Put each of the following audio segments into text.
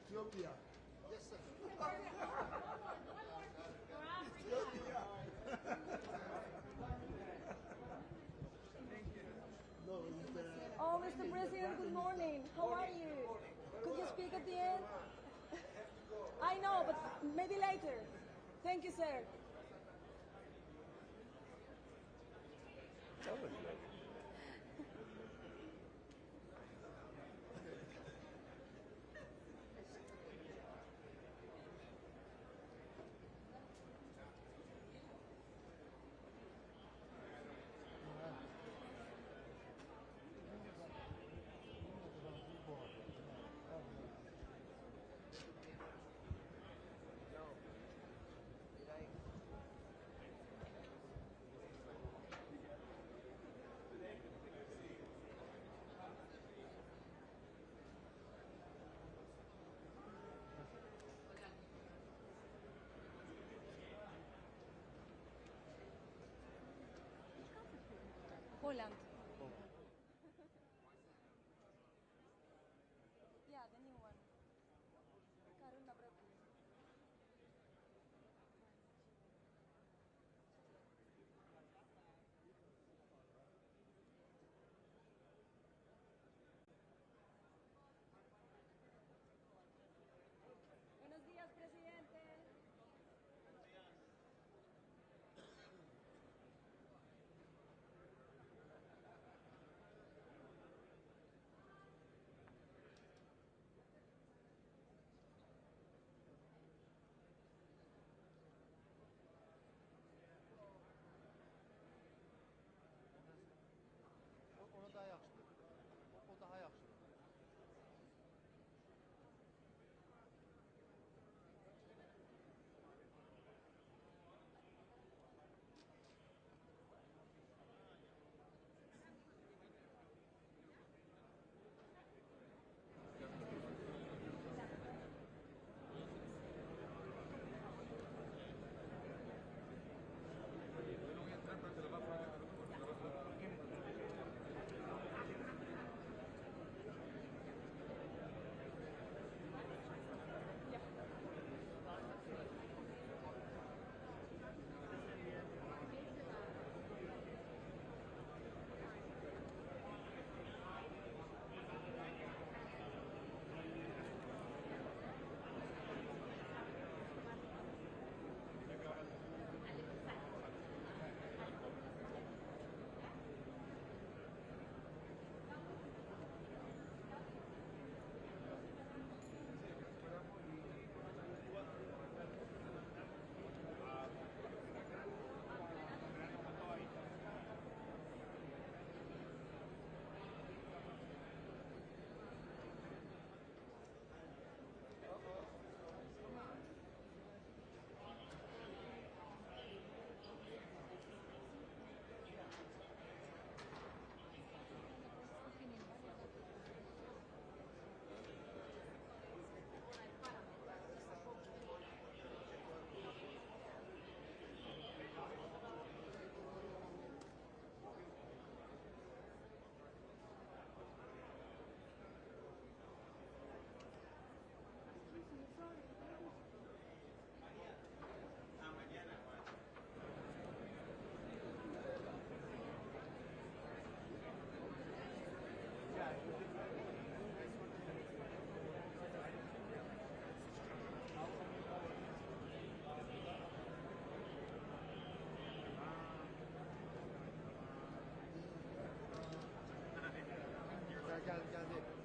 Ethiopia. Yes, sir. Ethiopia. No, Oh, Mr. President, good morning. How are you? Could you speak at the end? I know, but maybe later. Thank you, sir. Holland. Yeah, the new one. Karun Navratri. Buenos días, presidente. Onu daha yaxşı. O daha yaxşı. Geldi.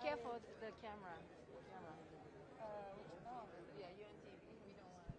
careful the camera. Which, oh. Yeah, you're on TV. We don't want.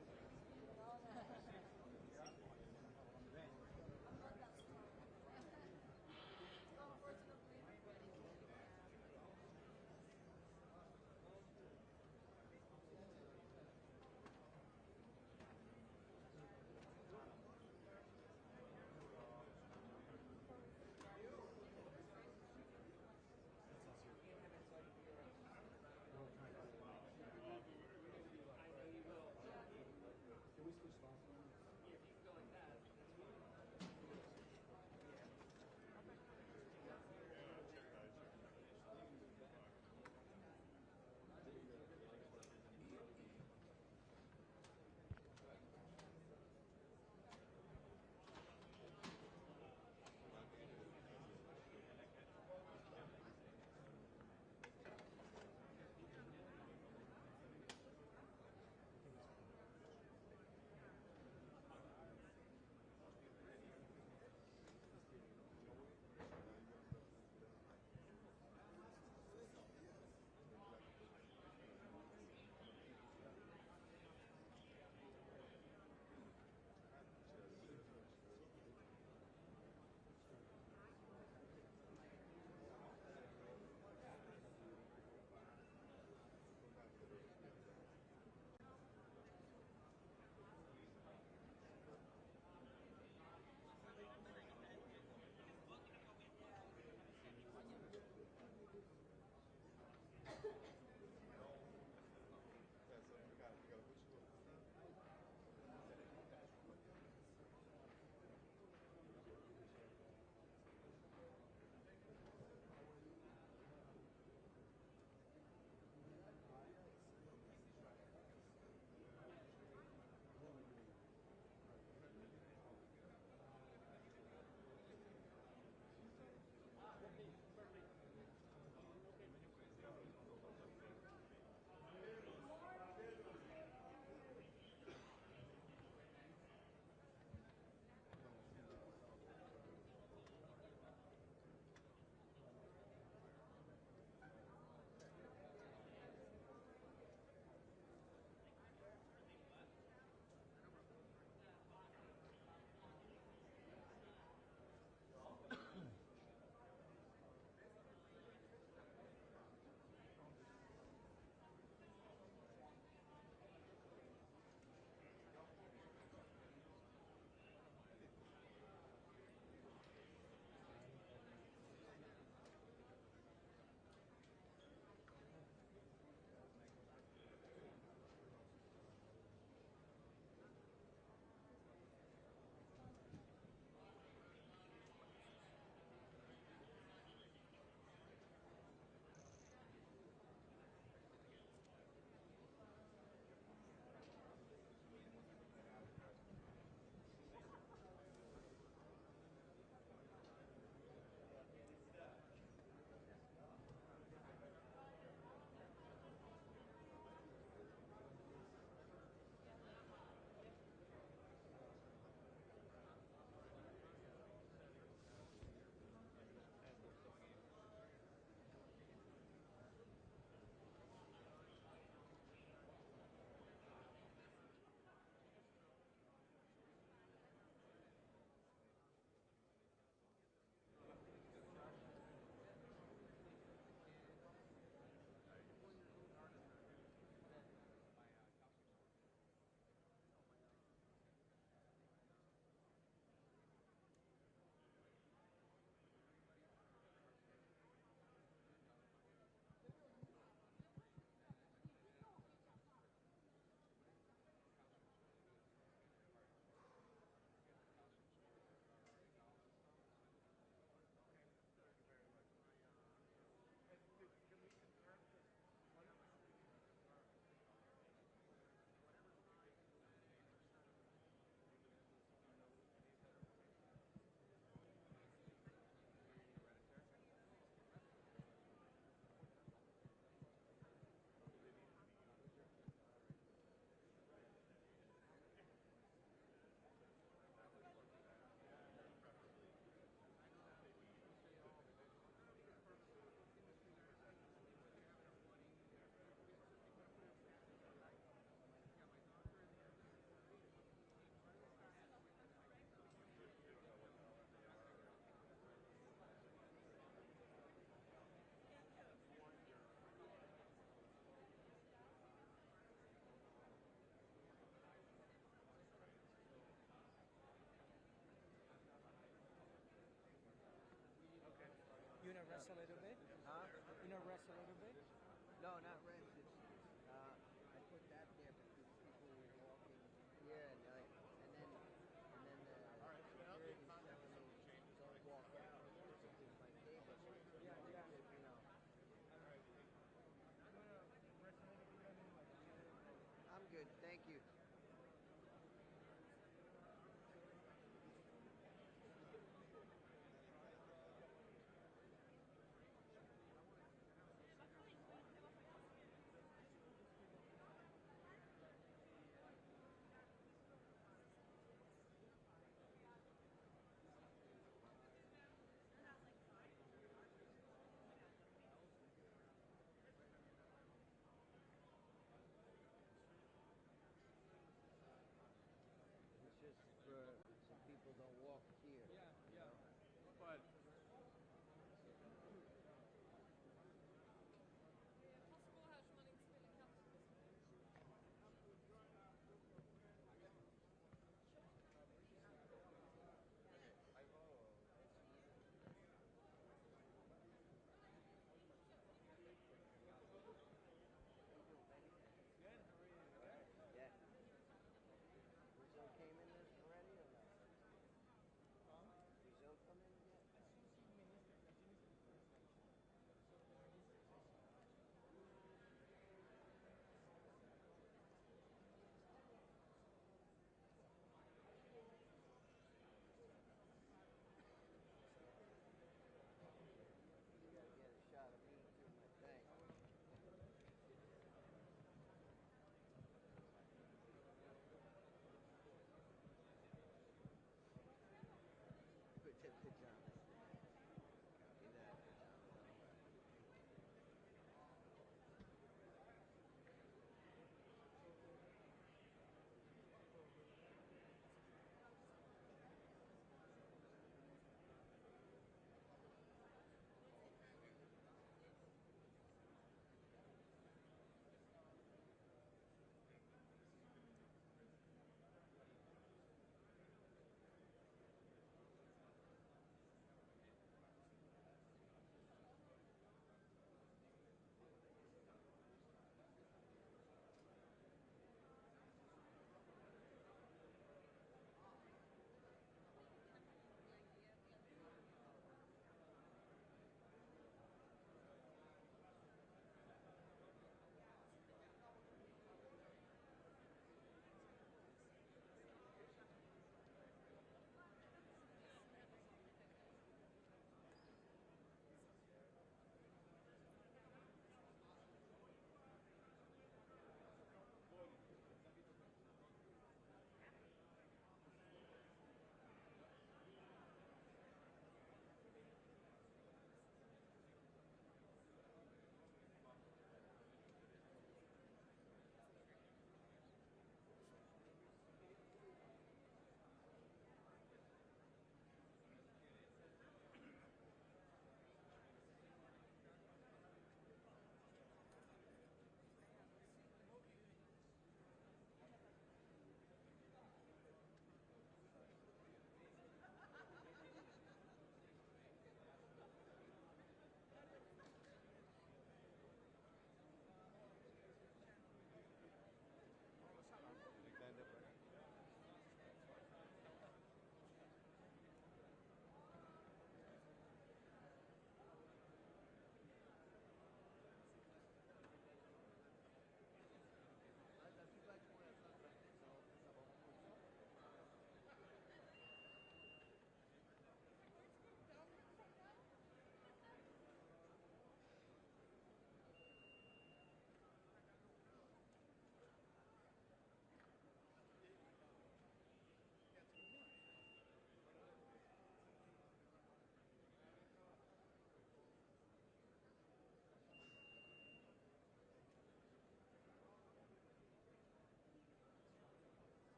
Thank you.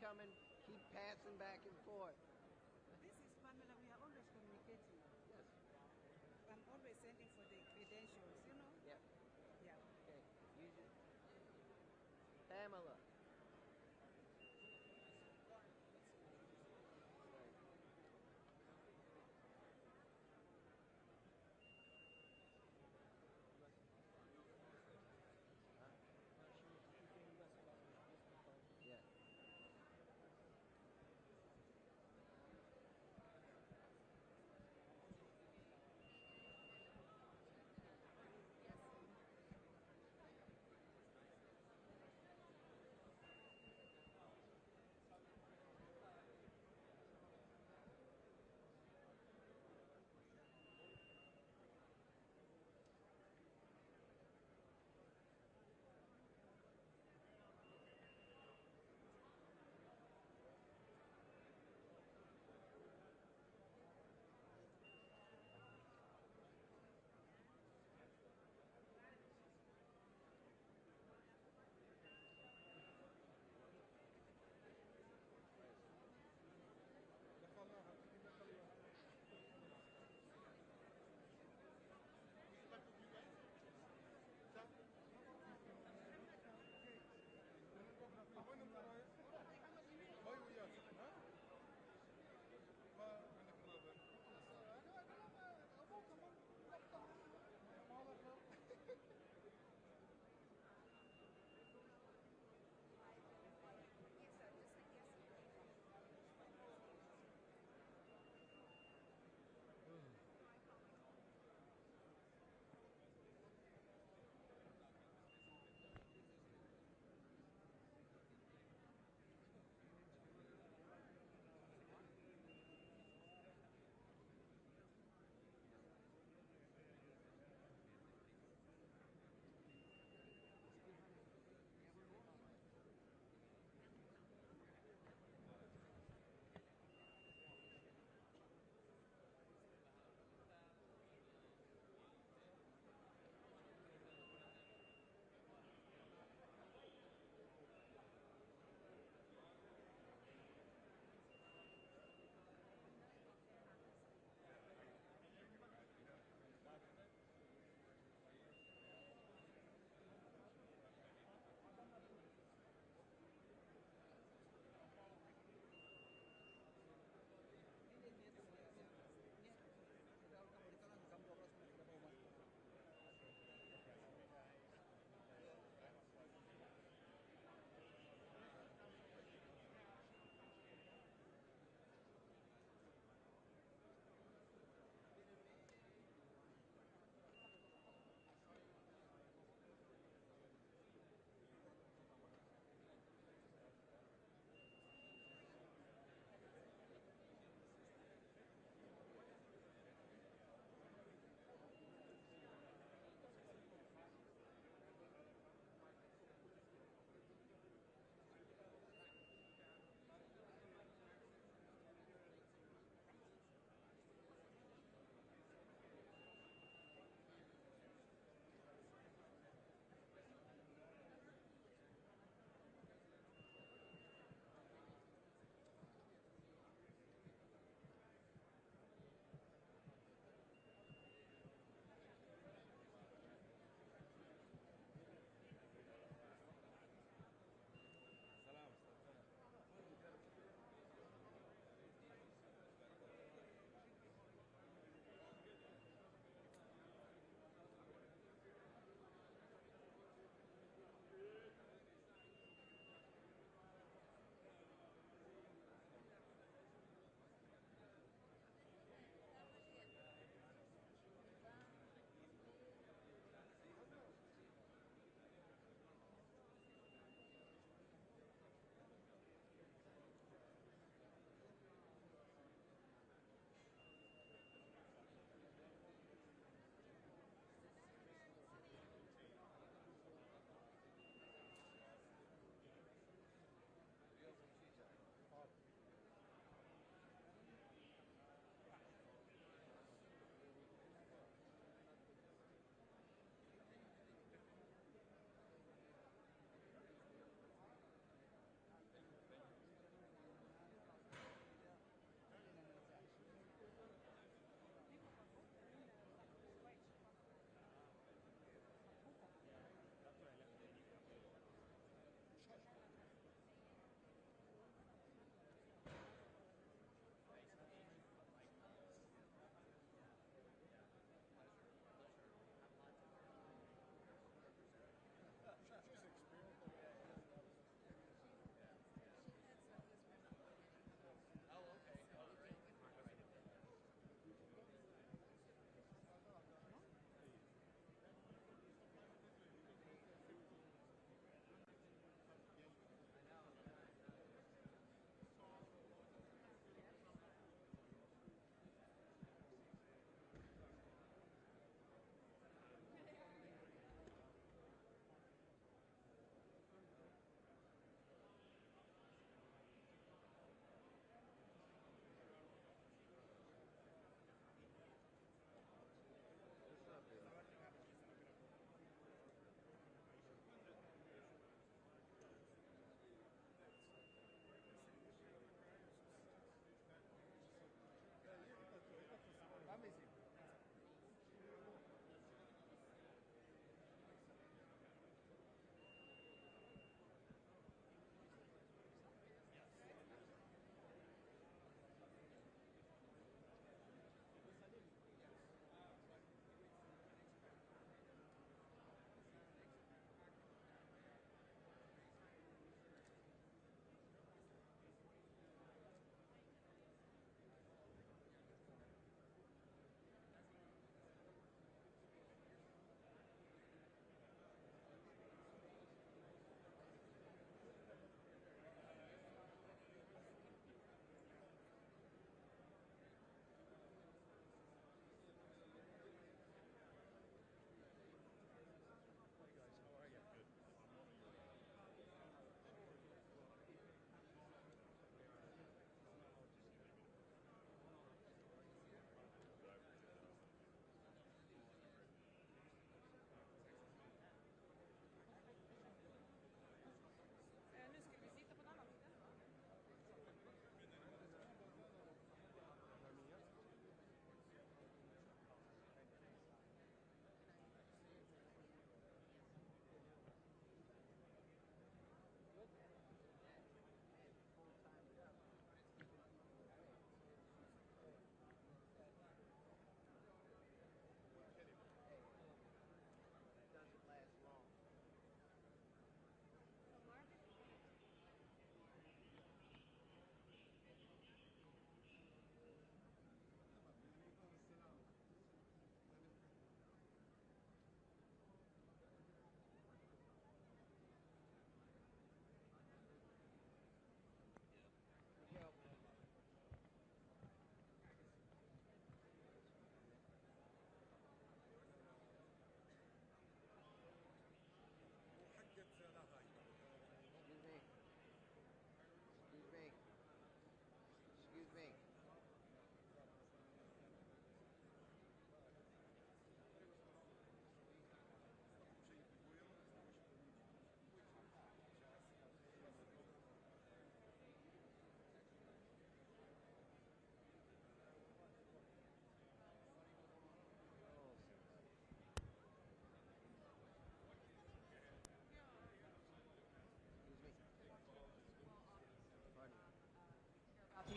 coming, keep passing back and forth. This is Pamela. We are always communicating. Yes. I'm always sending for the credentials, you know? Yep. Yeah. Okay. Use it. Pamela. Yeah.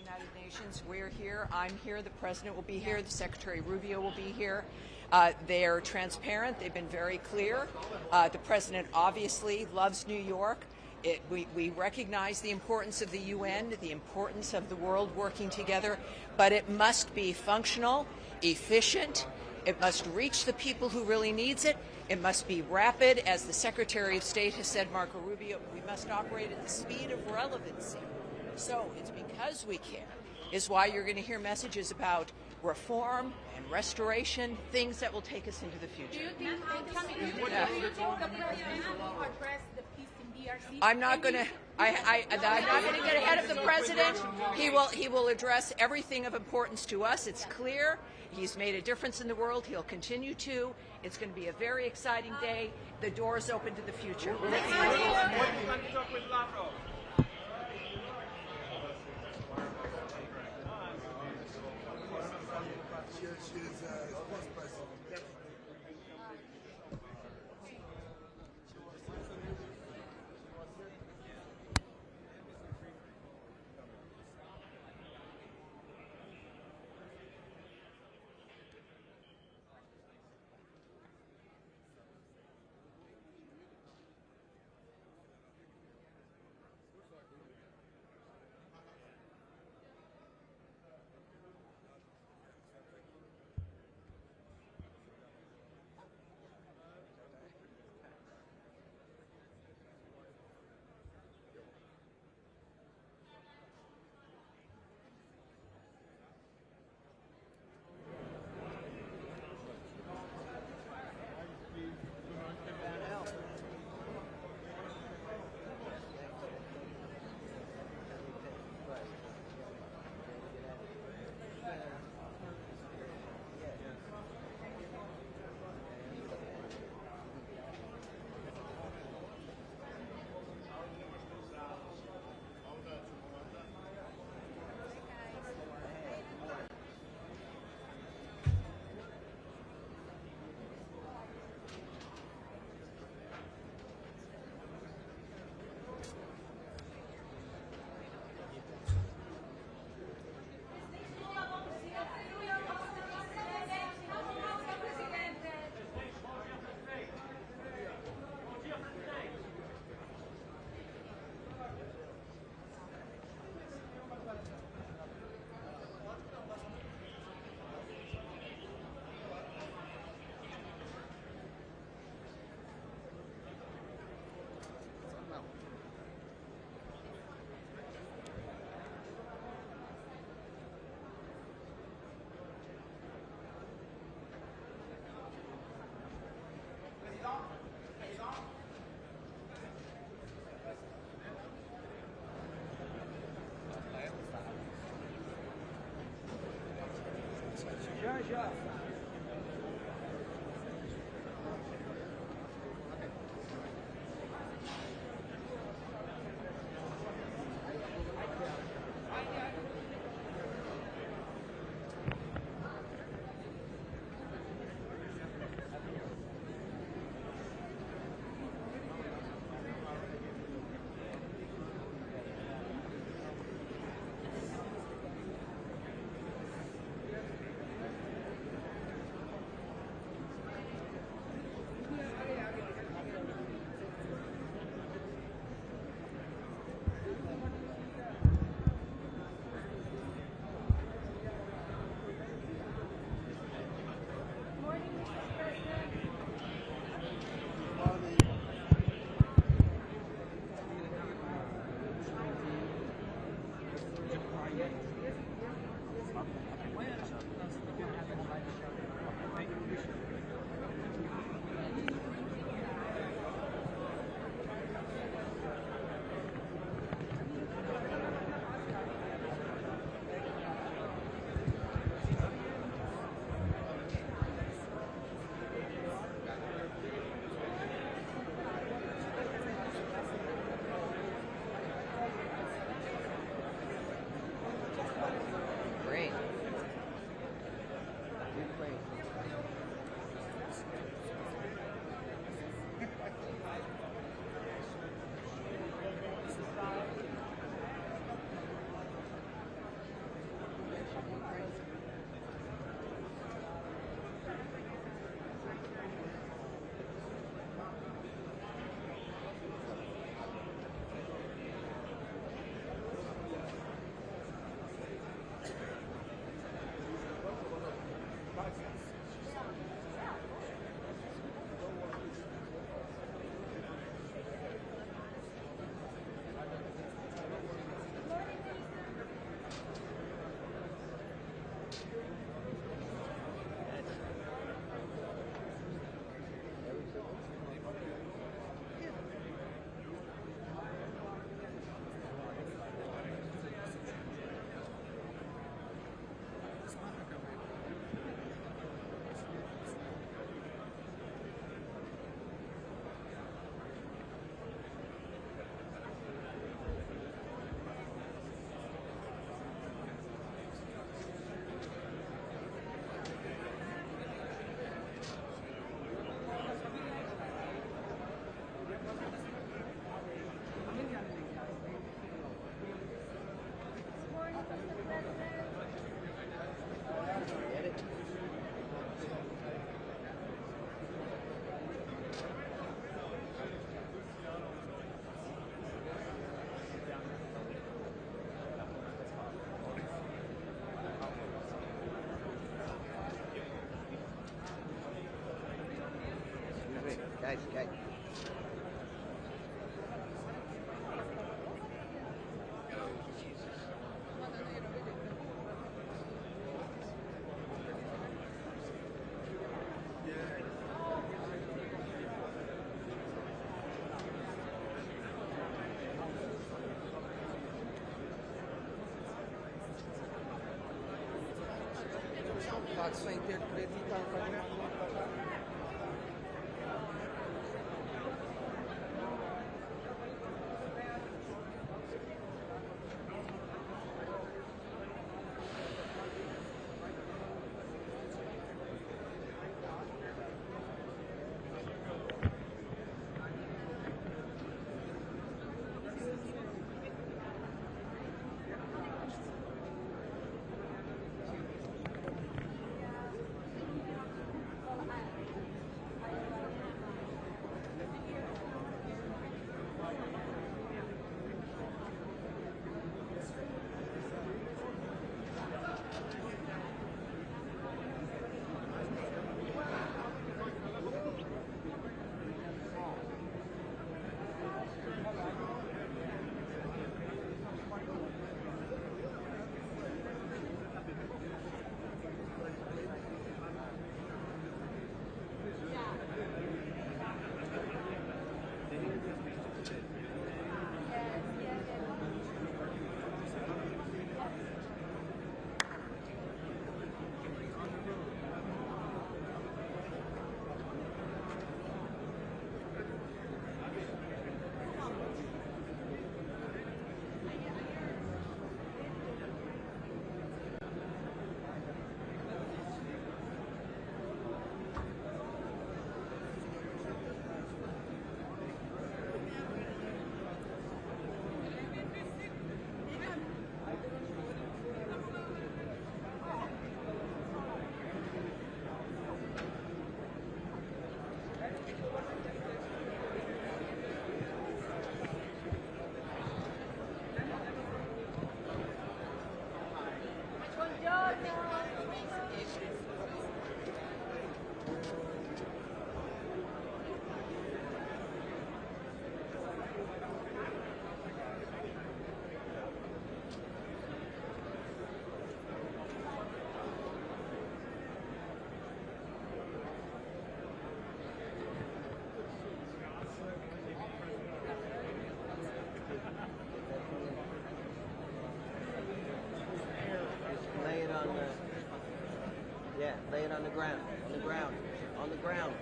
United Nations. We're here. I'm here. The President will be here. The Secretary Rubio will be here. They're transparent. They've been very clear. The President obviously loves New York. We recognize the importance of the UN, the importance of the world working together, but it must be functional, efficient. It must reach the people who really needs it. It must be rapid. As the Secretary of State has said, Marco Rubio, we must operate at the speed of relevancy. So it's because we can, is why you're going to hear messages about reform and restoration, things that will take us into the future. Do you think the President will address the peace in DRC? I'm not going to get ahead of the President. He will address everything of importance to us. It's clear. He's made a difference in the world. He'll continue to. It's going to be a very exciting day. The door is open to the future. Nice, okay. Pode só interpretar para Lay it on the ground. On the ground. On the ground.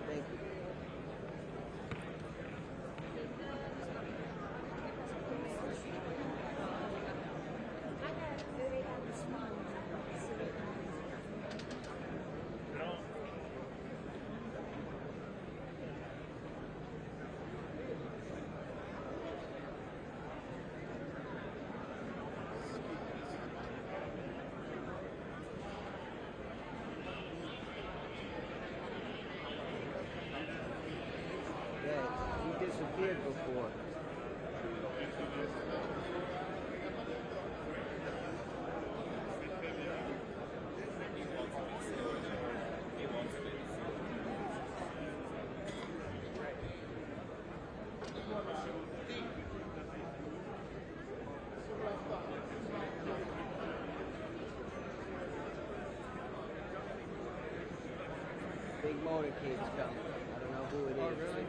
Thank you. Disappeared before. Big motorcade's coming. I don't know who it is. Oh, really?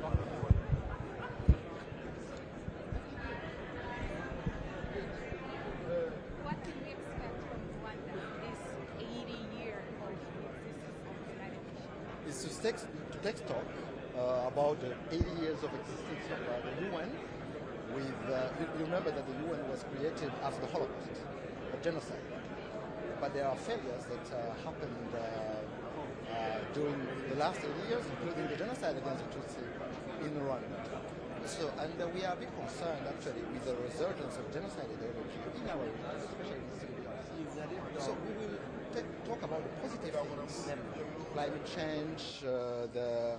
What can we expect from Rwanda this 80-year of existence of the United Nations? It's to take stock about the 80 years of existence of the UN. With you remember that the UN was created after the Holocaust, a genocide. But there are failures that happened during the last 80 years, including the genocide against the Tutsi in Rwanda. So, and we are a bit concerned actually with the resurgence of genocide ideology in our region, especially in Syria. So we will talk about the positive things, climate change, the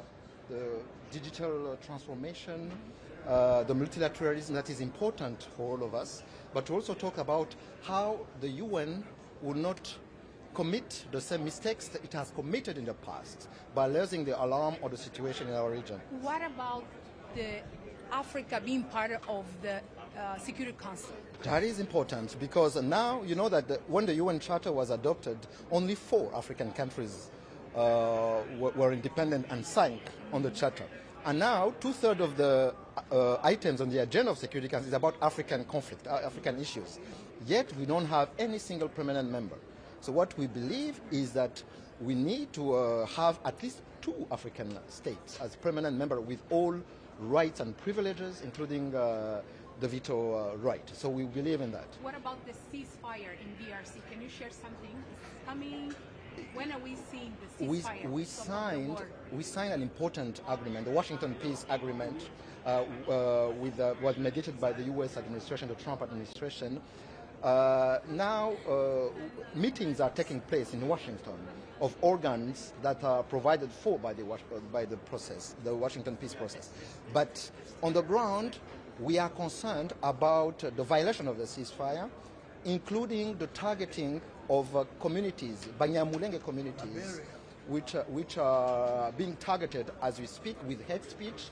digital transformation, the multilateralism that is important for all of us, but to also talk about how the UN will not commit the same mistakes that it has committed in the past by raising the alarm on the situation in our region. What about the Africa being part of the Security Council? That is important because now you know that when the UN Charter was adopted, only 4 African countries were independent and signed on the Charter. And now 2/3 of the items on the agenda of Security Council is about African conflict, African issues. Yet we don't have any single permanent member. So what we believe is that we need to have at least 2 African states as permanent member with all rights and privileges, including the veto right. So we believe in that. What about the ceasefire in DRC? Can you share something? Is it coming? When are we seeing the ceasefire? We signed an important agreement, the Washington Peace Agreement, was mediated by the U.S. administration, the Trump administration. Now meetings are taking place in Washington of organs that are provided for by the process, the Washington peace process. But on the ground, we are concerned about the violation of the ceasefire, including the targeting of communities, Banyamulenge communities, which are being targeted as we speak with hate speech,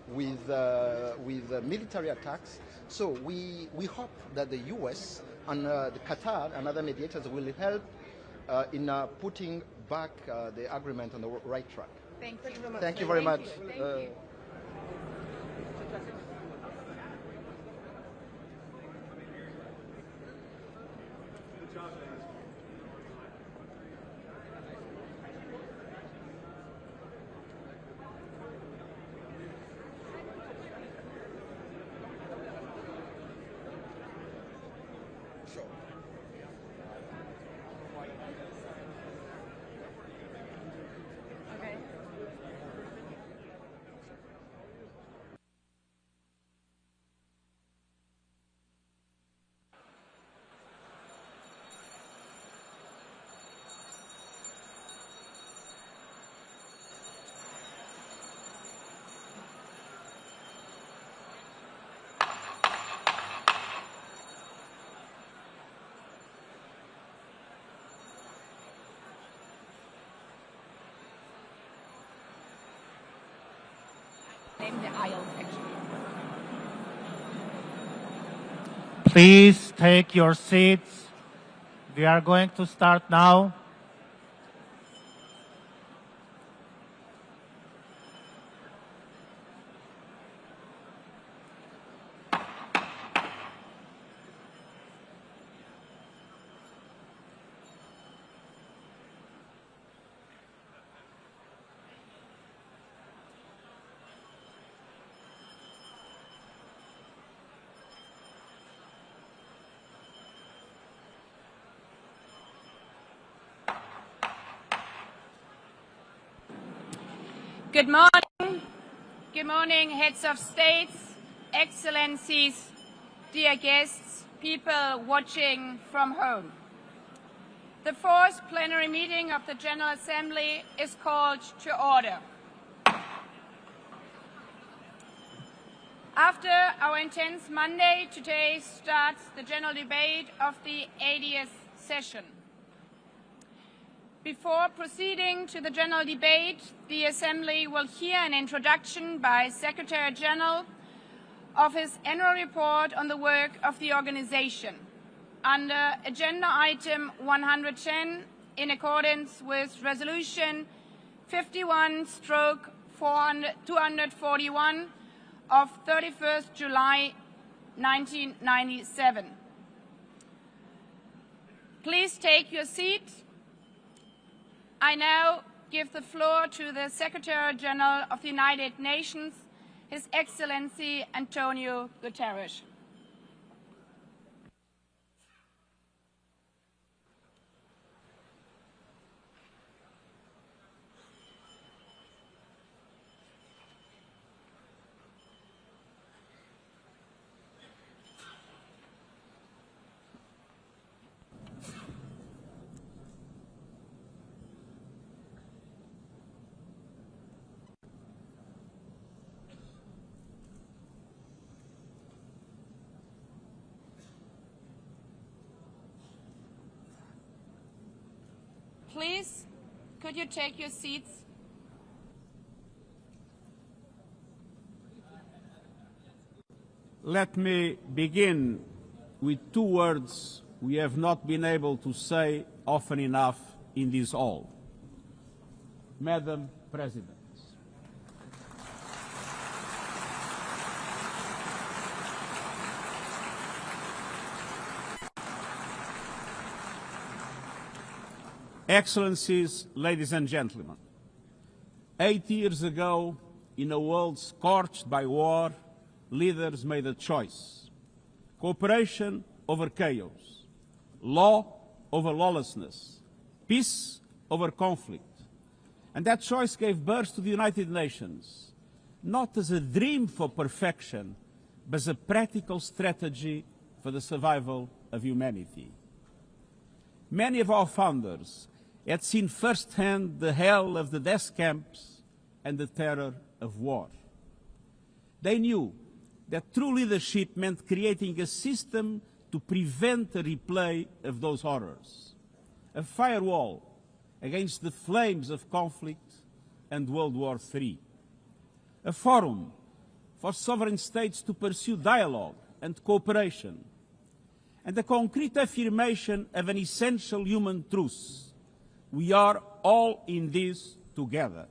with military attacks. So we hope that the U.S. and the Qatar and other mediators will help in putting back the agreement on the right track. Thank you. Thank you very much. Thank you. Okay. Name the aisles, actually. Please take your seats. We are going to start now. Good morning. Good morning, heads of states, excellencies, dear guests, people watching from home. The 4th plenary meeting of the General Assembly is called to order. After our intense Monday, today starts the general debate of the 80th session. Before proceeding to the general debate, the Assembly will hear an introduction by Secretary General of his annual report on the work of the organization. Under Agenda Item 110, in accordance with Resolution 51/4 241 of 31st July 1997. Please take your seat. I now give the floor to the Secretary General of the United Nations, His Excellency António Guterres. Please, could you take your seats? Let me begin with two words we have not been able to say often enough in this hall. Madam President. Excellencies, ladies and gentlemen, 8 years ago, in a world scorched by war, leaders made a choice: cooperation over chaos, law over lawlessness, peace over conflict. And that choice gave birth to the United Nations, not as a dream for perfection, but as a practical strategy for the survival of humanity. Many of our founders had seen firsthand the hell of the death camps and the terror of war. They knew that true leadership meant creating a system to prevent a replay of those horrors, a firewall against the flames of conflict and World War III, a forum for sovereign states to pursue dialogue and cooperation, and the concrete affirmation of an essential human truth: we are all in this together.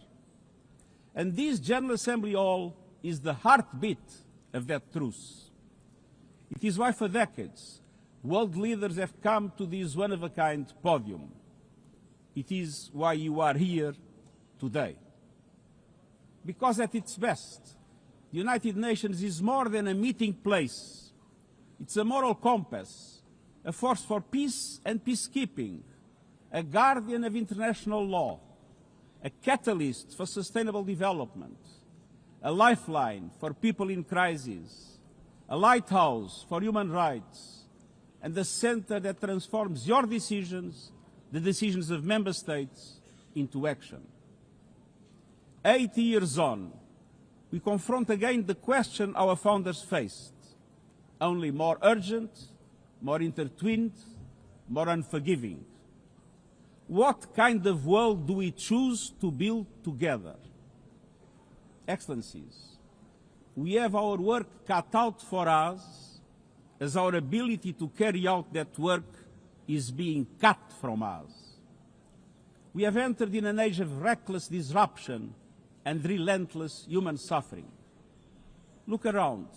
And this General Assembly Hall is the heartbeat of that truth. It is why for decades world leaders have come to this one-of-a-kind podium. It is why you are here today. Because at its best, the United Nations is more than a meeting place. It's a moral compass, a force for peace and peacekeeping, a guardian of international law, a catalyst for sustainable development, a lifeline for people in crisis, a lighthouse for human rights, and the center that transforms your decisions, the decisions of member states, into action. 80 years on, we confront again the question our founders faced, only more urgent, more intertwined, more unforgiving. What kind of world do we choose to build together? Excellencies, we have our work cut out for us, as our ability to carry out that work is being cut from us. We have entered in an age of reckless disruption and relentless human suffering. Look around.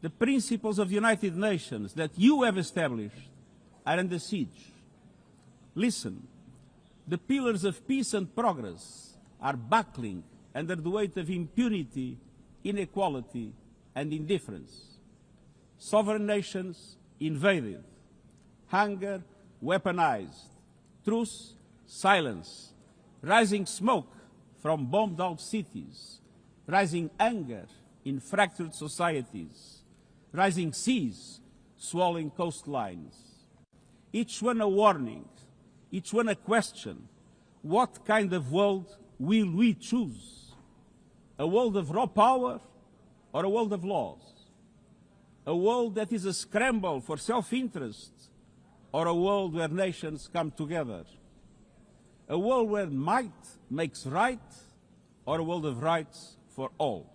The principles of the United Nations that you have established are under siege. Listen, the pillars of peace and progress are buckling under the weight of impunity, inequality, and indifference. Sovereign nations invaded, hunger weaponized, truth silence, rising smoke from bombed-out cities, rising anger in fractured societies, rising seas swallowing coastlines. Each one a warning, each one a question. What kind of world will we choose? A world of raw power or a world of laws? A world that is a scramble for self-interest or a world where nations come together? A world where might makes right or a world of rights for all?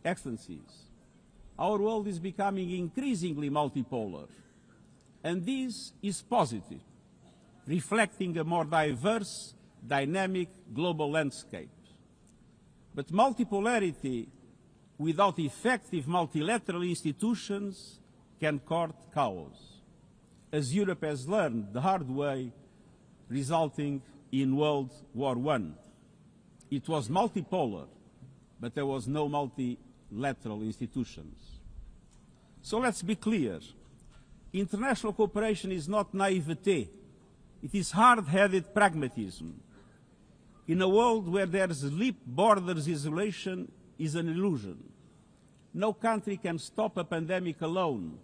Excellencies, our world is becoming increasingly multipolar, and this is positive, reflecting a more diverse, dynamic global landscape. But multipolarity without effective multilateral institutions can court chaos, as Europe has learned the hard way, resulting in World War I. It was multipolar, but there was no multilateral institutions. So let's be clear. International cooperation is not naivete. It is hard-headed pragmatism. In a world where there's leap borders, isolation is an illusion. No country can stop a pandemic alone.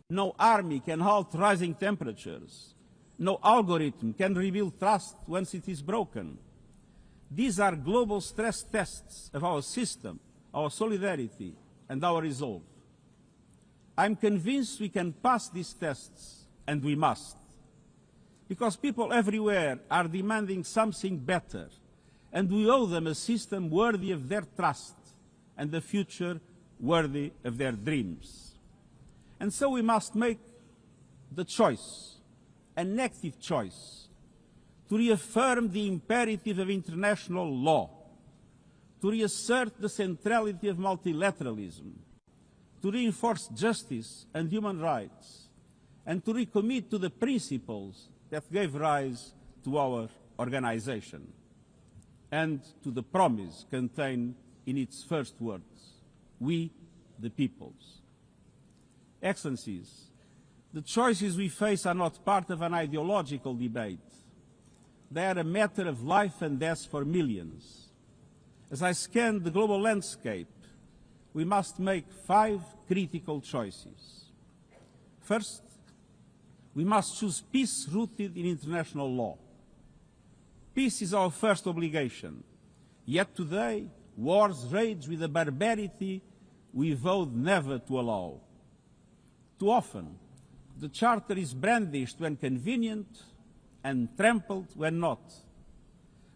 No army can halt rising temperatures. No algorithm can rebuild trust once it is broken. These are global stress tests of our system, our solidarity, and our resolve. I'm convinced we can pass these tests, and we must. Because people everywhere are demanding something better, and we owe them a system worthy of their trust and a future worthy of their dreams. And so we must make the choice, an active choice, to reaffirm the imperative of international law, to reassert the centrality of multilateralism, to reinforce justice and human rights, and to recommit to the principles that gave rise to our organization, and to the promise contained in its first words, we the peoples. Excellencies, the choices we face are not part of an ideological debate. They are a matter of life and death for millions. As I scan the global landscape, we must make 5 critical choices. First, we must choose peace rooted in international law. Peace is our first obligation. Yet today, wars rage with a barbarity we vowed never to allow. Too often, the Charter is brandished when convenient and trampled when not.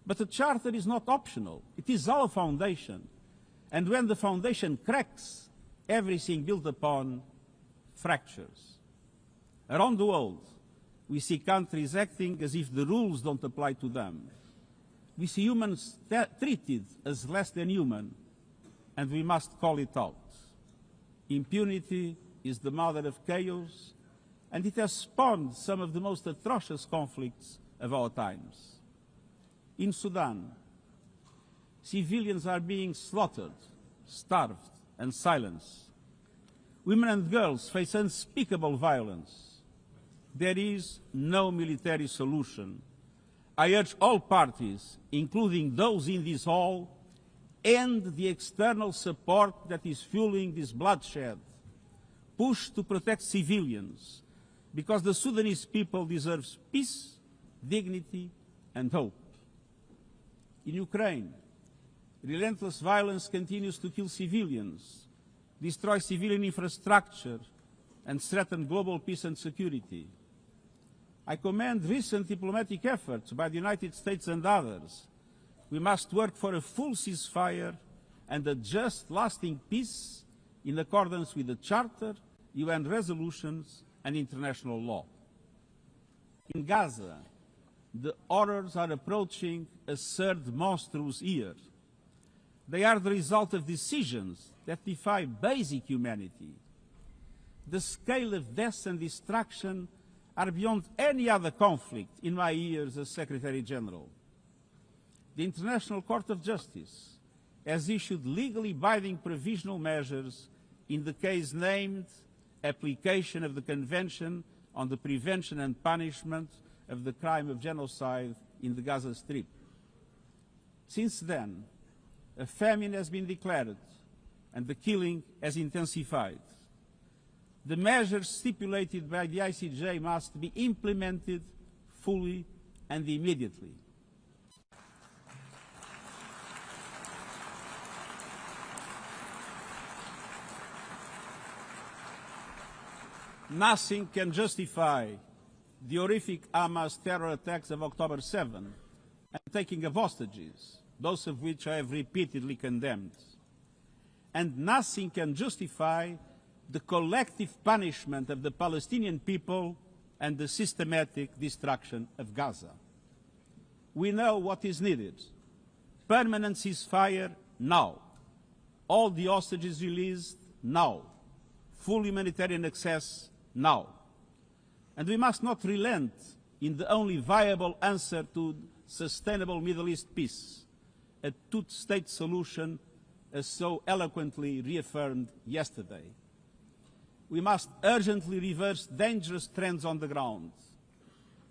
But the Charter is not optional. It is our foundation. And when the foundation cracks, everything built upon fractures. Around the world, we see countries acting as if the rules don't apply to them. We see humans treated as less than human, and we must call it out. Impunity is the mother of chaos, and it has spawned some of the most atrocious conflicts of our times. In Sudan, civilians are being slaughtered, starved, and silenced. Women and girls face unspeakable violence. There is no military solution. I urge all parties, including those in this hall, end the external support that is fueling this bloodshed. Push to protect civilians, because the Sudanese people deserve peace, dignity, and hope. In Ukraine, relentless violence continues to kill civilians, destroy civilian infrastructure, and threaten global peace and security. I commend recent diplomatic efforts by the United States and others. We must work for a full ceasefire and a just, lasting peace in accordance with the Charter, UN resolutions, and international law. In Gaza, the horrors are approaching a third monstrous year. They are the result of decisions that defy basic humanity. The scale of death and destruction are beyond any other conflict in my years as Secretary General. The International Court of Justice has issued legally binding provisional measures in the case named Application of the Convention on the Prevention and Punishment of the Crime of Genocide in the Gaza Strip. Since then, a famine has been declared and the killing has intensified. The measures stipulated by the ICJ must be implemented fully and immediately. Nothing can justify the horrific Hamas terror attacks of October 7 and taking of hostages, both of which I have repeatedly condemned. And nothing can justify the collective punishment of the Palestinian people and the systematic destruction of Gaza. We know what is needed: permanent ceasefire now. All the hostages released, now. Full humanitarian access, now. And we must not relent in the only viable answer to sustainable Middle East peace, a two-state solution as so eloquently reaffirmed yesterday. We must urgently reverse dangerous trends on the ground.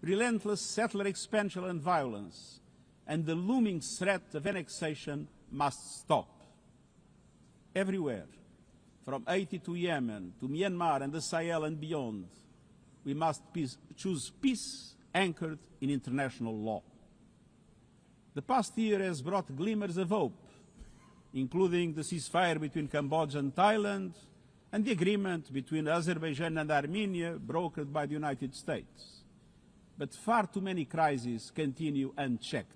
Relentless settler expansion and violence, and the looming threat of annexation must stop. Everywhere, from Haiti to Yemen, to Myanmar and the Sahel and beyond, we must choose peace anchored in international law. The past year has brought glimmers of hope, including the ceasefire between Cambodia and Thailand, and the agreement between Azerbaijan and Armenia brokered by the United States. But far too many crises continue unchecked.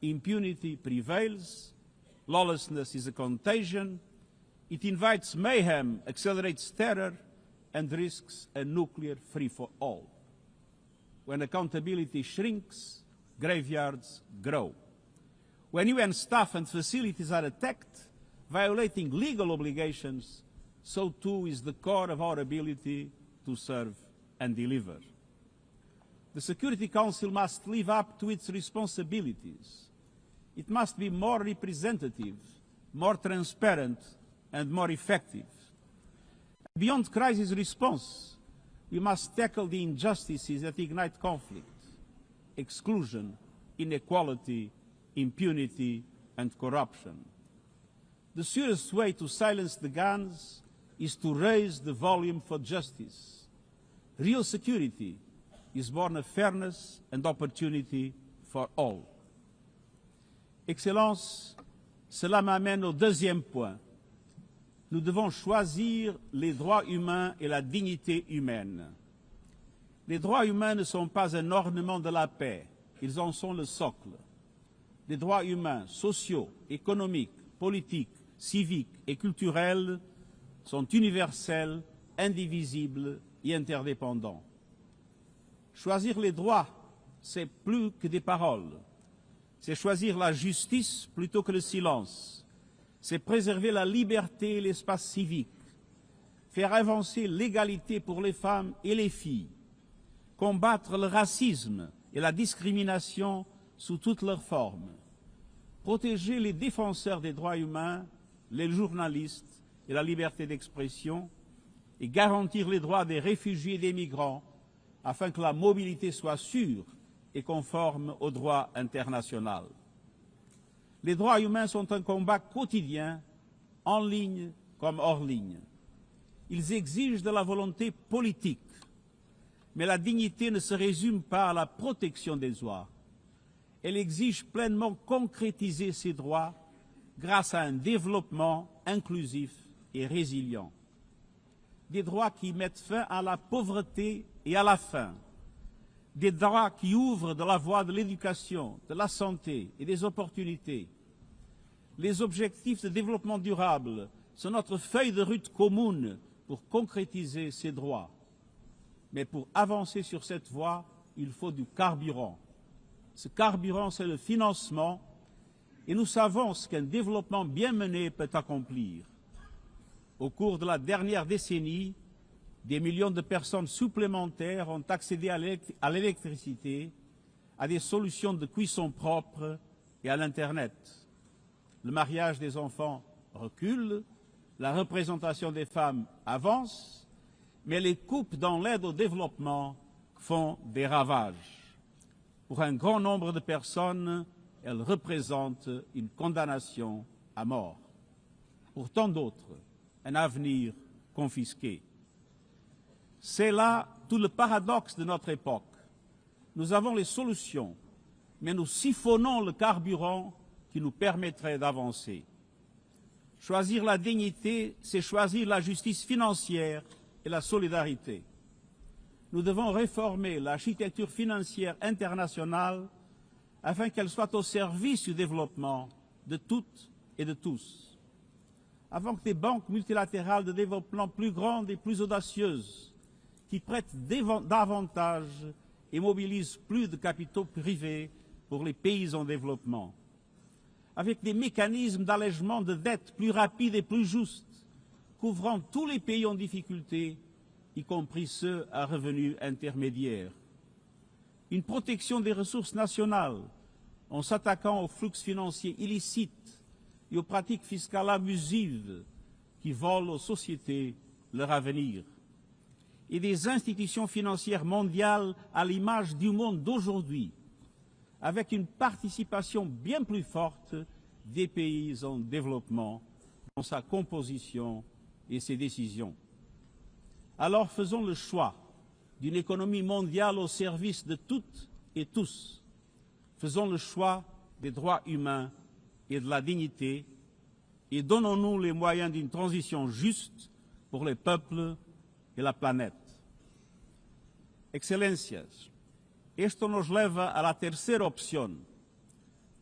Impunity prevails, lawlessness is a contagion, it invites mayhem, accelerates terror, and risks a nuclear free-for-all. When accountability shrinks, graveyards grow. When UN staff and facilities are attacked, violating legal obligations, so too is the core of our ability to serve and deliver. The Security Council must live up to its responsibilities. It must be more representative, more transparent, and more effective. Beyond crisis response, we must tackle the injustices that ignite conflict: exclusion, inequality, impunity, and corruption. The surest way to silence the guns is to raise the volume for justice. Real security is born of fairness and opportunity for all. Excellences, cela m'amène au deuxième point. Nous devons choisir les droits humains et la dignité humaine. Les droits humains ne sont pas un ornement de la paix, ils en sont le socle. Les droits humains, sociaux, économiques, politiques, civiques et culturels sont universels, indivisibles et interdépendants. Choisir les droits, c'est plus que des paroles. C'est choisir la justice plutôt que le silence. C'est préserver la liberté et l'espace civique. Faire avancer l'égalité pour les femmes et les filles. Combattre le racisme et la discrimination sous toutes leurs formes. Protéger les défenseurs des droits humains, les journalistes et la liberté d'expression, et garantir les droits des réfugiés et des migrants afin que la mobilité soit sûre et conforme au droit international. Les droits humains sont un combat quotidien, en ligne comme hors ligne. Ils exigent de la volonté politique, mais la dignité ne se résume pas à la protection des droits. Elle exige pleinement concrétiser ces droits grâce à un développement inclusif et résilient. Des droits qui mettent fin à la pauvreté et à la faim. Des droits qui ouvrent de la voie de l'éducation, de la santé et des opportunités. Les objectifs de développement durable sont notre feuille de route commune pour concrétiser ces droits. Mais pour avancer sur cette voie, il faut du carburant. Ce carburant, c'est le financement, et nous savons ce qu'un développement bien mené peut accomplir. Au cours de la dernière décennie, des millions de personnes supplémentaires ont accédé à l'électricité, à des solutions de cuisson propres et à l'Internet. Le mariage des enfants recule, la représentation des femmes avance, mais les coupes dans l'aide au développement font des ravages. Pour un grand nombre de personnes, elles représentent une condamnation à mort. Pour tant d'autres, un avenir confisqué. C'est là tout le paradoxe de notre époque. Nous avons les solutions, mais nous siphonnons le carburant qui nous permettrait d'avancer. Choisir la dignité, c'est choisir la justice financière et la solidarité. Nous devons réformer l'architecture financière internationale afin qu'elle soit au service du développement de toutes et de tous. Avant que des banques multilatérales de développement plus grandes et plus audacieuses, qui prêtent davantage et mobilisent plus de capitaux privés pour les pays en développement. avec des mécanismes d'allègement de dette plus rapides et plus justes, couvrant tous les pays en difficulté, y compris ceux à revenus intermédiaires. Une protection des ressources nationales en s'attaquant aux flux financiers illicites et aux pratiques fiscales abusives qui volent aux sociétés leur avenir. Et des institutions financières mondiales à l'image du monde d'aujourd'hui, avec une participation bien plus forte des pays en développement dans sa composition et ses décisions. Alors faisons le choix d'une économie mondiale au service de toutes et tous. Faisons le choix des droits humains et de la dignité et donnons-nous les moyens d'une transition juste pour les peuples e la planeta. Excelências, esto nos leva a la tercera opción.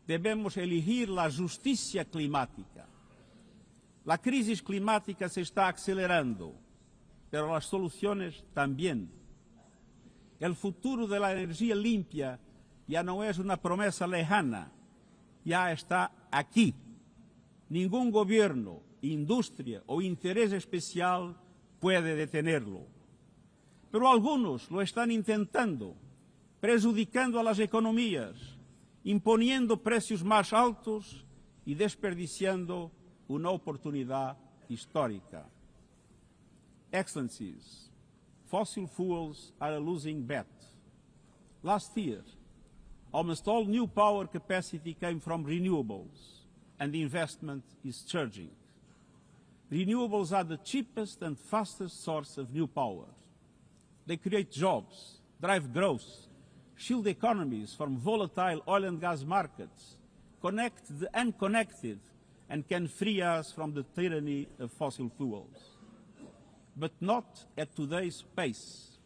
Debemos elegir la justicia climática. La crisis climática se está acelerando, pero las soluciones también. El futuro de la energía limpia ya no es una promesa lejana, ya está aquí. Ningún gobierno, industria o interés especial puede detenerlo. Pero algunos lo están intentando, prejudicando a las economías, imponiendo precios más altos y desperdiciando una oportunidad histórica. Excellencies, fossil fuels are a losing bet. Last year, almost all new power capacity came from renewables, and the investment is surging. Renewables are the cheapest and fastest source of new power. They create jobs, drive growth, shield economies from volatile oil and gas markets, connect the unconnected, and can free us from the tyranny of fossil fuels. But not at today's pace.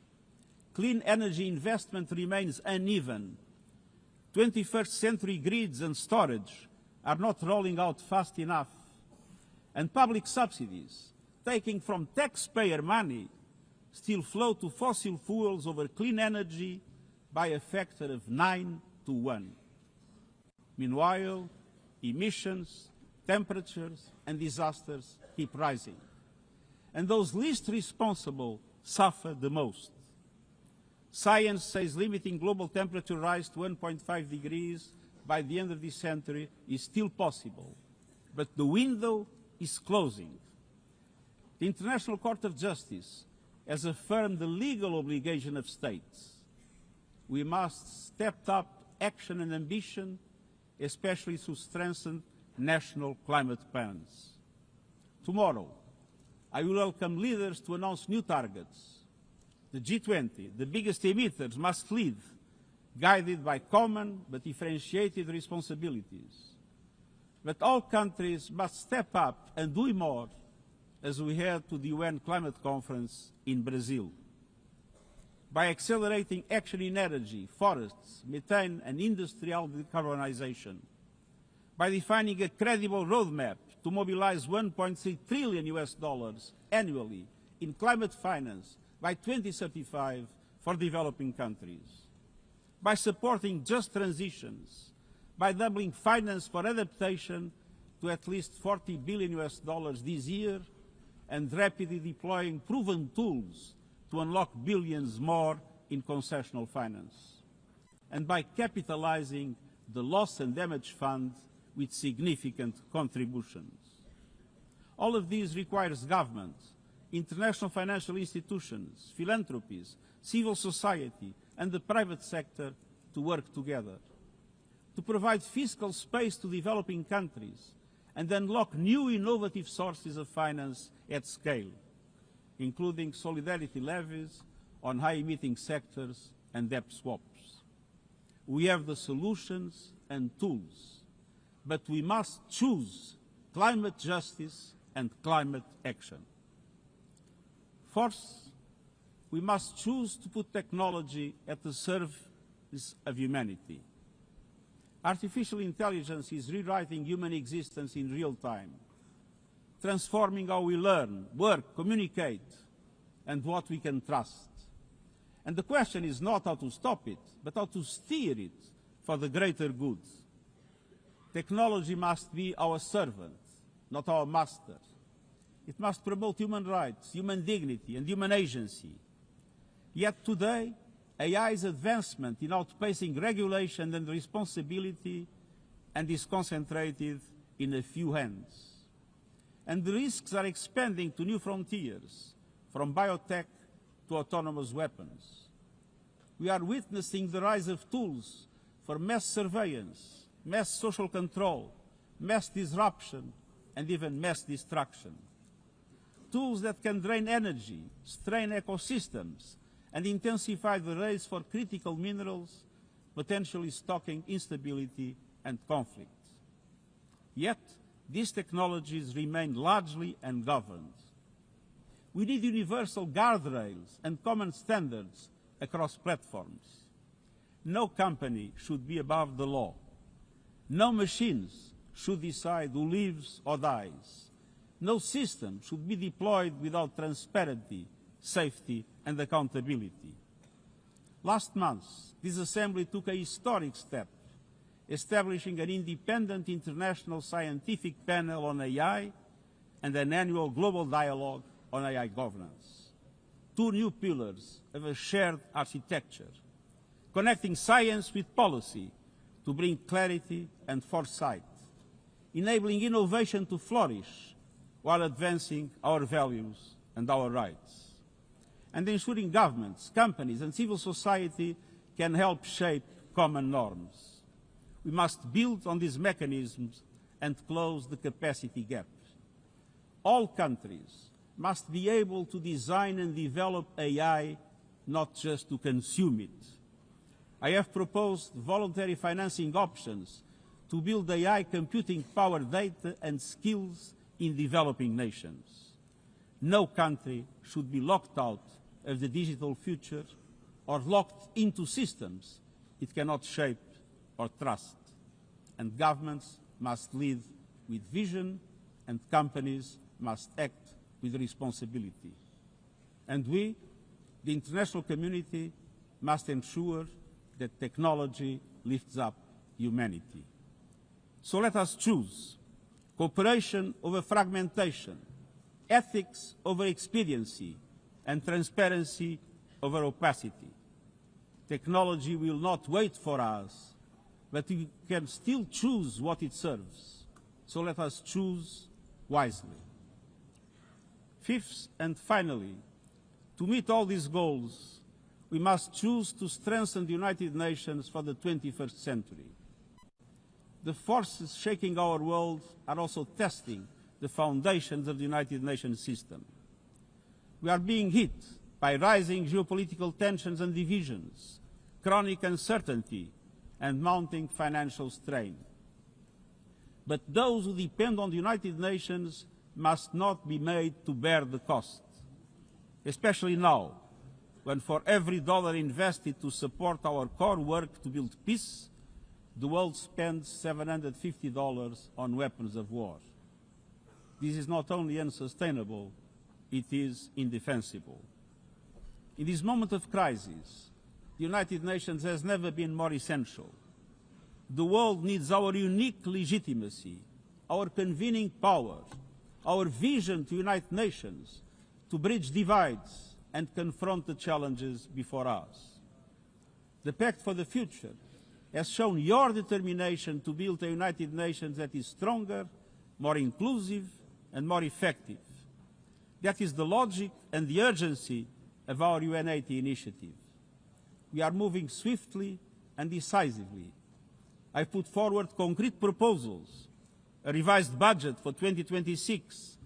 Clean energy investment remains uneven. 21st century grids and storage are not rolling out fast enough. And public subsidies, taking from taxpayer money, still flow to fossil fuels over clean energy by a factor of 9 to 1. Meanwhile, emissions, temperatures, and disasters keep rising. And those least responsible suffer the most. Science says limiting global temperature rise to 1.5 degrees by the end of this century is still possible, but the window is closing. The International Court of Justice has affirmed the legal obligation of states. We must step up action and ambition, especially through strengthened national climate plans. Tomorrow, I will welcome leaders to announce new targets. The G20, the biggest emitters, must lead, guided by common but differentiated responsibilities. But all countries must step up and do more as we head to the UN Climate Conference in Brazil. By accelerating action in energy, forests, methane and industrial decarbonization. By defining a credible roadmap to mobilize $1.3 trillion annually in climate finance by 2035 for developing countries. By supporting just transitions, by doubling finance for adaptation to at least $40 billion this year, and rapidly deploying proven tools to unlock billions more in concessional finance. And by capitalizing the Loss and Damage Fund with significant contributions. All of these requires government, international financial institutions, philanthropies, civil society, and the private sector to work together. To provide fiscal space to developing countries and unlock new innovative sources of finance at scale, including solidarity levies on high-emitting sectors and debt swaps. We have the solutions and tools, but we must choose climate justice and climate action. Fourth, we must choose to put technology at the service of humanity. Artificial intelligence is rewriting human existence in real time, transforming how we learn, work, communicate, and what we can trust. And the question is not how to stop it, but how to steer it for the greater good. Technology must be our servant, not our master. It must promote human rights, human dignity, and human agency. Yet today, AI's advancement in outpacing regulation and responsibility and is concentrated in a few hands. And the risks are expanding to new frontiers, from biotech to autonomous weapons. We are witnessing the rise of tools for mass surveillance, mass social control, mass disruption, and even mass destruction. Tools that can drain energy, strain ecosystems, and intensify the race for critical minerals, potentially stoking instability and conflict. Yet, these technologies remain largely ungoverned. We need universal guardrails and common standards across platforms. No company should be above the law. No machines should decide who lives or dies. No system should be deployed without transparency, safety, and accountability. Last month, this Assembly took a historic step, establishing an independent international scientific panel on AI and an annual global dialogue on AI governance. Two new pillars of a shared architecture, connecting science with policy to bring clarity and foresight, enabling innovation to flourish while advancing our values and our rights, and ensuring governments, companies, and civil society can help shape common norms. We must build on these mechanisms and close the capacity gap. All countries must be able to design and develop AI, not just to consume it. I have proposed voluntary financing options to build AI computing power, data, and skills in developing nations. No country should be locked out of the digital future or locked into systems it cannot shape or trust. And governments must lead with vision, and companies must act with responsibility. And we, the international community, must ensure that technology lifts up humanity. So let us choose cooperation over fragmentation, ethics over expediency, and transparency over opacity. Technology will not wait for us, but we can still choose what it serves. So let us choose wisely. Fifth and finally, to meet all these goals, we must choose to strengthen the United Nations for the 21st century. The forces shaking our world are also testing the foundations of the United Nations system. We are being hit by rising geopolitical tensions and divisions, chronic uncertainty, and mounting financial strain. But those who depend on the United Nations must not be made to bear the cost, especially now, when for every dollar invested to support our core work to build peace, the world spends $750 on weapons of war. This is not only unsustainable, it is indefensible. In this moment of crisis, the United Nations has never been more essential. The world needs our unique legitimacy, our convening power, our vision to unite nations, to bridge divides and confront the challenges before us. The Pact for the Future has shown your determination to build a United Nations that is stronger, more inclusive, and more effective. That is the logic and the urgency of our UN80 initiative. We are moving swiftly and decisively. I put forward concrete proposals, a revised budget for 2026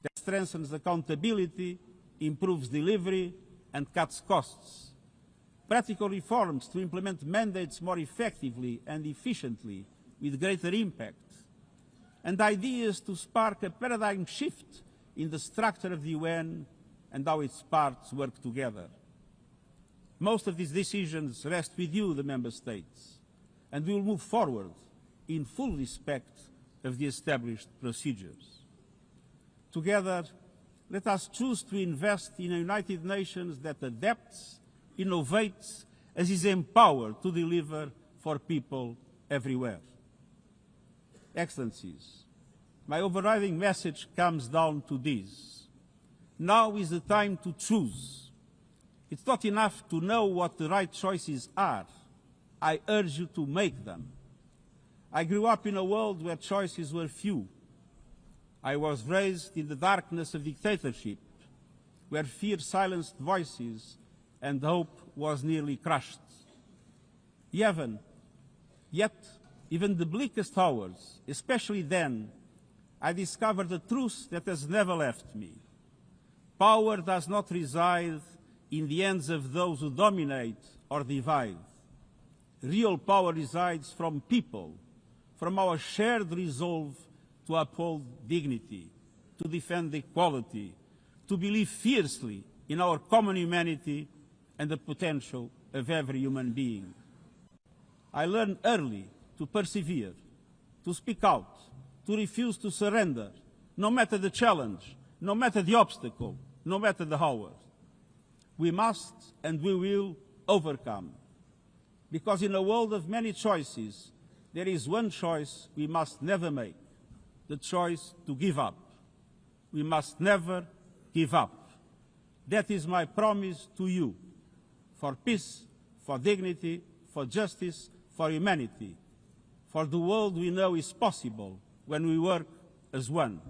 that strengthens accountability, improves delivery, and cuts costs. Practical reforms to implement mandates more effectively and efficiently with greater impact. And ideas to spark a paradigm shift in the structure of the UN and how its parts work together. Most of these decisions rest with you, the Member States, and we will move forward in full respect of the established procedures. Together, let us choose to invest in a United Nations that adapts, innovates, and is empowered to deliver for people everywhere. Excellencies, my overriding message comes down to this. Now is the time to choose. It's not enough to know what the right choices are. I urge you to make them. I grew up in a world where choices were few. I was raised in the darkness of dictatorship, where fear silenced voices and hope was nearly crushed. Yet, even the bleakest hours, especially then, I discovered a truth that has never left me. Power does not reside in the hands of those who dominate or divide. Real power resides from people, from our shared resolve to uphold dignity, to defend equality, to believe fiercely in our common humanity and the potential of every human being. I learned early to persevere, to speak out, to refuse to surrender, no matter the challenge, no matter the obstacle, no matter the hour. We must and we will overcome. Because in a world of many choices, there is one choice we must never make, the choice to give up. We must never give up. That is my promise to you, for peace, for dignity, for justice, for humanity, for the world we know is possible when we work as one.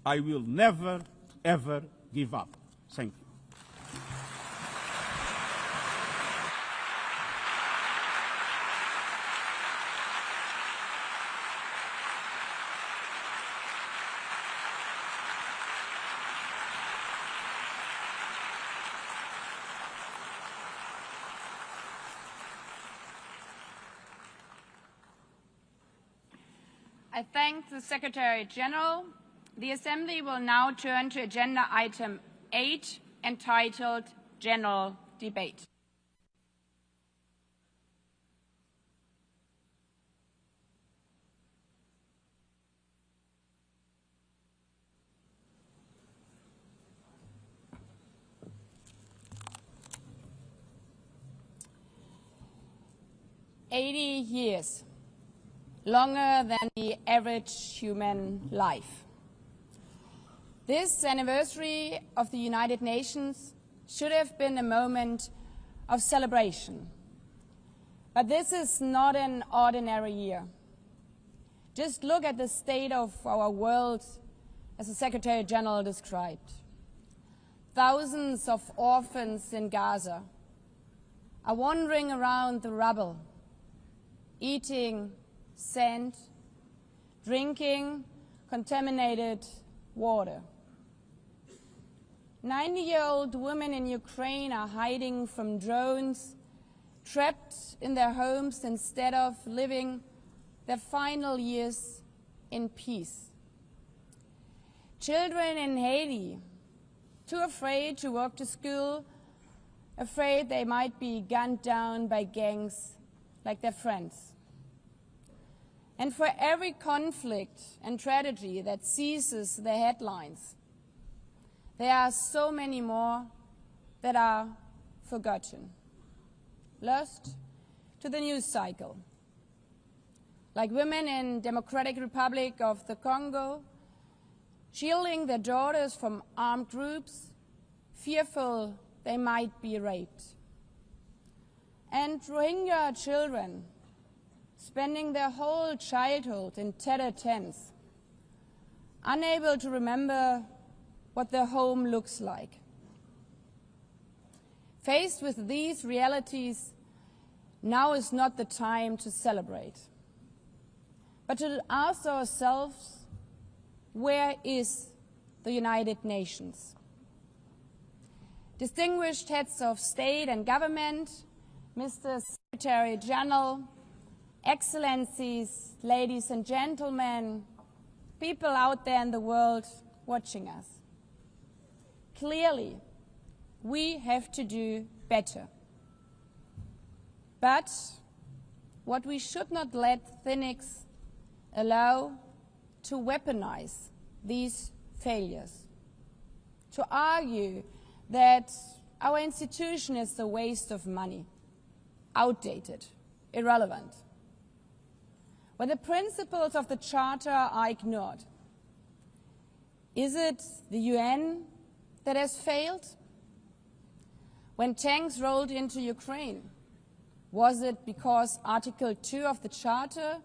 I will never, ever give up. Thank you. I thank the Secretary General. The Assembly will now turn to agenda item 8, entitled General Debate. "80 years. Longer than the average human life. This anniversary of the United Nations should have been a moment of celebration. But this is not an ordinary year. Just look at the state of our world, as the Secretary General described. Thousands of orphans in Gaza are wandering around the rubble, eating sand, drinking contaminated water. 90-year-old women in Ukraine are hiding from drones, trapped in their homes instead of living their final years in peace. Children in Haiti, too afraid to walk to school, afraid they might be gunned down by gangs like their friends. And for every conflict and tragedy that seizes the headlines, there are so many more that are forgotten, lost to the news cycle. Like women in Democratic Republic of the Congo, shielding their daughters from armed groups, fearful they might be raped. And Rohingya children spending their whole childhood in tattered tents, unable to remember what their home looks like. Faced with these realities, now is not the time to celebrate, but to ask ourselves, where is the United Nations? Distinguished heads of state and government, Mr. Secretary General, Excellencies, ladies and gentlemen, people out there in the world watching us. Clearly, we have to do better. But what we should not let cynics allow to weaponize these failures, to argue that our institution is a waste of money, outdated, irrelevant. when the principles of the Charter are ignored? Is it the UN that has failed? When tanks rolled into Ukraine, was it because Article 2 of the Charter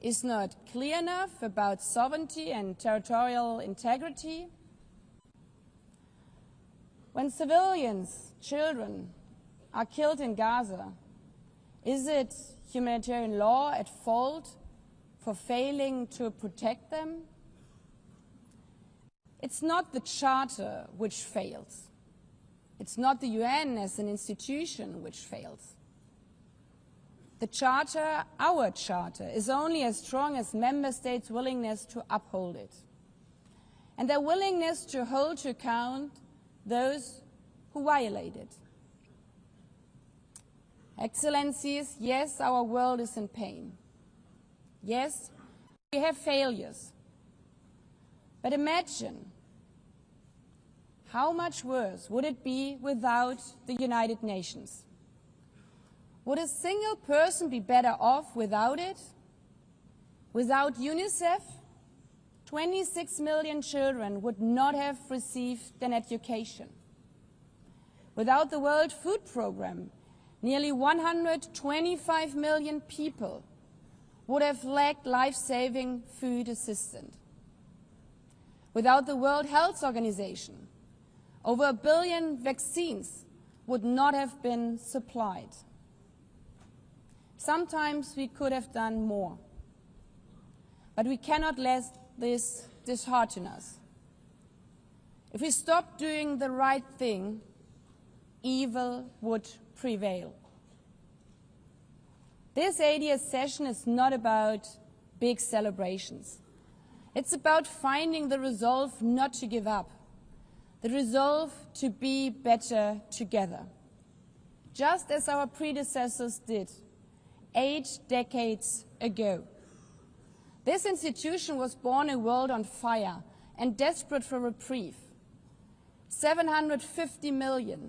is not clear enough about sovereignty and territorial integrity? When civilians, children, are killed in Gaza, is it humanitarian law at fault for failing to protect them? It's not the Charter which fails. It's not the UN as an institution which fails. The Charter, our Charter, is only as strong as member states' willingness to uphold it, and their willingness to hold to account those who violate it. Excellencies, yes, our world is in pain. Yes, we have failures. But imagine how much worse would it be without the United Nations? Would a single person be better off without it? Without UNICEF, 26 million children would not have received an education. Without the World Food Programme, nearly 125 million people would have lacked life-saving food assistance. Without the World Health Organization, over 1 billion vaccines would not have been supplied. Sometimes we could have done more, but we cannot let this dishearten us. If we stop doing the right thing, evil would prevail. This 80th session is not about big celebrations. It's about finding the resolve not to give up, the resolve to be better together, just as our predecessors did 8 decades ago. This institution was born in a world on fire and desperate for reprieve. 750 million,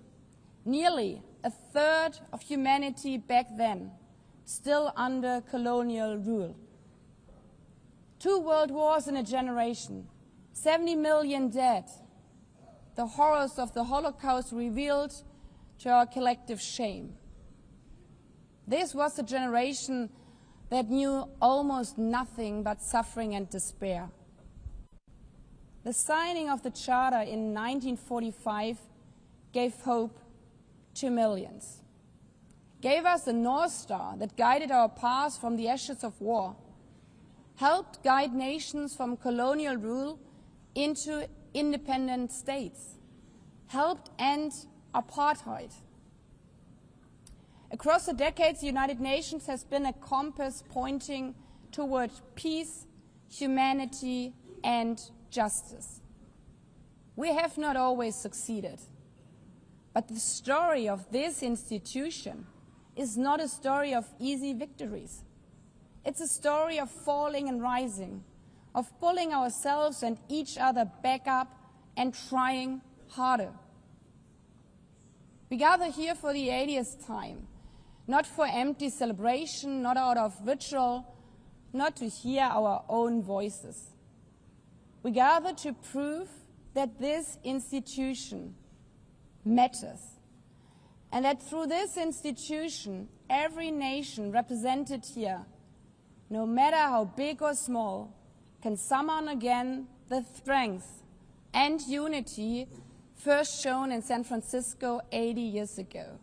nearly a third of humanity back then, still under colonial rule. 2 world wars in a generation, 70 million dead. The horrors of the Holocaust revealed to our collective shame. This was a generation that knew almost nothing but suffering and despair. The signing of the Charter in 1945 gave hope to millions, gave us a North Star that guided our path from the ashes of war, helped guide nations from colonial rule into independent states, helped end apartheid. Across the decades, the United Nations has been a compass pointing toward peace, humanity, and justice. We have not always succeeded, but the story of this institution is not a story of easy victories. It's a story of falling and rising, of pulling ourselves and each other back up and trying harder. We gather here for the 80th time, not for empty celebration, not out of ritual, not to hear our own voices. We gather to prove that this institution matters, and that through this institution, every nation represented here, no matter how big or small, can summon again the strength and unity first shown in San Francisco 80 years ago.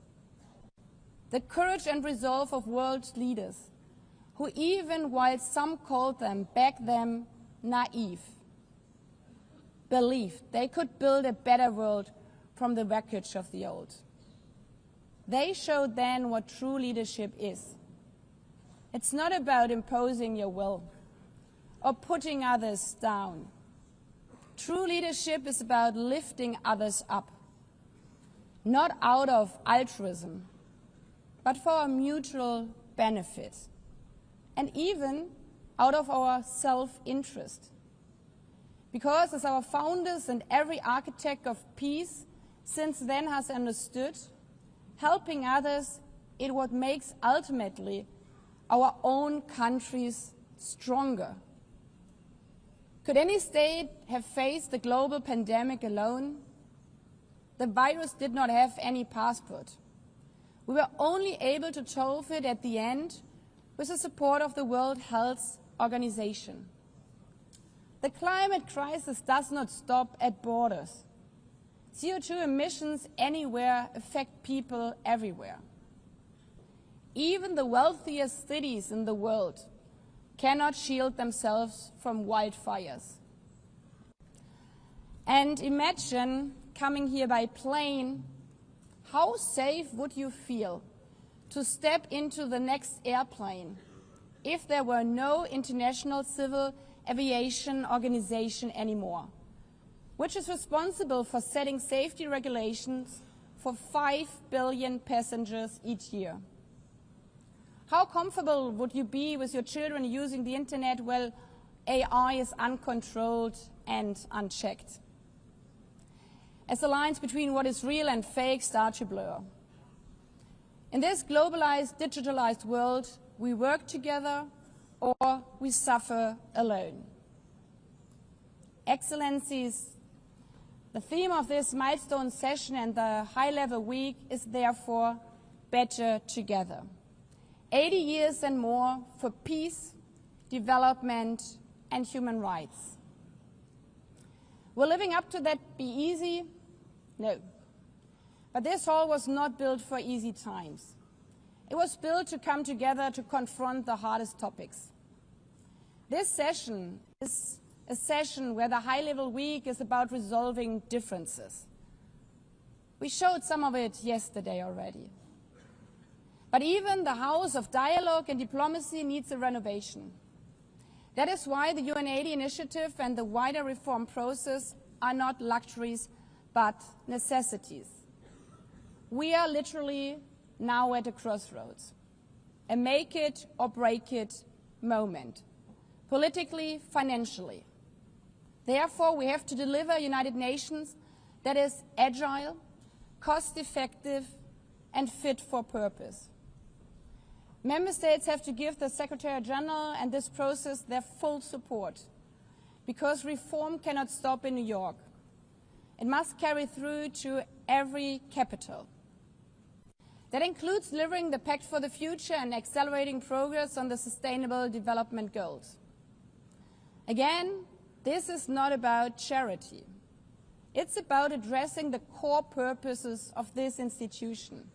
The courage and resolve of world leaders, who even while some called them back then naive, believed they could build a better world from the wreckage of the old. They showed then what true leadership is. It's not about imposing your will or putting others down. True leadership is about lifting others up, not out of altruism, but for our mutual benefit, and even out of our self-interest. Because as our founders and every architect of peace since then has understood, helping others is what makes ultimately our own countries stronger. Could any state have faced the global pandemic alone? The virus did not have any passport. We were only able to solve it at the end with the support of the World Health Organization. The climate crisis does not stop at borders. CO2 emissions anywhere affect people everywhere. Even the wealthiest cities in the world cannot shield themselves from wildfires. And imagine coming here by plane, how safe would you feel to step into the next airplane if there were no International Civil Aviation Organization anymore, which is responsible for setting safety regulations for 5 billion passengers each year? How comfortable would you be with your children using the internet while AI is uncontrolled and unchecked? As the lines between what is real and fake start to blur. In this globalized, digitalized world, we work together or we suffer alone. Excellencies, the theme of this milestone session and the high-level week is therefore better together. 80 years and more for peace, development, and human rights. Will living up to that be easy? No. But this hall was not built for easy times. It was built to come together to confront the hardest topics. This session is a session where the high-level week is about resolving differences. We showed some of it yesterday already. But even the House of Dialogue and Diplomacy needs a renovation. That is why the UNGA initiative and the wider reform process are not luxuries, but necessities. We are literally now at a crossroads, a make it or break it moment, politically, financially. Therefore, we have to deliver a United Nations that is agile, cost-effective, and fit for purpose. Member States have to give the Secretary General and this process their full support, because reform cannot stop in New York. It must carry through to every capital. That includes delivering the Pact for the Future and accelerating progress on the Sustainable Development Goals. Again, this is not about charity. It's about addressing the core purposes of this institution,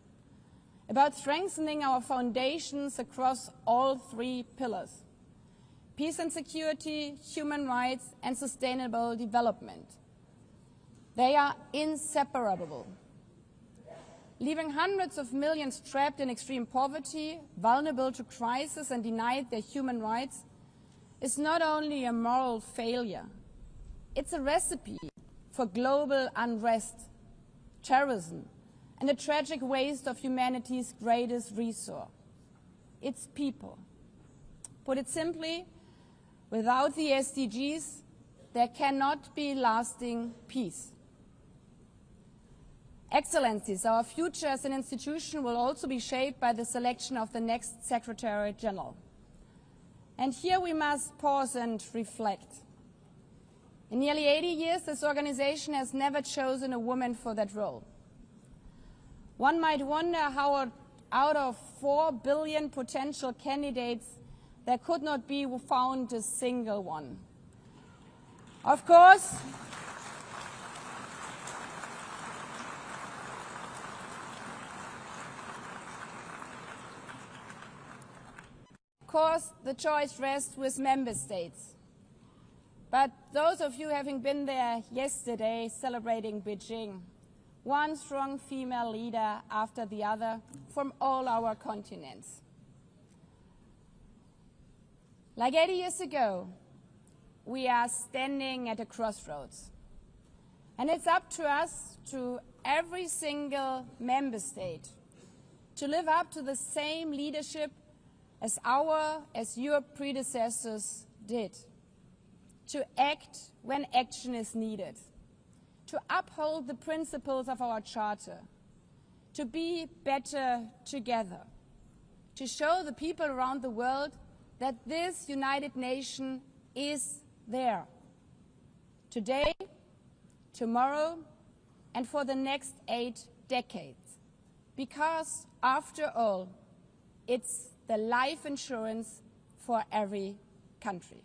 about strengthening our foundations across all 3 pillars: peace and security, human rights, and sustainable development. They are inseparable. Leaving hundreds of millions trapped in extreme poverty, vulnerable to crisis, and denied their human rights is not only a moral failure, it's a recipe for global unrest, terrorism, and a tragic waste of humanity's greatest resource, its people. Put it simply, without the SDGs, there cannot be lasting peace. Excellencies, our future as an institution will also be shaped by the selection of the next Secretary General. And here we must pause and reflect. In nearly 80 years, this organization has never chosen a woman for that role. One might wonder how out of 4 billion potential candidates, there could not be found a single one. Of course, the choice rests with member states. But those of you having been there yesterday celebrating Beijing, one strong female leader after the other from all our continents. Like 80 years ago, we are standing at a crossroads. And it's up to us, to every single member state, to live up to the same leadership as your predecessors did, to act when action is needed, to uphold the principles of our Charter, to be better together, to show the people around the world that this United Nation is there. Today, tomorrow, and for the next 8 decades. Because, after all, it's the life insurance for every country.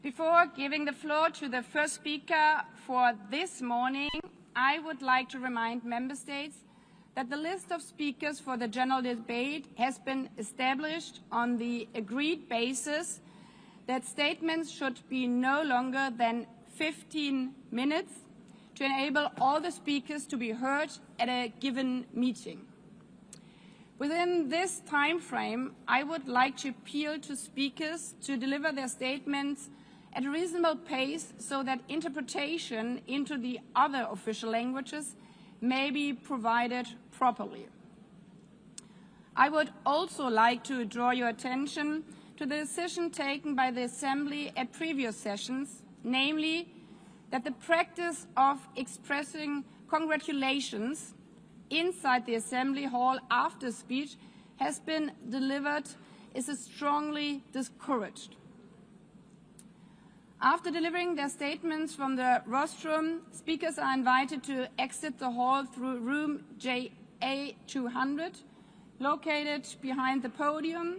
Before giving the floor to the first speaker for this morning, I would like to remind Member States that the list of speakers for the general debate has been established on the agreed basis that statements should be no longer than 15 minutes to enable all the speakers to be heard at a given meeting. Within this time frame, I would like to appeal to speakers to deliver their statements at a reasonable pace so that interpretation into the other official languages may be provided properly. I would also like to draw your attention to the decision taken by the Assembly at previous sessions, namely that the practice of expressing congratulations inside the Assembly Hall after speech has been delivered is strongly discouraged. After delivering their statements from the rostrum, speakers are invited to exit the hall through room JA200, located behind the podium,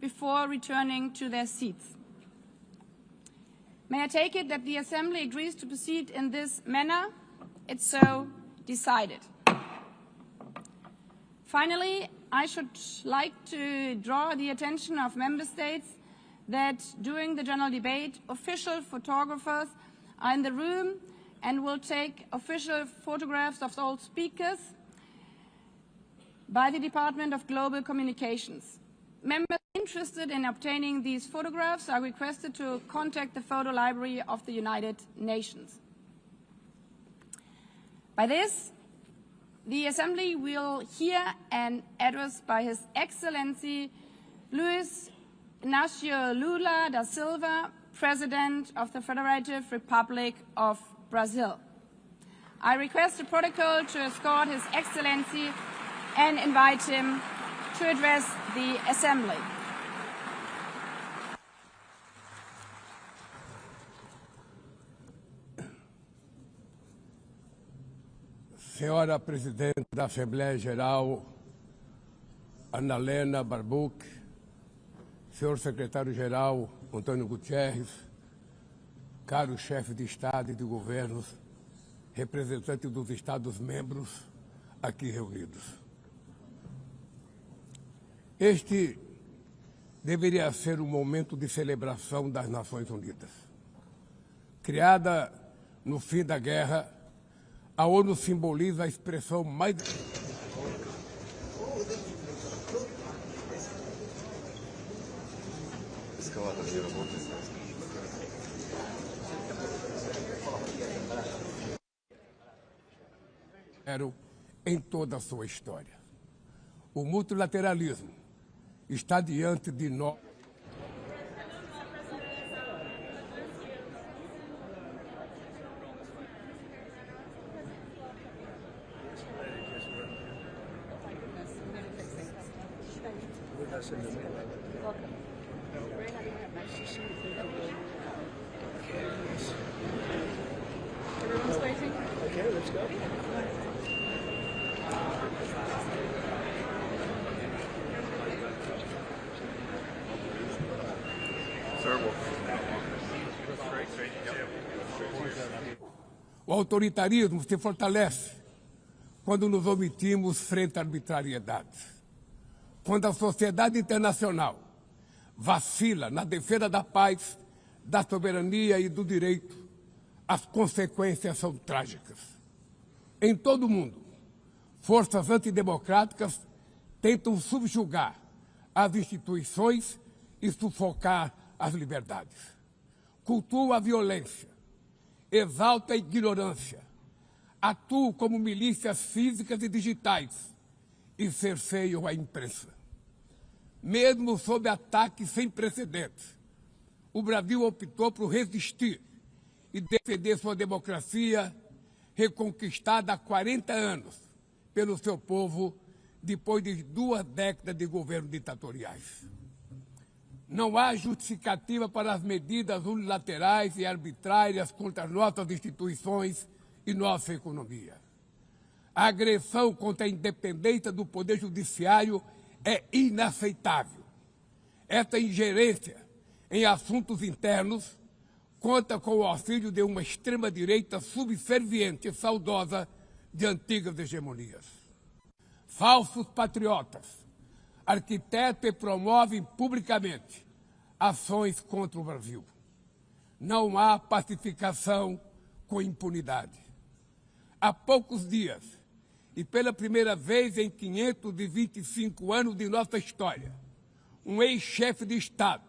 before returning to their seats. May I take it that the Assembly agrees to proceed in this manner? It's so decided. Finally, I should like to draw the attention of Member States that during the general debate, official photographers are in the room and will take official photographs of all speakers by the Department of Global Communications. Members interested in obtaining these photographs are requested to contact the Photo Library of the United Nations. By this, the Assembly will hear an address by His Excellency Luiz Inácio Lula da Silva, President of the Federative Republic of Brazil. I request the protocol to escort His Excellency and invite him to address the Assembly. Senhora Presidente da Assembleia Geral, Ana Helena Barbuc, Senhor Secretário-Geral António Guterres, caros chefes de Estado e de governos, representantes dos Estados-membros aqui reunidos. Este deveria ser um momento de celebração das Nações Unidas. Criada no fim da guerra, a ONU simboliza a expressão mais... em toda a sua história. O multilateralismo está diante de nós. Everyone's waiting? Okay, let's go. O autoritarismo se fortalece quando nos omitimos frente à arbitrariedade. Quando a sociedade internacional vacila na defesa da paz, da soberania e do direito, as consequências são trágicas. Em todo o mundo, forças antidemocráticas tentam subjugar as instituições e sufocar as liberdades. Cultuam a violência, exaltam a ignorância, atuam como milícias físicas e digitais e cerceiam a imprensa. Mesmo sob ataques sem precedentes, o Brasil optou por resistir e defender sua democracia, reconquistada há 40 anos pelo seu povo, depois de 2 décadas de governos ditatoriais. Não há justificativa para as medidas unilaterais e arbitrárias contra nossas instituições e nossa economia. A agressão contra a independência do Poder Judiciário é inaceitável. Esta ingerência em assuntos internos conta com o auxílio de uma extrema-direita subserviente e saudosa de antigas hegemonias. Falsos patriotas arquitetam e promovem publicamente ações contra o Brasil. Não há pacificação com impunidade. Há poucos dias, e pela primeira vez em 525 anos de nossa história, um ex-chefe de Estado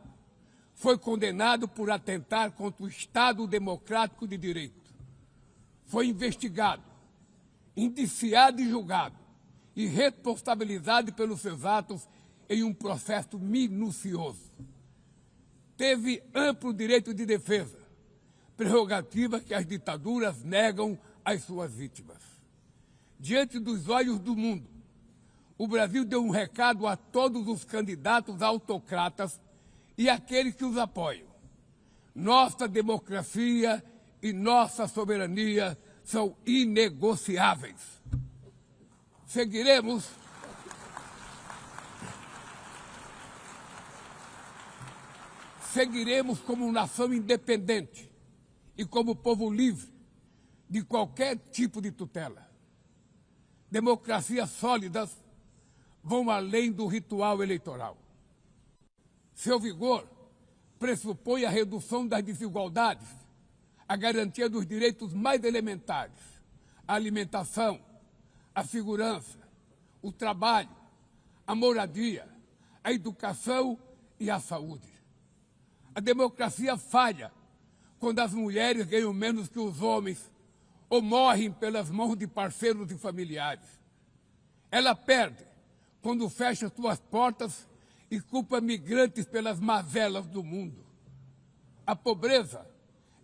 foi condenado por atentar contra o Estado Democrático de Direito. Foi investigado, indiciado e julgado, e responsabilizado pelos seus atos em um processo minucioso. Teve amplo direito de defesa, prerrogativa que as ditaduras negam às suas vítimas. Diante dos olhos do mundo, o Brasil deu um recado a todos os candidatos autocratas e aqueles que os apoiam. Nossa democracia e nossa soberania são inegociáveis. Seguiremos como nação independente e como povo livre de qualquer tipo de tutela. Democracias sólidas vão além do ritual eleitoral. Seu vigor pressupõe a redução das desigualdades, a garantia dos direitos mais elementares, a alimentação, a segurança, o trabalho, a moradia, a educação e a saúde. A democracia falha quando as mulheres ganham menos que os homens ou morrem pelas mãos de parceiros e familiares. Ela perde quando fecha suas portas e culpa migrantes pelas mazelas do mundo. A pobreza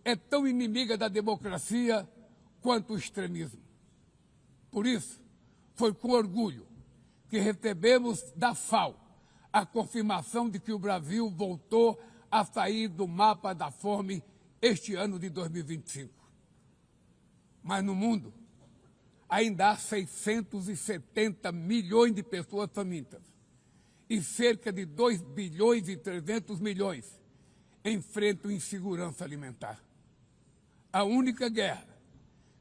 é tão inimiga da democracia quanto o extremismo. Por isso, foi com orgulho que recebemos da FAO a confirmação de que o Brasil voltou a sair do mapa da fome este ano de 2025. Mas no mundo, ainda há 670 milhões de pessoas famintas e cerca de 2 bilhões e 300 milhões enfrentam insegurança alimentar. A única guerra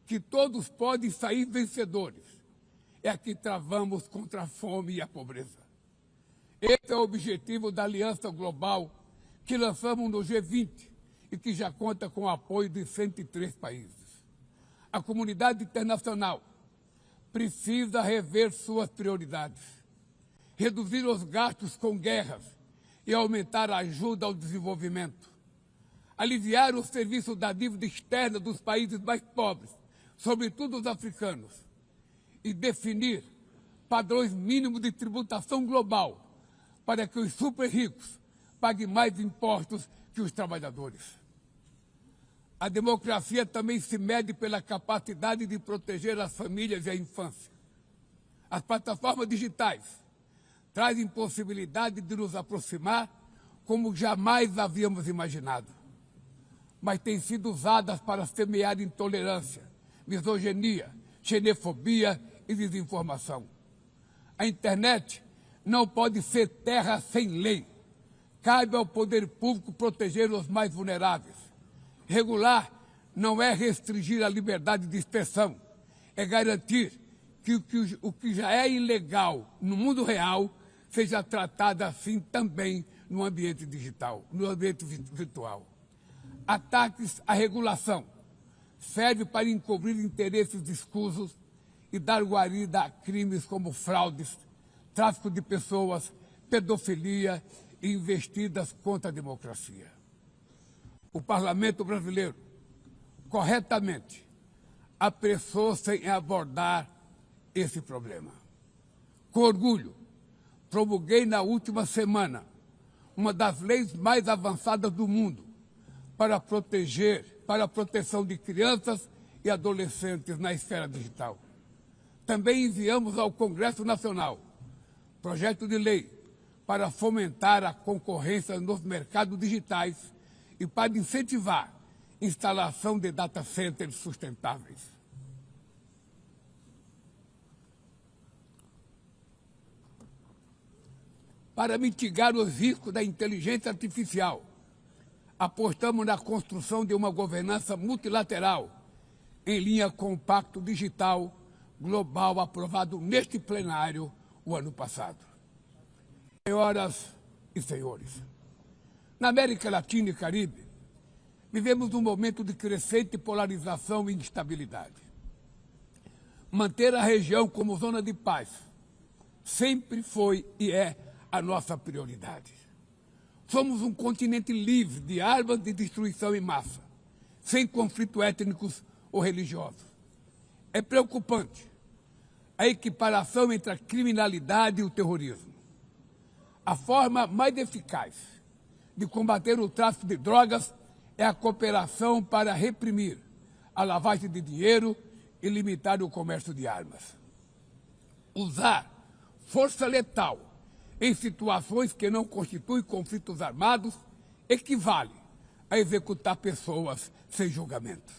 que todos podem sair vencedores é a que travamos contra a fome e a pobreza. Esse é o objetivo da Aliança Global que lançamos no G20 e que já conta com o apoio de 103 países. A comunidade internacional precisa rever suas prioridades, reduzir os gastos com guerras e aumentar a ajuda ao desenvolvimento, aliviar o serviço da dívida externa dos países mais pobres, sobretudo os africanos, e definir padrões mínimos de tributação global para que os super ricos paguem mais impostos que os trabalhadores. A democracia também se mede pela capacidade de proteger as famílias e a infância. As plataformas digitais trazem possibilidade de nos aproximar como jamais havíamos imaginado, mas têm sido usadas para semear intolerância, misoginia, xenofobia e desinformação. A internet não pode ser terra sem lei. Cabe ao poder público proteger os mais vulneráveis. Regular não é restringir a liberdade de expressão, é garantir que o que já é ilegal no mundo real seja tratado assim também no ambiente digital, no ambiente virtual. Ataques à regulação servem para encobrir interesses escusos e dar guarida a crimes como fraudes, tráfico de pessoas, pedofilia e investidas contra a democracia. O parlamento brasileiro, corretamente, apressou-se em abordar esse problema. Com orgulho, promulguei na última semana uma das leis mais avançadas do mundo para a proteção de crianças e adolescentes na esfera digital. Também enviamos ao Congresso Nacional projeto de lei para fomentar a concorrência nos mercados digitais e para incentivar a instalação de data centers sustentáveis. Para mitigar os riscos da inteligência artificial, apostamos na construção de uma governança multilateral em linha com o Pacto Digital Global aprovado neste plenário o ano passado. Senhoras e senhores, na América Latina e Caribe, vivemos um momento de crescente polarização e instabilidade. Manter a região como zona de paz sempre foi e é a nossa prioridade. Somos um continente livre de armas de destruição em massa, sem conflitos étnicos ou religiosos. É preocupante a equiparação entre a criminalidade e o terrorismo. A forma mais eficaz de combater o tráfico de drogas é a cooperação para reprimir a lavagem de dinheiro e limitar o comércio de armas. Usar força letal em situações que não constituem conflitos armados equivale a executar pessoas sem julgamento.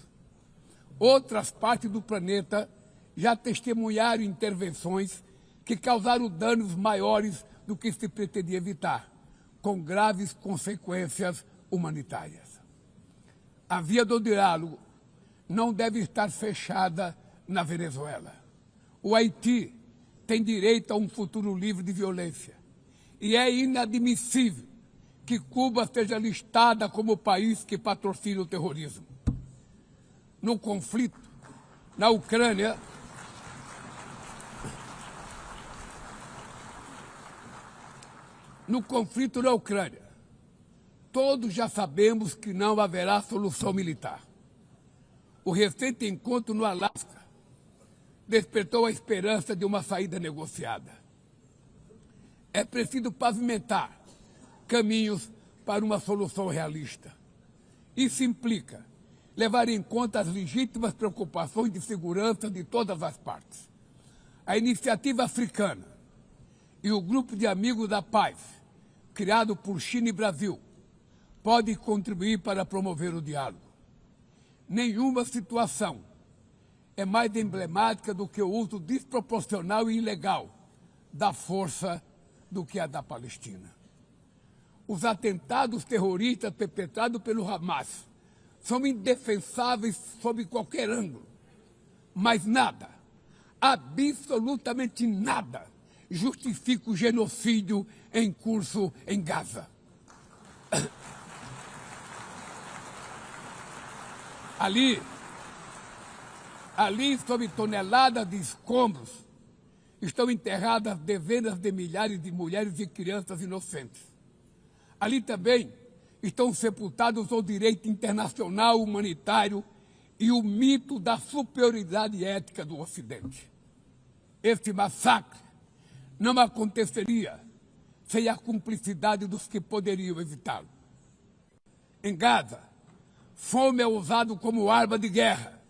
Outras partes do planeta já testemunharam intervenções que causaram danos maiores do que se pretendia evitar, com graves consequências humanitárias. A via do diálogo não deve estar fechada na Venezuela. O Haiti tem direito a um futuro livre de violência e é inadmissível que Cuba seja listada como o país que patrocina o terrorismo. No conflito na Ucrânia, todos já sabemos que não haverá solução militar. O recente encontro no Alasca despertou a esperança de uma saída negociada. É preciso pavimentar caminhos para uma solução realista. Isso implica levar em conta as legítimas preocupações de segurança de todas as partes. A iniciativa africana e o grupo de amigos da paz, criado por China e Brasil, podem contribuir para promover o diálogo. Nenhuma situação é mais emblemática do que o uso desproporcional e ilegal da força do que a da Palestina. Os atentados terroristas perpetrados pelo Hamas são indefensáveis sob qualquer ângulo, mas nada, absolutamente nada, justifica o genocídio em curso em Gaza. Ali, sob toneladas de escombros, estão enterradas dezenas de milhares de mulheres e crianças inocentes. Ali também estão sepultados o direito internacional humanitário e o mito da superioridade ética do Ocidente. Este massacre não aconteceria sem a cumplicidade dos que poderiam evitá-lo. Em Gaza, fome é usado como arma de guerra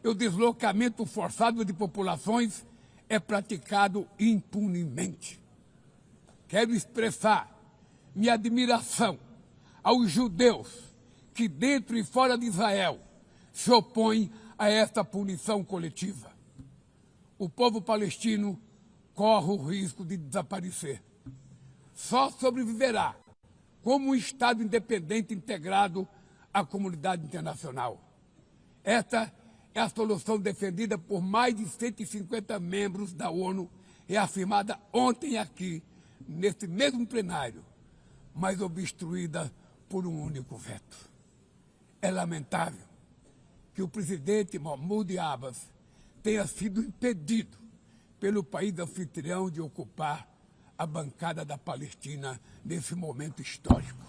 e o deslocamento forçado de populações é praticado impunemente. Quero expressar minha admiração aos judeus que, dentro e fora de Israel, se opõem a esta punição coletiva. O povo palestino corre o risco de desaparecer. Só sobreviverá como um Estado independente integrado à comunidade internacional. Esta é a solução defendida por mais de 150 membros da ONU e afirmada ontem aqui, neste mesmo plenário, mas obstruída por um único veto. É lamentável que o presidente Mahmoud Abbas tenha sido impedido pelo país anfitrião de ocupar a bancada da Palestina nesse momento histórico.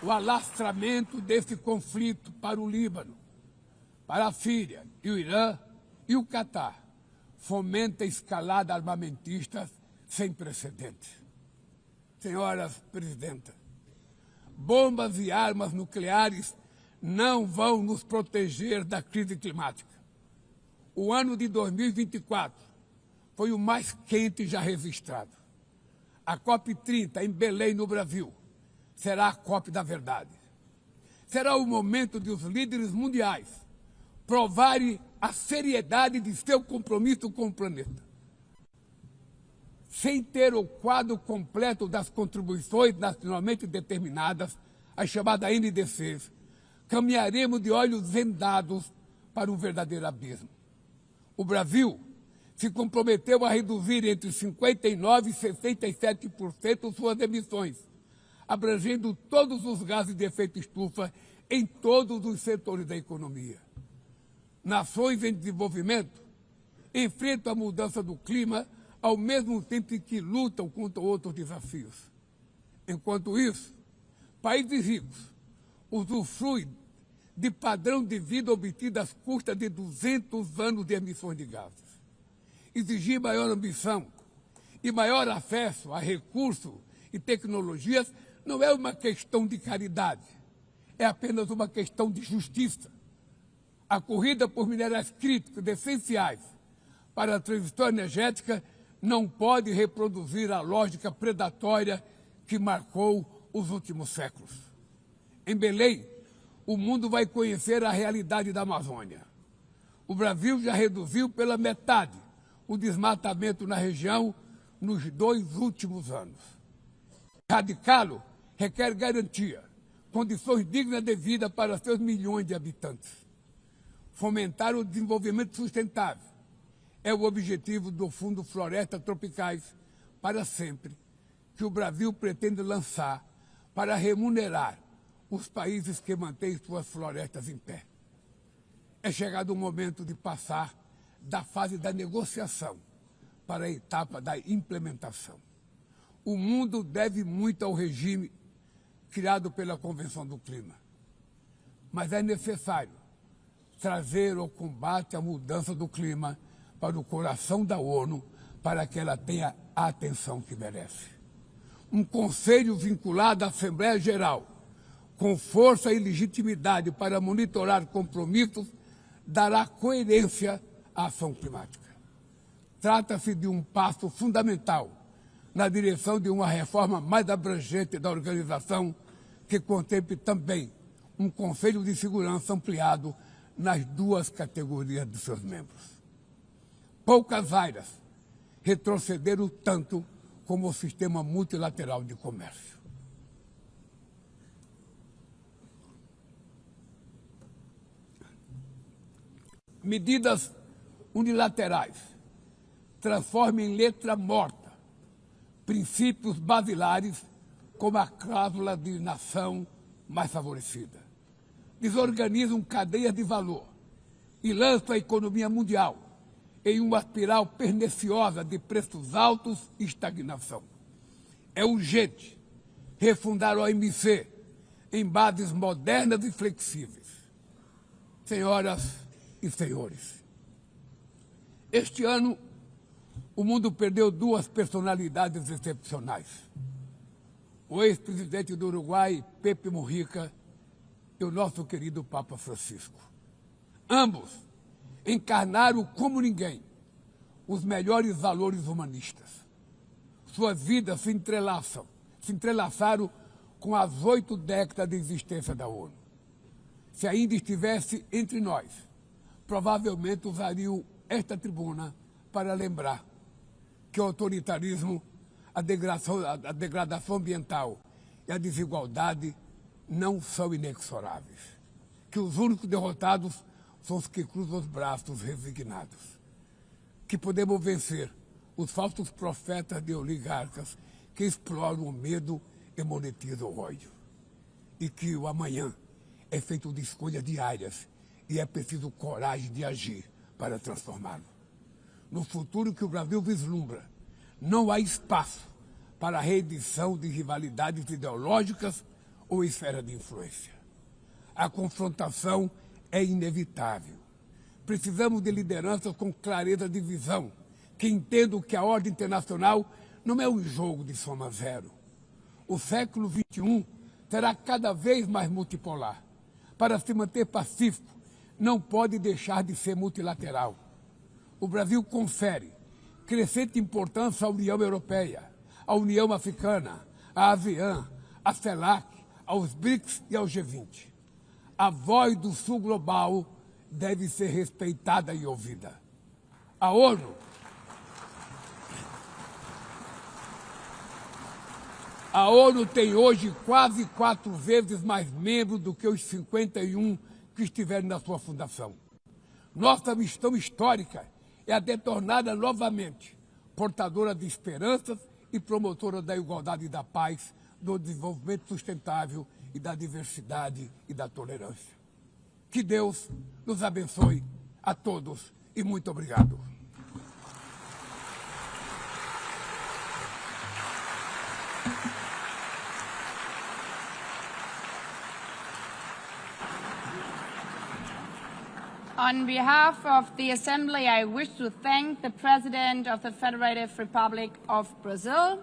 O alastramento desse conflito para o Líbano para a Síria e o Irã e o Qatar fomenta a escalada armamentista sem precedentes. Senhoras presidentas, bombas e armas nucleares não vão nos proteger da crise climática. O ano de 2024 foi o mais quente já registrado. A COP30 em Belém, no Brasil, será a COP da verdade. Será o momento de os líderes mundiais provarem a seriedade de seu compromisso com o planeta. Sem ter o quadro completo das contribuições nacionalmente determinadas, as chamadas NDCs, caminharemos de olhos vendados para um verdadeiro abismo. O Brasil se comprometeu a reduzir entre 59% e 67% suas emissões, abrangendo todos os gases de efeito estufa em todos os setores da economia. Nações em desenvolvimento enfrentam a mudança do clima ao mesmo tempo que lutam contra outros desafios. Enquanto isso, países ricos usufruem de padrão de vida obtido às custas de 200 anos de emissões de gases. Exigir maior ambição e maior acesso a recursos e tecnologias não é uma questão de caridade, é apenas uma questão de justiça. A corrida por minerais críticos essenciais para a transição energética não pode reproduzir a lógica predatória que marcou os últimos séculos. Em Belém, o mundo vai conhecer a realidade da Amazônia. O Brasil já reduziu pela metade o desmatamento na região nos 2 últimos anos. Erradicá-lo requer garantia, condições dignas de vida para seus milhões de habitantes. Fomentar o desenvolvimento sustentável é o objetivo do Fundo Florestas Tropicais para Sempre, que o Brasil pretende lançar para remunerar os países que mantêm suas florestas em pé. É chegado o momento de passar da fase da negociação para a etapa da implementação. O mundo deve muito ao regime criado pela Convenção do Clima, mas é necessário trazer o combate à mudança do clima para o coração da ONU, para que ela tenha a atenção que merece. Um conselho vinculado à Assembleia Geral, com força e legitimidade para monitorar compromissos, dará coerência à ação climática. Trata-se de um passo fundamental na direção de uma reforma mais abrangente da organização, que contemple também um Conselho de Segurança ampliado nas 2 categorias de seus membros. Poucas áreas retrocederam tanto como o sistema multilateral de comércio. Medidas unilaterais transformam em letra morta princípios basilares como a cláusula de nação mais favorecida. Desorganizam cadeias de valor e lançam a economia mundial em uma espiral perniciosa de preços altos e estagnação. É urgente refundar a OMC em bases modernas e flexíveis. Senhoras e senhores, este ano o mundo perdeu 2 personalidades excepcionais. O ex-presidente do Uruguai, Pepe Mujica, e o nosso querido Papa Francisco. Ambos encarnaram como ninguém os melhores valores humanistas. Suas vidas se entrelaçaram com as 8 décadas de existência da ONU. Se ainda estivesse entre nós, provavelmente usariam esta tribuna para lembrar que o autoritarismo, a degradação ambiental e a desigualdade não são inexoráveis. Que os únicos derrotados são os que cruzam os braços resignados. Que podemos vencer os falsos profetas de oligarcas que exploram o medo e monetizam o ódio. E que o amanhã é feito de escolhas diárias e é preciso coragem de agir para transformá-lo. No futuro que o Brasil vislumbra, não há espaço para a reedição de rivalidades ideológicas ou esfera de influência. A confrontação é inevitável. Precisamos de lideranças com clareza de visão, que entendam que a ordem internacional não é um jogo de soma zero. O século XXI será cada vez mais multipolar. Para se manter pacífico, não pode deixar de ser multilateral. O Brasil confere crescente importância à União Europeia, à União Africana, à ASEAN, à CELAC, aos BRICS e ao G20. A voz do Sul global deve ser respeitada e ouvida. A ONU tem hoje quase 4 vezes mais membros do que os 51 que estiveram na sua fundação. Nossa missão histórica é a de torná-la novamente portadora de esperanças e promotora da igualdade e da paz, do desenvolvimento sustentável e da diversidade e da tolerância. Que Deus nos abençoe a todos e muito obrigado. On behalf of the Assembly, I wish to thank the President of the Federative Republic of Brazil,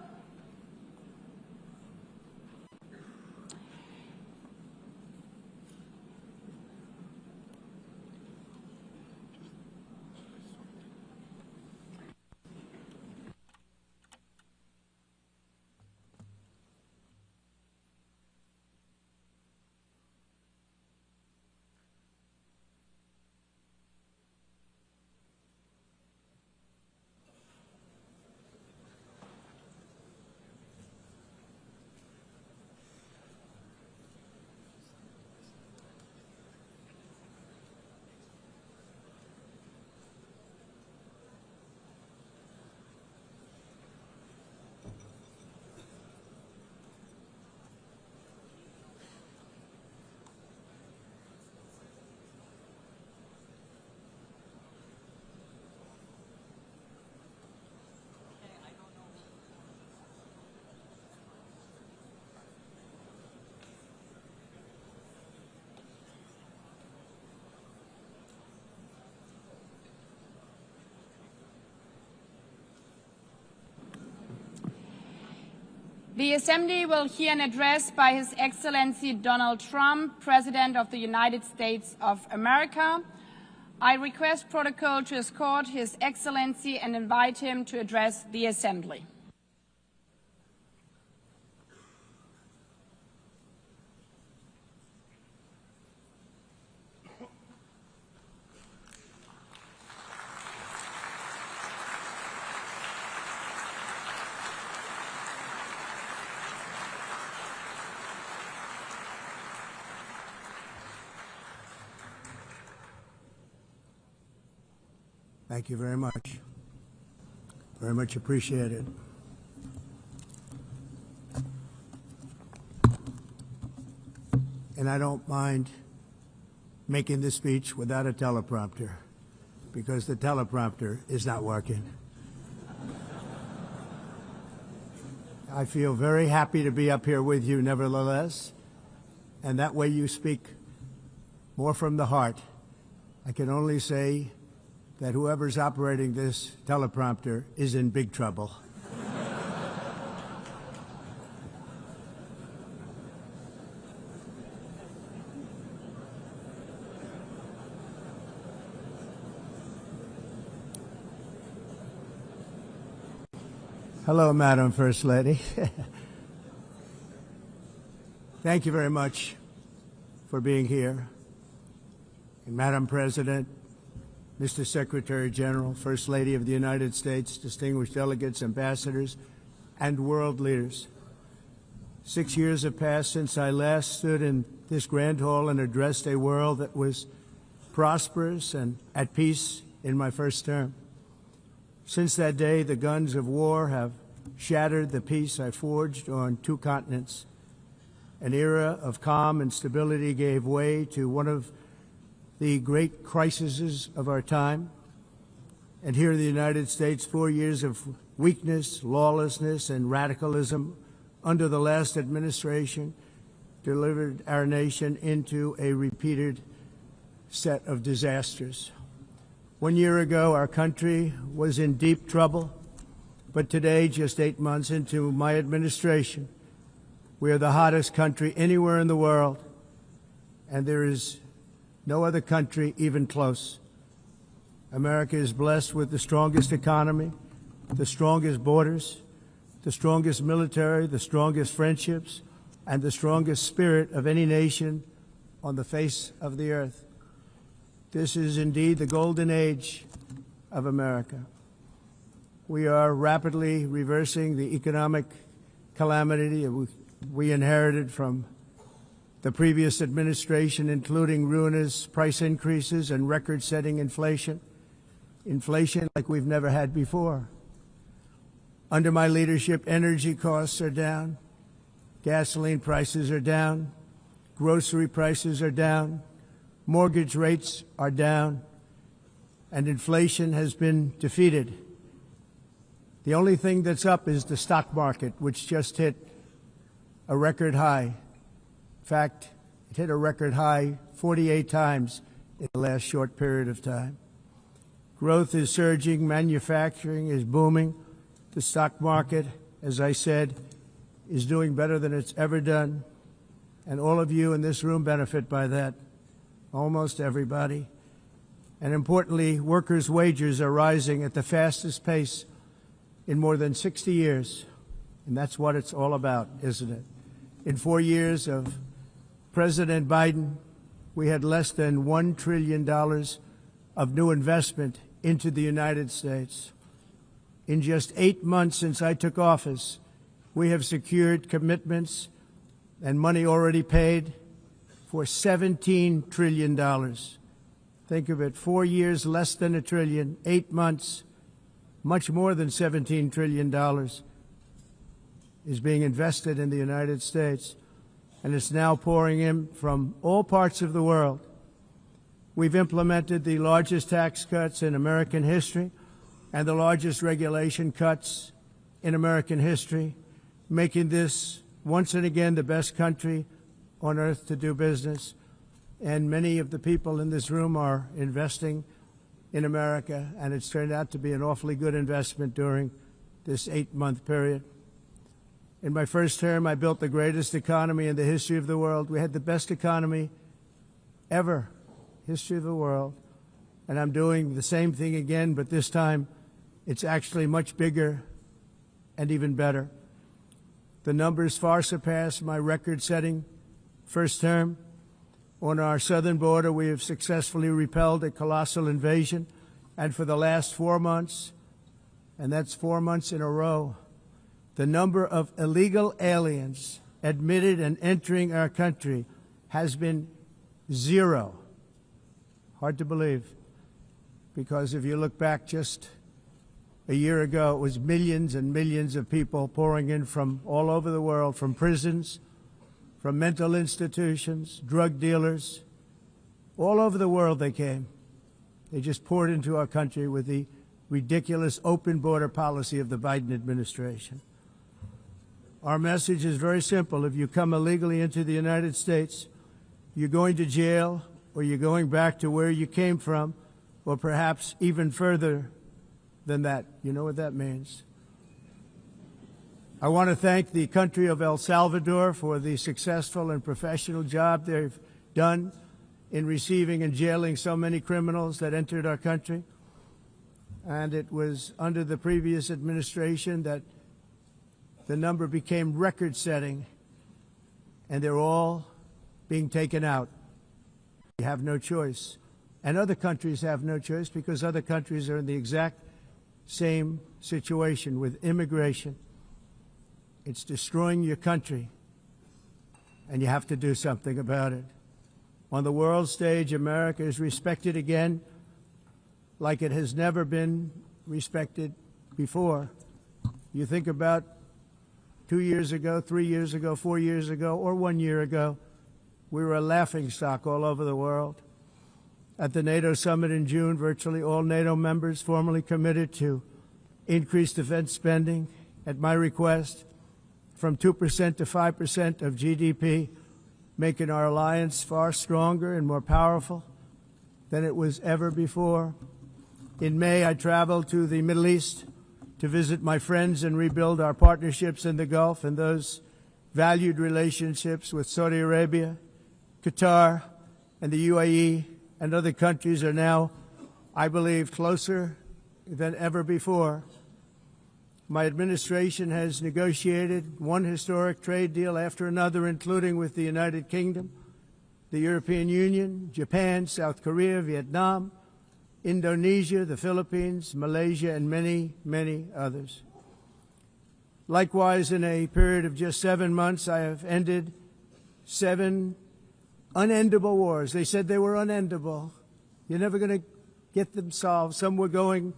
the Assembly will hear an address by His Excellency Donald Trump, President of the United States of America. I request protocol to escort His Excellency and invite him to address the Assembly. Thank you very much. Very much appreciated. And I don't mind making this speech without a teleprompter, because the teleprompter is not working. I feel very happy to be up here with you nevertheless, and that way you speak more from the heart. I can only say that whoever's operating this teleprompter is in big trouble. Hello, Madam First Lady. Thank you very much for being here. And Madam President, Mr. Secretary General, First Lady of the United States, distinguished delegates, ambassadors, and world leaders. 6 years have passed since I last stood in this grand hall and addressed a world that was prosperous and at peace in my first term. Since that day, the guns of war have shattered the peace I forged on 2 continents. An era of calm and stability gave way to one of the great crises of our time. And here in the United States, 4 years of weakness, lawlessness, and radicalism under the last administration delivered our nation into a repeated set of disasters. 1 year ago, our country was in deep trouble, but today, just 8 months into my administration, we are the hottest country anywhere in the world, and there is no other country even close. America is blessed with the strongest economy, the strongest borders, the strongest military, the strongest friendships, and the strongest spirit of any nation on the face of the earth. This is indeed the golden age of America. We are rapidly reversing the economic calamity we inherited from the previous administration, including ruinous price increases and record-setting inflation. Inflation like we've never had before. Under my leadership, energy costs are down, gasoline prices are down, grocery prices are down, mortgage rates are down, and inflation has been defeated. The only thing that's up is the stock market, which just hit a record high. In fact, it hit a record high 48 times in the last short period of time. Growth is surging, manufacturing is booming. The stock market, as I said, is doing better than it's ever done. And all of you in this room benefit by that, almost everybody. And importantly, workers' wages are rising at the fastest pace in more than 60 years. And that's what it's all about, isn't it? In 4 years of President Biden, we had less than $1 trillion of new investment into the United States. In just 8 months since I took office, we have secured commitments and money already paid for $17 trillion. Think of it, 4 years, less than $1 trillion, 8 months, much more than $17 trillion is being invested in the United States, and it's now pouring in from all parts of the world. We've implemented the largest tax cuts in American history and the largest regulation cuts in American history, making this once and again the best country on earth to do business. And many of the people in this room are investing in America, and it's turned out to be an awfully good investment during this 8-month period. In my first term, I built the greatest economy in the history of the world. We had the best economy ever, history of the world. And I'm doing the same thing again, but this time it's actually much bigger and even better. The numbers far surpass my record-setting first term. On our southern border, we have successfully repelled a colossal invasion. And for the last 4 months, and that's 4 months in a row, the number of illegal aliens admitted and entering our country has been 0. Hard to believe, because if you look back just a year ago, it was millions and millions of people pouring in from all over the world, from prisons, from mental institutions, drug dealers. All over the world they came. They just poured into our country with the ridiculous open border policy of the Biden administration. Our message is very simple. If you come illegally into the United States, you're going to jail, or you're going back to where you came from, or perhaps even further than that. You know what that means. I want to thank the country of El Salvador for the successful and professional job they've done in receiving and jailing so many criminals that entered our country. And it was under the previous administration that the number became record-setting, and they're all being taken out. We have no choice. And other countries have no choice, because other countries are in the exact same situation with immigration. It's destroying your country, and you have to do something about it. On the world stage, America is respected again like it has never been respected before. You think about 2 years ago, 3 years ago, 4 years ago, or 1 year ago, we were a laughingstock all over the world. At the NATO summit in June, virtually all NATO members formally committed to increase defense spending at my request from 2% to 5% of GDP, making our alliance far stronger and more powerful. than it was ever before. In May, I traveled to the Middle East to visit my friends and rebuild our partnerships in the Gulf, and those valued relationships with Saudi Arabia, Qatar, and the UAE and other countries are now, I believe, closer than ever before. My administration has negotiated one historic trade deal after another, including with the United Kingdom, the European Union, Japan, South Korea, Vietnam, Indonesia, the Philippines, Malaysia, and many, many others. Likewise, in a period of just 7 months, I have ended 7 unendable wars. They said they were unendable. You're never going to get them solved. Some were going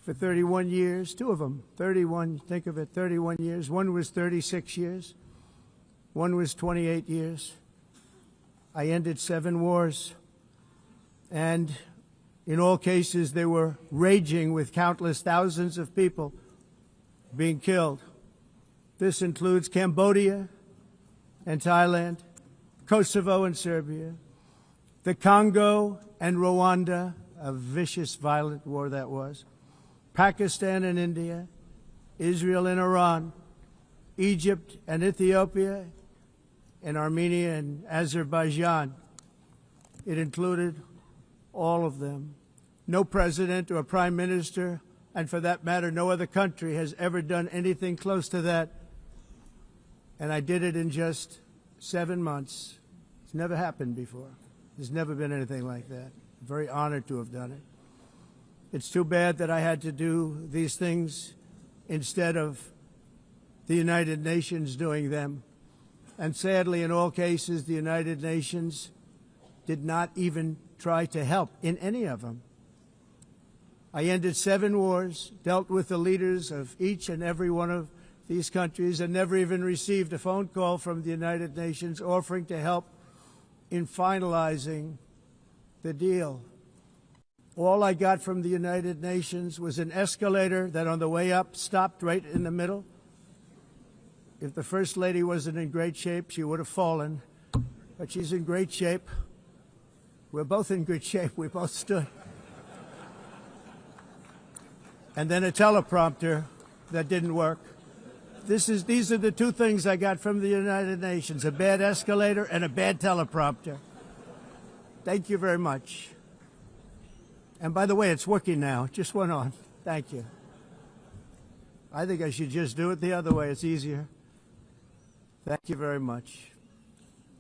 for 31 years, 2 of them, 31, think of it, 31 years. One was 36 years. One was 28 years. I ended 7 wars. And in all cases, they were raging with countless thousands of people being killed. This includes Cambodia and Thailand, Kosovo and Serbia, the Congo and Rwanda, a vicious, violent war that was, Pakistan and India, Israel and Iran, Egypt and Ethiopia, and Armenia and Azerbaijan. It included all of them. No president or prime minister, and for that matter, no other country has ever done anything close to that. And I did it in just 7 months. It's never happened before. There's never been anything like that. I'm very honored to have done it. It's too bad that I had to do these things instead of the United Nations doing them. And sadly, in all cases, the United Nations did not even try to help in any of them. I ended 7 wars, dealt with the leaders of each and every one of these countries, and never even received a phone call from the United Nations offering to help in finalizing the deal. All I got from the United Nations was an escalator that on the way up stopped right in the middle. If the First Lady wasn't in great shape, she would have fallen. But she's in great shape. We're both in good shape. We both stood. And then a teleprompter that didn't work. These are the 2 things I got from the United Nations, a bad escalator and a bad teleprompter. Thank you very much. And by the way, it's working now. It just went on. Thank you. I think I should just do it the other way. It's easier. Thank you very much.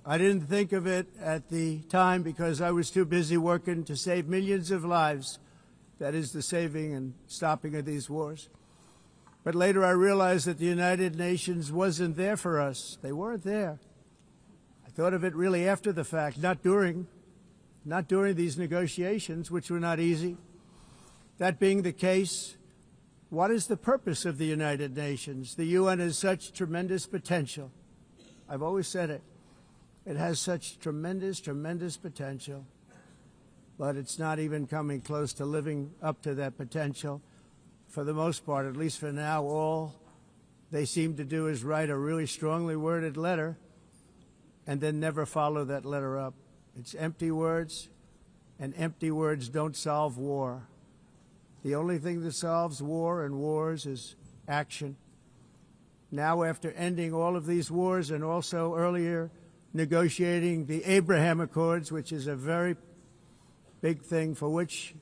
I didn't think of it at the time because I was too busy working to save millions of lives. That is the saving and stopping of these wars. But later I realized that the United Nations wasn't there for us. They weren't there. I thought of it really after the fact, not during these negotiations, which were not easy. That being the case, what is the purpose of the United Nations? The UN has such tremendous potential. I've always said it. It has such tremendous, tremendous potential, but it's not even coming close to living up to that potential. For the most part, at least for now, all they seem to do is write a really strongly worded letter and then never follow that letter up. It's empty words, and empty words don't solve war. The only thing that solves war and wars is action. Now, after ending all of these wars and also earlier negotiating the Abraham Accords, which is a very big thing for which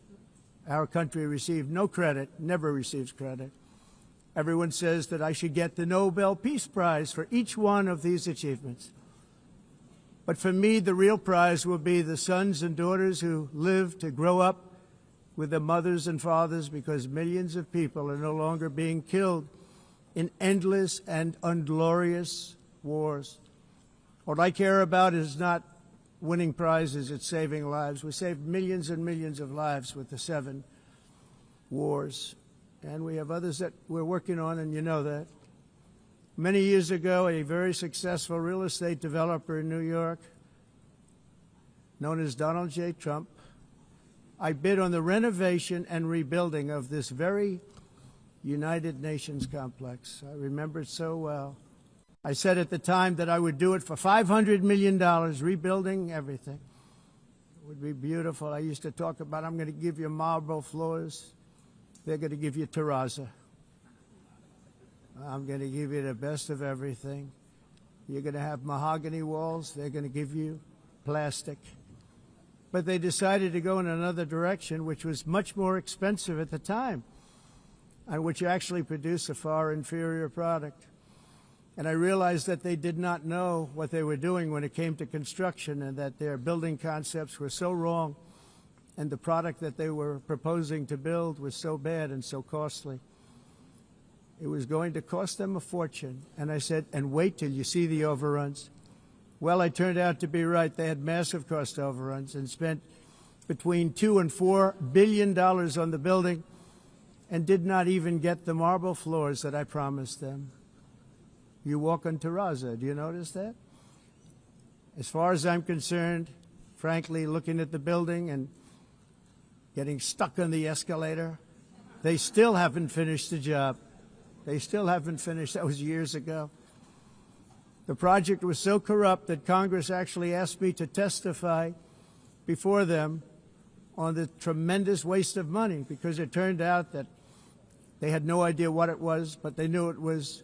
our country received no credit, never receives credit. Everyone says that I should get the Nobel Peace Prize for each one of these achievements. But for me, the real prize will be the sons and daughters who live to grow up with their mothers and fathers, because millions of people are no longer being killed in endless and unglorious wars. What I care about is not winning prizes, it's saving lives. We saved millions and millions of lives with the 7 wars. And we have others that we're working on, and you know that. Many years ago, a very successful real estate developer in New York, known as Donald J. Trump, I bid on the renovation and rebuilding of this very United Nations complex. I remember it so well. I said at the time that I would do it for $500 million, rebuilding everything. would be beautiful. I used to talk about, I'm going to give you marble floors. They're going to give you terrazzo. I'm going to give you the best of everything. You're going to have mahogany walls. They're going to give you plastic. But they decided to go in another direction, which was much more expensive at the time, and which actually produced a far inferior product. And I realized that they did not know what they were doing when it came to construction, and that their building concepts were so wrong, and the product that they were proposing to build was so bad and so costly. It was going to cost them a fortune. And I said, and wait till you see the overruns. Well, I turned out to be right. They had massive cost overruns and spent between $2 and $4 billion on the building and did not even get the marble floors that I promised them. You walk on terrazzo. Do you notice that? As far as I'm concerned, frankly, looking at the building and getting stuck on the escalator, they still haven't finished the job. They still haven't finished. That was years ago. The project was so corrupt that Congress actually asked me to testify before them on the tremendous waste of money, because it turned out that they had no idea what it was, but they knew it was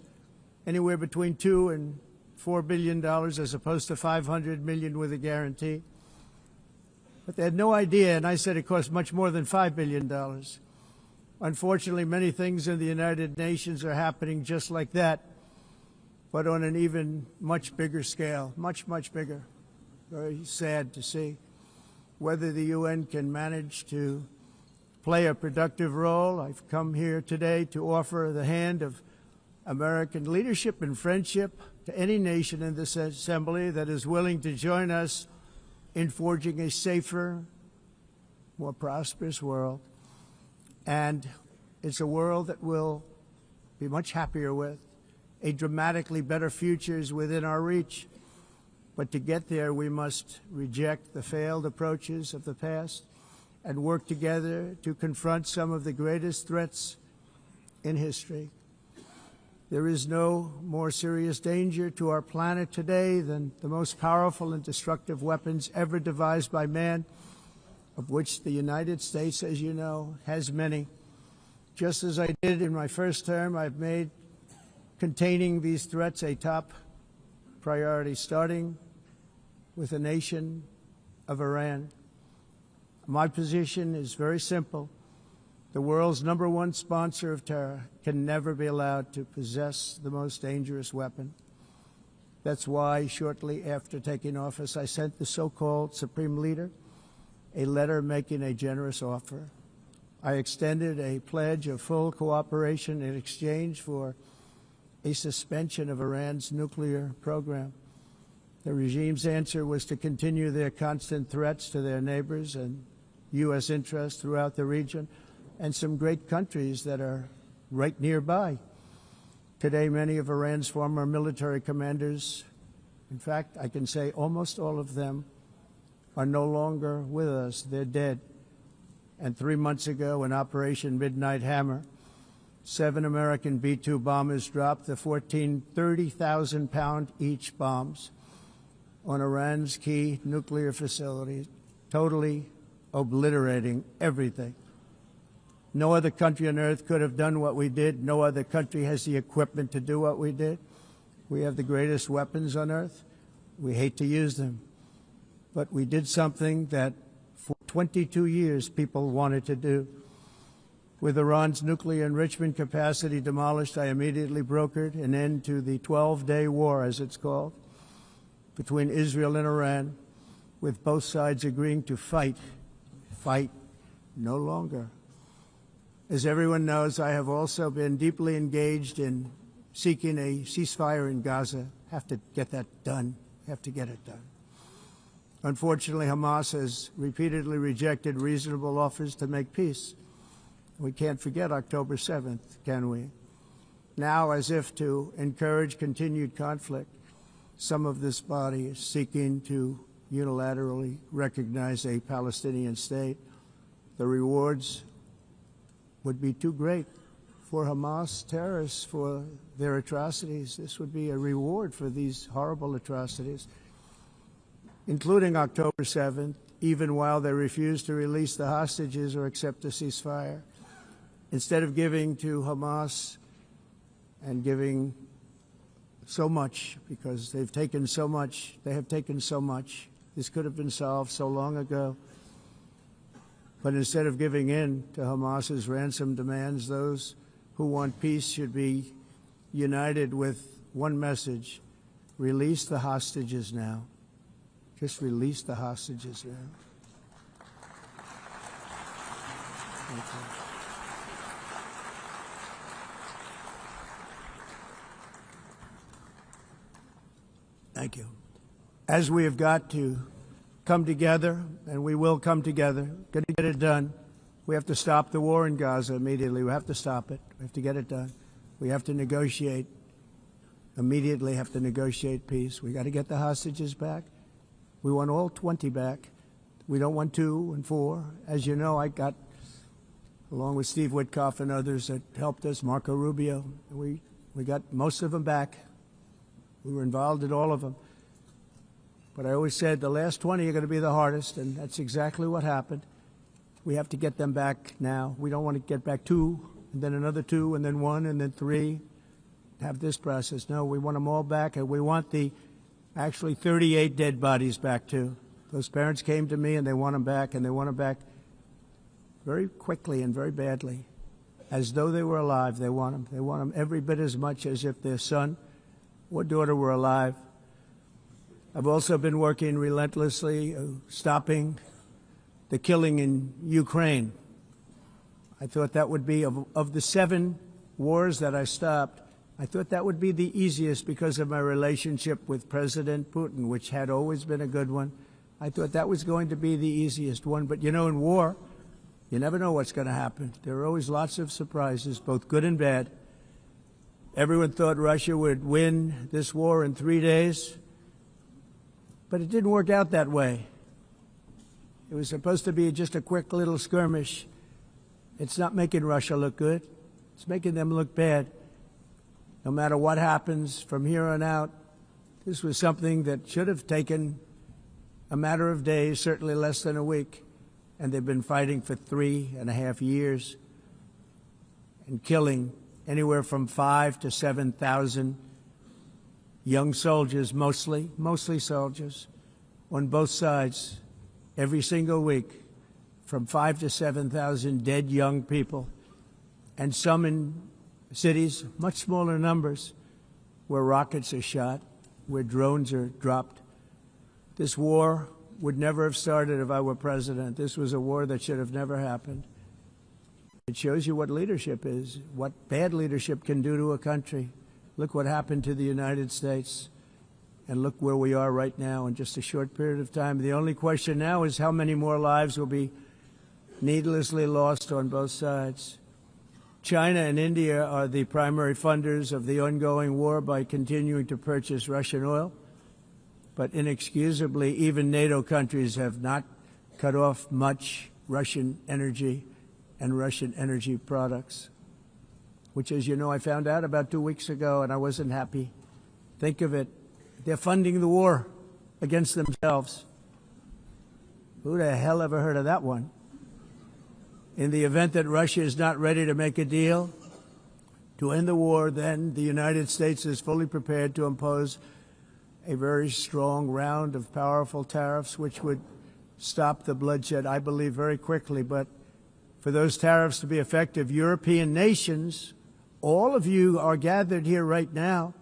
anywhere between $2 and $4 billion as opposed to $500 million with a guarantee. But they had no idea, and I said it cost much more than $5 billion. Unfortunately, many things in the United Nations are happening just like that, but on an even much bigger scale, much, much bigger. Very sad to see. Whether the UN can manage to play a productive role, I've come here today to offer the hand of American leadership and friendship to any nation in this assembly that is willing to join us in forging a safer, more prosperous world. And it's a world that we'll be much happier with. A dramatically better future is within our reach. But to get there, we must reject the failed approaches of the past and work together to confront some of the greatest threats in history. There is no more serious danger to our planet today than the most powerful and destructive weapons ever devised by man, of which the United States, as you know, has many. Just as I did in my first term, I've made containing these threats a top priority, starting with the nation of Iran. My position is very simple. The world's #1 sponsor of terror can never be allowed to possess the most dangerous weapon. That's why, shortly after taking office, I sent the so-called Supreme Leader a letter making a generous offer. I extended a pledge of full cooperation in exchange for a suspension of Iran's nuclear program. The regime's answer was to continue their constant threats to their neighbors and U.S. interests throughout the region and some great countries that are right nearby. Today, many of Iran's former military commanders, in fact, I can say almost all of them, are no longer with us. They're dead. And 3 months ago, in Operation Midnight Hammer, 7 American B-2 bombers dropped the 14 30,000-pound each bombs on Iran's key nuclear facilities, totally obliterating everything. No other country on earth could have done what we did. No other country has the equipment to do what we did. We have the greatest weapons on earth. We hate to use them. But we did something that for 22 years people wanted to do. With Iran's nuclear enrichment capacity demolished, I immediately brokered an end to the 12-day war, as it's called, between Israel and Iran, with both sides agreeing to fight no longer. As everyone knows, I have also been deeply engaged in seeking a ceasefire in Gaza. Have to get that done. Have to get it done. Unfortunately, Hamas has repeatedly rejected reasonable offers to make peace. We can't forget October 7th, can we? Now, as if to encourage continued conflict, some of this body is seeking to unilaterally recognize a Palestinian state. The rewards would be too great for Hamas terrorists for their atrocities. This would be a reward for these horrible atrocities, including October 7th, even while they refuse to release the hostages or accept a ceasefire. Instead of giving to Hamas and giving so much, because they've taken so much, they have taken so much. This could have been solved so long ago. But instead of giving in to Hamas's ransom demands, those who want peace should be united with one message: release the hostages now. Just release the hostages now. Thank you. Thank you. As we have got to come together, and we will come together, going to get it done. We have to stop the war in Gaza immediately. We have to stop it. We have to get it done. We have to negotiate, immediately have to negotiate peace. We got to get the hostages back. We want all 20 back. We don't want 2 and 4. As you know, I got, along with Steve Witkoff and others that helped us, Marco Rubio, we got most of them back. We were involved in all of them. But I always said the last 20 are going to be the hardest, and that's exactly what happened. We have to get them back now. We don't want to get back 2, and then another 2, and then 1, and then 3. Have this process. No, we want them all back, and we want the actually 38 dead bodies back too. Those parents came to me, and they want them back, and they want them back very quickly and very badly, as though they were alive. They want them. They want them every bit as much as if their son or daughter were alive. I've also been working relentlessly, stopping the killing in Ukraine. I thought that would be, of the 7 wars that I stopped, I thought that would be the easiest because of my relationship with President Putin, which had always been a good one. I thought that was going to be the easiest one. But, you know, in war, you never know what's going to happen. There are always lots of surprises, both good and bad. Everyone thought Russia would win this war in 3 days, but it didn't work out that way. It was supposed to be just a quick little skirmish. It's not making Russia look good. It's making them look bad. No matter what happens from here on out, this was something that should have taken a matter of days, certainly less than a week, and they've been fighting for 3.5 years and killing anywhere from 5,000 to 7,000 young soldiers, mostly soldiers, on both sides, every single week, from 5,000 to 7,000 dead young people, and some in cities, much smaller numbers, where rockets are shot, where drones are dropped. This war would never have started if I were president. This was a war that should have never happened. It shows you what leadership is, what bad leadership can do to a country. Look what happened to the United States, and look where we are right now in just a short period of time. The only question now is how many more lives will be needlessly lost on both sides. China and India are the primary funders of the ongoing war by continuing to purchase Russian oil. But inexcusably, even NATO countries have not cut off much Russian energy and Russian energy products, which, as you know, I found out about 2 weeks ago, and I wasn't happy. Think of it. They're funding the war against themselves. Who the hell ever heard of that one? In the event that Russia is not ready to make a deal to end the war, then the United States is fully prepared to impose a very strong round of powerful tariffs, which would stop the bloodshed, I believe, very quickly. But for those tariffs to be effective, European nations, all of you are gathered here right now,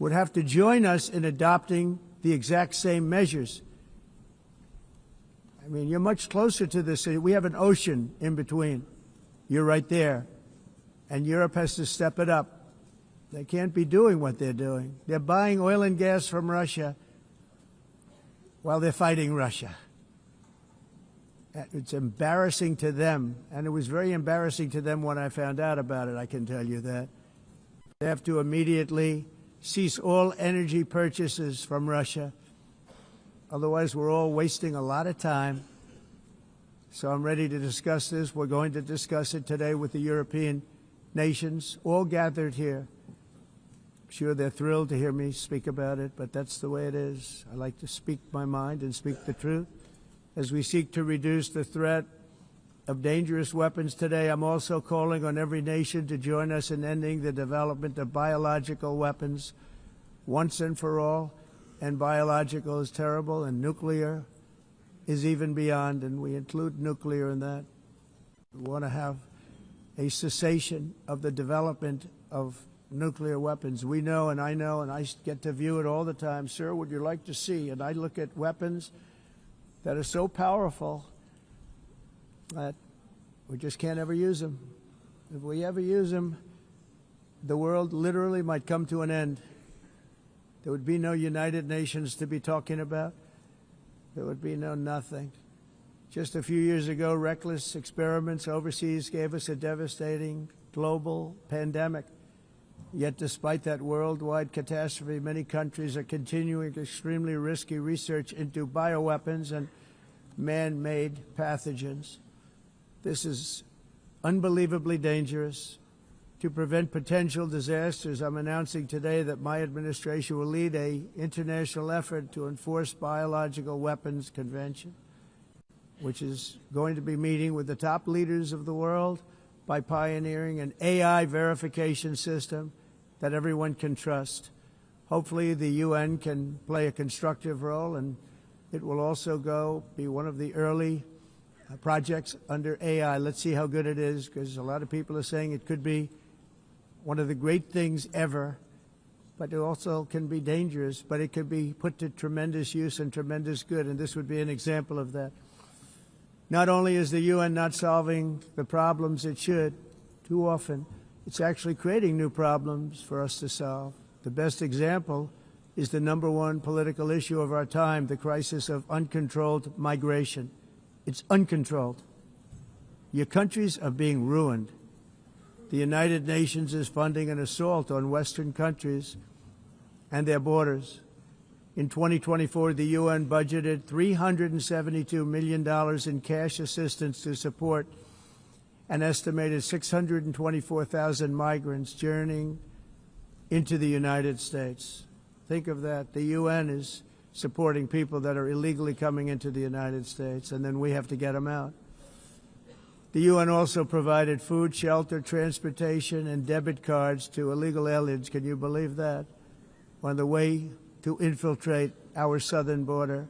would have to join us in adopting the exact same measures. I mean, you're much closer to this. We have an ocean in between. You're right there. And Europe has to step it up. They can't be doing what they're doing. They're buying oil and gas from Russia while they're fighting Russia. It's embarrassing to them, and it was very embarrassing to them when I found out about it, I can tell you that. They have to immediately cease all energy purchases from Russia. Otherwise, we're all wasting a lot of time. So I'm ready to discuss this. We're going to discuss it today with the European nations, all gathered here. I'm sure they're thrilled to hear me speak about it, but that's the way it is. I like to speak my mind and speak the truth. As we seek to reduce the threat of dangerous weapons today, I'm also calling on every nation to join us in ending the development of biological weapons once and for all. And biological is terrible, and nuclear is even beyond, and we include nuclear in that. We want to have a cessation of the development of nuclear weapons. We know, and I get to view it all the time. Sir, would you like to see? And I look at weapons that are so powerful that we just can't ever use them. If we ever use them, the world literally might come to an end. There would be no United Nations to be talking about. There would be no nothing. Just a few years ago, reckless experiments overseas gave us a devastating global pandemic. Yet despite that worldwide catastrophe, many countries are continuing extremely risky research into bioweapons and man-made pathogens. This is unbelievably dangerous. To prevent potential disasters, I'm announcing today that my administration will lead an international effort to enforce biological weapons convention, which is going to be meeting with the top leaders of the world by pioneering an AI verification system that everyone can trust. Hopefully the UN can play a constructive role, and it will also be one of the early projects under AI. Let's see how good it is, because a lot of people are saying it could be one of the great things ever, but it also can be dangerous, but it could be put to tremendous use and tremendous good, and this would be an example of that. Not only is the UN not solving the problems it should, too often, it's actually creating new problems for us to solve. The best example is the #1 political issue of our time, the crisis of uncontrolled migration. It's uncontrolled. Your countries are being ruined. The United Nations is funding an assault on Western countries and their borders. In 2024, the UN budgeted $372 million in cash assistance to support an estimated 624,000 migrants journeying into the United States. Think of that. The UN is supporting people that are illegally coming into the United States, and then we have to get them out. The UN also provided food, shelter, transportation, and debit cards to illegal aliens. Can you believe that? On the way to infiltrate our southern border.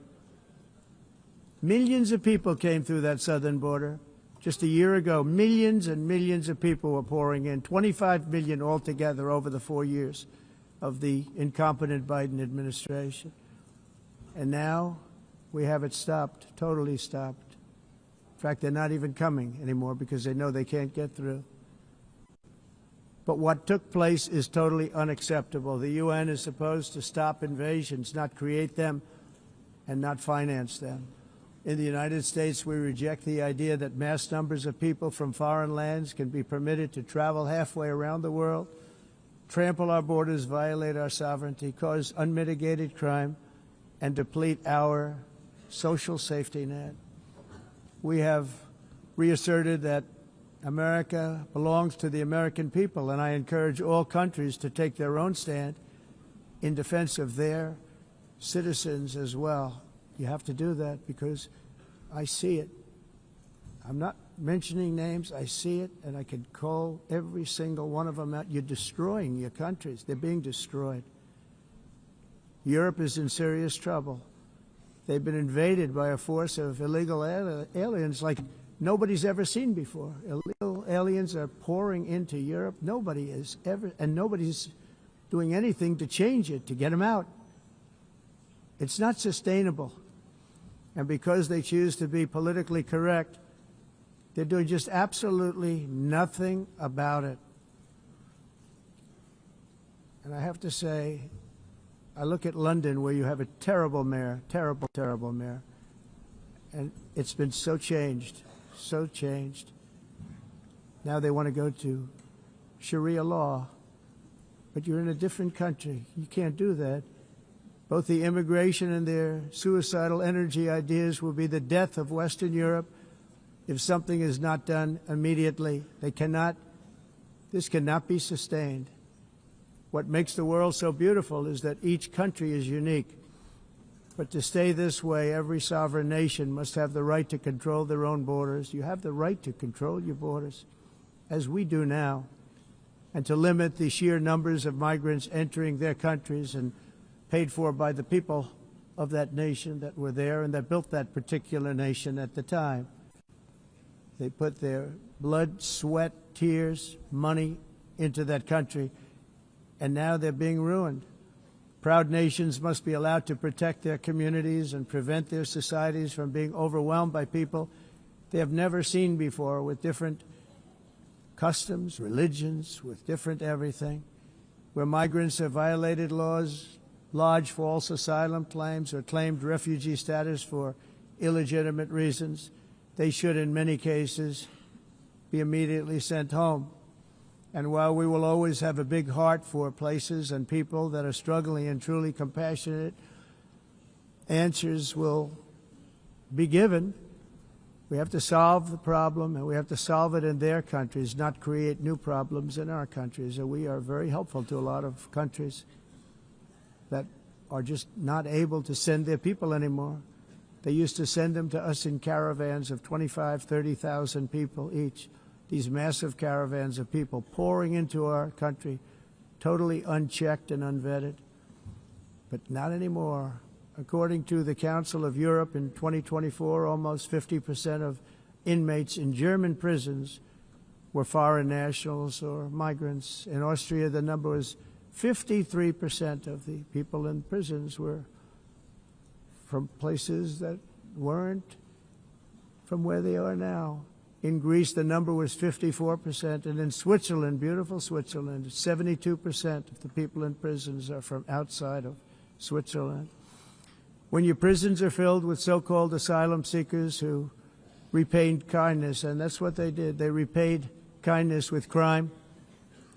Millions of people came through that southern border. Just a year ago, millions and millions of people were pouring in, 25 million altogether over the 4 years of the incompetent Biden administration. And now we have it stopped, totally stopped. In fact, they're not even coming anymore because they know they can't get through. But what took place is totally unacceptable. The UN is supposed to stop invasions, not create them and not finance them. In the United States, we reject the idea that mass numbers of people from foreign lands can be permitted to travel halfway around the world, trample our borders, violate our sovereignty, cause unmitigated crime, and deplete our social safety net. We have reasserted that America belongs to the American people, and I encourage all countries to take their own stand in defense of their citizens as well. You have to do that because I see it. I'm not mentioning names. I see it, and I can call every single one of them out. You're destroying your countries. They're being destroyed. Europe is in serious trouble. They've been invaded by a force of illegal aliens like nobody's ever seen before. Illegal aliens are pouring into Europe. Nobody is ever, and nobody's doing anything to change it, to get them out. It's not sustainable. And because they choose to be politically correct, they're doing just absolutely nothing about it. And I have to say, I look at London, where you have a terrible mayor, terrible, terrible mayor. And it's been so changed, so changed. Now they want to go to Sharia law. But you're in a different country. You can't do that. Both the immigration and their suicidal energy ideas will be the death of Western Europe if something is not done immediately. This cannot be sustained. What makes the world so beautiful is that each country is unique. But to stay this way, every sovereign nation must have the right to control their own borders. You have the right to control your borders, as we do now, and to limit the sheer numbers of migrants entering their countries and paid for by the people of that nation that were there and that built that particular nation at the time. They put their blood, sweat, tears, money into that country, and now they're being ruined. Proud nations must be allowed to protect their communities and prevent their societies from being overwhelmed by people they have never seen before, with different customs, religions, with different everything. Where migrants have violated laws, lodged false asylum claims, or claimed refugee status for illegitimate reasons, they should, in many cases, be immediately sent home. And while we will always have a big heart for places and people that are struggling and truly compassionate, answers will be given. We have to solve the problem, and we have to solve it in their countries, not create new problems in our countries. And we are very helpful to a lot of countries that are just not able to send their people anymore. They used to send them to us in caravans of 25,000, 30,000 people each. These massive caravans of people pouring into our country, totally unchecked and unvetted. But not anymore. According to the Council of Europe, in 2024, almost 50% of inmates in German prisons were foreign nationals or migrants. In Austria, the number was 53% of the people in prisons were from places that weren't from where they are now. In Greece, the number was 54%, and in Switzerland, beautiful Switzerland, 72% of the people in prisons are from outside of Switzerland. When your prisons are filled with so-called asylum seekers who repaid kindness, and that's what they did, they repaid kindness with crime,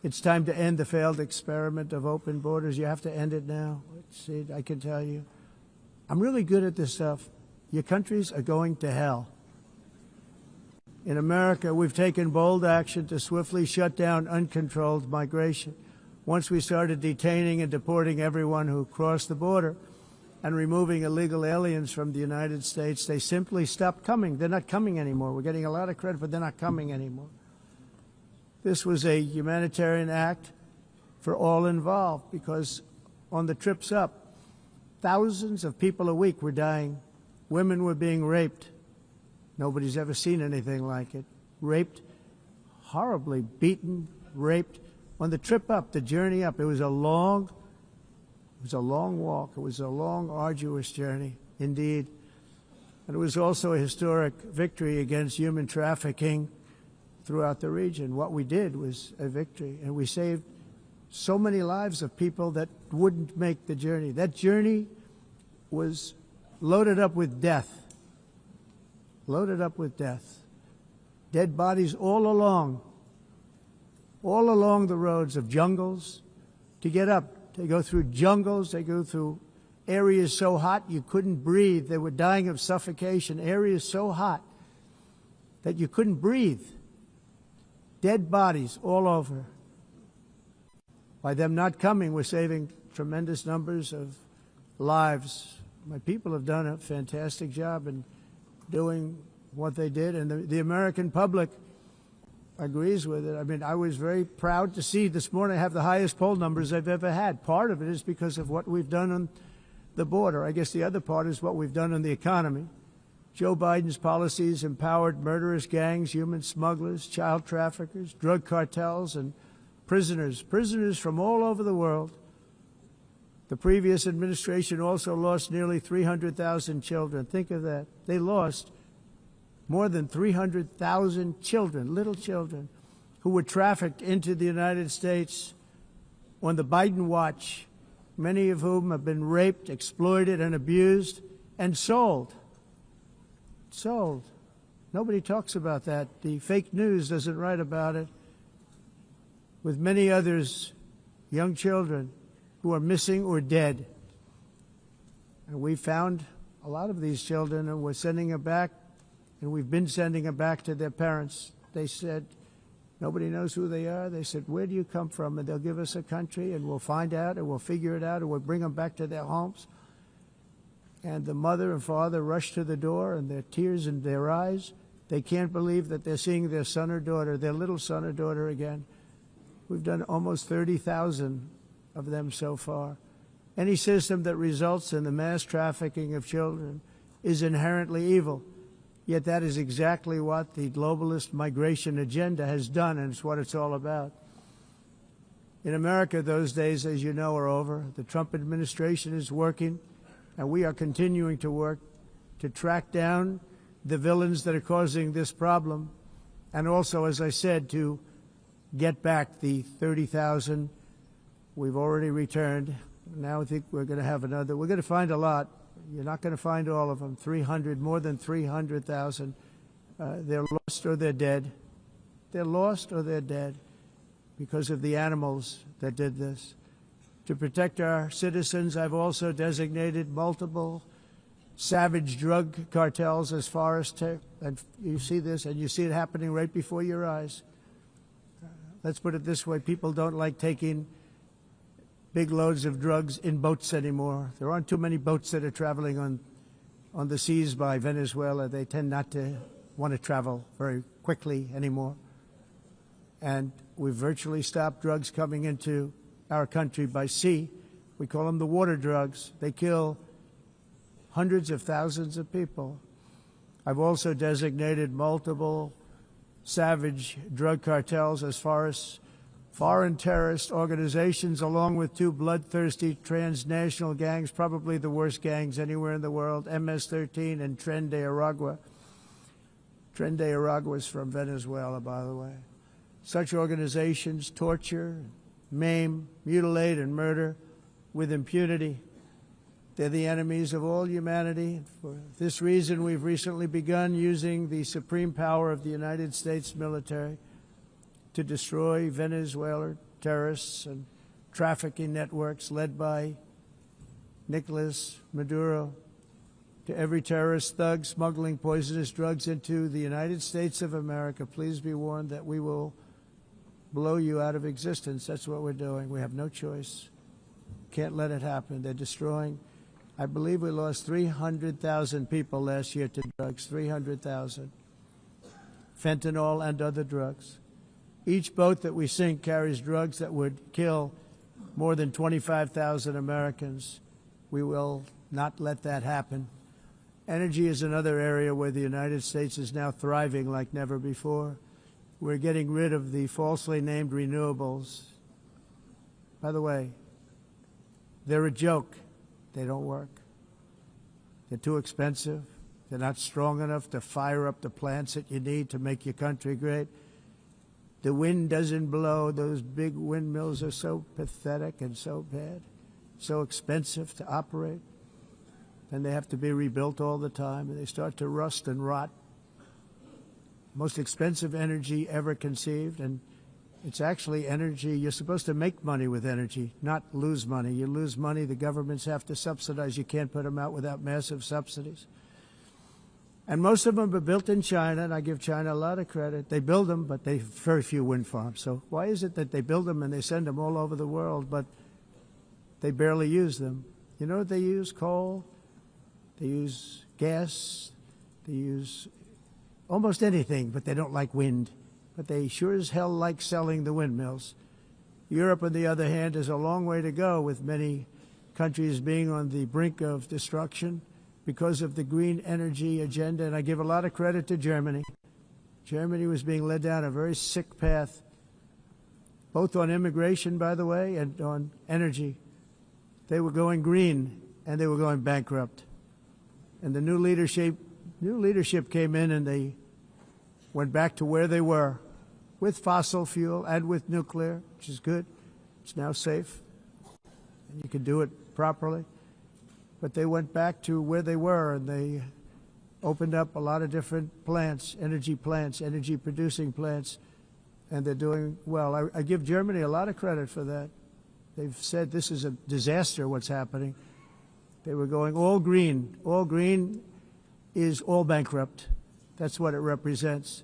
it's time to end the failed experiment of open borders. You have to end it now. See, I can tell you. I'm really good at this stuff. Your countries are going to hell. In America, we've taken bold action to swiftly shut down uncontrolled migration. Once we started detaining and deporting everyone who crossed the border and removing illegal aliens from the United States, they simply stopped coming. They're not coming anymore. We're getting a lot of credit, but they're not coming anymore. This was a humanitarian act for all involved, because on the trips up, thousands of people a week were dying. Women were being raped. Nobody's ever seen anything like it. Raped, horribly beaten, raped. On the trip up, the journey up, it was a long walk. It was a long, arduous journey, indeed. And it was also a historic victory against human trafficking throughout the region. What we did was a victory, and we saved so many lives of people that wouldn't make the journey. That journey was loaded up with death. Loaded up with death. Dead bodies all along the roads of jungles to get up. They go through jungles, they go through areas so hot you couldn't breathe. They were dying of suffocation, areas so hot that you couldn't breathe. Dead bodies all over. By them not coming, we're saving tremendous numbers of lives. My people have done a fantastic job in doing what they did, and the American public agrees with it. I mean, I was very proud to see this morning I have the highest poll numbers I've ever had. Part of it is because of what we've done on the border. I guess the other part is what we've done on the economy. Joe Biden's policies empowered murderous gangs, human smugglers, child traffickers, drug cartels, and prisoners from all over the world. The previous administration also lost nearly 300,000 children. Think of that. They lost more than 300,000 children, little children, who were trafficked into the United States on the Biden watch, many of whom have been raped, exploited, and abused, and sold. Sold. Nobody talks about that. The fake news doesn't write about it. With many others, young children who are missing or dead. And we found a lot of these children, and we're sending them back, and we've been sending them back to their parents. They said, nobody knows who they are. They said, where do you come from? And they'll give us a country, and we'll find out, and we'll figure it out, and we'll bring them back to their homes. And the mother and father rush to the door, and there are tears in their eyes. They can't believe that they're seeing their son or daughter, their little son or daughter again. We've done almost 30,000 of them so far. Any system that results in the mass trafficking of children is inherently evil. Yet that is exactly what the globalist migration agenda has done, and it's what it's all about. In America, those days, as you know, are over. The Trump administration is working, and we are continuing to work to track down the villains that are causing this problem, and also, as I said, to get back the 30,000 we've already returned. Now I think we're going to have another. We're going to find a lot. You're not going to find all of them. 300, more than 300,000. They're lost or they're dead. They're lost or they're dead because of the animals that did this. To protect our citizens, I've also designated multiple savage drug cartels as far as and you see this, and you see it happening right before your eyes. Let's put it this way. People don't like taking big loads of drugs in boats anymore. There aren't too many boats that are traveling on the seas by Venezuela. They tend not to want to travel very quickly anymore. And we've virtually stopped drugs coming into our country by sea. We call them the water drugs. They kill hundreds of thousands of people. I've also designated multiple savage drug cartels as far as foreign terrorist organizations, along with two bloodthirsty transnational gangs, probably the worst gangs anywhere in the world, MS-13 and Tren de Aragua. Tren de Aragua is from Venezuela, by the way. Such organizations torture, maim, mutilate, and murder with impunity. They're the enemies of all humanity. For this reason, we've recently begun using the supreme power of the United States military to destroy Venezuelan terrorists and trafficking networks led by Nicolas Maduro. To every terrorist thug smuggling poisonous drugs into the United States of America, please be warned that we will blow you out of existence. That's what we're doing. We have no choice. Can't let it happen. They're destroying. I believe we lost 300,000 people last year to drugs, 300,000. Fentanyl and other drugs. Each boat that we sink carries drugs that would kill more than 25,000 Americans. We will not let that happen. Energy is another area where the United States is now thriving like never before. We're getting rid of the falsely named renewables. By the way, they're a joke. They don't work. They're too expensive. They're not strong enough to fire up the plants that you need to make your country great. The wind doesn't blow. Those big windmills are so pathetic and so bad, so expensive to operate. And they have to be rebuilt all the time, and they start to rust and rot. Most expensive energy ever conceived, and it's actually energy. You're supposed to make money with energy, not lose money. You lose money, the governments have to subsidize. You can't put them out without massive subsidies. And most of them are built in China, and I give China a lot of credit. They build them, but they have very few wind farms. So why is it that they build them and they send them all over the world, but they barely use them? You know what they use? Coal. They use gas. They use almost anything, but they don't like wind. But they sure as hell like selling the windmills. Europe, on the other hand, has a long way to go, with many countries being on the brink of destruction because of the green energy agenda. And I give a lot of credit to Germany. Germany was being led down a very sick path, both on immigration, by the way, and on energy. They were going green, and they were going bankrupt. And the new leadership came in, and they went back to where they were, with fossil fuel and with nuclear, which is good. It's now safe, and you can do it properly. But they went back to where they were, and they opened up a lot of different plants, energy-producing plants, and they're doing well. I give Germany a lot of credit for that. They've said this is a disaster, what's happening. They were going all green. All green is all bankrupt. That's what it represents.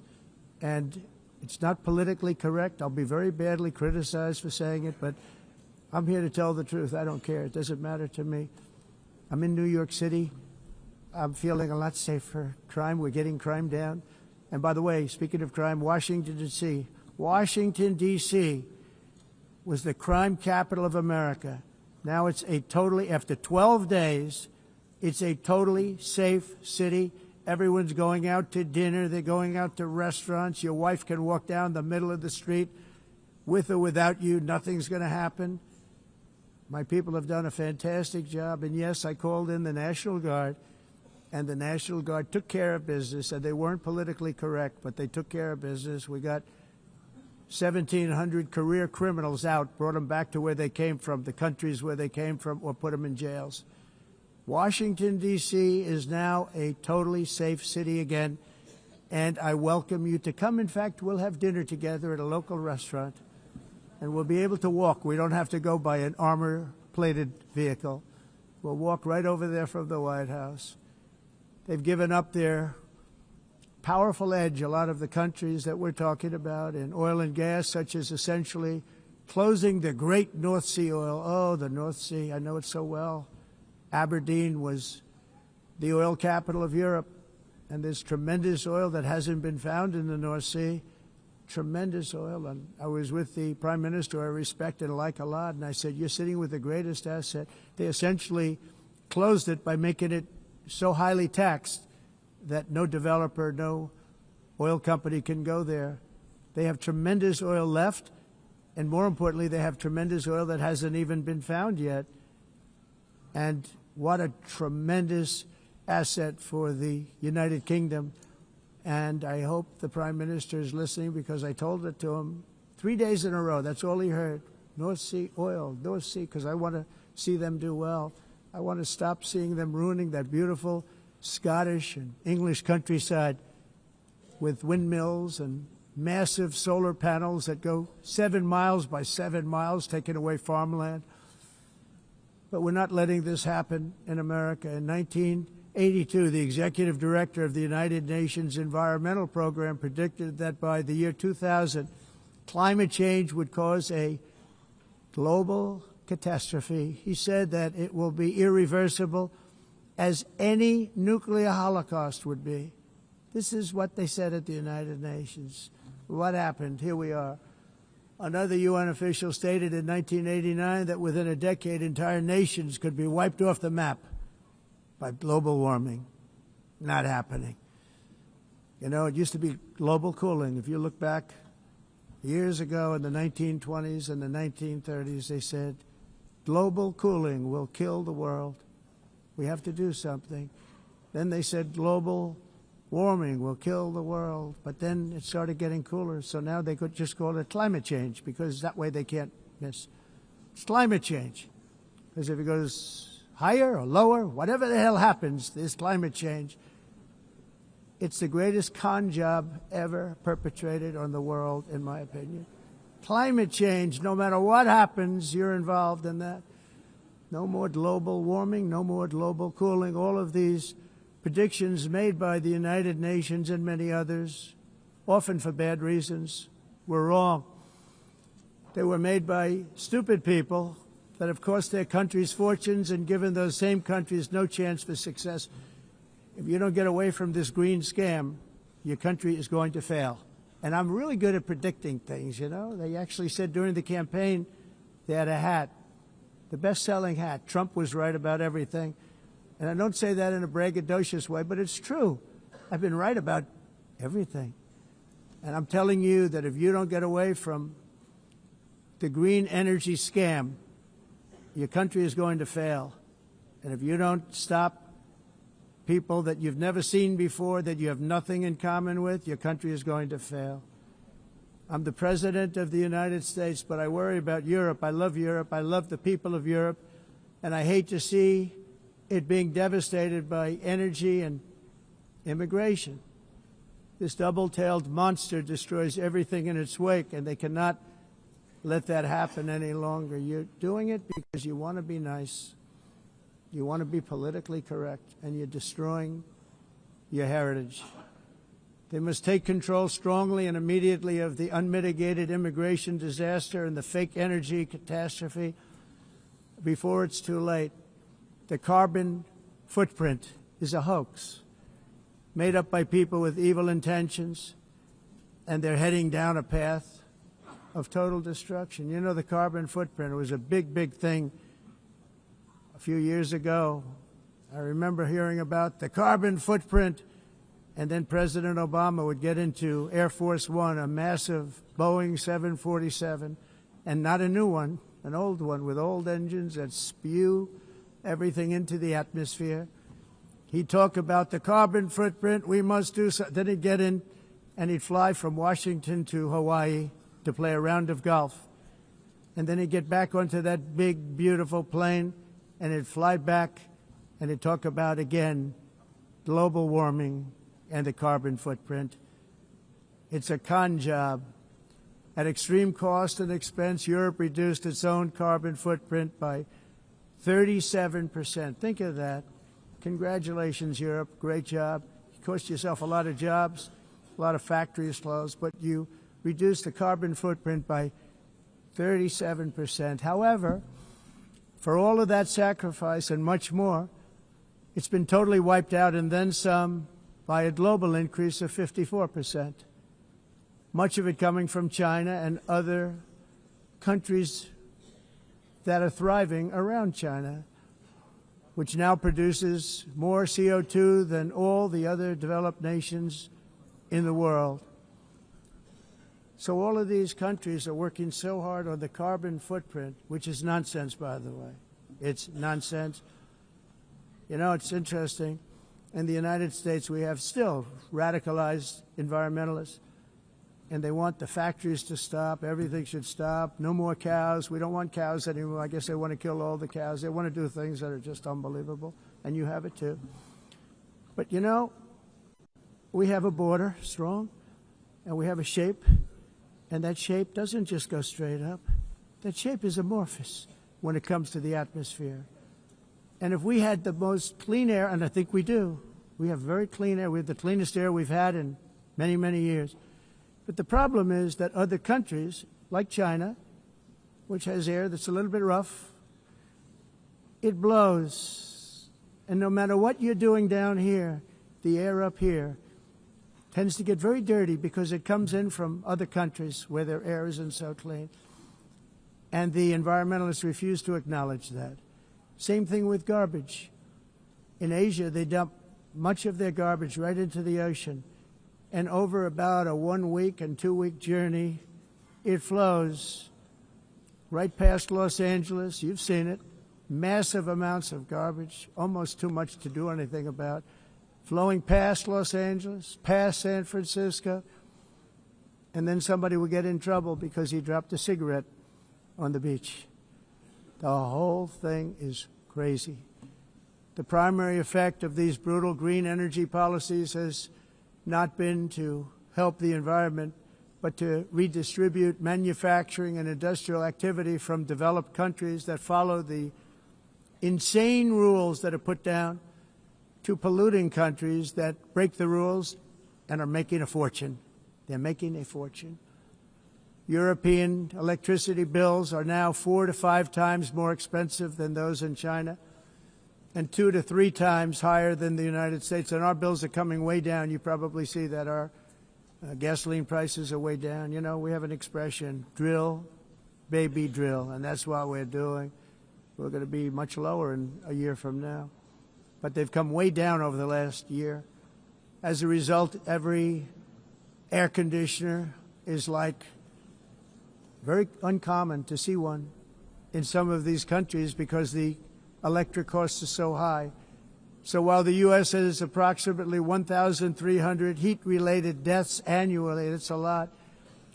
And it's not politically correct. I'll be very badly criticized for saying it, but I'm here to tell the truth. I don't care. It doesn't matter to me. I'm in New York City. I'm feeling a lot safer. Crime, we're getting crime down. And by the way, speaking of crime, Washington, D.C. Washington, D.C. was the crime capital of America. Now it's a totally, after 12 days, it's a totally safe city. Everyone's going out to dinner. They're going out to restaurants. Your wife can walk down the middle of the street with or without you. Nothing's going to happen. My people have done a fantastic job. And yes, I called in the National Guard, and the National Guard took care of business, and they weren't politically correct, but they took care of business. We got 1,700 career criminals out, brought them back to where they came from, the countries where they came from, or put them in jails. Washington, D.C. is now a totally safe city again, and I welcome you to come. In fact, we'll have dinner together at a local restaurant, and we'll be able to walk. We don't have to go by an armor-plated vehicle. We'll walk right over there from the White House. They've given up their powerful edge, a lot of the countries that we're talking about, in oil and gas, such as essentially closing the great North Sea oil. Oh, the North Sea, I know it so well. Aberdeen was the oil capital of Europe, and there's tremendous oil that hasn't been found in the North Sea. Tremendous oil. And I was with the Prime Minister I respect and like a lot, and I said, you're sitting with the greatest asset. They essentially closed it by making it so highly taxed that no developer, no oil company can go there. They have tremendous oil left, and more importantly, they have tremendous oil that hasn't even been found yet. And what a tremendous asset for the United Kingdom. And I hope the Prime Minister is listening, because I told it to him 3 days in a row. That's all he heard. North Sea oil, North Sea, because I want to see them do well. I want to stop seeing them ruining that beautiful Scottish and English countryside with windmills and massive solar panels that go 7 miles by 7 miles, taking away farmland. But we're not letting this happen in America. In 1982, the executive director of the United Nations Environmental Program predicted that by the year 2000, climate change would cause a global catastrophe. He said that it will be irreversible, as any nuclear holocaust would be. This is what they said at the United Nations. What happened? Here we are. Another UN official stated in 1989 that within a decade, entire nations could be wiped off the map by global warming. Not happening. You know, it used to be global cooling. If you look back years ago in the 1920s and the 1930s, they said, global cooling will kill the world. We have to do something. Then they said global warming will kill the world. But then it started getting cooler, so now they could just call it climate change, because that way they can't miss. It's climate change. Because if it goes higher or lower, whatever the hell happens, there's climate change. It's the greatest con job ever perpetrated on the world, in my opinion. Climate change, no matter what happens, you're involved in that. No more global warming, no more global cooling. All of these predictions made by the United Nations and many others, often for bad reasons, were wrong. They were made by stupid people that have cost their countries fortunes and given those same countries no chance for success. If you don't get away from this green scam, your country is going to fail. And I'm really good at predicting things, you know. They actually said during the campaign they had a hat, the best-selling hat. Trump was right about everything. And I don't say that in a braggadocious way, but it's true. I've been right about everything. And I'm telling you that if you don't get away from the green energy scam, your country is going to fail. And if you don't stop people that you've never seen before, that you have nothing in common with, your country is going to fail. I'm the President of the United States, but I worry about Europe. I love Europe. I love the people of Europe. And I hate to see it being devastated by energy and immigration. This double-tailed monster destroys everything in its wake, and they cannot let that happen any longer. You're doing it because you want to be nice. You want to be politically correct, and you're destroying your heritage. They must take control strongly and immediately of the unmitigated immigration disaster and the fake energy catastrophe before it's too late. The carbon footprint is a hoax made up by people with evil intentions, and they're heading down a path of total destruction. You know, the carbon footprint, it was a big, big thing a few years ago. I remember hearing about the carbon footprint, and then President Obama would get into Air Force One, a massive Boeing 747, and not a new one, an old one with old engines that spew everything into the atmosphere. He'd talk about the carbon footprint, we must do so. Then he'd get in and he'd fly from Washington to Hawaii to play a round of golf. And then he'd get back onto that big, beautiful plane and he'd fly back and he'd talk about, again, global warming and the carbon footprint. It's a con job. At extreme cost and expense, Europe reduced its own carbon footprint by 37%. Think of that. Congratulations, Europe. Great job. You cost yourself a lot of jobs, a lot of factories closed, but you reduced the carbon footprint by 37%. However, for all of that sacrifice and much more, it's been totally wiped out and then some by a global increase of 54%. Much of it coming from China and other countries that are thriving around China, which now produces more CO2 than all the other developed nations in the world. So all of these countries are working so hard on the carbon footprint, which is nonsense, by the way. It's nonsense. You know, it's interesting. In the United States, we have still radicalized environmentalists, and they want the factories to stop. Everything should stop. No more cows. We don't want cows anymore. I guess they want to kill all the cows. They want to do things that are just unbelievable, and you have it too. But, you know, we have a border, strong, and we have a shape, and that shape doesn't just go straight up. That shape is amorphous when it comes to the atmosphere. And if we had the most clean air, and I think we do, we have very clean air. We have the cleanest air we've had in many, many years. But the problem is that other countries, like China, which has air that's a little bit rough, it blows. And no matter what you're doing down here, the air up here tends to get very dirty because it comes in from other countries where their air isn't so clean. And the environmentalists refuse to acknowledge that. Same thing with garbage. In Asia, they dump much of their garbage right into the ocean. And over about a 1 week and 2 week journey, it flows right past Los Angeles. You've seen it. Massive amounts of garbage, almost too much to do anything about, flowing past Los Angeles, past San Francisco, and then somebody will get in trouble because he dropped a cigarette on the beach. The whole thing is crazy. The primary effect of these brutal green energy policies has not been to help the environment, but to redistribute manufacturing and industrial activity from developed countries that follow the insane rules that are put down to polluting countries that break the rules and are making a fortune. They're making a fortune. European electricity bills are now 4 to 5 times more expensive than those in China, and 2 to 3 times higher than the United States. And our bills are coming way down. You probably see that our gasoline prices are way down. You know, we have an expression, drill, baby, drill, and that's what we're doing. We're going to be much lower in a year from now. But they've come way down over the last year. As a result, every air conditioner is like very uncommon to see one in some of these countries because the electric costs are so high. So while the U.S. has approximately 1,300 heat-related deaths annually, that's a lot,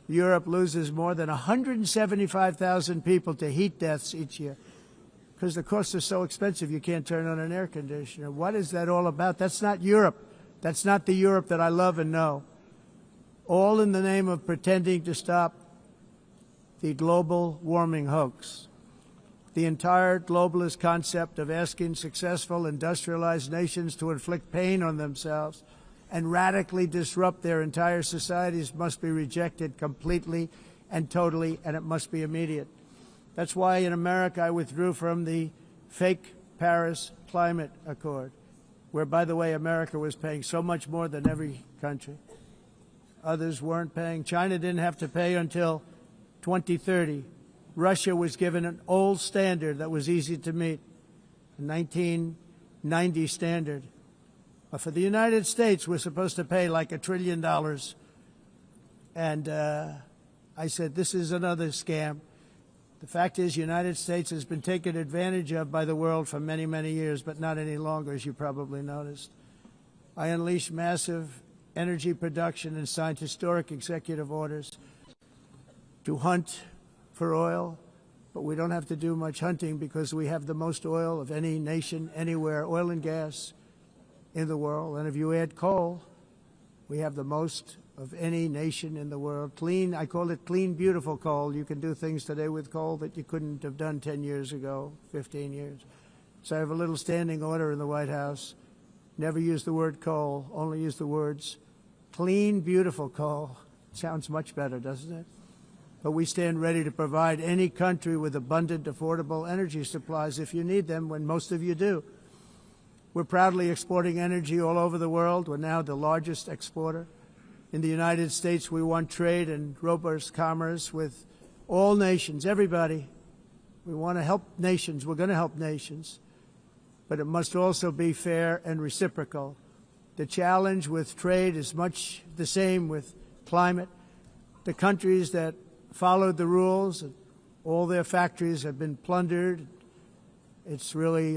Europe loses more than 175,000 people to heat deaths each year because the costs are so expensive you can't turn on an air conditioner. What is that all about? That's not Europe. That's not the Europe that I love and know. All in the name of pretending to stop the global warming hoax. The entire globalist concept of asking successful industrialized nations to inflict pain on themselves and radically disrupt their entire societies must be rejected completely and totally, and it must be immediate. That's why in America I withdrew from the fake Paris Climate Accord. where, by the way, America was paying so much more than every country. Others weren't paying. China didn't have to pay until 2030. Russia was given an old standard that was easy to meet, a 1990 standard. But for the United States, we're supposed to pay like $1 trillion. And I said, this is another scam. The fact is, the United States has been taken advantage of by the world for many, many years, but not any longer, as you probably noticed. I unleashed massive energy production and signed historic executive orders to hunt for oil, but we don't have to do much hunting because we have the most oil of any nation anywhere, oil and gas in the world. And if you add coal, we have the most of any nation in the world. Clean, I call it clean, beautiful coal. You can do things today with coal that you couldn't have done 10 years ago, 15 years. So I have a little standing order in the White House. Never use the word coal, only use the words clean, beautiful coal. Sounds much better, doesn't it? But we stand ready to provide any country with abundant, affordable energy supplies if you need them, when most of you do. We're proudly exporting energy all over the world. We're now the largest exporter. In the United States, we want trade and robust commerce with all nations, everybody. We want to help nations. We're going to help nations. But it must also be fair and reciprocal. The challenge with trade is much the same with climate. The countries that followed the rules, all their factories have been plundered. It's really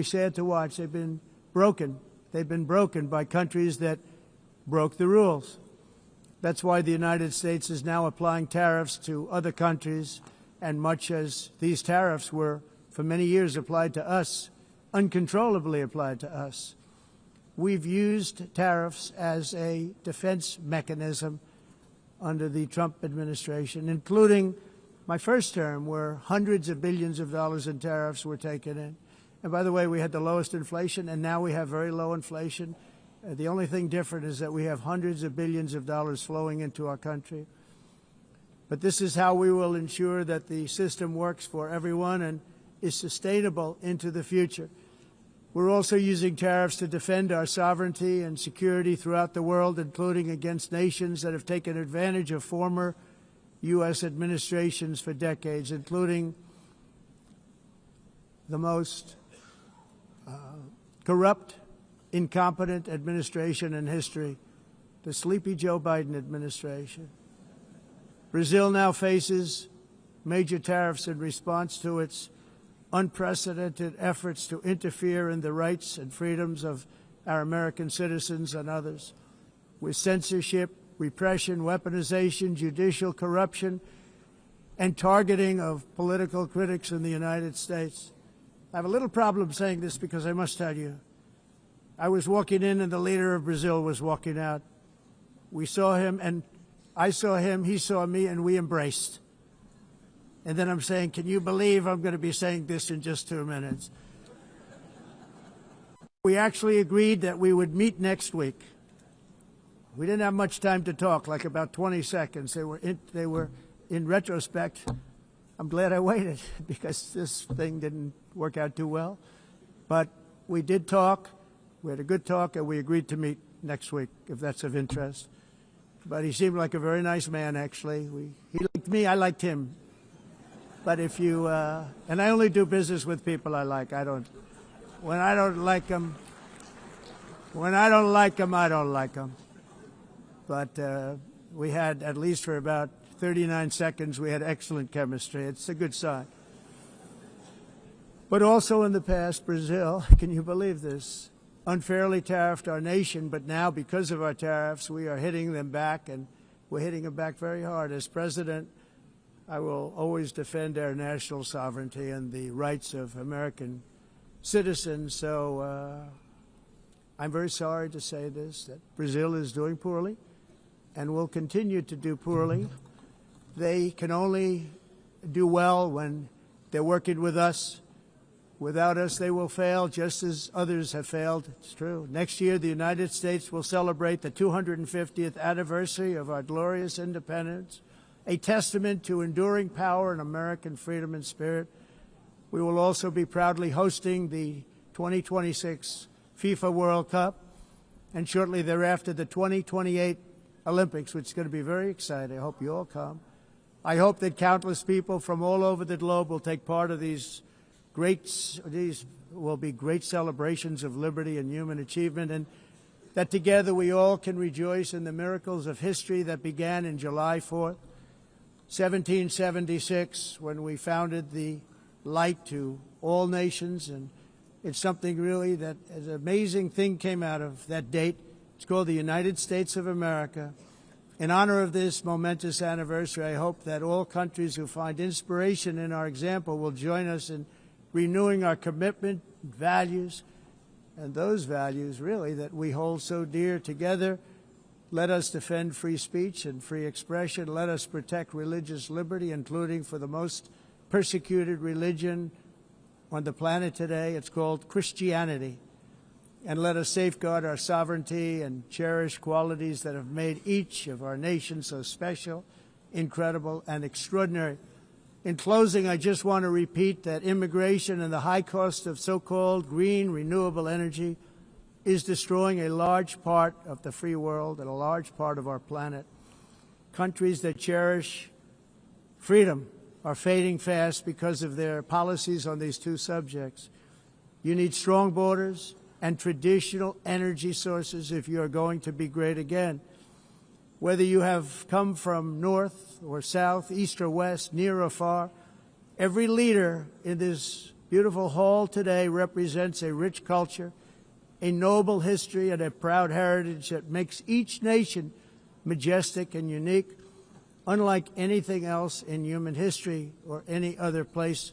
sad to watch. They've been broken. They've been broken by countries that broke the rules. That's why the United States is now applying tariffs to other countries, and much as these tariffs were for many years applied to us, uncontrollably applied to us. We've used tariffs as a defense mechanism under the Trump administration, including my first term, where hundreds of billions of dollars in tariffs were taken in. And by the way, we had the lowest inflation, and now we have very low inflation. The only thing different is that we have hundreds of billions of dollars flowing into our country. But this is how we will ensure that the system works for everyone and is sustainable into the future. We're also using tariffs to defend our sovereignty and security throughout the world, including against nations that have taken advantage of former U.S. administrations for decades, including the most corrupt, incompetent administration in history, the sleepy Joe Biden administration. Brazil now faces major tariffs in response to its unprecedented efforts to interfere in the rights and freedoms of our American citizens and others, with censorship, repression, weaponization, judicial corruption, and targeting of political critics in the United States. I have a little problem saying this because I must tell you, I was walking in and the leader of Brazil was walking out. We saw him and I saw him, he saw me, and we embraced. And then I'm saying, can you believe I'm going to be saying this in just 2 minutes? We actually agreed that we would meet next week. We didn't have much time to talk, like about 20 seconds. They were in retrospect, I'm glad I waited because this thing didn't work out too well. But we did talk. We had a good talk, and we agreed to meet next week, if that's of interest. But he seemed like a very nice man, actually. He liked me, I liked him. But if you, and I only do business with people I like. When I don't like them, I don't like them. But we had, at least for about 39 seconds, we had excellent chemistry. It's a good sign. But also in the past, Brazil, can you believe this, unfairly tariffed our nation, but now because of our tariffs, we are hitting them back, and we're hitting them back very hard. As president, I will always defend our national sovereignty and the rights of American citizens. So I'm very sorry to say this, that Brazil is doing poorly and will continue to do poorly. They can only do well when they're working with us. Without us, they will fail, just as others have failed. It's true. Next year, the United States will celebrate the 250th anniversary of our glorious independence, a testament to enduring power and American freedom and spirit. We will also be proudly hosting the 2026 FIFA World Cup, and shortly thereafter the 2028 Olympics, which is going to be very exciting. I hope you all come. I hope that countless people from all over the globe will take part of these will be great celebrations of liberty and human achievement, and that together we all can rejoice in the miracles of history that began in July 4th, 1776, when we founded the light to all nations. And it's something really that an amazing thing came out of that date. It's called the United States of America. In honor of this momentous anniversary, I hope that all countries who find inspiration in our example will join us in renewing our commitment, values, and those values really that we hold so dear. Together, let us defend free speech and free expression. Let us protect religious liberty, including for the most persecuted religion on the planet today. It's called Christianity. And let us safeguard our sovereignty and cherish qualities that have made each of our nations so special, incredible, and extraordinary. In closing, I just want to repeat that immigration and the high cost of so-called green renewable energy is destroying a large part of the free world and a large part of our planet. Countries that cherish freedom are fading fast because of their policies on these two subjects. You need strong borders and traditional energy sources if you are going to be great again. Whether you have come from north or south, east or west, near or far, every leader in this beautiful hall today represents a rich culture, a noble history, and a proud heritage that makes each nation majestic and unique, unlike anything else in human history or any other place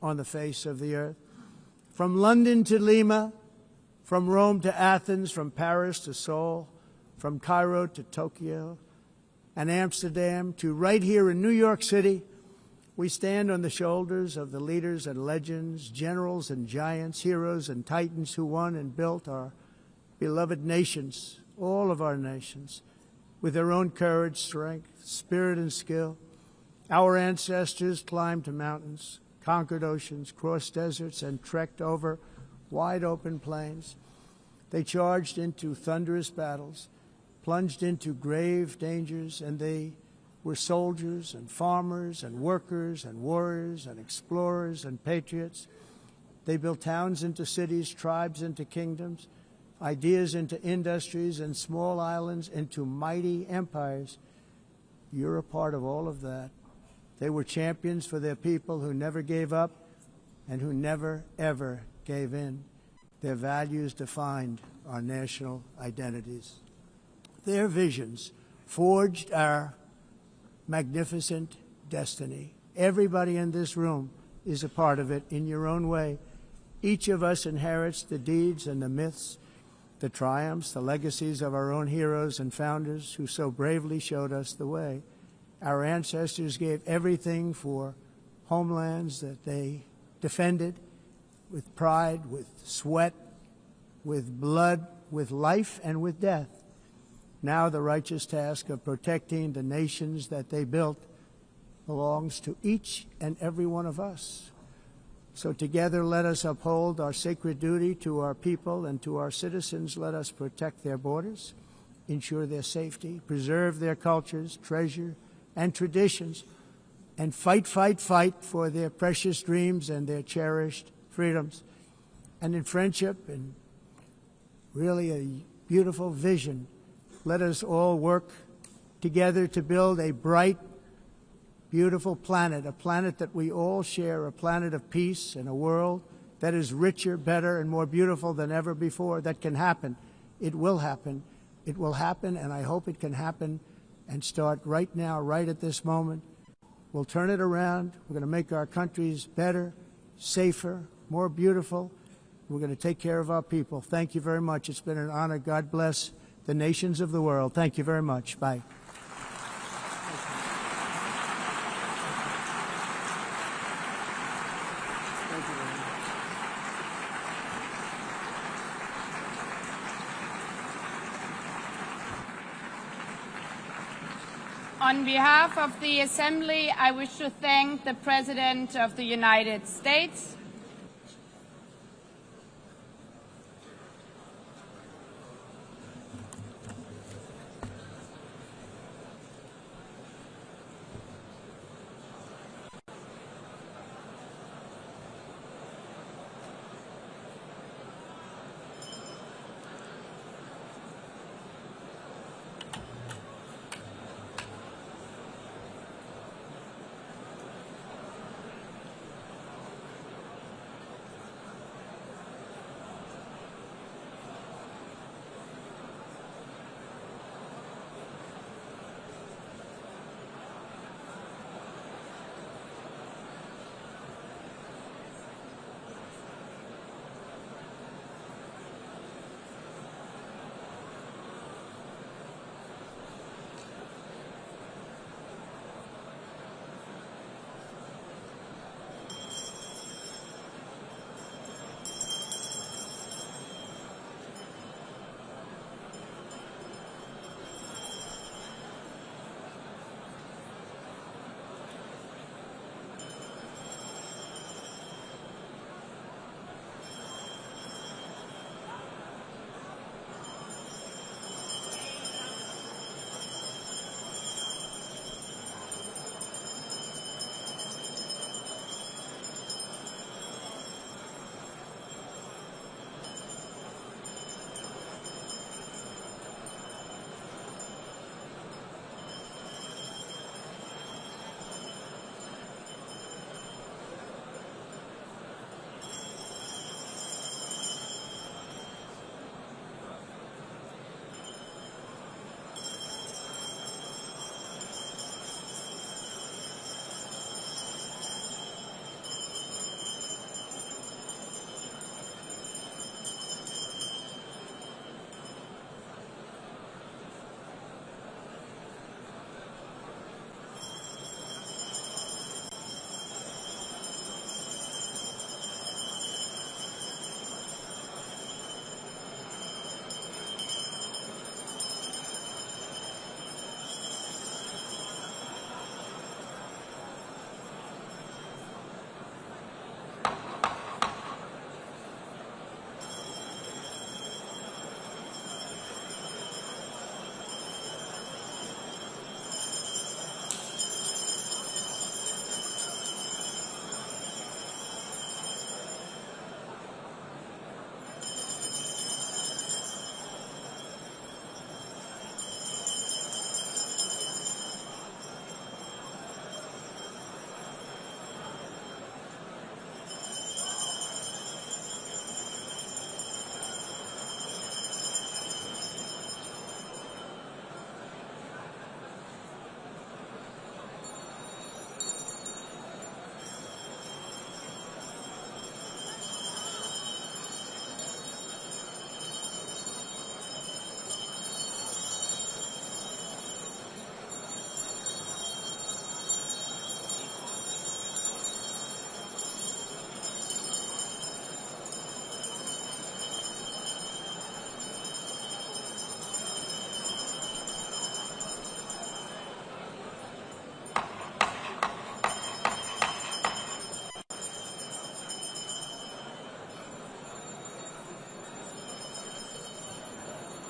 on the face of the earth. From London to Lima, from Rome to Athens, from Paris to Seoul, from Cairo to Tokyo and Amsterdam to right here in New York City, we stand on the shoulders of the leaders and legends, generals and giants, heroes and titans who won and built our beloved nations, all of our nations, with their own courage, strength, spirit, and skill. Our ancestors climbed mountains, conquered oceans, crossed deserts, and trekked over wide-open plains. They charged into thunderous battles, plunged into grave dangers, and they were soldiers and farmers and workers and warriors and explorers and patriots. They built towns into cities, tribes into kingdoms, ideas into industries, and small islands into mighty empires. You're a part of all of that. They were champions for their people who never gave up and who never, ever gave in. Their values defined our national identities. Their visions forged our magnificent destiny. Everybody in this room is a part of it in your own way. Each of us inherits the deeds and the myths, the triumphs, the legacies of our own heroes and founders who so bravely showed us the way. Our ancestors gave everything for homelands that they defended with pride, with sweat, with blood, with life, and with death. Now the righteous task of protecting the nations that they built belongs to each and every one of us. So together let us uphold our sacred duty to our people and to our citizens. Let us protect their borders, ensure their safety, preserve their cultures, treasure, and traditions, and fight, fight, fight for their precious dreams and their cherished freedoms. And in friendship and really a beautiful vision, let us all work together to build a bright, beautiful planet, a planet that we all share, a planet of peace and a world that is richer, better, and more beautiful than ever before. That can happen. It will happen. It will happen, and I hope it can happen and start right now, right at this moment. We'll turn it around. We're going to make our countries better, safer, more beautiful. We're going to take care of our people. Thank you very much. It's been an honor. God bless the nations of the world. Thank you very much. Bye. On behalf of the Assembly, I wish to thank the President of the United States,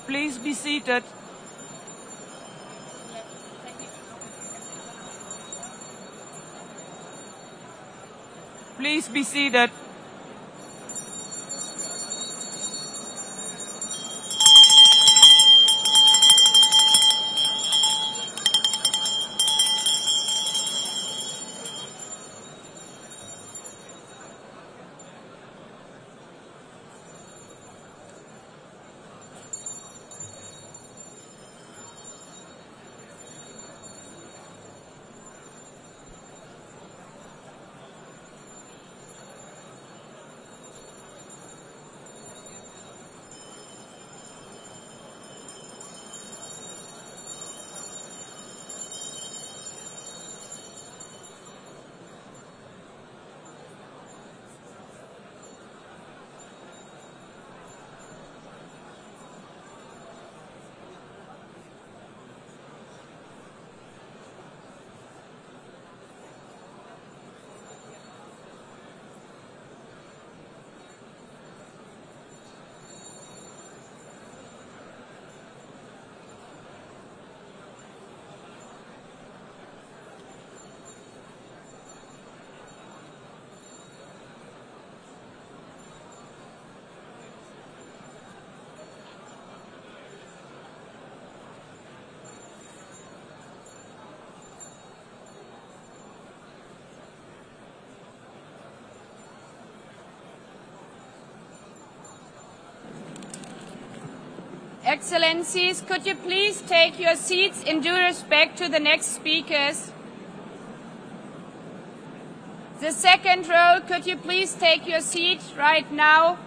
Please be seated. Please be seated. Excellencies, could you please take your seats in due respect to the next speakers? The second row, could you please take your seat right now?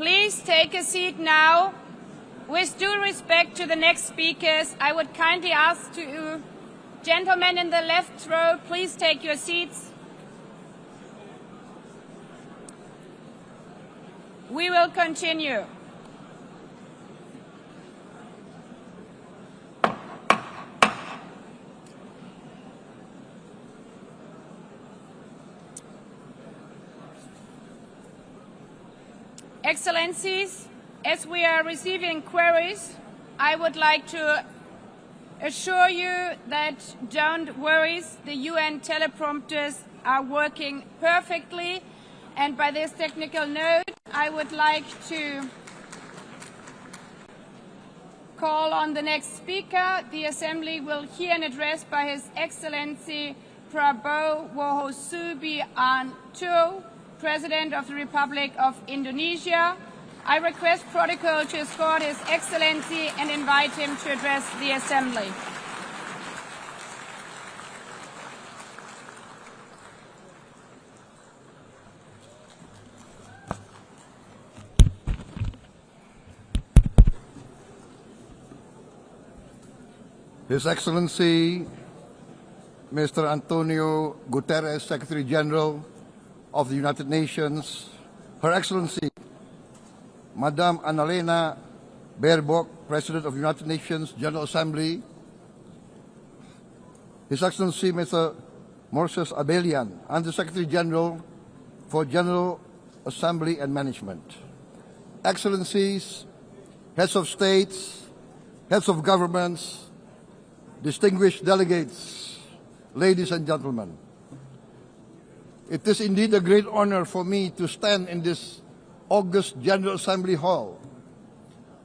Please take a seat now. With due respect to the next speakers, I would kindly ask you, gentlemen in the left row, please take your seats. We will continue. Excellencies, as we are receiving queries, I would like to assure you that don't worry, the UN teleprompters are working perfectly. And by this technical note, I would like to call on the next speaker. The Assembly will hear an address by His Excellency Prabowo Subianto, President of the Republic of Indonesia. I request protocol to escort His Excellency and invite him to address the Assembly. His Excellency Mr. António Guterres, Secretary General of the United Nations, Her Excellency Madame Annalena Baerbock, President of the United Nations General Assembly, His Excellency Mr. Moses Abelian, Under-Secretary General for General Assembly and Management, Excellencies, Heads of States, Heads of Governments, distinguished delegates, ladies and gentlemen. It is indeed a great honor for me to stand in this august General Assembly Hall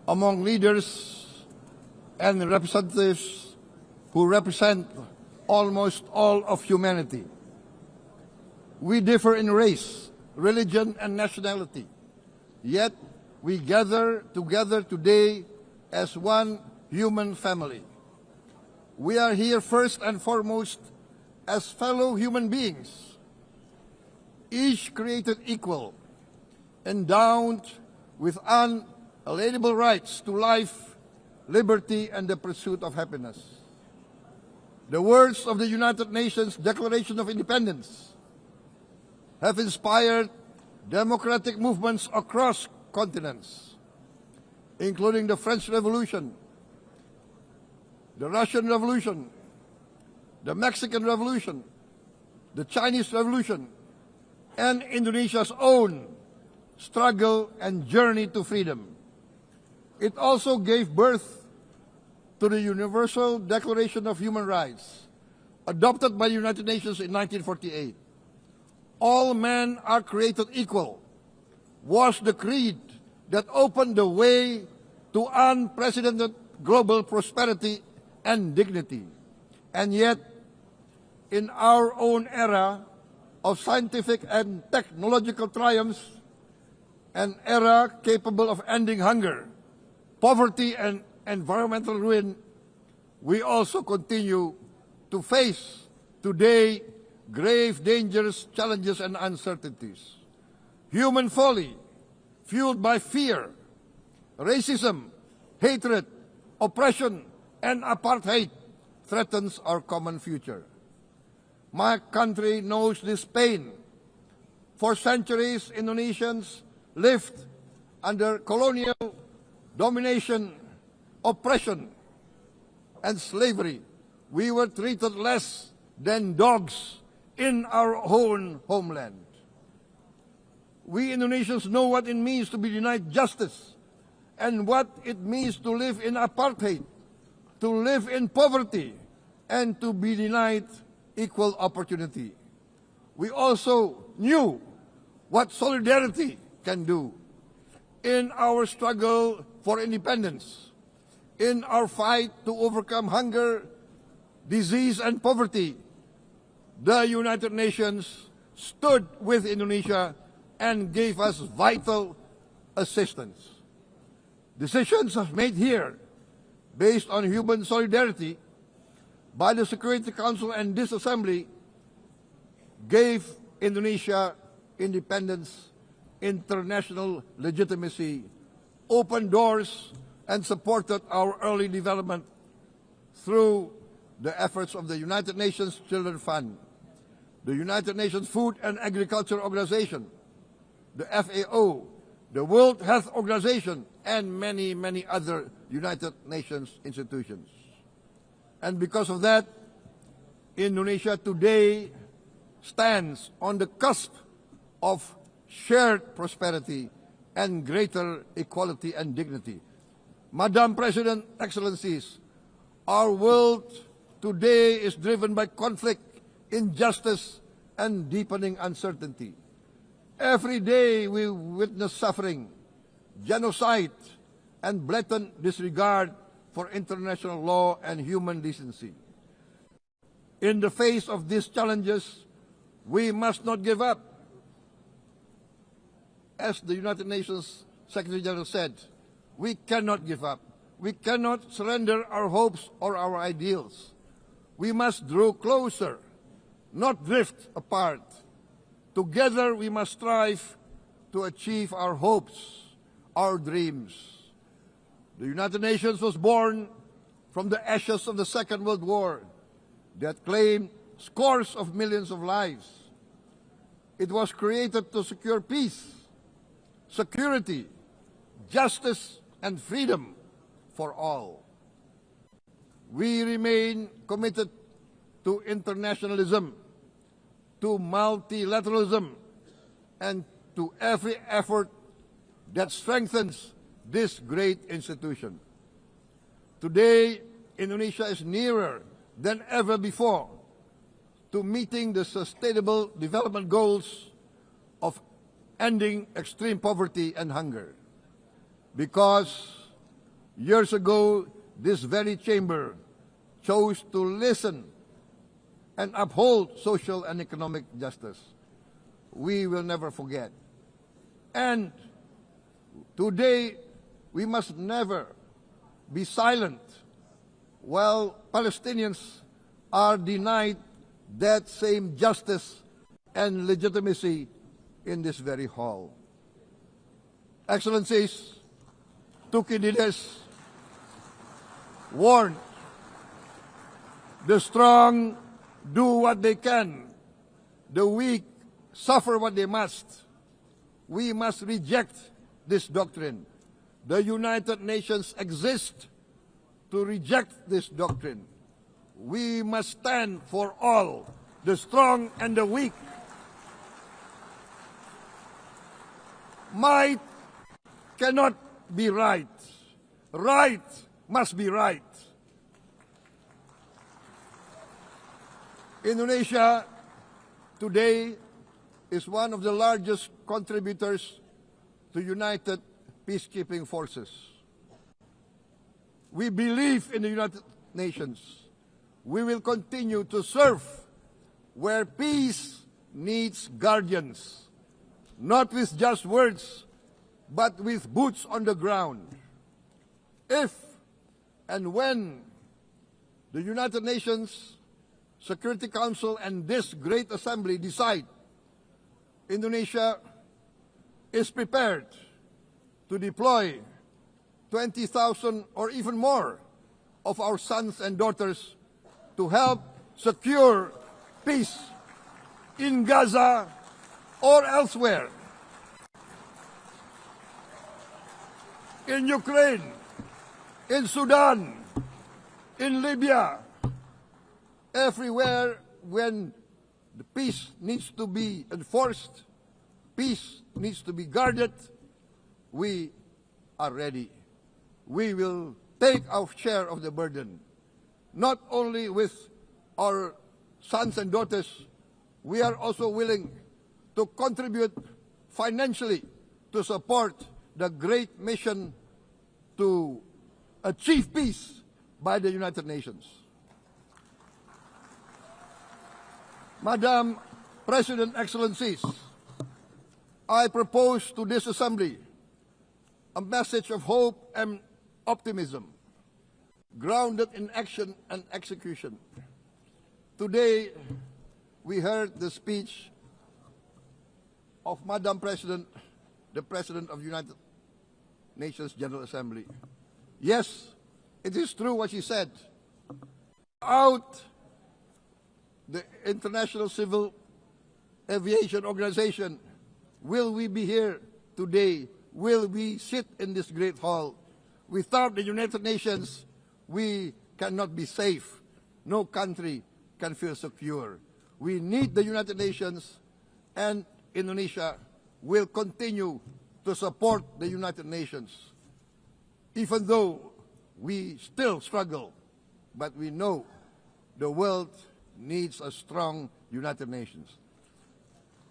among leaders and representatives who represent almost all of humanity. We differ in race, religion, and nationality, yet we gather together today as one human family. We are here first and foremost as fellow human beings, each created equal, endowed with unalienable rights to life, liberty, and the pursuit of happiness. The words of the United Nations Declaration of Independence have inspired democratic movements across continents, including the French Revolution, the Russian Revolution, the Mexican Revolution, the Chinese Revolution, and Indonesia's own struggle and journey to freedom. It also gave birth to the Universal Declaration of Human Rights, adopted by the United Nations in 1948. All men are created equal was the creed that opened the way to unprecedented global prosperity and dignity. And yet, in our own era of scientific and technological triumphs, an era capable of ending hunger, poverty, and environmental ruin, we also continue to face today grave dangers, challenges, and uncertainties. Human folly, fueled by fear, racism, hatred, oppression, and apartheid, threatens our common future. My country knows this pain. For centuries, Indonesians lived under colonial domination, oppression, and slavery. We were treated less than dogs in our own homeland. We Indonesians know what it means to be denied justice and what it means to live in apartheid, to live in poverty, and to be denied equal opportunity. We also knew what solidarity can do. In our struggle for independence, in our fight to overcome hunger, disease, and poverty, the United Nations stood with Indonesia and gave us vital assistance. Decisions made here based on human solidarity by the Security Council and this Assembly gave Indonesia independence, international legitimacy, opened doors, and supported our early development through the efforts of the United Nations Children Fund, the United Nations Food and Agriculture Organization, the FAO, the World Health Organization, and many, many other United Nations institutions. And because of that, Indonesia today stands on the cusp of shared prosperity and greater equality and dignity. Madam President, Excellencies, our world today is driven by conflict, injustice, and deepening uncertainty. Every day we witness suffering, genocide, and blatant disregard for international law and human decency. In the face of these challenges, we must not give up. As the United Nations Secretary General said, we cannot give up. We cannot surrender our hopes or our ideals. We must draw closer, not drift apart. Together we must strive to achieve our hopes, our dreams. The United Nations was born from the ashes of the Second World War that claimed scores of millions of lives. It was created to secure peace, security, justice, and freedom for all. We remain committed to internationalism, to multilateralism, and to every effort that strengthens this great institution. Today, Indonesia is nearer than ever before to meeting the sustainable development goals of ending extreme poverty and hunger. Because years ago, this very chamber chose to listen and uphold social and economic justice. We will never forget. And today, we must never be silent while Palestinians are denied that same justice and legitimacy in this very hall. Excellencies, Thucydides warned, the strong do what they can, the weak suffer what they must. We must reject this doctrine. The United Nations exist to reject this doctrine. We must stand for all, the strong and the weak. Might cannot be right. Right must be right. Indonesia today is one of the largest contributors to United Peacekeeping Forces. We believe in the United Nations. We will continue to serve where peace needs guardians, not with just words, but with boots on the ground. If and when the United Nations Security Council and this great assembly decide Indonesia is prepared to deploy 20,000 or even more of our sons and daughters to help secure peace in Gaza or elsewhere, in Ukraine, in Sudan, in Libya, everywhere when the peace needs to be enforced, peace needs to be guarded, we are ready. We will take our share of the burden, not only with our sons and daughters, we are also willing to contribute financially to support the great mission to achieve peace by the United Nations. Madam President, Excellencies, I propose to this Assembly a message of hope and optimism, grounded in action and execution. Today, we heard the speech of Madam President, the President of the United Nations General Assembly. Yes, it is true what she said. Without the International Civil Aviation Organization, will we be here today? Will we sit in this great hall? Without the United Nations, we cannot be safe. No country can feel secure. We need the United Nations, and Indonesia will continue to support the United Nations, even though we still struggle, but we know the world needs a strong United Nations.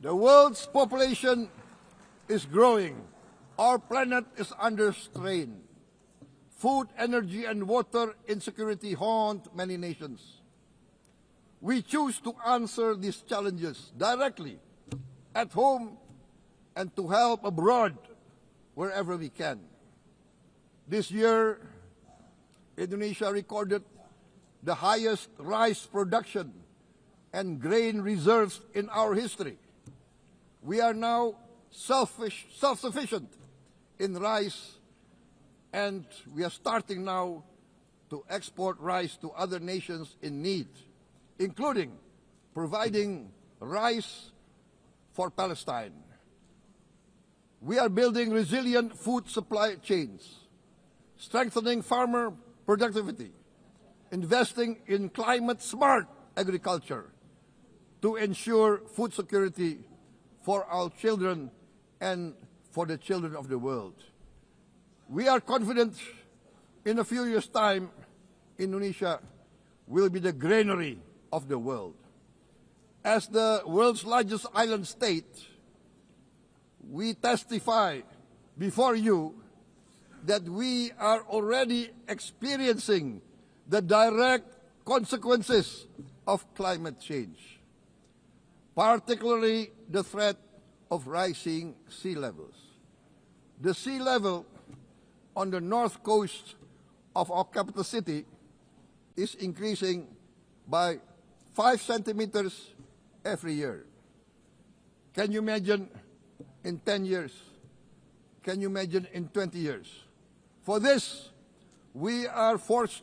The world's population is growing. Our planet is under strain. Food, energy, and water insecurity haunt many nations. We choose to answer these challenges directly at home and to help abroad wherever we can. This year, Indonesia recorded the highest rice production and grain reserves in our history. We are now self-sufficient in rice, and we are starting now to export rice to other nations in need, including providing rice for Palestine. We are building resilient food supply chains, strengthening farmer productivity, investing in climate-smart agriculture to ensure food security for our children and for the children of the world. We are confident in a few years' time, Indonesia will be the granary of the world. As the world's largest island state, we testify before you that we are already experiencing the direct consequences of climate change, particularly the threat of rising sea levels. The sea level on the north coast of our capital city is increasing by 5 centimeters every year. Can you imagine in 10 years? Can you imagine in 20 years? For this, we are forced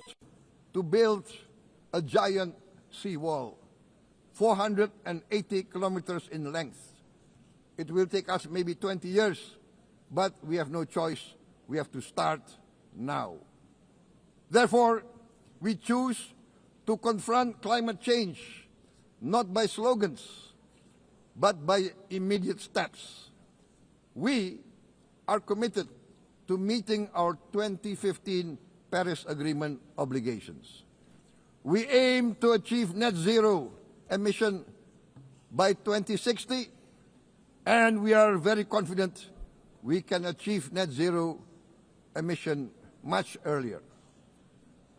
to build a giant seawall, 480 kilometers in length. It will take us maybe 20 years, but we have no choice. We have to start now. Therefore, we choose to confront climate change, not by slogans, but by immediate steps. We are committed to meeting our 2015 Paris Agreement obligations. We aim to achieve net zero emission by 2060, and we are very confident we can achieve net zero emission much earlier.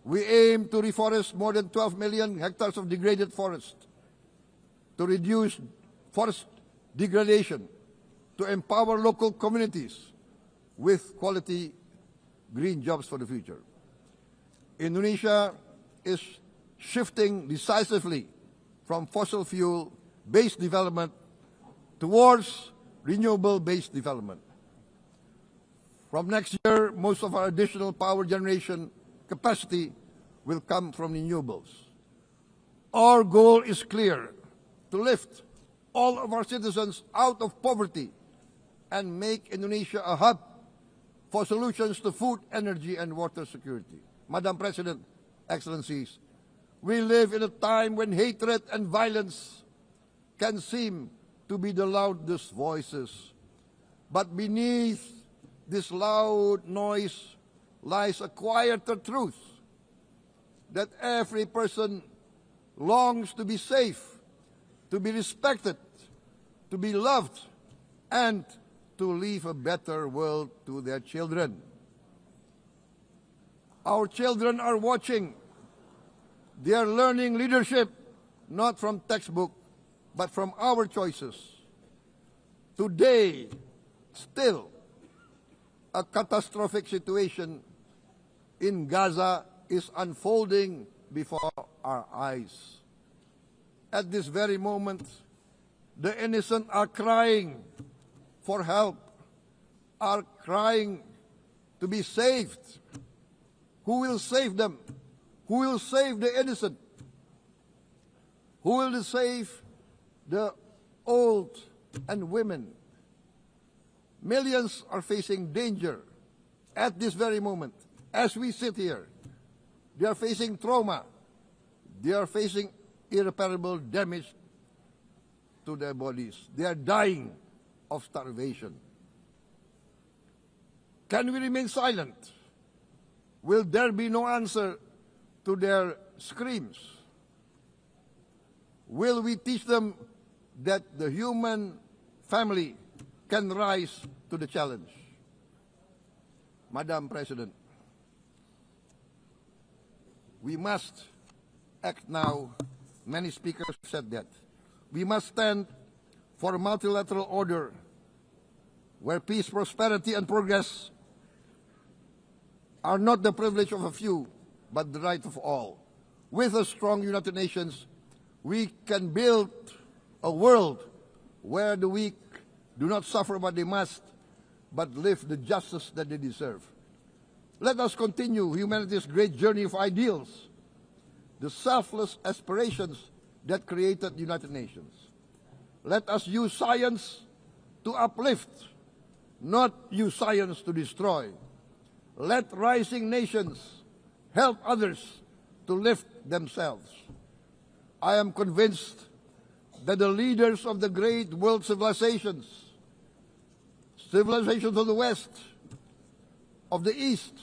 We aim to reforest more than 12 million hectares of degraded forest, to reduce forest degradation, to empower local communities with quality green jobs for the future. Indonesia is shifting decisively from fossil fuel-based development towards renewable-based development. From next year, most of our additional power generation capacity will come from renewables. Our goal is clear: to lift all of our citizens out of poverty and make Indonesia a hub for solutions to food, energy, and water security. Madam President, Excellencies, we live in a time when hatred and violence can seem to be the loudest voices. But beneath this loud noise lies a quieter truth, that every person longs to be safe, to be respected, to be loved, and to leave a better world to their children. Our children are watching. They are learning leadership, not from textbook, but from our choices. Today, still, a catastrophic situation in Gaza is unfolding before our eyes. At this very moment, the innocent are crying for help, are crying to be saved. Who will save them? Who will save the innocent? Who will save the old and women? Millions are facing danger at this very moment. As we sit here, they are facing trauma. They are facing irreparable damage to their bodies. They are dying of starvation. Can we remain silent? Will there be no answer to their screams? Will we teach them that the human family can rise to the challenge? Madam President, we must act now. Many speakers said that. We must stand for a multilateral order where peace, prosperity, and progress are not the privilege of a few, but the right of all. With a strong United Nations, we can build a world where the weak do not suffer what they must, but live the justice that they deserve. Let us continue humanity's great journey of ideals, the selfless aspirations that created the United Nations. Let us use science to uplift, not use science to destroy. Let rising nations help others to lift themselves. I am convinced that the leaders of the great world civilizations of the West, of the East,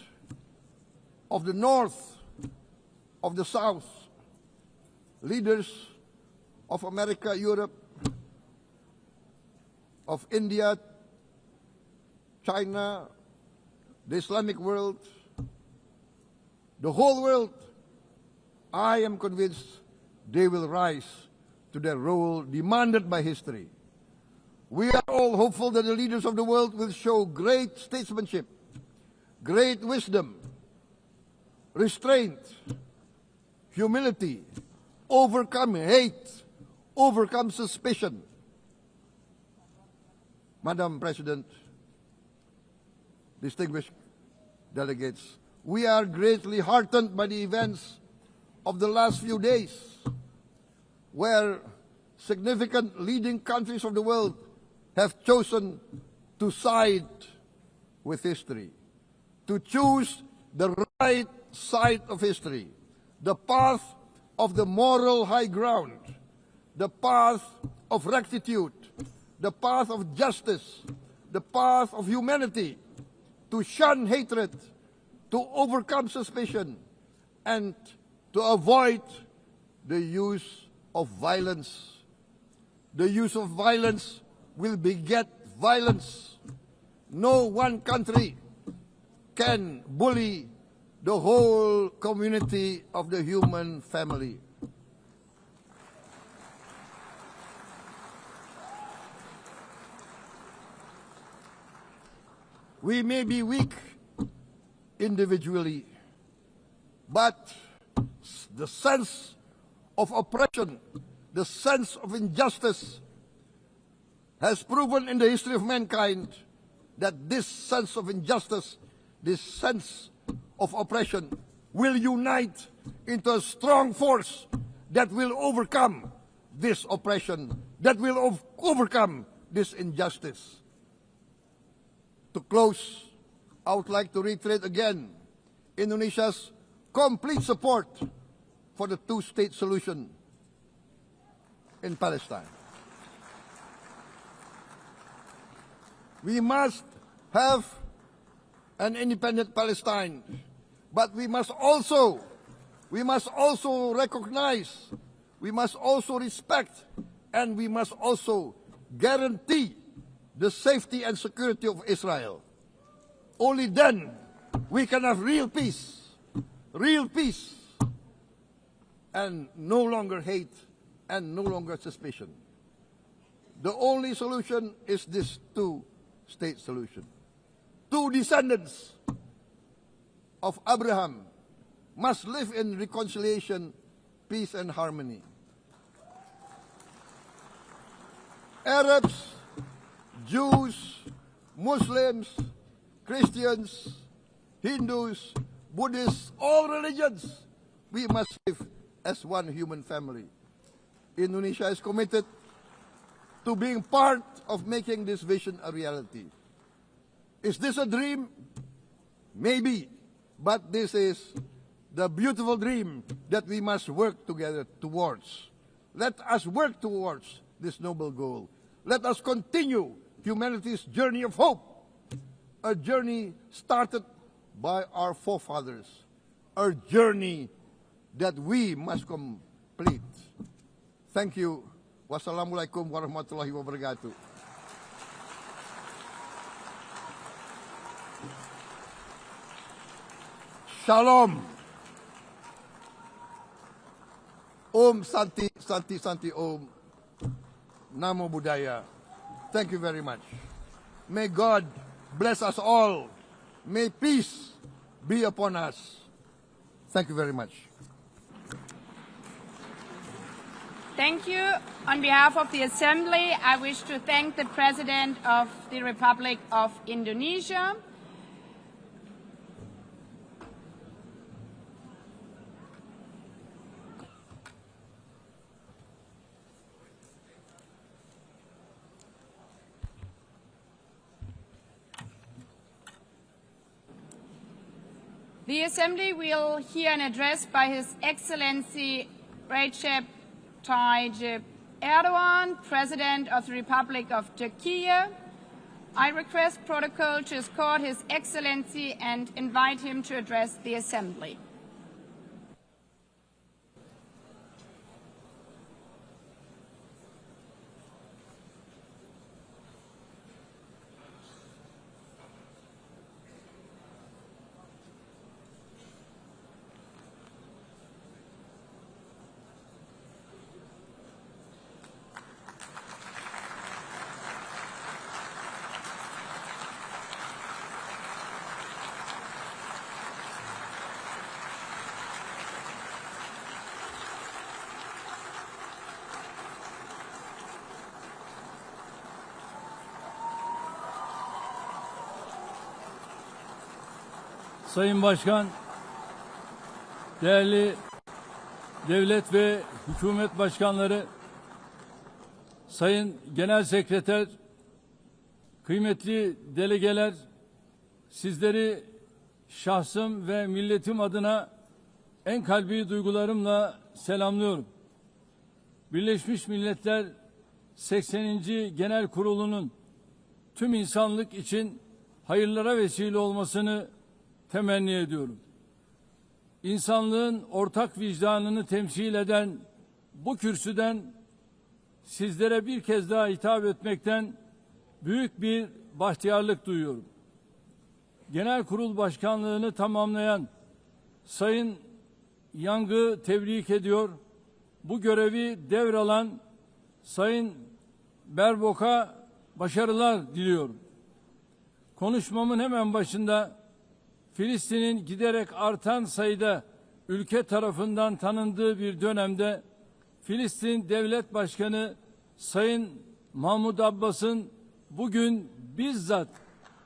of the North, of the South, leaders of America, Europe, of India, China, the Islamic world, the whole world, I am convinced they will rise to their role demanded by history. We are all hopeful that the leaders of the world will show great statesmanship, great wisdom, restraint, humility, overcome hate, overcome suspicion. Madam President, distinguished delegates, we are greatly heartened by the events of the last few days, where significant leading countries of the world have chosen to side with history, to choose the right side of history, the path of the moral high ground, the path of rectitude, the path of justice, the path of humanity, to shun hatred, to overcome suspicion, and to avoid the use of violence. The use of violence will beget violence. No one country can bully the whole community of the human family. We may be weak individually, but the sense of oppression, the sense of injustice has proven in the history of mankind that this sense of injustice, this sense of oppression will unite into a strong force that will overcome this oppression, that will overcome this injustice. To close, I would like to reiterate again Indonesia's complete support for the two-state solution in Palestine. We must have an independent Palestine, but we must also recognize, we must also respect, and we must also guarantee the safety and security of Israel. Only then we can have real peace, and no longer hate and no longer suspicion. The only solution is this two-state solution. Two descendants of Abraham must live in reconciliation, peace, and harmony. Arabs, Jews, Muslims, Christians, Hindus, Buddhists, all religions, we must live as one human family. Indonesia is committed to being part of making this vision a reality. Is this a dream? Maybe, but this is the beautiful dream that we must work together towards. Let us work towards this noble goal. Let us continue humanity's journey of hope, a journey started by our forefathers, a journey that we must complete. Thank you. Wassalamualaikum warahmatullahi wabarakatuh. Shalom. Om Santi, Santi, Santi Om. Namo Buddhaya. Thank you very much. May God bless us all. May peace be upon us. Thank you very much. Thank you. On behalf of the Assembly, I wish to thank the President of the Republic of Indonesia. The Assembly will hear an address by His Excellency Recep Tayyip Erdogan, President of the Republic of Turkey. I request protocol to escort His Excellency and invite him to address the Assembly. Sayın Başkan, değerli devlet ve hükümet başkanları, Sayın Genel Sekreter, kıymetli delegeler, sizleri şahsım ve milletim adına en kalbi duygularımla selamlıyorum. Birleşmiş Milletler 80. Genel Kurulu'nun tüm insanlık için hayırlara vesile olmasını temenni ediyorum. İnsanlığın ortak vicdanını temsil eden bu kürsüden sizlere bir kez daha hitap etmekten büyük bir bahtiyarlık duyuyorum. Genel Kurul Başkanlığını tamamlayan Sayın UNGA'yı tebrik ediyor. Bu görevi devralan Sayın Berbok'a başarılar diliyorum. Konuşmamın hemen başında Filistin'in giderek artan sayıda ülke tarafından tanındığı bir dönemde Filistin Devlet Başkanı Sayın Mahmud Abbas'ın bugün bizzat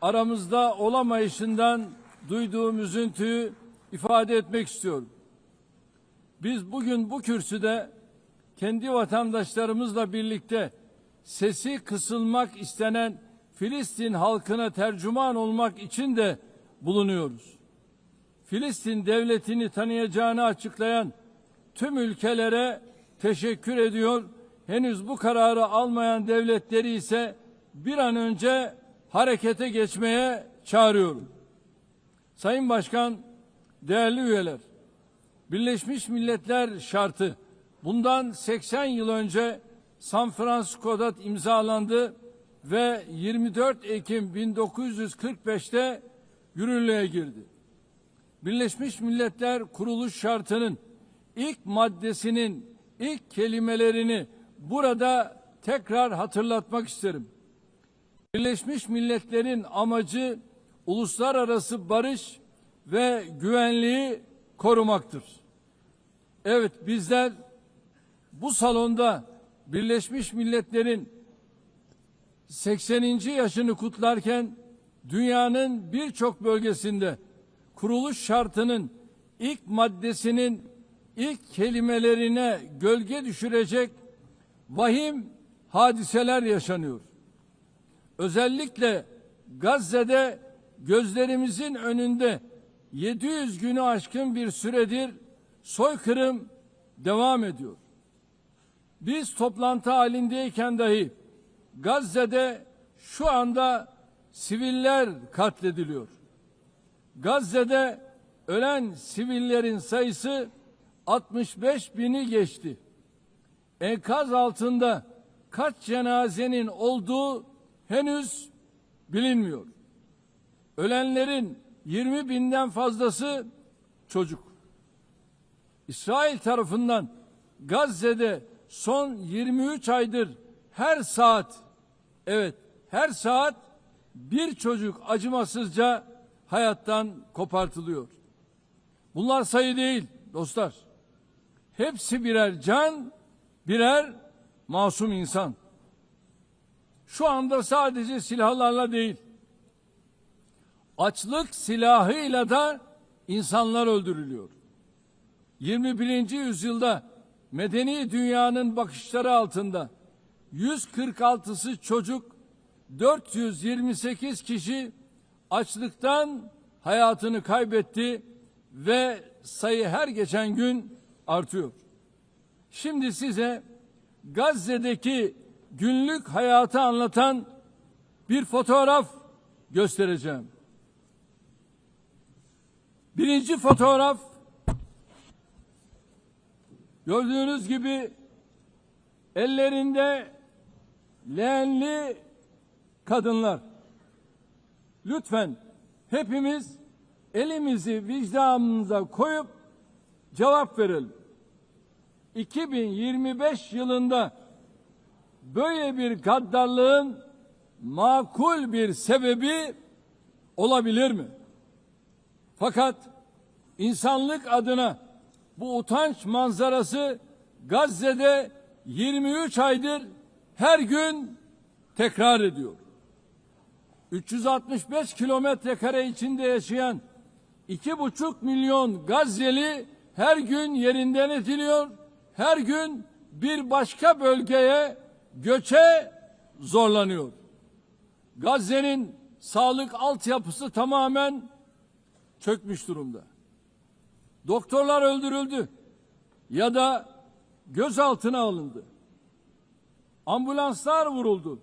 aramızda olamayışından duyduğum üzüntüyü ifade etmek istiyorum. Biz bugün bu kürsüde kendi vatandaşlarımızla birlikte sesi kısılmak istenen Filistin halkına tercüman olmak için de bulunuyoruz. Filistin devletini tanıyacağını açıklayan tüm ülkelere teşekkür ediyor. Henüz bu kararı almayan devletleri ise bir an önce harekete geçmeye çağırıyorum. Sayın Başkan, değerli üyeler, Birleşmiş Milletler şartı bundan 80 yıl önce San Francisco'da imzalandı ve 24 Ekim 1945'te yürürlüğe girdi. Birleşmiş Milletler kuruluş şartının ilk maddesinin ilk kelimelerini burada tekrar hatırlatmak isterim. Birleşmiş Milletler'in amacı uluslararası barış ve güvenliği korumaktır. Evet, bizler bu salonda Birleşmiş Milletler'in 80. yaşını kutlarken dünyanın birçok bölgesinde kuruluş şartının ilk maddesinin ilk kelimelerine gölge düşürecek vahim hadiseler yaşanıyor. Özellikle Gazze'de gözlerimizin önünde 700 günü aşkın bir süredir soykırım devam ediyor. Biz toplantı halindeyken dahi Gazze'de şu anda siviller katlediliyor. Gazze'de ölen sivillerin sayısı 65.000'i geçti. Enkaz altında kaç cenazenin olduğu henüz bilinmiyor. Ölenlerin 20.000'den fazlası çocuk. İsrail tarafından Gazze'de son 23 aydır her saat, evet her saat bir çocuk acımasızca hayattan kopartılıyor. Bunlar sayı değil dostlar. Hepsi birer can, birer masum insan. Şu anda sadece silahlarla değil, açlık silahıyla da insanlar öldürülüyor. 21. yüzyılda medeni dünyanın bakışları altında 146'sı çocuk, 428 kişi açlıktan hayatını kaybetti ve sayı her geçen gün artıyor. Şimdi size Gazze'deki günlük hayatı anlatan bir fotoğraf göstereceğim. Birinci fotoğraf, gördüğünüz gibi ellerinde leğenli kadınlar. Lütfen hepimiz elimizi vicdanımıza koyup cevap verelim. 2025 yılında böyle bir gaddarlığın makul bir sebebi olabilir mi? Fakat insanlık adına bu utanç manzarası Gazze'de 23 aydır her gün tekrar ediyor. 365 kilometre kare içinde yaşayan 2,5 milyon Gazze'li her gün yerinden ediliyor, her gün bir başka bölgeye göçe zorlanıyor. Gazze'nin sağlık altyapısı tamamen çökmüş durumda. Doktorlar öldürüldü ya da gözaltına alındı. Ambulanslar vuruldu.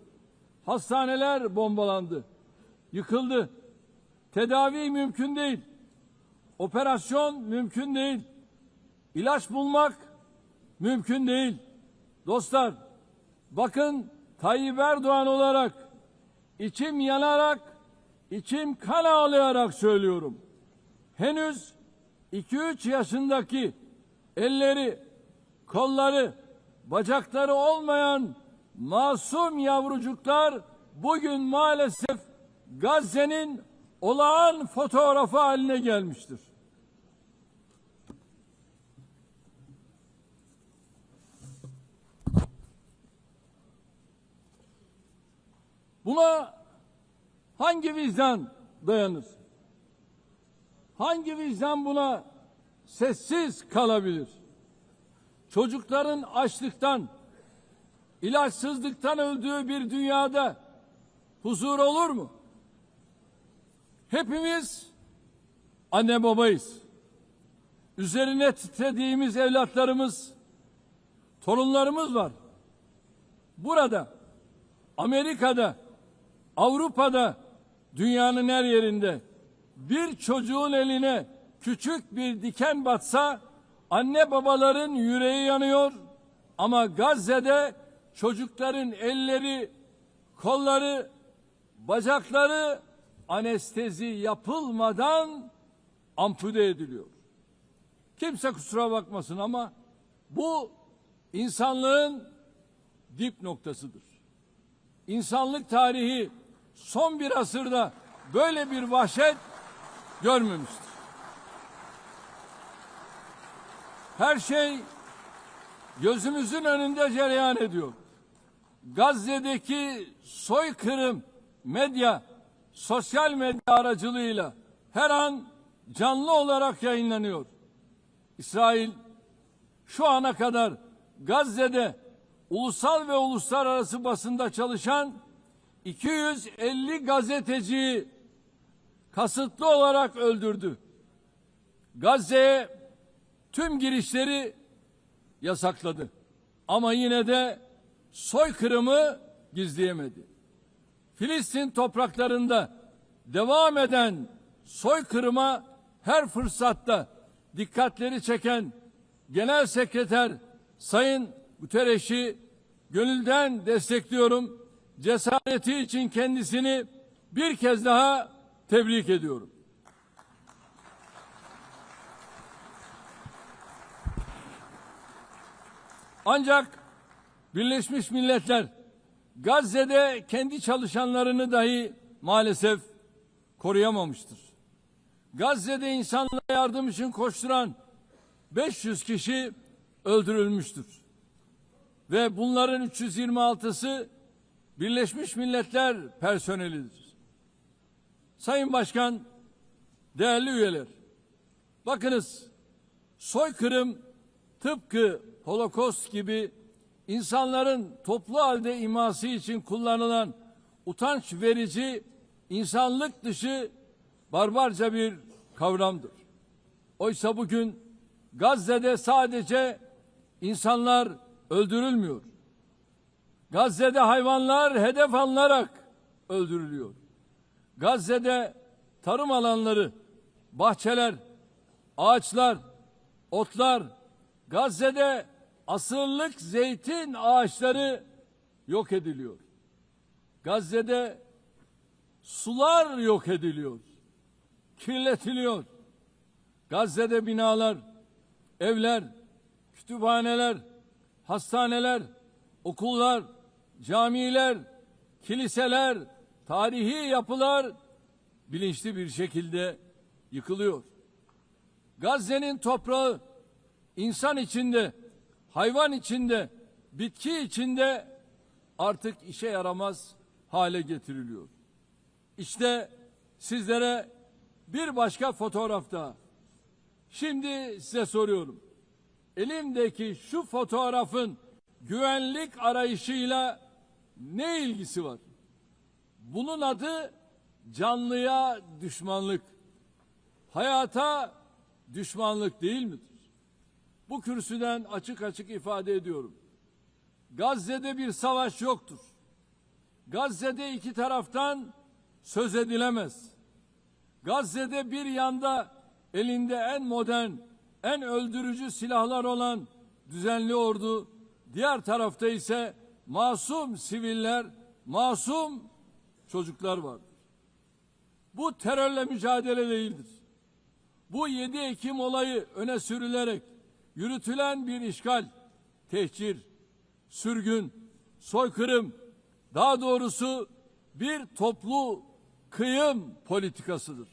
Hastaneler bombalandı. Yıkıldı. Tedavi mümkün değil. Operasyon mümkün değil. İlaç bulmak mümkün değil. Dostlar, bakın Tayyip Erdoğan olarak içim yanarak, içim kan ağlayarak söylüyorum. Henüz 2-3 yaşındaki elleri, kolları, bacakları olmayan masum yavrucuklar bugün maalesef Gazze'nin olağan fotoğrafı haline gelmiştir. Buna hangi vicdan dayanır? Hangi vicdan buna sessiz kalabilir? Çocukların açlıktan, ilaçsızlıktan öldüğü bir dünyada huzur olur mu? Hepimiz anne babayız. Üzerine titrediğimiz evlatlarımız, torunlarımız var. Burada, Amerika'da, Avrupa'da, dünyanın her yerinde bir çocuğun eline küçük bir diken batsa anne babaların yüreği yanıyor, ama Gazze'de çocukların elleri, kolları, bacakları anestezi yapılmadan ampute ediliyor. Kimse kusura bakmasın ama bu insanlığın dip noktasıdır. İnsanlık tarihi son bir asırda böyle bir vahşet görmemiştir. Her şey gözümüzün önünde cereyan ediyor. Gazze'deki soykırım medya, sosyal medya aracılığıyla her an canlı olarak yayınlanıyor. İsrail şu ana kadar Gazze'de ulusal ve uluslararası basında çalışan 250 gazeteciyi kasıtlı olarak öldürdü. Gazze'ye tüm girişleri yasakladı. Ama yine de soykırımı gizleyemedi. Filistin topraklarında devam eden soykırıma her fırsatta dikkatleri çeken Genel Sekreter Sayın Guterres'i gönülden destekliyorum. Cesareti için kendisini bir kez daha tebrik ediyorum. Ancak Birleşmiş Milletler Gazze'de kendi çalışanlarını dahi maalesef koruyamamıştır. Gazze'de insanlara yardım için koşturan 500 kişi öldürülmüştür. Ve bunların 326'sı Birleşmiş Milletler personelidir. Sayın Başkan, değerli üyeler, bakınız, soykırım tıpkı Holocaust gibi insanların toplu halde iması için kullanılan utanç verici, insanlık dışı, barbarca bir kavramdır. Oysa bugün Gazze'de sadece insanlar öldürülmüyor. Gazze'de hayvanlar hedef alınarak öldürülüyor. Gazze'de tarım alanları, bahçeler, ağaçlar, otlar, Gazze'de asırlık zeytin ağaçları yok ediliyor. Gazze'de sular yok ediliyor, kirletiliyor. Gazze'de binalar, evler, kütüphaneler, hastaneler, okullar, camiler, kiliseler, tarihi yapılar bilinçli bir şekilde yıkılıyor. Gazze'nin toprağı insan içinde, hayvan içinde, bitki içinde artık işe yaramaz hale getiriliyor. İşte sizlere Bir başka fotoğraf daha. Şimdi size soruyorum. Elimdeki şu fotoğrafın güvenlik arayışıyla ne ilgisi var? Bunun adı canlıya düşmanlık, hayata düşmanlık değil midir? Bu kürsüden açık açık ifade ediyorum. Gazze'de bir savaş yoktur. Gazze'de iki taraftan söz edilemez. Gazze'de bir yanda elinde en modern, en öldürücü silahlar olan düzenli ordu, diğer tarafta ise masum siviller, masum çocuklar vardır. Bu terörle mücadele değildir. Bu 7 Ekim olayı öne sürülerek yürütülen bir işgal, tehcir, sürgün, soykırım, daha doğrusu bir toplu kıyım politikasıdır.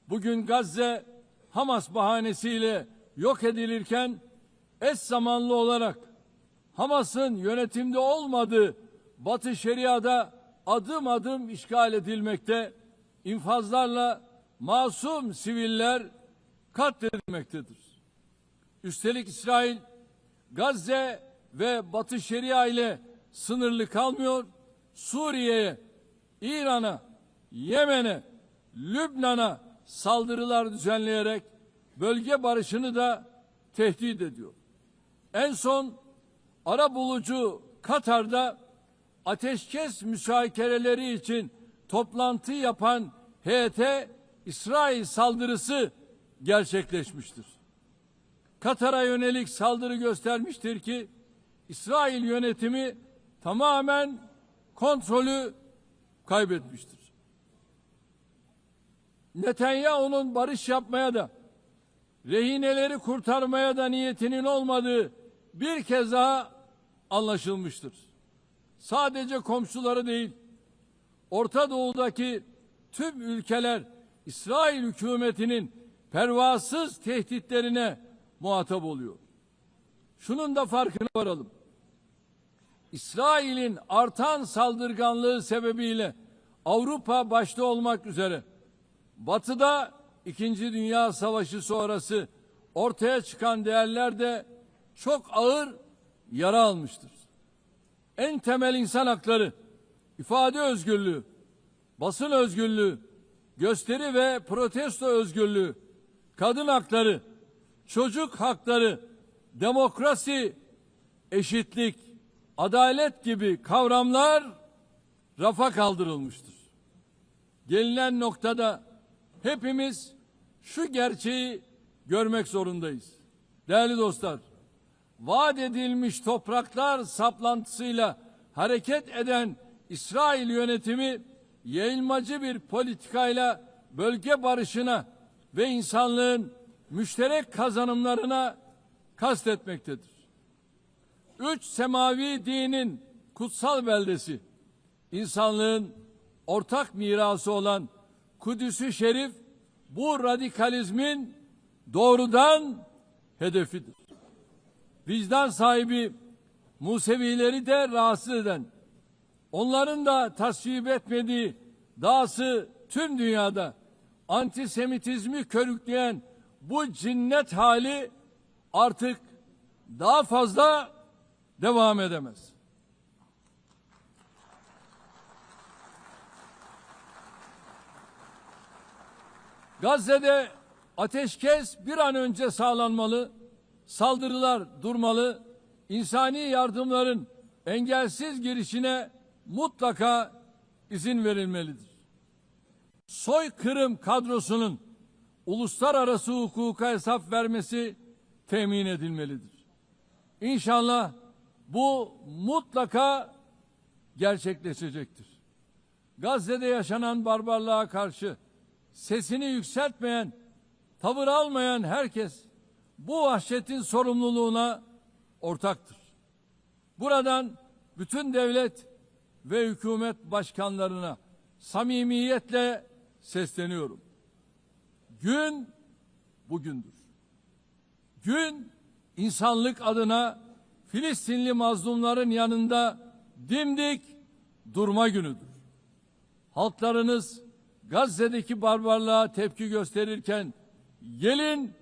Bugün Gazze Hamas bahanesiyle yok edilirken eş zamanlı olarak Hamas'ın yönetimde olmadığı Batı Şeria'da adım adım işgal edilmekte, infazlarla masum siviller katledilmektedir. Üstelik İsrail Gazze ve Batı Şeria ile sınırlı kalmıyor, Suriye'ye, İran'a, Yemen'e, Lübnan'a saldırılar düzenleyerek bölge barışını da tehdit ediyor. En son arabulucu Katar'da ateşkes müzakereleri için toplantı yapan heyete İsrail saldırısı gerçekleşmiştir. Katar'a yönelik saldırı göstermiştir ki İsrail yönetimi tamamen kontrolü kaybetmiştir. Netanyahu'nun barış yapmaya da rehineleri kurtarmaya da niyetinin olmadığı bir kez daha anlaşılmıştır. Sadece komşuları değil, Orta Doğu'daki tüm ülkeler İsrail hükümetinin pervasız tehditlerine muhatap oluyor. Şunun da farkına varalım. İsrail'in artan saldırganlığı sebebiyle Avrupa başta olmak üzere Batı'da 2. Dünya Savaşı sonrası ortaya çıkan değerler de çok ağır yara almıştır. En temel insan hakları, ifade özgürlüğü, basın özgürlüğü, gösteri ve protesto özgürlüğü, kadın hakları, çocuk hakları, demokrasi, eşitlik, adalet gibi kavramlar rafa kaldırılmıştır. Gelinen noktada hepimiz şu gerçeği görmek zorundayız. Değerli dostlar, vaat edilmiş topraklar saplantısıyla hareket eden İsrail yönetimi yayılmacı bir politikayla bölge barışına ve insanlığın müşterek kazanımlarına kastetmektedir. 3 semavi dinin kutsal beldesi, insanlığın ortak mirası olan Kudüs-ü Şerif bu radikalizmin doğrudan hedefidir. Vicdan sahibi Musevileri de rahatsız eden, onların da tasvip etmediği, dahası tüm dünyada antisemitizmi körükleyen bu cinnet hali artık daha fazla devam edemez. Gazze'de ateşkes bir an önce sağlanmalı, saldırılar durmalı, insani yardımların engelsiz girişine mutlaka izin verilmelidir. Soykırım kadrosunun uluslararası hukuka hesap vermesi temin edilmelidir. İnşallah bu mutlaka gerçekleşecektir. Gazze'de yaşanan barbarlığa karşı sesini yükseltmeyen, tavır almayan herkes bu vahşetin sorumluluğuna ortaktır. Buradan bütün devlet ve hükümet başkanlarına samimiyetle sesleniyorum. Gün bugündür. Gün insanlık adına Filistinli mazlumların yanında dimdik durma günüdür. Halklarınız Gazze'deki barbarlığa tepki gösterirken gelin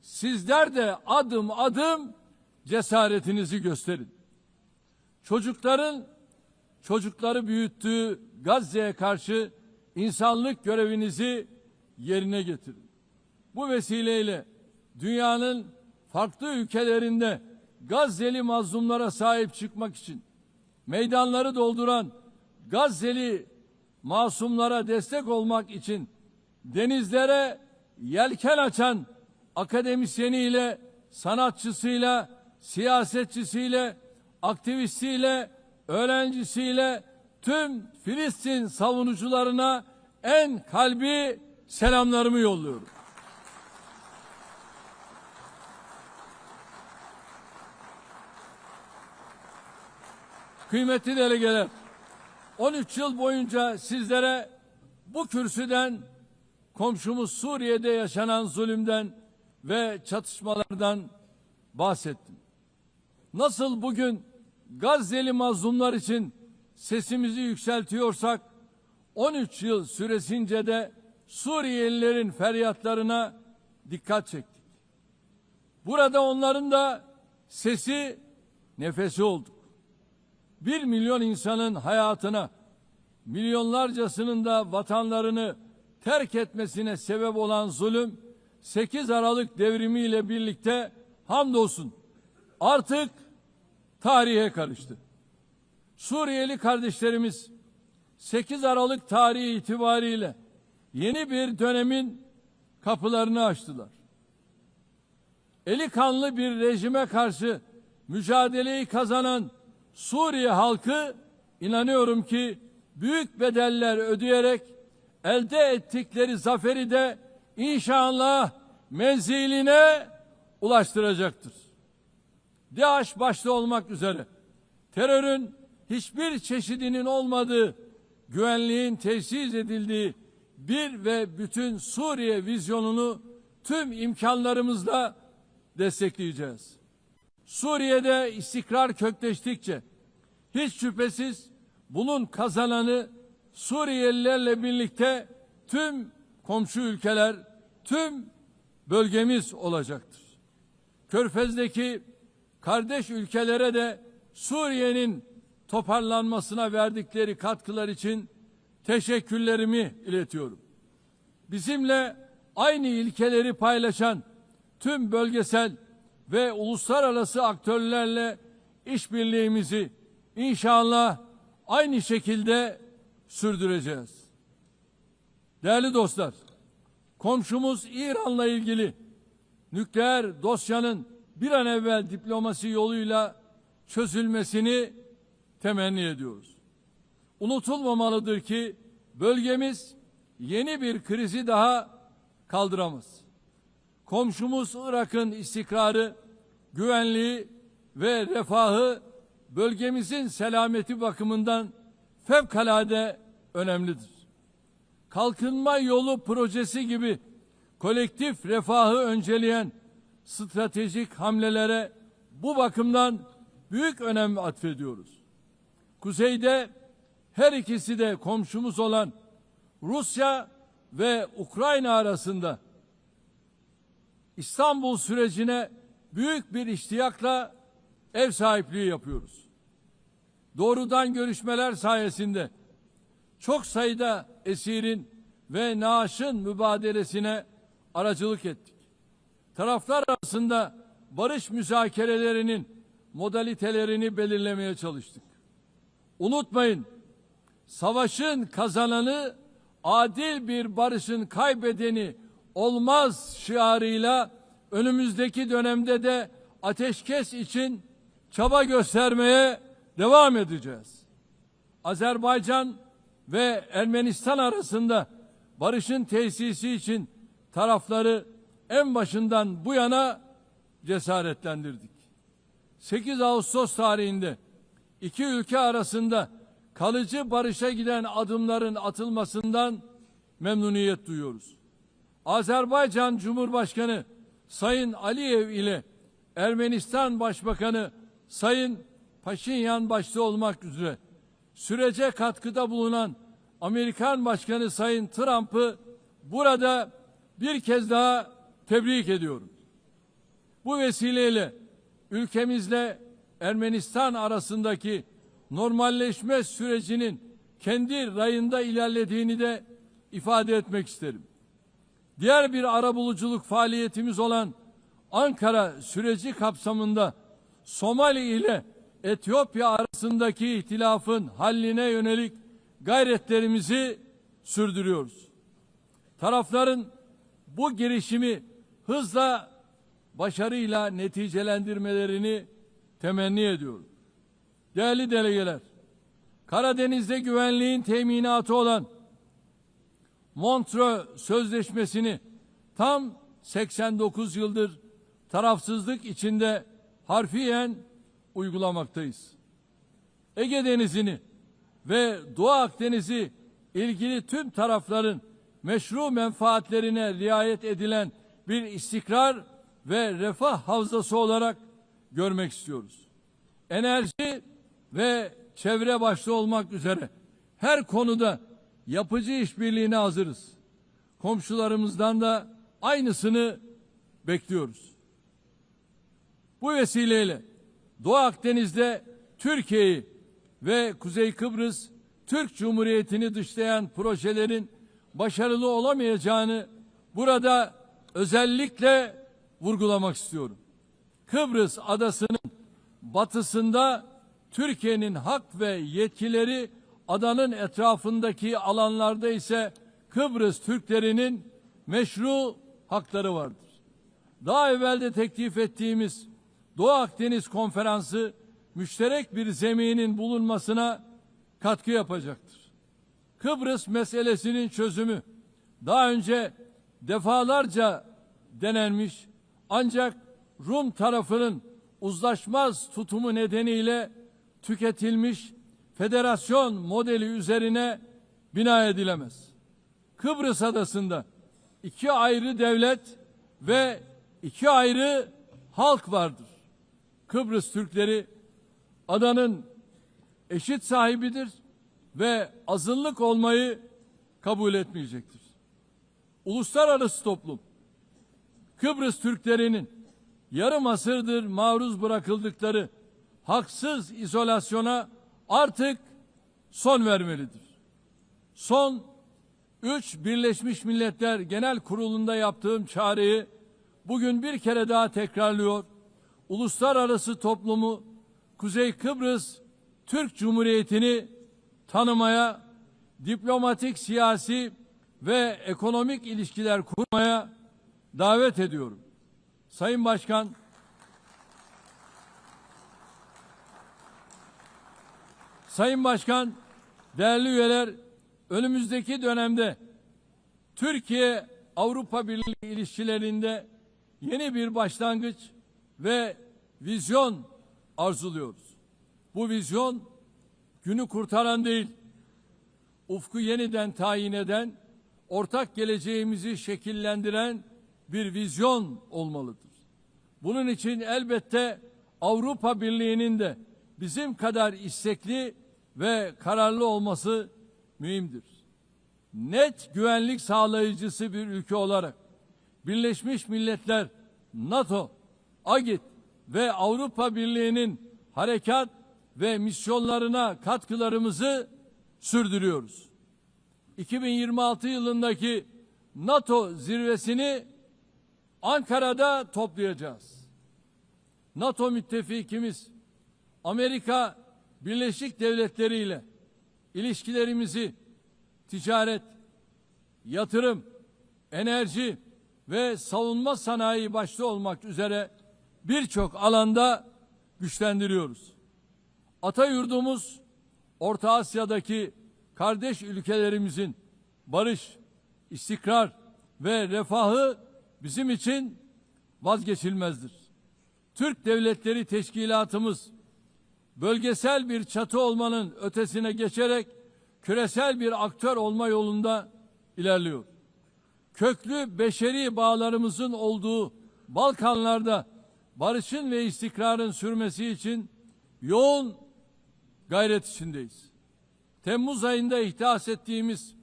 sizler de adım adım cesaretinizi gösterin. Çocukları büyüttüğü Gazze'ye karşı insanlık görevinizi yerine getirin. Bu vesileyle dünyanın farklı ülkelerinde Gazze'li mazlumlara sahip çıkmak için meydanları dolduran Gazze'li masumlara destek olmak için denizlere yelken açan akademisyeniyle, sanatçısıyla, siyasetçisiyle, aktivistiyle, öğrencisiyle tüm Filistin savunucularına en kalbi selamlarımı yolluyorum. Kıymetli delegeler, 13 yıl boyunca sizlere bu kürsüden komşumuz Suriye'de yaşanan zulümden ve çatışmalardan bahsettim. Nasıl bugün Gazze'li mazlumlar için sesimizi yükseltiyorsak, 13 yıl süresince de Suriyelilerin feryatlarına dikkat çektik. Burada onların da sesi, nefesi olduk. 1 milyon insanın hayatına, milyonlarcasının da vatanlarını terk etmesine sebep olan zulüm, 8 Aralık devrimiyle birlikte hamdolsun artık tarihe karıştı. Suriyeli kardeşlerimiz 8 Aralık tarihi itibariyle yeni bir dönemin kapılarını açtılar. Eli kanlı bir rejime karşı mücadeleyi kazanan Suriye halkı, inanıyorum ki büyük bedeller ödeyerek elde ettikleri zaferi de inşallah menziline ulaştıracaktır. DAEŞ başta olmak üzere terörün hiçbir çeşidinin olmadığı, güvenliğin tesis edildiği bir ve bütün Suriye vizyonunu tüm imkanlarımızla destekleyeceğiz. Suriye'de istikrar kökleştikçe hiç şüphesiz bunun kazananı Suriyelilerle birlikte tüm komşu ülkeler, tüm bölgemiz olacaktır. Körfez'deki kardeş ülkelere de Suriye'nin toparlanmasına verdikleri katkılar için teşekkürlerimi iletiyorum. Bizimle aynı ilkeleri paylaşan tüm bölgesel ve uluslararası aktörlerle işbirliğimizi inşallah aynı şekilde sürdüreceğiz. Değerli dostlar, komşumuz İran'la ilgili nükleer dosyanın bir an evvel diplomasi yoluyla çözülmesini temenni ediyoruz. Unutulmamalıdır ki bölgemiz yeni bir krizi daha kaldıramaz. Komşumuz Irak'ın istikrarı, güvenliği ve refahı bölgemizin selameti bakımından fevkalade önemlidir. Kalkınma yolu projesi gibi kolektif refahı önceleyen stratejik hamlelere bu bakımdan büyük önem atfediyoruz. Kuzeyde her ikisi de komşumuz olan Rusya ve Ukrayna arasında İstanbul sürecine büyük bir iştiyakla ev sahipliği yapıyoruz. Doğrudan görüşmeler sayesinde çok sayıda esirin ve naaşın mübadelesine aracılık ettik. Taraflar arasında barış müzakerelerinin modalitelerini belirlemeye çalıştık. Unutmayın, savaşın kazananı adil bir barışın kaybedeni olmaz şiarıyla önümüzdeki dönemde de ateşkes için çaba göstermeye devam edeceğiz. Azerbaycan ve Ermenistan arasında barışın tesisi için tarafları en başından bu yana cesaretlendirdik. 8 Ağustos tarihinde iki ülke arasında kalıcı barışa giden adımların atılmasından memnuniyet duyuyoruz. Azerbaycan Cumhurbaşkanı Sayın Aliyev ile Ermenistan Başbakanı Sayın Paşinyan başta olmak üzere sürece katkıda bulunan Amerikan Başkanı Sayın Trump'ı burada bir kez daha tebrik ediyorum. Bu vesileyle ülkemizle Ermenistan arasındaki normalleşme sürecinin kendi rayında ilerlediğini de ifade etmek isterim. Diğer bir arabuluculuk faaliyetimiz olan Ankara süreci kapsamında Somali ile Etiyopya arasındaki ihtilafın halline yönelik gayretlerimizi sürdürüyoruz. Tarafların bu girişimi hızla, başarıyla neticelendirmelerini temenni ediyorum. Değerli delegeler, Karadeniz'de güvenliğin teminatı olan Montreux Sözleşmesi'ni tam 89 yıldır tarafsızlık içinde harfiyen uygulamaktayız. Ege Denizi'ni ve Doğu Akdeniz'i ilgili tüm tarafların meşru menfaatlerine riayet edilen bir istikrar ve refah havzası olarak görmek istiyoruz. Enerji ve çevre başta olmak üzere her konuda yapıcı işbirliğine hazırız. Komşularımızdan da aynısını bekliyoruz. Bu vesileyle Doğu Akdeniz'de Türkiye'yi ve Kuzey Kıbrıs Türk Cumhuriyeti'ni dışlayan projelerin başarılı olamayacağını burada özellikle vurgulamak istiyorum. Kıbrıs adasının batısında Türkiye'nin hak ve yetkileri, adanın etrafındaki alanlarda ise Kıbrıs Türklerinin meşru hakları vardır. Daha evvel de teklif ettiğimiz Doğu Akdeniz Konferansı müşterek bir zeminin bulunmasına katkı yapacaktır. Kıbrıs meselesinin çözümü daha önce defalarca denenmiş ancak Rum tarafının uzlaşmaz tutumu nedeniyle tüketilmiş federasyon modeli üzerine bina edilemez. Kıbrıs adasında iki ayrı devlet ve iki ayrı halk vardır. Kıbrıs Türkleri adanın eşit sahibidir ve azınlık olmayı kabul etmeyecektir. Uluslararası toplum Kıbrıs Türklerinin yarım asırdır maruz bırakıldıkları haksız izolasyona artık son vermelidir. Son 3 Birleşmiş Milletler Genel Kurulu'nda yaptığım çağrıyı bugün bir kere daha tekrarlıyor. Uluslararası toplumu Kuzey Kıbrıs Türk Cumhuriyeti'ni tanımaya, diplomatik, siyasi ve ekonomik ilişkiler kurmaya davet ediyorum. Sayın Başkan, değerli üyeler, önümüzdeki dönemde Türkiye-Avrupa Birliği ilişkilerinde yeni bir başlangıç ve vizyon arzuluyoruz. Bu vizyon günü kurtaran değil, ufku yeniden tayin eden, ortak geleceğimizi şekillendiren bir vizyon olmalıdır. Bunun için elbette Avrupa Birliği'nin de bizim kadar istekli ve kararlı olması mühimdir. Net güvenlik sağlayıcısı bir ülke olarak Birleşmiş Milletler, NATO, AGİT ve Avrupa Birliği'nin harekat ve misyonlarına katkılarımızı sürdürüyoruz. 2026 yılındaki NATO zirvesini Ankara'da toplayacağız. NATO müttefikimiz Amerika Birleşik Devletleri ile ilişkilerimizi ticaret, yatırım, enerji ve savunma sanayi başta olmak üzere birçok alanda güçlendiriyoruz. Atayurdumuz Orta Asya'daki kardeş ülkelerimizin barış, istikrar ve refahı bizim için vazgeçilmezdir. Türk Devletleri Teşkilatımız bölgesel bir çatı olmanın ötesine geçerek küresel bir aktör olma yolunda ilerliyor. Köklü beşeri bağlarımızın olduğu Balkanlarda barışın ve istikrarın sürmesi için yoğun gayret içindeyiz. Temmuz ayında ihdas ettiğimiz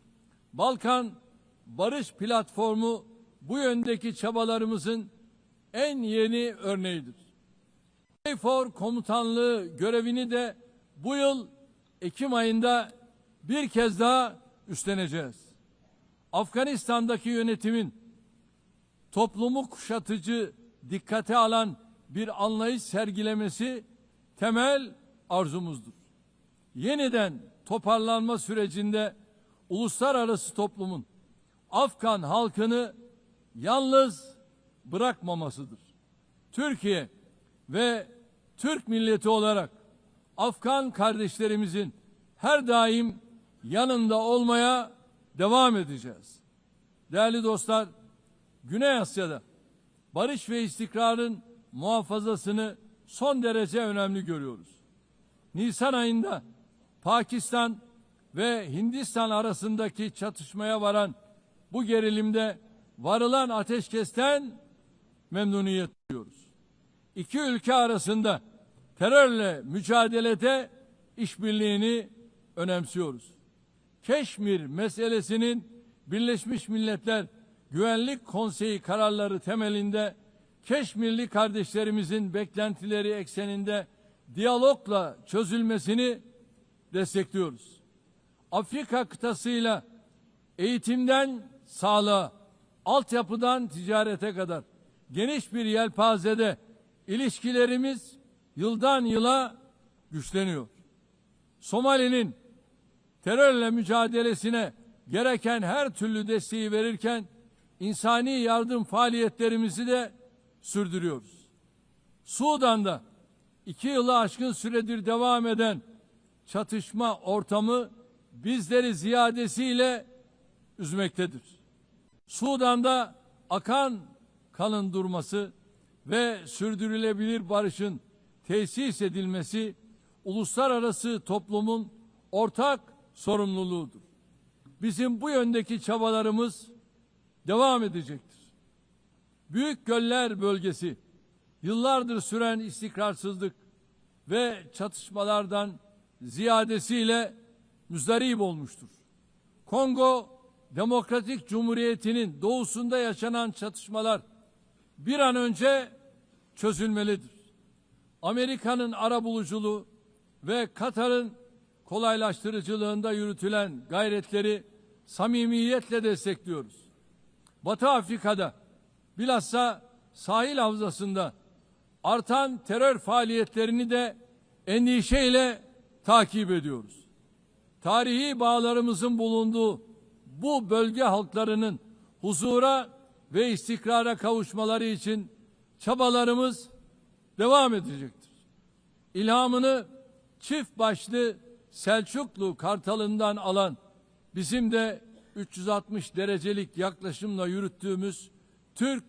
Balkan Barış Platformu bu yöndeki çabalarımızın en yeni örneğidir. KFOR komutanlığı görevini de bu yıl Ekim ayında bir kez daha üstleneceğiz. Afganistan'daki yönetimin toplumu kuşatıcı, dikkate alan bir anlayış sergilemesi temel arzumuzdur. Yeniden toparlanma sürecinde uluslararası toplumun Afgan halkını yalnız bırakmamasıdır. Türkiye ve Türk milleti olarak Afgan kardeşlerimizin her daim yanında olmaya devam edeceğiz. Değerli dostlar, Güney Asya'da barış ve istikrarın muhafazasını son derece önemli görüyoruz. Nisan ayında Pakistan ve Hindistan arasındaki çatışmaya varan bu gerilimde varılan ateşkesten memnuniyet duyuyoruz. İki ülke arasında terörle mücadelede işbirliğini önemsiyoruz. Keşmir meselesinin Birleşmiş Milletler Güvenlik Konseyi kararları temelinde Keşmirli kardeşlerimizin beklentileri ekseninde diyalogla çözülmesini destekliyoruz. Afrika kıtasıyla eğitimden sağlığa, altyapıdan ticarete kadar geniş bir yelpazede ilişkilerimiz yıldan yıla güçleniyor. Somali'nin terörle mücadelesine gereken her türlü desteği verirken insani yardım faaliyetlerimizi de sürdürüyoruz. Sudan'da 2 yılı aşkın süredir devam eden çatışma ortamı bizleri ziyadesiyle üzmektedir. Sudan'da akan kanın durması ve sürdürülebilir barışın tesis edilmesi uluslararası toplumun ortak sorumluluğudur. Bizim bu yöndeki çabalarımız devam edecektir. Büyük Göller bölgesi yıllardır süren istikrarsızlık ve çatışmalardan ziyadesiyle müzdarip olmuştur. Kongo Demokratik Cumhuriyeti'nin doğusunda yaşanan çatışmalar bir an önce çözülmelidir. Amerika'nın arabuluculuğu ve Katar'ın kolaylaştırıcılığında yürütülen gayretleri samimiyetle destekliyoruz. Batı Afrika'da bilhassa sahil havzasında artan terör faaliyetlerini de endişeyle takip ediyoruz. Tarihi bağlarımızın bulunduğu bu bölge halklarının huzura ve istikrara kavuşmaları için çabalarımız devam edecektir. İlhamını çift başlı Selçuklu Kartalı'ndan alan bizim de 360 derecelik yaklaşımla yürüttüğümüz Türk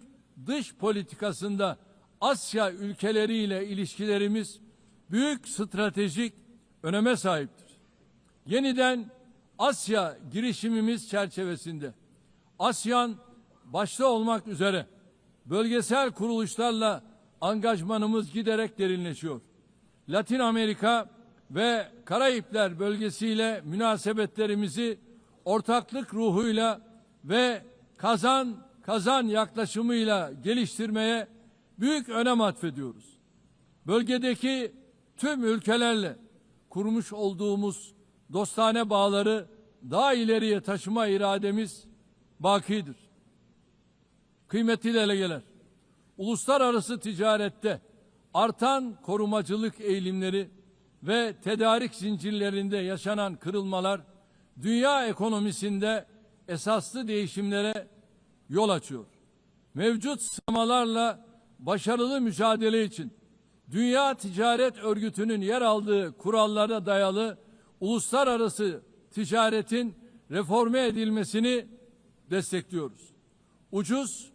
dış politikasında Asya ülkeleriyle ilişkilerimiz büyük stratejik öneme sahiptir. Yeniden Asya girişimimiz çerçevesinde ASEAN başta olmak üzere bölgesel kuruluşlarla angajmanımız giderek derinleşiyor. Latin Amerika ve Karayipler bölgesiyle münasebetlerimizi ortaklık ruhuyla ve kazan yaklaşımıyla geliştirmeye büyük önem atfediyoruz. Bölgedeki tüm ülkelerle kurmuş olduğumuz dostane bağları daha ileriye taşıma irademiz bakidir. Kıymetli delegeler, uluslararası ticarette artan korumacılık eğilimleri ve tedarik zincirlerinde yaşanan kırılmalar dünya ekonomisinde esaslı değişimlere yol açıyor. Mevcut sınamalarla başarılı mücadele için Dünya Ticaret Örgütü'nün yer aldığı kurallara dayalı uluslararası ticaretin reforme edilmesini destekliyoruz. Ucuz,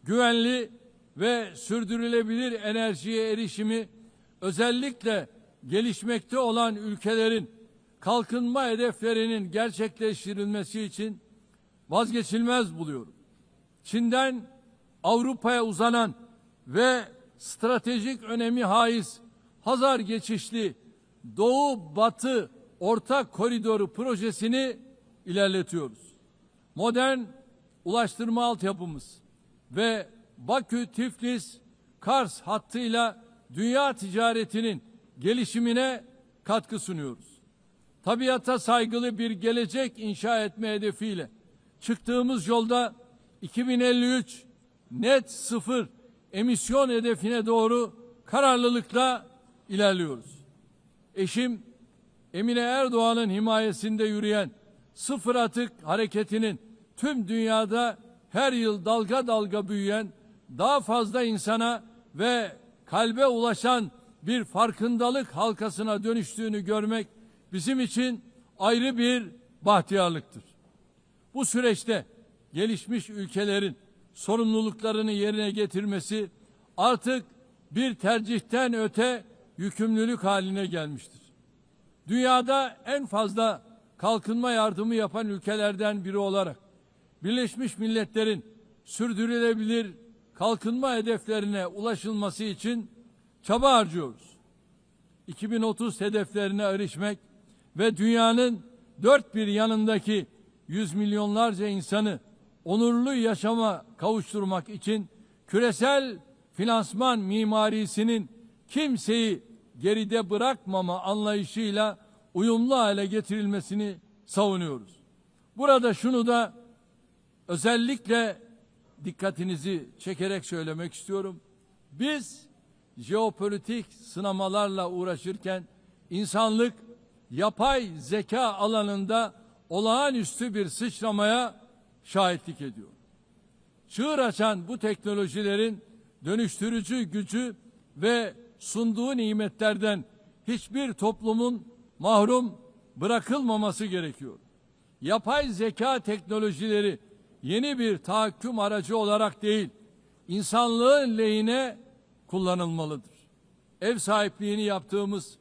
güvenli ve sürdürülebilir enerjiye erişimi özellikle gelişmekte olan ülkelerin kalkınma hedeflerinin gerçekleştirilmesi için vazgeçilmez buluyorum. Çin'den Avrupa'ya uzanan ve stratejik önemi haiz Hazar geçişli Doğu-Batı ortak koridoru projesini ilerletiyoruz. Modern ulaştırma altyapımız ve Bakü-Tiflis-Kars hattıyla dünya ticaretinin gelişimine katkı sunuyoruz. Tabiata saygılı bir gelecek inşa etme hedefiyle çıktığımız yolda 2053 net sıfır emisyon hedefine doğru kararlılıkla ilerliyoruz. Eşim Emine Erdoğan'ın himayesinde yürüyen sıfır atık hareketinin tüm dünyada her yıl dalga dalga büyüyen, daha fazla insana ve kalbe ulaşan bir farkındalık halkasına dönüştüğünü görmek bizim için ayrı bir bahtiyarlıktır. Bu süreçte gelişmiş ülkelerin sorumluluklarını yerine getirmesi artık bir tercihten öte yükümlülük haline gelmiştir. Dünyada en fazla kalkınma yardımı yapan ülkelerden biri olarak Birleşmiş Milletler'in sürdürülebilir kalkınma hedeflerine ulaşılması için çaba harcıyoruz. 2030 hedeflerine erişmek ve dünyanın dört bir yanındaki yüz milyonlarca insanı onurlu yaşama kavuşturmak için küresel finansman mimarisinin kimseyi geride bırakmama anlayışıyla uyumlu hale getirilmesini savunuyoruz. Burada şunu da özellikle dikkatinizi çekerek söylemek istiyorum. Biz jeopolitik sınamalarla uğraşırken insanlık yapay zeka alanında olağanüstü bir sıçramaya şahitlik ediyor. Çığır açan bu teknolojilerin dönüştürücü gücü ve sunduğu nimetlerden hiçbir toplumun mahrum bırakılmaması gerekiyor. Yapay zeka teknolojileri yeni bir tahakküm aracı olarak değil, insanlığın lehine kullanılmalıdır. Ev sahipliğini yaptığımız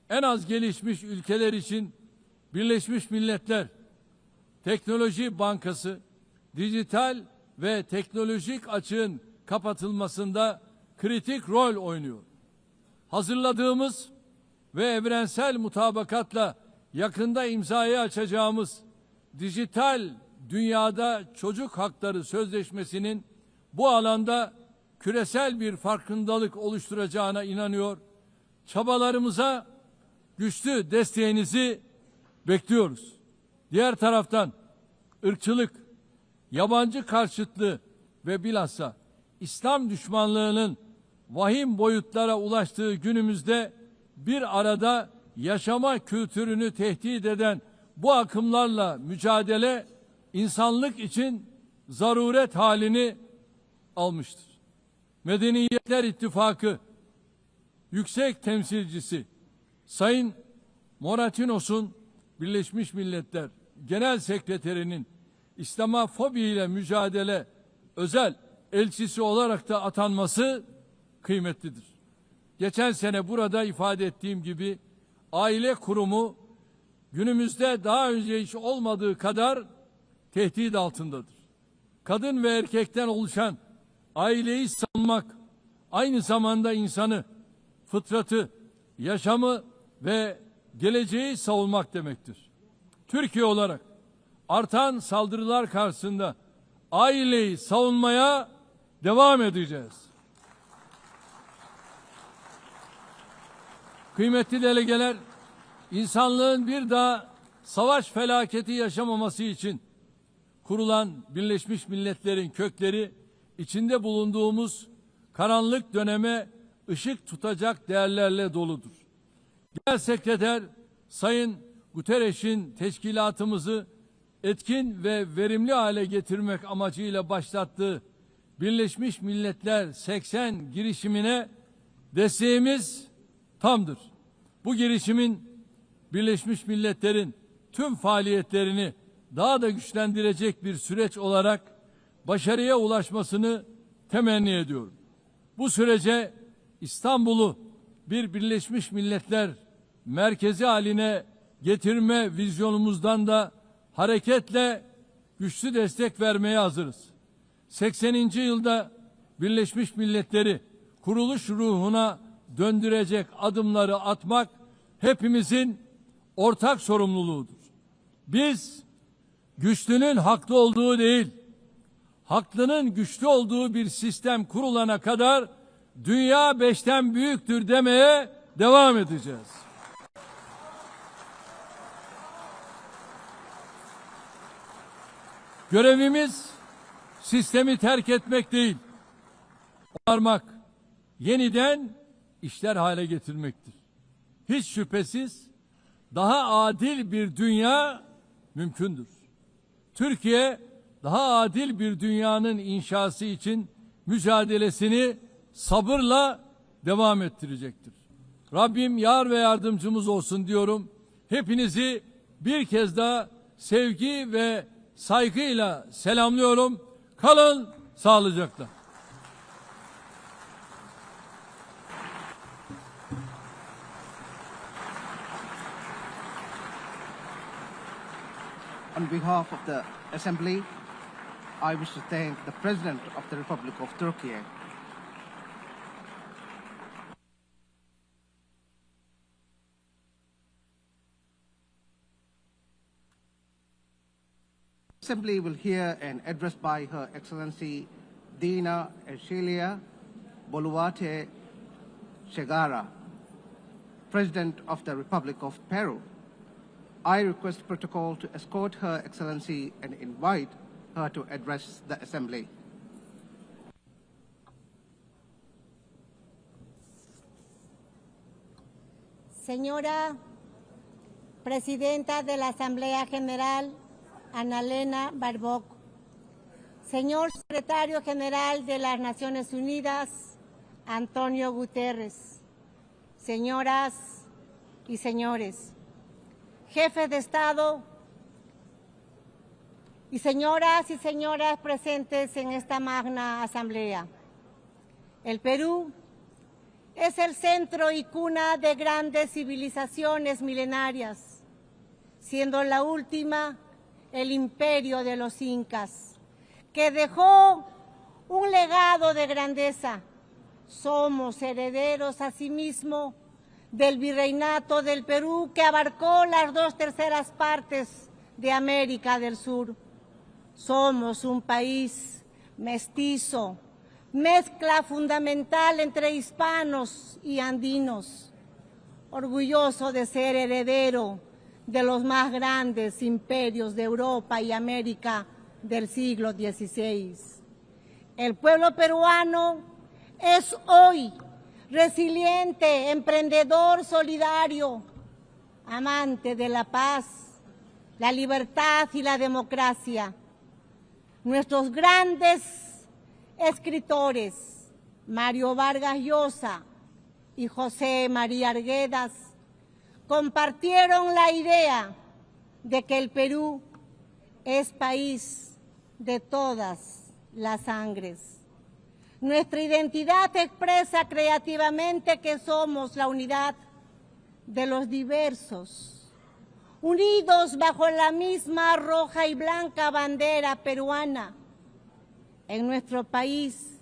en az gelişmiş ülkeler için Birleşmiş Milletler Teknoloji Bankası, dijital ve teknolojik açığın kapatılmasında kritik rol oynuyor. Hazırladığımız ve evrensel mutabakatla yakında imzayı açacağımız dijital dünyada çocuk hakları sözleşmesinin bu alanda küresel bir farkındalık oluşturacağına inanıyor. Çabalarımıza güçlü desteğinizi bekliyoruz. Diğer taraftan ırkçılık, yabancı karşıtlığı ve bilhassa İslam düşmanlığının vahim boyutlara ulaştığı günümüzde bir arada yaşama kültürünü tehdit eden bu akımlarla mücadele insanlık için zaruret halini almıştır. Medeniyetler İttifakı Yüksek Temsilcisi Sayın Moratinos'un Birleşmiş Milletler Genel Sekreterinin İslamofobi ile mücadele özel elçisi olarak da atanması kıymetlidir. Geçen sene burada ifade ettiğim gibi aile kurumu günümüzde daha önce hiç olmadığı kadar tehdit altındadır. Kadın ve erkekten oluşan aileyi savunmak aynı zamanda insanı, fıtratı, yaşamı ve geleceği savunmak demektir. Türkiye olarak artan saldırılar karşısında aileyi savunmaya devam edeceğiz. Kıymetli delegeler, insanlığın bir daha savaş felaketi yaşamaması için kurulan Birleşmiş Milletler'in kökleri içinde bulunduğumuz karanlık döneme ışık tutacak değerlerle doludur. Genel Sekreter Sayın Guterres'in teşkilatımızı etkin ve verimli hale getirmek amacıyla başlattığı Birleşmiş Milletler 80 girişimine desteğimiz tamdır. Bu girişimin Birleşmiş Milletler'in tüm faaliyetlerini daha da güçlendirecek bir süreç olarak başarıya ulaşmasını temenni ediyorum. Bu sürece İstanbul'u bir Birleşmiş Milletler merkezi haline getirme vizyonumuzdan da hareketle güçlü destek vermeye hazırız. 80. yılda Birleşmiş Milletleri kuruluş ruhuna döndürecek adımları atmak hepimizin ortak sorumluluğudur. Biz güçlünün haklı olduğu değil, haklının güçlü olduğu bir sistem kurulana kadar dünya 5'ten büyüktür demeye devam edeceğiz. Görevimiz sistemi terk etmek değil, onarmak, yeniden işler hale getirmektir. Hiç şüphesiz daha adil bir dünya mümkündür. Türkiye daha adil bir dünyanın inşası için mücadelesini sabırla devam ettirecektir. Rabbim yar ve yardımcımız olsun diyorum. Hepinizi bir kez daha sevgi ve saygıyla selamlıyorum. Kalın sağlıcakla. On behalf of the Assembly, I wish to thank the President of the Republic of Turkey. Assembly will hear an address by Her Excellency Dina Echelia Boluarte Chegara, President of the Republic of Peru. I request protocol to escort Her Excellency and invite her to address the Assembly. Señora Presidenta de la Asamblea General, Annalena Baerbock, señor Secretario General de las Naciones Unidas, António Guterres, señoras y señores, jefes de Estado y señoras presentes en esta magna asamblea. El Perú es el centro y cuna de grandes civilizaciones milenarias, siendo la última el imperio de los incas, que dejó un legado de grandeza. Somos herederos asimismo del virreinato del Perú, que abarcó las 2/3 partes de América del Sur. Somos un país mestizo, mezcla fundamental entre hispanos y andinos, orgulloso de ser heredero de los más grandes imperios de Europa y América del siglo XVI. El pueblo peruano es hoy resiliente, emprendedor, solidario, amante de la paz, la libertad y la democracia. Nuestros grandes escritores, Mario Vargas Llosa y José María Arguedas, compartieron la idea de que el Perú es país de todas las sangres. Nuestra identidad expresa creativamente que somos la unidad de los diversos, unidos bajo la misma roja y blanca bandera peruana. En nuestro país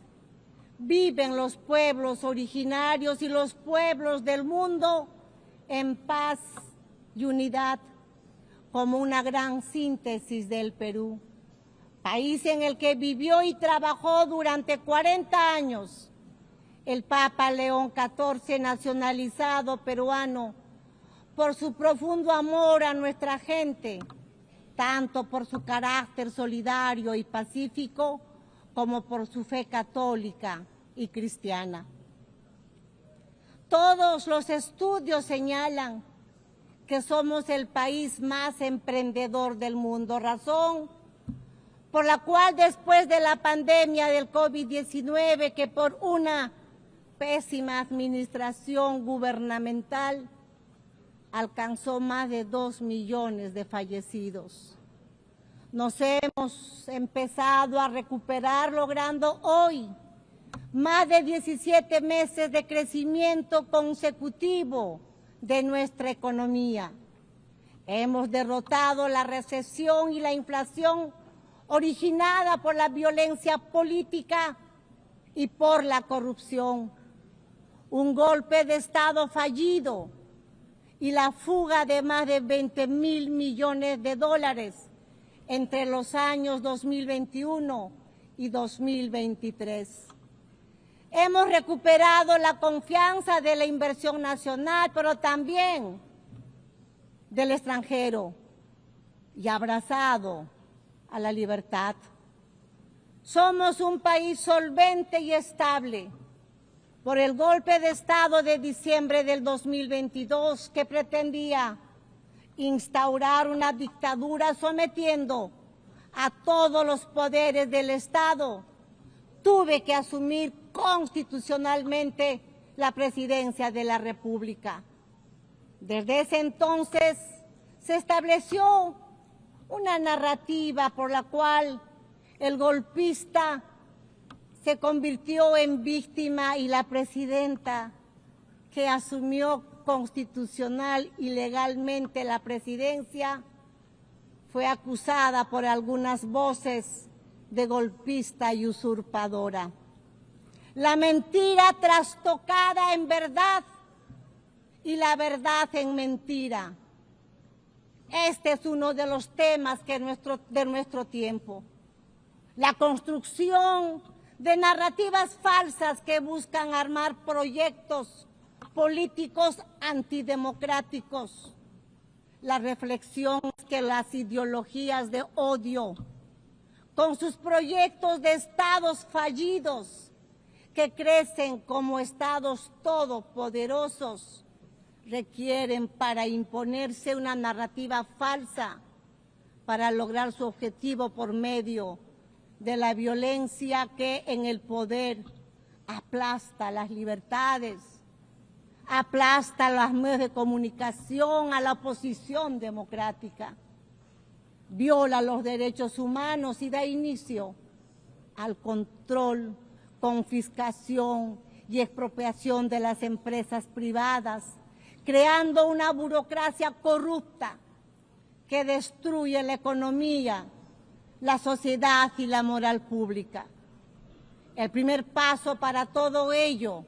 viven los pueblos originarios y los pueblos del mundo en paz y unidad, como una gran síntesis del Perú, país en el que vivió y trabajó durante 40 años el Papa León XIV, nacionalizado peruano, por su profundo amor a nuestra gente, tanto por su carácter solidario y pacífico, como por su fe católica y cristiana. Todos los estudios señalan que somos el país más emprendedor del mundo, razón por la cual después de la pandemia del COVID-19, que por una pésima administración gubernamental alcanzó más de 2 millones de fallecidos, nos hemos empezado a recuperar, logrando hoy más de 17 meses de crecimiento consecutivo de nuestra economía. Hemos derrotado la recesión y la inflación originada por la violencia política y por la corrupción. Un golpe de Estado fallido y la fuga de más de 20.000 millones de dólares entre los años 2021 y 2023. Hemos recuperado la confianza de la inversión nacional, pero también del extranjero, y abrazado a la libertad. Somos un país solvente y estable por el golpe de Estado de diciembre del 2022 que pretendía instaurar una dictadura sometiendo a todos los poderes del Estado. Tuve que asumir constitucionalmente la presidencia de la República. Desde ese entonces se estableció una narrativa por la cual el golpista se convirtió en víctima y la presidenta que asumió constitucional y legalmente la presidencia fue acusada por algunas voces de golpista y usurpadora. La mentira trastocada en verdad y la verdad en mentira. Este es uno de los temas de nuestro tiempo. La construcción de narrativas falsas que buscan armar proyectos políticos antidemocráticos. La reflexión es que las ideologías de odio, con sus proyectos de estados fallidos, que crecen como estados todopoderosos, requieren para imponerse una narrativa falsa para lograr su objetivo por medio de la violencia que en el poder aplasta las libertades, aplasta los medios de comunicación, a la oposición democrática, viola los derechos humanos y da inicio al control, confiscación y expropiación de las empresas privadas, creando una burocracia corrupta que destruye la economía, la sociedad y la moral pública. El primer paso para todo ello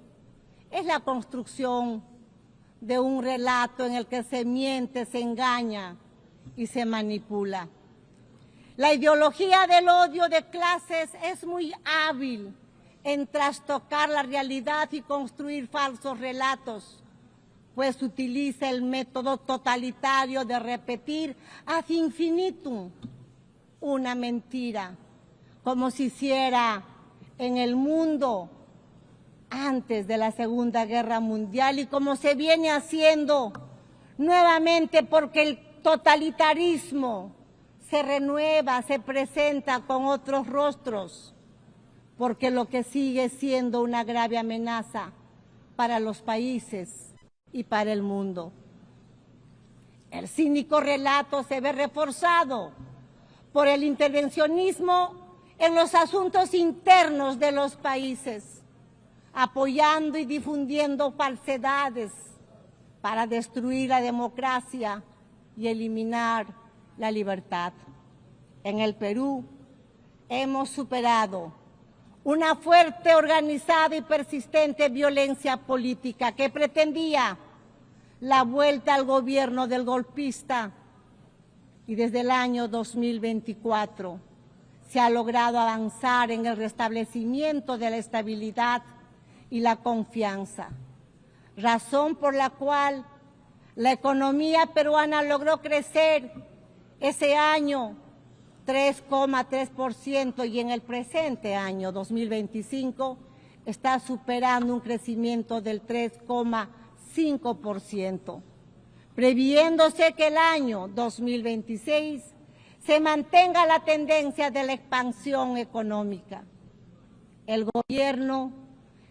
es la construcción de un relato en el que se miente, se engaña y se manipula. La ideología del odio de clases es muy hábil en trastocar la realidad y construir falsos relatos, pues utiliza el método totalitario de repetir ad infinitum una mentira, como se hiciera en el mundo antes de la Segunda Guerra Mundial y como se viene haciendo nuevamente porque el totalitarismo se renueva, se presenta con otros rostros, porque lo que sigue siendo una grave amenaza para los países y para el mundo. El cínico relato se ve reforzado por el intervencionismo en los asuntos internos de los países, apoyando y difundiendo falsedades para destruir la democracia y eliminar la libertad. En el Perú hemos superado una fuerte, organizada y persistente violencia política que pretendía la vuelta al gobierno del golpista, y desde el año 2024 se ha logrado avanzar en el restablecimiento de la estabilidad y la confianza, razón por la cual la economía peruana logró crecer ese año 3,3% y en el presente año 2025 está superando un crecimiento del 3,5%, previéndose que el año 2026 se mantenga la tendencia de la expansión económica. El gobierno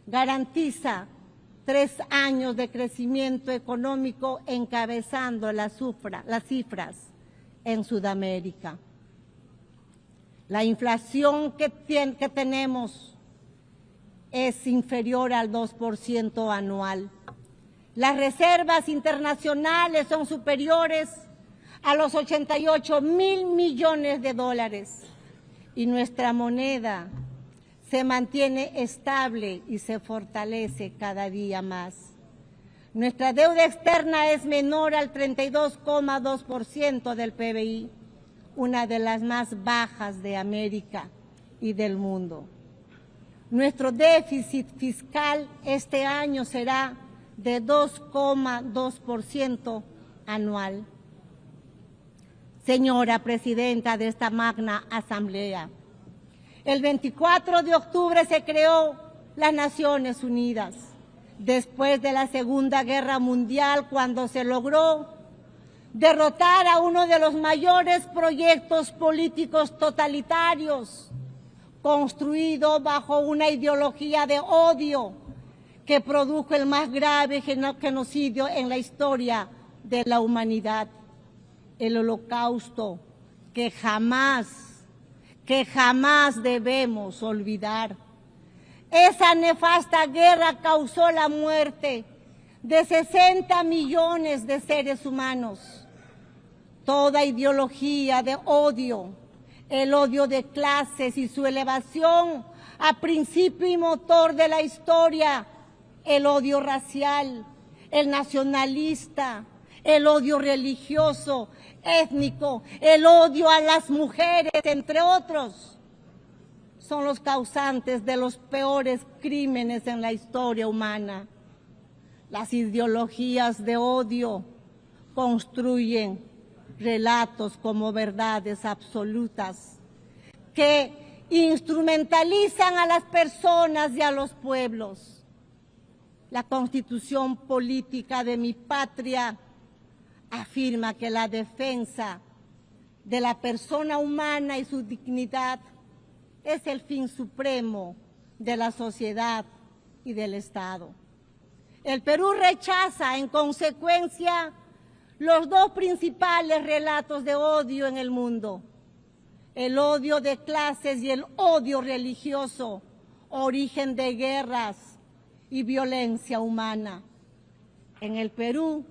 garantiza 3 años de crecimiento económico encabezando las cifras en Sudamérica. La inflación que tenemos es inferior al 2% anual. Las reservas internacionales son superiores a los 88.000 millones de dólares y nuestra moneda se mantiene estable y se fortalece cada día más. Nuestra deuda externa es menor al 32,2% del PBI, una de las más bajas de América y del mundo. Nuestro déficit fiscal este año será de 2,2% anual. Señora Presidenta de esta magna Asamblea, el 24 de octubre se creó las Naciones Unidas, después de la Segunda Guerra Mundial, cuando se logró derrotar a uno de los mayores proyectos políticos totalitarios, construido bajo una ideología de odio que produjo el más grave genocidio en la historia de la humanidad, el Holocausto, que jamás debemos olvidar. Esa nefasta guerra causó la muerte de 60 millones de seres humanos. Toda ideología de odio, el odio de clases y su elevación a principio y motor de la historia, el odio racial, el nacionalista, el odio religioso, étnico, el odio a las mujeres, entre otros, son los causantes de los peores crímenes en la historia humana. Las ideologías de odio construyen relatos como verdades absolutas que instrumentalizan a las personas y a los pueblos. La Constitución política de mi patria afirma que la defensa de la persona humana y su dignidad es el fin supremo de la sociedad y del Estado. El Perú rechaza, en consecuencia, los dos principales relatos de odio en el mundo: el odio de clases y el odio religioso, origen de guerras y violencia humana. En el Perú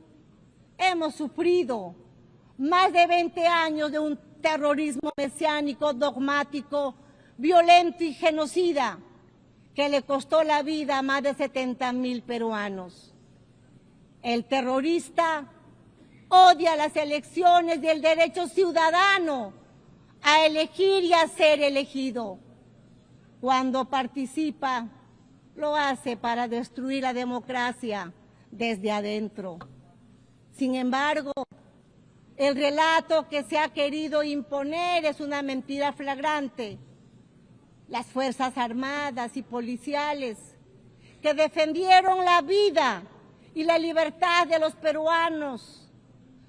hemos sufrido más de 20 años de un terrorismo mesiánico, dogmático, violento y genocida, que le costó la vida a más de 70,000 peruanos. El terrorista odia las elecciones y el derecho ciudadano a elegir y a ser elegido. Cuando participa, lo hace para destruir la democracia desde adentro. Sin embargo, el relato que se ha querido imponer es una mentira flagrante. Las Fuerzas Armadas y policiales que defendieron la vida y la libertad de los peruanos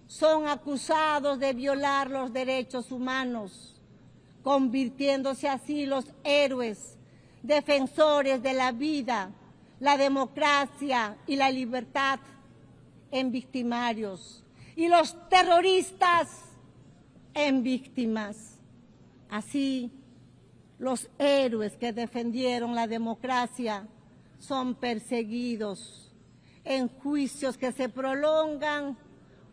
son acusados de violar los derechos humanos, convirtiéndose así los héroes, defensores de la vida, la democracia y la libertad, en victimarios, y los terroristas en víctimas. Así, los héroes que defendieron la democracia son perseguidos en juicios que se prolongan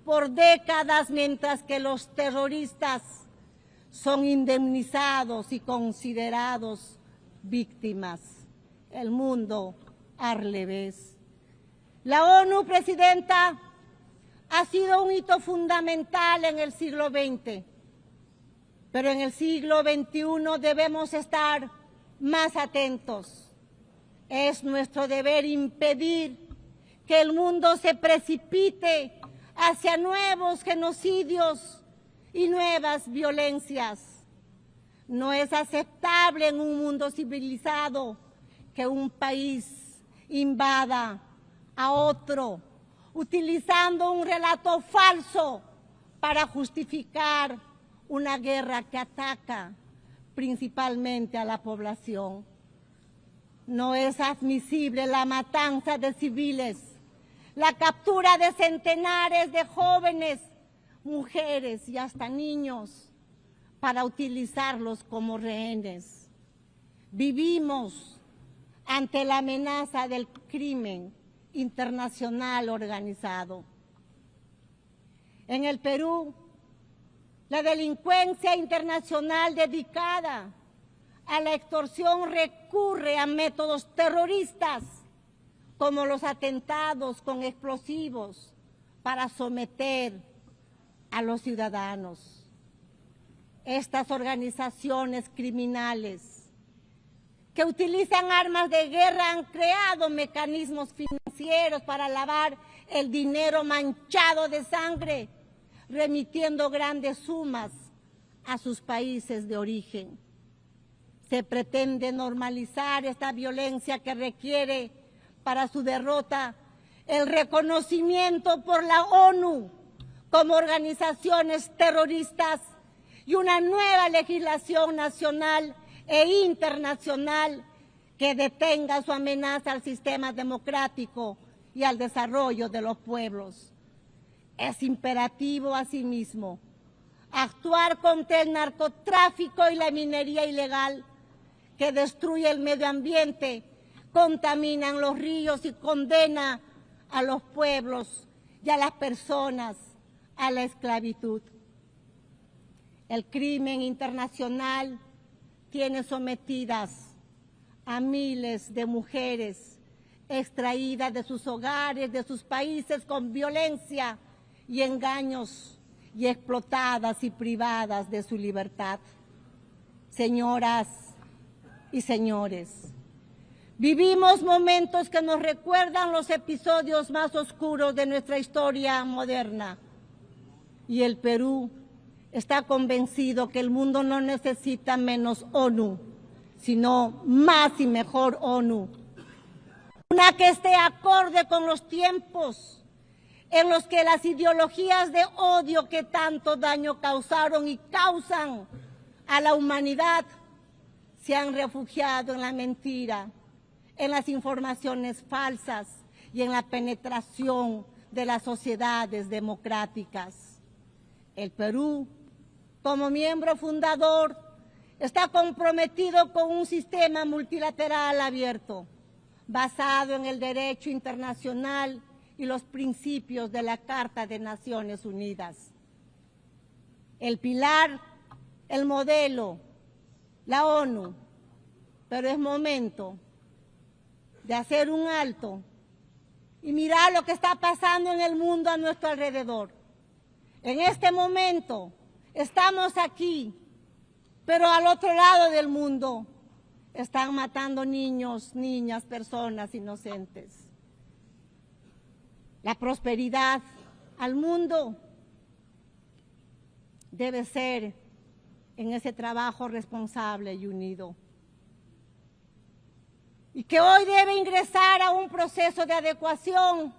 por décadas, mientras que los terroristas son indemnizados y considerados víctimas. El mundo al revés. La ONU, Presidenta, ha sido un hito fundamental en el siglo XX, pero en el siglo XXI debemos estar más atentos. Es nuestro deber impedir que el mundo se precipite hacia nuevos genocidios y nuevas violencias. No es aceptable en un mundo civilizado que un país invada a otro, utilizando un relato falso para justificar una guerra que ataca principalmente a la población. No es admisible la matanza de civiles, la captura de centenares de jóvenes, mujeres y hasta niños para utilizarlos como rehenes. Vivimos ante la amenaza del crimen internacional organizado. En el Perú, la delincuencia internacional dedicada a la extorsión recurre a métodos terroristas como los atentados con explosivos para someter a los ciudadanos. Estas organizaciones criminales que utilizan armas de guerra han creado mecanismos financieros para lavar el dinero manchado de sangre, remitiendo grandes sumas a sus países de origen. Se pretende normalizar esta violencia que requiere para su derrota el reconocimiento por la ONU como organizaciones terroristas y una nueva legislación nacional e internacional que detenga su amenaza al sistema democrático y al desarrollo de los pueblos. Es imperativo, asimismo, actuar contra el narcotráfico y la minería ilegal que destruye el medio ambiente, contaminan los ríos y condena a los pueblos y a las personas a la esclavitud. El crimen internacional tiene sometidas a miles de mujeres extraídas de sus hogares, de sus países con violencia y engaños y explotadas y privadas de su libertad. Señoras y señores, vivimos momentos que nos recuerdan los episodios más oscuros de nuestra historia moderna y el Perú está convencido que el mundo no necesita menos ONU, sino más y mejor ONU. Una que esté acorde con los tiempos en los que las ideologías de odio que tanto daño causaron y causan a la humanidad se han refugiado en la mentira, en las informaciones falsas y en la penetración de las sociedades democráticas. El Perú, como miembro fundador, está comprometido con un sistema multilateral abierto, basado en el derecho internacional y los principios de la Carta de Naciones Unidas. El pilar, el modelo, la ONU, pero es momento de hacer un alto y mirar lo que está pasando en el mundo a nuestro alrededor. En este momento estamos aquí, pero al otro lado del mundo están matando niños, niñas, personas inocentes. La prosperidad al mundo debe ser en ese trabajo responsable y unido. Y que hoy debe ingresar a un proceso de adecuación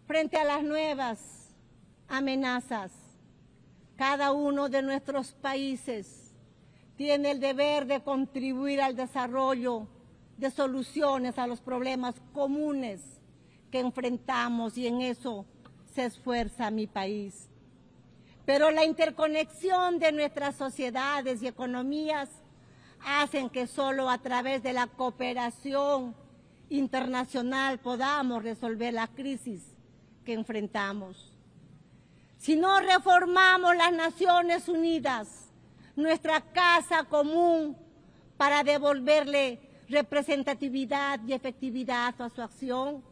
frente a las nuevas amenazas. Cada uno de nuestros países tiene el deber de contribuir al desarrollo de soluciones a los problemas comunes que enfrentamos, y en eso se esfuerza mi país. Pero la interconexión de nuestras sociedades y economías hacen que solo a través de la cooperación internacional podamos resolver la crisis que enfrentamos. Si no reformamos las Naciones Unidas, nuestra casa común, para devolverle representatividad y efectividad a su acción,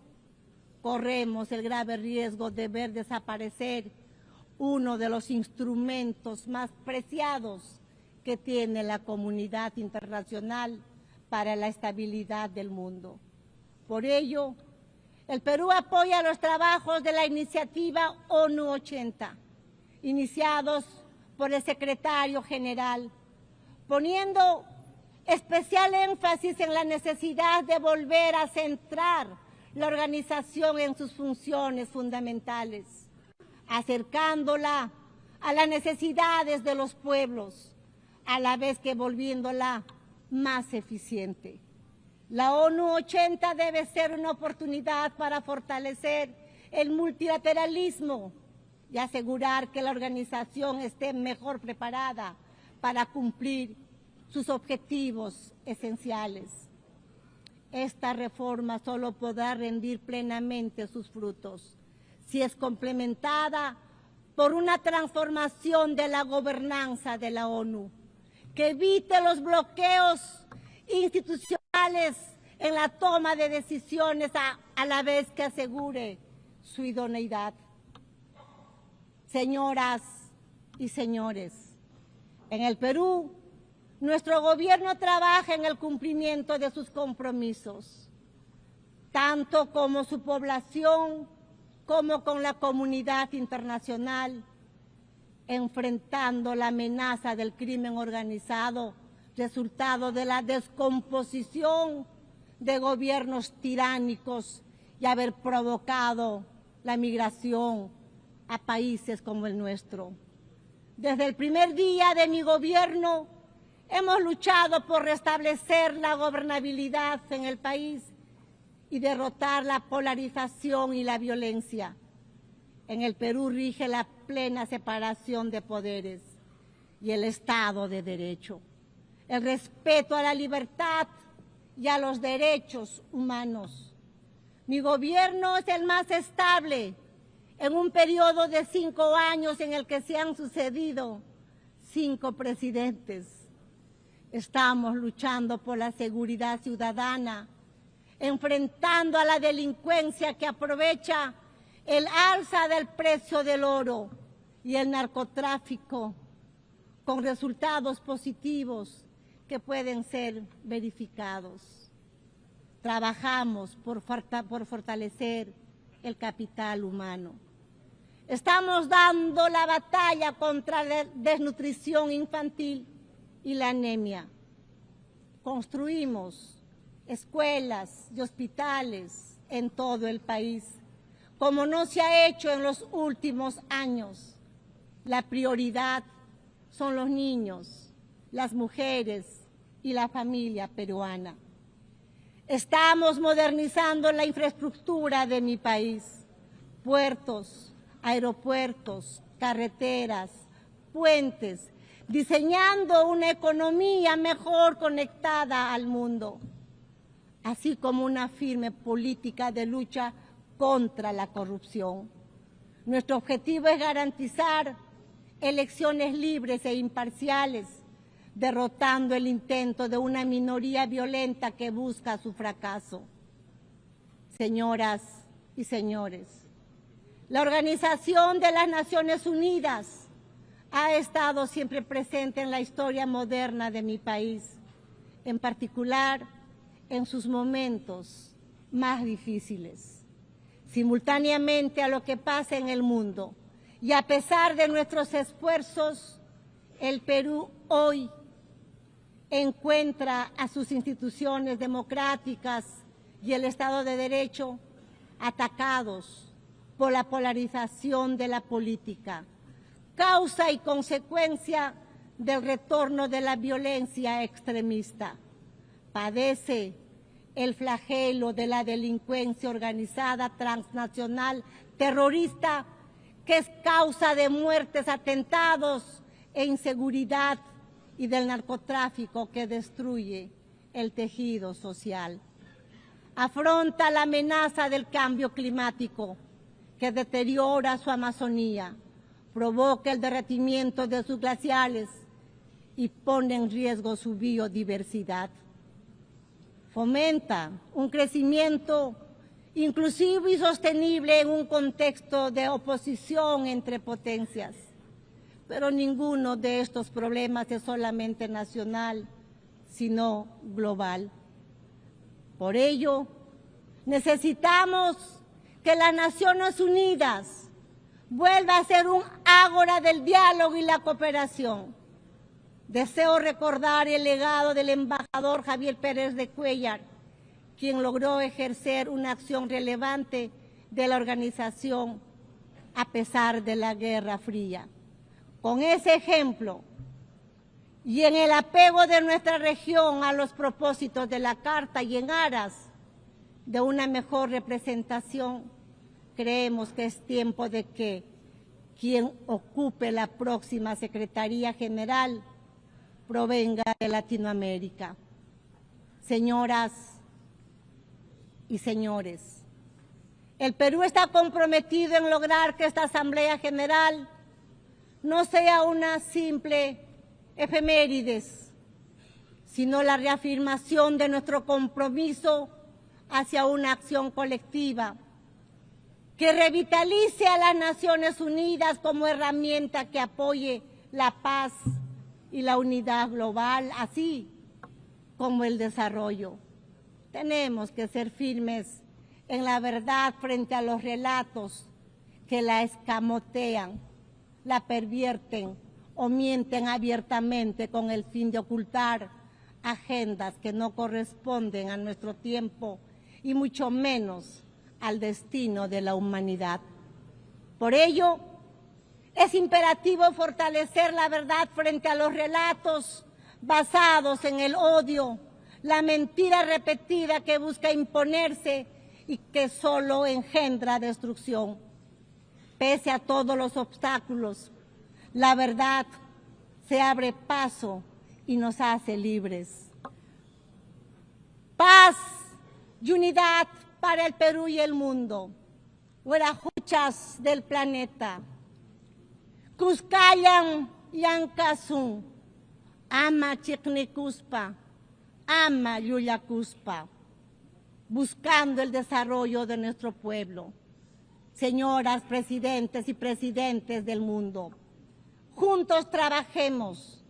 corremos el grave riesgo de ver desaparecer uno de los instrumentos más preciados que tiene la comunidad internacional para la estabilidad del mundo. Por ello, el Perú apoya los trabajos de la iniciativa ONU 80, iniciados por el secretario general, poniendo especial énfasis en la necesidad de volver a centrar la organización en sus funciones fundamentales, acercándola a las necesidades de los pueblos, a la vez que volviéndola más eficiente. La ONU 80 debe ser una oportunidad para fortalecer el multilateralismo y asegurar que la organización esté mejor preparada para cumplir sus objetivos esenciales. Esta reforma solo podrá rendir plenamente sus frutos si es complementada por una transformación de la gobernanza de la ONU, que evite los bloqueos institucionales en la toma de decisiones a a la vez que asegure su idoneidad. Señoras y señores, en el Perú, nuestro gobierno trabaja en el cumplimiento de sus compromisos, tanto como su población como con la comunidad internacional, enfrentando la amenaza del crimen organizado, resultado de la descomposición de gobiernos tiránicos y haber provocado la migración a países como el nuestro. Desde el primer día de mi gobierno hemos luchado por restablecer la gobernabilidad en el país y derrotar la polarización y la violencia. En el Perú rige la plena separación de poderes y el Estado de Derecho, el respeto a la libertad y a los derechos humanos. Mi gobierno es el más estable en un periodo de 5 años en el que se han sucedido 5 presidentes. Estamos luchando por la seguridad ciudadana, enfrentando a la delincuencia que aprovecha el alza del precio del oro y el narcotráfico, con resultados positivos que pueden ser verificados. Trabajamos por fortalecer el capital humano. Estamos dando la batalla contra la desnutrición infantil y la anemia. Construimos escuelas y hospitales en todo el país, como no se ha hecho en los últimos años. La prioridad son los niños, las mujeres y la familia peruana. Estamos modernizando la infraestructura de mi país, puertos, aeropuertos, carreteras, puentes, diseñando una economía mejor conectada al mundo, así como una firme política de lucha contra la corrupción. Nuestro objetivo es garantizar elecciones libres e imparciales, derrotando el intento de una minoría violenta que busca su fracaso. Señoras y señores, la Organización de las Naciones Unidas ha estado siempre presente en la historia moderna de mi país, en particular en sus momentos más difíciles. Simultáneamente a lo que pasa en el mundo y a pesar de nuestros esfuerzos, el Perú hoy encuentra a sus instituciones democráticas y el Estado de Derecho atacados por la polarización de la política, causa y consecuencia del retorno de la violencia extremista. Padece el flagelo de la delincuencia organizada transnacional terrorista, que es causa de muertes, atentados e inseguridad, y del narcotráfico que destruye el tejido social. Afronta la amenaza del cambio climático que deteriora su Amazonía, provoca el derretimiento de sus glaciares y pone en riesgo su biodiversidad. Fomenta un crecimiento inclusivo y sostenible en un contexto de oposición entre potencias. Pero ninguno de estos problemas es solamente nacional, sino global. Por ello, necesitamos que las Naciones Unidas vuelva a ser un ágora del diálogo y la cooperación. Deseo recordar el legado del embajador Javier Pérez de Cuéllar, quien logró ejercer una acción relevante de la organización a pesar de la Guerra Fría. Con ese ejemplo y en el apego de nuestra región a los propósitos de la Carta y en aras de una mejor representación, creemos que es tiempo de que quien ocupe la próxima Secretaría General provenga de Latinoamérica. Señoras y señores, el Perú está comprometido en lograr que esta Asamblea General no sea una simple efemérides, sino la reafirmación de nuestro compromiso hacia una acción colectiva que revitalice a las Naciones Unidas como herramienta que apoye la paz y la unidad global, así como el desarrollo. Tenemos que ser firmes en la verdad frente a los relatos que la escamotean, la pervierten o mienten abiertamente con el fin de ocultar agendas que no corresponden a nuestro tiempo y mucho menos al destino de la humanidad. Por ello, es imperativo fortalecer la verdad frente a los relatos basados en el odio, la mentira repetida que busca imponerse y que solo engendra destrucción. Pese a todos los obstáculos, la verdad se abre paso y nos hace libres. Paz y unidad para el Perú y el mundo, huarajuchas del planeta. Cuscayan Yancasun, ama Chicnicuspa, ama Yuyacuspa, buscando el desarrollo de nuestro pueblo. Señoras presidentes y presidentes del mundo, juntos trabajemos,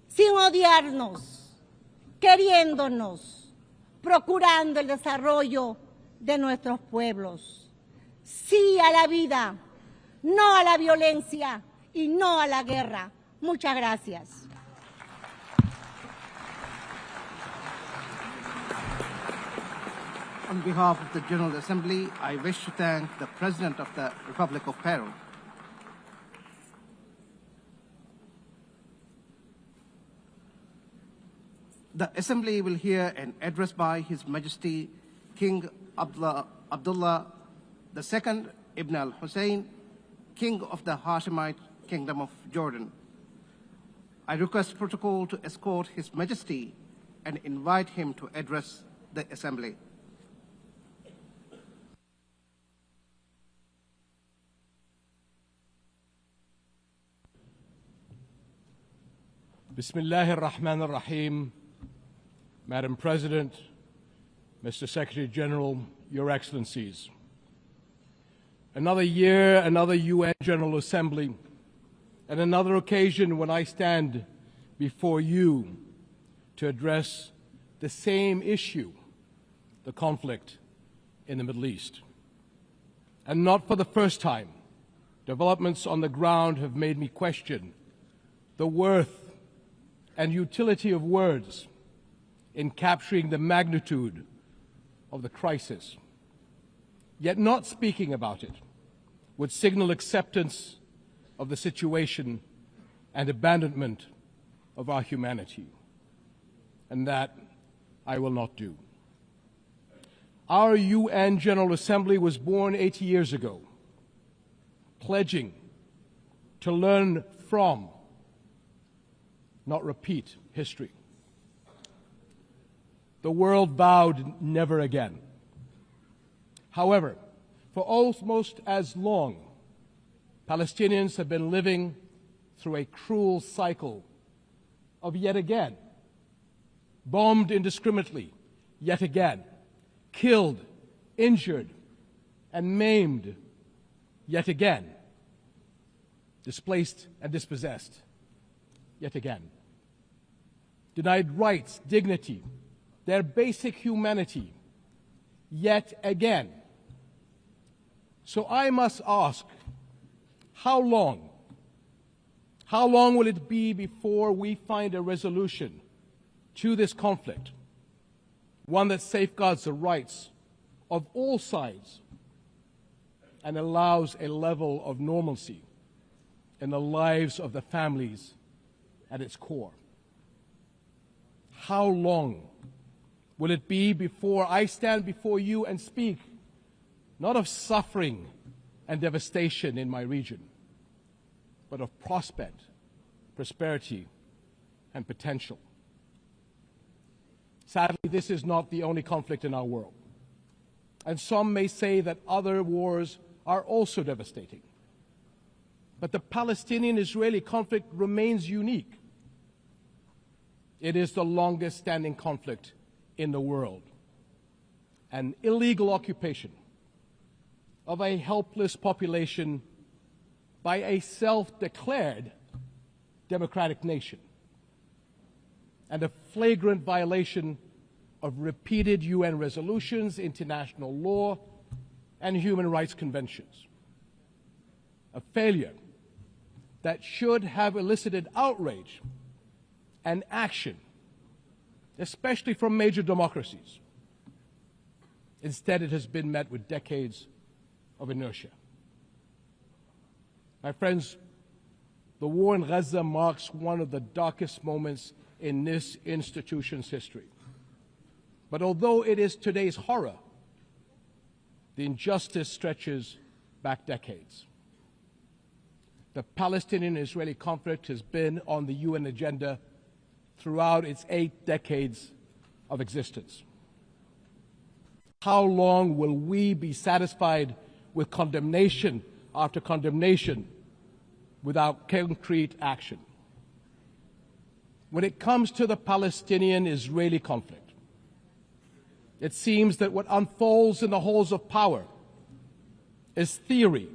sin odiarnos, queriéndonos, procurando el desarrollo de nuestros pueblos. Sí a la vida, no a la violencia y no a la guerra. Muchas gracias. On behalf of the General Assembly, I wish to thank the President of the Republic of Peru. The Assembly will hear an address by His Majesty King Abdullah II Ibn al-Hussein, King of the Hashemite Kingdom of Jordan. I request protocol to escort His Majesty and invite him to address the Assembly. Bismillah ar-Rahman ar-Rahim. Madam President, Mr. Secretary General, Your Excellencies. Another year, another UN General Assembly, and another occasion when I stand before you to address the same issue, the conflict in the Middle East. And not for the first time, developments on the ground have made me question the worth and utility of words in capturing the magnitude of the crisis. Yet not speaking about it would signal acceptance of the situation and abandonment of our humanity. And that I will not do. Our UN General Assembly was born 80 years ago, pledging to learn from, not repeat, history. The world vowed never again. However, for almost as long, Palestinians have been living through a cruel cycle of yet again, bombed indiscriminately, yet again, killed, injured, and maimed, yet again, displaced and dispossessed, yet again, denied rights, dignity, their basic humanity, yet again. So I must ask, how long? How long will it be before we find a resolution to this conflict, one that safeguards the rights of all sides and allows a level of normalcy in the lives of the families at its core? How long will it be before I stand before you and speak not of suffering and devastation in my region, but of prospect, prosperity, and potential? Sadly, this is not the only conflict in our world. And some may say that other wars are also devastating. But the Palestinian-Israeli conflict remains unique. It is the longest standing conflict in the world. and illegal occupation of a helpless population by a self-declared democratic nation, and a flagrant violation of repeated UN resolutions, international law, and human rights conventions. A failure that should have elicited outrage and action, especially from major democracies. Instead, it has been met with decades of inertia. My friends, the war in Gaza marks one of the darkest moments in this institution's history. But although it is today's horror, the injustice stretches back decades. The Palestinian-Israeli conflict has been on the UN agenda throughout its 8 decades of existence. How long will we be satisfied with condemnation after condemnation without concrete action? When it comes to the Palestinian-Israeli conflict, it seems that what unfolds in the halls of power is theory.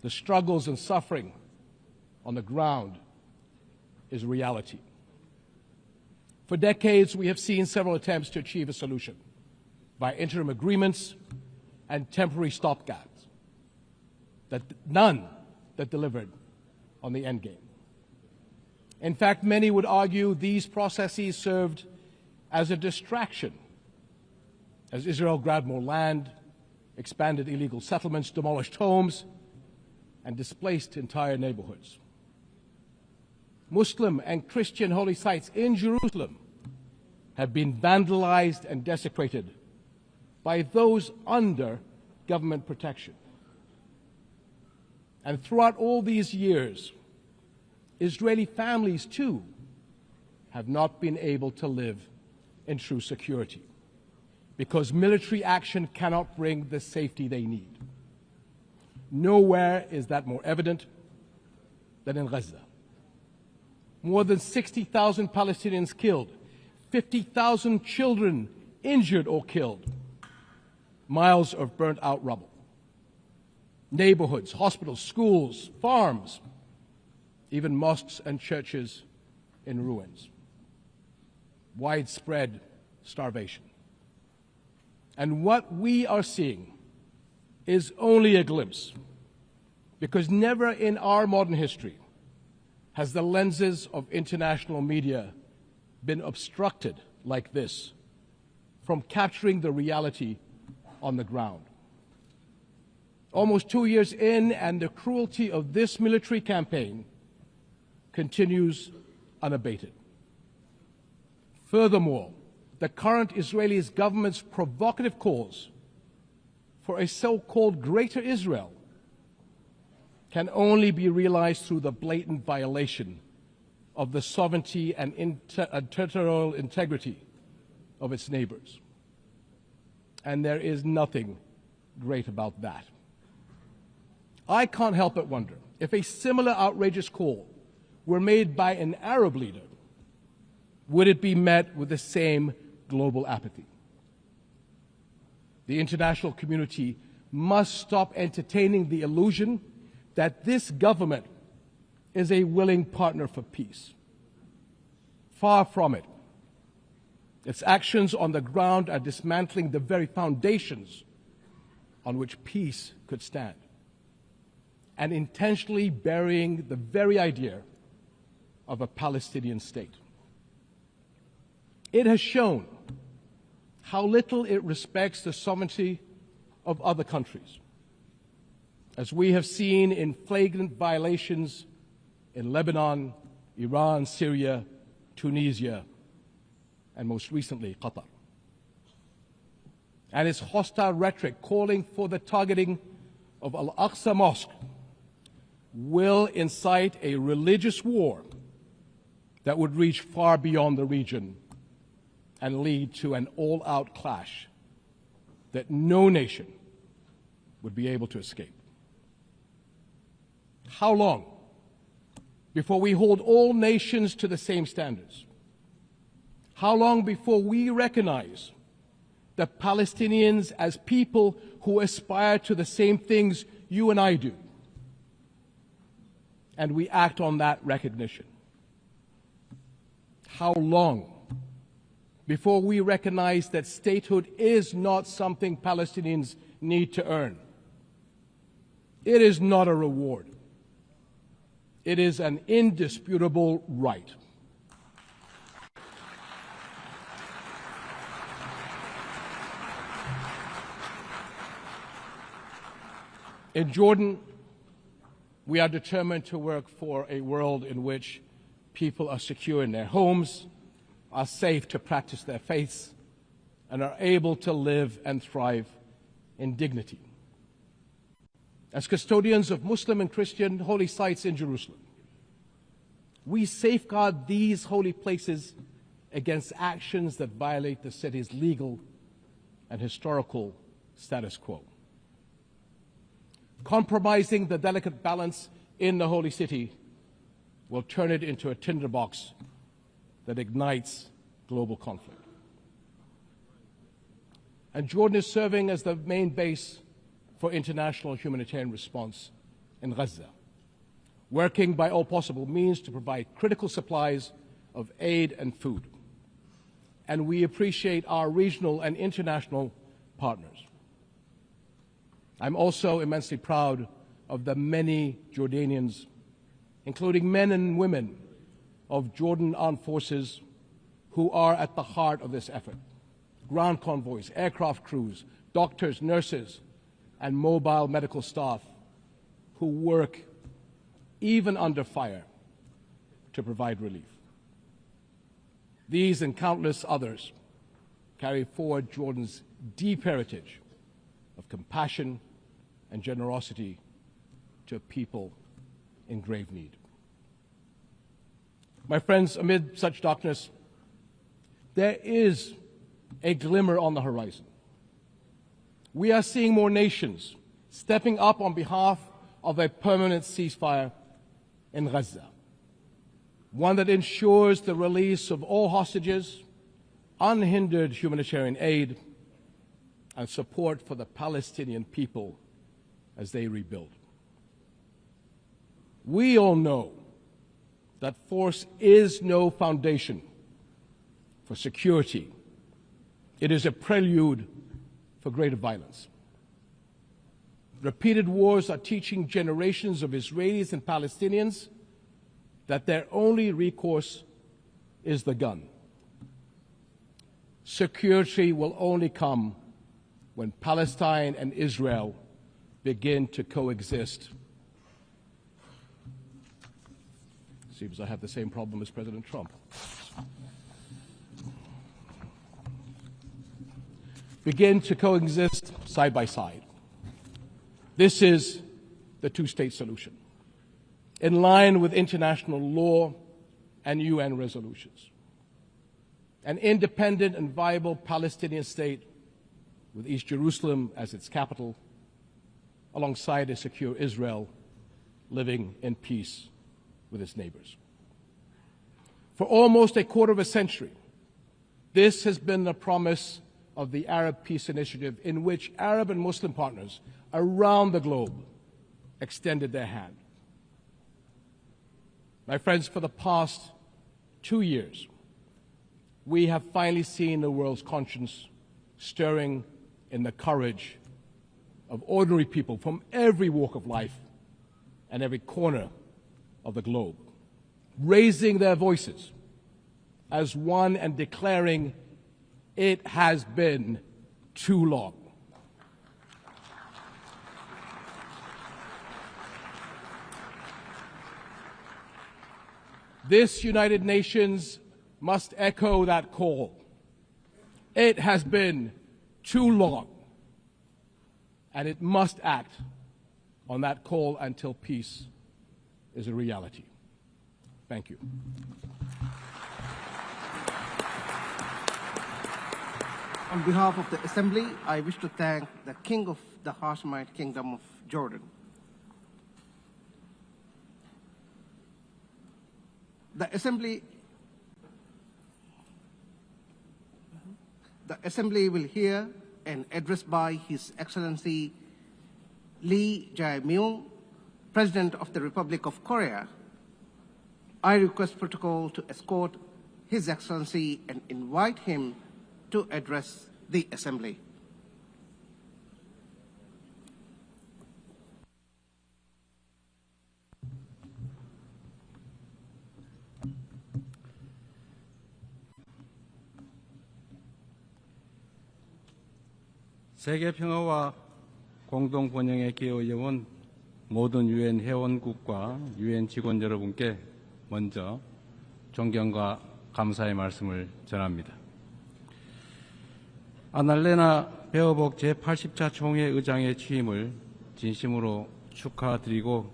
The struggles and suffering on the ground is reality. For decades, we have seen several attempts to achieve a solution by interim agreements and temporary stopgaps, none that delivered on the end game. In fact, many would argue these processes served as a distraction, as Israel grabbed more land, expanded illegal settlements, demolished homes, and displaced entire neighborhoods. Muslim and Christian holy sites in Jerusalem have been vandalized and desecrated by those under government protection. And throughout all these years, Israeli families, too, have not been able to live in true security because military action cannot bring the safety they need. Nowhere is that more evident than in Gaza. More than 60,000 Palestinians killed, 50,000 children injured or killed, miles of burnt-out rubble. Neighborhoods, hospitals, schools, farms, even mosques and churches in ruins. Widespread starvation. And what we are seeing is only a glimpse, because never in our modern history has the lenses of international media been obstructed like this from capturing the reality on the ground. Almost 2 years in, and the cruelty of this military campaign continues unabated. Furthermore, the current Israeli government's provocative calls for a so-called Greater Israel can only be realized through the blatant violation of the sovereignty and territorial integrity of its neighbors. And there is nothing great about that. I can't help but wonder if a similar outrageous call were made by an Arab leader, would it be met with the same global apathy? The international community must stop entertaining the illusion that this government is a willing partner for peace. Far from it. Its actions on the ground are dismantling the very foundations on which peace could stand, and intentionally burying the very idea of a Palestinian state. It has shown how little it respects the sovereignty of other countries, as we have seen in flagrant violations in Lebanon, Iran, Syria, Tunisia, and most recently, Qatar. And its hostile rhetoric calling for the targeting of Al-Aqsa Mosque will incite a religious war that would reach far beyond the region and lead to an all-out clash that no nation would be able to escape. How long before we hold all nations to the same standards? How long before we recognize the Palestinians as people who aspire to the same things you and I do. And we act on that recognition. How long before we recognize that statehood is not something Palestinians need to earn? It is not a reward. It is an indisputable right. In Jordan, we are determined to work for a world in which people are secure in their homes, are safe to practice their faiths, and are able to live and thrive in dignity. As custodians of Muslim and Christian holy sites in Jerusalem, we safeguard these holy places against actions that violate the city's legal and historical status quo. Compromising the delicate balance in the holy city will turn it into a tinderbox that ignites global conflict. And Jordan is serving as the main base for international humanitarian response in Gaza, working by all possible means to provide critical supplies of aid and food. And we appreciate our regional and international partners. I'm also immensely proud of the many Jordanians, including men and women of Jordan Armed Forces, who are at the heart of this effort. Ground convoys, aircraft crews, doctors, nurses, and mobile medical staff who work even under fire to provide relief. These and countless others carry forward Jordan's deep heritage of compassion and generosity to people in grave need. My friends, amid such darkness, there is a glimmer on the horizon. We are seeing more nations stepping up on behalf of a permanent ceasefire in Gaza, one that ensures the release of all hostages, unhindered humanitarian aid, and support for the Palestinian people as they rebuild. We all know that force is no foundation for security. It is a prelude for greater violence. Repeated wars are teaching generations of Israelis and Palestinians that their only recourse is the gun. Security will only come when Palestine and Israel begin to coexist. Seems I have the same problem as President Trump. Begin to coexist side by side. This is the two-state solution, in line with international law and UN resolutions. An independent and viable Palestinian state with East Jerusalem as its capital, alongside a secure Israel living in peace with its neighbors. For almost a quarter of a century, this has been the promise of the Arab Peace Initiative, in which Arab and Muslim partners around the globe extended their hand. My friends, for the past 2 years, we have finally seen the world's conscience stirring in the courage of ordinary people from every walk of life and every corner of the globe, raising their voices as one and declaring, it has been too long. This United Nations must echo that call. It has been too long, and it must act on that call until peace is a reality. Thank you. On behalf of the Assembly, I wish to thank the King of the Hashemite Kingdom of Jordan. The the Assembly will hear an address by His Excellency Lee Jae-myung, President of the Republic of Korea. I request protocol to escort His Excellency and invite him to address the Assembly. 세계 평화와 공동 번영에 기여해온 모든 유엔 회원국과 유엔 직원 여러분께 먼저 존경과 감사의 말씀을 전합니다. 아날레나 베어복 제80차 총회 의장의 취임을 진심으로 축하드리고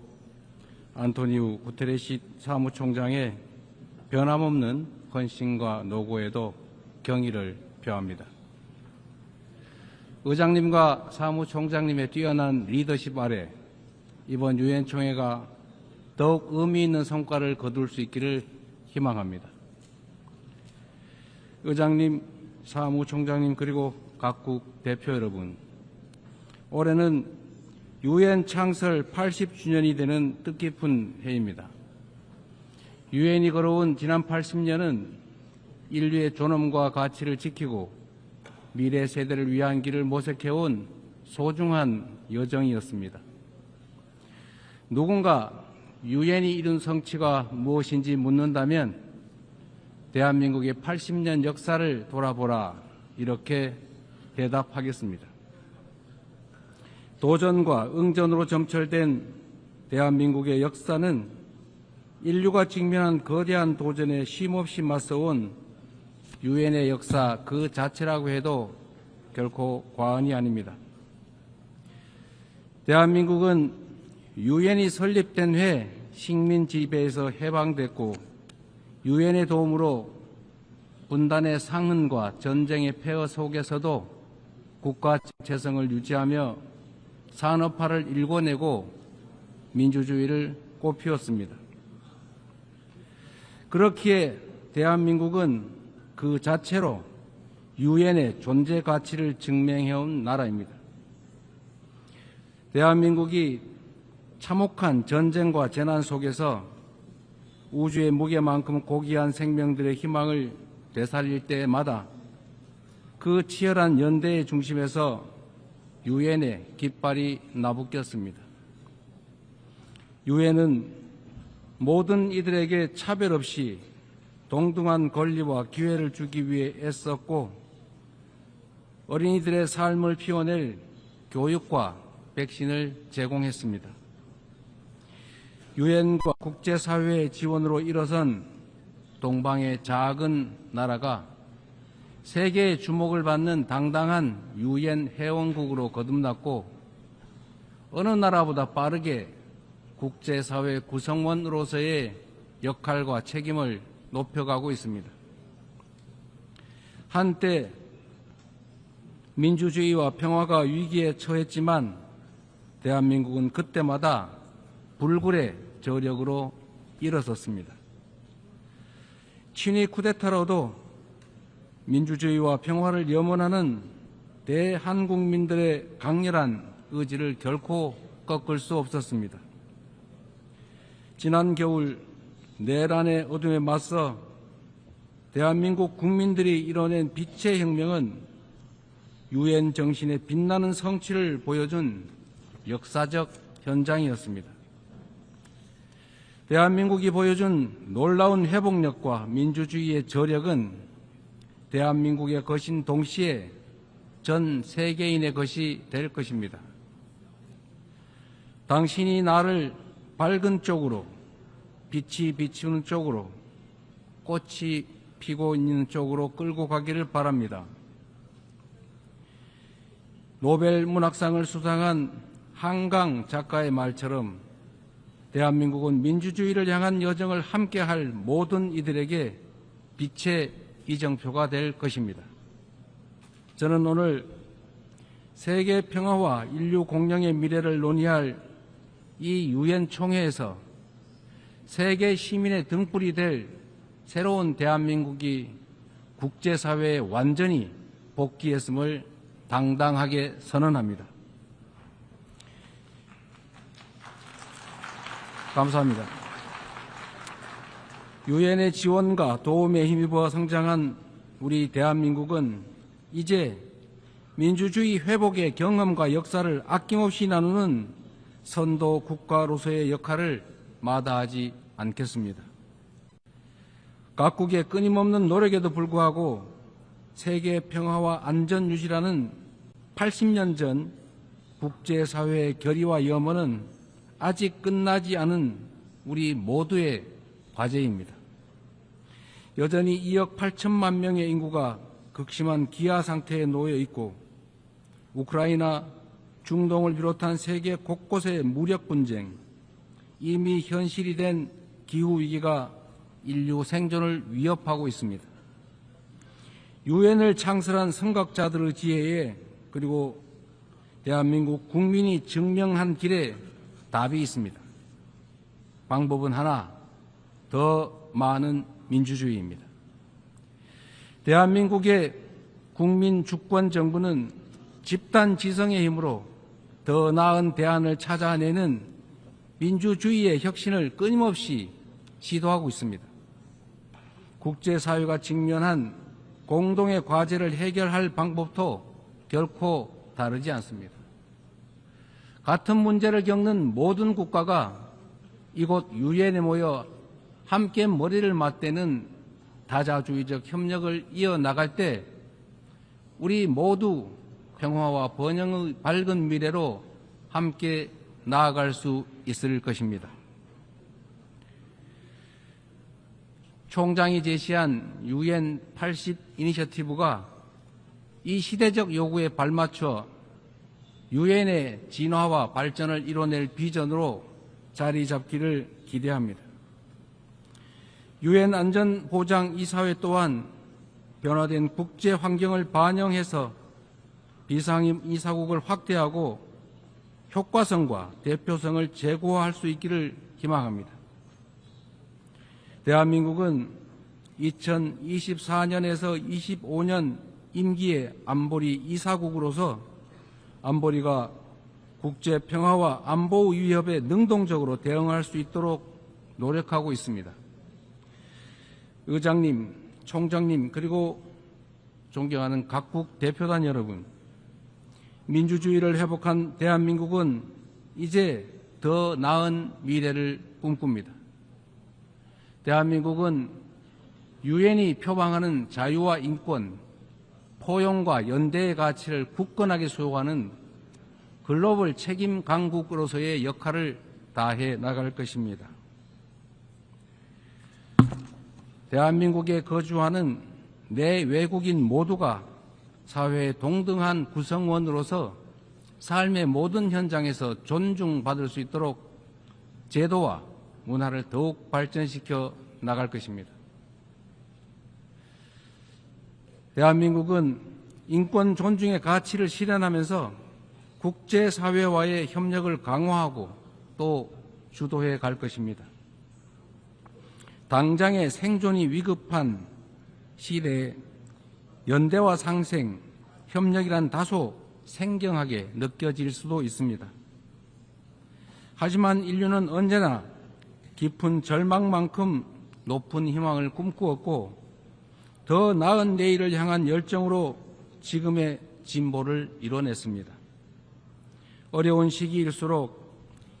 안토니우 구테레시 사무총장의 변함없는 헌신과 노고에도 경의를 표합니다. 의장님과 사무총장님의 뛰어난 리더십 아래 이번 유엔 총회가 더욱 의미 있는 성과를 거둘 수 있기를 희망합니다. 의장님, 사무총장님 그리고 각국 대표 여러분, 올해는 유엔 창설 80주년이 되는 뜻깊은 해입니다. 유엔이 걸어온 지난 80년은 인류의 존엄과 가치를 지키고 미래 세대를 위한 길을 모색해온 소중한 여정이었습니다. 누군가 유엔이 이룬 성취가 무엇인지 묻는다면 대한민국의 80년 역사를 돌아보라 이렇게 대답하겠습니다. 도전과 응전으로 점철된 대한민국의 역사는 인류가 직면한 거대한 도전에 쉼없이 맞서온 유엔의 역사 그 자체라고 해도 결코 과언이 아닙니다. 대한민국은 유엔이 설립된 해에 식민 지배에서 해방됐고 유엔의 도움으로 분단의 상흔과 전쟁의 폐허 속에서도 국가 재성을 유지하며 산업화를 일궈내고 민주주의를 꽃피웠습니다. 그렇기에 대한민국은 그 자체로 유엔의 존재 가치를 증명해온 나라입니다. 대한민국이 참혹한 전쟁과 재난 속에서 우주의 무게만큼 고귀한 생명들의 희망을 되살릴 때마다 그 치열한 연대의 중심에서 유엔의 깃발이 나부꼈습니다. 유엔은 모든 이들에게 차별 없이 동등한 권리와 기회를 주기 위해 애썼고 어린이들의 삶을 피워낼 교육과 백신을 제공했습니다. 유엔과 국제사회의 지원으로 일어선 동방의 작은 나라가 세계의 주목을 받는 당당한 유엔 회원국으로 거듭났고 어느 나라보다 빠르게 국제사회 구성원으로서의 역할과 책임을 높여가고 있습니다. 한때 민주주의와 평화가 위기에 처했지만 대한민국은 그때마다 불굴의 저력으로 일어섰습니다. 친위 쿠데타로도 민주주의와 평화를 염원하는 대한국민들의 강렬한 의지를 결코 꺾을 수 없었습니다. 지난 겨울 내란의 어둠에 맞서 대한민국 국민들이 이뤄낸 빛의 혁명은 유엔 정신의 빛나는 성취를 보여준 역사적 현장이었습니다. 대한민국이 보여준 놀라운 회복력과 민주주의의 저력은 대한민국의 것인 동시에 전 세계인의 것이 될 것입니다. 당신이 나를 밝은 쪽으로, 빛이 비추는 쪽으로, 꽃이 피고 있는 쪽으로 끌고 가기를 바랍니다. 노벨 문학상을 수상한 한강 작가의 말처럼 대한민국은 민주주의를 향한 여정을 함께할 모든 이들에게 빛의 이정표가 될 것입니다. 저는 오늘 세계 평화와 인류 공영의 미래를 논의할 이 유엔 총회에서 세계 시민의 등불이 될 새로운 대한민국이 국제사회에 완전히 복귀했음을 당당하게 선언합니다. 감사합니다. 유엔의 지원과 도움에 힘입어 성장한 우리 대한민국은 이제 민주주의 회복의 경험과 역사를 아낌없이 나누는 선도 국가로서의 역할을 마다하지 않겠습니다. 각국의 끊임없는 노력에도 불구하고 세계 평화와 안전 유지라는 80년 전 국제사회의 결의와 염원은 아직 끝나지 않은 우리 모두의 과제입니다. 여전히 2억 8천만 명의 인구가 극심한 기아 상태에 놓여 있고 우크라이나, 중동을 비롯한 세계 곳곳의 무력 분쟁, 이미 현실이 된 기후위기가 인류 생존을 위협하고 있습니다. 유엔을 창설한 선각자들의 지혜에 그리고 대한민국 국민이 증명한 길에 답이 있습니다. 방법은 하나, 더 많은 민주주의입니다. 대한민국의 국민 주권 정부는 집단 지성의 힘으로 더 나은 대안을 찾아내는 민주주의의 혁신을 끊임없이 시도하고 있습니다. 국제사회가 직면한 공동의 과제를 해결할 방법도 결코 다르지 않습니다. 같은 문제를 겪는 모든 국가가 이곳 유엔에 모여 함께 머리를 맞대는 다자주의적 협력을 이어나갈 때 우리 모두 평화와 번영의 밝은 미래로 함께 나아갈 수 있을 것입니다. 총장이 제시한 UN 80 이니셔티브가 이 시대적 요구에 발맞춰 유엔의 진화와 발전을 이뤄낼 비전으로 자리 잡기를 기대합니다. 유엔 안전보장이사회 또한 변화된 국제 환경을 반영해서 비상임 이사국을 확대하고 효과성과 대표성을 제고할 수 있기를 희망합니다. 대한민국은 2024년에서 25년 임기의 안보리 이사국으로서 안보리가 국제 평화와 안보 위협에 능동적으로 대응할 수 있도록 노력하고 있습니다. 의장님, 총장님, 그리고 존경하는 각국 대표단 여러분, 민주주의를 회복한 대한민국은 이제 더 나은 미래를 꿈꿉니다. 대한민국은 유엔이 표방하는 자유와 인권, 포용과 연대의 가치를 굳건하게 수호하는 글로벌 책임 강국으로서의 역할을 다해 나갈 것입니다. 대한민국에 거주하는 내 외국인 모두가 사회의 동등한 구성원으로서 삶의 모든 현장에서 존중받을 수 있도록 제도와 문화를 더욱 발전시켜 나갈 것입니다. 대한민국은 인권 존중의 가치를 실현하면서 국제사회와의 협력을 강화하고 또 주도해 갈 것입니다. 당장의 생존이 위급한 시대에 연대와 상생, 협력이란 다소 생경하게 느껴질 수도 있습니다. 하지만 인류는 언제나 깊은 절망만큼 높은 희망을 꿈꾸었고 더 나은 내일을 향한 열정으로 지금의 진보를 이뤄냈습니다. 어려운 시기일수록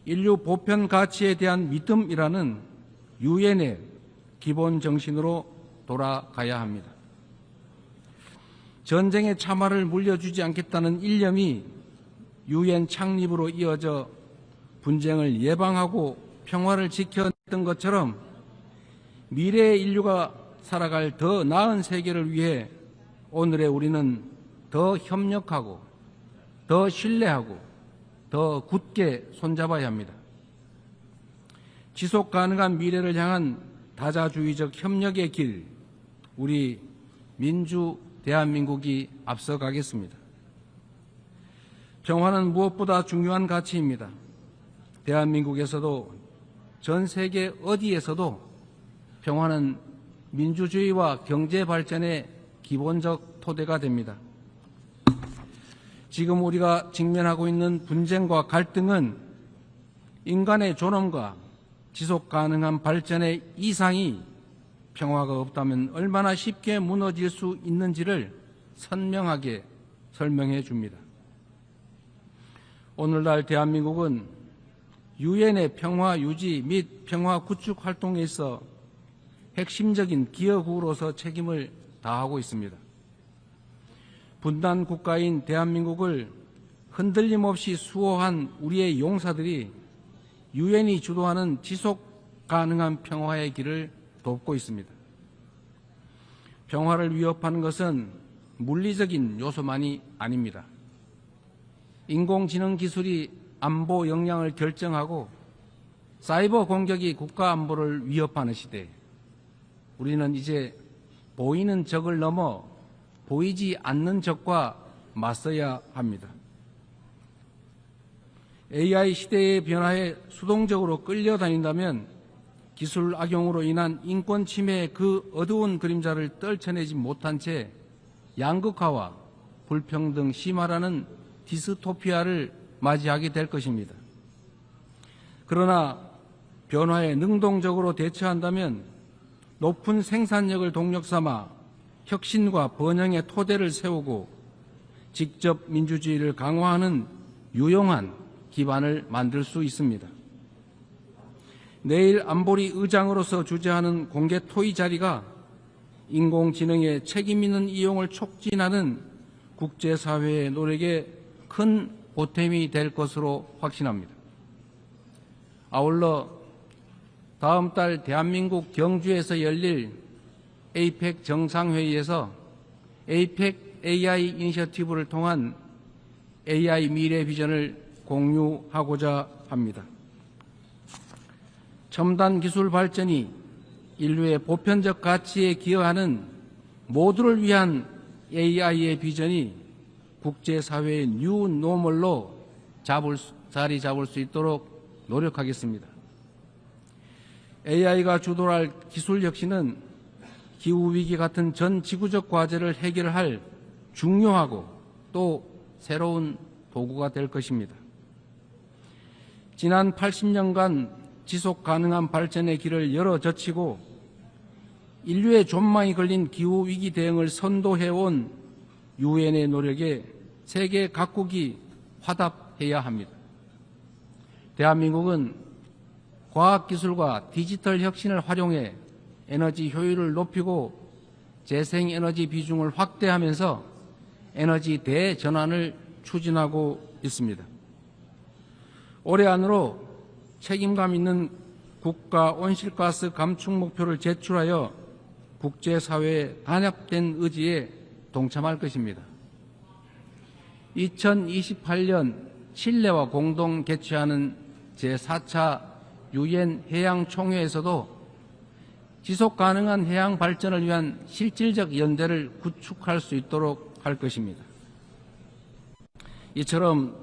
인류 보편 가치에 대한 믿음이라는 유엔의 기본 정신으로 돌아가야 합니다. 전쟁의 참화를 물려주지 않겠다는 일념이 유엔 창립으로 이어져 분쟁을 예방하고 평화를 지켜냈던 것처럼 미래의 인류가 살아갈 더 나은 세계를 위해 오늘의 우리는 더 협력하고 더 신뢰하고 더 굳게 손잡아야 합니다. 지속 가능한 미래를 향한 다자주의적 협력의 길, 우리 민주 대한민국이 앞서가겠습니다. 평화는 무엇보다 중요한 가치입니다. 대한민국에서도 전 세계 어디에서도 평화는 민주주의와 경제 발전의 기본적 토대가 됩니다. 지금 우리가 직면하고 있는 분쟁과 갈등은 인간의 존엄과 지속 가능한 발전의 이상이 평화가 없다면 얼마나 쉽게 무너질 수 있는지를 선명하게 설명해 줍니다. 오늘날 대한민국은 유엔의 평화 유지 및 평화 구축 활동에 있어 핵심적인 기여국으로서 책임을 다하고 있습니다. 분단 국가인 대한민국을 흔들림 없이 수호한 우리의 용사들이 유엔이 주도하는 지속 가능한 평화의 길을 돕고 있습니다. 평화를 위협하는 것은 물리적인 요소만이 아닙니다. 인공지능 기술이 안보 역량을 결정하고 사이버 공격이 국가 안보를 위협하는 시대, 우리는 이제 보이는 적을 넘어 보이지 않는 적과 맞서야 합니다. AI 시대의 변화에 수동적으로 끌려다닌다면 기술 악용으로 인한 인권 침해의 그 어두운 그림자를 떨쳐내지 못한 채 양극화와 불평등 심화라는 디스토피아를 맞이하게 될 것입니다. 그러나 변화에 능동적으로 대처한다면 높은 생산력을 동력 삼아 혁신과 번영의 토대를 세우고 직접 민주주의를 강화하는 유용한 기반을 만들 수 있습니다. 내일 안보리 의장으로서 주재하는 공개 토의 자리가 인공지능의 책임 있는 이용을 촉진하는 국제사회의 노력에 큰 보탬이 될 것으로 확신합니다. 아울러 다음 달 대한민국 경주에서 열릴 에이펙 정상회의에서 에이펙 AI 이니셔티브를 통한 AI 미래 비전을 공유하고자 합니다. 첨단 기술 발전이 인류의 보편적 가치에 기여하는 모두를 위한 AI의 비전이 국제사회의 뉴 노멀로 자리 잡을 수 있도록 노력하겠습니다. AI가 주도할 기술 혁신은 기후위기 같은 전 지구적 과제를 해결할 중요하고 또 새로운 도구가 될 것입니다. 지난 80년간 지속 가능한 발전의 길을 열어젖히고 인류의 존망이 걸린 기후위기 대응을 선도해온 유엔의 노력에 세계 각국이 화답해야 합니다. 대한민국은 과학기술과 디지털 혁신을 활용해 에너지 효율을 높이고 재생에너지 비중을 확대하면서 에너지 대전환을 추진하고 있습니다. 올해 안으로 책임감 있는 국가 온실가스 감축 목표를 제출하여 국제사회의 단합된 의지에 동참할 것입니다. 2028년 칠레와 공동 개최하는 제4차 유엔 해양총회에서도 지속가능한 해양 발전을 위한 실질적 연대를 구축할 수 있도록 할 것입니다. 이처럼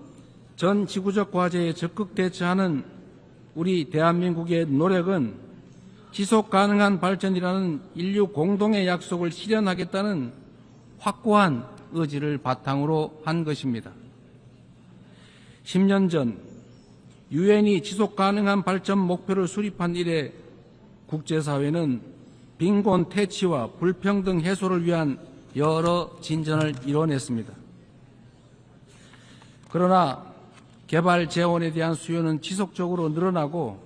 전 지구적 과제에 적극 대처하는 우리 대한민국의 노력은 지속가능한 발전이라는 인류 공동의 약속을 실현하겠다는 확고한 의지를 바탕으로 한 것입니다. 10년 전 유엔이 지속가능한 발전 목표를 수립한 이래 국제사회는 빈곤 퇴치와 불평등 해소를 위한 여러 진전을 이뤄냈습니다. 그러나 개발 재원에 대한 수요는 지속적으로 늘어나고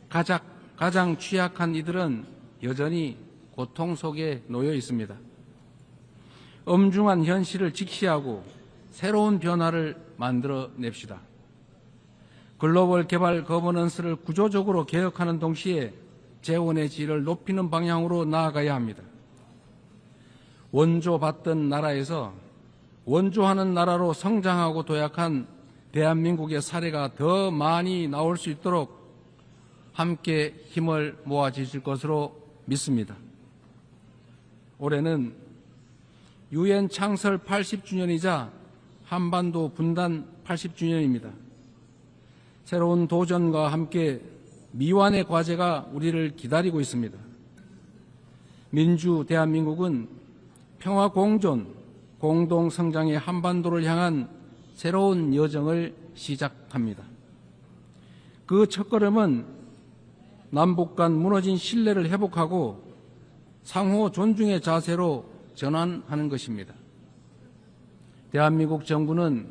가장 취약한 이들은 여전히 고통 속에 놓여 있습니다. 엄중한 현실을 직시하고 새로운 변화를 만들어냅시다. 글로벌 개발 거버넌스를 구조적으로 개혁하는 동시에 재원의 질을 높이는 방향으로 나아가야 합니다. 원조받던 나라에서 원조하는 나라로 성장하고 도약한 대한민국의 사례가 더 많이 나올 수 있도록 함께 힘을 모아주실 것으로 믿습니다. 올해는 유엔 창설 80주년이자 한반도 분단 80주년입니다. 새로운 도전과 함께 미완의 과제가 우리를 기다리고 있습니다. 민주 대한민국은 평화 공존, 공동 성장의 한반도를 향한 새로운 여정을 시작합니다. 그 첫걸음은 남북 간 무너진 신뢰를 회복하고 상호 존중의 자세로 전환하는 것입니다. 대한민국 정부는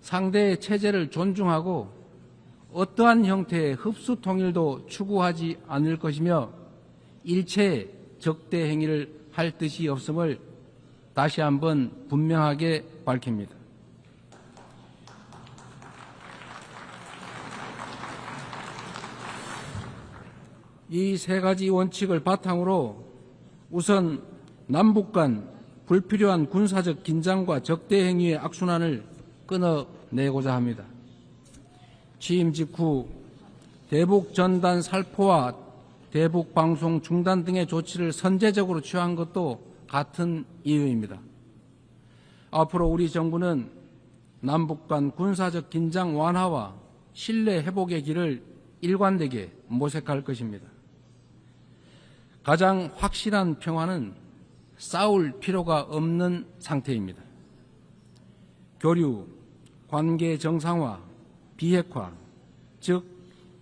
상대의 체제를 존중하고 어떠한 형태의 흡수 통일도 추구하지 않을 것이며 일체의 적대 행위를 할 뜻이 없음을 다시 한번 분명하게 밝힙니다. 이 세 가지 원칙을 바탕으로 우선 남북 간 불필요한 군사적 긴장과 적대 행위의 악순환을 끊어내고자 합니다. 취임 직후 대북 전단 살포와 대북 방송 중단 등의 조치를 선제적으로 취한 것도 같은 이유입니다. 앞으로 우리 정부는 남북 간 군사적 긴장 완화와 신뢰 회복의 길을 일관되게 모색할 것입니다. 가장 확실한 평화는 싸울 필요가 없는 상태입니다. 교류, 관계 정상화, 비핵화, 즉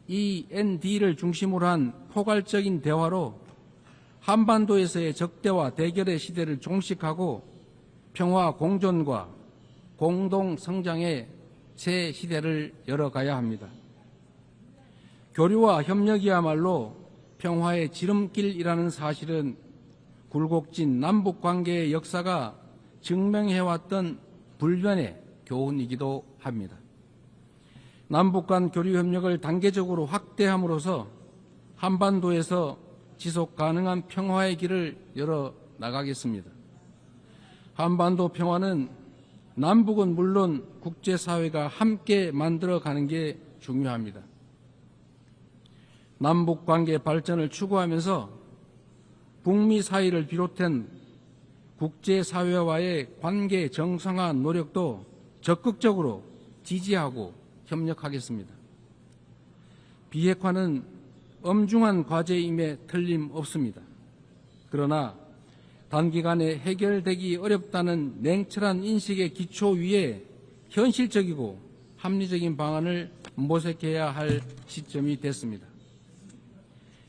END를 중심으로 한 포괄적인 대화로 한반도에서의 적대와 대결의 시대를 종식하고 평화 공존과 공동 성장의 새 시대를 열어가야 합니다. 교류와 협력이야말로 평화의 지름길이라는 사실은 굴곡진 남북관계의 역사가 증명해왔던 불변의 교훈이기도 합니다. 남북 간 교류 협력을 단계적으로 확대함으로써 한반도에서 지속 가능한 평화의 길을 열어 나가겠습니다. 한반도 평화는 남북은 물론 국제사회가 함께 만들어가는 게 중요합니다. 남북 관계 발전을 추구하면서 북미 사이를 비롯한 국제사회와의 관계 정상화 노력도 적극적으로 지지하고 협력하겠습니다. 비핵화는 엄중한 과제임에 틀림없습니다. 그러나 단기간에 해결되기 어렵다는 냉철한 인식의 기초 위에 현실적이고 합리적인 방안을 모색해야 할 시점이 됐습니다.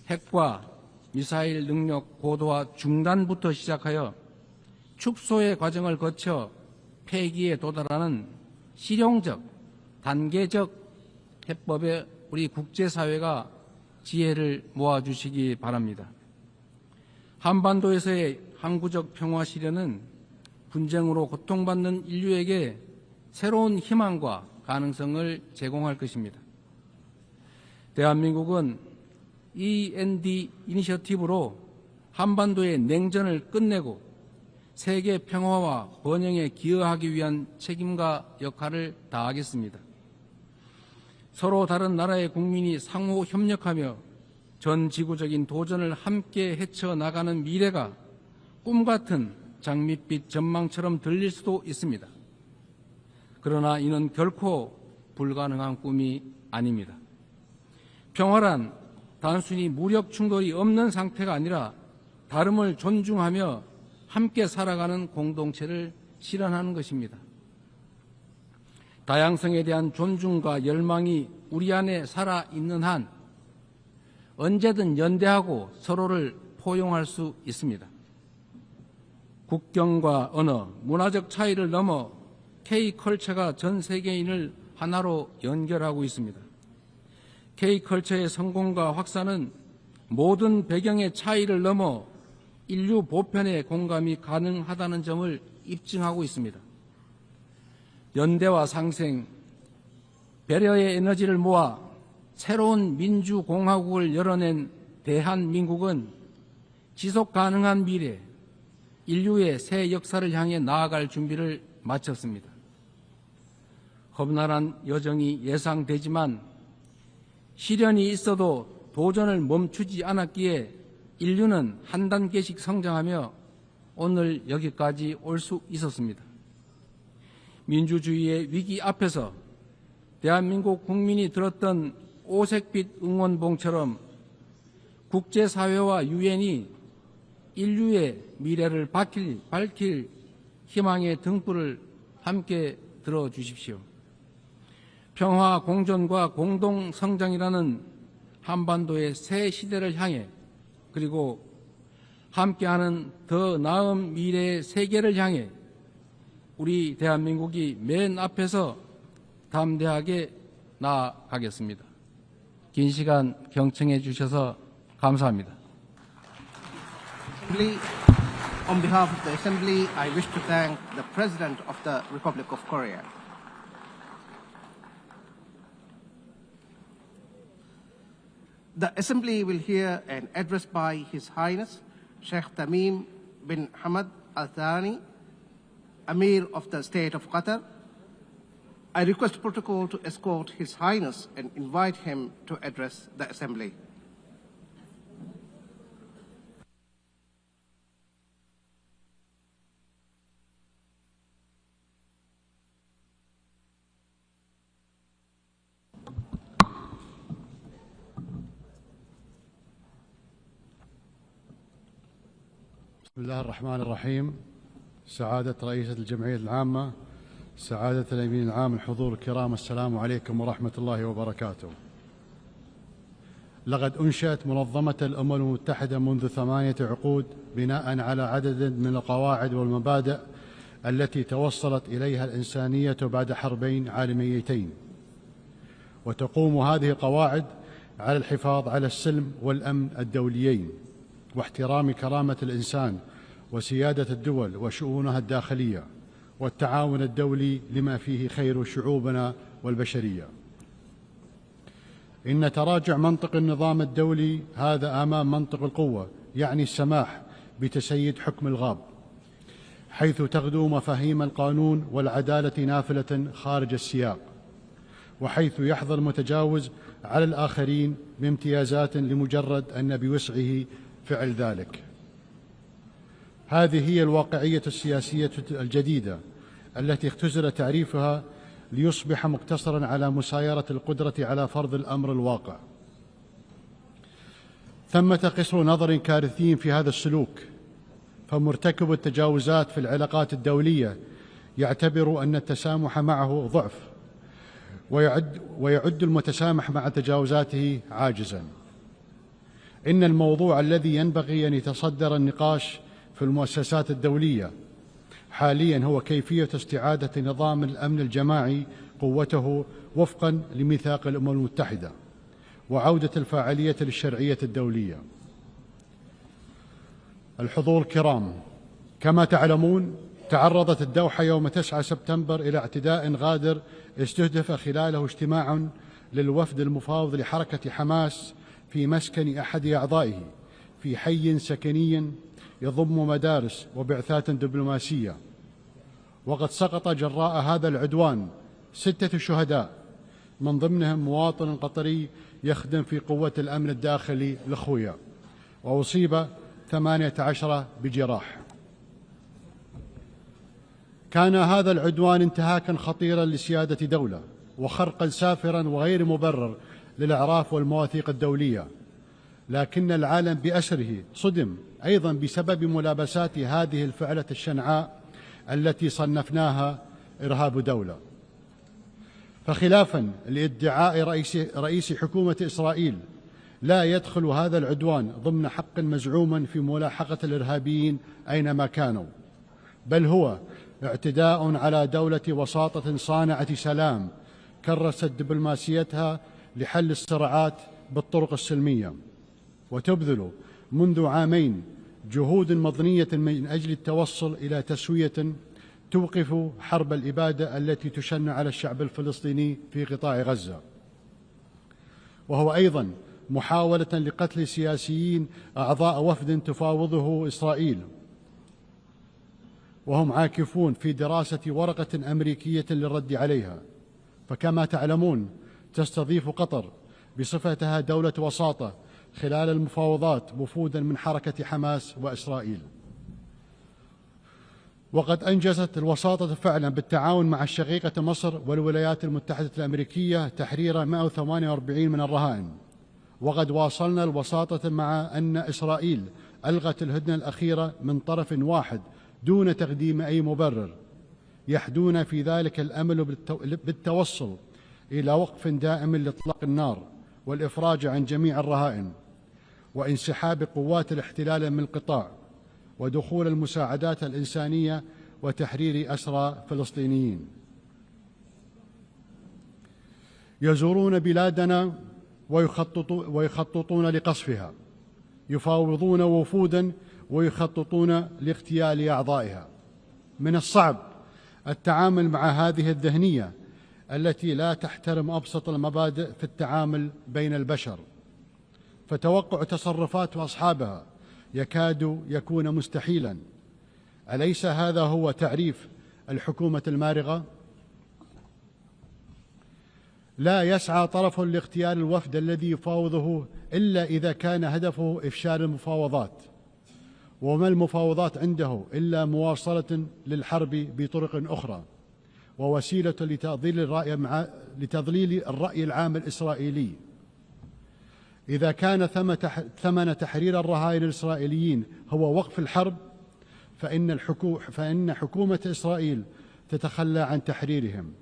핵과 미사일 능력 고도화 중단부터 시작하여 축소의 과정을 거쳐 폐기에 도달하는 실용적, 단계적 해법에 우리 국제사회가 지혜를 모아주시기 바랍니다. 한반도에서의 항구적 평화 실현은 분쟁으로 고통받는 인류에게 새로운 희망과 가능성을 제공할 것입니다. 대한민국은 END 이니셔티브로 한반도의 냉전을 끝내고 세계 평화와 번영에 기여하기 위한 책임과 역할을 다하겠습니다. 서로 다른 나라의 국민이 상호 협력하며 전 지구적인 도전을 함께 헤쳐나가는 미래가 꿈같은 장밋빛 전망처럼 들릴 수도 있습니다. 그러나 이는 결코 불가능한 꿈이 아닙니다. 평화란 단순히 무력 충돌이 없는 상태가 아니라 다름을 존중하며 함께 살아가는 공동체를 실현하는 것입니다. 다양성에 대한 존중과 열망이 우리 안에 살아있는 한 언제든 연대하고 서로를 포용할 수 있습니다. 국경과 언어, 문화적 차이를 넘어 K컬처가 전 세계인을 하나로 연결하고 있습니다. K컬처의 성공과 확산은 모든 배경의 차이를 넘어 인류 보편의 공감이 가능하다는 점을 입증하고 있습니다. 연대와 상생, 배려의 에너지를 모아 새로운 민주공화국을 열어낸 대한민국은 지속 가능한 미래, 인류의 새 역사를 향해 나아갈 준비를 마쳤습니다. 험난한 여정이 예상되지만 시련이 있어도 도전을 멈추지 않았기에 인류는 한 단계씩 성장하며 오늘 여기까지 올 수 있었습니다. 민주주의의 위기 앞에서 대한민국 국민이 들었던 오색빛 응원봉처럼 국제사회와 유엔이 인류의 미래를 밝힐 희망의 등불을 함께 들어주십시오. 평화, 공존과 공동 성장이라는 한반도의 새 시대를 향해 그리고 함께하는 더 나은 미래의 세계를 향해 우리 대한민국이 맨 앞에서 담대하게 나아가겠습니다. 긴 시간 경청해 주셔서 감사합니다. On behalf of the Assembly, I wish to thank the President of the Republic of Korea. The Assembly will hear an address by His Highness Sheikh Tamim bin Hamad Al Thani, Amir of the State of Qatar. I request protocol to escort His Highness and invite him to address the Assembly. بسم الله الرحمن الرحيم. سعادة رئيسة الجمعية العامة، سعادة الأمين العام، الحضور الكرام، السلام عليكم ورحمة الله وبركاته. لقد أنشأت منظمة الأمم المتحدة منذ 8 عقود بناء على عدد من القواعد والمبادئ التي توصلت إليها الإنسانية بعد حربين عالميتين، وتقوم هذه القواعد على الحفاظ على السلم والأمن الدوليين واحترام كرامة الإنسان وسيادة الدول وشؤونها الداخلية والتعاون الدولي لما فيه خير شعوبنا والبشرية. إن تراجع منطق النظام الدولي هذا أمام منطق القوة، يعني السماح بتسييد حكم الغاب، حيث تغدو مفاهيم القانون والعدالة نافلة خارج السياق، وحيث يحظى المتجاوز على الآخرين بامتيازات لمجرد أن بوسعه فعل ذلك. هذه هي الواقعية السياسية الجديدة التي اختزل تعريفها ليصبح مقتصرا على مسايرة القدرة على فرض الأمر الواقع. ثمة قصر نظر كارثي في هذا السلوك، فمرتكب التجاوزات في العلاقات الدولية يعتبر أن التسامح معه ضعف، ويعد المتسامح مع تجاوزاته عاجزا. إن الموضوع الذي ينبغي أن يتصدر النقاش في المؤسسات الدولية حاليا هو كيفية استعادة نظام الأمن الجماعي قوته وفقا لميثاق الأمم المتحدة، وعودة الفاعلية للشرعية الدولية. الحضور الكرام، كما تعلمون تعرضت الدوحة يوم 9 سبتمبر إلى اعتداء غادر استهدف خلاله اجتماع للوفد المفاوض لحركة حماس في مسكن أحد أعضائه في حي سكني يضم مدارس وبعثات دبلوماسية، وقد سقط جراء هذا العدوان 6 شهداء، من ضمنهم مواطن قطري يخدم في قوة الأمن الداخلي الأخوية، وأصيب 18 بجراح. كان هذا العدوان انتهاكا خطيرا لسيادة دولة وخرقا سافرا وغير مبرر للأعراف والمواثيق الدولية، لكن العالم بأسره صدم أيضا بسبب ملابسات هذه الفعلة الشنعاء التي صنفناها إرهاب دولة. فخلافا لادعاء رئيس حكومة إسرائيل، لا يدخل هذا العدوان ضمن حق مزعوما في ملاحقة الإرهابيين أينما كانوا، بل هو اعتداء على دولة وساطة صانعة سلام كرست دبلوماسيتها لحل الصراعات بالطرق السلمية، وتبذل منذ عامين جهود مضنية من أجل التوصل إلى تسوية توقف حرب الإبادة التي تشن على الشعب الفلسطيني في قطاع غزة، وهو أيضا محاولة لقتل سياسيين أعضاء وفد تفاوضه إسرائيل، وهم عاكفون في دراسة ورقة أمريكية للرد عليها. فكما تعلمون تستضيف قطر بصفتها دولة وساطة خلال المفاوضات وفودا من حركة حماس وإسرائيل، وقد أنجزت الوساطة فعلا بالتعاون مع الشقيقة مصر والولايات المتحدة الأمريكية تحرير 148 من الرهائن. وقد واصلنا الوساطة مع أن إسرائيل ألغت الهدنة الأخيرة من طرف واحد دون تقديم أي مبرر يحدون في ذلك الأمل بالتوصل إلى وقف دائم لإطلاق النار والإفراج عن جميع الرهائن وانسحاب قوات الاحتلال من القطاع ودخول المساعدات الإنسانية وتحرير أسرى فلسطينيين. يزورون بلادنا ويخططون لقصفها، يفاوضون وفودا ويخططون لاغتيال أعضائها. من الصعب التعامل مع هذه الذهنية التي لا تحترم أبسط المبادئ في التعامل بين البشر، فتوقع تصرفات أصحابها يكاد يكون مستحيلا. أليس هذا هو تعريف الحكومة المارغة؟ لا يسعى طرف لاغتيال الوفد الذي يفاوضه إلا إذا كان هدفه إفشال المفاوضات، وما المفاوضات عنده إلا مواصلة للحرب بطرق أخرى ووسيلة لتضليل الرأي العام الإسرائيلي. إذا كان ثمن تحرير الرهائن الإسرائيليين هو وقف الحرب، فإن حكومة إسرائيل تتخلى عن تحريرهم،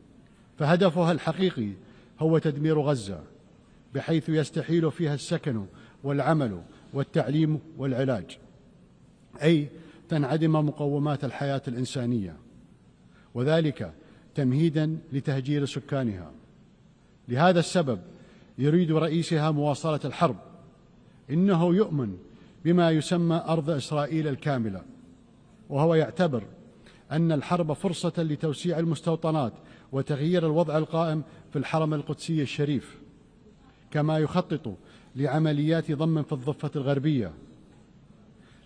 فهدفها الحقيقي هو تدمير غزة، بحيث يستحيل فيها السكن والعمل والتعليم والعلاج، أي تنعدم مقومات الحياة الإنسانية، وذلك تمهيدا لتهجير سكانها. لهذا السبب يريد رئيسها مواصلة الحرب. إنه يؤمن بما يسمى أرض إسرائيل الكاملة، وهو يعتبر أن الحرب فرصة لتوسيع المستوطنات وتغيير الوضع القائم في الحرم القدسي الشريف، كما يخطط لعمليات ضم في الضفة الغربية.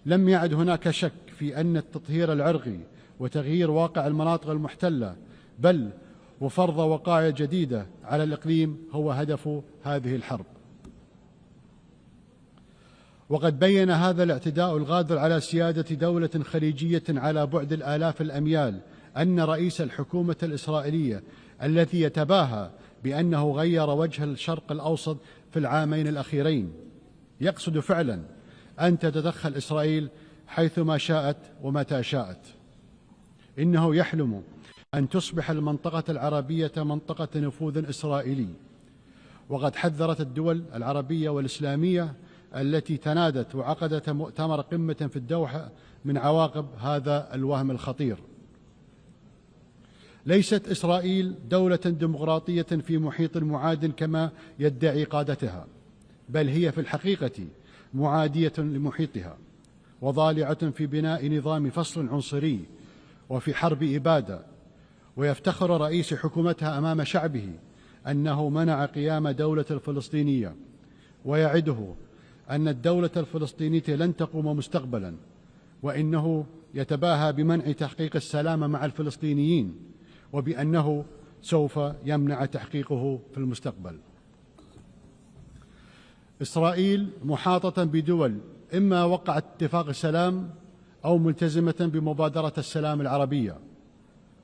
لم يعد هناك شك في أن التطهير العرقي وتغيير واقع المناطق المحتلة بل وفرض وقائع جديدة على الإقليم هو هدف هذه الحرب. وقد بين هذا الاعتداء الغادر على سيادة دولة خليجية على بعد الآلاف الأميال أن رئيس الحكومة الإسرائيلية الذي يتباهى بأنه غير وجه الشرق الأوسط في العامين الأخيرين يقصد فعلا أن تتدخل إسرائيل حيثما شاءت ومتى شاءت. إنه يحلم أن تصبح المنطقة العربية منطقة نفوذ إسرائيلي، وقد حذرت الدول العربية والإسلامية التي تنادت وعقدت مؤتمر قمة في الدوحة من عواقب هذا الوهم الخطير. ليست إسرائيل دولة ديمقراطية في محيط معاد كما يدعي قادتها، بل هي في الحقيقة معادية لمحيطها وضالعة في بناء نظام فصل عنصري وفي حرب إبادة. ويفتخر رئيس حكومتها أمام شعبه أنه منع قيام دولة الفلسطينية، ويعده أن الدولة الفلسطينية لن تقوم مستقبلا، وإنه يتباهى بمنع تحقيق السلام مع الفلسطينيين وبأنه سوف يمنع تحقيقه في المستقبل. إسرائيل محاطة بدول إما وقعت اتفاق السلام أو ملتزمة بمبادرة السلام العربية،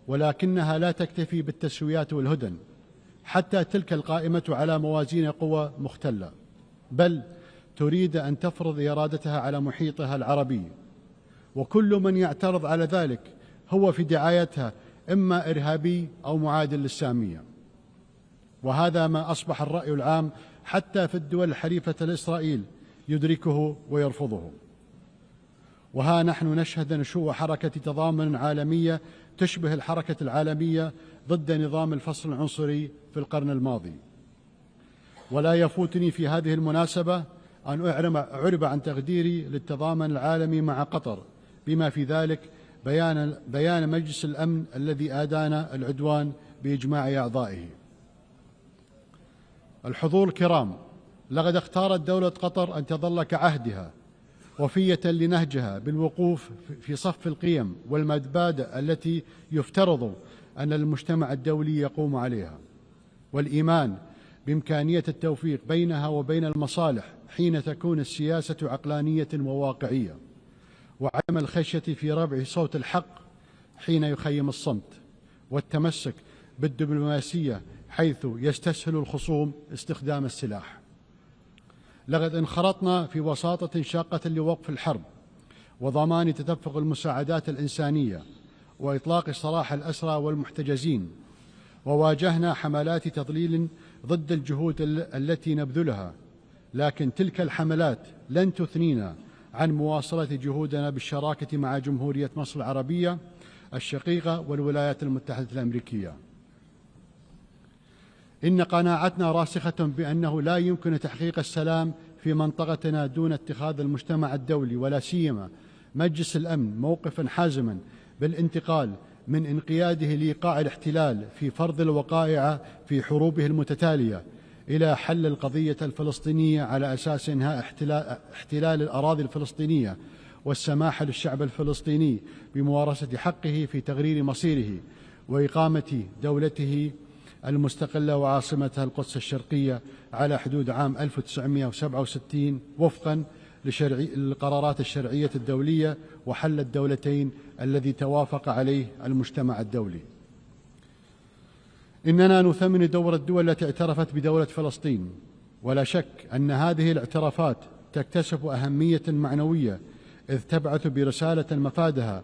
ولكنها لا تكتفي بالتسويات والهدن حتى تلك القائمة على موازين قوى مختلة، بل تريد أن تفرض إرادتها على محيطها العربي، وكل من يعترض على ذلك هو في دعايتها إما إرهابي أو معادل للسامية. وهذا ما أصبح الرأي العام حتى في الدول الحليفة لإسرائيل يدركه ويرفضه. وها نحن نشهد نشوء حركة تضامن عالمية تشبه الحركة العالمية ضد نظام الفصل العنصري في القرن الماضي. ولا يفوتني في هذه المناسبة أن أعرب عن تقديري للتضامن العالمي مع قطر، بما في ذلك بيان مجلس الأمن الذي أدان العدوان بإجماع أعضائه. الحضور الكرام، لقد اختارت دولة قطر أن تظل كعهدها وفية لنهجها بالوقوف في صف القيم والمبادئ التي يفترض أن المجتمع الدولي يقوم عليها، والإيمان بإمكانية التوفيق بينها وبين المصالح حين تكون السياسة عقلانية وواقعية، وعدم الخشية في رفع صوت الحق حين يخيم الصمت، والتمسك بالدبلوماسية حيث يستسهل الخصوم استخدام السلاح. لقد انخرطنا في وساطة شاقة لوقف الحرب وضمان تدفق المساعدات الإنسانية، وإطلاق سراح الأسرى والمحتجزين، وواجهنا حملات تضليل ضد الجهود التي نبذلها، لكن تلك الحملات لن تثنينا عن مواصلة جهودنا بالشراكة مع جمهورية مصر العربية الشقيقة والولايات المتحدة الأمريكية. إن قناعتنا راسخة بأنه لا يمكن تحقيق السلام في منطقتنا دون اتخاذ المجتمع الدولي ولا سيما مجلس الأمن موقفا حازما بالانتقال من انقياده لإيقاع الاحتلال في فرض الوقائع في حروبه المتتالية إلى حل القضية الفلسطينية على أساس إنهاء احتلال الأراضي الفلسطينية والسماح للشعب الفلسطيني بممارسة حقه في تغيير مصيره وإقامة دولته المستقلة وعاصمتها القدس الشرقية على حدود عام 1967 وفقا للقرارات الشرعية الدولية وحل الدولتين الذي توافق عليه المجتمع الدولي. إننا نثمن دور الدول التي اعترفت بدولة فلسطين، ولا شك أن هذه الاعترافات تكتسب أهمية معنوية إذ تبعث برسالة مفادها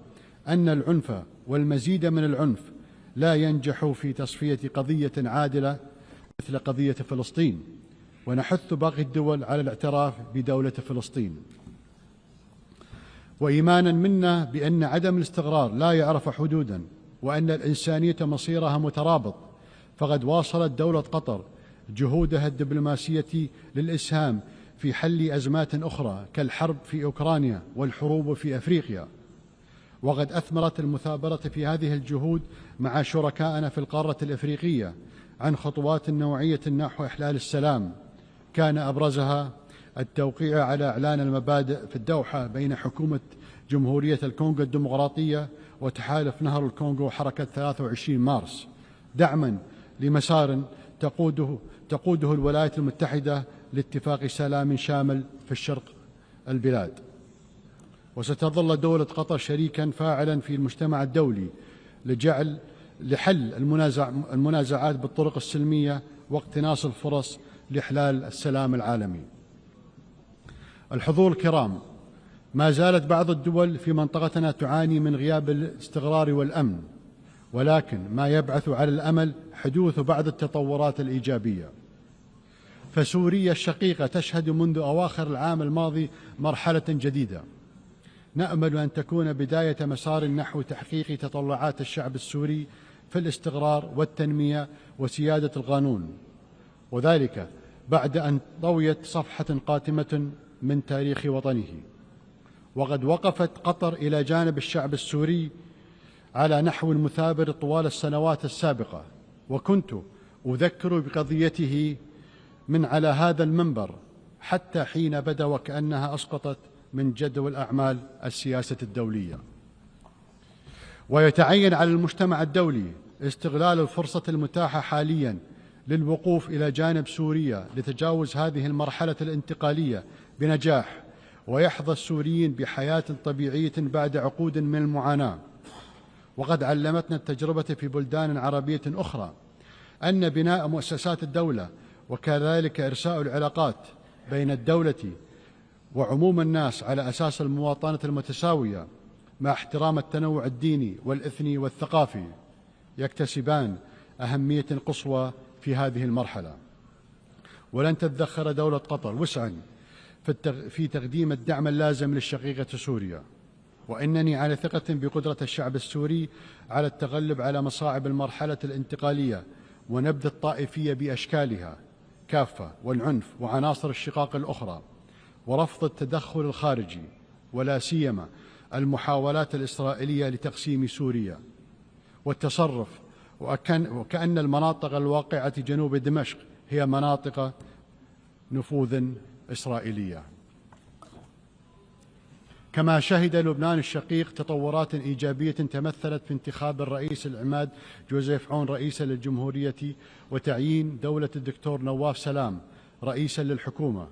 أن العنف والمزيد من العنف لا ينجح في تصفية قضية عادلة مثل قضية فلسطين، ونحث باقي الدول على الاعتراف بدولة فلسطين. وإيمانا منا بأن عدم الاستقرار لا يعرف حدودا وأن الإنسانية مصيرها مترابط، فقد واصلت دولة قطر جهودها الدبلوماسية للإسهام في حل أزمات أخرى كالحرب في أوكرانيا والحروب في أفريقيا، وقد أثمرت المثابرة في هذه الجهود مع شركائنا في القارة الإفريقية عن خطوات نوعية نحو إحلال السلام، كان أبرزها التوقيع على إعلان المبادئ في الدوحة بين حكومة جمهورية الكونغو الديمقراطية وتحالف نهر الكونغو حركة 23 مارس، دعما لمسار تقوده الولايات المتحدة لاتفاق سلام شامل في الشرق البلاد. وستظل دولة قطر شريكا فاعلا في المجتمع الدولي لحل المنازعات بالطرق السلمية واقتناص الفرص لإحلال السلام العالمي. الحضور الكرام، ما زالت بعض الدول في منطقتنا تعاني من غياب الاستقرار والأمن، ولكن ما يبعث على الأمل حدوث بعض التطورات الإيجابية. فسوريا الشقيقة تشهد منذ أواخر العام الماضي مرحلة جديدة نأمل أن تكون بداية مسار نحو تحقيق تطلعات الشعب السوري في الاستقرار والتنمية وسيادة القانون، وذلك بعد أن طويت صفحة قاتمة من تاريخ وطنه. وقد وقفت قطر إلى جانب الشعب السوري على نحو مثابر طوال السنوات السابقة، وكنت أذكر بقضيته من على هذا المنبر حتى حين بدا وكأنها أسقطت من جدول أعمال السياسة الدولية. ويتعين على المجتمع الدولي استغلال الفرصة المتاحة حاليا للوقوف إلى جانب سوريا لتجاوز هذه المرحلة الانتقالية بنجاح، ويحظى السوريين بحياة طبيعية بعد عقود من المعاناة. وقد علمتنا التجربة في بلدان عربية أخرى أن بناء مؤسسات الدولة وكذلك إرساء العلاقات بين الدولة وعموم الناس على أساس المواطنة المتساوية مع احترام التنوع الديني والإثني والثقافي يكتسبان أهمية قصوى في هذه المرحلة. ولن تتذخر دولة قطر وسعا في تقديم الدعم اللازم للشقيقة سوريا، وإنني على ثقة بقدرة الشعب السوري على التغلب على مصاعب المرحلة الانتقالية ونبذ الطائفية بأشكالها كافة والعنف وعناصر الشقاق الأخرى، ورفض التدخل الخارجي ولا سيما المحاولات الإسرائيلية لتقسيم سوريا والتصرف وكأن المناطق الواقعة جنوب دمشق هي مناطق نفوذ إسرائيلية. كما شهد لبنان الشقيق تطورات إيجابية تمثلت في انتخاب الرئيس العماد جوزيف عون رئيسا للجمهورية وتعيين دولة الدكتور نواف سلام رئيسا للحكومة،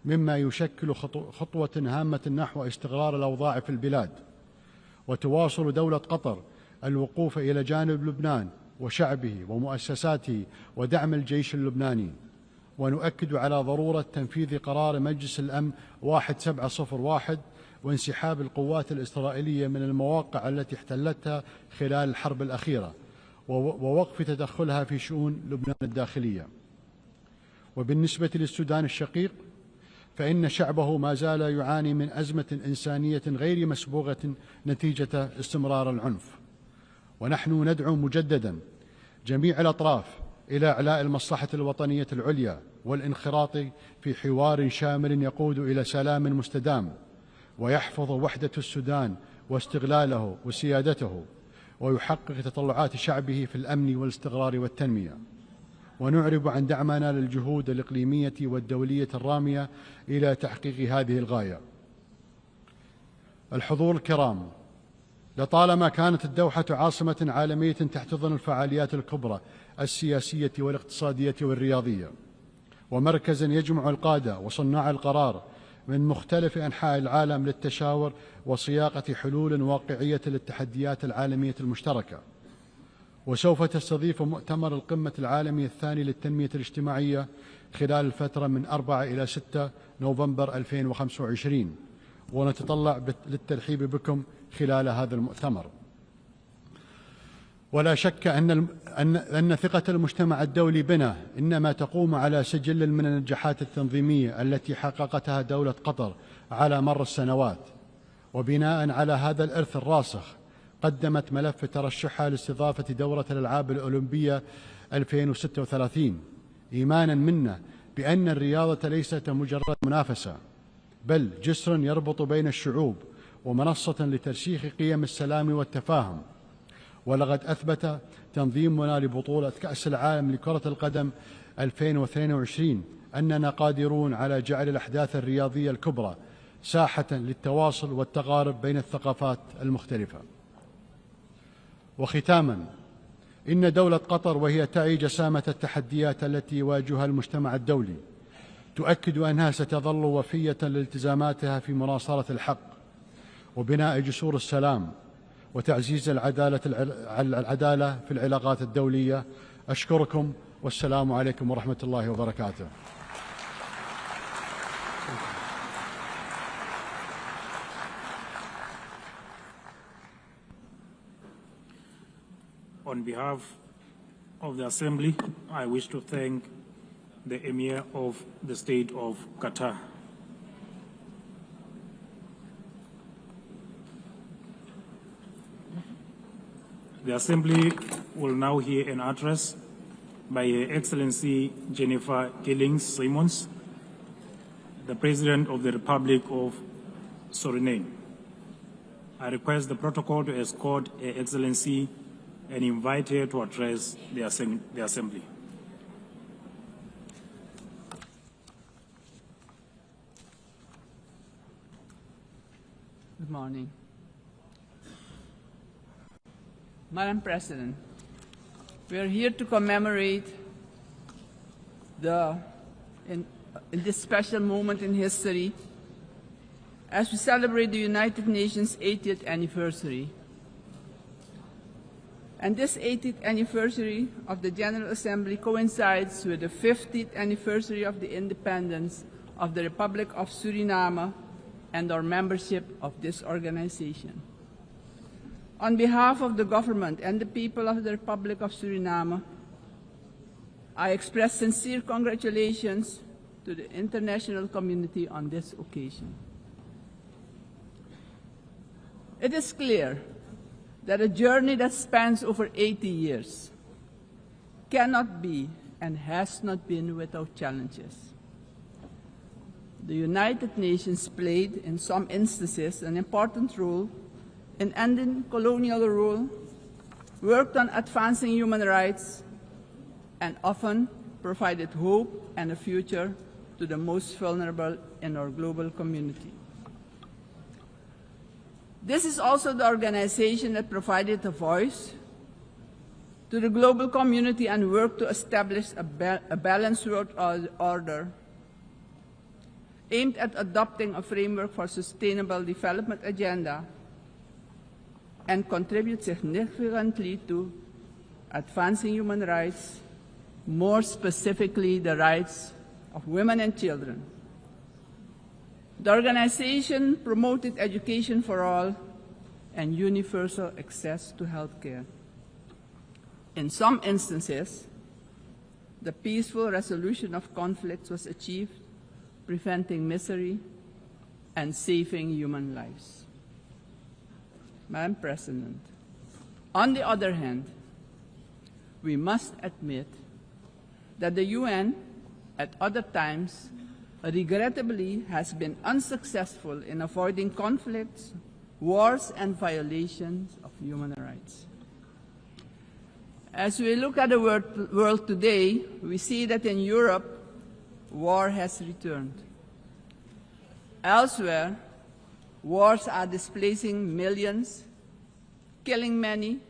مما يشكل خطوة هامة نحو استقرار الأوضاع في البلاد. وتواصل دولة قطر الوقوف إلى جانب لبنان وشعبه ومؤسساته ودعم الجيش اللبناني، ونؤكد على ضرورة تنفيذ قرار مجلس الأمن 1701 وانسحاب القوات الإسرائيلية من المواقع التي احتلتها خلال الحرب الأخيرة ووقف تدخلها في شؤون لبنان الداخلية. وبالنسبة للسودان الشقيق فإن شعبه ما زال يعاني من أزمة إنسانية غير مسبوغة نتيجة استمرار العنف، ونحن ندعو مجددا جميع الأطراف إلى إعلاء المصلحة الوطنية العليا والانخراط في حوار شامل يقود إلى سلام مستدام ويحفظ وحدة السودان واستغلاله وسيادته ويحقق تطلعات شعبه في الأمن والاستقرار والتنمية. ونعرب عن دعمنا للجهود الإقليمية والدولية الرامية إلى تحقيق هذه الغاية. الحضور الكرام، لطالما كانت الدوحة عاصمة عالمية تحتضن الفعاليات الكبرى السياسية والاقتصادية والرياضية، ومركزا يجمع القادة وصناع القرار من مختلف أنحاء العالم للتشاور وصياغة حلول واقعية للتحديات العالمية المشتركة. وسوف تستضيف مؤتمر القمة العالمي الثاني للتنمية الاجتماعية خلال الفترة من 4 إلى 6 نوفمبر 2025، ونتطلع للترحيب بكم خلال هذا المؤتمر. ولا شك أن ثقة المجتمع الدولي بنا إنما تقوم على سجل من النجاحات التنظيمية التي حققتها دولة قطر على مر السنوات، وبناء على هذا الإرث الراسخ قدمت ملف ترشحها لاستضافة دورة الألعاب الأولمبية 2036، إيمانا منا بأن الرياضة ليست مجرد منافسة بل جسر يربط بين الشعوب ومنصة لترسيخ قيم السلام والتفاهم. ولقد أثبت تنظيمنا لبطولة كأس العالم لكرة القدم 2022 أننا قادرون على جعل الأحداث الرياضية الكبرى ساحة للتواصل والتقارب بين الثقافات المختلفة. وختاما، إن دولة قطر وهي تعي جسامة التحديات التي يواجهها المجتمع الدولي تؤكد أنها ستظل وفية لالتزاماتها في مناصرة الحق وبناء جسور السلام وتعزيز العدالة في العلاقات الدولية. أشكركم والسلام عليكم ورحمة الله وبركاته. On behalf of the Assembly, I wish to thank the Emir of the State of Qatar. The Assembly will now hear an address by Her Excellency Jennifer Gillings-Simons, the President of the Republic of Suriname. I request the protocol to escort Her Excellency and invite her to address the Assembly. Good morning. Madam President, we are here to commemorate in this special moment in history as we celebrate the United Nations 80th anniversary. And this 80th anniversary of the General Assembly coincides with the 50th anniversary of the independence of the Republic of Suriname and our membership of this organization. On behalf of the government and the people of the Republic of Suriname, I express sincere congratulations to the international community on this occasion. It is clear that a journey that spans over 80 years cannot be and has not been without challenges. The United Nations played, in some instances, an important role in ending colonial rule, worked on advancing human rights, and often provided hope and a future to the most vulnerable in our global community. This is also the organization that provided a voice to the global community and worked to establish a balanced world order aimed at adopting a framework for sustainable development agenda and contribute significantly to advancing human rights, more specifically the rights of women and children. The organization promoted education for all and universal access to health care. In some instances, the peaceful resolution of conflicts was achieved, preventing misery and saving human lives. Madam President, on the other hand, we must admit that the UN at other times regrettably has been unsuccessful in avoiding conflicts, wars, and violations of human rights. As we look at the world today, we see that in Europe, war has returned. Elsewhere, wars are displacing millions, killing many,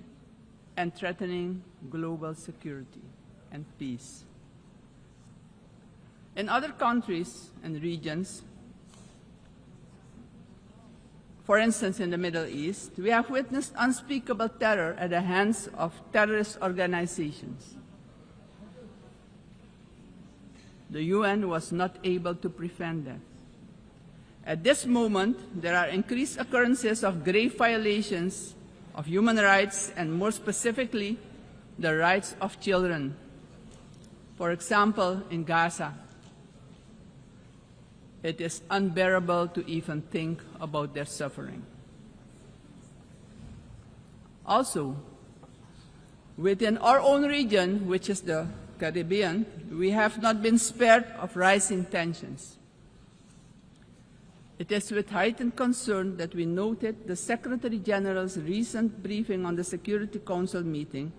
and threatening global security and peace. In other countries and regions, for instance in the Middle East, we have witnessed unspeakable terror at the hands of terrorist organizations. The UN was not able to prevent that. At this moment, there are increased occurrences of grave violations of human rights and more specifically, the rights of children. For example, in Gaza, it is unbearable to even think about their suffering. Also, within our own region, which is the Caribbean, we have not been spared of rising tensions. It is with heightened concern that we noted the Secretary General's recent briefing on the Security Council meeting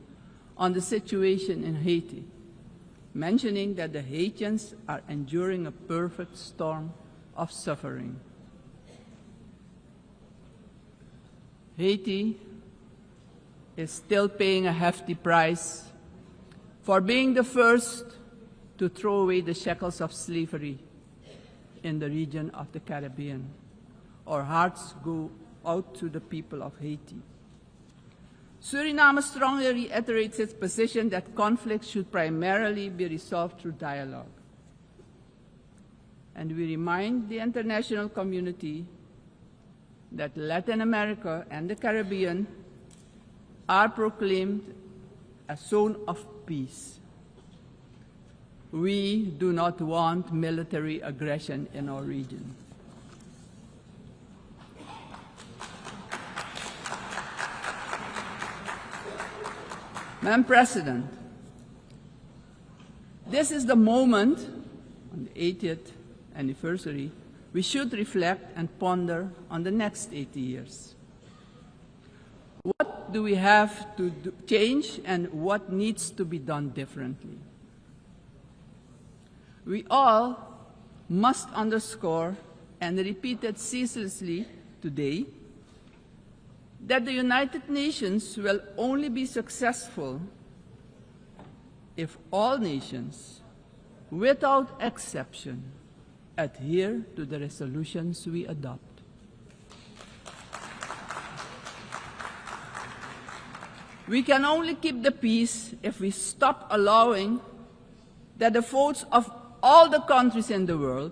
on the situation in Haiti, mentioning that the Haitians are enduring a perfect storm of suffering. Haiti is still paying a hefty price for being the first to throw away the shackles of slavery in the region of the Caribbean. Our hearts go out to the people of Haiti. Suriname strongly reiterates its position that conflicts should primarily be resolved through dialogue. And we remind the international community that Latin America and the Caribbean are proclaimed a zone of peace. We do not want military aggression in our region. Madam President, this is the moment, on the 80th anniversary, we should reflect and ponder on the next 80 years. What do we have to change and what needs to be done differently? We all must underscore and repeat it ceaselessly today that the United Nations will only be successful if all nations, without exception, adhere to the resolutions we adopt. We can only keep the peace if we stop allowing that the votes of all the countries in the world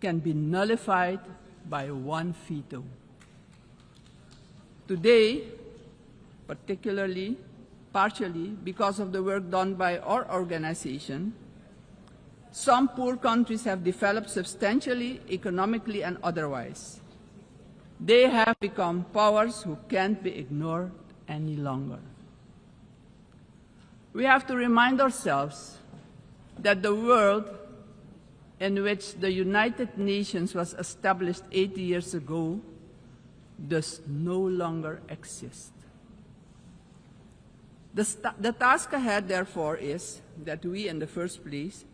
can be nullified by one veto. Today, partially because of the work done by our organization, some poor countries have developed substantially, economically and otherwise. They have become powers who can't be ignored any longer. We have to remind ourselves that the world in which the United Nations was established 80 years ago does no longer exist. The task ahead, therefore, is that we, in the first place,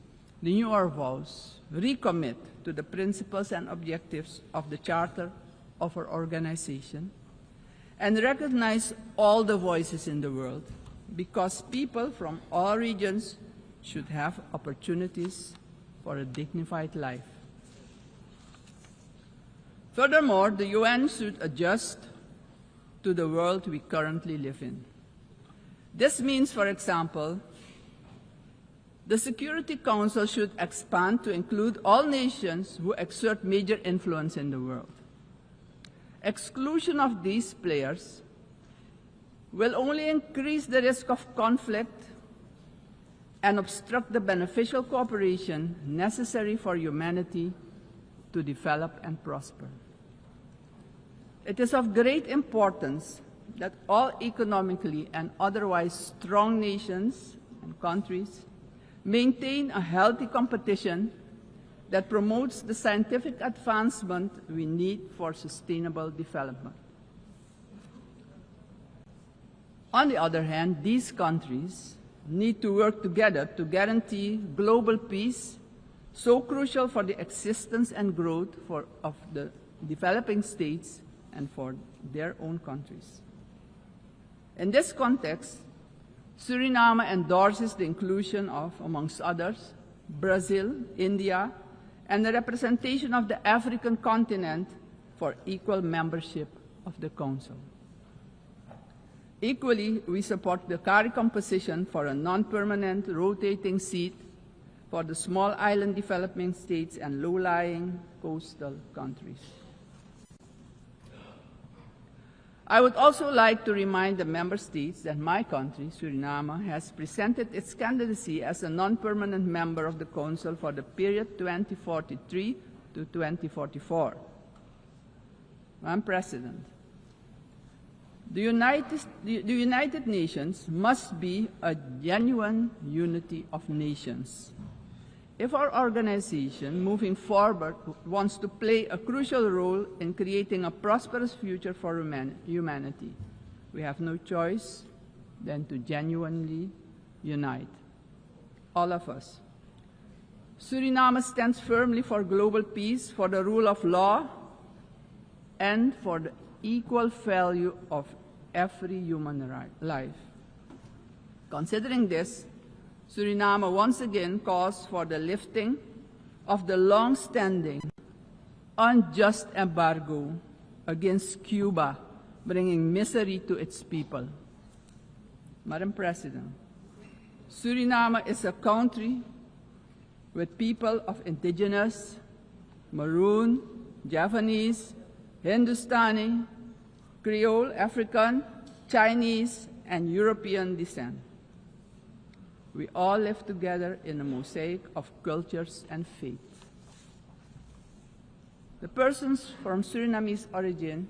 renew our vows, recommit to the principles and objectives of the Charter of our organization, and recognize all the voices in the world, because people from all regions should have opportunities for a dignified life. Furthermore, the UN should adjust to the world we currently live in. This means, for example, The Security Council should expand to include all nations who exert major influence in the world. Exclusion of these players will only increase the risk of conflict and obstruct the beneficial cooperation necessary for humanity to develop and prosper. It is of great importance that all economically and otherwise strong nations and countries maintain a healthy competition that promotes the scientific advancement we need for sustainable development. On the other hand, these countries need to work together to guarantee global peace, so crucial for the existence and growth of the developing states and for their own countries. In this context, Suriname endorses the inclusion of, amongst others, Brazil, India, and the representation of the African continent for equal membership of the Council. Equally, we support the CARI composition for a non-permanent rotating seat for the small island developing states and low-lying coastal countries. I would also like to remind the member states that my country, Suriname, has presented its candidacy as a non-permanent member of the Council for the period 2043 to 2044. Madam President, the United Nations must be a genuine unity of nations. If our organization, moving forward, wants to play a crucial role in creating a prosperous future for humanity, we have no choice than to genuinely unite, all of us. Suriname stands firmly for global peace, for the rule of law, and for the equal value of every human life. Considering this, Suriname once again calls for the lifting of the long-standing, unjust embargo against Cuba, bringing misery to its people. Madam President, Suriname is a country with people of indigenous, Maroon, Javanese, Hindustani, Creole, African, Chinese, and European descent. We all live together in a mosaic of cultures and faiths. The persons from Surinamese origin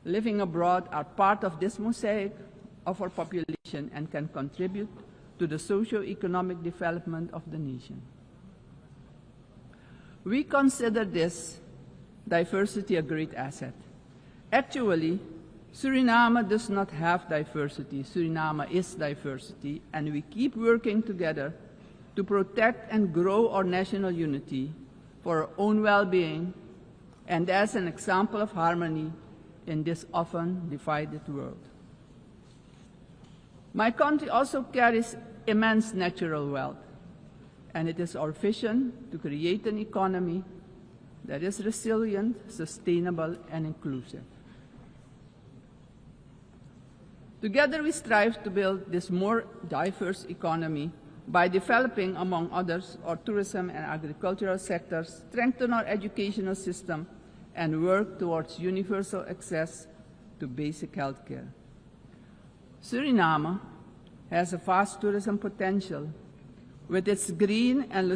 living abroad are part of this mosaic of our population and can contribute to the socio-economic development of the nation. We consider this diversity a great asset. Actually, Suriname does not have diversity. Suriname is diversity, and we keep working together to protect and grow our national unity for our own well-being and as an example of harmony in this often divided world. My country also carries immense natural wealth, and it is our vision to create an economy that is resilient, sustainable, and inclusive. Together we strive to build this more diverse economy by developing, among others, our tourism and agricultural sectors, strengthen our educational system, and work towards universal access to basic health care. Suriname has a vast tourism potential with its green and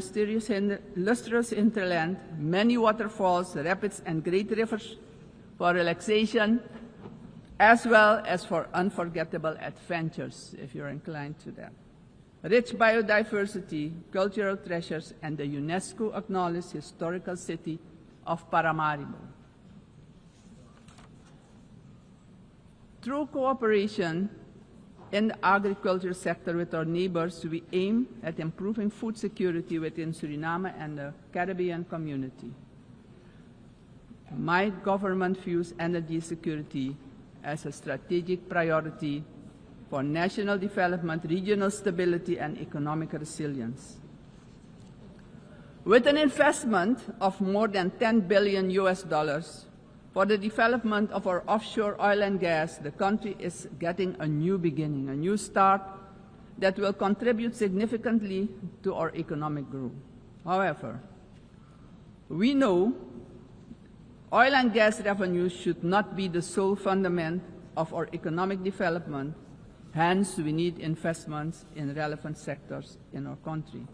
lustrous hinterland, many waterfalls, rapids, and great rivers for relaxation, as well as for unforgettable adventures, if you're inclined to that. Rich biodiversity, cultural treasures, and the UNESCO-acknowledged historical city of Paramaribo. Through cooperation in the agriculture sector with our neighbors, we aim at improving food security within Suriname and the Caribbean community. My government views energy security as a strategic priority for national development, regional stability, and economic resilience. With an investment of more than $10 billion for the development of our offshore oil and gas, the country is getting a new beginning, a new start that will contribute significantly to our economic growth. However, we know oil and gas revenues should not be the sole fundament of our economic development. Hence, we need investments in relevant sectors in our country.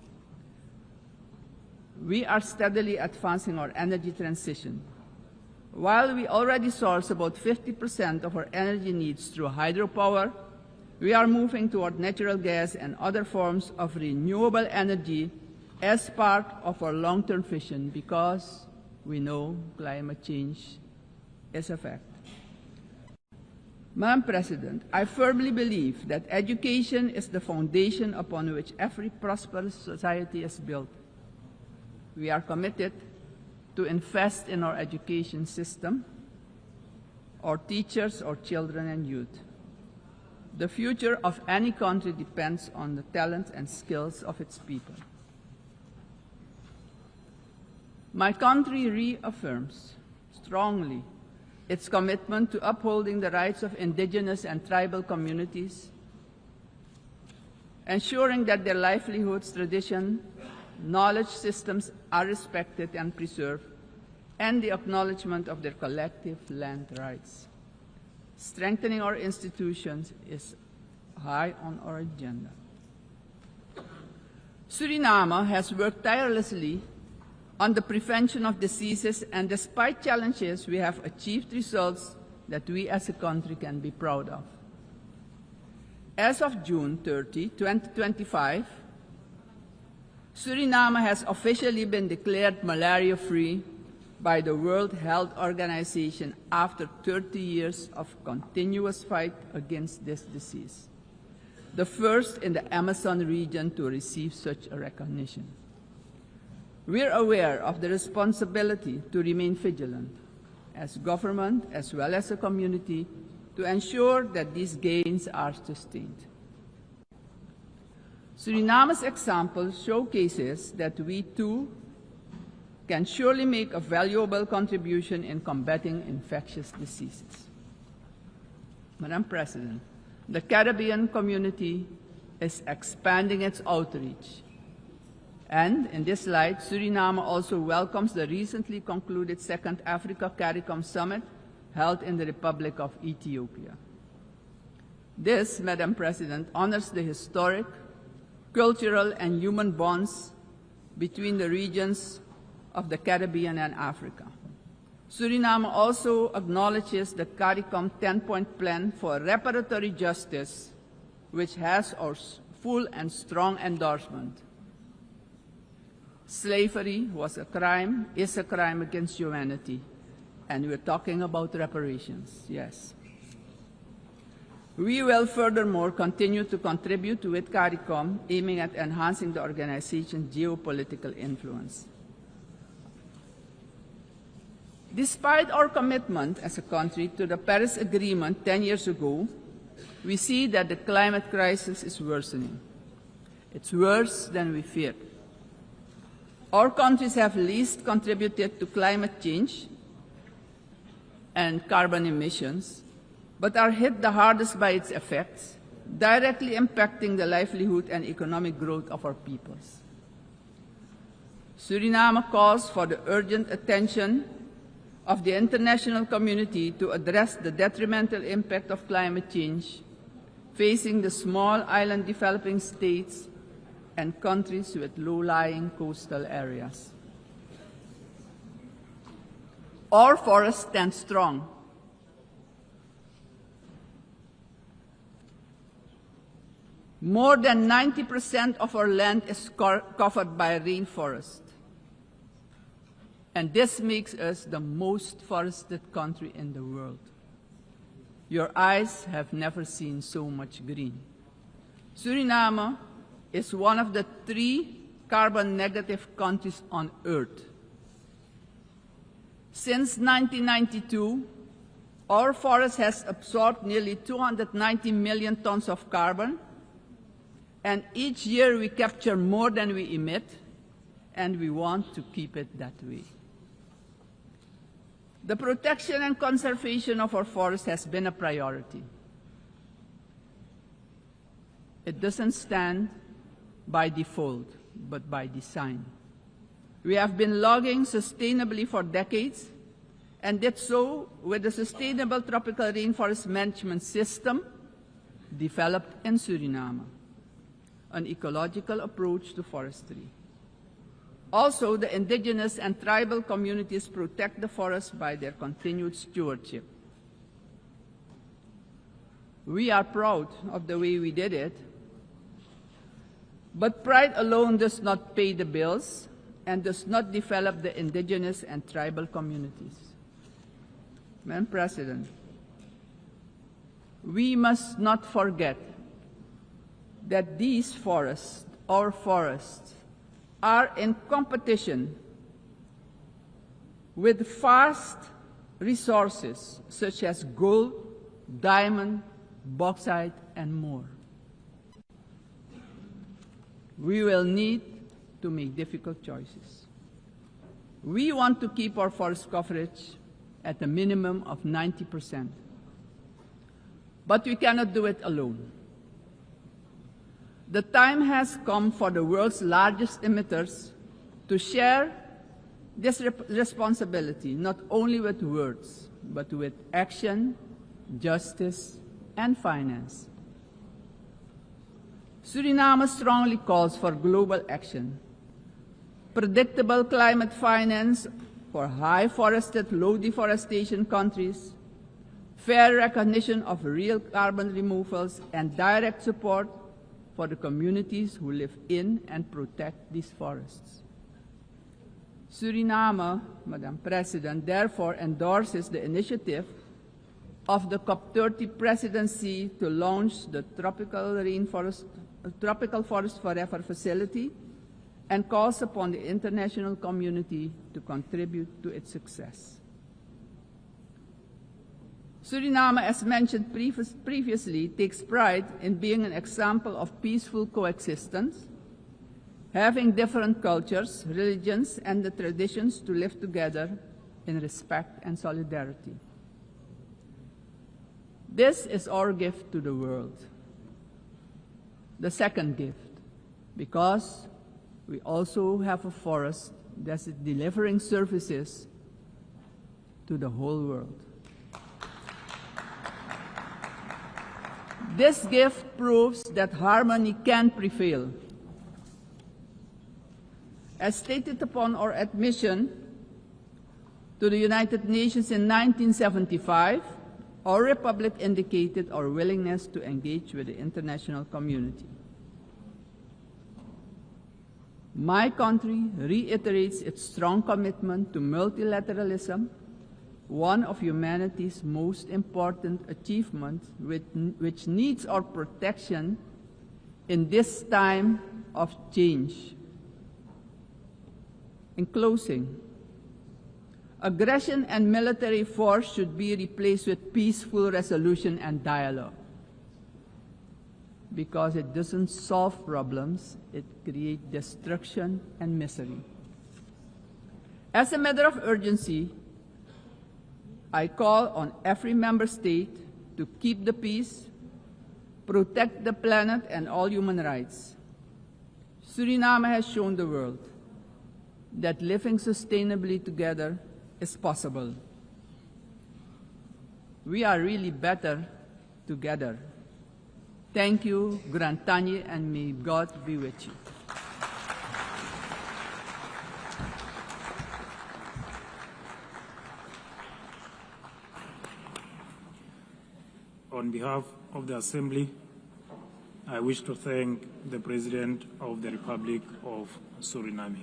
We are steadily advancing our energy transition. While we already source about 50% of our energy needs through hydropower, we are moving toward natural gas and other forms of renewable energy as part of our long-term vision, because we know climate change is a fact. Madam President, I firmly believe that education is the foundation upon which every prosperous society is built. We are committed to invest in our education system, our teachers, our children and youth. The future of any country depends on the talent and skills of its people. My country reaffirms strongly its commitment to upholding the rights of indigenous and tribal communities, ensuring that their livelihoods, tradition, knowledge systems are respected and preserved, and the acknowledgement of their collective land rights. Strengthening our institutions is high on our agenda. Suriname has worked tirelessly on the prevention of diseases, and despite challenges, we have achieved results that we as a country can be proud of. As of June 30, 2025, Suriname has officially been declared malaria-free by the World Health Organization after 30 years of continuous fight against this disease, the first in the Amazon region to receive such a recognition. We are aware of the responsibility to remain vigilant as government as well as a community to ensure that these gains are sustained. Suriname's example showcases that we too can surely make a valuable contribution in combating infectious diseases. Madam President, the Caribbean community is expanding its outreach. And in this light, Suriname also welcomes the recently concluded Second Africa CARICOM Summit held in the Republic of Ethiopia. This, Madam President, honors the historic, cultural, and human bonds between the regions of the Caribbean and Africa. Suriname also acknowledges the CARICOM 10-point plan for reparatory justice, which has our full and strong endorsement. Slavery was a crime, is a crime against humanity, and we're talking about reparations, yes. We will furthermore continue to contribute with CARICOM, aiming at enhancing the organization's geopolitical influence. Despite our commitment as a country to the Paris Agreement 10 years ago, we see that the climate crisis is worsening. It's worse than we feared. Our countries have least contributed to climate change and carbon emissions, but are hit the hardest by its effects, directly impacting the livelihood and economic growth of our peoples. Suriname calls for the urgent attention of the international community to address the detrimental impact of climate change facing the small island developing states and countries with low-lying coastal areas. Our forests stand strong. More than 90% of our land is covered by rainforest. And this makes us the most forested country in the world. Your eyes have never seen so much green. Suriname is one of the 3 carbon-negative countries on Earth. Since 1992, our forest has absorbed nearly 290 million tons of carbon, and each year we capture more than we emit, and we want to keep it that way. The protection and conservation of our forests has been a priority. It doesn't stand by default, but by design. We have been logging sustainably for decades, and did so with the Sustainable Tropical Rainforest Management System developed in Suriname, an ecological approach to forestry. Also, the indigenous and tribal communities protect the forest by their continued stewardship. We are proud of the way we did it, but pride alone does not pay the bills and does not develop the indigenous and tribal communities. Madam President, we must not forget that these forests, our forests, are in competition with vast resources such as gold, diamond, bauxite, and more. We will need to make difficult choices. We want to keep our forest coverage at a minimum of 90%. But we cannot do it alone. The time has come for the world's largest emitters to share this responsibility, not only with words, but with action, justice, and finance. Suriname strongly calls for global action, predictable climate finance for high forested, low deforestation countries, fair recognition of real carbon removals, and direct support for the communities who live in and protect these forests. Suriname, Madam President, therefore endorses the initiative of the COP30 presidency to launch the Tropical Forest Forever facility and calls upon the international community to contribute to its success. Suriname, as mentioned previously, takes pride in being an example of peaceful coexistence, having different cultures, religions, and the traditions to live together in respect and solidarity. This is our gift to the world. The second gift, because we also have a forest that is delivering services to the whole world. This gift proves that harmony can prevail. As stated upon our admission to the United Nations in 1975, our republic indicated our willingness to engage with the international community. My country reiterates its strong commitment to multilateralism, one of humanity's most important achievements, which needs our protection in this time of change. In closing, aggression and military force should be replaced with peaceful resolution and dialogue, because it doesn't solve problems, it creates destruction and misery. As a matter of urgency, I call on every member state to keep the peace, protect the planet and all human rights. Suriname has shown the world that living sustainably together is possible. We are really better together. Thank you, Grantanye, and may God be with you. On behalf of the Assembly, I wish to thank the President of the Republic of Suriname.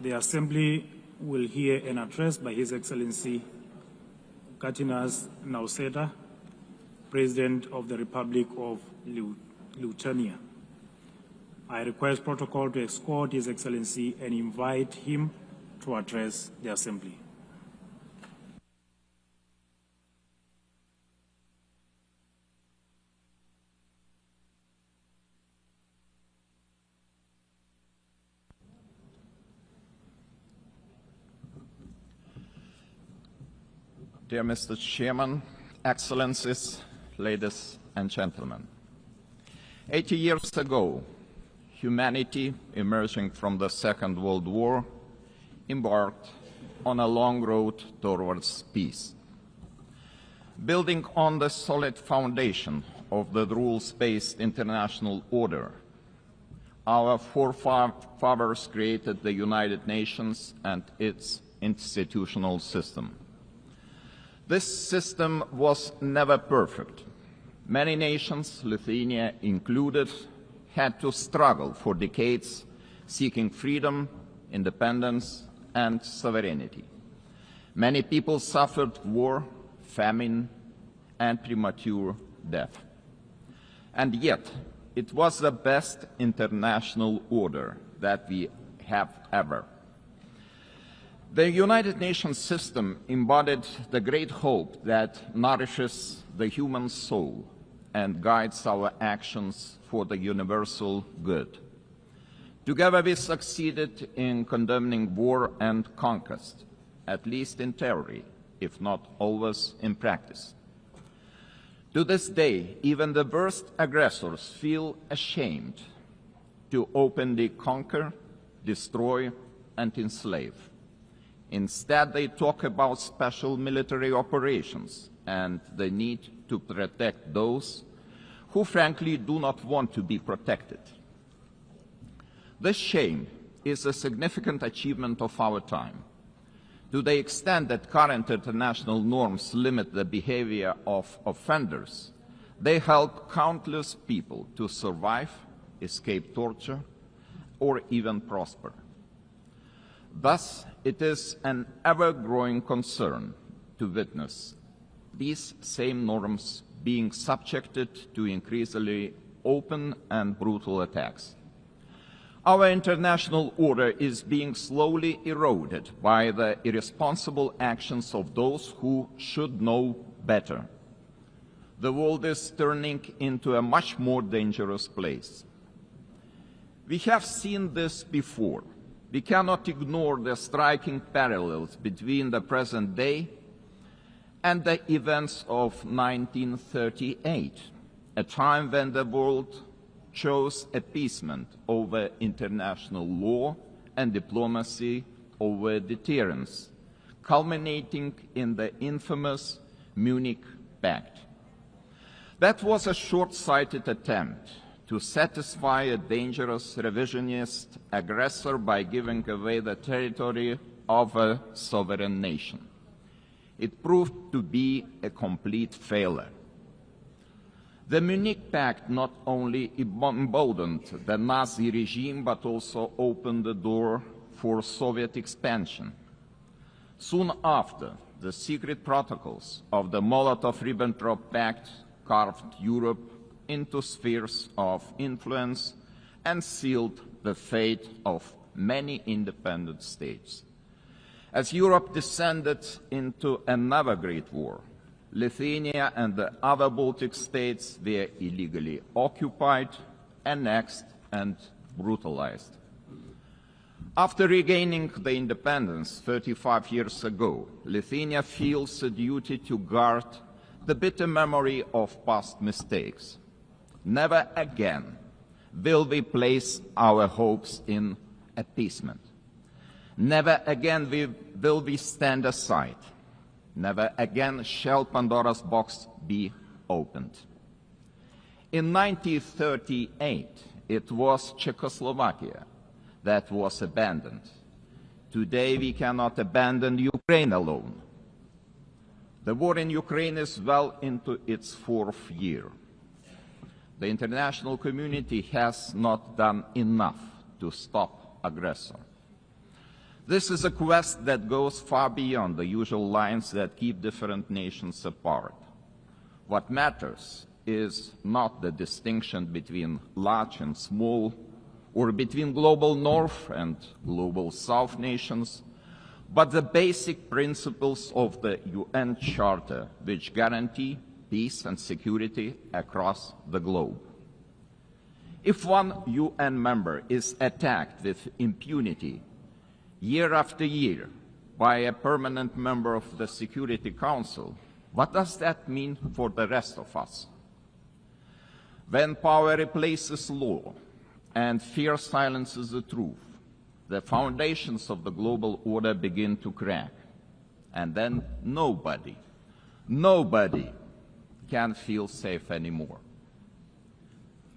The Assembly will hear an address by His Excellency Katinas Nauseda, President of the Republic of Lithuania. I request protocol to escort His Excellency and invite him to address the Assembly. Dear Mr. Chairman Excellencies, ladies and gentlemen, 80 years ago, humanity, emerging from the Second World War, embarked on a long road towards peace. Building on the solid foundation of the rules-based international order, our forefathers created the United Nations and its institutional system. This system was never perfect. Many nations, Lithuania included, had to struggle for decades, seeking freedom, independence, and sovereignty. Many people suffered war, famine, and premature death. And yet, it was the best international order that we have ever. The United Nations system embodied the great hope that nourishes the human soul and guides our actions for the universal good. Together we succeeded in condemning war and conquest, at least in theory, if not always in practice. To this day, even the worst aggressors feel ashamed to openly conquer, destroy, and enslave. Instead, they talk about special military operations and the need to protect those who frankly do not want to be protected. This shame is a significant achievement of our time. To the extent that current international norms limit the behavior of offenders, they help countless people to survive, escape torture, or even prosper. Thus, it is an ever-growing concern to witness these same norms being subjected to increasingly open and brutal attacks. Our international order is being slowly eroded by the irresponsible actions of those who should know better. The world is turning into a much more dangerous place. We have seen this before. We cannot ignore the striking parallels between the present day and the events of 1938, a time when the world chose appeasement over international law and diplomacy over deterrence, culminating in the infamous Munich Pact. That was a short-sighted attempt to satisfy a dangerous revisionist aggressor by giving away the territory of a sovereign nation. It proved to be a complete failure. The Munich Pact not only emboldened the Nazi regime, but also opened the door for Soviet expansion. Soon after, the secret protocols of the Molotov-Ribbentrop Pact carved Europe into spheres of influence and sealed the fate of many independent states. As Europe descended into another great war, Lithuania and the other Baltic states were illegally occupied, annexed, and brutalized. After regaining the independence 35 years ago, Lithuania feels a duty to guard the bitter memory of past mistakes. Never again will we place our hopes in appeasement. Never again will we stand aside. Never again shall Pandora's box be opened. In 1938, it was Czechoslovakia that was abandoned. Today, we cannot abandon Ukraine alone. The war in Ukraine is well into its 4th year. The international community has not done enough to stop aggressor. This is a quest that goes far beyond the usual lines that keep different nations apart. What matters is not the distinction between large and small, or between global North and global South nations, but the basic principles of the UN Charter, which guarantee peace and security across the globe. If one UN member is attacked with impunity year after year by a permanent member of the Security Council, What does that mean for the rest of us? When power replaces law and fear silences the truth, the foundations of the global order begin to crack. And then nobody can feel safe anymore.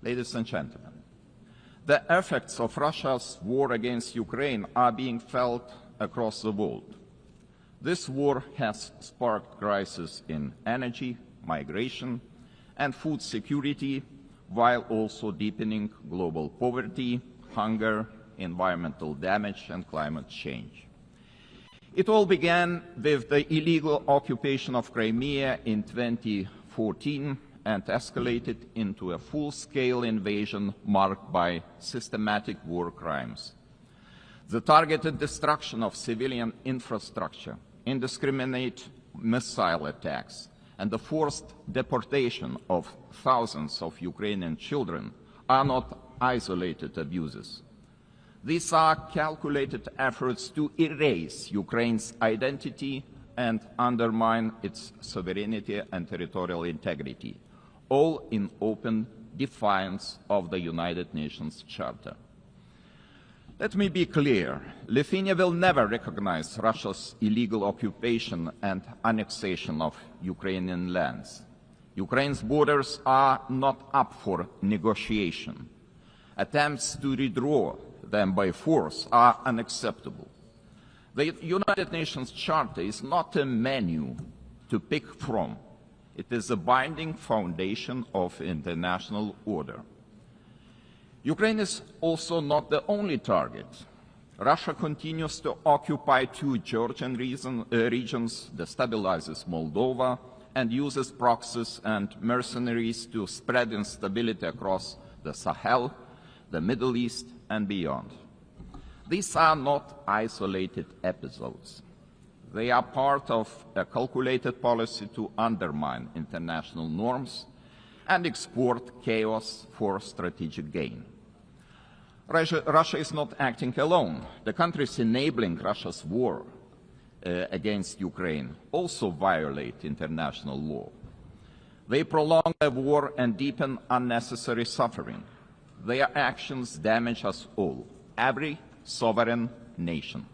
Ladies and gentlemen, the effects of Russia's war against Ukraine are being felt across the world. This war has sparked crises in energy, migration, and food security, while also deepening global poverty, hunger, environmental damage, and climate change. It all began with the illegal occupation of Crimea in 2014 and escalated into a full-scale invasion marked by systematic war crimes. The targeted destruction of civilian infrastructure, indiscriminate missile attacks, and the forced deportation of thousands of Ukrainian children are not isolated abuses. These are calculated efforts to erase Ukraine's identity and undermine its sovereignty and territorial integrity, all in open defiance of the United Nations Charter. Let me be clear, Lithuania will never recognize Russia's illegal occupation and annexation of Ukrainian lands. Ukraine's borders are not up for negotiation. Attempts to redraw them by force are unacceptable. The United Nations Charter is not a menu to pick from. It is a binding foundation of international order. Ukraine is also not the only target. Russia continues to occupy two Georgian regions, destabilizes Moldova, and uses proxies and mercenaries to spread instability across the Sahel, the Middle East, and beyond. These are not isolated episodes. They are part of a calculated policy to undermine international norms and export chaos for strategic gain. Russia is not acting alone. The countries enabling Russia's war against Ukraine also violate international law. They prolong the war and deepen unnecessary suffering. Their actions damage us all, every sovereign nation.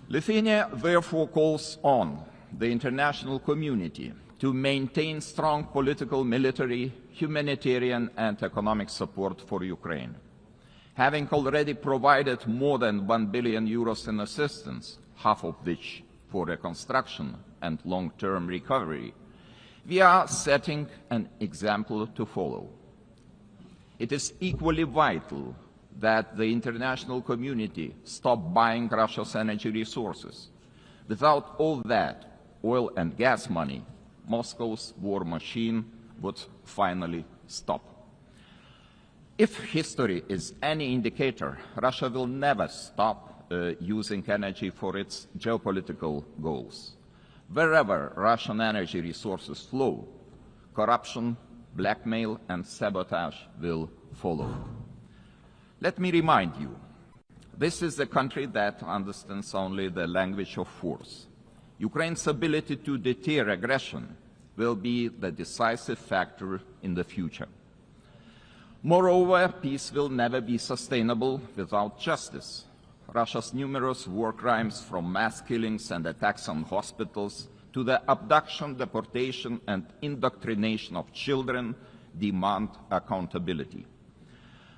Lithuania therefore calls on the international community to maintain strong political, military, humanitarian, and economic support for Ukraine. Having already provided more than 1 billion euros in assistance, half of which for reconstruction and long-term recovery, we are setting an example to follow. It is equally vital that the international community stop buying Russia's energy resources. Without all that oil and gas money, Moscow's war machine would finally stop. If history is any indicator, Russia will never stop using energy for its geopolitical goals. Wherever Russian energy resources flow, corruption, blackmail, and sabotage will follow. Let me remind you, this is a country that understands only the language of force. Ukraine's ability to deter aggression will be the decisive factor in the future. Moreover, peace will never be sustainable without justice. Russia's numerous war crimes, from mass killings and attacks on hospitals to the abduction, deportation, and indoctrination of children, demand accountability.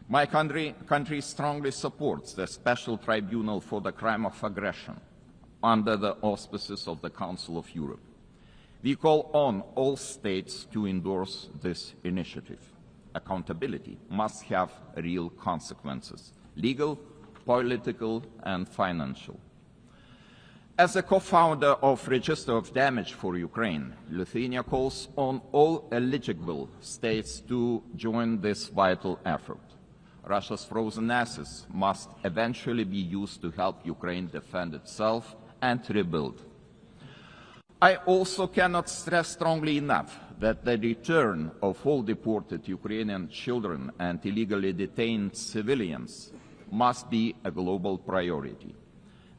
My country strongly supports the Special Tribunal for the Crime of Aggression under the auspices of the Council of Europe. We call on all states to endorse this initiative. Accountability must have real consequences, legal, political, and financial. As a co-founder of Register of Damage for Ukraine, Lithuania calls on all eligible states to join this vital effort. Russia's frozen assets must eventually be used to help Ukraine defend itself and rebuild. I also cannot stress strongly enough that the return of all deported Ukrainian children and illegally detained civilians must be a global priority.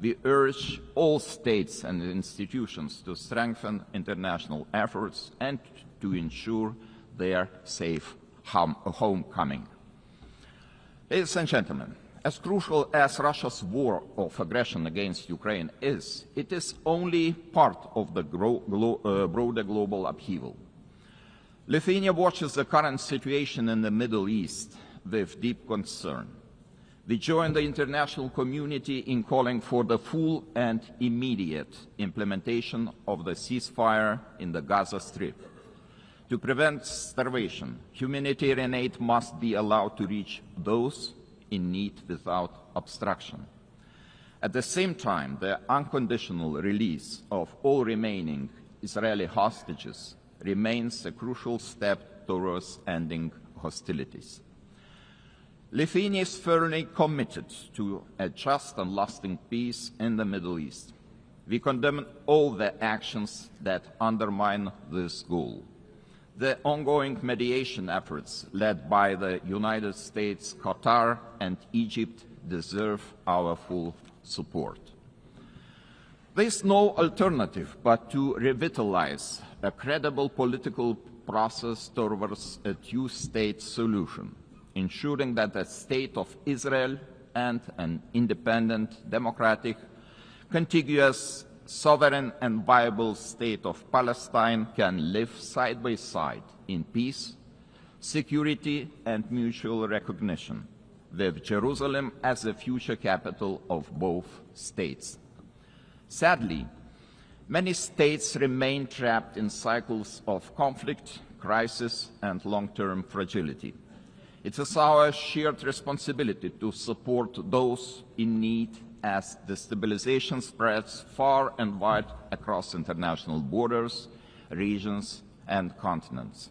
we urge all states and institutions to strengthen international efforts and to ensure their safe homecoming. Ladies and gentlemen, as crucial as Russia's war of aggression against Ukraine is, it is only part of the broader global upheaval. Lithuania watches the current situation in the Middle East with deep concern. We join the international community in calling for the full and immediate implementation of the ceasefire in the Gaza Strip. To prevent starvation, humanitarian aid must be allowed to reach those in need without obstruction. At the same time, the unconditional release of all remaining Israeli hostages remains a crucial step towards ending hostilities. Lithuania is firmly committed to a just and lasting peace in the Middle East. We condemn all the actions that undermine this goal. The ongoing mediation efforts led by the United States, Qatar, and Egypt deserve our full support. There is no alternative but to revitalize a credible political process towards a two-state solution, ensuring that the State of Israel and an independent, democratic, contiguous, sovereign and viable State of Palestine can live side by side in peace, security and mutual recognition, with Jerusalem as the future capital of both states. Sadly, many states remain trapped in cycles of conflict, crisis and long-term fragility. It is our shared responsibility to support those in need as destabilization spreads far and wide across international borders, regions, and continents.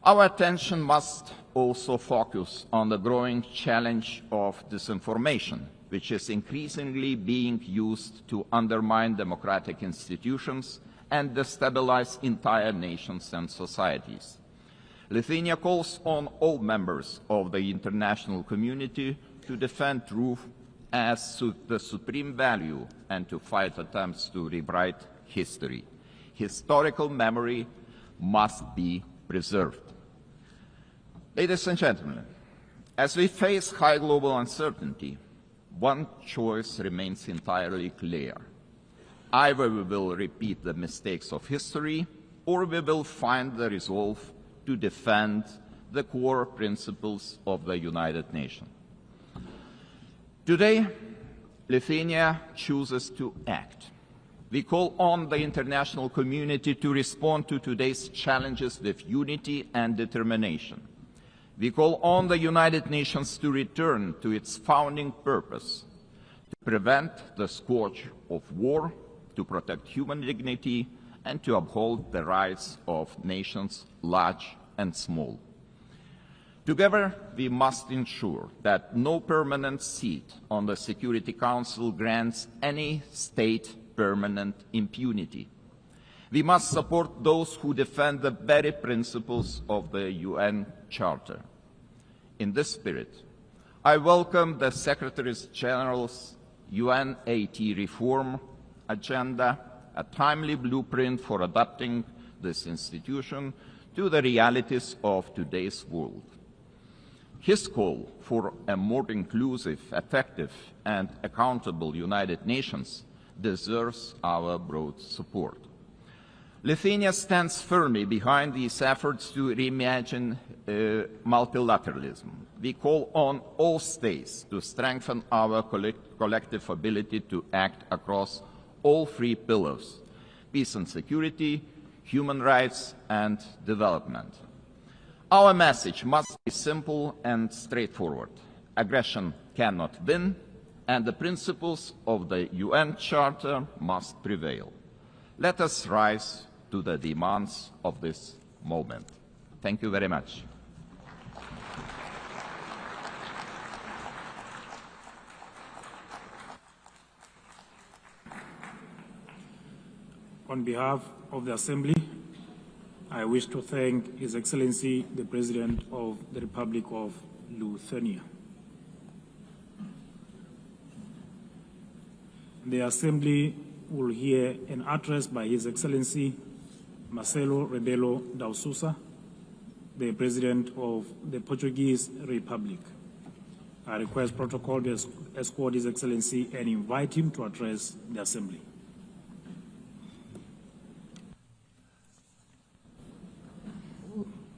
Our attention must also focus on the growing challenge of disinformation, which is increasingly being used to undermine democratic institutions and destabilize entire nations and societies. Lithuania calls on all members of the international community to defend truth as the supreme value and to fight attempts to rewrite history. Historical memory must be preserved. Ladies and gentlemen, as we face high global uncertainty, one choice remains entirely clear. Either we will repeat the mistakes of history, or we will find the resolve to defend the core principles of the United Nations. Today, Lithuania chooses to act. We call on the international community to respond to today's challenges with unity and determination. We call on the United Nations to return to its founding purpose, to prevent the scourge of war, to protect human dignity, and to uphold the rights of nations large and small. Together, we must ensure that no permanent seat on the Security Council grants any state permanent impunity. We must support those who defend the very principles of the UN Charter. In this spirit, I welcome the Secretary General's UNAT reform agenda, a timely blueprint for adapting this institution to the realities of today's world. His call for a more inclusive, effective, and accountable United Nations deserves our broad support. Lithuania stands firmly behind these efforts to reimagine multilateralism. We call on all states to strengthen our collective ability to act across all three pillars: peace and security, human rights, and development. Our message must be simple and straightforward. Aggression cannot win, and the principles of the UN Charter must prevail. Let us rise to the demands of this moment. Thank you very much. On behalf of the Assembly, I wish to thank His Excellency, the President of the Republic of Lithuania. The Assembly will hear an address by His Excellency Marcelo Rebelo da Sousa, the President of the Portuguese Republic. I request protocol to escort His Excellency and invite him to address the Assembly.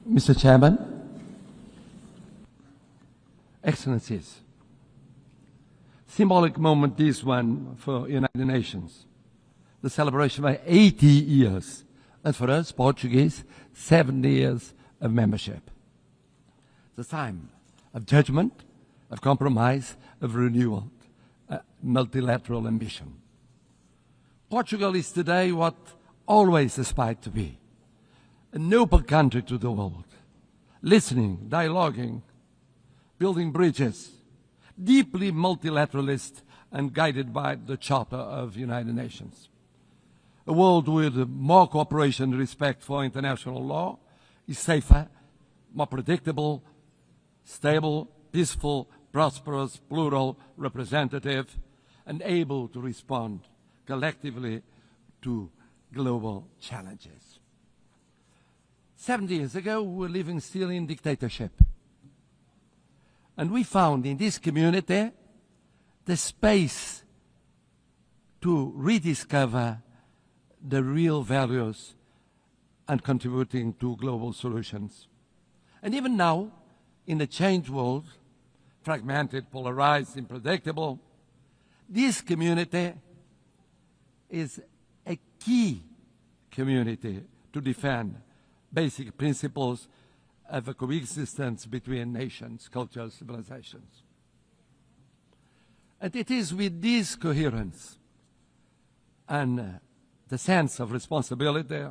Mr. Chairman, Excellencies, symbolic moment this one for United Nations, the celebration of 80 years, and for us, Portuguese, 70 years of membership. The time of judgment, of compromise, of renewal, multilateral ambition. Portugal is today what always aspired to be, an open country to the world, listening, dialoguing, building bridges, deeply multilateralist and guided by the Charter of United Nations. A world with more cooperation and respect for international law is safer, more predictable, stable, peaceful, prosperous, plural, representative, and able to respond collectively to global challenges. 70 years ago, we were living still in dictatorship. And we found in this community the space to rediscover the real values and contributing to global solutions. And even now, in a changed world, fragmented, polarized, unpredictable, this community is a key community to defend basic principles of a coexistence between nations, cultures, civilizations. And it is with this coherence and the sense of responsibility,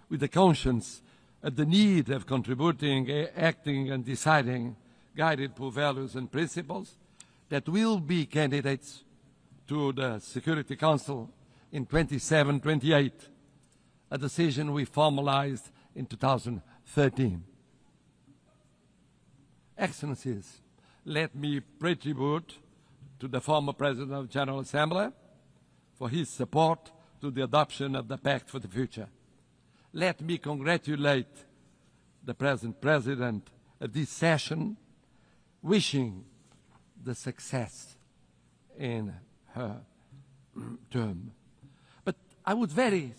with the conscience of the need of contributing, acting and deciding, guided by values and principles, that will be candidates to the Security Council in 27-28, a decision we formalized in 2013. Excellencies, let me pay tribute to the former President of the General Assembly for his support to the adoption of the Pact for the Future. Let me congratulate the present President of this session, wishing the success in her term. But I would very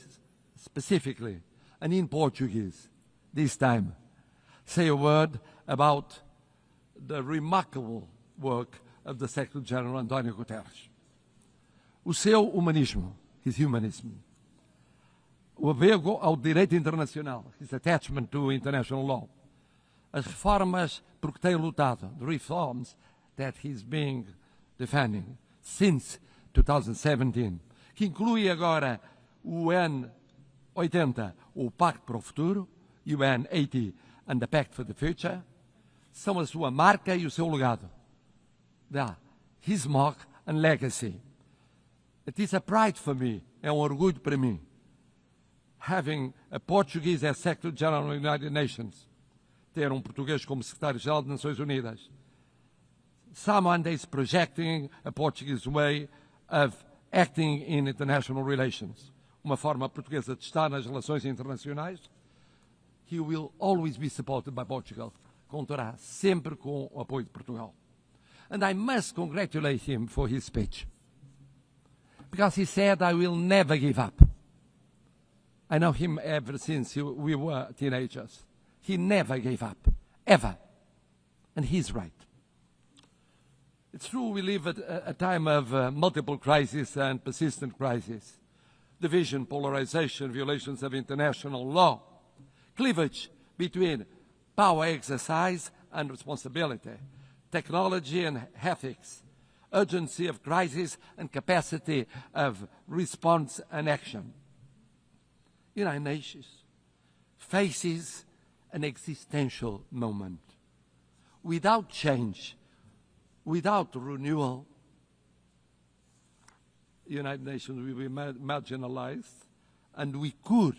specifically, and in Portuguese this time, say a word about the remarkable work of the Secretary-General António Guterres. O seu humanismo, his humanism, o apego ao direito internacional, his attachment to international law, as reformas por que tem lutado, the reforms that he's been defending since 2017, que inclui agora o UN80, o Pacto para o Futuro, UN80 and the Pact for the Future, são a sua marca e o seu legado. His mark and legacy. It is a pride for me, é orgulho para mim, having a Portuguese as Secretary-General of the United Nations, ter português como Secretário-Geral das Nações Unidas. Someone that is projecting a Portuguese way of acting in international relations. Uma forma portuguesa de estar nas relações internacionais. He will always be supported by Portugal. Contará sempre com o apoio de Portugal. And I must congratulate him for his speech. Because he said, I will never give up. I know him ever since we were teenagers. He never gave up, ever. And he's right. It's true we live at a time of multiple crises and persistent crises. Division, polarization, violations of international law, cleavage between power exercise and responsibility, technology and ethics, urgency of crisis and capacity of response and action. United Nations faces an existential moment. Without change, without renewal, the United Nations will be marginalized, and we could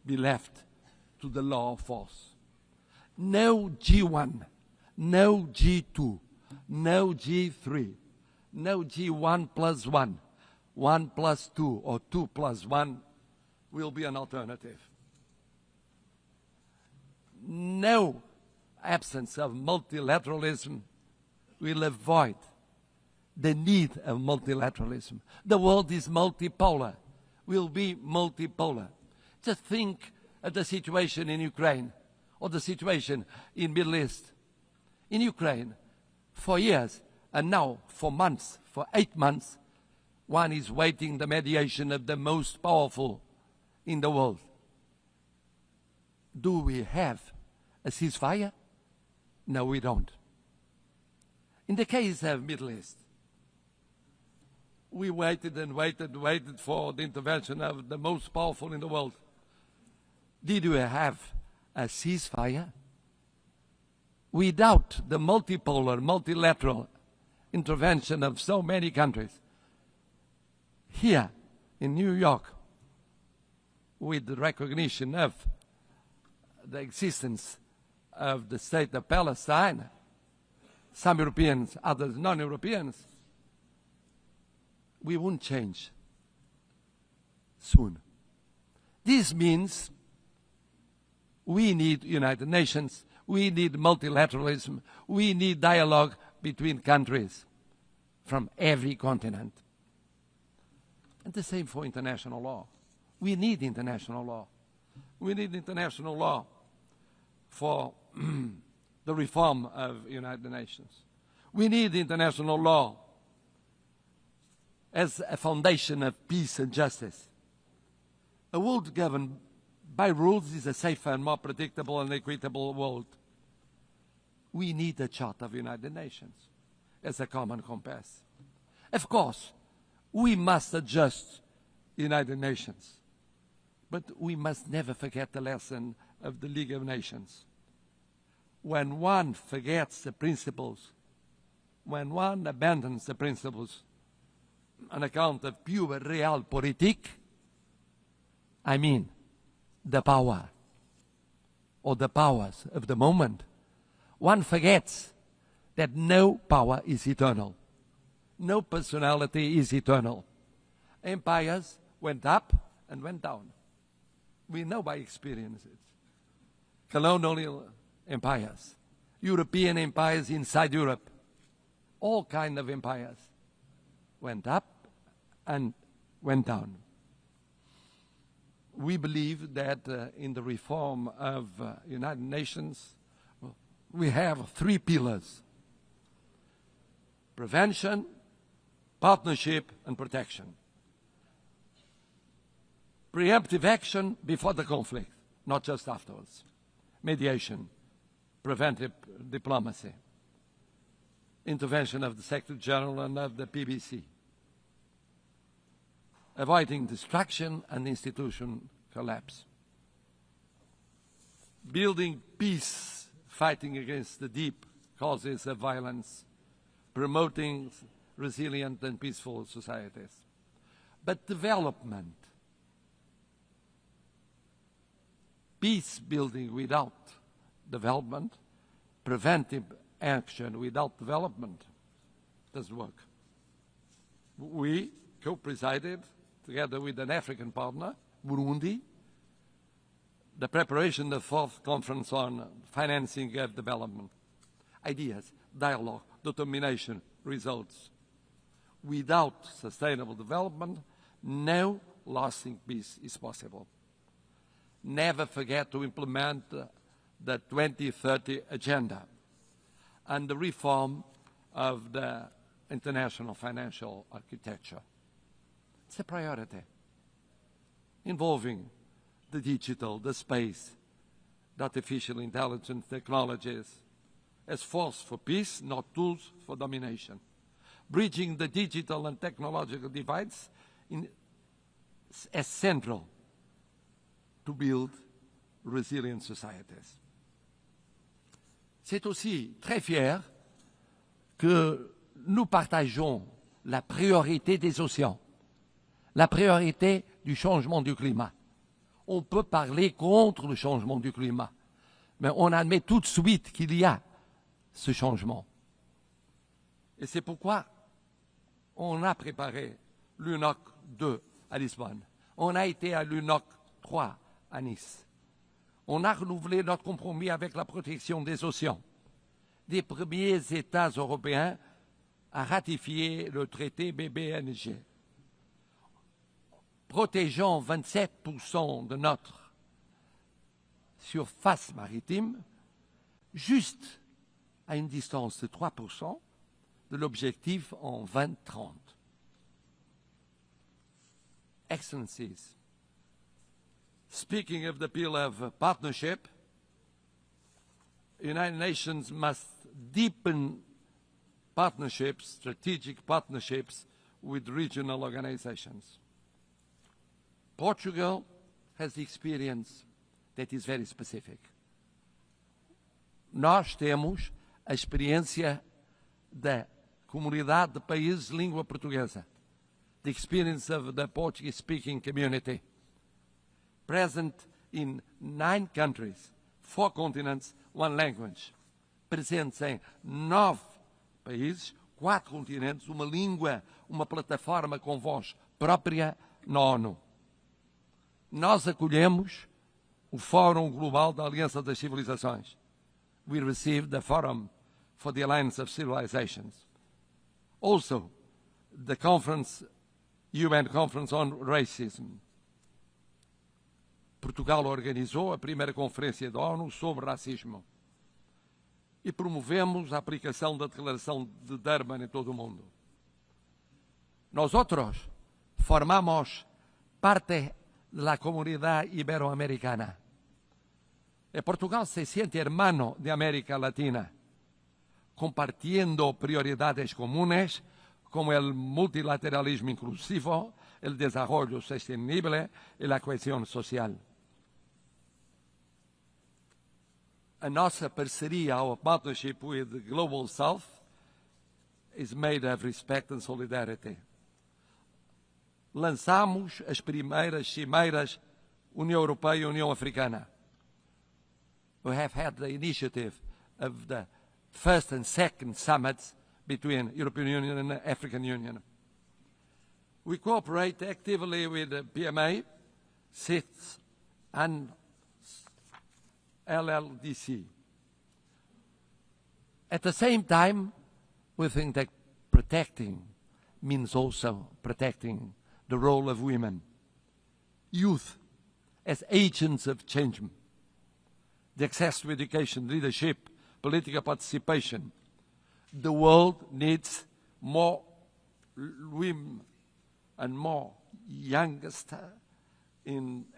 be left to the law of force. No G1, no G2, no G3, no G1+1 1+2 or 2+1 will be an alternative. No absence of multilateralism will avoid the need of multilateralism. The world is multipolar, will be multipolar. Just think of the situation in Ukraine or the situation in Middle East. In Ukraine, for years, and now for months, for 8 months, one is waiting the mediation of the most powerful in the world. Do we have a ceasefire? No, we don't. In the case of Middle East, we waited and waited for the intervention of the most powerful in the world. Did we have a ceasefire? Without the multipolar, multilateral intervention of so many countries, here in New York, with the recognition of the existence of the state of Palestine, some Europeans, others non-Europeans, we won't change soon. This means we need United Nations, we need multilateralism, we need dialogue between countries from every continent. And the same for international law. We need international law. We need international law for the reform of United Nations. We need international law as a foundation of peace and justice. A world governed by rules is a safer and more predictable and equitable world. We need a Charter of United Nations as a common compass. Of course, we must adjust United Nations, but we must never forget the lesson of the League of Nations. When one forgets the principles, when one abandons the principles on account of pure realpolitik, I mean the power or the powers of the moment, one forgets that no power is eternal. No personality is eternal. Empires went up and went down. We know by experience it. Colonial empires, European empires inside Europe, all kinds of empires went up and went down. We believe that in the reform of United Nations, we have 3 pillars: prevention, partnership, and protection. Preemptive action before the conflict, not just afterwards. Mediation, preventive diplomacy, intervention of the Secretary General and of the PBC. Avoiding destruction and institution collapse. Building peace, fighting against the deep causes of violence, promoting resilient and peaceful societies. But development, peace building without development, preventive action without development, doesn't work. We co-presided, together with an African partner, Burundi, the preparation of the 4th conference on financing of development. Ideas, dialogue, determination, results. Without sustainable development, no lasting peace is possible. Never forget to implement the 2030 agenda and the reform of the international financial architecture. It's a priority involving the digital, the space, the artificial intelligence technologies as force for peace, not tools for domination. Bridging the digital and technological divides as central to build resilient societies. C'est aussi très fier que nous partageons la priorité des océans, la priorité du changement du climat. On peut parler contre le changement du climat, mais on admet tout de suite qu'il y a ce changement. Et c'est pourquoi on a préparé l'UNOC 2 à Lisbonne. On a été à l'UNOC 3 à Nice. On a renouvelé notre compromis avec la protection des océans. Des premiers États européens à ratifier le traité BBNG. Protégeant 27% de notre surface maritime, juste à une distance de 3% de l'objectif en 2030. Excellencies, speaking of the appeal of partnership, the United Nations must deepen partnerships, strategic partnerships with regional organizations. Portugal has the experience that is very specific. Nós temos a experiência da comunidade de países de língua portuguesa, the experience of the Portuguese-speaking community, present in 9 countries, 4 continents, 1 language, presentes em 9 países, 4 continentes, uma língua, uma plataforma com voz própria na ONU. Nós acolhemos o Fórum Global da Aliança das Civilizações. We received the Forum for the Alliance of Civilizations. Also, the UN Conference on Racism. Portugal organizou a primeira conferência da ONU sobre racismo. E promovemos a aplicação da Declaração de Durban em todo o mundo. Nós outros formamos parte da comunidade ibero-americana. Portugal se siente hermano de América Latina, compartiendo prioridades comunes como el multilateralismo inclusivo, el desarrollo sostenible y la cohesión social. A nossa parceria, our partnership with the Global South, is made of respect and solidarity. Lançamos as primeiras cimeiras União Europeia e União Africana. We have had the initiative of the first and second summits between European Union and the African Union. We cooperate actively with the PMA, CITES, and LLDC. At the same time, we think that protecting means also protecting the role of women, youth as agents of change, the access to education, leadership, political participation. The world needs more women and more youngest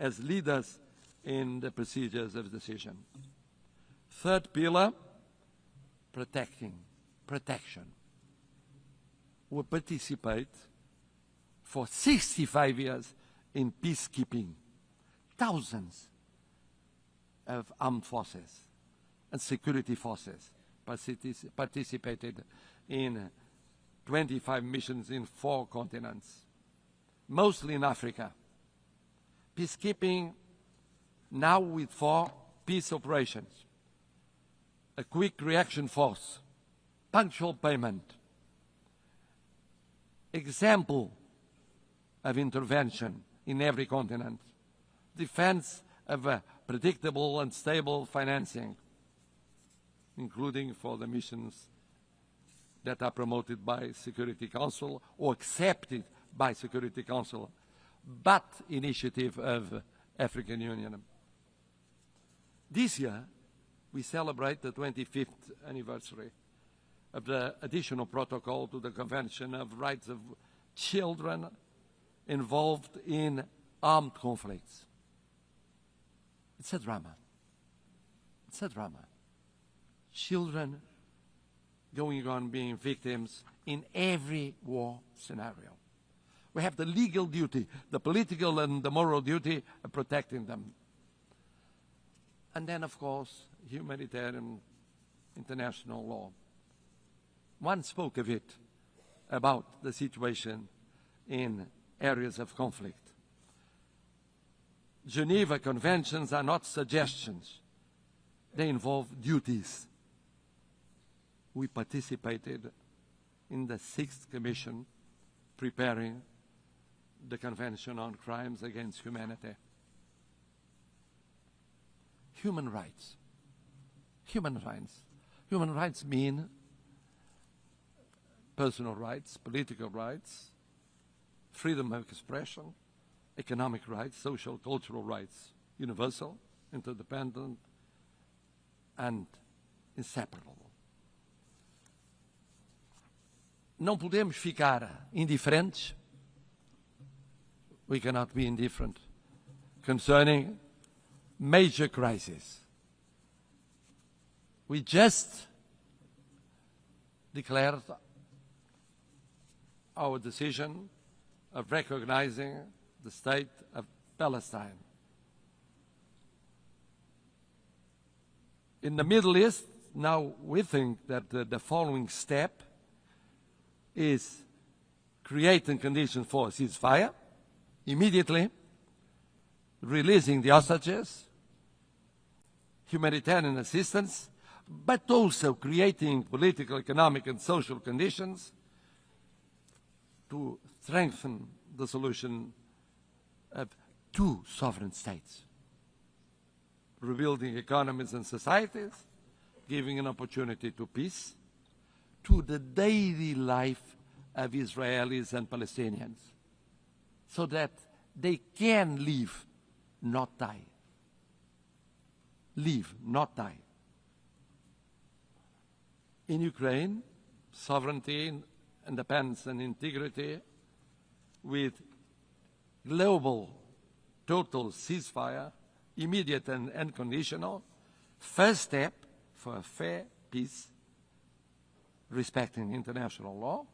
as leaders in the procedures of decision. Third pillar, protection. We participate for 65 years in peacekeeping. Thousands of armed forces and security forces participated in 25 missions in 4 continents, mostly in Africa. Peacekeeping now with 4 peace operations, a quick reaction force, punctual payment, example of intervention in every continent, defense of a predictable and stable financing, including for the missions that are promoted by Security Council or accepted by Security Council, but initiative of African Union. This year, we celebrate the 25th anniversary of the additional protocol to the Convention of Rights of Children involved in armed conflicts. It's a drama. It's a drama. Children going on being victims in every war scenario. We have the legal duty, the political and the moral duty of protecting them. And then, of course, humanitarian international law. One spoke of it, about the situation in areas of conflict. Geneva Conventions are not suggestions. They involve duties. We participated in the 6th Commission preparing the Convention on Crimes Against Humanity. Human rights. Human rights. Human rights mean personal rights, political rights, freedom of expression, economic rights, social, cultural rights, universal, interdependent, and inseparable. Não podemos ficar indiferentes. We cannot be indifferent concerning major crises. We just declared our decision of recognizing the state of Palestine. In the Middle East, now we think that the following step is creating conditions for a ceasefire, immediately releasing the hostages, humanitarian assistance, but also creating political, economic, and social conditions to strengthen the solution of two sovereign states, rebuilding economies and societies, giving an opportunity to peace, to the daily life of Israelis and Palestinians, so that they can live, not die. Live, not die. In Ukraine, sovereignty, independence, and integrity with global total ceasefire, immediate and unconditional, first step for a fair peace, respecting international law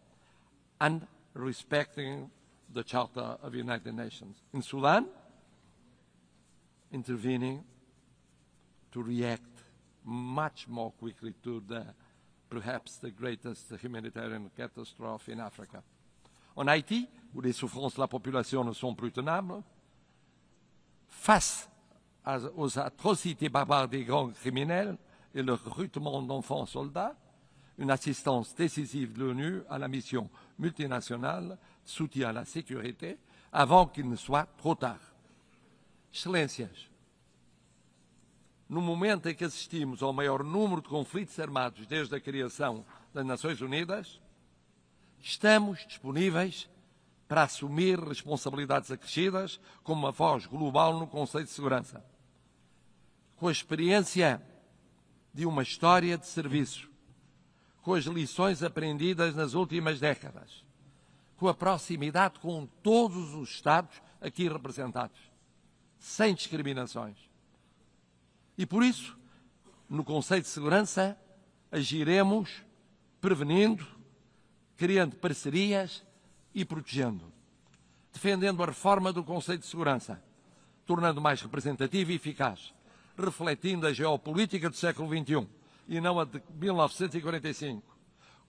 and respecting the Charter of the United Nations. In Sudan, intervening to react much more quickly to perhaps the greatest humanitarian catastrophe in Africa. En Haïti, où les souffrances de la population ne sont plus tenables, face aux atrocités barbares des gangs criminels et le recrutement d'enfants soldats, une assistance décisive de l'ONU à la mission multinationale de soutien à la sécurité avant qu'il ne soit trop tard. Excelências, no momento em que assistimos ao maior número de conflitos armados desde a criação das Nações Unidas, estamos disponíveis para assumir responsabilidades acrescidas como uma voz global no Conselho de Segurança. Com a experiência de uma história de serviço, com as lições aprendidas nas últimas décadas, com a proximidade com todos os Estados aqui representados, sem discriminações. E por isso, no Conselho de Segurança, agiremos prevenindo, criando parcerias e protegendo, defendendo a reforma do Conselho de Segurança, tornando mais representativo e eficaz, refletindo a geopolítica do século XXI e não a de 1945,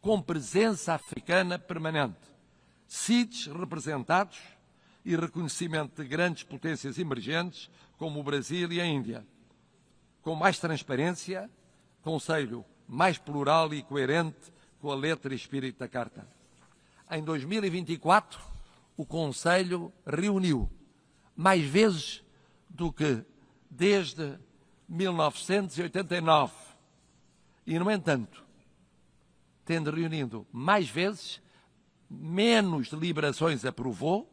com presença africana permanente, CIDs representados e reconhecimento de grandes potências emergentes como o Brasil e a Índia, com mais transparência, Conselho mais plural e coerente com a letra e espírito da Carta. Em 2024, o Conselho reuniu mais vezes do que desde 1989. E, no entanto, tendo reunido mais vezes, menos deliberações aprovou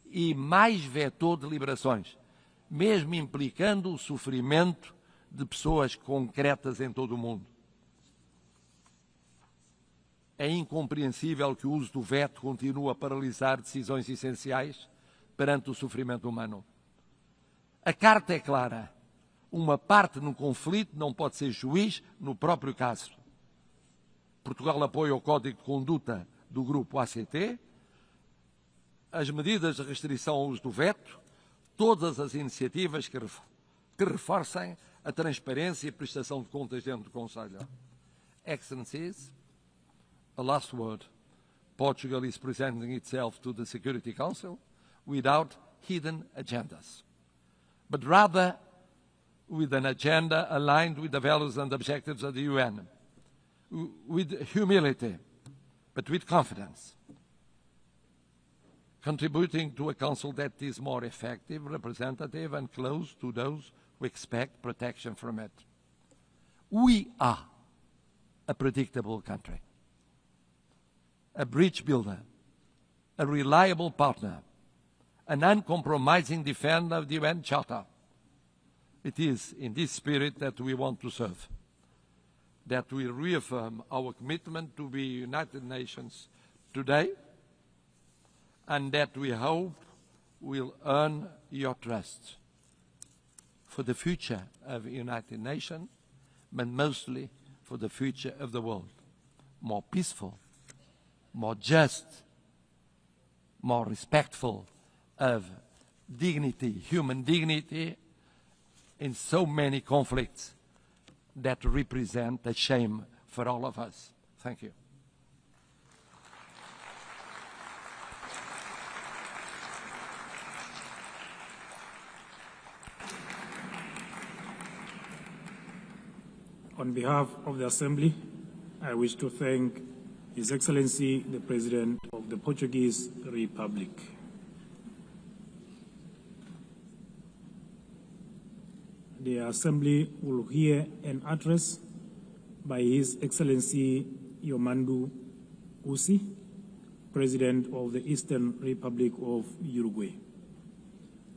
e mais vetou deliberações, mesmo implicando o sofrimento de pessoas concretas em todo o mundo. É incompreensível que o uso do veto continue a paralisar decisões essenciais perante o sofrimento humano. A Carta é clara. Uma parte no conflito não pode ser juiz no próprio caso. Portugal apoia o Código de Conduta do Grupo ACT, as medidas de restrição ao uso do veto, todas as iniciativas que reforcem a transparência e prestação de contas dentro do Conselho. Excellencies, a last word. Portugal is presenting itself to the Security Council without hidden agendas, but rather with an agenda aligned with the values and objectives of the UN, with humility, but with confidence. contributing to a council that is more effective, representative, and close to those who expect protection from it. We are a predictable country, a bridge builder, a reliable partner, an uncompromising defender of the UN Charter. It is in this spirit that we want to serve, that we reaffirm our commitment to the United Nations today, and that we hope will earn your trust for the future of the United Nations, but mostly for the future of the world, more peaceful, more just, more respectful of dignity, human dignity, in so many conflicts that represent a shame for all of us. Thank you. On behalf of the Assembly, I wish to thank His Excellency, the President of the Portuguese Republic. The Assembly will hear an address by His Excellency Yomandu Usi, President of the Eastern Republic of Uruguay.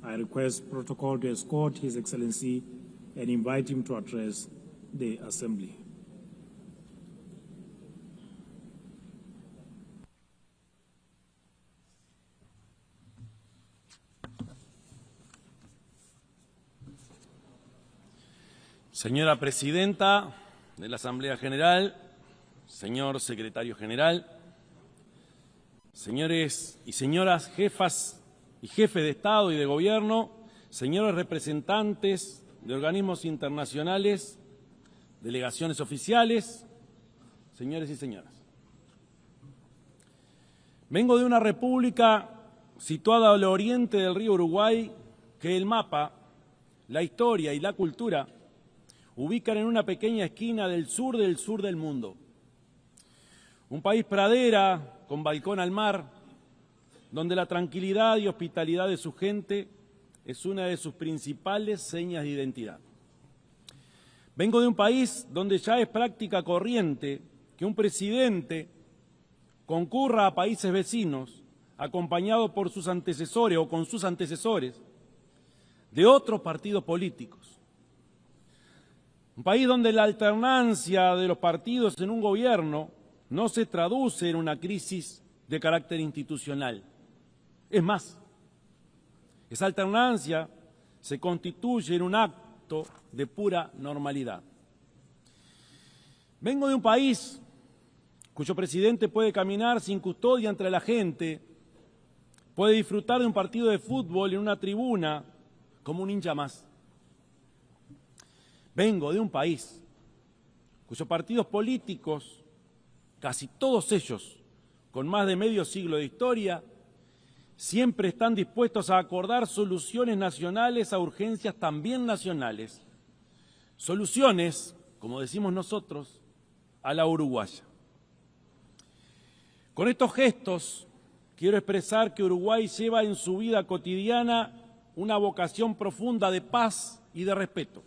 I request protocol to escort His Excellency and invite him to address the Assembly. Señora Presidenta de la Asamblea General, señor Secretario General, señores y señoras jefas y jefes de Estado y de Gobierno, señores representantes de organismos internacionales, delegaciones oficiales, señores y señoras. Vengo de una república situada al oriente del río Uruguay que el mapa, la historia y la cultura ubican en una pequeña esquina del sur del mundo. Un país pradera con balcón al mar, donde la tranquilidad y hospitalidad de su gente es una de sus principales señas de identidad. Vengo de un país donde ya es práctica corriente que un presidente concurra a países vecinos acompañado por sus antecesores o con sus antecesores de otros partidos políticos. Un país donde la alternancia de los partidos en un gobierno no se traduce en una crisis de carácter institucional. Es más, esa alternancia se constituye en un acto de pura normalidad. Vengo de un país cuyo presidente puede caminar sin custodia entre la gente, puede disfrutar de un partido de fútbol en una tribuna como un hincha más. Vengo de un país cuyos partidos políticos, casi todos ellos con más de medio siglo de historia, siempre están dispuestos a acordar soluciones nacionales a urgencias también nacionales. Soluciones, como decimos nosotros, a la uruguaya. Con estos gestos quiero expresar que Uruguay lleva en su vida cotidiana una vocación profunda de paz y de respeto.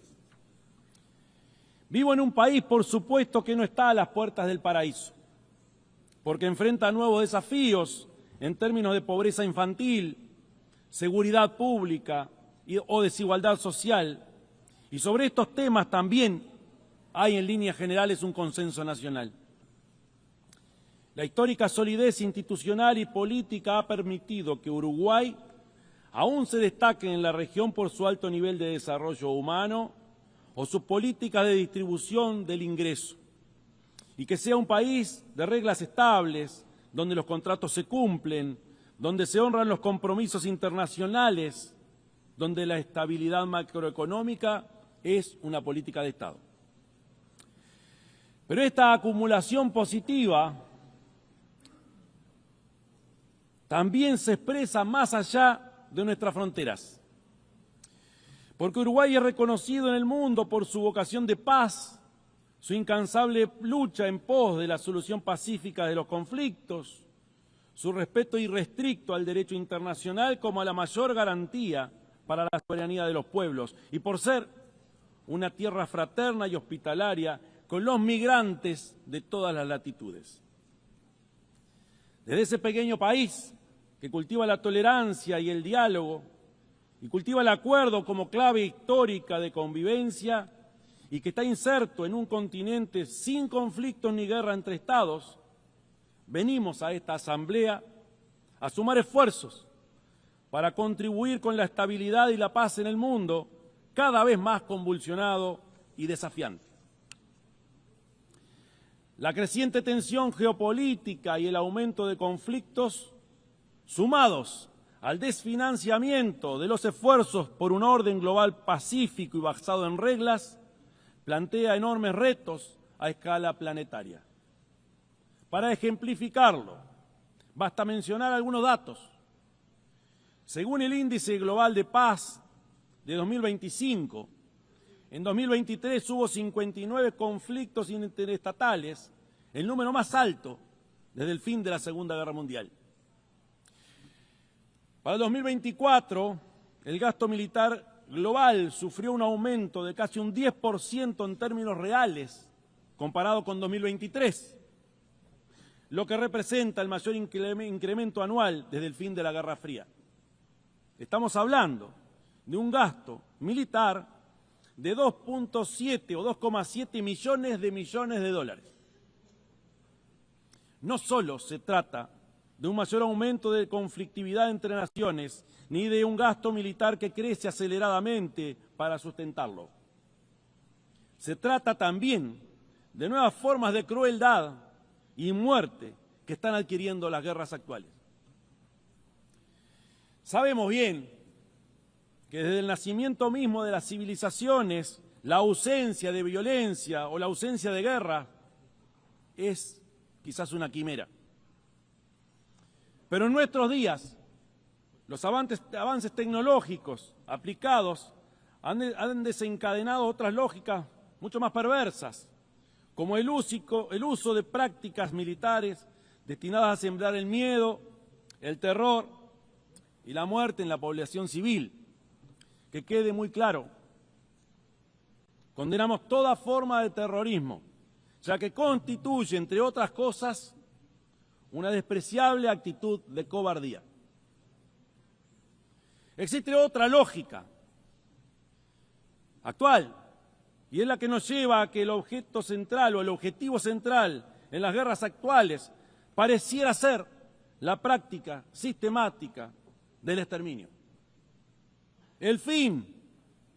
Vivo en un país, por supuesto, que no está a las puertas del paraíso, porque enfrenta nuevos desafíos en términos de pobreza infantil, seguridad pública o desigualdad social, y sobre estos temas también hay en líneas generales un consenso nacional. La histórica solidez institucional y política ha permitido que Uruguay aún se destaque en la región por su alto nivel de desarrollo humano o sus políticas de distribución del ingreso, y que sea un país de reglas estables, donde los contratos se cumplen, donde se honran los compromisos internacionales, donde la estabilidad macroeconómica es una política de Estado. Pero esta acumulación positiva también se expresa más allá de nuestras fronteras. Porque Uruguay es reconocido en el mundo por su vocación de paz, su incansable lucha en pos de la solución pacífica de los conflictos, su respeto irrestricto al derecho internacional como a la mayor garantía para la soberanía de los pueblos y por ser una tierra fraterna y hospitalaria con los migrantes de todas las latitudes. Desde ese pequeño país que cultiva la tolerancia y el diálogo y cultiva el acuerdo como clave histórica de convivencia y que está inserto en un continente sin conflictos ni guerra entre estados, venimos a esta asamblea a sumar esfuerzos para contribuir con la estabilidad y la paz en el mundo cada vez más convulsionado y desafiante. La creciente tensión geopolítica y el aumento de conflictos, sumados al desfinanciamiento de los esfuerzos por un orden global pacífico y basado en reglas, plantea enormes retos a escala planetaria. Para ejemplificarlo, basta mencionar algunos datos. Según el Índice Global de Paz de 2025, en 2023 hubo 59 conflictos interestatales, el número más alto desde el fin de la Segunda Guerra Mundial. Para el 2024, el gasto militar global sufrió un aumento de casi un 10% en términos reales comparado con 2023, lo que representa el mayor incremento anual desde el fin de la Guerra Fría. Estamos hablando de un gasto militar de 2.7 o 2,7 millones de dólares. No solo se trata de un mayor aumento de conflictividad entre naciones, ni de un gasto militar que crece aceleradamente para sustentarlo. Se trata también de nuevas formas de crueldad y muerte que están adquiriendo las guerras actuales. Sabemos bien que desde el nacimiento mismo de las civilizaciones, la ausencia de violencia o la ausencia de guerra es quizás una quimera. Pero en nuestros días, los avances tecnológicos aplicados han desencadenado otras lógicas mucho más perversas, como el uso de prácticas militares destinadas a sembrar el miedo, el terror y la muerte en la población civil. Que quede muy claro, condenamos toda forma de terrorismo, ya que constituye, entre otras cosas, una despreciable actitud de cobardía. Existe otra lógica actual, y es la que nos lleva a que el objeto central o el objetivo central en las guerras actuales pareciera ser la práctica sistemática del exterminio. El fin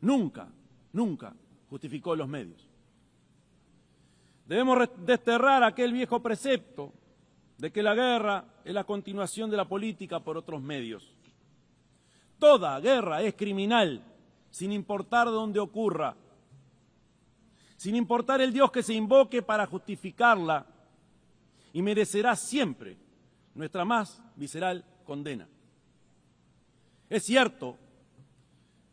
nunca justificó los medios. Debemos desterrar aquel viejo precepto de que la guerra es la continuación de la política por otros medios. Toda guerra es criminal, sin importar dónde ocurra, sin importar el Dios que se invoque para justificarla, y merecerá siempre nuestra más visceral condena. Es cierto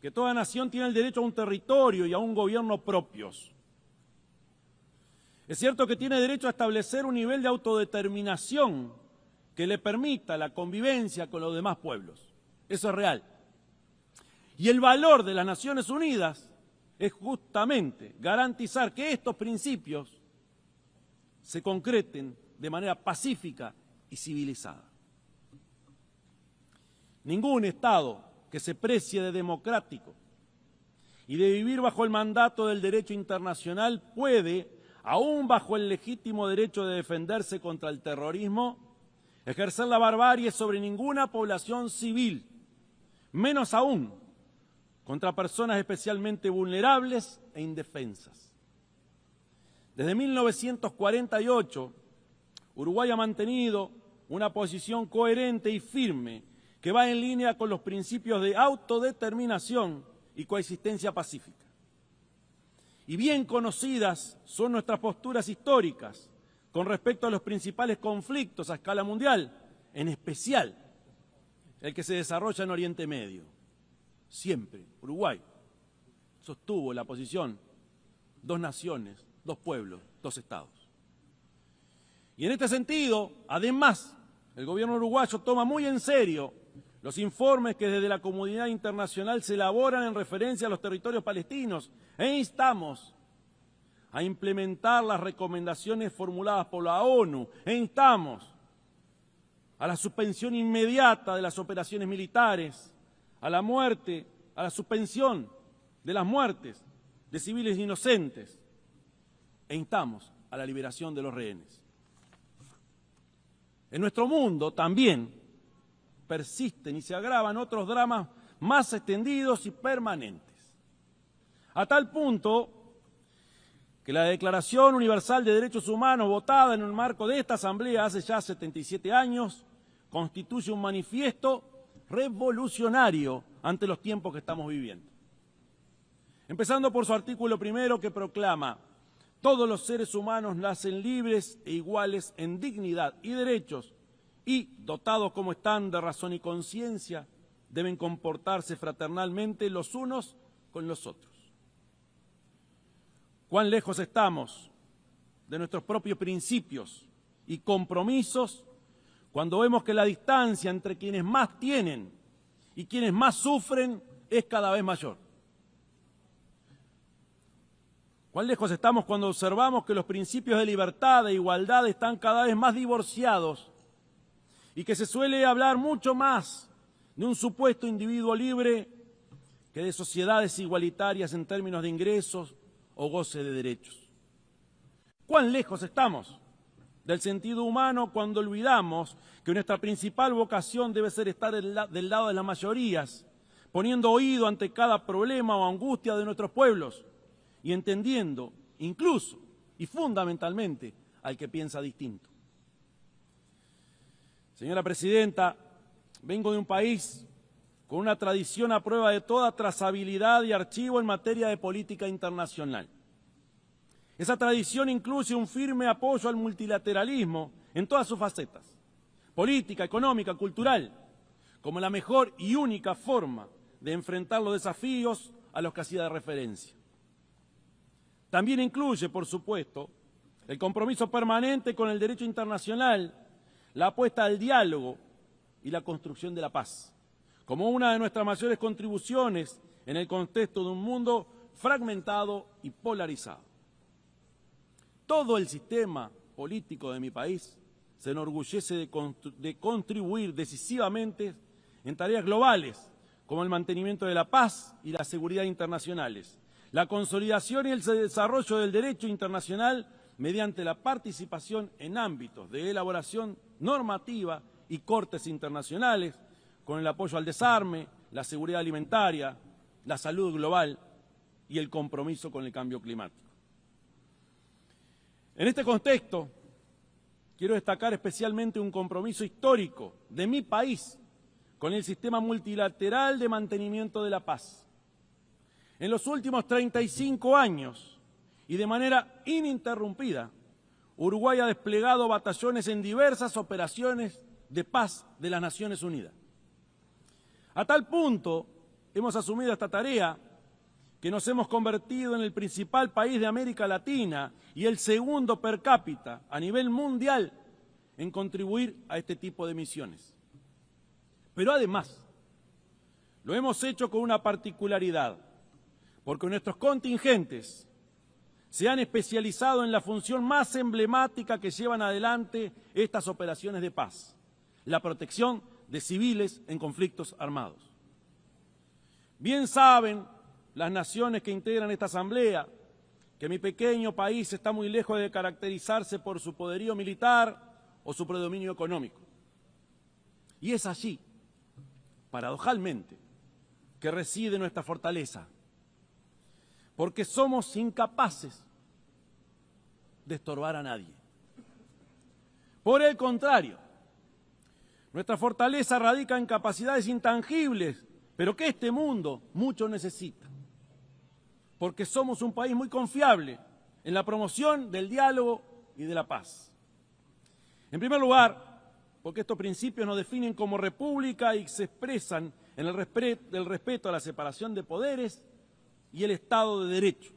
que toda nación tiene el derecho a un territorio y a un gobierno propios. Es cierto que tiene derecho a establecer un nivel de autodeterminación que le permita la convivencia con los demás pueblos. Eso es real. Y el valor de las Naciones Unidas es justamente garantizar que estos principios se concreten de manera pacífica y civilizada. Ningún Estado que se precie de democrático y de vivir bajo el mandato del derecho internacional puede, aún bajo el legítimo derecho de defenderse contra el terrorismo, ejercer la barbarie sobre ninguna población civil, menos aún contra personas especialmente vulnerables e indefensas. Desde 1948, Uruguay ha mantenido una posición coherente y firme que va en línea con los principios de autodeterminación y coexistencia pacífica. Y bien conocidas son nuestras posturas históricas con respecto a los principales conflictos a escala mundial, en especial el que se desarrolla en Oriente Medio. Siempre Uruguay sostuvo la posición: dos naciones, dos pueblos, dos estados. Y en este sentido, además el gobierno uruguayo toma muy en serio los informes que desde la comunidad internacional se elaboran en referencia a los territorios palestinos e instamos a implementar las recomendaciones formuladas por la ONU e instamos a la suspensión inmediata de las operaciones militares, a la suspensión de las muertes de civiles inocentes e instamos a la liberación de los rehenes. En nuestro mundo también persisten y se agravan otros dramas más extendidos y permanentes, a tal punto que la Declaración Universal de Derechos Humanos, votada en el marco de esta Asamblea hace ya 77 años, constituye un manifiesto revolucionario ante los tiempos que estamos viviendo. Empezando por su artículo primero, que proclama: todos los seres humanos nacen libres e iguales en dignidad y derechos y, dotados como están de razón y conciencia, deben comportarse fraternalmente los unos con los otros. ¿Cuán lejos estamos de nuestros propios principios y compromisos cuando vemos que la distancia entre quienes más tienen y quienes más sufren es cada vez mayor? ¿Cuán lejos estamos cuando observamos que los principios de libertad e igualdad están cada vez más divorciados y que se suele hablar mucho más de un supuesto individuo libre que de sociedades igualitarias en términos de ingresos o goce de derechos? ¿Cuán lejos estamos del sentido humano cuando olvidamos que nuestra principal vocación debe ser estar del lado de las mayorías, poniendo oído ante cada problema o angustia de nuestros pueblos y entendiendo incluso y fundamentalmente al que piensa distinto? Señora Presidenta, vengo de un país con una tradición a prueba de toda trazabilidad y archivo en materia de política internacional. Esa tradición incluye un firme apoyo al multilateralismo en todas sus facetas, política, económica, cultural, como la mejor y única forma de enfrentar los desafíos a los que hacía de referencia. También incluye, por supuesto, el compromiso permanente con el derecho internacional, la apuesta al diálogo y la construcción de la paz, como una de nuestras mayores contribuciones en el contexto de un mundo fragmentado y polarizado. Todo el sistema político de mi país se enorgullece de contribuir decisivamente en tareas globales, como el mantenimiento de la paz y la seguridad internacionales, la consolidación y el desarrollo del derecho internacional mediante la participación en ámbitos de elaboración normativa y cortes internacionales, con el apoyo al desarme, la seguridad alimentaria, la salud global y el compromiso con el cambio climático. En este contexto, quiero destacar especialmente un compromiso histórico de mi país con el sistema multilateral de mantenimiento de la paz. En los últimos 35 años, y de manera ininterrumpida, Uruguay ha desplegado batallones en diversas operaciones de paz de las Naciones Unidas. A tal punto hemos asumido esta tarea que nos hemos convertido en el principal país de América Latina y el segundo per cápita a nivel mundial en contribuir a este tipo de misiones. Pero además, lo hemos hecho con una particularidad, porque nuestros contingentes se han especializado en la función más emblemática que llevan adelante estas operaciones de paz: la protección de civiles en conflictos armados. Bien saben las naciones que integran esta asamblea que mi pequeño país está muy lejos de caracterizarse por su poderío militar o su predominio económico. Y es allí, paradojalmente, que reside nuestra fortaleza, porque somos incapaces de estorbar a nadie. Por el contrario, nuestra fortaleza radica en capacidades intangibles, pero que este mundo mucho necesita, porque somos un país muy confiable en la promoción del diálogo y de la paz. En primer lugar, porque estos principios nos definen como república y se expresan en el respeto a la separación de poderes y el Estado de Derecho,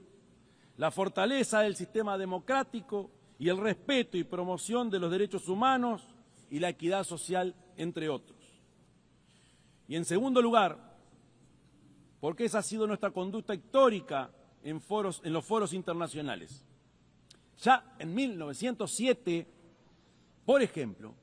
la fortaleza del sistema democrático y el respeto y promoción de los derechos humanos y la equidad social, entre otros. Y en segundo lugar, porque esa ha sido nuestra conducta histórica en los foros internacionales. Ya en 1907, por ejemplo,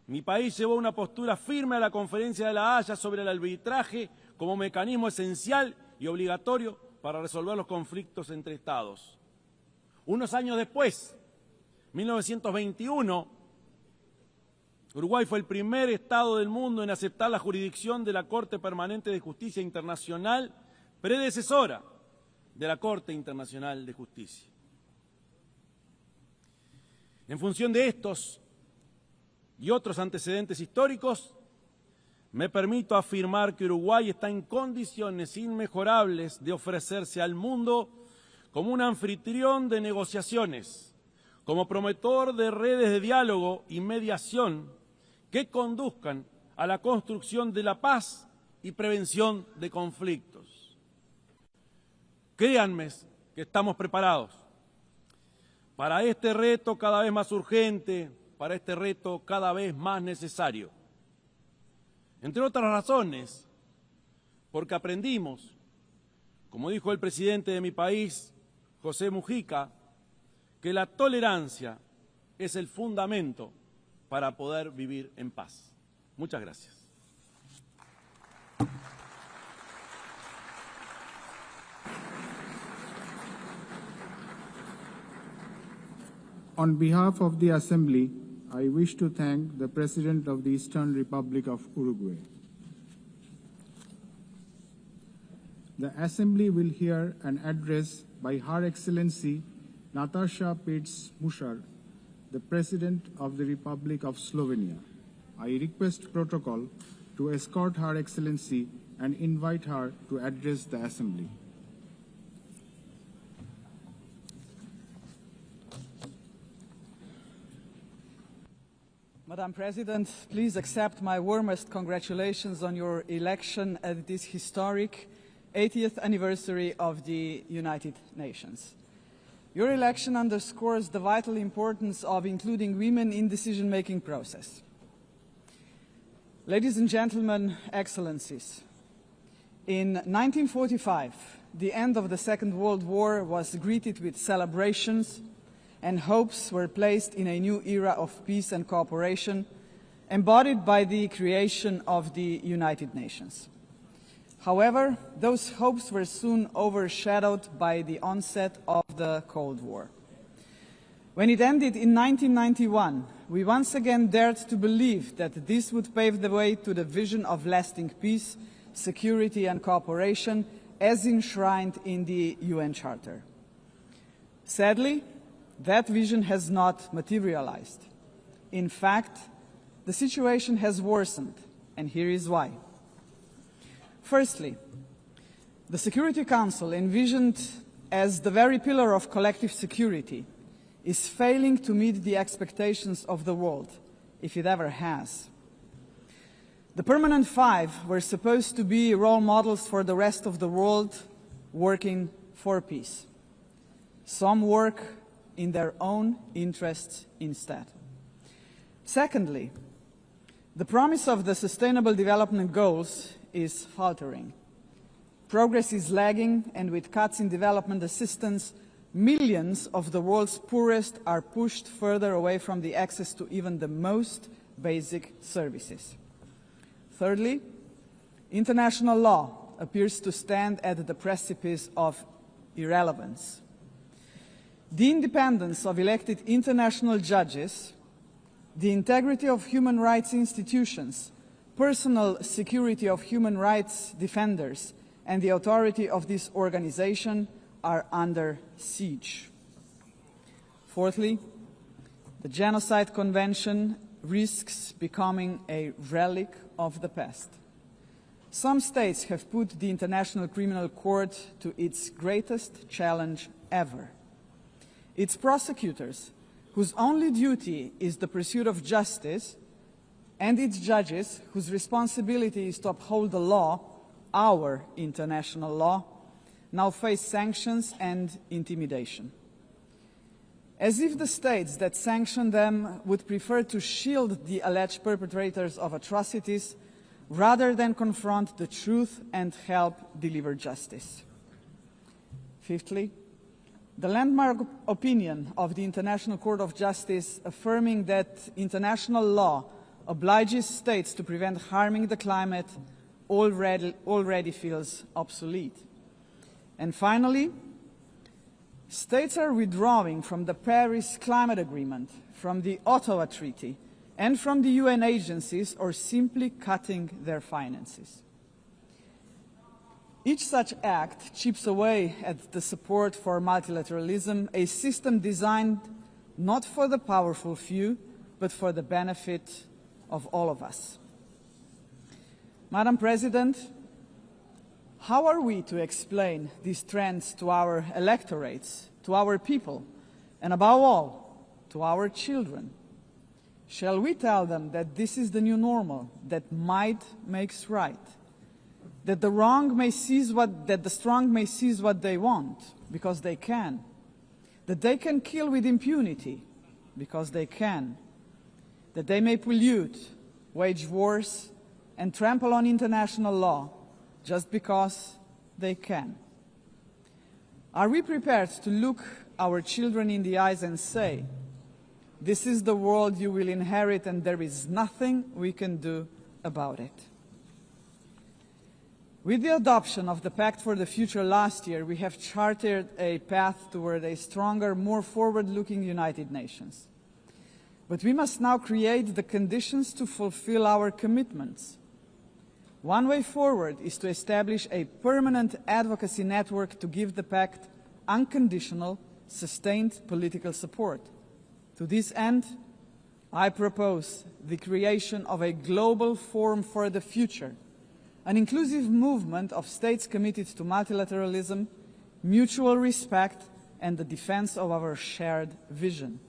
mi país llevó una postura firme a la Conferencia de La Haya sobre el arbitraje como mecanismo esencial y obligatorio para resolver los conflictos entre Estados. Unos años después, 1921, Uruguay fue el primer Estado del mundo en aceptar la jurisdicción de la Corte Permanente de Justicia Internacional, predecesora de la Corte Internacional de Justicia. En función de estos y otros antecedentes históricos, me permito afirmar que Uruguay está en condiciones inmejorables de ofrecerse al mundo como un anfitrión de negociaciones, como promotor de redes de diálogo y mediación que conduzcan a la construcción de la paz y prevención de conflictos. Créanme que estamos preparados para este reto cada vez más urgente, para este reto cada vez más necesario. Entre otras razones, porque aprendimos, como dijo el presidente de mi país, José Mujica, que la tolerancia es el fundamento para poder vivir en paz. Muchas gracias. On behalf of the Assembly, I wish to thank the President of the Eastern Republic of Uruguay. The Assembly will hear an address by Her Excellency Nataša Pirc-Musar, the President of the Republic of Slovenia. I request protocol to escort Her Excellency and invite her to address the Assembly. Madam President, please accept my warmest congratulations on your election at this historic 80th anniversary of the United Nations. Your election underscores the vital importance of including women in the decision-making process. Ladies and gentlemen, Excellencies, in 1945, the end of the Second World War was greeted with celebrations, and hopes were placed in a new era of peace and cooperation, embodied by the creation of the United Nations. However, those hopes were soon overshadowed by the onset of the Cold War. When it ended in 1991, we once again dared to believe that this would pave the way to the vision of lasting peace, security and cooperation as enshrined in the UN Charter. Sadly, that vision has not materialized. In fact, the situation has worsened, and here is why. Firstly, the Security Council, envisioned as the very pillar of collective security, is failing to meet the expectations of the world, if it ever has. The Permanent Five were supposed to be role models for the rest of the world working for peace. Some work in their own interests instead. Secondly, the promise of the Sustainable Development Goals is faltering. Progress is lagging, and with cuts in development assistance, millions of the world's poorest are pushed further away from the access to even the most basic services. Thirdly, international law appears to stand at the precipice of irrelevance. The independence of elected international judges, the integrity of human rights institutions, personal security of human rights defenders, and the authority of this organization are under siege. Fourthly, the Genocide Convention risks becoming a relic of the past. Some states have put the International Criminal Court to its greatest challenge ever. Its prosecutors, whose only duty is the pursuit of justice, and its judges, whose responsibility is to uphold the law, our international law, now face sanctions and intimidation. as if the states that sanction them would prefer to shield the alleged perpetrators of atrocities rather than confront the truth and help deliver justice. Fifthly, the landmark opinion of the International Court of Justice affirming that international law obliges states to prevent harming the climate already feels obsolete. And finally, states are withdrawing from the Paris Climate Agreement, from the Ottawa Treaty, and from the UN agencies, or simply cutting their finances. Each such act chips away at the support for multilateralism, a system designed not for the powerful few, but for the benefit of all of us. Madam President, how are we to explain these trends to our electorates, to our people, and above all, to our children? Shall we tell them that this is the new normal, that might makes right, that the strong may seize what they want, because they can, that they can kill with impunity, because they can, that they may pollute, wage wars, and trample on international law, just because they can? Are we prepared to look our children in the eyes and say, this is the world you will inherit and there is nothing we can do about it? With the adoption of the Pact for the Future last year, we have charted a path toward a stronger, more forward-looking United Nations. But we must now create the conditions to fulfill our commitments. One way forward is to establish a permanent advocacy network to give the Pact unconditional, sustained political support. To this end, I propose the creation of a global forum for the future, an inclusive movement of states committed to multilateralism, mutual respect, and the defense of our shared vision.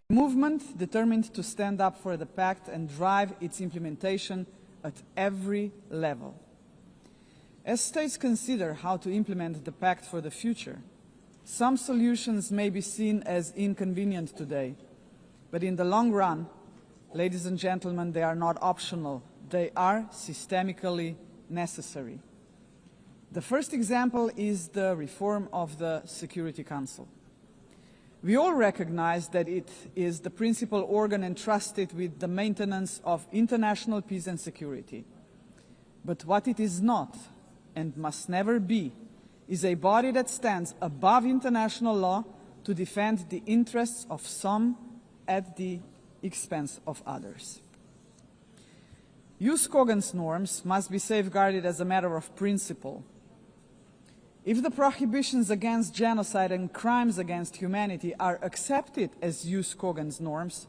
A movement determined to stand up for the Pact and drive its implementation at every level. As states consider how to implement the Pact for the Future, some solutions may be seen as inconvenient today, but in the long run, ladies and gentlemen, they are not optional. They are systemically necessary. The first example is the reform of the Security Council. We all recognize that it is the principal organ entrusted with the maintenance of international peace and security. But what it is not, and must never be, is a body that stands above international law to defend the interests of some at the expense of others. Jus cogens norms must be safeguarded as a matter of principle. If the prohibitions against genocide and crimes against humanity are accepted as jus cogens norms,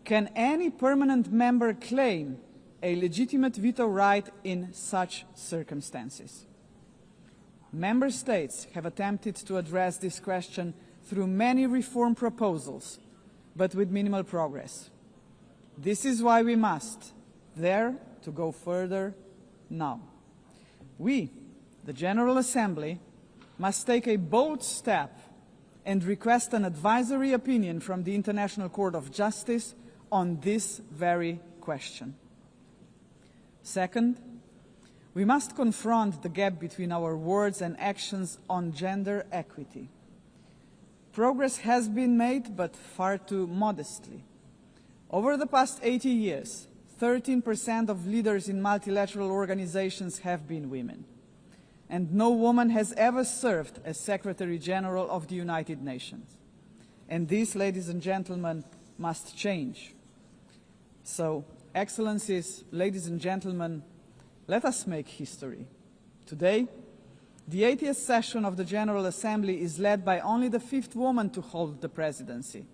can any permanent member claim a legitimate veto right in such circumstances? Member states have attempted to address this question through many reform proposals, but with minimal progress. This is why we must dare to go further now. We, the General Assembly, must take a bold step and request an advisory opinion from the International Court of Justice on this very question. Second, we must confront the gap between our words and actions on gender equity. Progress has been made, but far too modestly. Over the past 80 years, 13% of leaders in multilateral organizations have been women. And no woman has ever served as Secretary General of the United Nations. And this, ladies and gentlemen, must change. So, Excellencies, ladies and gentlemen, let us make history. Today, the 80th session of the General Assembly is led by only the 5th woman to hold the presidency.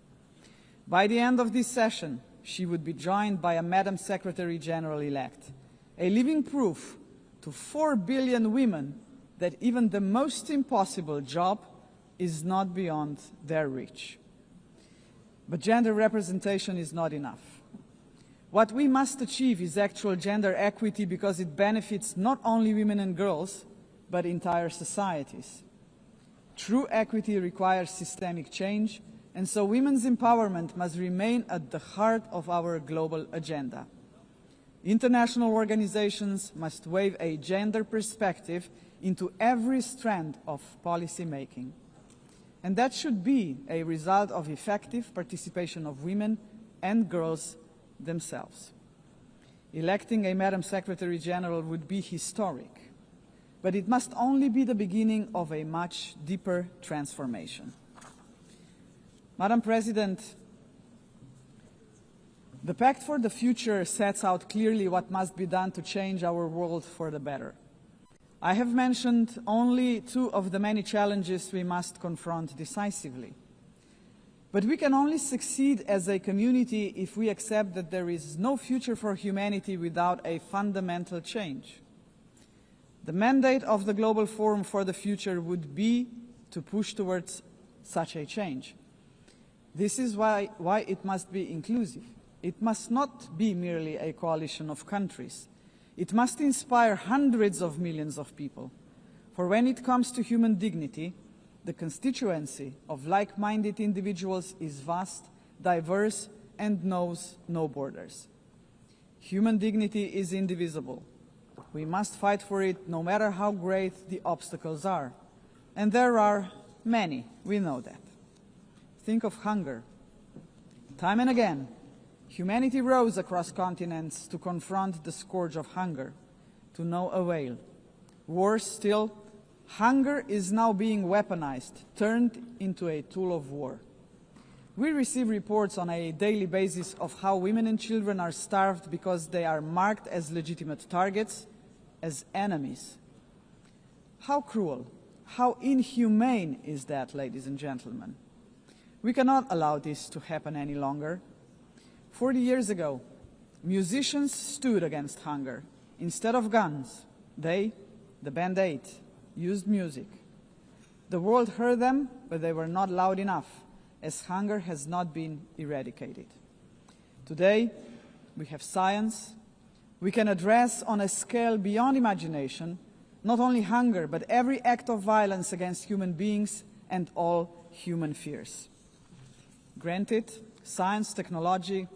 By the end of this session, she would be joined by a Madam Secretary General-elect, a living proof to 4 billion women that even the most impossible job is not beyond their reach. But gender representation is not enough. What we must achieve is actual gender equity because it benefits not only women and girls, but entire societies. True equity requires systemic change, And so women's empowerment must remain at the heart of our global agenda. International organizations must weave a gender perspective into every strand of policy making. And that should be a result of effective participation of women and girls themselves. Electing a Madam Secretary General would be historic, but it must only be the beginning of a much deeper transformation. Madam President, the Pact for the Future sets out clearly what must be done to change our world for the better. I have mentioned only two of the many challenges we must confront decisively. But we can only succeed as a community if we accept that there is no future for humanity without a fundamental change. The mandate of the Global Forum for the Future would be to push towards such a change. This is why it must be inclusive. It must not be merely a coalition of countries. It must inspire hundreds of millions of people. For when it comes to human dignity, the constituency of like-minded individuals is vast, diverse, and knows no borders. Human dignity is indivisible. We must fight for it no matter how great the obstacles are. And there are many, we know that. Think of hunger. Time and again, humanity rose across continents to confront the scourge of hunger, to no avail. Worse still, hunger is now being weaponized, turned into a tool of war. We receive reports on a daily basis of how women and children are starved because they are marked as legitimate targets, as enemies. How cruel, how inhumane is that, ladies and gentlemen? We cannot allow this to happen any longer. 40 years ago, musicians stood against hunger. Instead of guns, they, the Band 8, used music. The world heard them, but they were not loud enough, as hunger has not been eradicated. Today, we have science. We can address on a scale beyond imagination not only hunger, but every act of violence against human beings and all human fears. Granted, science, technology,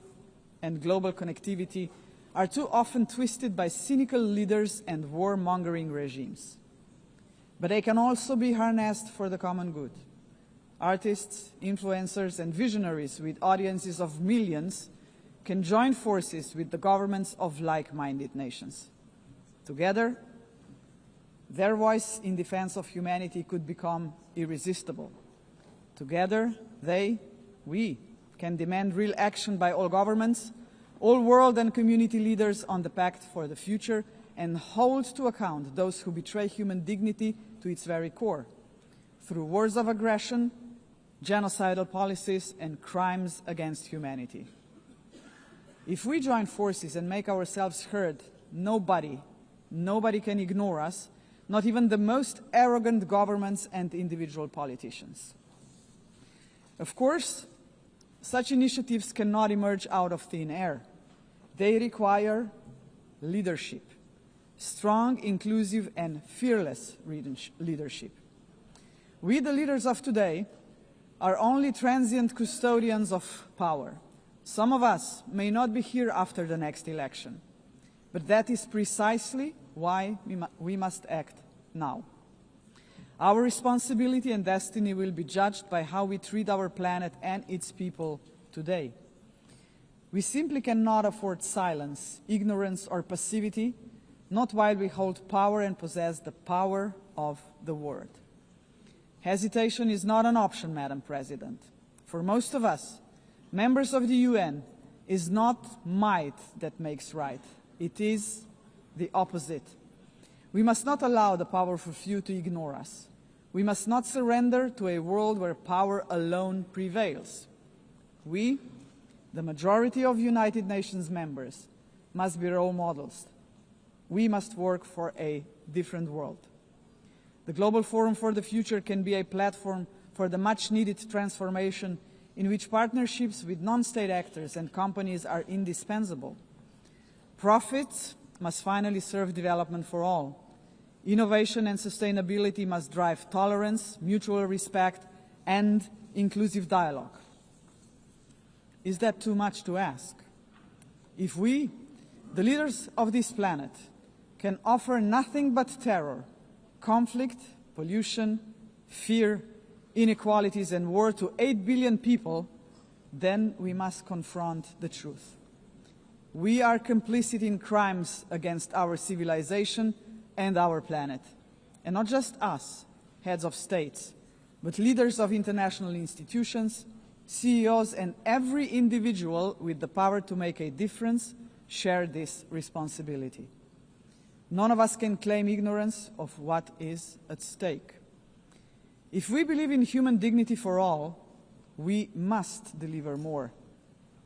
and global connectivity are too often twisted by cynical leaders and warmongering regimes. But they can also be harnessed for the common good. Artists, influencers, and visionaries with audiences of millions can join forces with the governments of like-minded nations. Together, their voice in defense of humanity could become irresistible. Together, we can demand real action by all governments, all world and community leaders on the Pact for the Future, and hold to account those who betray human dignity to its very core, through wars of aggression, genocidal policies, and crimes against humanity. If we join forces and make ourselves heard, nobody can ignore us, not even the most arrogant governments and individual politicians. Of course, such initiatives cannot emerge out of thin air. They require leadership, strong, inclusive, and fearless leadership. We, the leaders of today, are only transient custodians of power. Some of us may not be here after the next election, but that is precisely why we must act now. Our responsibility and destiny will be judged by how we treat our planet and its people today. We simply cannot afford silence, ignorance, or passivity, not while we hold power and possess the power of the word. Hesitation is not an option, Madam President. For most of us, members of the UN, is not might that makes right. It is the opposite. We must not allow the powerful few to ignore us. We must not surrender to a world where power alone prevails. We, the majority of United Nations members, must be role models. We must work for a different world. The Global Forum for the Future can be a platform for the much-needed transformation in which partnerships with non-state actors and companies are indispensable. Profits must finally serve development for all. Innovation and sustainability must drive tolerance, mutual respect, and inclusive dialogue. Is that too much to ask? If we, the leaders of this planet, can offer nothing but terror, conflict, pollution, fear, inequalities and war to 8 billion people, then we must confront the truth. We are complicit in crimes against our civilization and our planet. And not just us, heads of states, but leaders of international institutions, CEOs and every individual with the power to make a difference share this responsibility. None of us can claim ignorance of what is at stake. If we believe in human dignity for all, we must deliver more.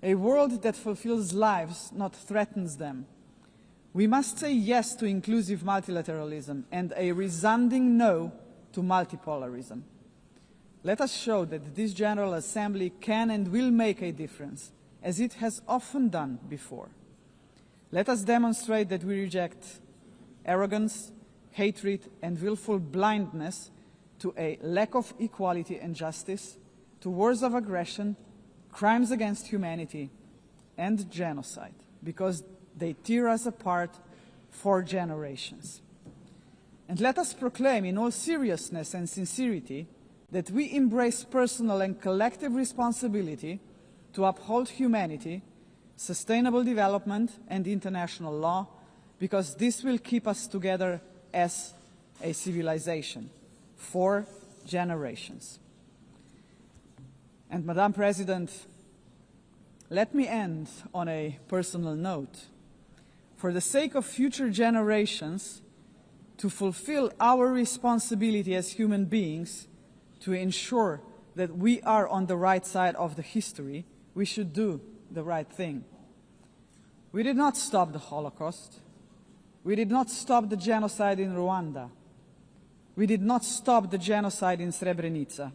A world that fulfills lives, not threatens them. We must say yes to inclusive multilateralism and a resounding no to multipolarism. Let us show that this General Assembly can and will make a difference, as it has often done before. Let us demonstrate that we reject arrogance, hatred, and willful blindness to a lack of equality and justice, to wars of aggression, crimes against humanity, and genocide, because they tear us apart for generations. And let us proclaim in all seriousness and sincerity that we embrace personal and collective responsibility to uphold humanity, sustainable development, and international law, because this will keep us together as a civilization for generations. And Madam President, let me end on a personal note. For the sake of future generations, to fulfill our responsibility as human beings, to ensure that we are on the right side of the history, we should do the right thing. We did not stop the Holocaust. We did not stop the genocide in Rwanda. We did not stop the genocide in Srebrenica.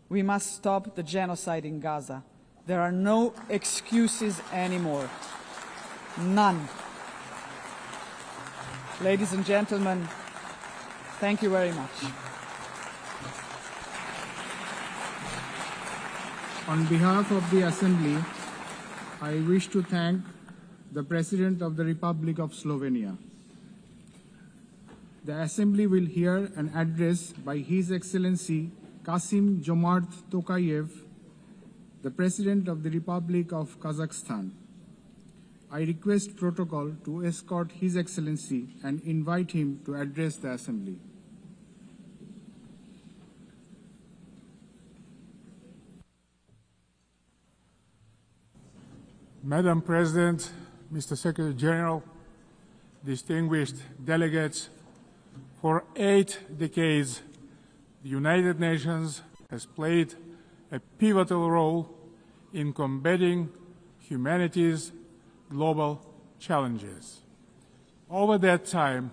We must stop the genocide in Gaza. There are no excuses anymore. None. Ladies and gentlemen, thank you very much. On behalf of the Assembly, I wish to thank the President of the Republic of Slovenia. The Assembly will hear an address by His Excellency Kasim Jomart Tokayev, the President of the Republic of Kazakhstan. I request protocol to escort His Excellency and invite him to address the Assembly. Madam President, Mr. Secretary General, distinguished delegates, for 8 decades, the United Nations has played a pivotal role in combating humanity's global challenges. Over that time,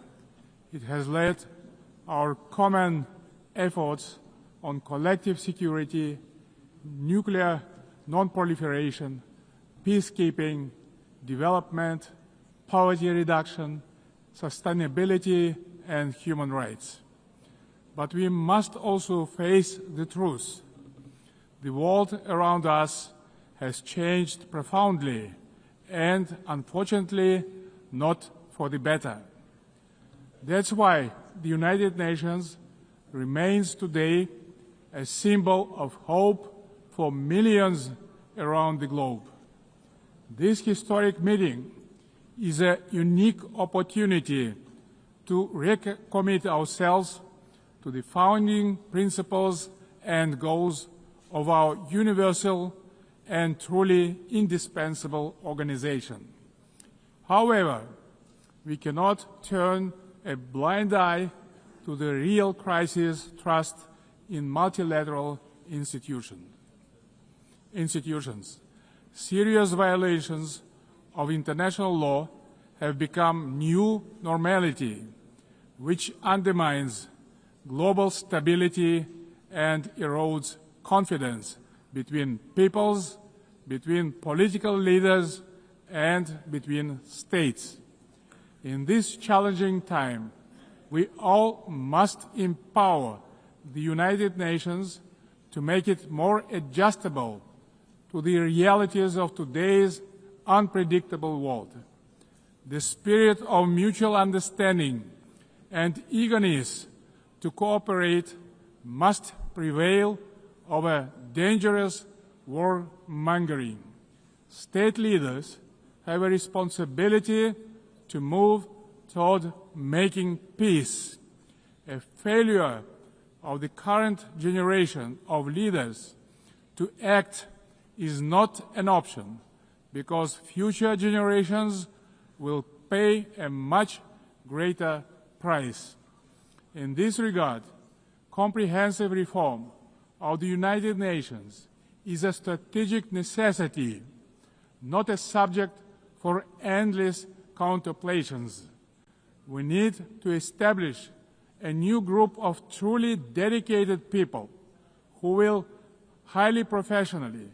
it has led our common efforts on collective security, nuclear non-proliferation, peacekeeping, development, poverty reduction, sustainability, and human rights. But we must also face the truth. The world around us has changed profoundly and, unfortunately, not for the better. That's why the United Nations remains today a symbol of hope for millions around the globe. This historic meeting is a unique opportunity to recommit ourselves to the founding principles and goals of our universal and truly indispensable organization. However, we cannot turn a blind eye to the real crisis thrust in multilateral institutions. Serious violations of international law have become new normality, which undermines global stability and erodes confidence between peoples, between political leaders, and between states. In this challenging time, we all must empower the United Nations to make it more adjustable to the realities of today's unpredictable world. The spirit of mutual understanding and eagerness to cooperate must prevail over dangerous warmongering. State leaders have a responsibility to move toward making peace. A failure of the current generation of leaders to act is not an option, because future generations will pay a much greater price. In this regard, comprehensive reform of the United Nations is a strategic necessity, not a subject for endless contemplations. We need to establish a new group of truly dedicated people who will highly professionally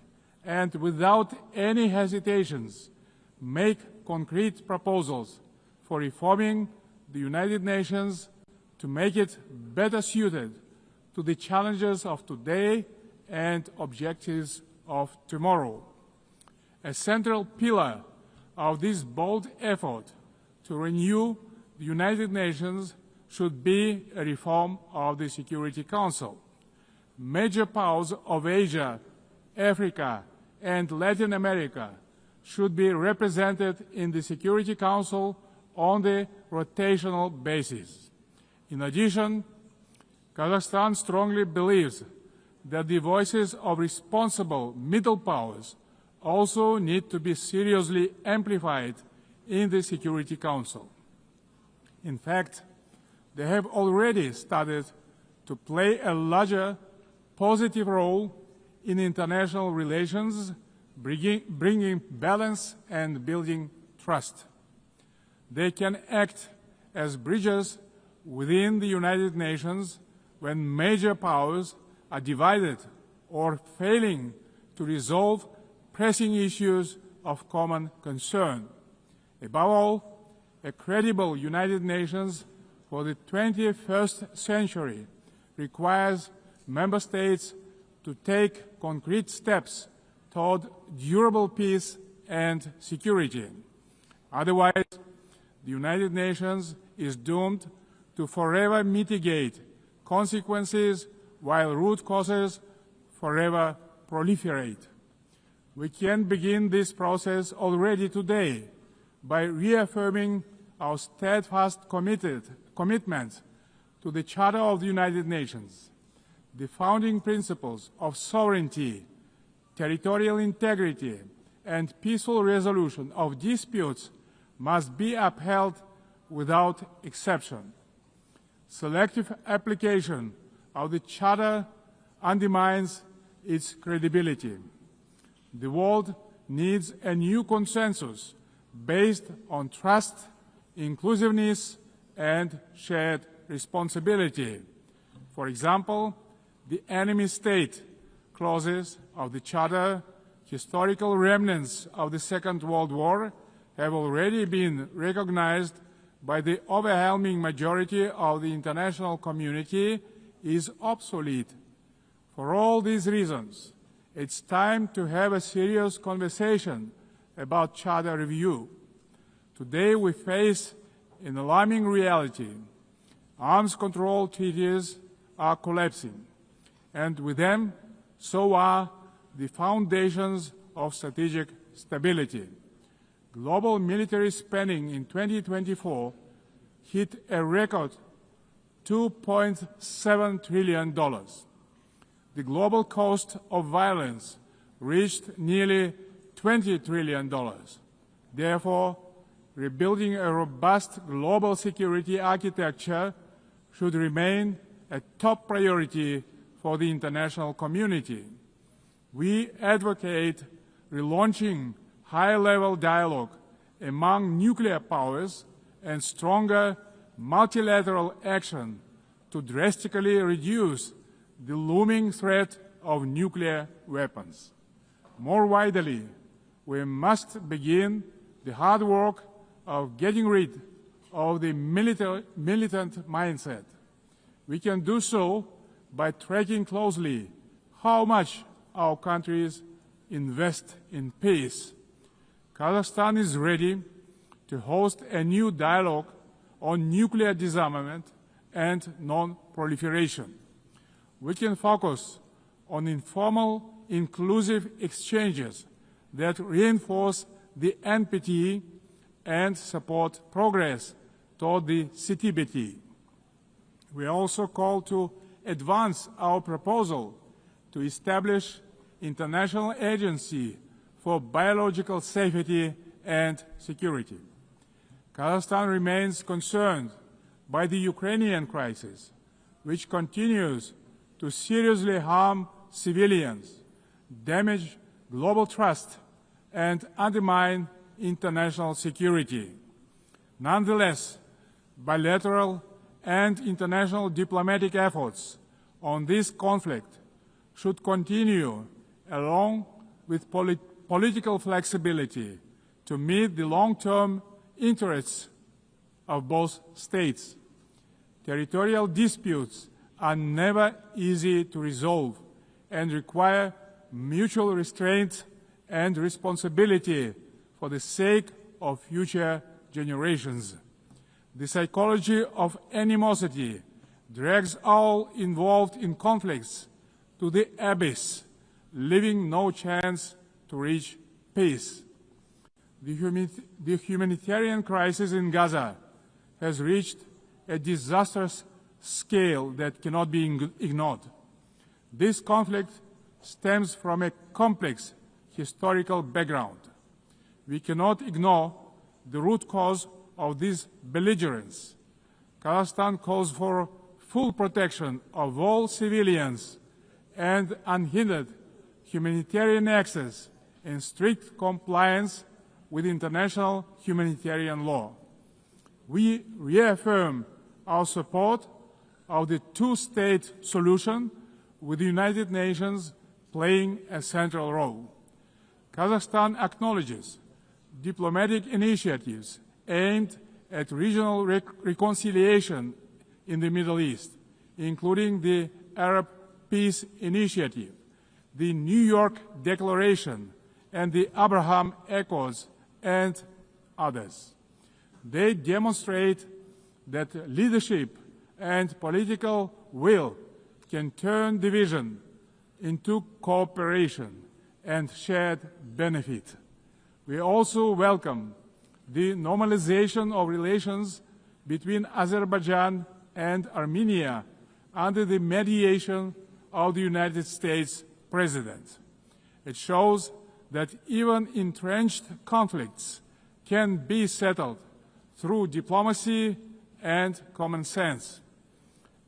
and without any hesitations make concrete proposals for reforming the United Nations to make it better suited to the challenges of today and objectives of tomorrow. A central pillar of this bold effort to renew the United Nations should be a reform of the Security Council. Major powers of Asia, Africa, and Latin America should be represented in the Security Council on the rotational basis. In addition, Kazakhstan strongly believes that the voices of responsible middle powers also need to be seriously amplified in the Security Council. In fact, they have already started to play a larger positive role in international relations, bringing balance and building trust. They can act as bridges within the United Nations when major powers are divided or failing to resolve pressing issues of common concern. Above all, a credible United Nations for the 21st century requires member states to take concrete steps toward durable peace and security. Otherwise, the United Nations is doomed to forever mitigate consequences while root causes forever proliferate. We can begin this process already today by reaffirming our steadfast commitment to the Charter of the United Nations. The founding principles of sovereignty, territorial integrity, and peaceful resolution of disputes must be upheld without exception. Selective application of the Charter undermines its credibility. The world needs a new consensus based on trust, inclusiveness, and shared responsibility. For example, the enemy state clauses of the Charter, historical remnants of the Second World War, have already been recognized by the overwhelming majority of the international community is obsolete. For all these reasons, it's time to have a serious conversation about Charter review. Today we face an alarming reality. Arms control treaties are collapsing, and with them, so are the foundations of strategic stability. Global military spending in 2024 hit a record $2.7 trillion. The global cost of violence reached nearly $20 trillion. Therefore, rebuilding a robust global security architecture should remain a top priority for the international community. We advocate relaunching high-level dialogue among nuclear powers and stronger multilateral action to drastically reduce the looming threat of nuclear weapons. More widely, we must begin the hard work of getting rid of the militant mindset. We can do so by tracking closely how much our countries invest in peace. Kazakhstan is ready to host a new dialogue on nuclear disarmament and non-proliferation. We can focus on informal, inclusive exchanges that reinforce the NPT and support progress toward the CTBT. We also call to advance our proposal to establish international agency for biological safety and security. Kazakhstan remains concerned by the Ukrainian crisis, which continues to seriously harm civilians, damage global trust, and undermine international security. Nonetheless, bilateral and international diplomatic efforts on this conflict should continue along with political flexibility to meet the long-term interests of both states. Territorial disputes are never easy to resolve and require mutual restraint and responsibility for the sake of future generations. The psychology of animosity drags all involved in conflicts to the abyss, leaving no chance to reach peace. The humanitarian crisis in Gaza has reached a disastrous scale that cannot be ignored. This conflict stems from a complex historical background. We cannot ignore the root cause of this belligerence. Kazakhstan calls for full protection of all civilians and unhindered humanitarian access in strict compliance with international humanitarian law. We reaffirm our support of the two-state solution, with the United Nations playing a central role. Kazakhstan acknowledges diplomatic initiatives aimed at regional reconciliation in the Middle East, including the Arab Peace Initiative, the New York Declaration, and the Abraham Accords, and others. They demonstrate that leadership and political will can turn division into cooperation and shared benefit. We also welcome the normalization of relations between Azerbaijan and Armenia under the mediation of the United States President. It shows that even entrenched conflicts can be settled through diplomacy and common sense.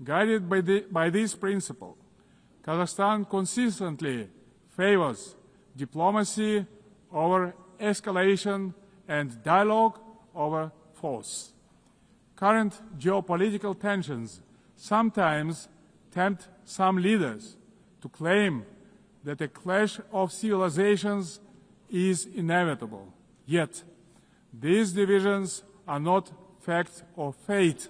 Guided by this principle, Kazakhstan consistently favors diplomacy over escalation and dialogue over force. Current geopolitical tensions sometimes tempt some leaders to claim that a clash of civilizations is inevitable. Yet, these divisions are not fact or fate.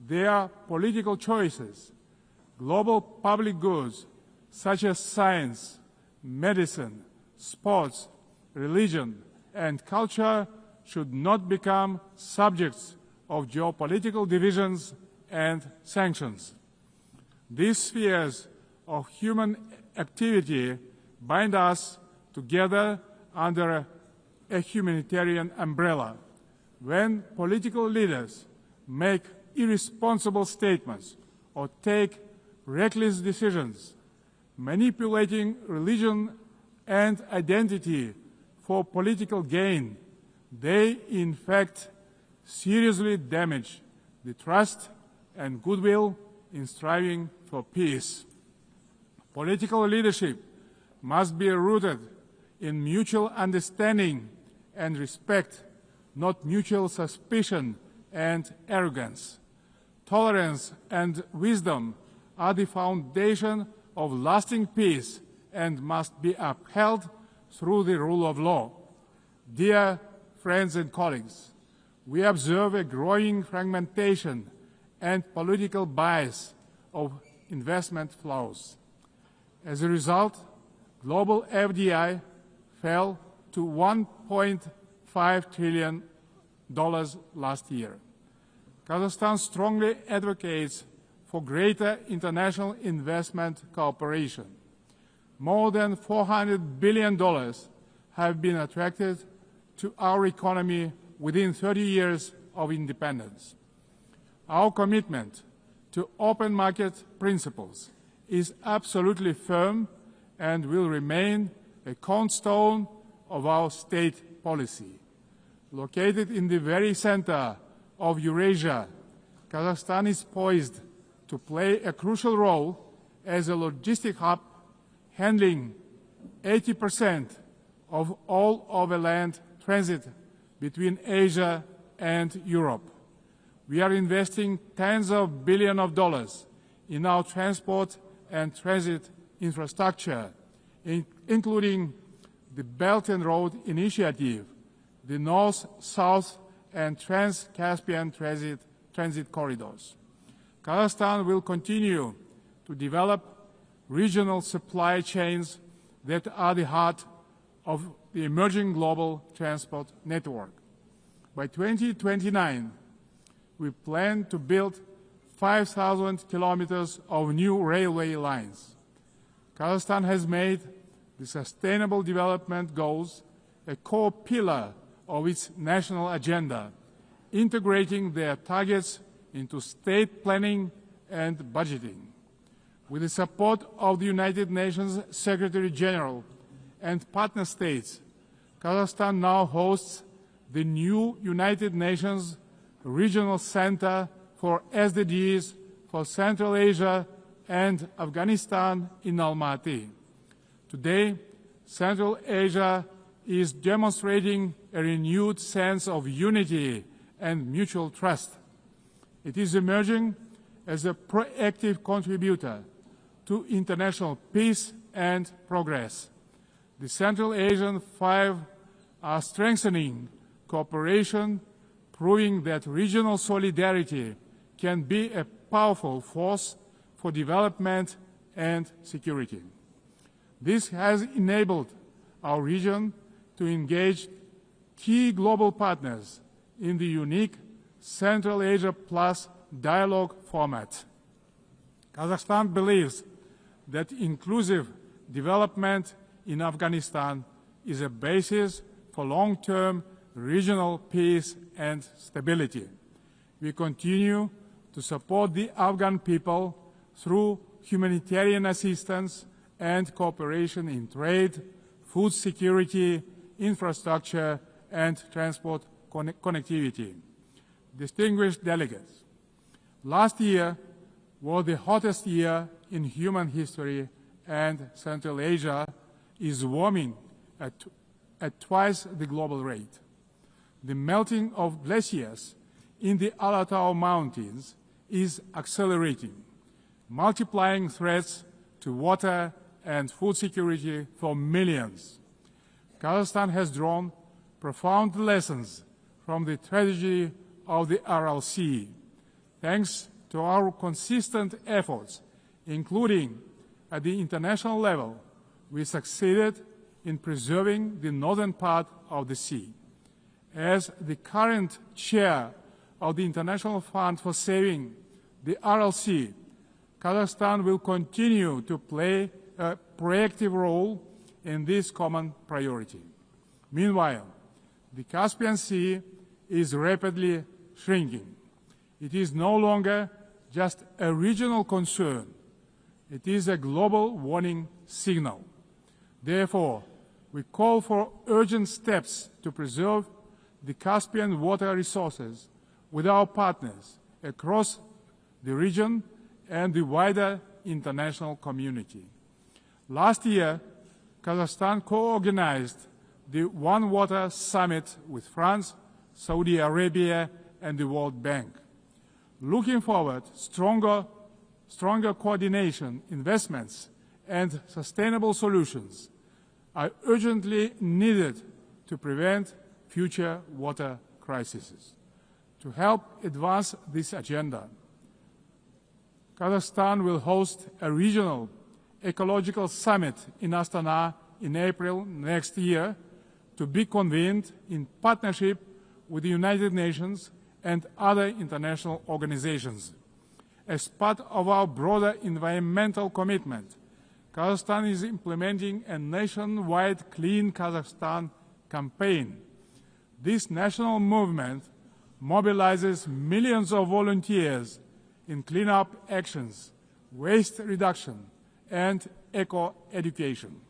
They are political choices. Global public goods such as science, medicine, sports, religion, and culture should not become subjects of geopolitical divisions and sanctions. These spheres of human activity bind us together under a humanitarian umbrella. When political leaders make irresponsible statements or take reckless decisions, manipulating religion and identity for political gain, they in fact seriously damage the trust and goodwill in striving for peace. Political leadership must be rooted in mutual understanding and respect, not mutual suspicion and arrogance. Tolerance and wisdom are the foundation of lasting peace and must be upheld through the rule of law. Dear friends and colleagues, we observe a growing fragmentation and political bias of investment flows. As a result, Global FDI fell to $1.5 trillion last year. Kazakhstan strongly advocates for greater international investment cooperation. More than $400 billion have been attracted to our economy within 30 years of independence. Our commitment to open market principles is absolutely firm and will remain a cornerstone of our state policy. Located in the very center of Eurasia, Kazakhstan is poised to play a crucial role as a logistic hub, handling 80% of all overland transit between Asia and Europe. We are investing tens of billions of dollars in our transport and transit infrastructure, including the Belt and Road Initiative, the North-South and Trans-Caspian transit corridors. Kazakhstan will continue to develop regional supply chains that are the heart of the emerging global transport network. By 2029, we plan to build 5,000 kilometers of new railway lines. Kazakhstan has made the Sustainable Development Goals a core pillar of its national agenda, integrating their targets into state planning and budgeting. With the support of the United Nations Secretary General and partner states, Kazakhstan now hosts the new United Nations Regional Center for SDGs for Central Asia and Afghanistan in Almaty. Today, Central Asia is demonstrating a renewed sense of unity and mutual trust. It is emerging as a proactive contributor to international peace and progress. The Central Asian Five are strengthening cooperation, proving that regional solidarity can be a powerful force for development and security. This has enabled our region to engage key global partners in the unique Central Asia Plus dialogue format. Kazakhstan believes that inclusive development in Afghanistan is a basis for long-term regional peace and stability. We continue to support the Afghan people through humanitarian assistance and cooperation in trade, food security, infrastructure, and transport connectivity. Distinguished delegates, last year was the hottest year in human history, and Central Asia is warming at twice the global rate. The melting of glaciers in the Alatau Mountains is accelerating, multiplying threats to water and food security for millions. Kazakhstan has drawn profound lessons from the tragedy of the Aral Sea. Thanks to our consistent efforts, including at the international level, we succeeded in preserving the northern part of the sea. As the current chair of the International Fund for Saving the Aral Sea, Kazakhstan will continue to play a proactive role in this common priority. Meanwhile, the Caspian Sea is rapidly shrinking. It is no longer just a regional concern. It is a global warning signal. Therefore, we call for urgent steps to preserve the Caspian water resources with our partners across the region and the wider international community. Last year, Kazakhstan co-organized the One Water Summit with France, Saudi Arabia, and the World Bank. Looking forward, stronger coordination, investments, and sustainable solutions are urgently needed to prevent future water crises. To help advance this agenda, Kazakhstan will host a regional Ecological Summit in Astana in April next year, to be convened in partnership with the United Nations and other international organizations. As part of our broader environmental commitment, Kazakhstan is implementing a nationwide Clean Kazakhstan campaign. This national movement mobilizes millions of volunteers in cleanup actions, waste reduction, and eco-education.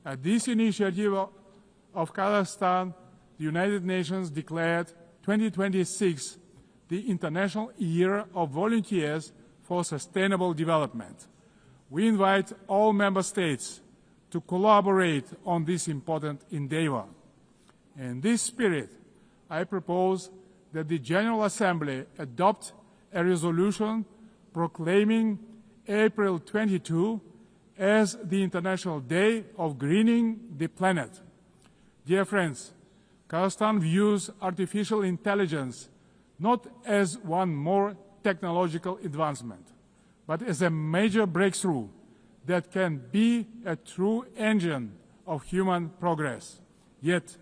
At this initiative of Kazakhstan, the United Nations declared 2026 the International Year of Volunteers for Sustainable Development. We invite all member states to collaborate on this important endeavor. In this spirit, I propose that the General Assembly adopt a resolution proclaiming April 22 as the International Day of Greening the Planet. Dear friends, Kazakhstan views artificial intelligence not as one more technological advancement, but as a major breakthrough that can be a true engine of human progress. Yet,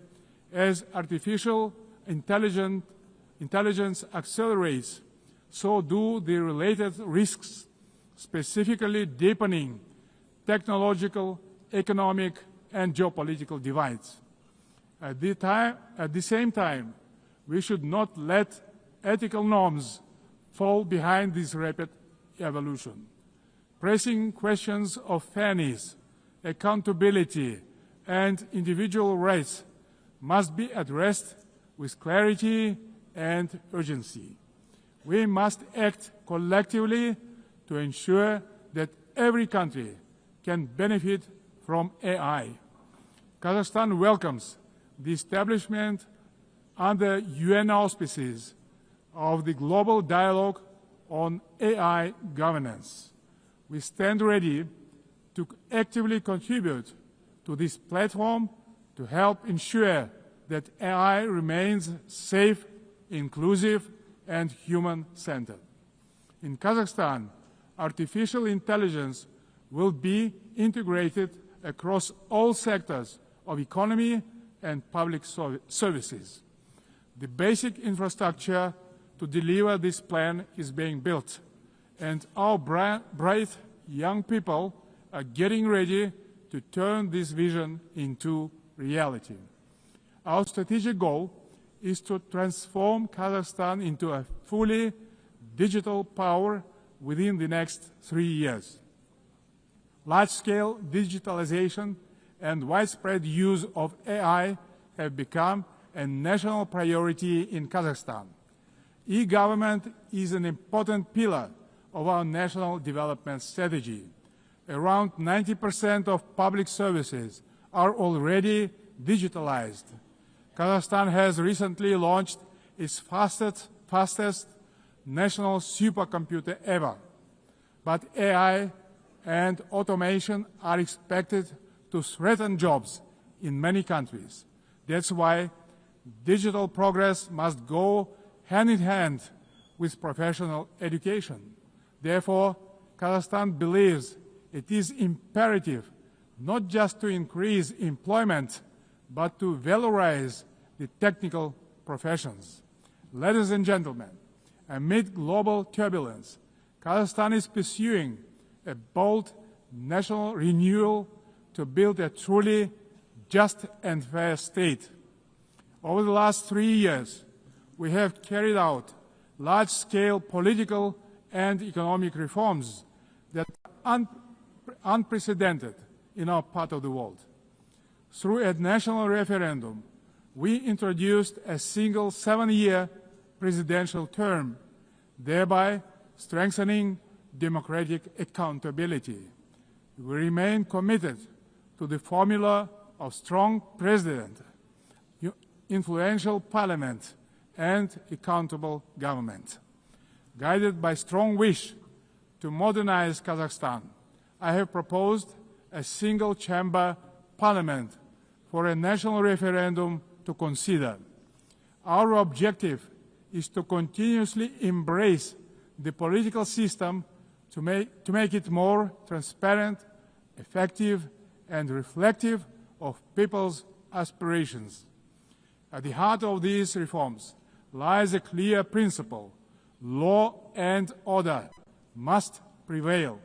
as artificial intelligence accelerates, so do the related risks, specifically deepening technological, economic, and geopolitical divides. At the same time, we should not let ethical norms fall behind this rapid evolution. Pressing questions of fairness, accountability, and individual rights must be addressed with clarity and urgency. We must act collectively to ensure that every country can benefit from AI. Kazakhstan welcomes the establishment under UN auspices of the Global Dialogue on AI Governance. We stand ready to actively contribute to this platform to help ensure that AI remains safe, inclusive, and human-centered. In Kazakhstan, artificial intelligence will be integrated across all sectors of economy and public services. The basic infrastructure to deliver this plan is being built, and our bright young people are getting ready to turn this vision into reality. Our strategic goal is to transform Kazakhstan into a fully digital power within the next 3 years. Large-scale digitalization and widespread use of AI have become a national priority in Kazakhstan. E-government is an important pillar of our national development strategy. Around 90% of public services are already digitalized. Kazakhstan has recently launched its fastest national supercomputer ever. But AI and automation are expected to threaten jobs in many countries. That's why digital progress must go hand in hand with professional education. Therefore, Kazakhstan believes it is imperative not just to increase employment, but to valorize the technical professions. Ladies and gentlemen, amid global turbulence, Kazakhstan is pursuing a bold national renewal to build a truly just and fair state. Over the last 3 years, we have carried out large-scale political and economic reforms that are unprecedented in our part of the world. Through a national referendum, we introduced a single 7-year presidential term, thereby strengthening democratic accountability. We remain committed to the formula of strong president, influential parliament, and accountable government. Guided by strong wish to modernize Kazakhstan, I have proposed a single-chamber parliament for a national referendum to consider. Our objective is to continuously embrace the political system to make it more transparent, effective, and reflective of people's aspirations. At the heart of these reforms lies a clear principle: law and order must prevail.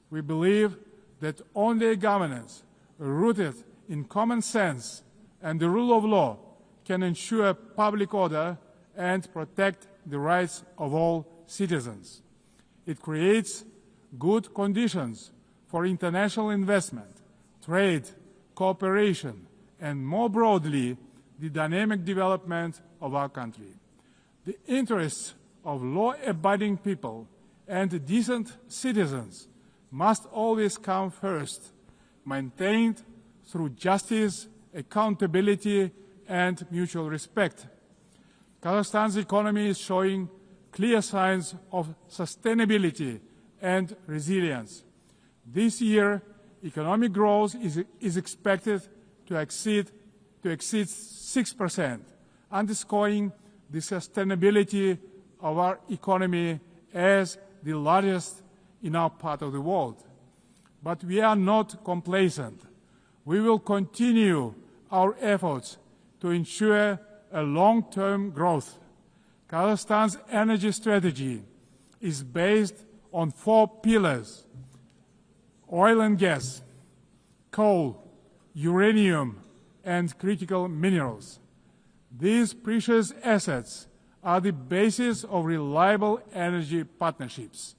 We believe that only governance rooted in common sense and the rule of law can ensure public order and protect the rights of all citizens. It creates good conditions for international investment, trade, cooperation, and more broadly, the dynamic development of our country. The interests of law-abiding people and decent citizens must always come first, maintained through justice, accountability, and mutual respect. Kazakhstan's economy is showing clear signs of sustainability and resilience. This year, economic growth is expected to exceed 6%, underscoring the sustainability of our economy as the largest in our part of the world. But we are not complacent. We will continue our efforts to ensure a long-term growth. Kazakhstan's energy strategy is based on 4 pillars: oil and gas, coal, uranium, and critical minerals. These precious assets are the basis of reliable energy partnerships.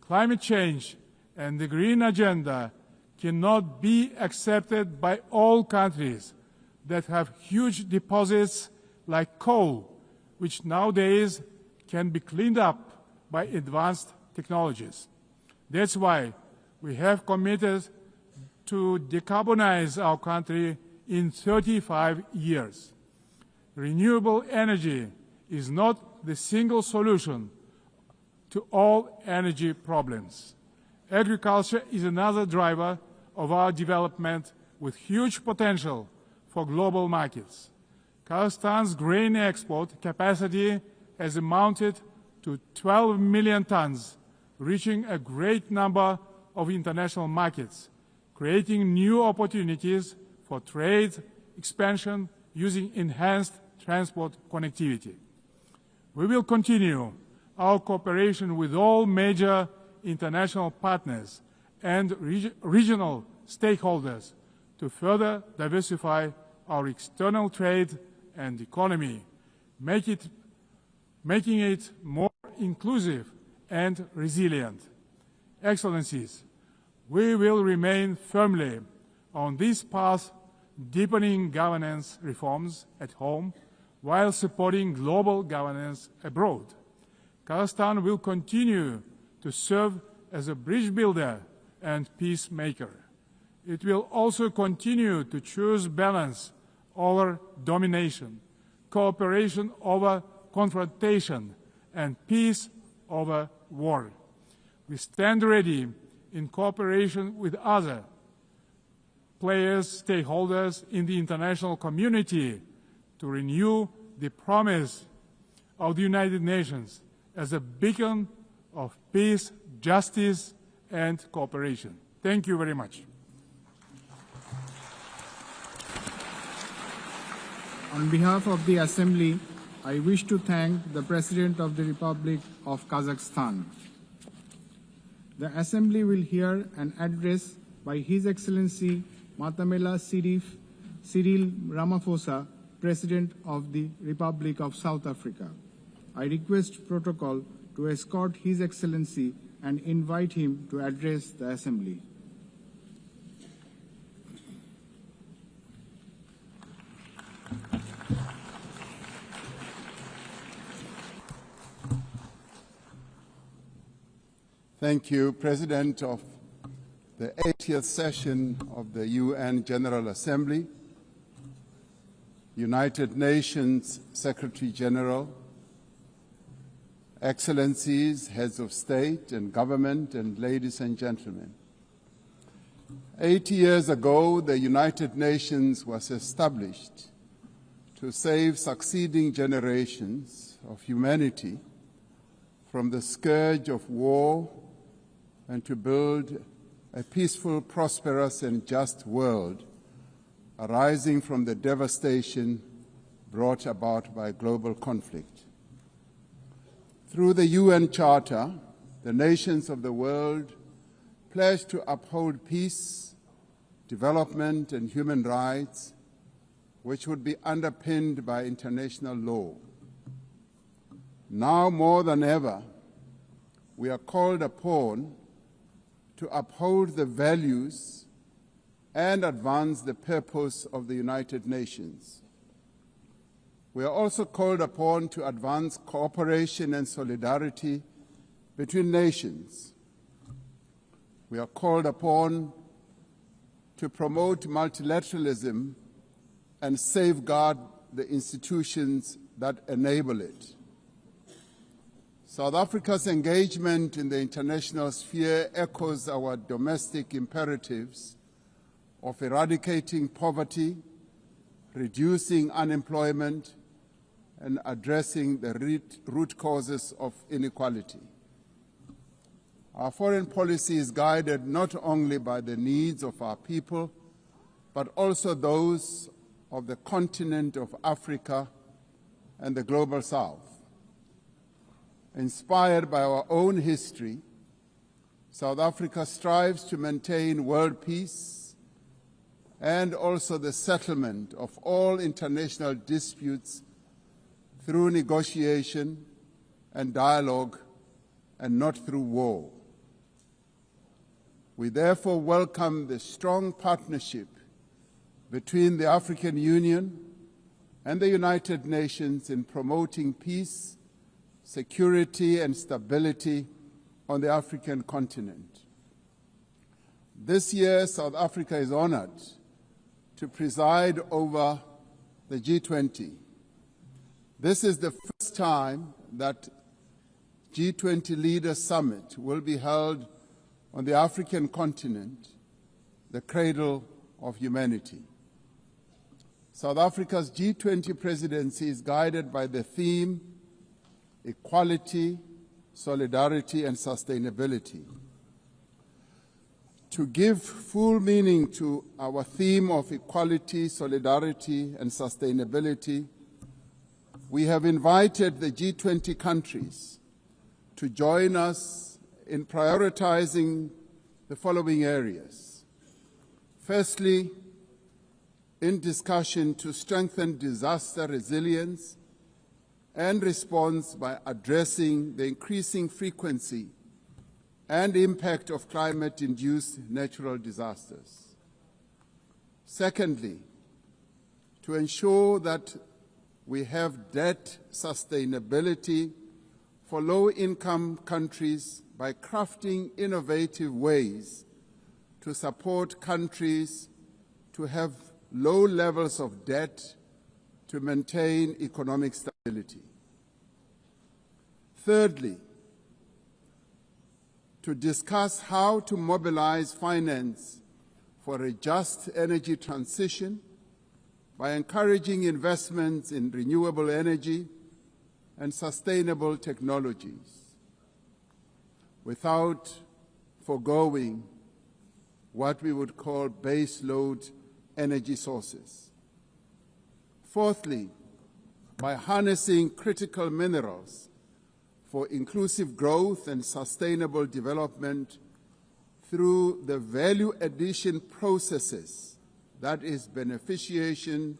Climate change and the green agenda cannot be accepted by all countries that have huge deposits like coal, which nowadays can be cleaned up by advanced technologies. That's why we have committed to decarbonize our country in 35 years. Renewable energy is not the single solution to all energy problems. Agriculture is another driver of our development with huge potential for global markets. Kazakhstan's grain export capacity has amounted to 12 million tons, reaching a great number of international markets, creating new opportunities for trade expansion using enhanced transport connectivity. We will continue our cooperation with all major international partners and regional stakeholders to further diversify our external trade and economy, making it more inclusive and resilient. Excellencies, we will remain firmly on this path, deepening governance reforms at home while supporting global governance abroad. Kazakhstan will continue to serve as a bridge builder and peacemaker. It will also continue to choose balance over domination, cooperation over confrontation, and peace over war. We stand ready in cooperation with other players, stakeholders in the international community to renew the promise of the United Nations as a beacon of peace, justice, and cooperation. Thank you very much. On behalf of the Assembly, I wish to thank the President of the Republic of Kazakhstan. The Assembly will hear an address by His Excellency Matamela Cyril Ramaphosa, President of the Republic of South Africa. I request protocol to escort His Excellency and invite him to address the Assembly. Thank you, President of the 80th session of the UN General Assembly, United Nations Secretary General, Excellencies, Heads of State and Government, and ladies and gentlemen. 80 years ago, the United Nations was established to save succeeding generations of humanity from the scourge of war and to build a peaceful, prosperous, and just world arising from the devastation brought about by global conflict. Through the UN Charter, the nations of the world pledge to uphold peace, development, and human rights, which would be underpinned by international law. Now more than ever, we are called upon to uphold the values and advance the purpose of the United Nations. We are also called upon to advance cooperation and solidarity between nations. We are called upon to promote multilateralism and safeguard the institutions that enable it. South Africa's engagement in the international sphere echoes our domestic imperatives of eradicating poverty, reducing unemployment, and addressing the root causes of inequality. Our foreign policy is guided not only by the needs of our people, but also those of the continent of Africa and the global South. Inspired by our own history, South Africa strives to maintain world peace and also the settlement of all international disputes through negotiation and dialogue and not through war. We therefore welcome the strong partnership between the African Union and the United Nations in promoting peace, security, and stability on the African continent. This year, South Africa is honored to preside over the G20. This is the first time that G20 Leaders Summit will be held on the African continent, the cradle of humanity. South Africa's G20 presidency is guided by the theme equality, solidarity, and sustainability. To give full meaning to our theme of equality, solidarity, and sustainability, we have invited the G20 countries to join us in prioritizing the following areas. Firstly, in discussion to strengthen disaster resilience and response by addressing the increasing frequency and impact of climate-induced natural disasters. Secondly, to ensure that we have debt sustainability for low-income countries by crafting innovative ways to support countries to have low levels of debt to maintain economic stability. Thirdly, to discuss how to mobilize finance for a just energy transition by encouraging investments in renewable energy and sustainable technologies, without foregoing what we would call baseload energy sources. Fourthly, by harnessing critical minerals for inclusive growth and sustainable development through the value addition processes, that is, beneficiation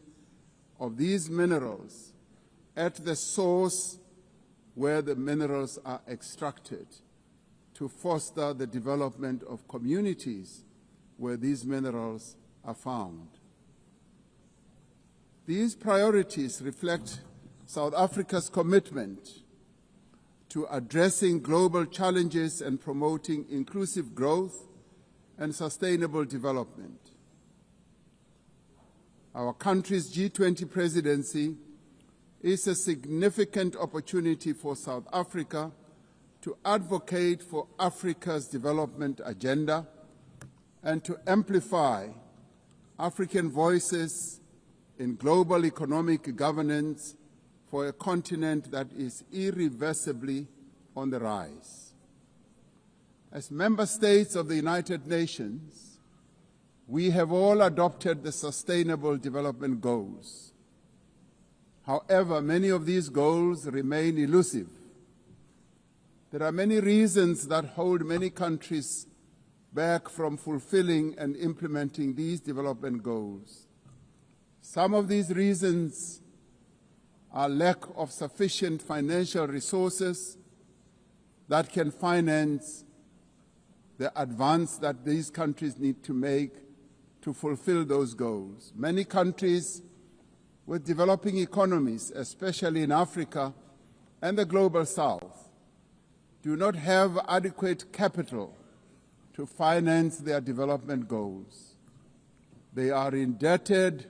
of these minerals at the source where the minerals are extracted, to foster the development of communities where these minerals are found. These priorities reflect South Africa's commitment to addressing global challenges and promoting inclusive growth and sustainable development. Our country's G20 presidency is a significant opportunity for South Africa to advocate for Africa's development agenda and to amplify African voices in global economic governance for a continent that is irreversibly on the rise. As member states of the United Nations, we have all adopted the Sustainable Development Goals. However, many of these goals remain elusive. There are many reasons that hold many countries back from fulfilling and implementing these development goals. Some of these reasons are lack of sufficient financial resources that can finance the advance that these countries need to make to fulfill those goals. Many countries with developing economies, especially in Africa and the global south, do not have adequate capital to finance their development goals. They are indebted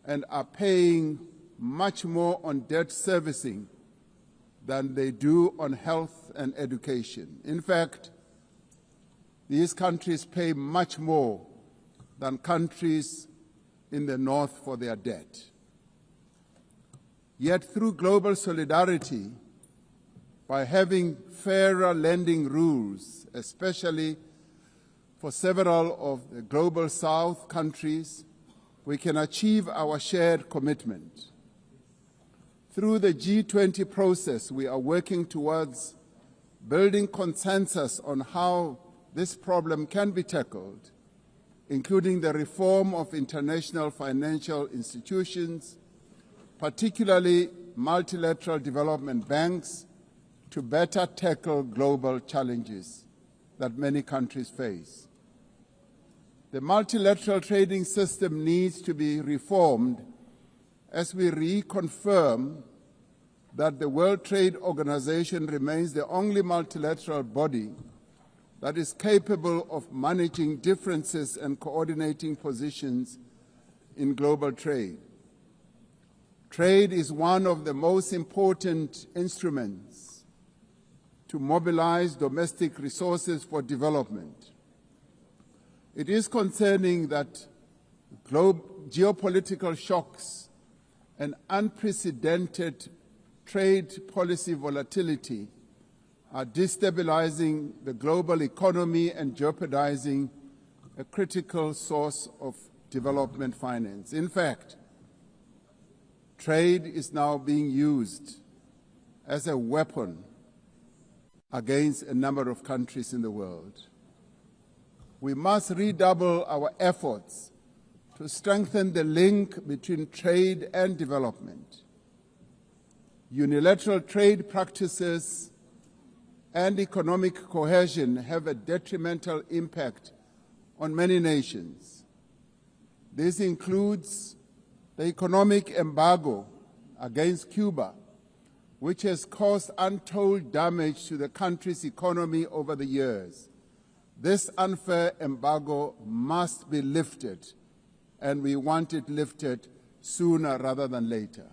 and are paying much more on debt servicing than they do on health and education. In fact, these countries pay much more than countries in the north for their debt. Yet through global solidarity, by having fairer lending rules, especially for several of the global south countries, we can achieve our shared commitment. Through the G20 process, we are working towards building consensus on how this problem can be tackled, including the reform of international financial institutions, particularly multilateral development banks, to better tackle global challenges that many countries face. The multilateral trading system needs to be reformed as we reconfirm that the World Trade Organization remains the only multilateral body that is capable of managing differences and coordinating positions in global trade. Trade is one of the most important instruments to mobilize domestic resources for development. It is concerning that geopolitical shocks and unprecedented trade policy volatility are destabilizing the global economy and jeopardizing a critical source of development finance. In fact, trade is now being used as a weapon against a number of countries in the world. We must redouble our efforts to strengthen the link between trade and development. Unilateral trade practices and economic cohesion have a detrimental impact on many nations. This includes the economic embargo against Cuba, which has caused untold damage to the country's economy over the years. This unfair embargo must be lifted, and we want it lifted sooner rather than later.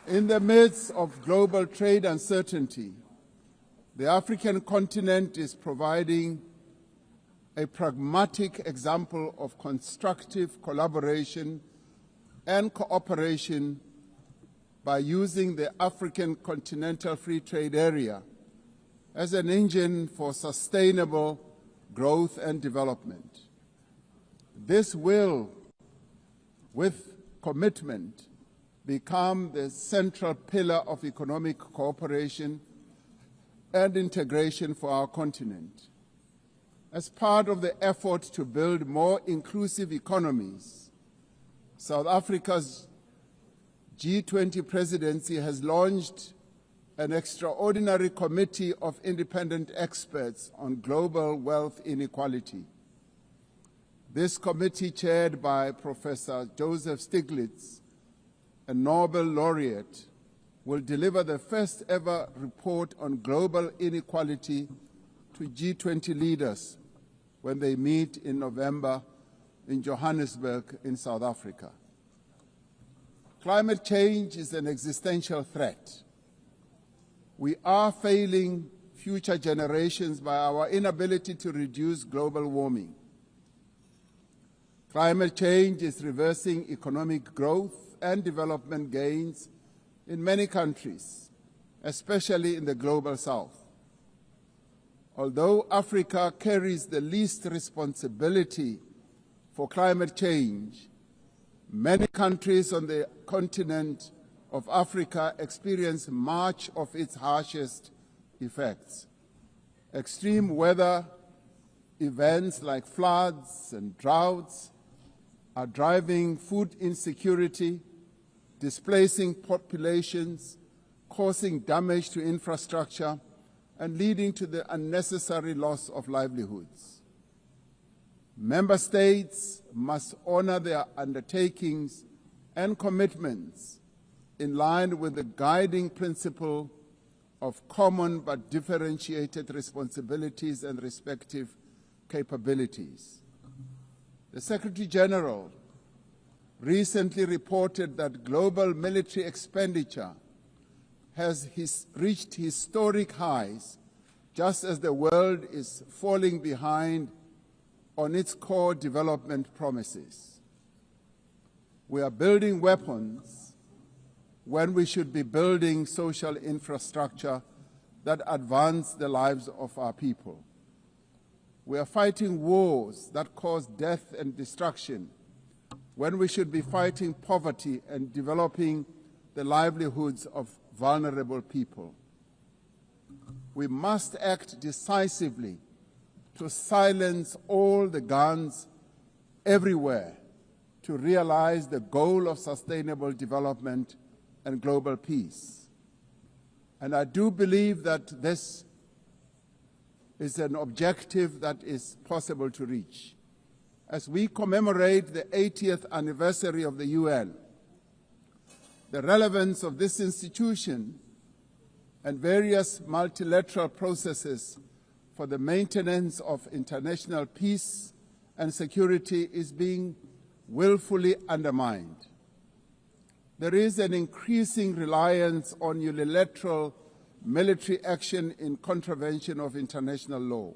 In the midst of global trade uncertainty, the African continent is providing a pragmatic example of constructive collaboration and cooperation by using the African Continental Free Trade Area as an engine for sustainable growth and development. This will, with commitment, become the central pillar of economic cooperation and integration for our continent. As part of the effort to build more inclusive economies, South Africa's G20 presidency has launched an extraordinary committee of independent experts on global wealth inequality. This committee, chaired by Professor Joseph Stiglitz, a Nobel laureate, will deliver the first ever report on global inequality to G20 leaders when they meet in November in Johannesburg in South Africa. Climate change is an existential threat. We are failing future generations by our inability to reduce global warming. Climate change is reversing economic growth and development gains in many countries, especially in the global south. Although Africa carries the least responsibility for climate change, many countries on the continent of Africa experience much of its harshest effects. Extreme weather events like floods and droughts are driving food insecurity, displacing populations, causing damage to infrastructure, and leading to the unnecessary loss of livelihoods. Member states must honor their undertakings and commitments in line with the guiding principle of common but differentiated responsibilities and respective capabilities. The Secretary General recently reported that global military expenditure has reached historic highs, just as the world is falling behind on its core development promises. We are building weapons when we should be building social infrastructure that advance the lives of our people. We are fighting wars that cause death and destruction when we should be fighting poverty and developing the livelihoods of vulnerable people. We must act decisively to silence all the guns everywhere to realize the goal of sustainable development and global peace. And I do believe that this is an objective that is possible to reach. As we commemorate the 80th anniversary of the UN, the relevance of this institution and various multilateral processes for the maintenance of international peace and security is being willfully undermined. There is an increasing reliance on unilateral military action in contravention of international law.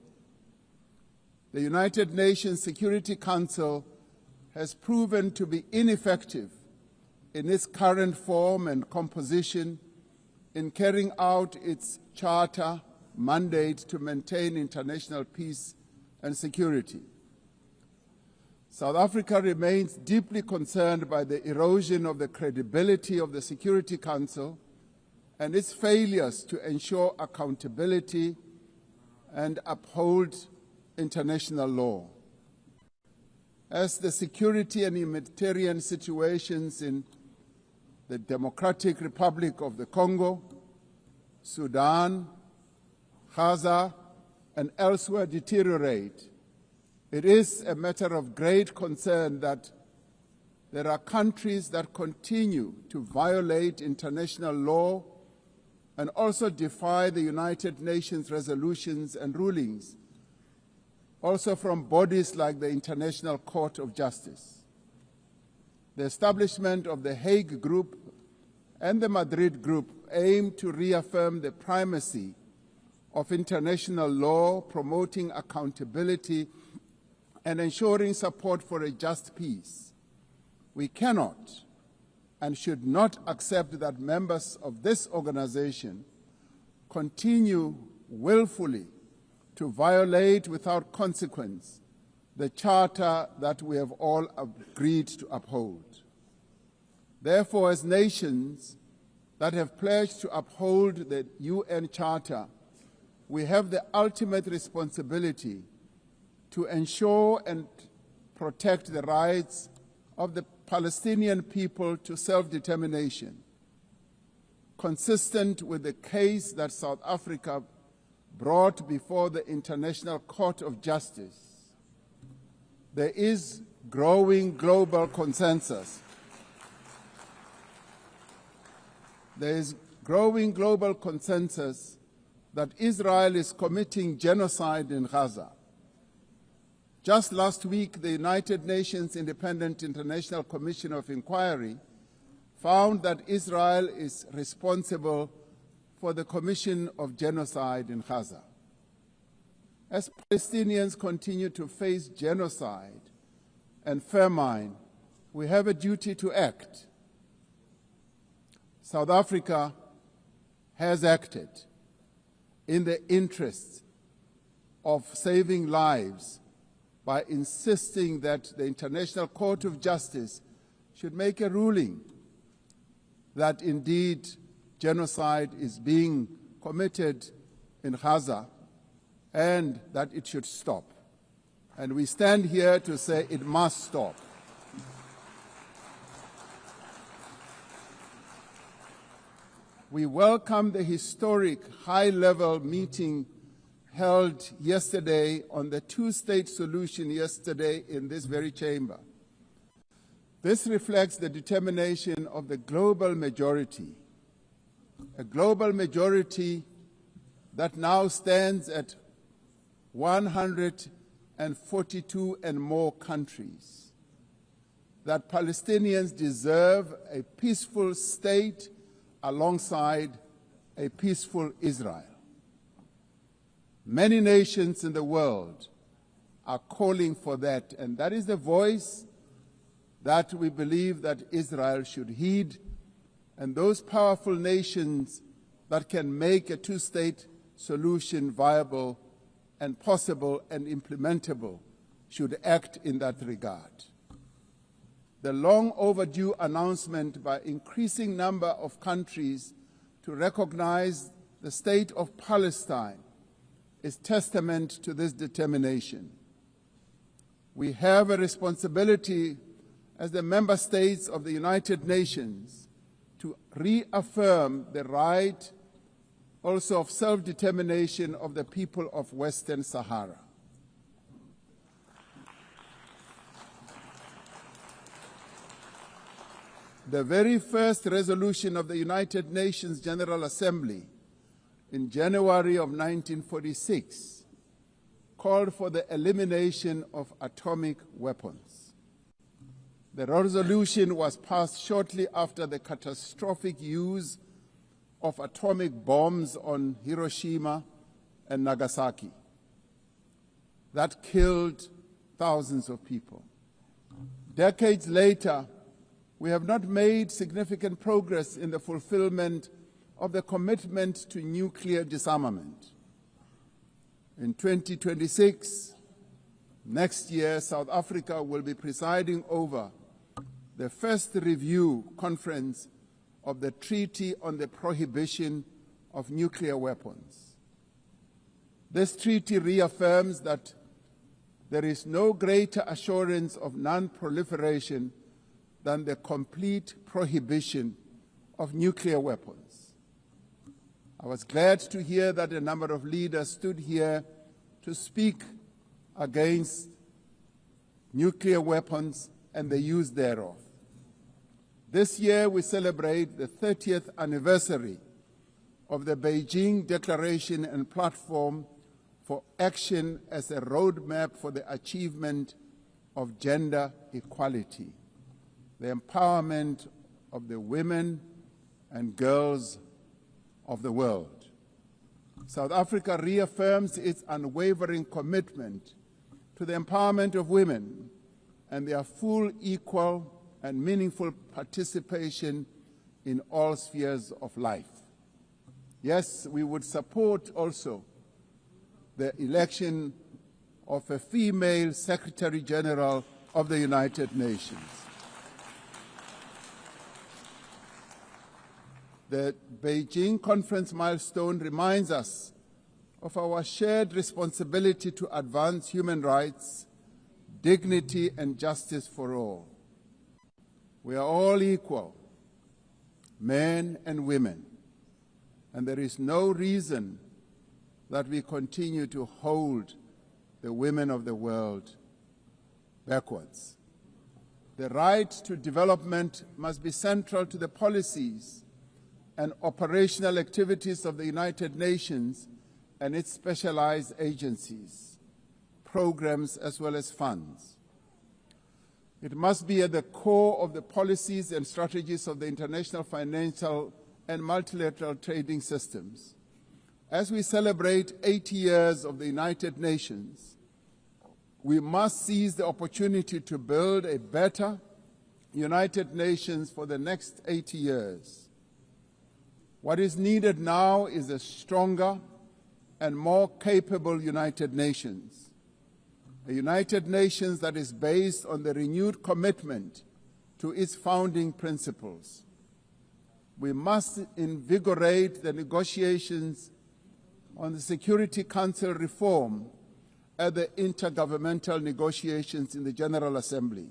The United Nations Security Council has proven to be ineffective in its current form and composition in carrying out its charter mandate to maintain international peace and security. South Africa remains deeply concerned by the erosion of the credibility of the Security Council and its failures to ensure accountability and uphold international law. As the security and humanitarian situations in the Democratic Republic of the Congo, Sudan, Gaza, and elsewhere deteriorate, it is a matter of great concern that there are countries that continue to violate international law and also defy the United Nations resolutions and rulings, also from bodies like the International Court of Justice. The establishment of the Hague Group and the Madrid Group aim to reaffirm the primacy of international law, promoting accountability and ensuring support for a just peace. We cannot and should not accept that members of this organization continue willfully to violate without consequence the charter that we have all agreed to uphold. Therefore, as nations that have pledged to uphold the UN Charter, we have the ultimate responsibility to ensure and protect the rights of the Palestinian people to self-determination, consistent with the case that South Africa brought before the International Court of Justice. There is growing global consensus. There is growing global consensus that Israel is committing genocide in Gaza. Just last week, the United Nations Independent International Commission of Inquiry found that Israel is responsible for the commission of genocide in Gaza. As Palestinians continue to face genocide and famine, we have a duty to act. South Africa has acted in the interest of saving lives by insisting that the International Court of Justice should make a ruling that indeed genocide is being committed in Gaza and that it should stop. And we stand here to say it must stop. We welcome the historic high-level meeting held yesterday on the two-state solution yesterday in this very chamber. This reflects the determination of the global majority, a global majority that now stands at 142 and more countries, that Palestinians deserve a peaceful state alongside a peaceful Israel. Many nations in the world are calling for that, and that is the voice that we believe that Israel should heed, and those powerful nations that can make a two-state solution viable and possible and implementable should act in that regard. The long overdue announcement by increasing number of countries to recognize the state of Palestine is testament to this determination. We have a responsibility as the member states of the United Nations to reaffirm the right also of self-determination of the people of Western Sahara. The very first resolution of the United Nations General Assembly in January of 1946 called for the elimination of atomic weapons. The resolution was passed shortly after the catastrophic use of atomic bombs on Hiroshima and Nagasaki that killed thousands of people. Decades later, we have not made significant progress in the fulfillment of the commitment to nuclear disarmament. In 2026, next year, South Africa will be presiding over the first review conference of the Treaty on the Prohibition of Nuclear Weapons. This treaty reaffirms that there is no greater assurance of non-proliferation than the complete prohibition of nuclear weapons. I was glad to hear that a number of leaders stood here to speak against nuclear weapons and the use thereof. This year we celebrate the 30th anniversary of the Beijing Declaration and Platform for Action as a roadmap for the achievement of gender equality, the empowerment of the women and girls of the world. South Africa reaffirms its unwavering commitment to the empowerment of women and their full, equal, and meaningful participation in all spheres of life. Yes, we would support also the election of a female Secretary General of the United Nations. The Beijing conference milestone reminds us of our shared responsibility to advance human rights, dignity, and justice for all. We are all equal, men and women, and there is no reason that we continue to hold the women of the world backwards. The right to development must be central to the policies and operational activities of the United Nations and its specialized agencies, programs, as well as funds. It must be at the core of the policies and strategies of the international financial and multilateral trading systems. As we celebrate 80 years of the United Nations, we must seize the opportunity to build a better United Nations for the next 80 years. What is needed now is a stronger and more capable United Nations, a United Nations that is based on the renewed commitment to its founding principles. We must invigorate the negotiations on the Security Council reform at the intergovernmental negotiations in the General Assembly,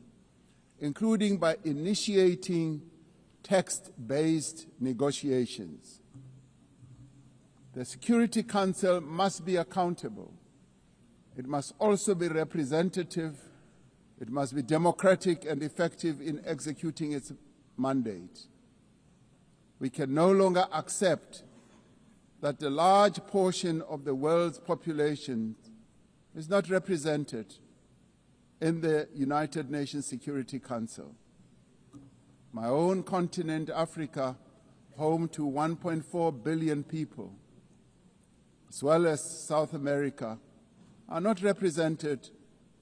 including by initiating text-based negotiations. The Security Council must be accountable. It must also be representative. It must be democratic and effective in executing its mandate. We can no longer accept that a large portion of the world's population is not represented in the United Nations Security Council. My own continent, Africa, home to 1.4 billion people, as well as South America, are not represented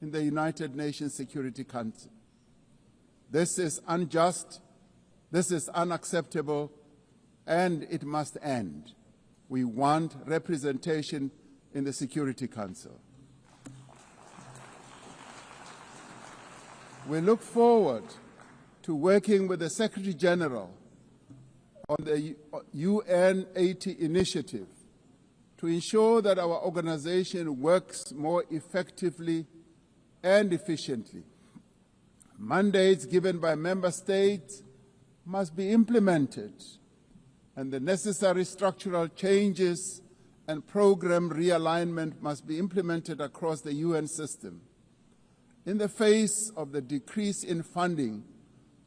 in the United Nations Security Council. This is unjust, this is unacceptable, and it must end. We want representation in the Security Council. We look forward to working with the Secretary General on the UNGA initiative to ensure that our organization works more effectively and efficiently. Mandates given by member states must be implemented, and the necessary structural changes and program realignment must be implemented across the UN system. In the face of the decrease in funding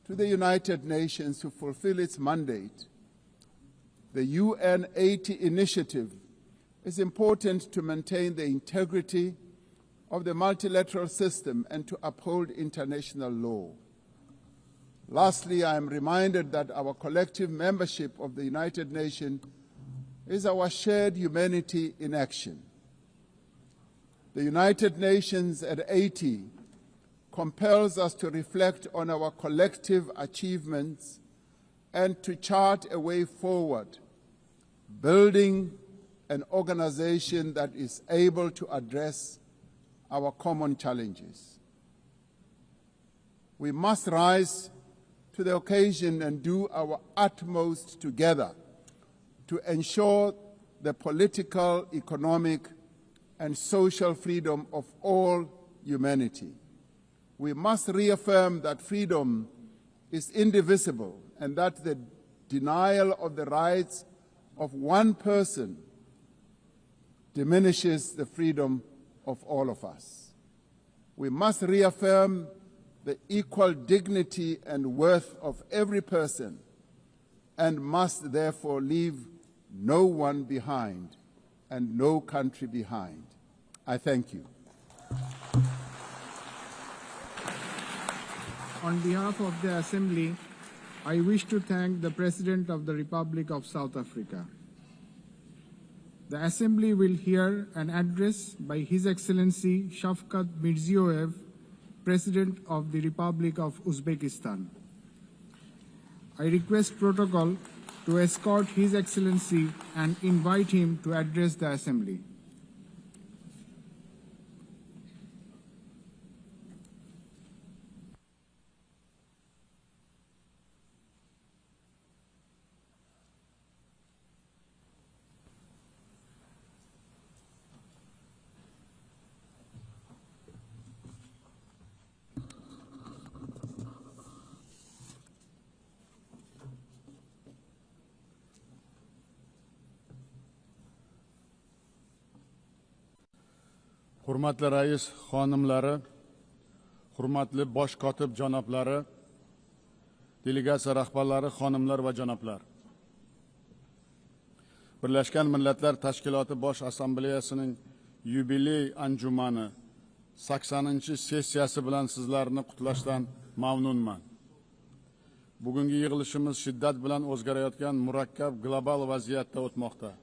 to the United Nations to fulfill its mandate, the UNGA initiative is important to maintain the integrity of the multilateral system and to uphold international law. Lastly, I am reminded that our collective membership of the United Nations is our shared humanity in action. The United Nations at 80 compels us to reflect on our collective achievements and to chart a way forward, building an organization that is able to address our common challenges. We must rise to the occasion and do our utmost together to ensure the political, economic, and social freedom of all humanity. We must reaffirm that freedom is indivisible and that the denial of the rights of one person diminishes the freedom of all of us. We must reaffirm the equal dignity and worth of every person and must therefore leave no one behind and no country behind. I thank you. On behalf of the Assembly, I wish to thank the President of the Republic of South Africa. The Assembly will hear an address by His Excellency Shavkat Mirziyoyev, President of the Republic of Uzbekistan. I request protocol to escort His Excellency and invite him to address the Assembly. Hurmatli rais xonimlari, hurmatli bosh kotib janoblari, delegatsiya rahbarlari, xonimlar va janoblar. Birlashgan Millatlar Tashkiloti Bosh Assambleyasining yubiley anjumani 80-sessiyasi bilan sizlarni qutlashdan mamnunman. Bugungi yig'ilishimiz shiddat bilan o'zgarayotgan murakkab global vaziyatda o'tmoqda.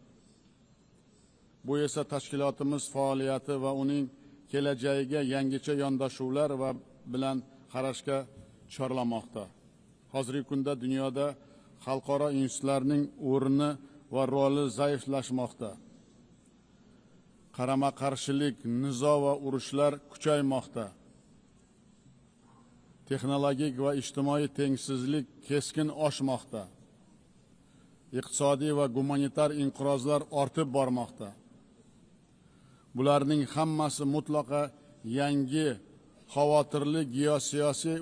Bu esa tashkilotimiz faoliyati va uning kelajagiga yangicha yondashuvlar va bilan qarashga chorlamoqda. Hozirgi kunda dunyoda xalqaro institutlarning o'rni va roli zaiflashmoqda. Qarama-qarshilik, nizo va urushlar kuchaymoqda. Texnologik va ijtimoiy tengsizlik keskin oshmoqda. Iqtisodiy va gumanitar inqirozlar ortib bormoqda. Bularning hammasi mutlaqo yangi xavotirli geosiyosiy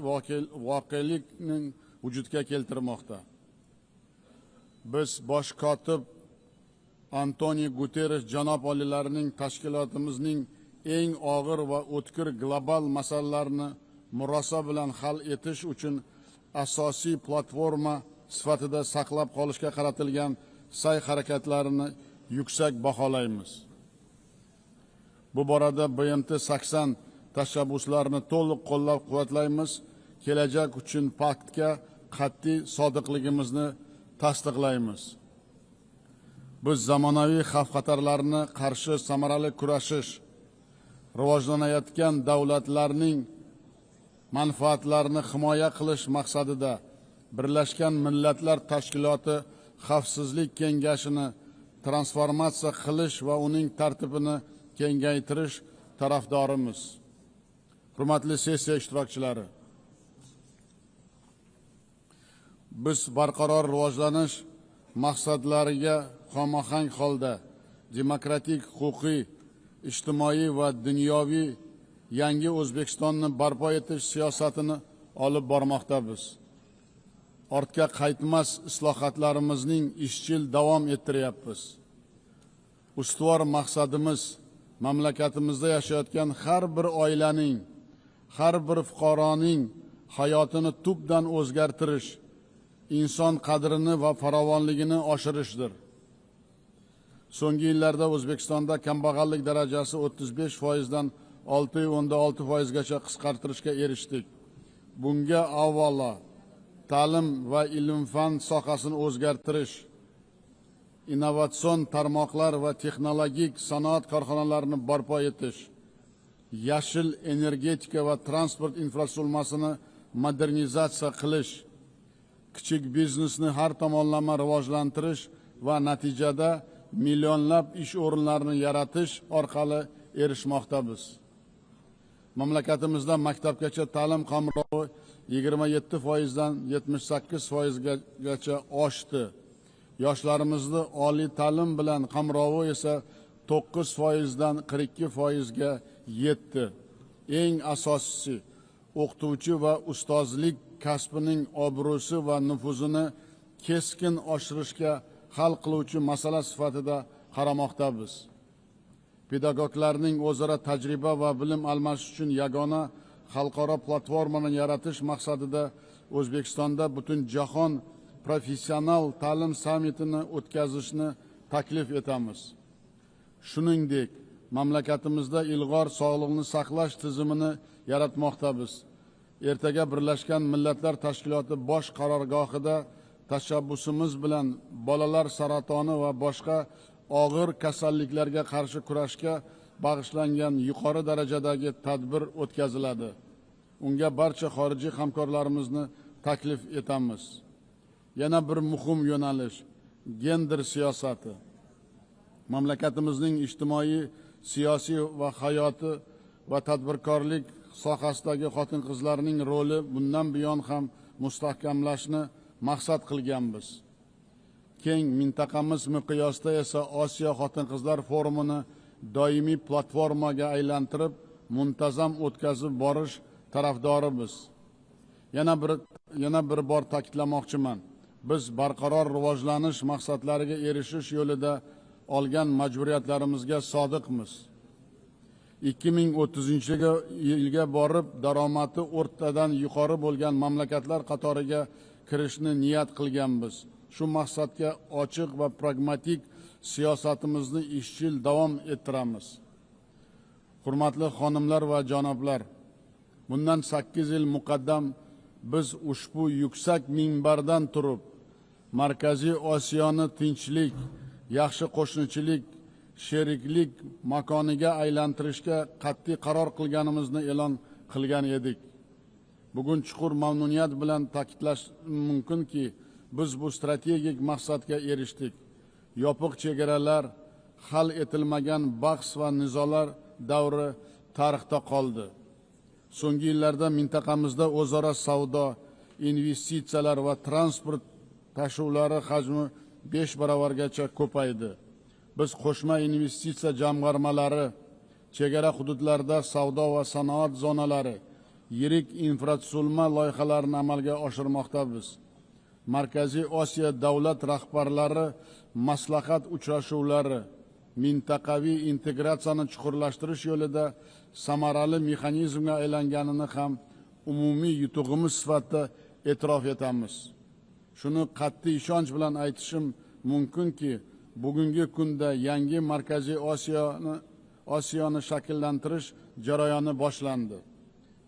voqelikning vujudga keltirmoqda. Biz bosh kotib António Guterres janob olilarining tashkilotimizning eng og'ir va o'tkir global masalalarni murosa bilan hal etish uchun asosiy platforma sifatida saqlab qolishga qaratilgan sa'y-harakatlarini yuksak baholaymiz. Bu borada BMT 80 tashabbuslarini to'liq qo'llab-quvvatlaymiz. Kelajak uchun paktga qat'iy sodiqligimizni tasdiqlaymiz. Biz zamonaviy xavf-xatarlarni qarshi samarali kurashish, rivojlanayotgan davlatlarning manfaatlarini himoya qilish maqsadida Birlashgan Millatlar Tashkiloti Xavfsizlik kengashini transformatsiya qilish va uning tartibini kengaytirish tarafdorimiz. Hurmatli sessiya ishtirokchilari, biz barqaror rivojlanish maqsadlariga xomahang holda demokratik, huquqiy, ijtimoiy va dunyoviy yangi O'zbekistonni barpo etish siyosatini olib bormoqdamiz. Ortga qaytmas islohotlarimizning izchil davom ettiryapmiz. Ustuvor maqsadimiz mamlakatimizda yashayotgan har bir oilaning, har bir fuqaroning hayotini tubdan o'zgartirish, inson qadrini va farovonligini oshirishdir. So'nggi yillarda O'zbekistonda kambag'allik darajasi 35% dan 6.6% gacha qisqartirishga erishdik. Bunga avvalo ta'lim va ilm-fan sohasini o'zgartirish, innovatsion tarmoqlar va texnologik sanoat korxonalarini barpo etish, yashil energetika va transport infratuzilmasini modernizatsiya qilish, kichik biznesni har tomonlama rivojlantirish va natijada millionlab ish o'rinlarini yaratish orqali erishmoqdamiz. Mamlakatimizda maktabgacha ta'lim qamrovi 27% dan 78% gacha oshdi. Yoshlarimizni oliy ta'lim bilan qamrovi esa 9% dan 42% ga yetdi. Eng asosiysi, o'qituvchi va ustozlik kasbining obro'si va nufuzini keskin oshirishga hal qiluvchi masala sifatida qaramoqdamiz. Pedagoglarning o'zaro tajriba va bilim almashish uchun yagona xalqaro platformani yaratish maqsadida O'zbekistonda butun jahon professional ta'lim sammitini o'tkazishni taklif etamiz. Shuningdek, mamlakatimizda ilg'or sog'liqni saqlash tizimini yaratmoqdamiz. Ertaga Birlashgan Millatlar Tashkiloti bosh qarorgohida tashabbusimiz bilan bolalar saratoni va boshqa og'ir kasalliklarga qarshi kurashga bag'ishlangan yuqori darajadagi tadbir o'tkaziladi. Unga barcha xorijiy hamkorlarimizni taklif etamiz. Yana bir muhim yo'nalish gender siyosati. Mamlakatimizning ijtimoiy, siyosiy va hayoti va tadbirkorlik sohasidagi xotin-qizlarning roli bundan buyon ham mustahkamlashni maqsad qilganmiz. Keng mintaqamiz miqyosida esa Osiyo xotin-qizlar forumini doimiy platformaga aylantirib, muntazam o'tkazib borish tarafdorimiz. Yana bir bor ta'kidlamoqchiman. Biz barqaror rivojlanish maqsadlariga erishish yo'lida olgan majburiyatlarimizga sodiqmiz. 2030-yilga borib daromadi o'rtadan yuqori bo'lgan mamlakatlar qatoriga kirishni niyat qilganmiz. Shu maqsadga ochiq va pragmatik siyosatimizni izchil davom ettiramiz. Hurmatli xonimlar va janoblar, bundan 8 yil muqaddam biz ushbu yuksak minbardan turib, Markaziy Osiyoni tinchlik, yaxshi qo'shnichilik, sheriklik makoniga aylantirishga qat'iy qaror qilganimizni e'lon qilgan edik. Bugun chuqur mamnuniyat bilan ta'kidlash mumkinki, biz bu strategik maqsadga erishdik. yopiq chegaralar, hal etilmagan bahs va nizolar davri tarixda qoldi. So'nggi yillarda mintaqamizda o'zaro savdo, investitsiyalar va transport tashuvlari hajmi 5 barobargacha ko'paydi. Biz qo'shma investitsiya jamg'armalari, chegara hududlarda savdo va sanoat zonalari, yirik infratuzilma loyihalarini amalga oshirmoqdamiz. Markaziy Osiyo davlat rahbarlari maslahat uchrashuvlari mintaqaviy integratsiyani chuqurlashtirish yo'lida samarali mexanizmga aylanganini ham umumiy yutug'imiz sifatida e'tirof etamiz. Shuni qat'iy ishonch bilan aytishim mumkinki, bugungi kunda yangi Markaziy Osiyoni shakllantirish jarayoni boshlandi.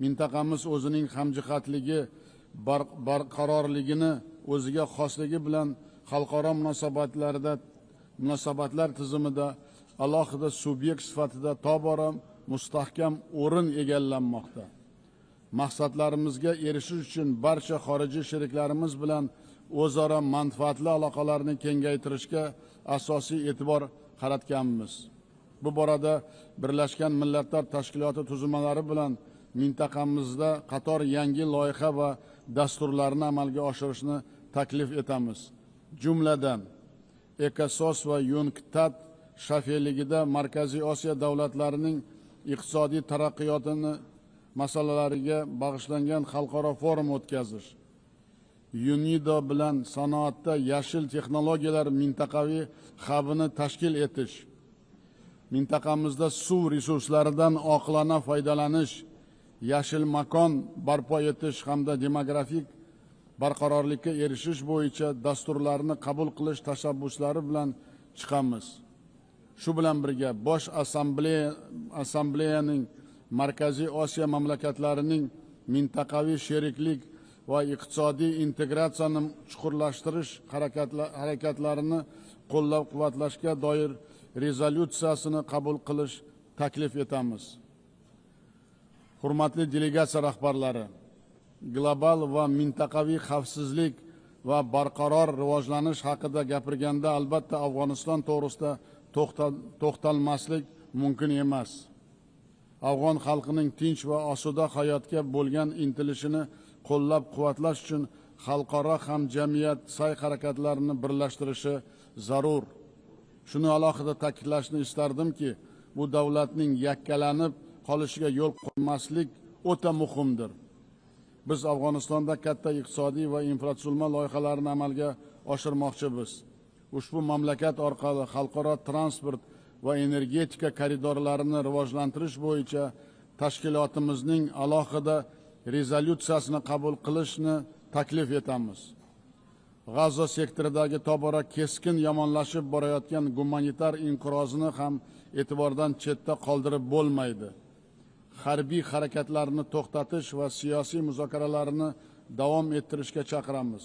Mintaqamiz o'zining hamjihatligi, barqarorligini o'ziga xosligi bilan xalqaro munosabatlar tizimida alohida subyekt sifatida tobora mustahkam o'rin egallanmoqda. Maqsadlarimizga erishish uchun barcha xorijiy sheriklarimiz bilan o'zaro manfaatli aloqalarni kengaytirishga asosiy e'tibor qaratganmiz. Bu borada Birlashgan Millatlar Tashkiloti tuzilmalari bilan mintaqamizda qator yangi loyiha va dasturlarni amalga oshirishni taklif etamiz. Jumladan, ECOSOS va UNGA shafiyligida Markaziy Osiyo davlatlarining iqtisodiy taraqqiyotini masalalariga bag'ishlangan xalqaro forum o'tkazish, UNIDO bilan sanoatda yashil texnologiyalar mintaqaviy hubini tashkil etish, mintaqamizda suv resurslaridan oqilona foydalanish, yashil makon barpo etish hamda demografik barqarorlikka erishish bo'yicha dasturlarni qabul qilish tashabbuslari bilan chiqamiz. Shu bilan birga Bosh assambleyaning Markaziy Osiyo mamlakatlarining mintaqaviy sheriklik va iqtisodiy integratsiyani chuqurlashtirish harakatlarini qo'llab-quvvatlashga doir rezolyutsiyasini qabul qilish taklif etamiz. Hurmatli delegatsiya rahbarlari, global va mintaqaviy xavfsizlik va barqaror rivojlanish haqida gapirganda albatta Afg'oniston to'g'risida to'xtalmaslik mumkin emas. Afg'on xalqining tinch va osuda hayotga bo'lgan intilishini qo'llab-quvvatlash uchun xalqaro hamjamiyat sa'y-harakatlarini birlashtirishi zarur. Shuni alohida ta'kidlashni istardimki, bu davlatning yakkalanib qolishiga yo'l qo'ymaslik o'ta muhimdir. Biz Afg'onistonda katta iqtisodiy va infratuzilma loyihalarini amalga oshirmoqchimiz. Ushbu mamlakat orqali xalqaro transport va energetika koridorlarini rivojlantirish bo'yicha tashkilotimizning alohida rezolyutsiyasini qabul qilishni taklif etamiz. G'azo sektoridagi tobora keskin yomonlashib borayotgan gumanitar inqirozini ham e'tibordan chetda qoldirib bo'lmaydi. Harbiy harakatlarni to'xtatish va siyosiy muzokaralarni davom ettirishga chaqiramiz.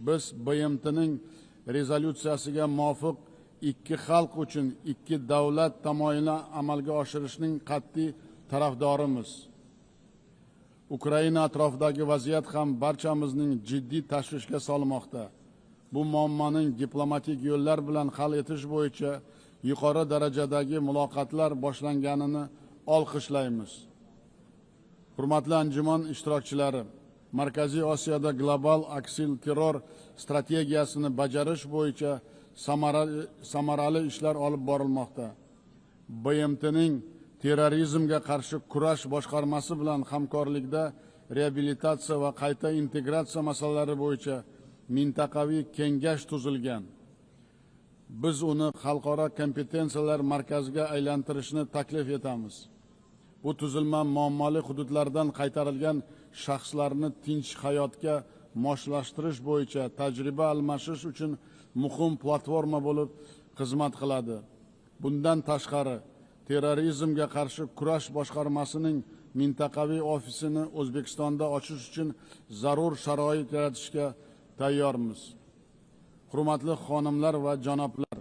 Biz BMTning rezolyutsiyasiga muvofiq ikki xalq uchun ikki davlat tamoyilini amalga oshirishning qat'iy tarafdorimiz. Ukraina atrofidagi vaziyat ham barchamizning jiddiy tashvishga solmoqda. Bu muammoning diplomatik yo'llar bilan hal etish bo'yicha yuqori darajadagi muloqotlar boshlanganini olqishlaymiz. Hurmatli anjuman ishtirokchilari, Markaziy Osiyoda global aksilterror strategiyasini bajarish bo'yicha samarali ishlar olib borilmoqda. BMTning terrorizmga qarshi kurash boshqarmasi bilan hamkorlikda reabilitatsiya va qayta integratsiya masalalari bo'yicha mintaqaviy kengash tuzilgan. Biz uni xalqaro kompetensiyalar markaziga aylantirishni taklif etamiz. Bu tuzilma muammoli hududlardan qaytarilgan shaxslarni tinch hayotga moslashtirish bo'yicha tajriba almashish uchun muhim platforma bo'lib xizmat qiladi. Bundan tashqari, terrorizmga qarshi kurash boshqarmasining mintaqaviy ofisini O'zbekistonda ochish uchun zarur sharoit yaratishga tayyormiz. Hurmatli xonimlar va janoblar,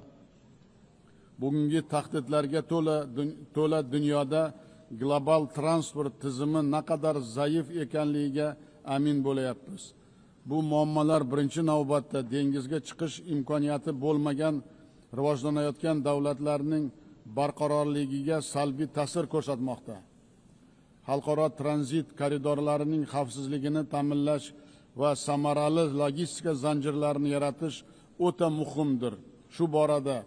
bugungi tahdidlarga to'la dunyoda global transport tizimi naqadar zaif ekanligiga amin bo'layapmiz. Bu muammolar birinchi navbatda dengizga chiqish imkoniyati bo'lmagan rivojlanayotgan davlatlarning barqarorligiga salbiy ta'sir ko'rsatmoqda. Xalqaro tranzit koridorlarining xavfsizligini ta'minlash va samarali logistika zanjirlarini yaratish o'ta muhimdir. Shu borada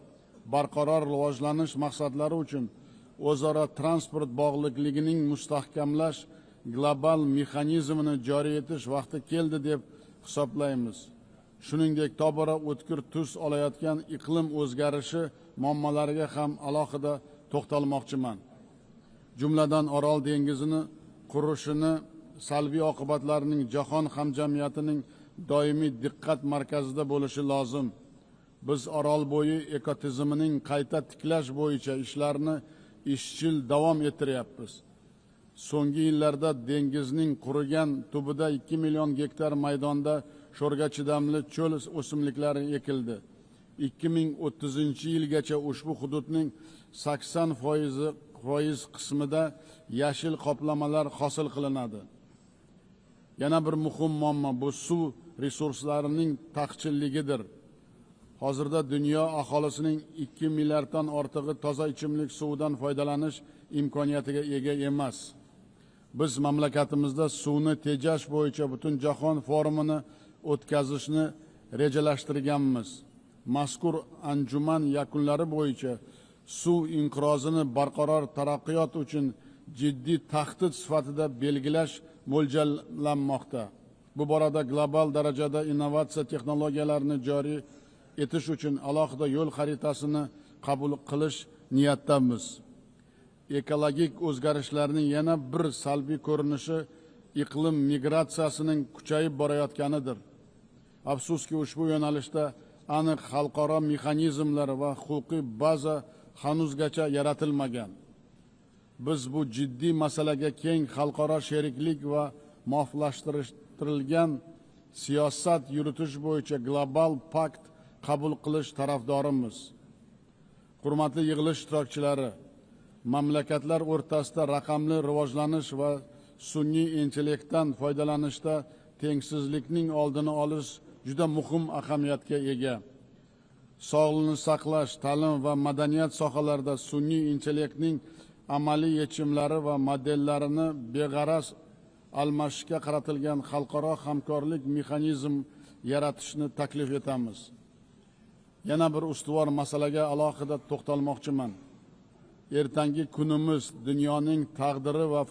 barqaror rivojlanish maqsadlari uchun o'zaro transport bog'liqligining mustahkamlash global mexanizmini joriy etish vaqti keldi deb hisoblaymiz. Shuningdek, tobora o'tkir tus olayotgan iqlim o'zgarishi muammolariga ham alohida to'xtalmoqchiman. Jumladan Orol dengizini qurishini salbiy oqibatlarining jahon hamjamiyatining doimiy diqqat markazida bo'lishi lozim. Biz Orol bo'yi ekotizimining qayta tiklash bo'yicha ishlarni izchil davom ettiryapmiz. So'nggi yillarda dengizning qurigan tubida 2 million gektar maydonda sho'rga chidamli cho'l o'simliklari ekildi. 2030-yilgacha ushbu hududning 80% qismida yashil qoplamalar hosil qilinadi. Yana bir muhim muammo bu suv resurslarining taqchilligidir. Hozirda dunyo aholisining 2 milliarddan ortig'i toza ichimlik suvidan foydalanish imkoniyatiga ega emas. Biz mamlakatimizda suvni tejash bo'yicha butun jahon forumini o'tkazishni rejalashtirganmiz. Mazkur anjuman yakunlari bo'yicha suv inqirozini barqaror taraqqiyot uchun jiddiy tahdid sifatida belgilash mo'ljallanmoqda. Bu borada global darajada innovatsiya texnologiyalarini joriy etish uchun alohida yo'l xaritasini qabul qilish niyatdamiz. Ekologik o'zgarishlarning yana bir salbiy ko'rinishi iqlim migratsiyasining kuchayib borayotganidir. Afsuski ushbu yo'nalishda aniq xalqaro mexanizmlar va huquqiy baza hanuzgacha yaratilmagan. Biz bu jiddiy masalaga keng xalqaro sheriklik va muvofiqlashtirilgan siyosat yuritish bo'yicha global pakt qabul qilish tarafdorimiz. Hurmatli yig'ilish ishtirokchilari, mamlakatlar o'rtasida raqamli rivojlanish va sun'iy intellektdan foydalanishda tengsizlikning oldini olish juda muhim ahamiyatga ega. Sog'liqni saqlash, ta'lim va madaniyat sohalarida sun'iy intellektning amaliy yechimlari va modellarini beg'araz almashishga qaratilgan xalqaro hamkorlik mexanizm yaratishni taklif etamiz. Yana bir ustuvor masalaga alohida to'xtalmoqchiman. Ertangi kunimiz dunyoning taqdiri va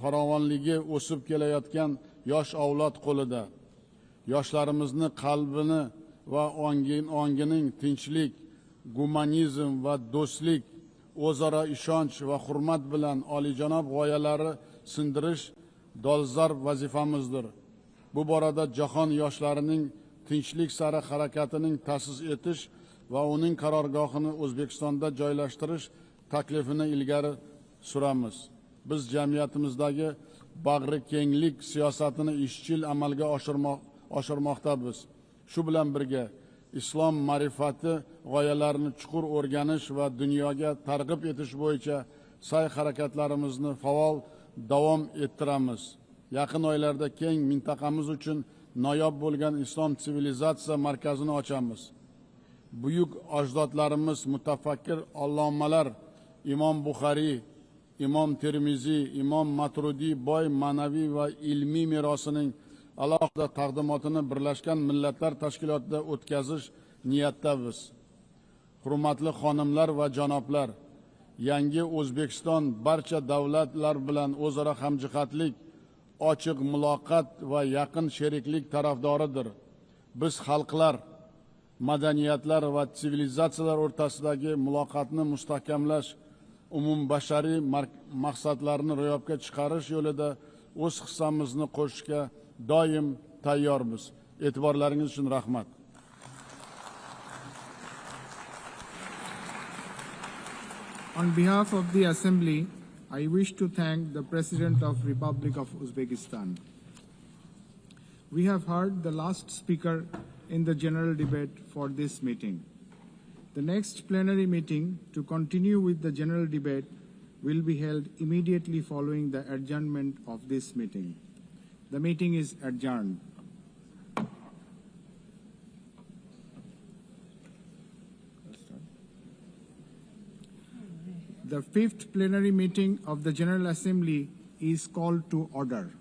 farovonligi o'sib kelayotgan yosh avlod qo'lida. Yoshlarimizni qalbini va ongining tinchlik, gumanizm va do'stlik, o'zaro ishonch va hurmat bilan oliyjanob g'oyalari sindirish dolzarb vazifamizdir. Bu borada jahon yoshlarining tinchlik sari harakatining ta'sis etish va uning qarorgohini O'zbekistonda joylashtirish taklifini ilgari suramiz. Biz jamiyatimizdagi bag'ri kenglik siyosatini izchil amalga oshirmoqdamiz. Shu bilan birga islom ma'rifati g'oyalarini chuqur o'rganish va dunyoga targ'ib etish bo'yicha sa'y-harakatlarimizni faol davom ettiramiz. Yaqin oylarda keng mintaqamiz uchun noyob bo'lgan islom sivilizatsiya markazini ochamiz. Buyuk ajdodlarimiz, mutafakkir allomalar Imom Buxoriy, Imom Termiziy, Imom Matrudiy boy ma'naviy va ilmiy merosining alohida taqdimotini Birlashgan Millatlar Tashkilotida o'tkazish niyatdamiz. Hurmatli xonimlar va janoblar, yangi O'zbekiston barcha davlatlar bilan o'zaro hamjihatlik, ochiq muloqot va yaqin sheriklik tarafdoridir. Biz xalqlar, madaniyatlar va sivilizatsiyalar o'rtasidagi muloqotni mustahkamlash, umumbashariy maqsadlarni ro'yobga chiqarish yo'lida o'z hissamizni qo'shishga doim tayyormiz. E'tiborlaringiz uchun rahmat. On behalf of the Assembly, I wish to thank the President of the Republic of Uzbekistan. We have heard the last speaker in the general debate for this meeting. The next plenary meeting to continue with the general debate will be held immediately following the adjournment of this meeting. The meeting is adjourned. The fifth plenary meeting of the General Assembly is called to order.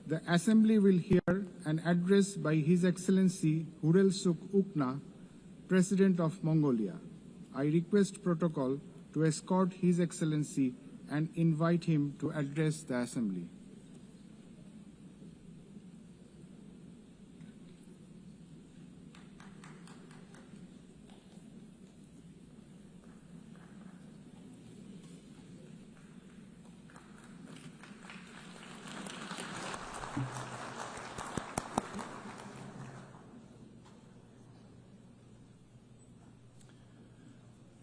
The Assembly will hear an address by His Excellency Hurelsuk Ukna, President of Mongolia. I request protocol to escort His Excellency and invite him to address the Assembly.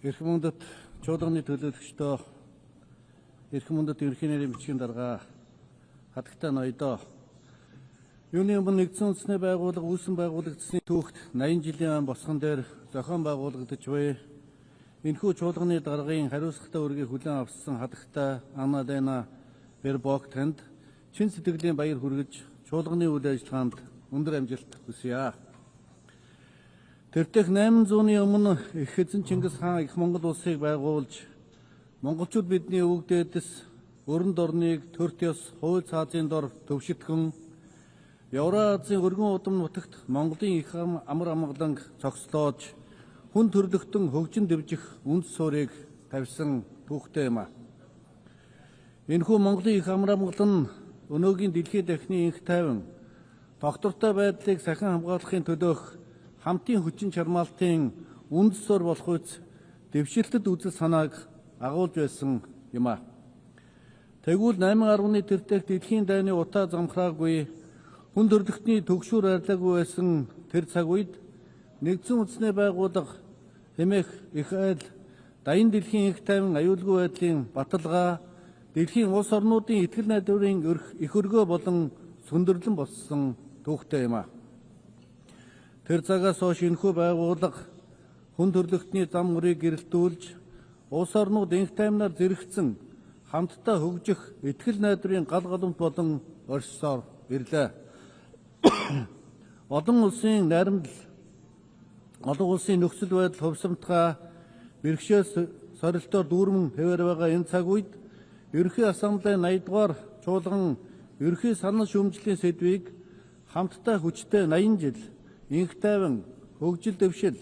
Эрхэм хүндэт чуулганы төлөөлөгчдөө эрхэм хүндэт ерөнхий нэрийн бичгийн дарга хатагтай ноёдоо юуны өмнө нэгдсэн үндэсний байгууллага үүсгэн байгуулагдсны түүхт 80 жилийн босгон дээр зохион байгуулагдаж буй энэхүү чуулганы даргын хариуцлагатай үргийг хүлээн авсан хатагтай Анна Дэна Бербок танд чин сэтгэлийн баяр хүргэж чуулганы үйл ажиллагаанд өндөр амжилт хүсье. Тэртех 800-ны өмнө их эзэн Чингис хаан их Монгол улсыг байгуулж монголчууд бидний өвөг дээдэс өрөнд орныг төрт ёс хууль цаазын дор төвшөтгөн Евразийн өргөн удам нутагт Монголын их амар амгаланг цогцлоож хүн төрлөختөн хөгжин дэвжих үндэс суурийг тавьсан түүхтэй юм а. Энэхүү Монголын их амар амгалан өнөөгийн дэлхийн дахны инх тайван доктортой байдлыг сахин хамгаалахын төлөөх хамтын хүчин чармаалтын үндэс суурь болох үс дэвшилтэд үзэл санааг агуулж байсан юм а. Тэгвэл 8.10-ны тэртех дэлхийн дайны утаа замхраагүй хүн төрлөختний төгшүүр арилаагүй байсан тэр цаг үед нэгдсэн үндэсний байгууллага хэмээх их айл дайны дэлхийн их тайван аюулгүй байдлын баталгаа дэлхийн улс орнуудын итгэл найдварын их өргөө болон сүндэрлэн болсон түүхтэй юм а. Тэр цагаас хойш энэхүү байгууллага хүн төрлөختний зам мөрийг гэрэлтүүлж улс орнууд инх таймнаар зэрэгцэн хамтдаа хөгжих итгэл найдварын гал галмт болон оршсоор ирлээ. Олон улсын найрамдал, олон улсын нөхцөл байдал хувьсамтгай бэрхшээл сорилтоор дүүрмэн хэвээр байгаа энэ цаг үед Ерөнхий Ассамблеийн 80-р чуулган ерөнхий санал шүүмжлийн сэдвийг хамтдаа хүчтэй 80 жил инх тайван хөгжил дэвшил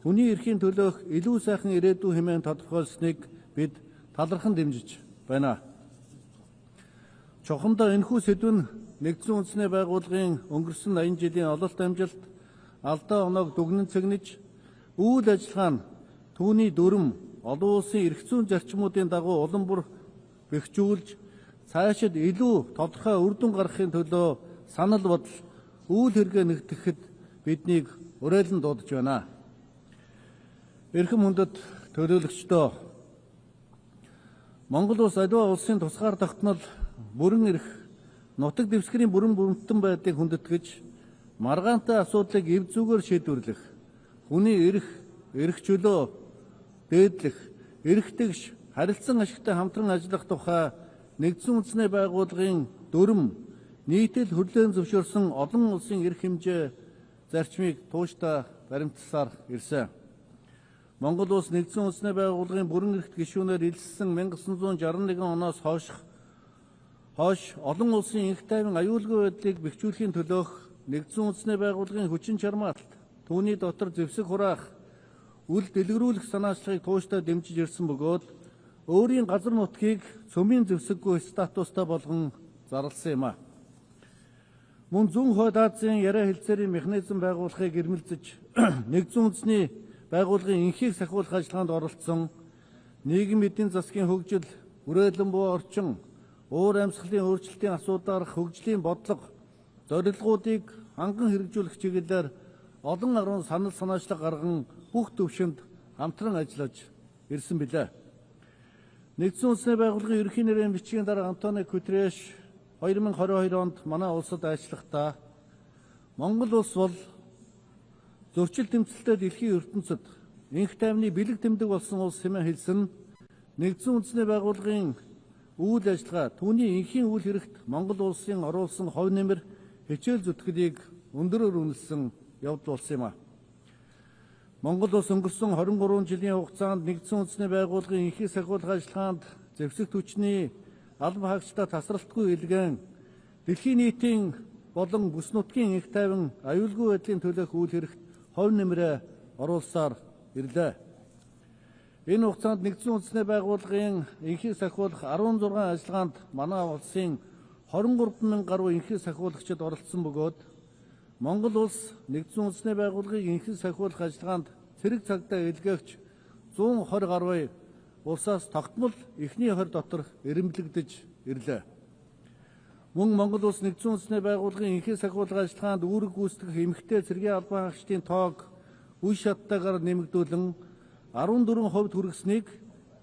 хүний эрхийн төлөөх илүү сайхан ирээдүй хэмээн тодорхойлсныг бид талархан дэмжиж байна. Чухамдаа энэхүү сэдв нь нэгдсэн үндэсний байгууллагын өнгөрсөн 80 жилийн ололт амжилт алдаа оноог дүгнэн цэгнэж үйл ажиллагаа нь түүний дүрм олон улсын эрх зүйн зарчмуудын дагуу улам бүр бэхжүүлж цаашид илүү тодорхой үр дүн гаргахын төлөө санал бодол үйл хэрэгэ нэгтгэхэд биднийг уриалан дуудаж байна. Эрхэм хүндэт төлөөлөгчдөө Монгол улс аливаа улсын тусгаар тогтнол бүрэн эрх нутаг дэвсгэрийн бүрэн бүрэмтэн байдлыг хүндэтгэж маргаантай асуудлыг эв зүгээр шийдвэрлэх хүний эрх чөлөө дээдлэх эрх тэгш харилцан ашигтай хамтран ажиллах тухай нэгдсэн үндэсний байгууллагын дүрм нийтэд хүлээн зөвшөөрсөн олон улсын эрх хэмжээ зарчмыг тууштай баримтласаар ирсэн. Монгол улс нэгдсэн үндэсний байгууллагын бүрэн эрхт гишүүнээр илссэн 1961 оноос хойш олон улсын инх тайван аюулгүй байдлыг бэхжүүлэхийн төлөөх нэгдсэн үндэсний байгууллагын хүчин чармаалт түүний дотор зэвсэг хураах үл дэлгэрүүлэх санаачлагыг тууштай дэмжиж ирсэн бөгөөд өөрийн газар нутгийг цөмийн зэвсэггүй статустай болгон зарласан юм а. Мөн зүүн хойд Азийн яриа хэлцээрийн механизм байгуулахыг ирмэлзэж нэгдсэн үндэсний байгууллагын инхийг сахиулах ажиллагаанд оролцсон нийгэм эдийн засгийн хөгжил, үрээлэн буй орчин, уур амьсгалын өөрчлөлтийн асуудлаар хөгжлийн бодлого, зорилгоодыг ханган хэрэгжүүлэх чиглэлээр олон арван санал санаачлаг гарган бүх төвшөнд хамтран ажиллаж ирсэн билээ. Нэгдсэн үндэсний байгууллагын ерөнхий нэрийн бичгийн дарга António Guterres 2022 онд манай улсад ажиллахдаа Монгол улс бол зөрчил тэмцэлтэй дэлхийн ертөнцид инх тайвны бэлэг тэмдэг болсон улс хэмээн хэлсэн нэгдсэн үндэсний байгууллагын үйл ажиллагаа түүний инхийн үйл хэрэгт Монгол улсын оруулсан хувь нэмэр хичээл зүтгэлийг өндөрөөр үнэлсэн явдал болсон юм а. Монгол улс өнгөрсөн 23 жилийн хугацаанд нэгдсэн үндэсний байгууллагын инхийг сахиулах ажиллагаанд зэвсэгт хүчний алба хаагчдаа тасралтгүй илгээн дэлхийн нийтийн болон бүс нутгийн их тайван аюулгүй байдлын төлөөх үйл хэрэгт хувь нэмрээ оруулсаар ирлээ. Энэ хугацаанд нэгдсэн үндэсний байгууллагын инхийг сахиулах 16 ажиллагаанд манай улсын 23,000 гаруй инхийг сахиулагчид оролцсон бөгөөд Монгол улс нэгдсэн үндэсний байгууллагын инхийг сахиулах ажиллагаанд цэрэг цагдаа илгээгч 120 гаруй улсаас тогтмол эхний 20 дотор эренблэгдэж ирлээ. Мөн Монгол улс нэгдсэн үндэсний байгууллагын инхийг сахиулах ажиллагаанд үүрэг гүйцэтгэх эмэгтэй цэргийн албан хаагчдын тоог үе шаттайгаар нэмэгдүүлэн 14% хүргэснийг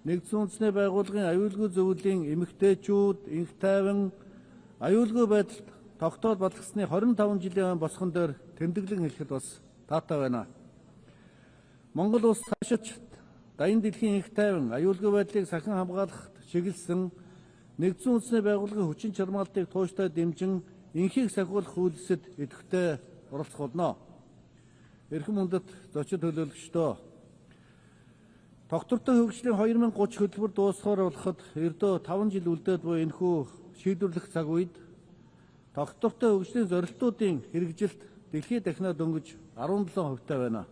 нэгдсэн үндэсний байгууллагын аюулгүй зөвлөлийн эмэгтэйчүүд, инх тайван, аюулгүй байдалд тогтоол батлагдсны 25 жилийн босгон дээр тэмдэглэн хэлэхэд бас таатай байна. Монгол улс цаашид даян дэлхийн инх тайван, аюулгүй байдлыг сахин хамгаалахад чиглэсэн нэгдсэн үндэсний байгууллагын хүчин чармаалтыг тууштай дэмжин инхийг сахиулах үйлсэд идэвхтэй оролцох болно. Эрхэм хүндэт зочид төлөөлөгчдөө тогтвортой хөгжлийн 2030 хөтөлбөр дуусахаар болоход ердөө 5 жил үлдээд буй энэхүү шийдвэрлэх цаг үед тогтвортой хөгжлийн зорилтуудын хэрэгжилт дэлхийд дахинаа дөнгөж 17% байна.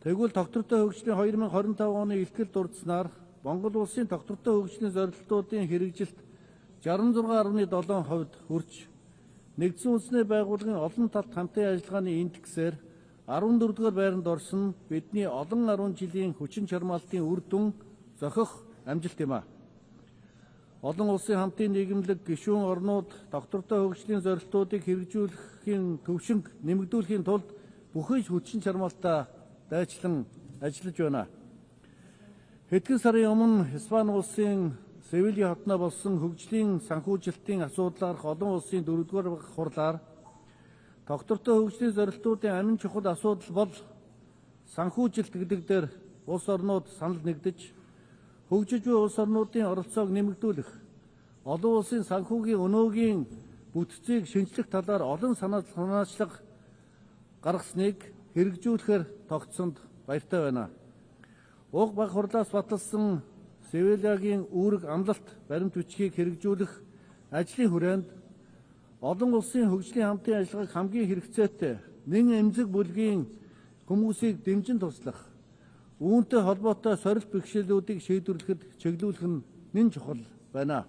Тэгвэл тогтвортой хөгжлийн 2025 оны ихтгэл дурдсанаар Монгол улсын тогтвортой хөгжлийн зорилтуудын хэрэгжилт 66.7% хүрч нэгдсэн үндэсний байгууллагын олон талт хамтын ажиллагааны индексээр 14-р байранд орсон бидний олон 10 жилийн хүчин чармаалтын үр дүн зохих амжилт юм а. Олон улсын хамтын нийгэмлэг гишүүн орнууд тогтвортой хөгжлийн зорилтуудыг хэрэгжүүлэхийн төвшинг нэмэгдүүлэхийн тулд бүхий ч хүчин чармаалтаа дайчлан ажиллаж байна. Хэдхэн сарын өмнө Испани улсын Севилийн хотноо болсон хөгжлийн санхүүжилтийн асуудлаарх олон улсын 4-р хурлаар тогтвортой хөгжлийн зорилтуудын амин чухал асуудал бол санхүүжилт гэдэг дээр улс орнууд санал нэгдэж хөгжиж буй улс орнуудын оролцоог нэмэгдүүлэх, олон улсын санхүүгийн өнөөгийн бүтцийг шинжлэх талаар олон санаачлага гаргасныг хэрэгжүүлэхээр тогтсонд баяртай байна. Уг баг хурлаас баталсан Севилягийн үүрэг амлалт баримт бичгийг хэрэгжүүлэх ажлын хүрээнд олон улсын хөгжлийн хамтын ажиллагааг хамгийн хэрэгцээтэй нэн эмзэг бүлгийн хүмүүсийг дэмжин туслах, үүнтэй холбоотой сорилт бэрхшээлүүдийг шийдвэрлэхэд чиглүүлэх нь нэн чухал байна.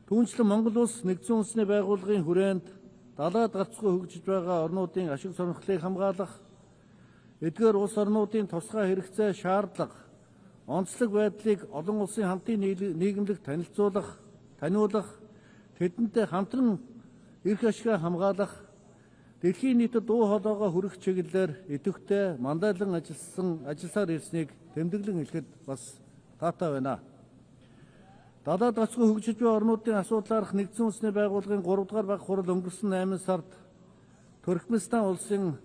Түүнчлэн Монгол улс нэгдсэн үндэсний байгууллагын хүрээнд далаад гарцгүй хөгжиж байгаа орнуудын ашиг сонирхлыг хамгаалах, эдгээр улс орнуудын тусгай хэрэгцээ шаардлага, онцлог байдлыг олон улсын хамтын нийгэмлэгт таниулах, тэдэнтэй хамтран эрх ашигаа хамгаалах, дэлхийн нийтэд дуу хоолойгоо хүргэх чиглэлээр идэвхтэй мандайлан ажилласаар ирснийг тэмдэглэн хэлэхэд бас таатай байна. Далаад гарцгүй хөгжиж буй орнуудын асуудлаарх нэгдсэн үндэсний байгууллагын 3-р баг хурал өнгөрсөн 8 сард Туркменистан улсын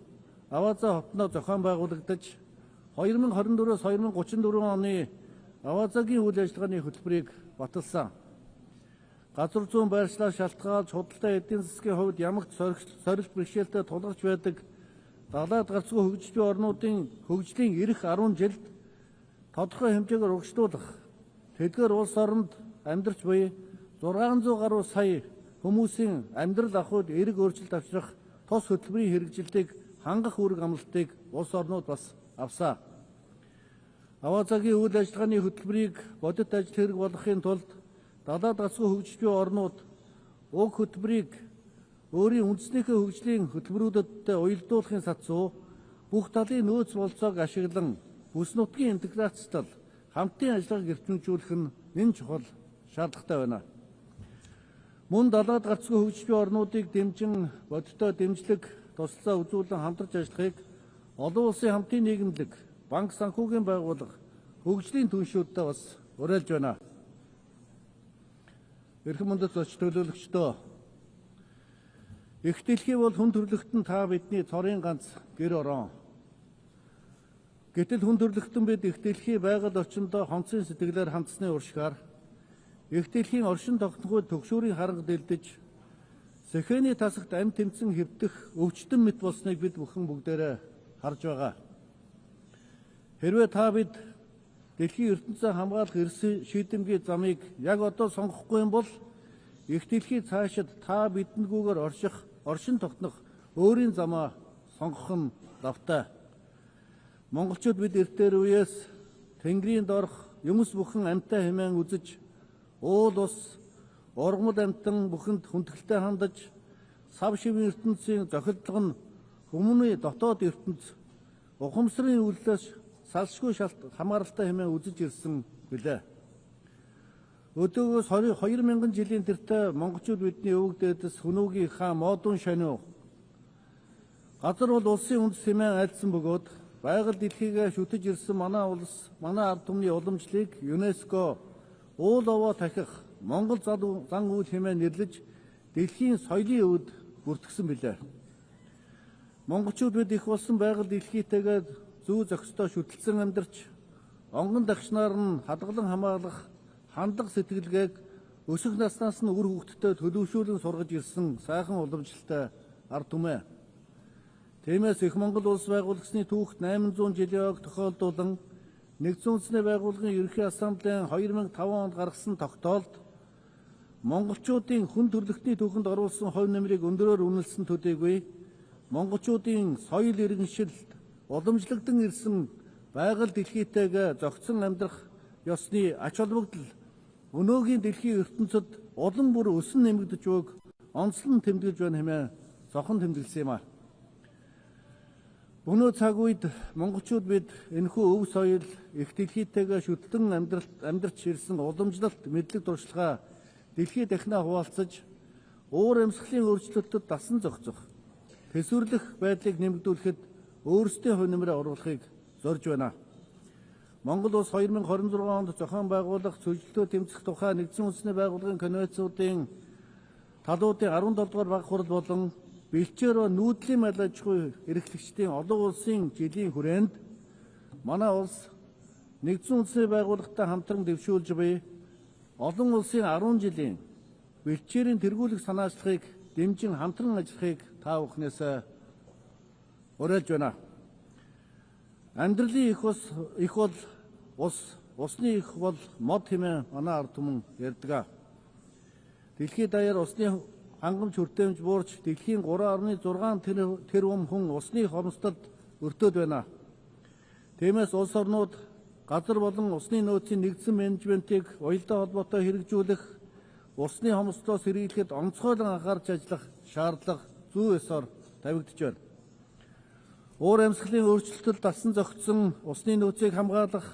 Аваза хотноо зохион байгуулагдаж 2024-с 2034 оны Авазагийн үйл ажиллагааны хөтөлбөрийг баталсан. Газар зүүн байршлаа шалтгаалж худалдаа эдийн засгийн хувьд ямагт сорилт бэрхшээлтэй тулгарч байдаг далаад гарцгүй хөгжиж буй орнуудын хөгжлийн ирэх 10 жилд тодорхой хэмжээгээр урагшлуулах, тэдгээр улс оронд амьдарч буй 600 гаруй сая хүмүүсийн амьдрал ахуйд эерэг өөрчлөлт авчрах тус хөтөлбөрийн хэрэгжилтийг хангах үүрэг амлалтыг улс орнууд бас авсан. Авазагийн үйл ажиллагааны хөтөлбөрийг бодит ажил хэрэг болгохын тулд далаад гарцгүй хөгжиж буй орнууд уг хөтөлбөрийг өөрийн үндэснийхээ хөгжлийн хөтөлбөрүүдэд уялдуулахын сацуу бүх талын нөөц болцоог ашиглан бүс нутгийн интеграцтал хамтын ажиллагааг эрчимжүүлэх нь нэн чухал шаардлагатай байна. Мөн далаад гарцгүй хөгжиж буй орнуудыг дэмжин бодиттой дэмжлэг туслалцаа үзүүлэн хамтарч ажиллахыг олон улсын хамтын нийгэмлэг, банк санхүүгийн байгууллага, хөгжлийн түншүүдтэй бас уриалж байна. Эрхэм хүндэт зоч төлөөлөгчдөө их дэлхий бол хүн төрлөختөн та бидний цорын ганц гэр орон. Гэтэл хүн төрлөختөн бид их дэлхий байгаль орчиндөө хонцын сэтгэлээр хандсны уршгаар их дэлхийн оршин тогтнохуйд төгшүүрийн харанг дэлдэж сэхэний тасагт амь тэмцэн хэвдэх өвчтөн мэт болсныг бид бүхэн бүгдээрээ харж байгаа. Хэрвээ та бид дэлхийн ертөнцийн хамгаалах эрс шийдэмгий замыг яг одоо сонгохгүй юм бол их дэлхий цаашид та бидэнгүйгээр оршин тогтнох өөрийн замаа сонгох нь давтай. Монголчууд бид эртээр үеэс Тэнгэрийн дорх юмс бүхэн амьтаа хэмээн үзэж, уул ус, ургамал амьтан бүхэнд хүндэтгэлтэй хандаж, сав шивийн ертөнцийн зохидлого нь хүмүүний дотоод ертөнц ухамсарын үйлдэлээс салшгүй хамааралтай хэмээн үзэж ирсэн билээ. Өдөөгөөс 2000 жилийн тэртээ монголчууд бидний өвөг дээдэс хөнөөгийн хаан модон шаниу газар бол улсын үндэс хэмээн айлдсан бөгөөд байгаль дэлхийгээ шүтэж ирсэн манай улс, манай ард түмний уламжлалыг ЮНЕСКО уул овоо тахих Монгол зан үйл хэмээн нэрлэж дэлхийн соёлын өвд бүртгэсэн билээ. Монголчууд бид их болсон байгаль дэлхийтэйгээ зүү зохистой шүтэлцэн амьдарч, онгон дагшнаар нь хадгалан хамгаалах хандлага сэтгэлгээг өсөх наснаас нь үр хөвгтдээ төлөвшүүлэн сургаж ирсэн сайхан уламжлалтай ард түмээ. Тиймээс их Монгол улс байгуулагдсны түүхт 800 жилийн ойг тохиолдуулан Нэгдсэн үндэсний байгууллагын ерөнхий ассамблеийн 2005 онд гаргасан тогтоолд монголчуудын хүн төрөлхтний түүхэнд оруулсан хувь нэмрийг өндөрөөр үнэлсэн төдийгүй монголчуудын соёл иргэншилд уламжлагдан ирсэн байгаль дэлхийтэйгээ зохицон амьдрах ёсны ач холбогдол өнөөгийн дэлхийн ертөнцид улам бүр өсөн нэмэгдэж буйг онцлон тэмдэглэж байна хэмээн зохон тэмдэглэсэн юм а. Өнөө цаг үед монголчууд бид энэхүү өв соёл их дэлхийтэйгээ шүтлэн амьдрч ирсэн уламжлалт мэдлэг туршлагаа дэлхийд дахинаа хуваалцаж уур амьсгалын өөрчлөлтөд дасан зохицох, төсвөрлөх байдлыг нэмэгдүүлэхэд өөрсдийн хувь нэмрээ оруулахыг зорж байна. Монгол улс 2026 онд зохион байгуулах зөвлөлтөө тэмцэх тухай Нэгдсэн үндэсний байгууллагын конвенцуудын талуудын 17 дугаар баг хурал болон бэлчээр ба нүүдлийн мал аж ахуй эрхлэгчдийн олон улсын жилийн хүрээнд манай улс Нэгдсэн үндэсний байгууллагатай хамтран дэвшүүлж буй олон улсын 10 жилийн бэлчээрийн тэргүүлэх санаачлагыг дэмжин хамтран ажиллахыг та бүхнээс уриалж байна. Амьдралын их бол усны их бол мод хэмээн манай ард түмэн ярьдаг. Дэлхийд даяар усны хангамж хүртээмж буурч дэлхийн 3.6 тэрбум хүн усны хомсдолд өртөөд байна. Тиймээс улс орнууд газар болон усны нөөцийн нэгдсэн менежментийг уялдаа холбоотой хэрэгжүүлэх, усны хомсдолоос сэргийлэхэд онцгойлон анхаарч ажиллах шаардлага зүй ёсоор тавигдж байна. Уур амьсгалын өөрчлөлтөд дасан зохицсон усны нөөцийг хамгаалах,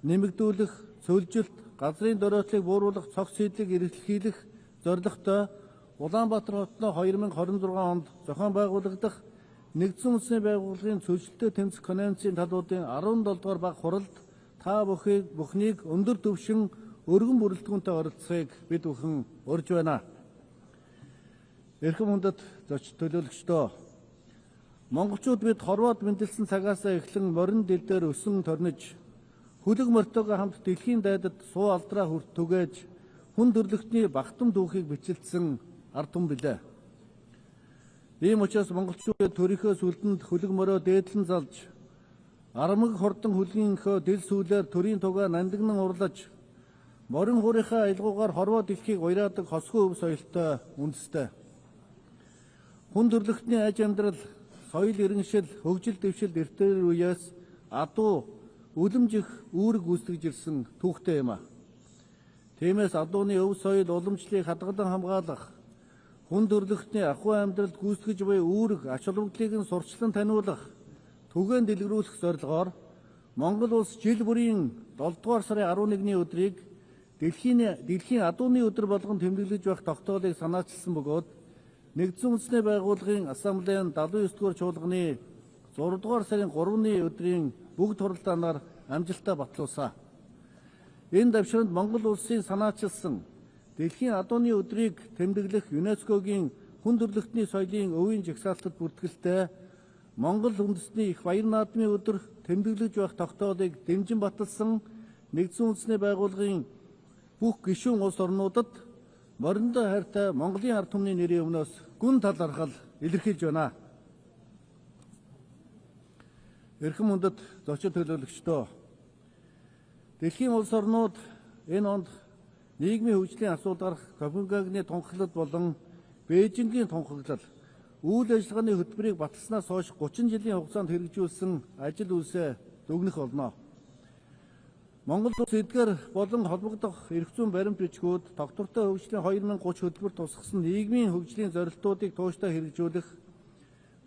нэмэгдүүлэх, цөлжилт, газрын дөрөөтлийг бууруулах цогц хийдлийг эрэлхийлэх зорилготой Улаанбаатар хотноо 2026 онд зохион байгуулагдах Нэгдсэн үндэсний байгууллагын цөлжилтөд тэмцэх конвенцийн талуудын 17 дугаар баг хуралд та бүхнийг өндөр түвшин өргөн бүрэлдэхүүнтэй оролцохыг бид бүхэн урьж байна. Эрхэм хүндэт төлөөлөгчдөө, монголчууд бид хорвоод мэндэлсэн цагаасаа эхлэн морин дил дээр өсөн торниж, хөлөг мортойгоо хамт дэлхийн дайдад суу алдраа хүрт түгээж, хүн төрлөختний багтам дүүхийг бичлэлсэн ард түмэн билээ. Ийм учраас монголчууд төрийнхөө сүлдэнд хөлөг морио дээдлэн залж, арамаг хордон хөлгийнхөө дил сүүлээр төрийн тугаа нандинан урлаж, морин хуурийнхаа аялгуугаар хорвоо дэлхийг уяраадаг хосгүй өв соёлтой үндэстэй. Хүн төрлөختний аж амьдрал, соёл иргэншил, хөгжил дэвшил эртээр үеэс адуу, үлэмжих үүрэг гүйцэтгэж ирсэн түүхтэй юм а. Тиймээс адууны өв соёл уламжлалыг хадгалан хамгаалах, хүн төрлөختний ахуй амьдралд гүйцэтгэж буй үүрэг ач холбогдлыг нь сурчлан таниулах, түгээн дэлгэрүүлэх зорилгоор Монгол улс жил бүрийн 7 дугаар сарын 11-ний өдрийг дэлхийн адууны өдөр болгон тэмдэглэж байх тогтоолыг санаачилсан бөгөөд Нэгдсэн үндэсний байгууллагын ассамблеийн 79 дугаар чуулганы 6 дугаар сарын 3-ны өдрийн бүгд хуралдаанаар амжилттай батлуулсан. Энэ давширанд Монгол улсын санаачилсан дэлхийн адууны өдрийг тэмдэглэх ЮНЕСКОгийн хүн төрлөختний соёлын өвийн жагсаалтад бүртгэлтэй Монгол үндэстний их баяр наадмын өдөр тэмдэглэж байх тогтоолыг дэмжин баталсан Нэгдсэн үндэсний байгууллагын бүх гишүүн улс орнуудад мориндоо хайртай Монголын ард түмний нэрийн өмнөөс гүн талархал илэрхийлж байна. Эрхэм хүндэт зочид төлөөлөгчдөө. Дэлхийн улс орнууд энэ онд нийгмийн хөгжлийн асуудал гарах Копенгагены тунхаглал болон Бээжингийн тунхаглал үйл ажиллагааны хөтөлбөрийг баталснаас хойш 30 жилийн хугацаанд хэрэгжүүлсэн ажил үйлсээ дүгнэх болно. Монгол улс эдгээр болон холбогдох эрх зүйн баримт бичгүүд тогтвортой хөгжлийн 2030 хөтөлбөрт тусгасан нийгмийн хөгжлийн зорилтуудыг тууштай хэрэгжүүлэх,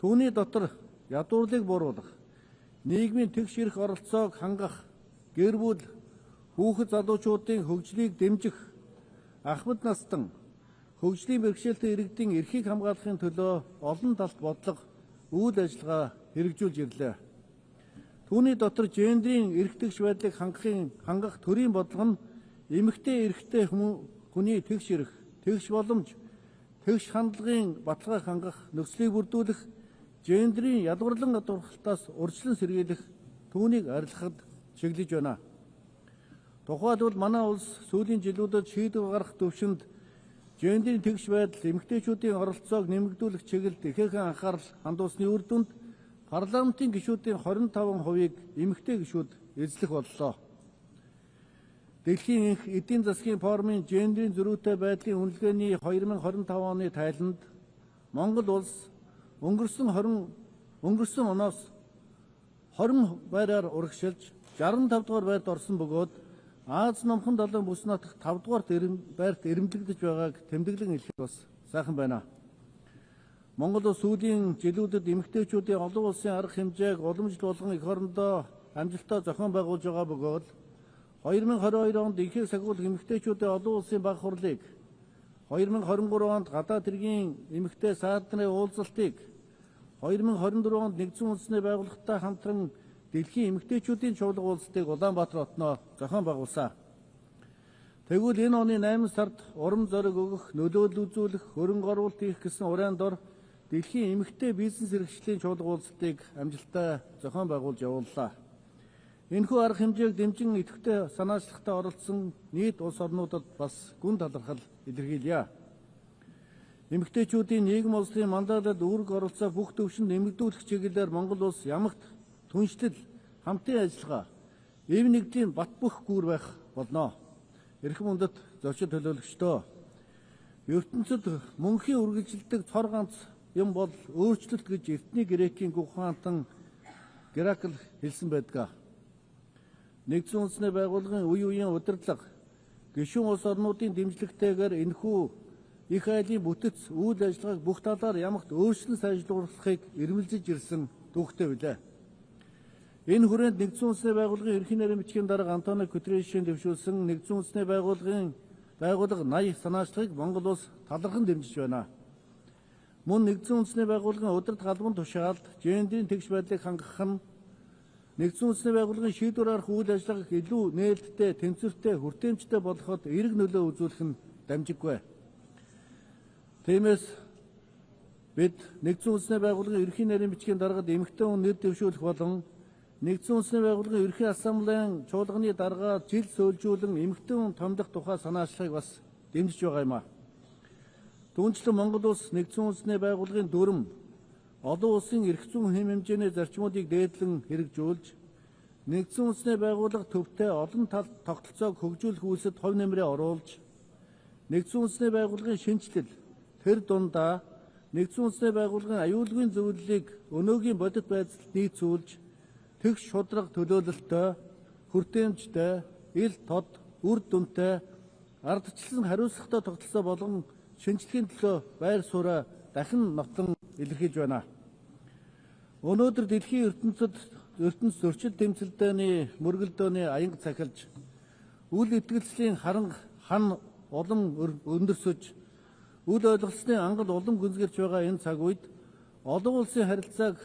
түүний дотор ядуурлыг бууруулах, нийгмийн тэгш эрх оролцоог хангах, гэр бүл, хүүхэд залуучуудын хөгжлийг дэмжих, ахмад настан хөгжлийн бэрхшээлтэй иргэдийн эрхийг хамгаалахын төлөө олон талт бодлого, үйл ажиллагаа хэрэгжүүлж ирлээ. Түүний дотор гендрийн эрх тэгш байдлыг хангах төрийн бодлого нь эмэгтэй эрхтэй хүний тэгш эрх, тэгш боломж, тэгш хандлагын баталгааг хангах, нөхцөлийг бүрдүүлэх, гендрийн ядварлан гадуурхалтаас урьдчилан сэргийлэх, түүнийг арилгахад чиглэж байна. Тухайлбал манай улс сүүлийн жилүүдэд шийдвэр гаргах төвшөнд гендрийн тэгш байдал, эмэгтэйчүүдийн оролцоог нэмэгдүүлэх чиглэлд ихээхэн анхаарал хандуулсны үр дүнд парламентын гишүүдийн 25%-ийг эмэгтэй гишүүд эзлэх боллоо. Дэлхийн энх эдийн засгийн форумын гендрийн зөрүүтэй байдлын үнэлгээний 2025 оны тайланд Монгол улс өнгөрсөн оноос 20 байраар урагшилж 65 дугаар байрт орсон бөгөөд Аз номхон далайн бүс нутагт 5 дугаар байрт эрэмблэгдэж байгааг тэмдэглэн хэлэх бас сайхан байна. Монгол улс сүүлийн жилүүдэд эмэгтэйчүүдийн олон улсын арга хэмжээг уламжлалт болгон эх орондоо амжилттай зохион байгуулж байгаа бөгөөд 2022 онд ихийг сахиулах эмэгтэйчүүдийн олон улсын баг хурлыг, 2023 онд гадаад хэргийн эмэгтэй саадны уулзалтыг, 2024 онд нэгдсэн үндэсний байгууллагатай хамтран дэлхийн эмэгтэйчүүдийн чуулга уулзалтыг Улаанбаатар хотноо зохион байгуулсан. Тэгвэл энэ оны 8 сард урам зориг өгөх, нөлөөлөл үзүүлэх, хөрөнгө оруулалт хийх гэсэн уран дор дэлхийн эмэгтэй бизнес эрхчлэлийн чуулга уулзалтыг амжилттай зохион байгуулж явууллаа. Энэхүү арга хэмжээг дэмжин идэвхтэй санаачлагтай оролцсон нийт улс орнуудад бас гүн талархал илэрхийлье. Эмэгтэйчүүдийн нийгэм улсын мандаалалд үүрэг оролцоо бүх төвшөнд нэмэгдүүлэх чиглэлээр Монгол улс ямагт түншлэл, хамтын ажиллагаа, эв нэгдлийн бат бөх гүүр байх болно. Эрхэм хүндэт зочид төлөөлөгчдөө. ертөнцид мөнхийн үргэлжилдэг цор ганц юм бол өөрчлөлт гэж эртний грекийн гүх хаантан Геракл хэлсэн байдаг. Нэгдсэн үндэсний байгууллагын үе үеийн удирдлага, гишүүн улс орнуудын дэмжлэгтэйгээр энэхүү их айлын бүтэц үйл ажиллагааг бүх талаар ямагт өөрчлөн сайжруулахыг эрмэлзэж ирсэн түүхтэй билээ. Энэ хүрээнд нэгдсэн үндэсний байгууллагын ерхий нарийн бичгийн дарга António Guterres-ийн дэвшүүлсэн нэгдсэн үндэсний байгууллага 80 санаачлагыг Монгол улс талархан дэмжиж байна. Мөн нэгдсэн үндэсний байгууллагын удирдах албан тушаалд гендрийн тэгш байдлыг хангах нь нэгдсэн үндэсний байгууллагын шийдвэр гаргах үйл ажиллагааг илүү нээлттэй, тэнцвэртэй, хүртээмжтэй болгоход эерэг нөлөө үзүүлэх нь дамжиггүй. Тиймээс бид нэгдсэн үндэсний байгууллагын ерхий нарийн бичгийн даргад эмэгтэй хүн нэр дэвшүүлэх болон нэгдсэн үндэсний байгууллагын ерхий ассамблеийн чуулганы даргаа жил сөөлжүүлэн эмэгтэй хүн томдох тухай санаачлагыг бас дэмжиж байгаа юм а. Түүнчлэн Монгол улс нэгдсэн үндэсний байгууллагын дүрм олон улсын эрх зүйн хэм хэмжээний зарчмуудыг дээдлэн хэрэгжүүлж нэгдсэн үндэсний байгууллага төвтэй олон тал тогтолцоог хөгжүүлэх үйлсэд хувь нэмрээ оруулж нэгдсэн үндэсний байгууллагын шинжилэл тэр дундаа нэгдсэн үндэсний байгууллагын аюулгүйн зөвлөлийг өнөөгийн бодит байдалд нийцүүлж тэгш шудраг төлөөлөлтөй, хүртээмжтэй, ил тод, үр дүнтэй, ардчлан хариуцлагатай тогтолцоо болгон шинжилгээний төлөө байр сууриа дахин нотлон илэрхийлж байна. Өнөөдөр дэлхийн ертөнц зөрчил тэмцэлдээний мөргөлдөөний аянга цахилж, үл итгэлцлийн хан улам өндөрсөж, үл ойлголцны ангал улам гүнзгэрч байгаа энэ цаг үед олон улсын харилцааг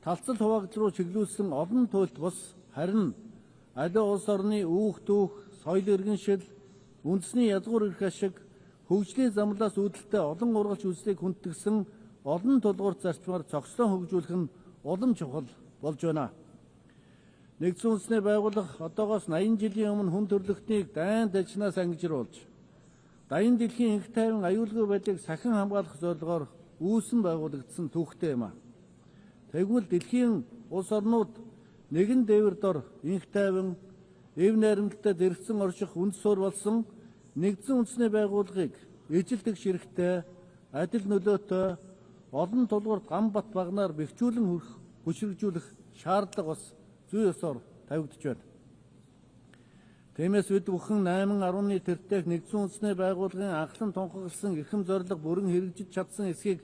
талцал хуваагдал руу чиглүүлсэн олон туйлт бус харин аливаа улс орны үүх дүүх, соёл иргэншил, үндэсний язгуур эрх ашиг, хөгжлийн замлаас үүдэлтэй олон ургалч үзлийг хүндэтгсэн олон тулгуурт зарчмаар цогцлон хөгжүүлэх нь улам чухал болж байна. Нэгдсэн үндэсний байгууллага одоогоос 80 жилийн өмнө хүн төрөлхтнийг дайн дажнаас ангижруулж, дайны дэлхийн инх тайван аюулгүй байдлыг сахин хамгаалах зорилгоор үүсэн байгуулагдсан түүхтэй юм а. Тэгвэл дэлхийн улс орнууд нэгэн дээвэр дор инх тайван, эв найрамдалтай зэрэгцэн орших үндэс суурь болсон нэгдсэн үндэсний байгууллагыг ижил тэгш хэрэгтэй, адил нөлөөтэй, олон тулгуурт гам бат багнаар бэхжүүлэн хүчрэгжүүлэх шаардлага бас зүй ёсоор тавигдж байна. Тиймээс бид бүхэн 8-10-ны тэртех нэгдсэн үндэсний байгууллагын анхлан тунхагласан эрхэм зорилго бүрэн хэрэгжиж чадсан эсхийг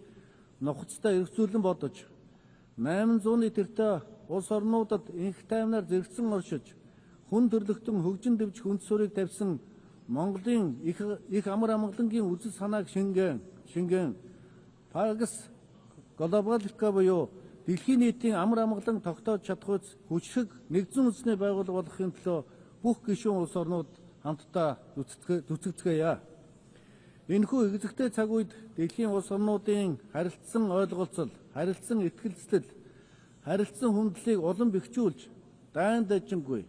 нухацтай эргцүүлэн бодож, 800-ны тэртээ улс орнуудад инх тайвнаар зэрэгцэн оршиж, хүн төрлөختөн хөгжин дэвжих үндэс суурийг тавьсан Монголын их амар амгалангийн үзэл санааг шингэн Пагас глобалика буюу дэлхийн нийтийн амар амгалан тогтоож чадах хүчрэг нэгдсэн үндэсний байгууллага болохын төлөө бүх гишүүн улс орнууд хамтдаа зүтгэцгээе. Энэхүү экзэгтэй цаг үед дэлхийн улс орнуудын харилцсан ойлголцол, харилцсан итгэлцэл, харилцсан хүндлэлийг улам бэхжүүлж, дайн дажингүй,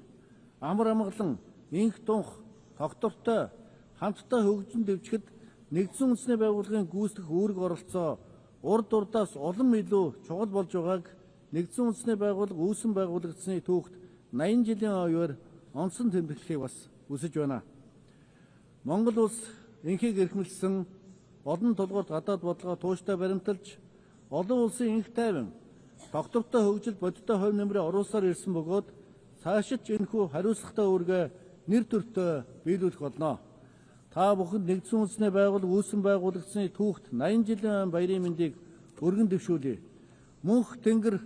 амар амгалан, инх тунх, тогтвортой, хамтдаа хөгжин дэвжихэд нэгдсэн үндэсний байгууллагын гүйцэтгэх үүрэг оролцоо урд урдаас улам илүү чухал болж байгааг нэгдсэн үндэсний байгууллага үүсэн байгуулагдсны түүхт 80 жилийн оёор онцон тэмдэглэхийг бас үсэж байна. Монгол улс инхийг эрхэмлсэн, олон тулгуурт гадаад бодлогоо тууштай баримталж, олон улсын инх тайван, тогтвортой хөгжил бодиттой хувь нэмрээ оруулсаар ирсэн бөгөөд цаашид ч энэхүү хариуцлагатай үүргээ нэр төртөө биелүүлэх болно. Та бүхэнд нэгдсэн үндэсний байгууллага үүсэн байгуулагдсны түүхт 80 жилийн баярын мэндийг өргөн дэвшүүлье. Мөнх тэнгэр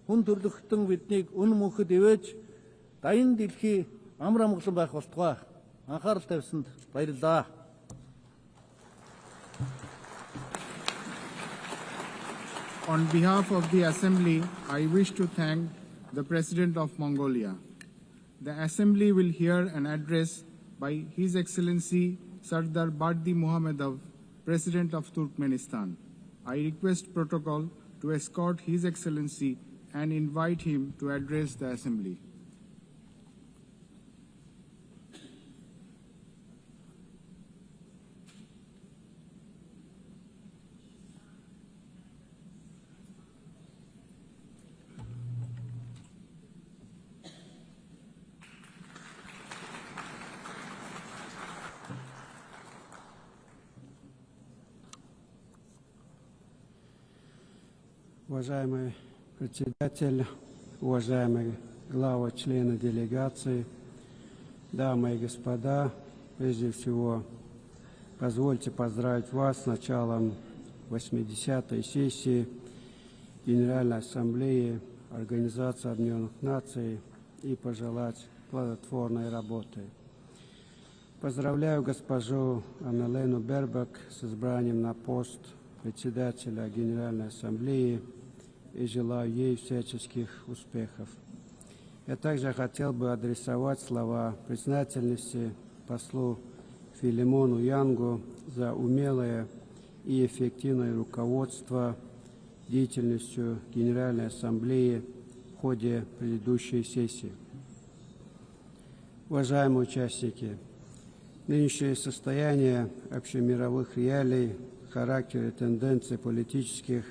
хүн төрлөختөн биднийг үн мөнхөд ивэж даян дэлхий амар амгалан байх болтугай. Анхаарал тавьсанд баярлалаа. On behalf of the Assembly, I wish to thank the President of Mongolia. The Assembly will hear an address by His Excellency Sardar Bardi Muhammadov, President of Turkmenistan. I request protocol to escort His Excellency and invite him to address the Assembly. Уважаемый председатель, уважаемые главы, члены делегации, дамы и господа, прежде всего позвольте поздравить вас с началом 80-й сессии Генеральной Ассамблеи Организации Объединенных Наций и пожелать плодотворной работы. Поздравляю госпожу Аннелену Бербак с избранием на пост председателя Генеральной Ассамблеи и желаю ей всяческих успехов. Я также хотел бы адресовать слова признательности послу Филимону Янгу за умелое и эффективное руководство деятельностью Генеральной Ассамблеи в ходе предыдущей сессии. Уважаемые участники, нынешнее состояние общемировых реалий, характер и тенденции политических,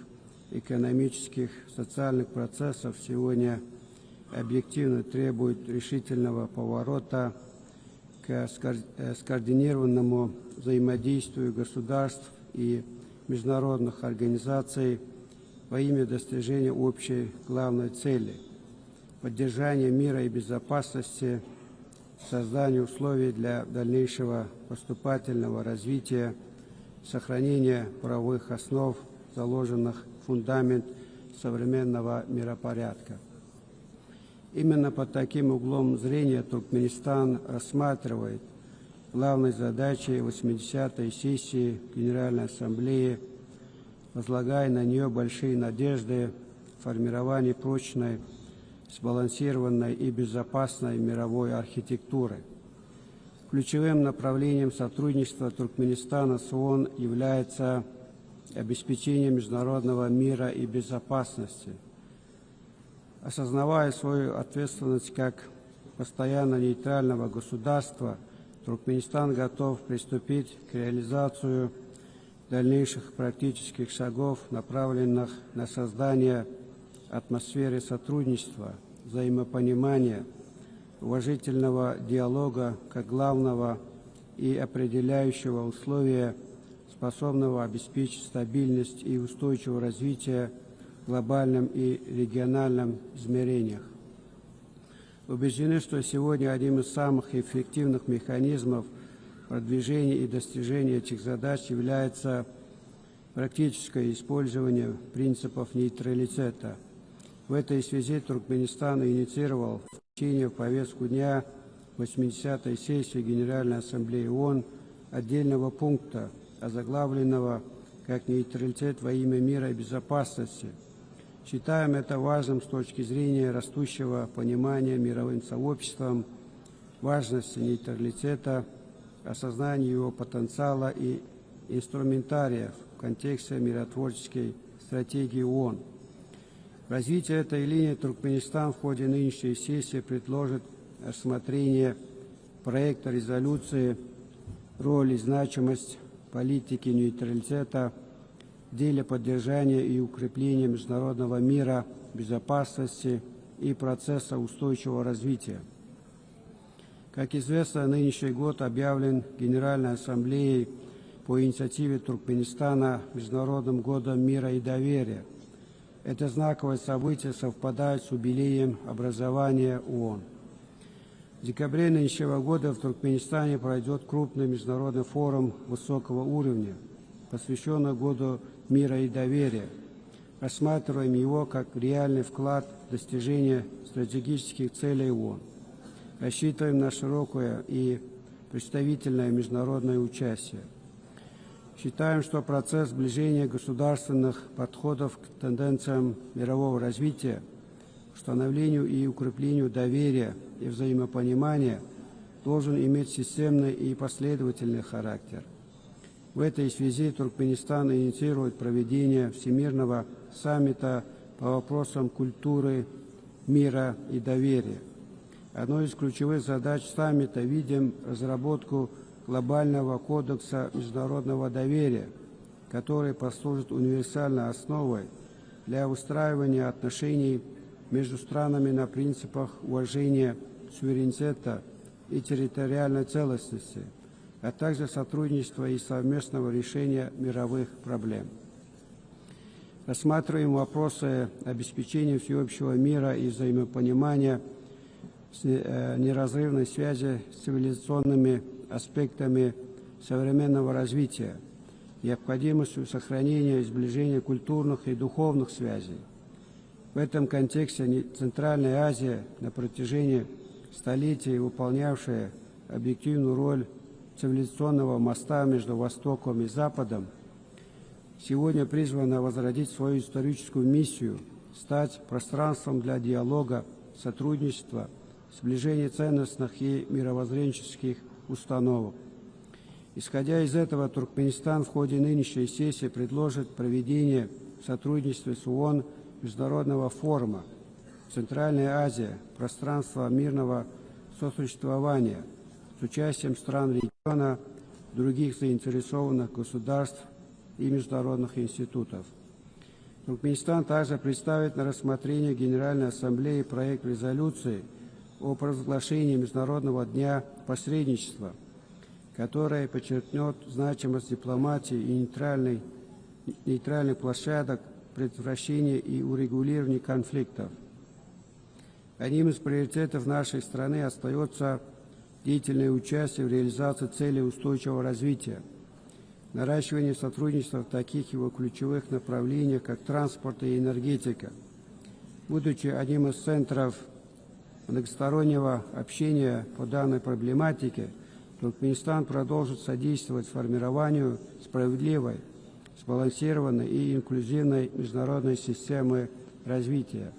экономических, социальных процессов сегодня объективно требует решительного поворота к скоординированному взаимодействию государств и международных организаций во имя достижения общей главной цели – поддержания мира и безопасности, создания условий для дальнейшего поступательного развития, сохранения правовых основ, заложенных в фундамент современного миропорядка. Именно под таким углом зрения Туркменистан рассматривает главной задачей 80-й сессии Генеральной Ассамблеи, возлагая на нее большие надежды в формировании прочной, сбалансированной и безопасной мировой архитектуры. Ключевым направлением сотрудничества Туркменистана с ООН является обеспечение международного мира и безопасности. Осознавая свою ответственность как постоянно нейтрального государства, Туркменистан готов приступить к реализации дальнейших практических шагов, направленных на создание атмосфере сотрудничества, взаимопонимания, уважительного диалога как главного и определяющего условия, способного обеспечить стабильность и устойчивое развитие в глобальном и региональном измерениях. Убеждены, что сегодня одним из самых эффективных механизмов продвижения и достижения этих задач является практическое использование принципов нейтралитета. В этой связи Туркменистан инициировал включение в повестку дня 80-й сессии Генеральной Ассамблеи ООН отдельного пункта, озаглавленного как «Нейтралитет во имя мира и безопасности». Считаем это важным с точки зрения растущего понимания мировым сообществом важности нейтралитета, осознания его потенциала и инструментариев в контексте миротворческой стратегии ООН. В развитии этой линии Туркменистан в ходе нынешней сессии предложит рассмотрение проекта резолюции «Роль и значимость политики нейтралитета в деле поддержания и укрепления международного мира, безопасности и процесса устойчивого развития». Как известно, нынешний год объявлен Генеральной Ассамблеей по инициативе Туркменистана Международным годом мира и доверия. Это знаковое событие совпадает с юбилеем образования ООН. В декабре нынешнего года в Туркменистане пройдет крупный международный форум высокого уровня, посвященный Году мира и доверия. Рассматриваем его как реальный вклад в достижение стратегических целей ООН. Рассчитываем на широкое и представительное международное участие. Считаем, что процесс сближения государственных подходов к тенденциям мирового развития, установлению и укреплению доверия и взаимопонимания должен иметь системный и последовательный характер. В этой связи Туркменистан инициирует проведение Всемирного саммита по вопросам культуры, мира и доверия. Одной из ключевых задач саммита видим разработку глобального кодекса международного доверия, который послужит универсальной основой для выстраивания отношений между странами на принципах уважения суверенитета и территориальной целостности, а также сотрудничества и совместного решения мировых проблем. Рассматриваем вопросы обеспечения всеобщего мира и взаимопонимания с неразрывной связи с цивилизационными аспектами современного развития, необходимостью сохранения и сближения культурных и духовных связей. В этом контексте Центральная Азия, на протяжении столетий выполнявшая объективную роль цивилизационного моста между Востоком и Западом, сегодня призвана возродить свою историческую миссию, стать пространством для диалога, сотрудничества, сближения ценностных и мировоззренческих установок. Исходя из этого, Туркменистан в ходе нынешней сессии предложит проведение в сотрудничестве с ООН Международного форума «Центральная Азия. Пространство мирного сосуществования» с участием стран региона, других заинтересованных государств и международных институтов. Туркменистан также представит на рассмотрение Генеральной Ассамблеи проект резолюции о провозглашении Международного дня посредничества, который подчеркнет значимость дипломатии и нейтральных площадок предотвращения и урегулирования конфликтов. Одним из приоритетов нашей страны остается деятельное участие в реализации целей устойчивого развития, наращивание сотрудничества в таких его ключевых направлениях, как транспорт и энергетика. Будучи одним из центров многостороннего общения по данной проблематике, Туркменистан продолжит содействовать формированию справедливой, сбалансированной и инклюзивной международной системы развития.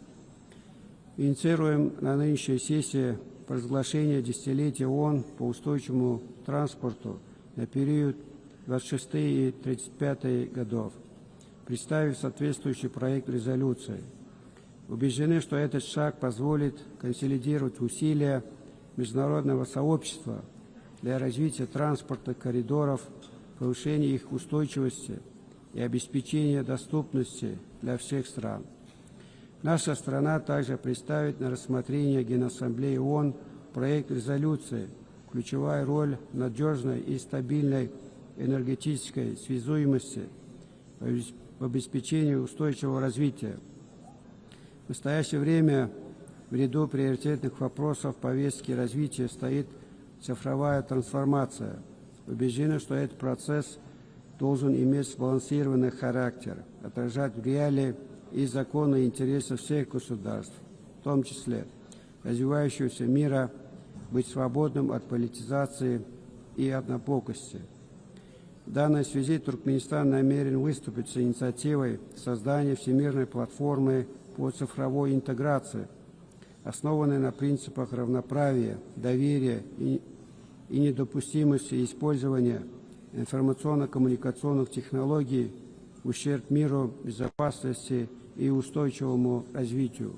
Инициируем на нынешней сессии провозглашение десятилетия ООН по устойчивому транспорту на период 26 и 35 годов, представив соответствующий проект резолюции. Убеждены, что этот шаг позволит консолидировать усилия международного сообщества для развития транспортных коридоров, повышения их устойчивости и обеспечения доступности для всех стран. Наша страна также представит на рассмотрение Генассамблеи ООН проект резолюции «Ключевая роль надежной и стабильной энергетической связуемости в обеспечении устойчивого развития». В настоящее время в ряду приоритетных вопросов повестки развития стоит цифровая трансформация. Убеждены, что этот процесс должен иметь сбалансированный характер, отражать реалии и законы интересы всех государств, в том числе развивающегося мира, быть свободным от политизации и однобокости. В данной связи Туркменистан намерен выступить с инициативой создания всемирной платформы по цифровой интеграции, основанной на принципах равноправия, доверия и недопустимости использования информационно-коммуникационных технологий в ущерб миру, безопасности и устойчивому развитию.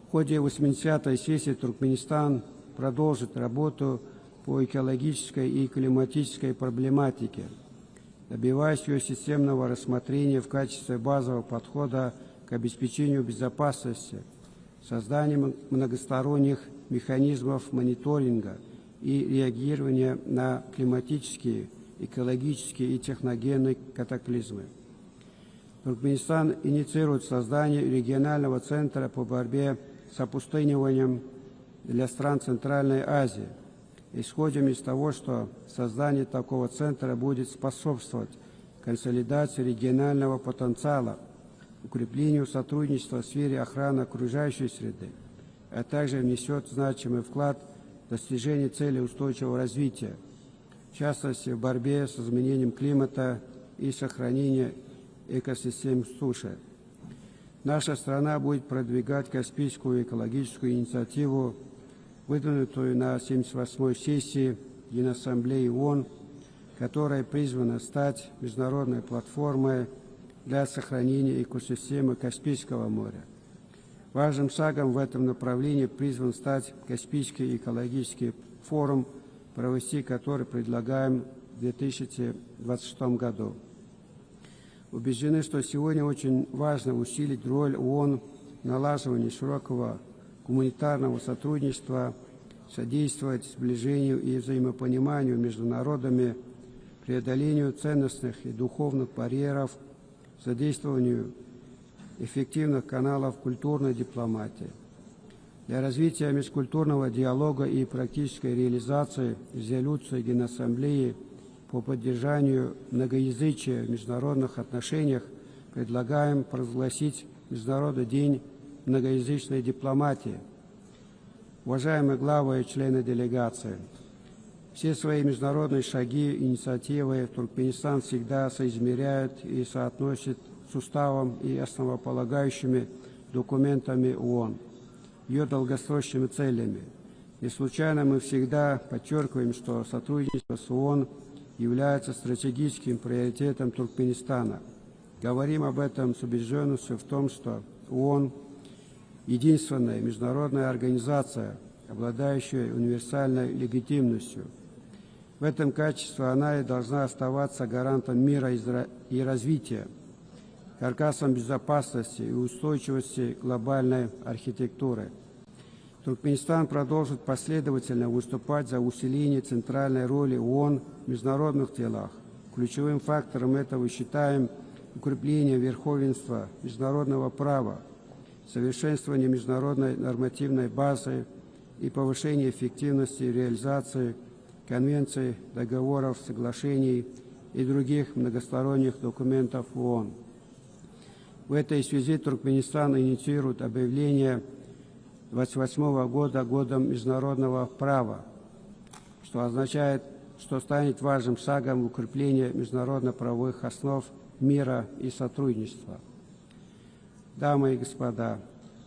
В ходе 80-й сессии Туркменистан продолжит работу по экологической и климатической проблематике, добиваясь ее системного рассмотрения в качестве базового подхода к обеспечению безопасности, созданием многосторонних механизмов мониторинга и реагирования на климатические, экологические и техногенные катаклизмы. Туркменистан инициирует создание регионального центра по борьбе с опустыниванием для стран Центральной Азии. Исходим из того, что создание такого центра будет способствовать консолидации регионального потенциала, укреплению сотрудничества в сфере охраны окружающей среды, а также внесет значимый вклад в достижение целей устойчивого развития, в частности в борьбе с изменением климата и сохранении экосистем суши. Наша страна будет продвигать Каспийскую экологическую инициативу, выдвинутую на 78-й сессии Генассамблеи ООН, которая призвана стать международной платформой для сохранения экосистемы Каспийского моря. Важным шагом в этом направлении призван стать Каспийский экологический форум, провести который предлагаем в 2026 году. Убеждены, что сегодня очень важно усилить роль ООН в налаживании широкого гуманитарного сотрудничества, содействовать сближению и взаимопониманию между народами, преодолению ценностных и духовных барьеров, содействованию эффективных каналов культурной дипломатии. Для развития межкультурного диалога и практической реализации резолюции Генассамблеи по поддержанию многоязычия в международных отношениях предлагаем провозгласить Международный день многоязычной дипломатии. Уважаемые главы и члены делегации, все свои международные шаги и инициативы Туркменистан всегда соизмеряет и соотносит с уставом и основополагающими документами ООН, ее долгосрочными целями. Не случайно мы всегда подчеркиваем, что сотрудничество с ООН является стратегическим приоритетом Туркменистана. Говорим об этом с убежденностью в том, что ООН – единственная международная организация, обладающая универсальной легитимностью. В этом качестве она и должна оставаться гарантом мира и развития, каркасом безопасности и устойчивости глобальной архитектуры. Туркменистан продолжит последовательно выступать за усиление центральной роли ООН в международных делах. Ключевым фактором этого считаем укрепление верховенства международного права, совершенствование международной нормативной базы и повышение эффективности реализации конвенций, договоров, соглашений и других многосторонних документов ООН. В этой связи Туркменистан инициирует объявление 1928 года годом международного права, что означает, что станет важным шагом в укреплении международно-правовых основ мира и сотрудничества. Дамы и господа,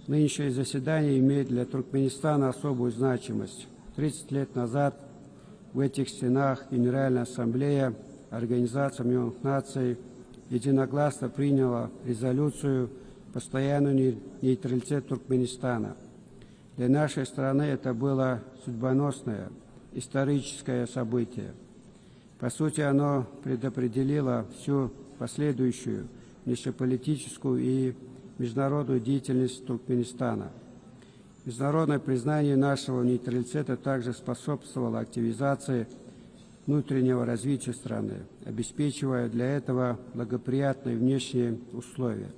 нынешнее заседание имеет для Туркменистана особую значимость. 30 лет назад в этих стенах Генеральная ассамблея Организации Объединенных Наций единогласно приняла резолюцию «Постоянный нейтралитет Туркменистана». Для нашей страны это было судьбоносное историческое событие. По сути, оно предопределило всю последующую внешнеполитическую и международную деятельность Туркменистана. Международное признание нашего нейтралитета также способствовало активизации внутреннего развития страны, обеспечивая для этого благоприятные внешние условия.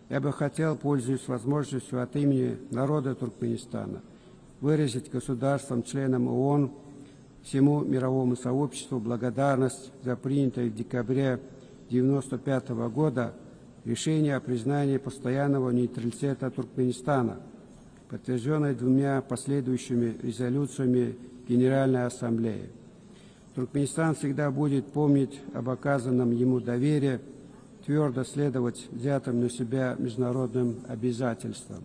Я бы хотел, пользуясь возможностью от имени народа Туркменистана, выразить государствам-членам ООН, всему мировому сообществу благодарность за принятое в декабре 1995 года решение о признании постоянного нейтралитета Туркменистана, подтвержденное 2 последующими резолюциями Генеральной Ассамблеи. Туркменистан всегда будет помнить об оказанном ему доверии, твердо следовать взятым на себя международным обязательствам.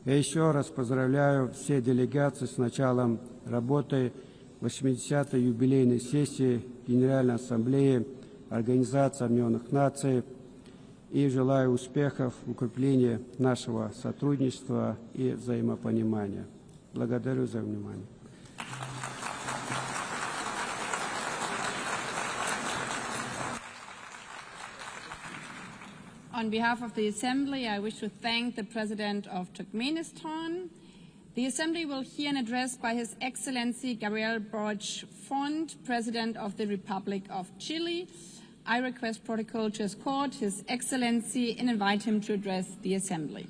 Я еще раз поздравляю все делегации с началом работы 80-й юбилейной сессии Генеральной Ассамблеи Организации Объединенных Наций и желаю успехов в укреплении нашего сотрудничества и взаимопонимания. Благодарю за внимание. On behalf of the Assembly, I wish to thank the President of Turkmenistan. The Assembly will hear an address by His Excellency Gabriel Boric Font, President of the Republic of Chile. I request protocol to escort His Excellency and invite him to address the Assembly.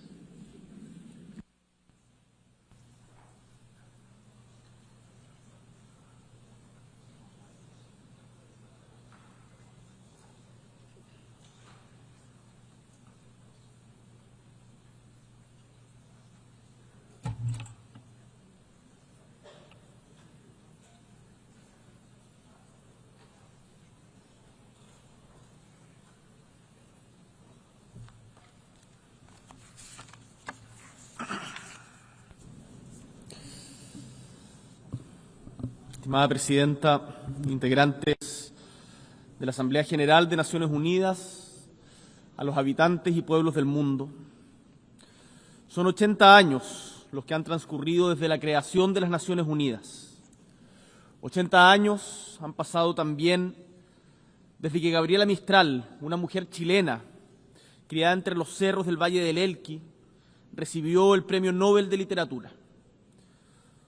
Estimada Presidenta, integrantes de la Asamblea General de Naciones Unidas, a los habitantes y pueblos del mundo. Son 80 años los que han transcurrido desde la creación de las Naciones Unidas. 80 años han pasado también desde que Gabriela Mistral, una mujer chilena, criada entre los cerros del Valle del Elqui, recibió el Premio Nobel de Literatura.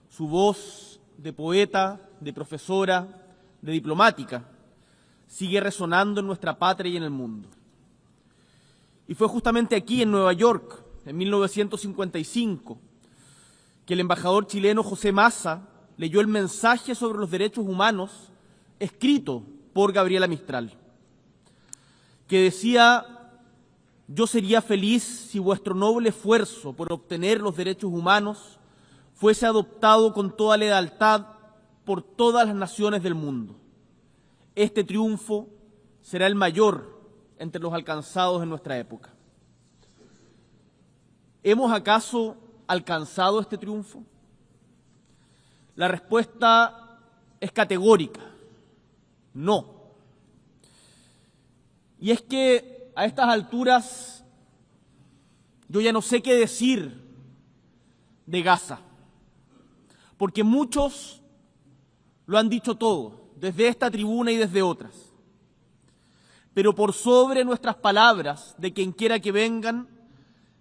Su voz de poeta, de profesora, de diplomática, sigue resonando en nuestra patria y en el mundo. Y fue justamente aquí, en Nueva York, en 1955, que el embajador chileno José Massa leyó el mensaje sobre los derechos humanos escrito por Gabriela Mistral, que decía: yo sería feliz si vuestro noble esfuerzo por obtener los derechos humanos fuese adoptado con toda lealtad por todas las naciones del mundo. Este triunfo será el mayor entre los alcanzados en nuestra época. ¿Hemos acaso alcanzado este triunfo? La respuesta es categórica: no. Y es que a estas alturas yo ya no sé qué decir de Gaza, porque muchos lo han dicho todo, desde esta tribuna y desde otras. Pero por sobre nuestras palabras, de quien quiera que vengan,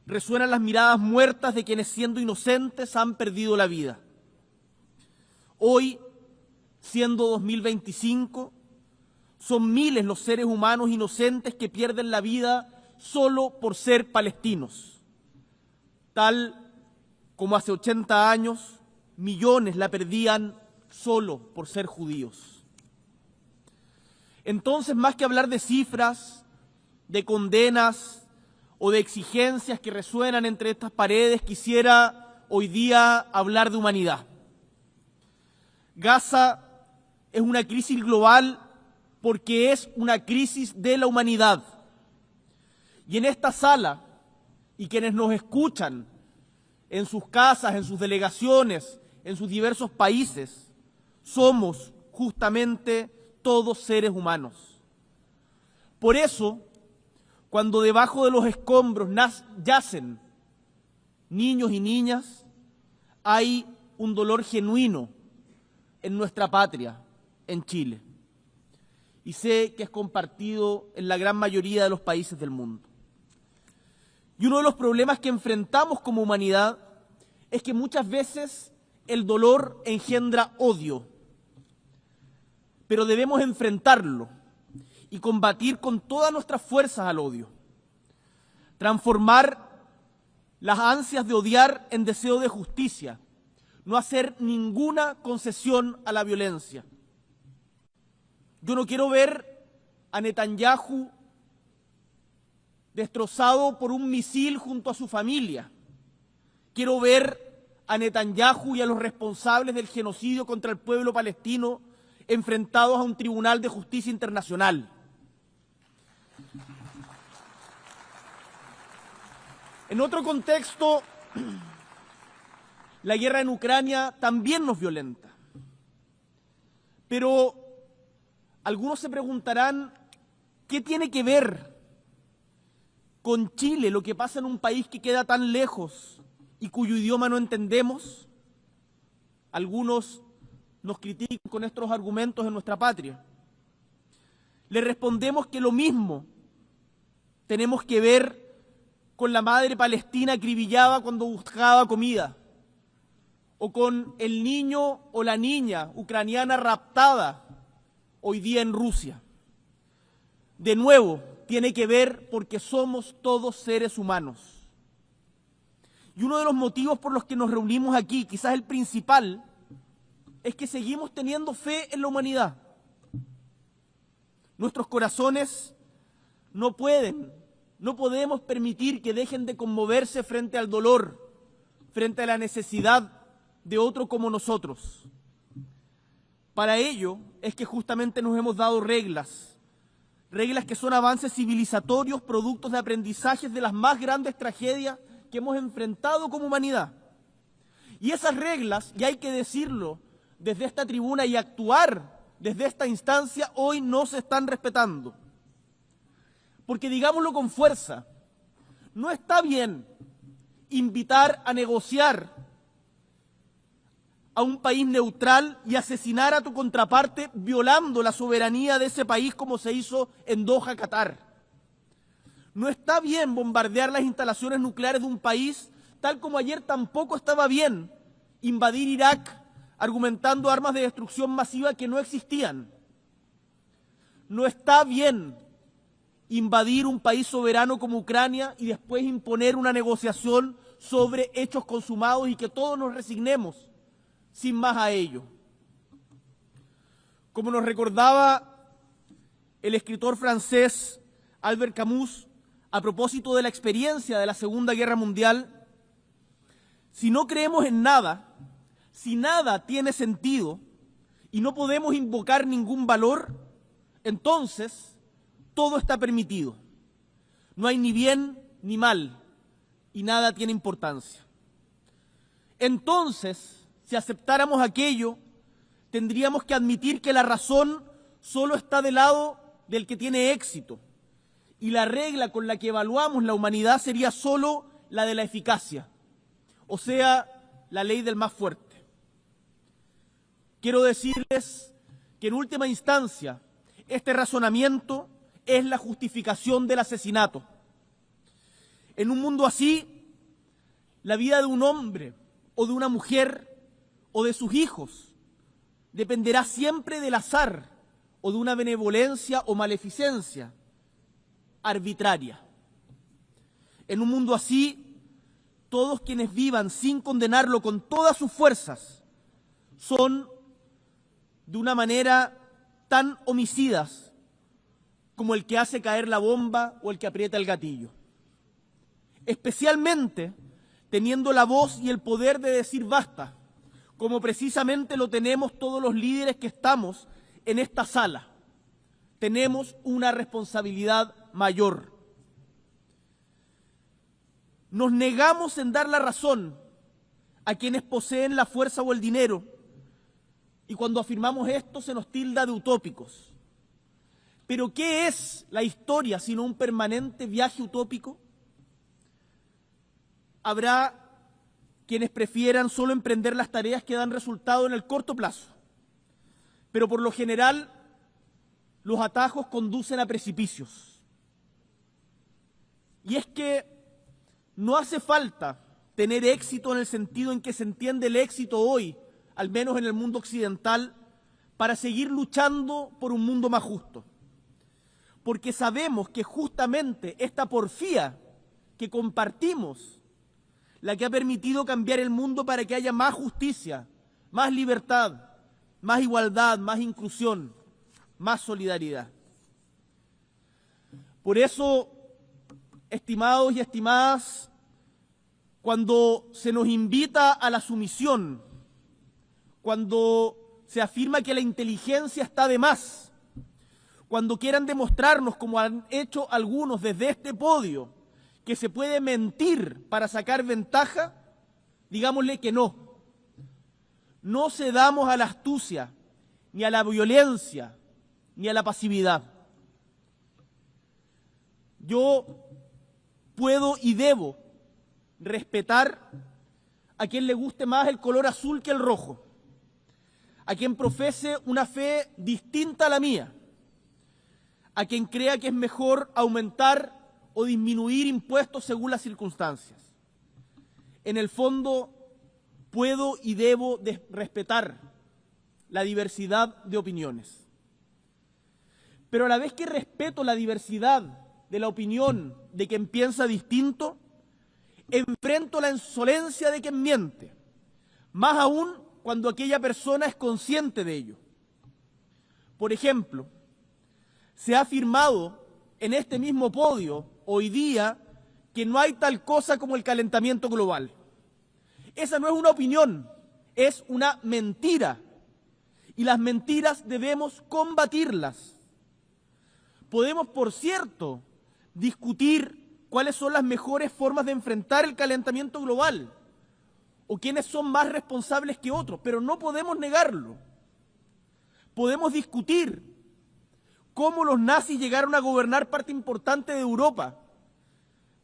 resuenan las miradas muertas de quienes, siendo inocentes, han perdido la vida. Hoy, siendo 2025, son miles los seres humanos inocentes que pierden la vida solo por ser palestinos, tal como hace 80 años millones la perdían solo por ser judíos. Entonces, más que hablar de cifras, de condenas o de exigencias que resuenan entre estas paredes, quisiera hoy día hablar de humanidad. Gaza es una crisis global porque es una crisis de la humanidad. Y en esta sala, y quienes nos escuchan en sus casas, en sus delegaciones, en sus diversos países, somos justamente todos seres humanos. Por eso, cuando debajo de los escombros yacen niños y niñas, hay un dolor genuino en nuestra patria, en Chile. Y sé que es compartido en la gran mayoría de los países del mundo. Y uno de los problemas que enfrentamos como humanidad es que muchas veces el dolor engendra odio, pero debemos enfrentarlo y combatir con todas nuestras fuerzas al odio. Transformar las ansias de odiar en deseo de justicia, no hacer ninguna concesión a la violencia. Yo no quiero ver a Netanyahu destrozado por un misil junto a su familia. Quiero ver a Netanyahu y a los responsables del genocidio contra el pueblo palestino enfrentados a un tribunal de justicia internacional. En otro contexto, la guerra en Ucrania también nos violenta. Pero algunos se preguntarán, ¿qué tiene que ver con Chile lo que pasa en un país que queda tan lejos y cuyo idioma no entendemos? Algunos nos critican con estos argumentos en nuestra patria. Le respondemos que lo mismo tenemos que ver con la madre palestina acribillada cuando buscaba comida, o con el niño o la niña ucraniana raptada hoy día en Rusia. De nuevo, tiene que ver porque somos todos seres humanos. Y uno de los motivos por los que nos reunimos aquí, quizás el principal, es que seguimos teniendo fe en la humanidad. Nuestros corazones no podemos permitir que dejen de conmoverse frente al dolor, frente a la necesidad de otro como nosotros. Para ello es que justamente nos hemos dado reglas que son avances civilizatorios, productos de aprendizajes de las más grandes tragedias que hemos enfrentado como humanidad. Y esas reglas, y hay que decirlo desde esta tribuna y actuar desde esta instancia, hoy no se están respetando. Porque digámoslo con fuerza, no está bien invitar a negociar a un país neutral y asesinar a tu contraparte violando la soberanía de ese país como se hizo en Doha, Qatar. No está bien bombardear las instalaciones nucleares de un país, tal como ayer tampoco estaba bien invadir Irak argumentando armas de destrucción masiva que no existían. No está bien invadir un país soberano como Ucrania y después imponer una negociación sobre hechos consumados y que todos nos resignemos sin más a ello. Como nos recordaba el escritor francés Albert Camus a propósito de la experiencia de la Segunda Guerra Mundial, si no creemos en nada, si nada tiene sentido y no podemos invocar ningún valor, entonces todo está permitido. No hay ni bien ni mal y nada tiene importancia. Entonces, si aceptáramos aquello, tendríamos que admitir que la razón solo está del lado del que tiene éxito y la regla con la que evaluamos la humanidad sería solo la de la eficacia, o sea, la ley del más fuerte. Quiero decirles que en última instancia, este razonamiento es la justificación del asesinato. En un mundo así, la vida de un hombre o de una mujer o de sus hijos dependerá siempre del azar o de una benevolencia o maleficencia arbitraria. En un mundo así, todos quienes vivan sin condenarlo con todas sus fuerzas son de una manera tan homicidas como el que hace caer la bomba o el que aprieta el gatillo. Especialmente teniendo la voz y el poder de decir basta, como precisamente lo tenemos todos los líderes que estamos en esta sala. Tenemos una responsabilidad mayor. Nos negamos en dar la razón a quienes poseen la fuerza o el dinero, y cuando afirmamos esto se nos tilda de utópicos. ¿Pero qué es la historia sino un permanente viaje utópico? Habrá quienes prefieran solo emprender las tareas que dan resultado en el corto plazo, pero por lo general los atajos conducen a precipicios. Y es que No hace falta tener éxito en el sentido en que se entiende el éxito hoy, al menos en el mundo occidental, para seguir luchando por un mundo más justo. Porque sabemos que justamente esta porfía que compartimos, la que ha permitido cambiar el mundo para que haya más justicia, más libertad, más igualdad, más inclusión, más solidaridad. Por eso, estimados y estimadas, cuando se nos invita a la sumisión, cuando se afirma que la inteligencia está de más, cuando quieran demostrarnos, como han hecho algunos desde este podio, que se puede mentir para sacar ventaja, digámosle que no. No cedamos a la astucia, ni a la violencia, ni a la pasividad. Yo puedo y debo respetar a quien le guste más el color azul que el rojo, a quien profese una fe distinta a la mía, a quien crea que es mejor aumentar o disminuir impuestos según las circunstancias. En el fondo, puedo y debo respetar la diversidad de opiniones. Pero a la vez que respeto la diversidad de la opinión de quien piensa distinto, enfrento la insolencia de quien miente, más aún cuando aquella persona es consciente de ello. Por ejemplo, se ha afirmado en este mismo podio hoy día que no hay tal cosa como el calentamiento global. Esa no es una opinión, es una mentira. Y las mentiras debemos combatirlas. Podemos, por cierto, discutir cuáles son las mejores formas de enfrentar el calentamiento global o quiénes son más responsables que otros, pero no podemos negarlo. Podemos discutir cómo los nazis llegaron a gobernar parte importante de Europa,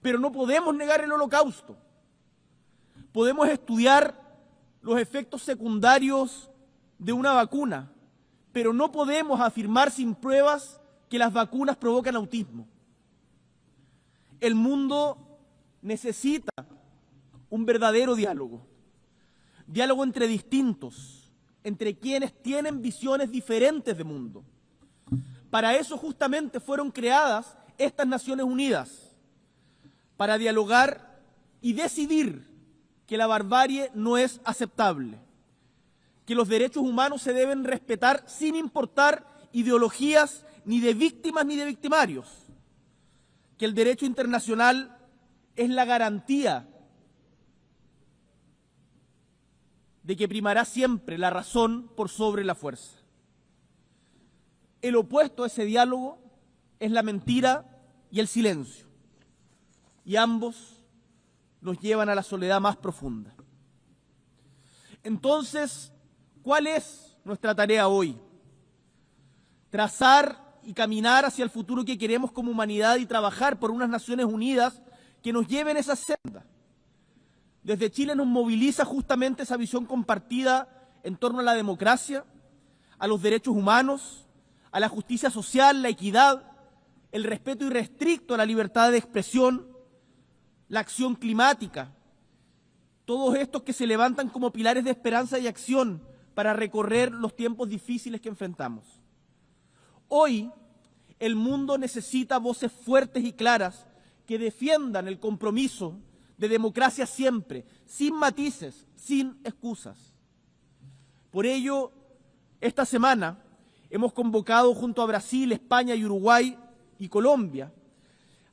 pero no podemos negar el Holocausto. Podemos estudiar los efectos secundarios de una vacuna, pero no podemos afirmar sin pruebas que las vacunas provocan autismo. El mundo necesita un verdadero diálogo, diálogo entre distintos, entre quienes tienen visiones diferentes de mundo. Para eso justamente fueron creadas estas Naciones Unidas, para dialogar y decidir que la barbarie no es aceptable, que los derechos humanos se deben respetar sin importar ideologías ni de víctimas ni de victimarios, que el derecho internacional es la garantía de que primará siempre la razón por sobre la fuerza. El opuesto a ese diálogo es la mentira y el silencio, y ambos nos llevan a la soledad más profunda. Entonces, ¿cuál es nuestra tarea hoy? Trazar y caminar hacia el futuro que queremos como humanidad y trabajar por unas Naciones Unidas que nos lleven esa senda. Desde Chile nos moviliza justamente esa visión compartida en torno a la democracia, a los derechos humanos, a la justicia social, la equidad, el respeto irrestricto a la libertad de expresión, la acción climática, todos estos que se levantan como pilares de esperanza y acción para recorrer los tiempos difíciles que enfrentamos. Hoy, el mundo necesita voces fuertes y claras que defiendan el compromiso de democracia siempre, sin matices, sin excusas. Por ello, esta semana hemos convocado junto a Brasil, España y Uruguay y Colombia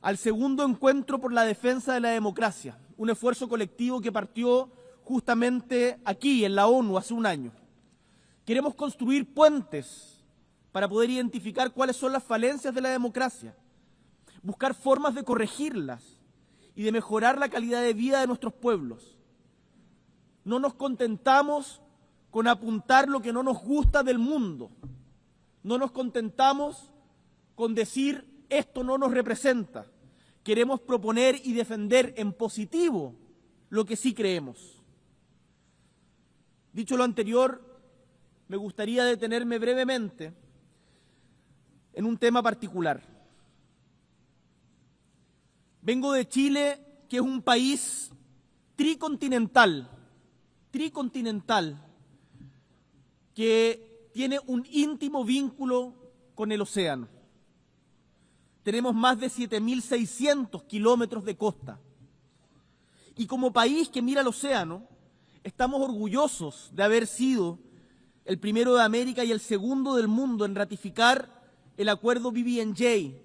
al segundo encuentro por la defensa de la democracia, un esfuerzo colectivo que partió justamente aquí, en la ONU, hace un año. Queremos construir puentes para poder identificar cuáles son las falencias de la democracia, buscar formas de corregirlas y de mejorar la calidad de vida de nuestros pueblos. No nos contentamos con apuntar lo que no nos gusta del mundo. No nos contentamos con decir esto no nos representa. Queremos proponer y defender en positivo lo que sí creemos. Dicho lo anterior, me gustaría detenerme brevemente en un tema particular. Vengo de Chile, que que es un país tricontinental, que tiene un íntimo vínculo con el océano. Tenemos más de 7.600 kilómetros de costa. Y como país que mira al océano, estamos orgullosos de haber sido el primero de América y el segundo del mundo en ratificar el acuerdo BBNJ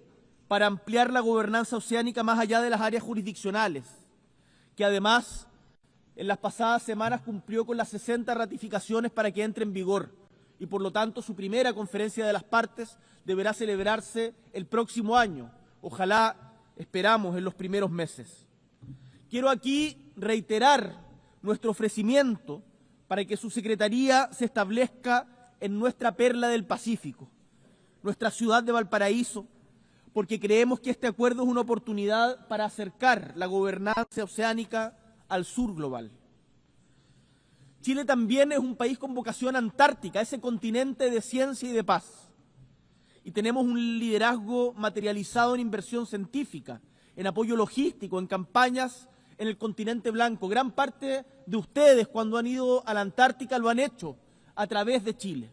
para ampliar la gobernanza oceánica más allá de las áreas jurisdiccionales, que además en las pasadas semanas cumplió con las 60 ratificaciones para que entre en vigor y por lo tanto su primera conferencia de las partes deberá celebrarse el próximo año, ojalá, esperamos, en los primeros meses. Quiero aquí reiterar nuestro ofrecimiento para que su secretaría se establezca en nuestra perla del Pacífico, nuestra ciudad de Valparaíso, porque creemos que este acuerdo es una oportunidad para acercar la gobernanza oceánica al sur global. Chile también es un país con vocación antártica, ese continente de ciencia y de paz. Y tenemos un liderazgo materializado en inversión científica, en apoyo logístico, en campañas en el continente blanco. Gran parte de ustedes, cuando han ido a la Antártica, lo han hecho a través de Chile.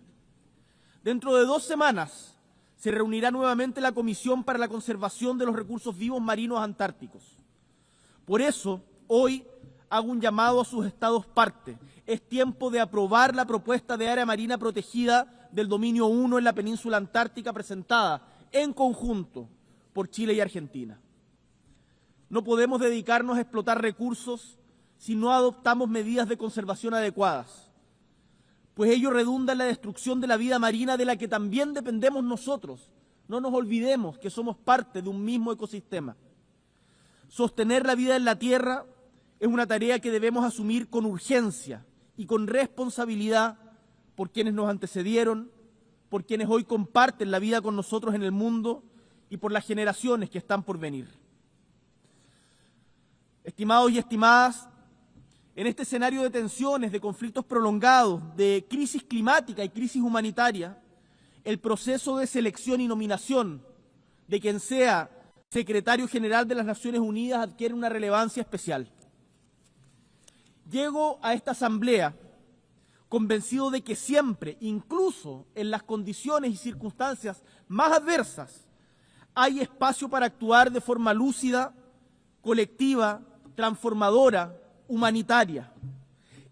Dentro de 2 semanas se reunirá nuevamente la Comisión para la Conservación de los Recursos Vivos Marinos Antárticos. Por eso, hoy hago un llamado a sus estados parte. Es tiempo de aprobar la propuesta de área marina protegida del dominio 1 en la península antártica presentada en conjunto por Chile y Argentina. No podemos dedicarnos a explotar recursos si no adoptamos medidas de conservación adecuadas, pues ello redunda en la destrucción de la vida marina de la que también dependemos nosotros. No nos olvidemos que somos parte de un mismo ecosistema. Sostener la vida en la Tierra es una tarea que debemos asumir con urgencia y con responsabilidad por quienes nos antecedieron, por quienes hoy comparten la vida con nosotros en el mundo y por las generaciones que están por venir. Estimados y estimadas, en este escenario de tensiones, de conflictos prolongados, de crisis climática y crisis humanitaria, el proceso de selección y nominación de quien sea secretario general de las Naciones Unidas adquiere una relevancia especial. Llego a esta asamblea convencido de que siempre, incluso en las condiciones y circunstancias más adversas, hay espacio para actuar de forma lúcida, colectiva, transformadora, humanitaria,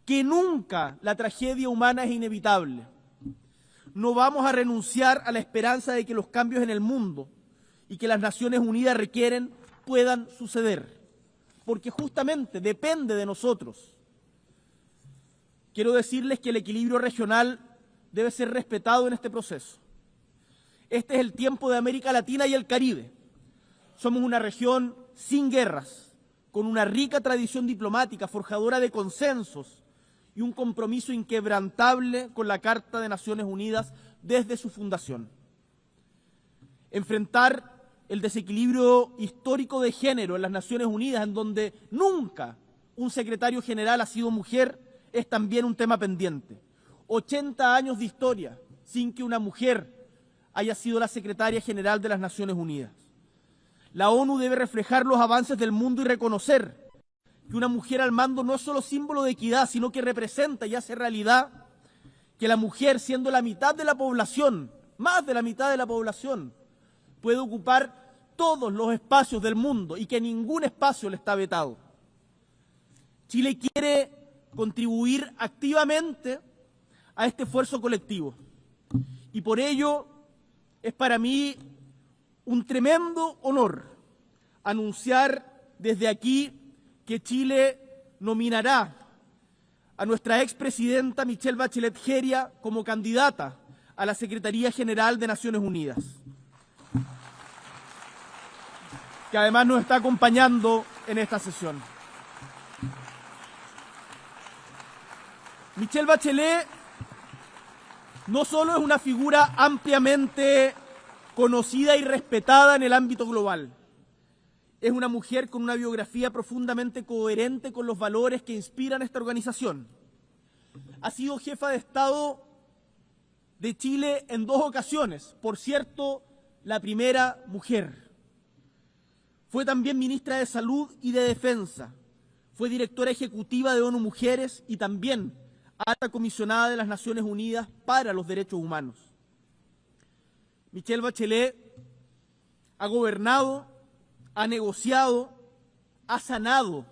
que nunca la tragedia humana es inevitable. No vamos a renunciar a la esperanza de que los cambios en el mundo y que las Naciones Unidas requieren puedan suceder, porque justamente depende de nosotros. Quiero decirles que el equilibrio regional debe ser respetado en este proceso. Este es el tiempo de América Latina y el Caribe. Somos una región sin guerras, con una rica tradición diplomática, forjadora de consensos y un compromiso inquebrantable con la Carta de Naciones Unidas desde su fundación. Enfrentar el desequilibrio histórico de género en las Naciones Unidas, en donde nunca un secretario general ha sido mujer, es también un tema pendiente. 80 años de historia sin que una mujer haya sido la secretaria general de las Naciones Unidas. La ONU debe reflejar los avances del mundo y reconocer que una mujer al mando no es solo símbolo de equidad, sino que representa y hace realidad que la mujer, siendo la mitad de la población, más de la mitad de la población, puede ocupar todos los espacios del mundo y que ningún espacio le está vetado. Chile quiere contribuir activamente a este esfuerzo colectivo y por ello es para mí un tremendo honor anunciar desde aquí que Chile nominará a nuestra expresidenta Michelle Bachelet Jeria como candidata a la Secretaría General de Naciones Unidas, que además nos está acompañando en esta sesión. Michelle Bachelet no solo es una figura ampliamente conocida y respetada en el ámbito global, es una mujer con una biografía profundamente coherente con los valores que inspiran esta organización. Ha sido jefa de Estado de Chile en 2 ocasiones, por cierto, la primera mujer. Fue también ministra de Salud y de Defensa. Fue directora ejecutiva de ONU Mujeres y también alta comisionada de las Naciones Unidas para los Derechos Humanos. Michelle Bachelet ha gobernado, ha negociado, ha sanado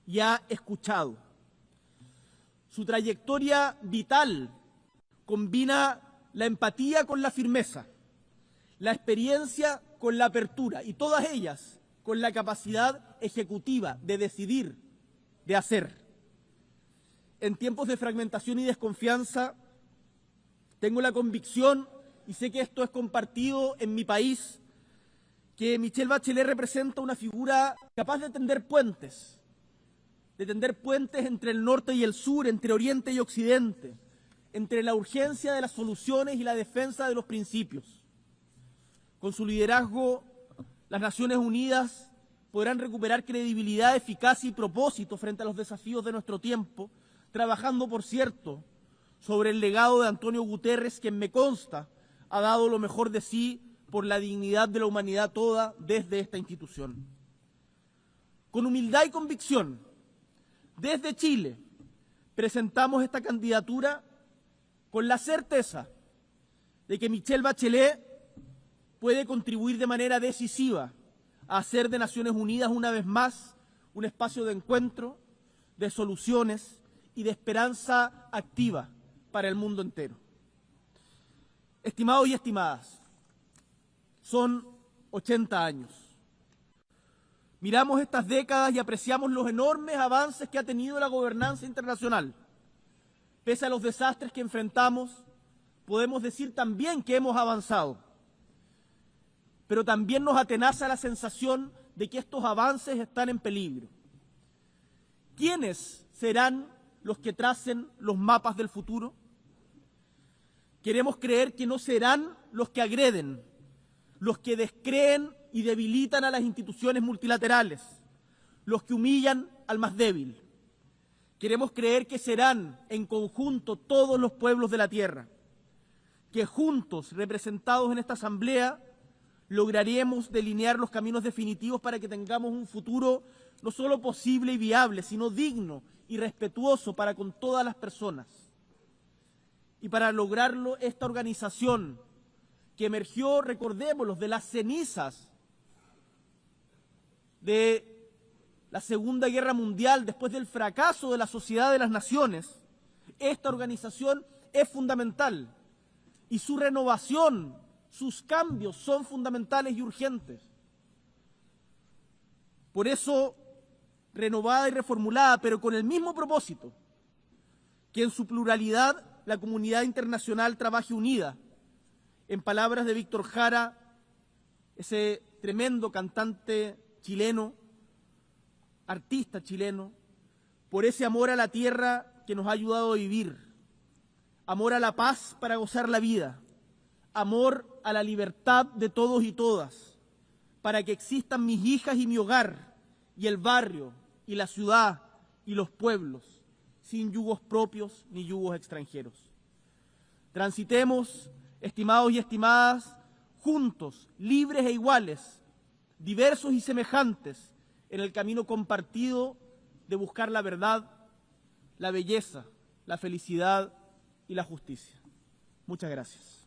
y ha escuchado. Su trayectoria vital combina la empatía con la firmeza, la experiencia con la apertura y todas ellas con la capacidad ejecutiva de decidir, de hacer. En tiempos de fragmentación y desconfianza, tengo la convicción, y sé que esto es compartido en mi país, que Michelle Bachelet representa una figura capaz de tender puentes entre el norte y el sur, entre oriente y occidente, entre la urgencia de las soluciones y la defensa de los principios. Con su liderazgo, las Naciones Unidas podrán recuperar credibilidad, eficacia y propósito frente a los desafíos de nuestro tiempo, trabajando, por cierto, sobre el legado de António Guterres, quien me consta ha dado lo mejor de sí por la dignidad de la humanidad toda desde esta institución. Con humildad y convicción, desde Chile, presentamos esta candidatura con la certeza de que Michelle Bachelet puede contribuir de manera decisiva a hacer de Naciones Unidas una vez más un espacio de encuentro, de soluciones y de esperanza activa para el mundo entero. Estimados y estimadas, son 80 años. Miramos estas décadas y apreciamos los enormes avances que ha tenido la gobernanza internacional. Pese a los desastres que enfrentamos, podemos decir también que hemos avanzado. Pero también nos atenaza la sensación de que estos avances están en peligro. ¿Quiénes serán los que tracen los mapas del futuro? Queremos creer que no serán los que agreden, los que descreen y debilitan a las instituciones multilaterales, los que humillan al más débil. Queremos creer que serán en conjunto todos los pueblos de la tierra, que juntos, representados en esta asamblea, lograremos delinear los caminos definitivos para que tengamos un futuro no solo posible y viable, sino digno y respetuoso para con todas las personas. Y para lograrlo, esta organización que emergió, recordémoslo, de las cenizas de la Segunda Guerra Mundial, después del fracaso de la Sociedad de las Naciones, esta organización es fundamental y su renovación, sus cambios son fundamentales y urgentes. Por eso, renovada y reformulada, pero con el mismo propósito, que en su pluralidad la comunidad internacional trabaje unida. En palabras de Víctor Jara, ese tremendo cantante chileno, artista chileno, por ese amor a la tierra que nos ha ayudado a vivir, amor a la paz para gozar la vida, amor a la libertad de todos y todas, para que existan mis hijas y mi hogar, y el barrio, y la ciudad, y los pueblos, sin yugos propios ni yugos extranjeros. Transitemos, estimados y estimadas, juntos, libres e iguales, diversos y semejantes, en el camino compartido de buscar la verdad, la belleza, la felicidad y la justicia. Muchas gracias.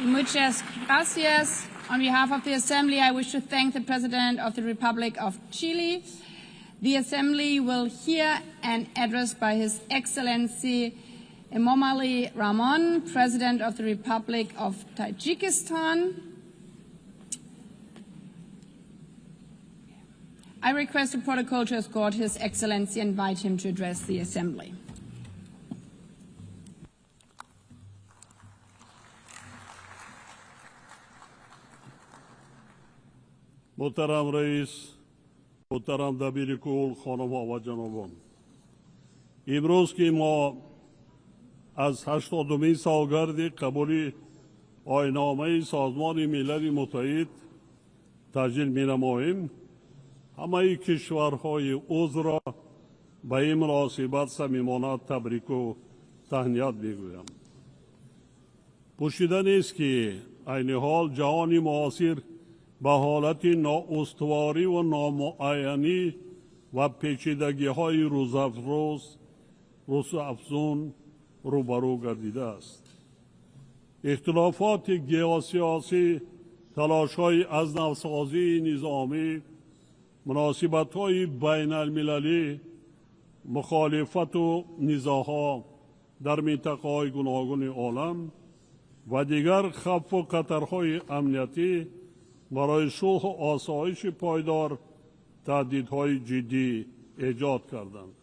Muchas gracias. On behalf of the Assembly, I wish to thank the President of the Republic of Chile. The Assembly will hear an address by His Excellency Emmanuel Ramon, President of the Republic of Tajikistan. I request the protocol to escort His Excellency and invite him to address the Assembly. محترم رئیس، محترم دبیر کل، خانم‌ها و جنابان، امروز که ما از 80مین سالگرد قبول آیین‌نامه سازمان ملل متحد تسجیل می‌نماییم، همه کشورهای عضو را به این مناسبت صمیمانه تبریک و تهنیت میگویم. پوشیده نیست که عین حال جهان معاصر به حالت نااستواری و نامعینی و پیچیدگی های روز افزون روبرو گردیده است. اختلافات گیوسیاسی، تلاش های از نوسازی نظامی، مناسبت های بین المللی، مخالفت و نزاعها در منطقه های گوناگون عالم و دیگر خف و خطرهای امنیتی برای صلح و آسایش پایدار تهدیدهای جدی ایجاد کردند.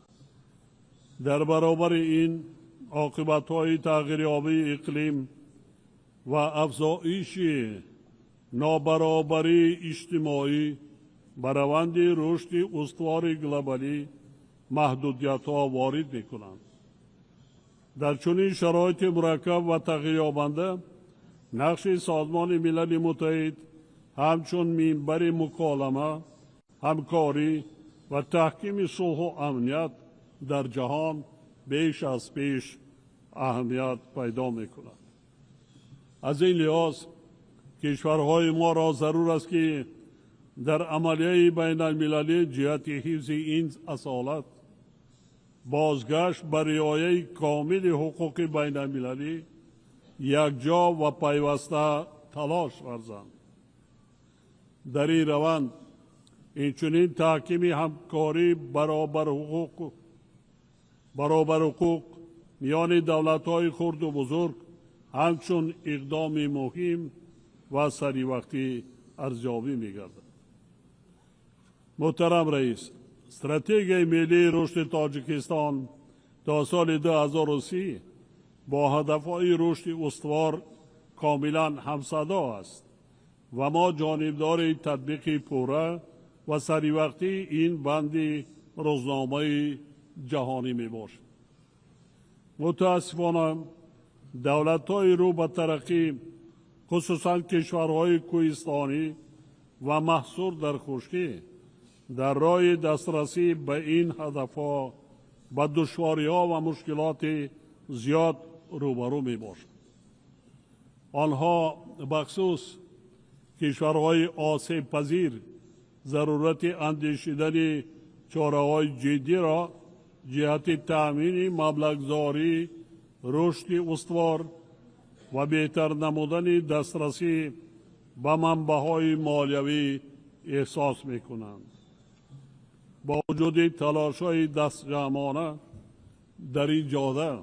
در برابر این عاقبت‌های تغییریابی اقلیم و افزایش نابرابری اجتماعی به روند رشد استوار گلوبالی محدودیت‌ها وارد می‌کنند. در چنین شرایط مرکب و تغییریابنده نقش سازمان ملل متحد همچون منبر مکالمه، همکاری و تحکیم صلح و امنیت در جهان بیش از پیش اهمیت پیدا می‌کند. از این لحاظ کشورهای ما را ضرور است که در عملیه بین المللی جهت حفظ این اصالت بازگشت بر رعایت کامل حقوق بین المللی یکجا و پیوسته تلاش ورزند. در این روند اینچنین تحکیم همکاری برابر حقوق میان دولت‌های خرد و بزرگ همچون اقدام مهم و سری وقتی ارزیابی می‌گردد. محترم رئیس، استراتژی ملی رشد تاجیکستان تا سال 2030 با هدف‌های رشد استوار کاملا همصدا است و ما جانبدار تطبیق پوره و سری وقتی این بند روزنامه جهانی میباشیم. متاسفانه دولت‌های رو به ترقی خصوصا کشورهای کوهستانی و محصور در خشکی در راه دسترسی به این هدفها با دشواری‌ها و مشکلات زیاد روبرو میباشند. آنها بخصوص کشورهای آسیب پذیر ضرورت اندیشیدن چاره‌های جدی را جهت تأمین مبلغ‌زایی، رشد استوار و بهتر نمودن دسترسی به منبع‌های مالیوی احساس می‌کنند. با وجود تلاش‌های دستجمعانه در این جهت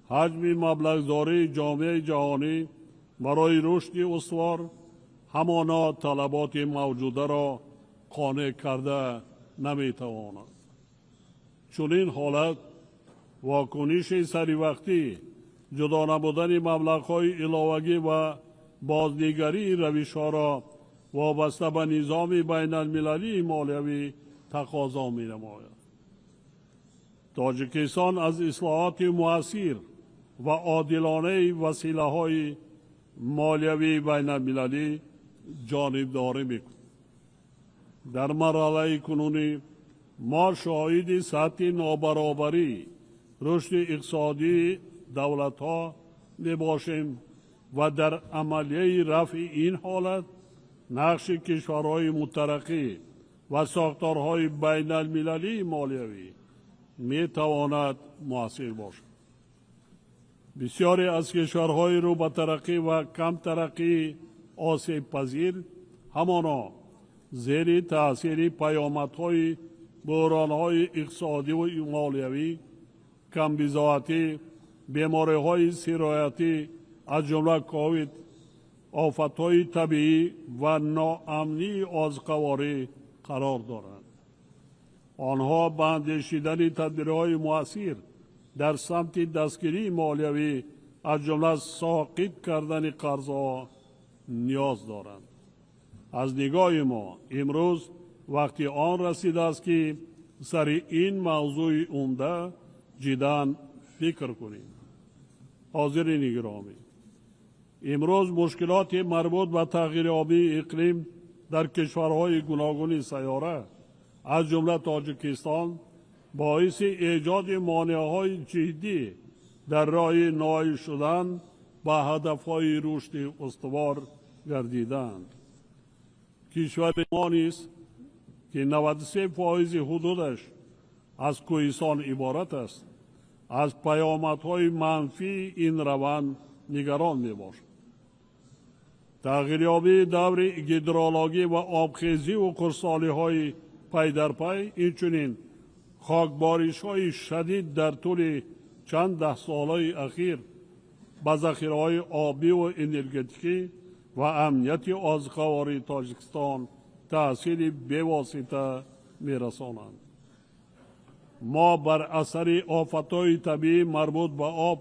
حجم مبلغ‌زایی جامعه جهانی برای رشد استوار همانا طلبات موجوده را قانع کرده نمی‌تواند. چنین حالت واکنش سری وقتی جدا نبودن مبلغ‌های علاوه‌ای و بازنگری روش‌ها را وابسته به نظام بین المللی مالیوی تقاضا می‌نماید. تاجیکستان از اصلاحات مؤثر و عادلانه وسیله‌های مالیوی بین المللی جانبداری می‌کند. در مرحله کنونی ما شاهد سطح نابرابری رشد اقتصادی دولت‌ها میباشیم و در عملیه رفع این حالت نقش کشورهای مترقی و ساختارهای بین المللی مالیوی میتواند مؤثر باشد. بسیاری از کشورهای رو به ترقی و کم ترقی آسیب پذیر همانا زیر تأثیر پیامدهای بحرانهای اقتصادی و مالیوی، کمبزاعتی، بیماری‌های سرایتی از جمله کووید، آفت‌های طبیعی و ناامنی آذوقه‌واری قرار دارند. آنها به اندیشیدن تدبیرهای مؤثر در سمت دستگیری مالیوی از جمله ساقط کردن قرضها نیاز دارند. از نگاه ما امروز وقتی آن رسیده است که سر این موضوع عمده جداً فکر کنیم. حاضرین گرامی، امروز مشکلات مربوط به تغییریابی اقلیم در کشورهای گوناگون سیاره از جمله تاجیکستان باعث ایجاد مانع‌های جدی در راه نائل شدن به هدف‌های رشد استوار گردیدند. کشور ما نیز که 93% حدودش از کوهستان عبارت است، از پیامدهای منفی این روند نگران میباشد. تغییریابی دور هیدرولوژی و آبخیزی و خشکسالی‌های پی در پی، اینچنین خاکباریش‌های شدید در طول چند ده ساله اخیر به ذخیره‌های آبی و انرژتیکی و امنیت آذوقه‌واری تاجیکستان تأثیر بی‌واسطه می‌رسانند. ما بر اثر آفت‌های طبیعی مربوط به آب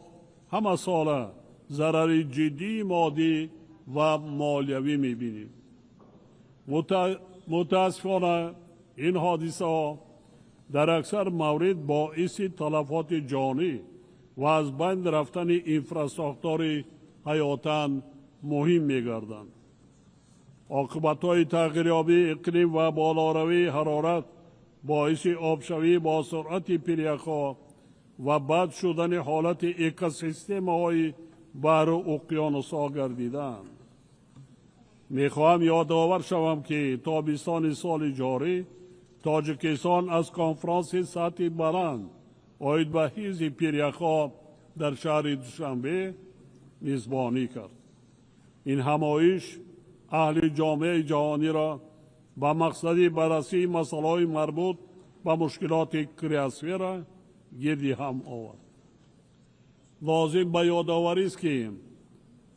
همه ساله ضرر جدی مادی و مالیوی می‌بینیم. متاسفانه این حادثه ها در اکثر موارد باعث تلفات جانی و از بین رفتن انفراستراکچور حیاتاً مهم می‌گردند. عاقبت‌های تغییریابی اقلیم و بالاروی حرارت باعث آبشوی با سرعت پیریخ‌ها و بد شدن حالت اکوسیستم‌های بحر و اقیانوس‌ها گردیدند. می‌خواهم یادآور شوم که تابستان سال جاری تاجیکستان از کنفرانس سطح بلند عاید به حفظ پیریخ‌ها در شهر دوشنبه میزبانی کرد. این همایش اهل جامعه جهانی را با مقصد بررسی مسائل مربوط به مشکلات کریاسفر گردی هم آورد. لازم به یادآوری است که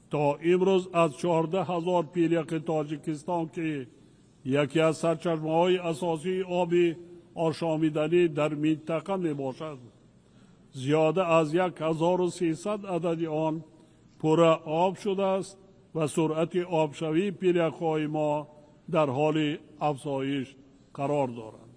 تا امروز از 14,000 پیریخ تاجیکستان که یکی از سرچشمه‌های اساسی آب آشامیدنی در منطقه می باشد، زیاده از 1,300 عدد آن پر آب شده است و سرعت آبشوی پیریخ‌های ما در حال افزایش قرار دارد.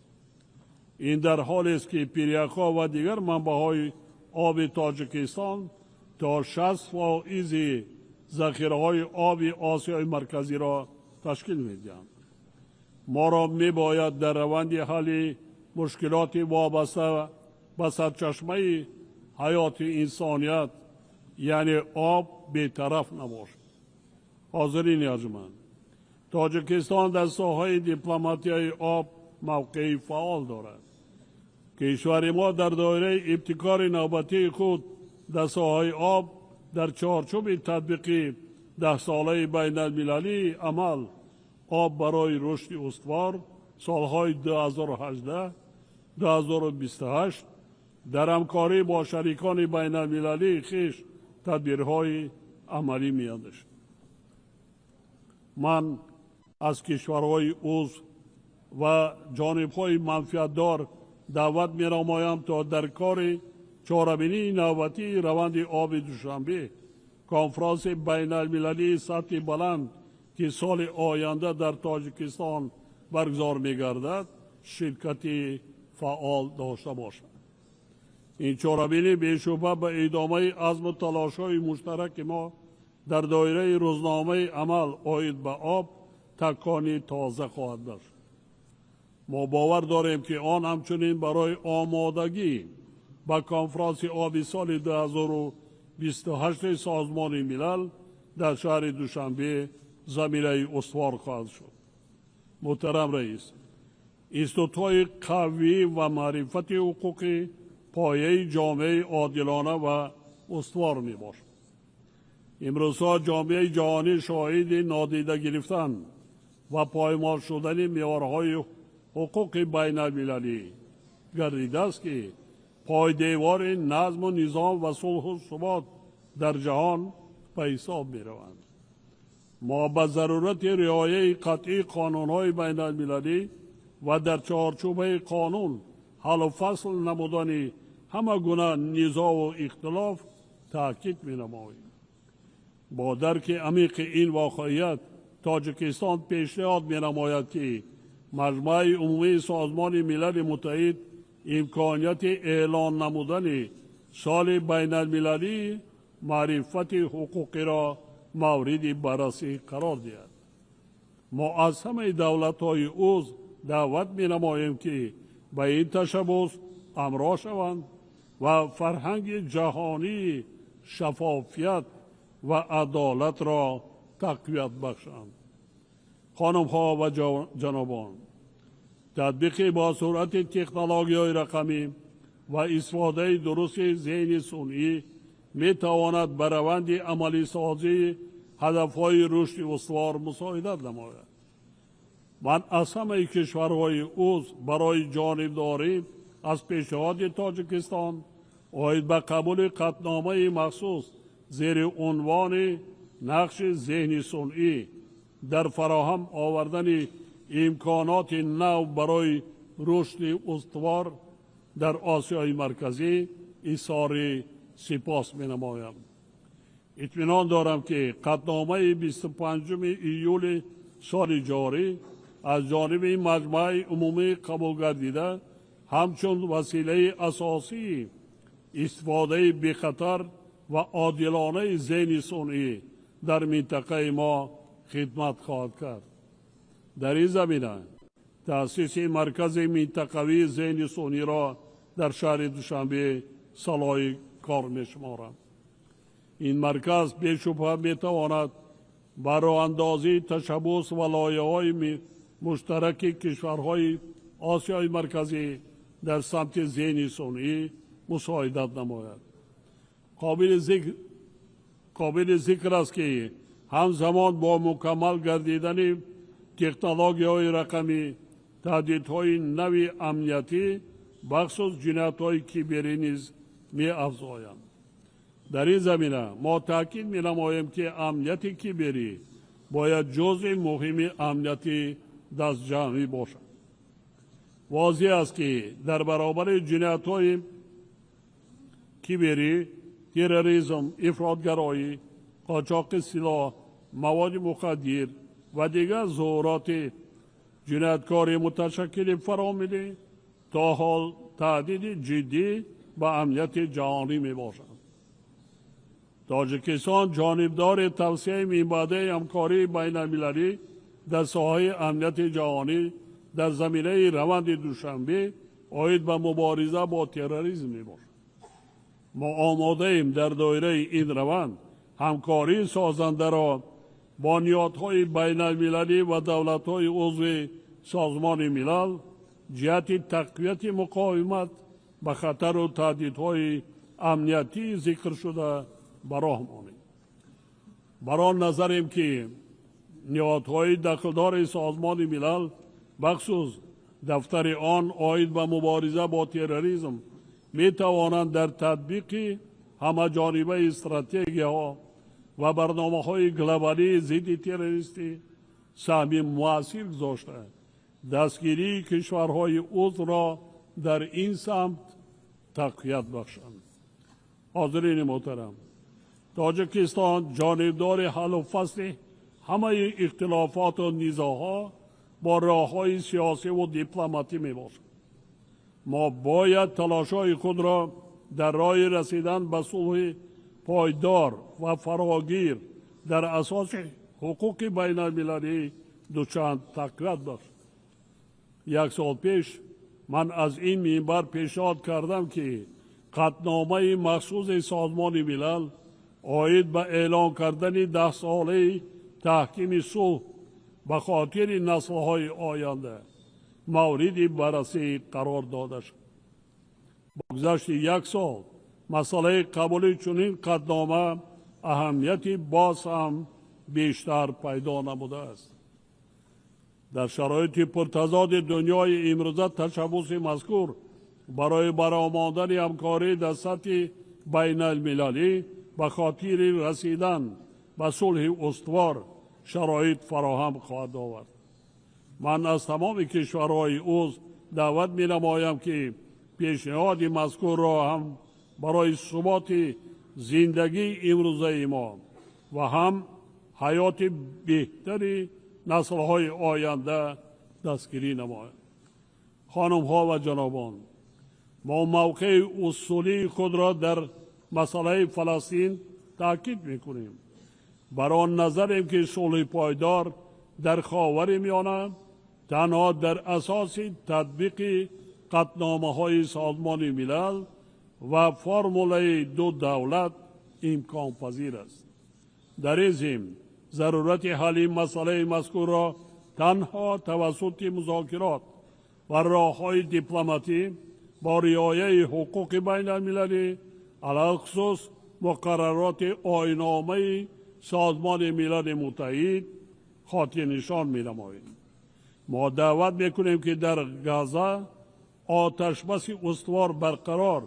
این در حالی است که پیریخ‌ها و دیگر منبع‌های آب تاجیکستان تا 60% ذخیره‌های آب آسیای مرکزی را تشکیل می‌دهند. ما را می‌باید در روند حل مشکلات وابسته به سرچشمه حیات انسانیت یعنی آب بی‌طرف نباشد. حاضرین ارجمند، تاجیکستان در ساحه دیپلماتی آب موقعی فعال دارد. کشور ما در دایره ابتکار نوبتی خود در ساحه آب در چارچوب تطبیق 10 ساله بین المللی عمل آب برای رشد استوار سالهای 2018 2028 در همکاری با شریکان بین المللی خویش تدبیرهای عملی می‌اندیشد. من از کشورهای عضو و جانبهای منفعتدار دعوت می‌نمایم تا در کار چهاربینی نوبتی روند آب دوشنبه کنفرانس بین المللی سطح بلند که سال آینده در تاجیکستان برگزار می‌گردد شرکت فعال داشته باشد. این چهاربینی بی‌شبهه به ادامه عزم و تلاش‌های مشترک ما در دایره روزنامه عمل عاید به آب تکانی تازه خواهد داشت. ما باور داریم که آن همچنین برای آمادگی به کنفرانس آبی سال 2028 سازمان ملل در شهر دوشنبه زمینه استوار خواهد شد. محترم رئیس، اینستیتوت‌های قوی و معرفت حقوقی پایه جامعه عادلانه و استوار می باشد. امروزها جامعه جهانی شاهد نادیده گرفتن و پایمال شدن معیارهای حقوق بین المللی گردیده است که پایدیوار نظم و نظام و صلح و ثبات در جهان به حساب می روند. ما به ضرورت رعایت قطعی قانون‌های بین المللی و در چارچوب قانون حل و فصل نمودن همه گونه نزاع و اختلاف تاکید می‌نماییم. با درک عمیق این واقعیت تاجیکستان پیشنهاد می‌نماید که مجمع عمومی سازمان ملل متحد امکانیت اعلان نمودن سال بین المللی معرفت حقوقی را مورد بررسی قرار دهد. ما از همه دولت‌های عضو دعوت می‌نماییم که به این تشبث همراه شوند و فرهنگ جهانی شفافیت و عدالت را تقویت بخشند. خانم ها و جنابان، تطبیق با سرعت تکنولوژی رقمی و استفاده درست ذهن صنعی می تواند بر روند عملی سازی هدفهای رشد استوار مساعدت نماید. من از همه کشورهای عضو برای جانبداری از پیشنهاد تاجیکستان اید به قبول قطعنامه مخصوص زیر عنوان نقش ذهن صنعی در فراهم آوردن امکانات نو برای رشد استوار در آسیای مرکزی اظهار سپاس می نمایم. اطمینان دارم که قطعنامه 25 ایول سال جاری از جانب مجمع عمومی قبول گردیده همچون وسیله اساسی استفاده بی خطر و عادلانه ذهن صنعی در منطقه ما خدمت خواهد کرد. در این زمینه تأسیس مرکز منطقوی ذهن صنعی را در شهر دوشنبه صلاح کار می‌شمارم. این مرکز بی‌شبهه می‌تواند بر راه اندازی تشبث و لایحه‌های مشترک کشورهای آسیای مرکزی در سمت ذهن صنعی مساعدت نماید. قابل ذکر است که همزمان با مکمل گردیدن تکنولوژی‌های رقمی تهدیدهای نوی امنیتی بخصوص جنایت‌های کیبری نیز می‌افزایند. در این زمینه ما تاکید می‌نماییم که امنیت کیبری باید جزء مهم امنیت دست جمعی باشد. واضح است که در برابر جنایت‌های کیبری، تروریسم، افراطگرایی، قاچاق سلاح، مواد مخدر و دیگر ظهورات جنایتکاری متشکل فراملی تا حال تهدید جدی به امنیت جهانی می باشد. تاجیکستان جانبدار توسعه منبع همکاری بین المللی در ساحه امنیت جهانی در زمینه روند دوشنبه آید به مبارزه با تروریسم می باشد. ما آماده ایم در دایره این روند همکاری سازنده را با نهادهای بین المللی و دولت‌های عضو سازمان ملل جهت تقویت مقاومت به خطر و تهدیدهای امنیتی ذکر شده براه مانیم. برای نظریم که نهادهای دخلدار سازمان ملل بخصوص دفتر آن آید به مبارزه با تروریسم می توانند در تطبیق همه جانبه استراتژی ها و برنامه های گلوبالی ضد تروریستی سهم مؤثر گذاشته دستگیری کشورهای عضو را در این سمت تقویت بخشند. حاضرین محترم، تاجیکستان جانبدار حل و فصل همه اختلافات و نزاعها با راه‌های سیاسی و دیپلماتی می باشد. ما باید تلاش‌های خود را در راه رسیدن به صلح پایدار و فراگیر در اساس حقوق بین المللی دوچند تقویت بخشیم. یک سال پیش من از این منبر پیشنهاد کردم که قطعنامه مخصوص سازمان ملل آید به اعلان کردن 10 ساله تحکیم صلح به خاطر نسل‌های آینده مورد بررسی قرار داده شد. با گذشت یک سال مسئله قبول چنین قطعنامه اهمیتی باز هم بیشتر پیدا نموده است. در شرایط پرتضاد دنیای امروزه تشبث مذکور برای برآمدن همکاری در سطح بین المللی به خاطر رسیدن به صلح استوار شرایط فراهم خواهد آورد. من از تمام کشورهای عضو دعوت می نمایم که پیشنهاد مذکور را هم برای ثبات زندگی امروزه ما و هم حیات بهتری نسل‌های آینده دستگیری نماید. خانم‌ها و جنابان، ما موقع اصولی خود را در مسئله فلسطین تاکید می‌کنیم. بر آن نظریم که صلح پایدار در خاورمیانه تنها در اساس تطبیق قطعنامه‌های سازمان ملل و فرمول دو دولت امکان پذیر است. در این ضمن ضرورت حل مسئله مذکور را تنها توسط مذاکرات و راه‌های دیپلماتی با رعایت حقوق بین المللی علی‌خصوص مقررات آیین‌نامه سازمان ملل متحد خاطر نشان می‌نماییم. ما دعوت می‌کنیم که در غزه آتش بس استوار برقرار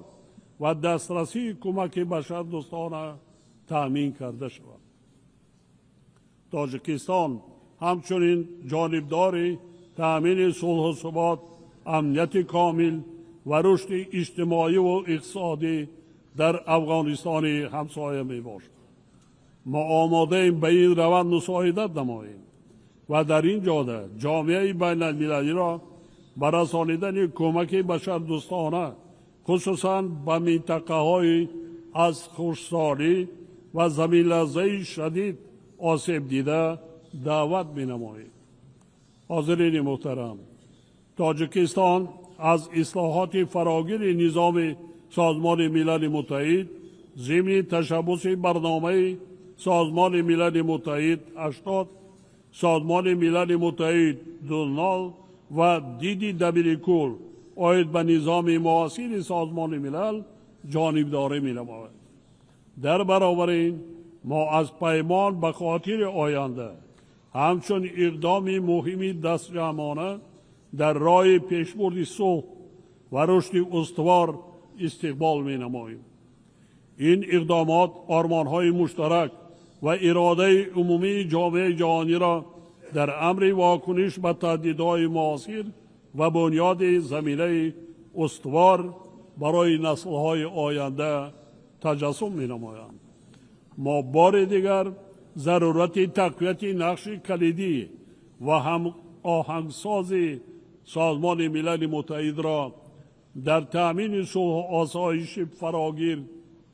و دسترسی کمک بشردوستانه تأمین کرده شود. تاجیکستان همچنین جانبدار تأمین صلح و ثبات، امنیت کامل و رشد اجتماعی و اقتصادی در افغانستان همسایه می باشد. ما آماده ایم به این روند مساعدت نماییم و در این جهت جامعه بین المللی را به رسانیدن کمک بشردوستانه خصوصا به منطقه های از خشکسالی و زمین لرزه شدید آسیب دیده دعوت می نماییم. حاضرین محترم، تاجیکستان از اصلاحات فراگیر نظام سازمان ملل متحد ضمن تشبث برنامه سازمان ملل متحد 80 سازمان ملل متحد 20 و دیدی دبیرکل آید به نظام معاصر سازمان ملل جانبداری می نماید. در برابر این ما از پیمان به خاطر آینده همچون اقدام مهمی دستجمعانه در راه پیشبرد صلح و رشد استوار استقبال می نماییم. این اقدامات آرمان‌های مشترک و اراده عمومی جامعه جهانی را در امر واکنش به تهدیدهای معاصر و بنیاد زمینه استوار برای نسل‌های آینده تجسم می نمایند. ما بار دیگر ضرورت تقویت نقش کلیدی و هم آهنگساز سازمان ملل متحد را در تأمین صلح و آسایش فراگیر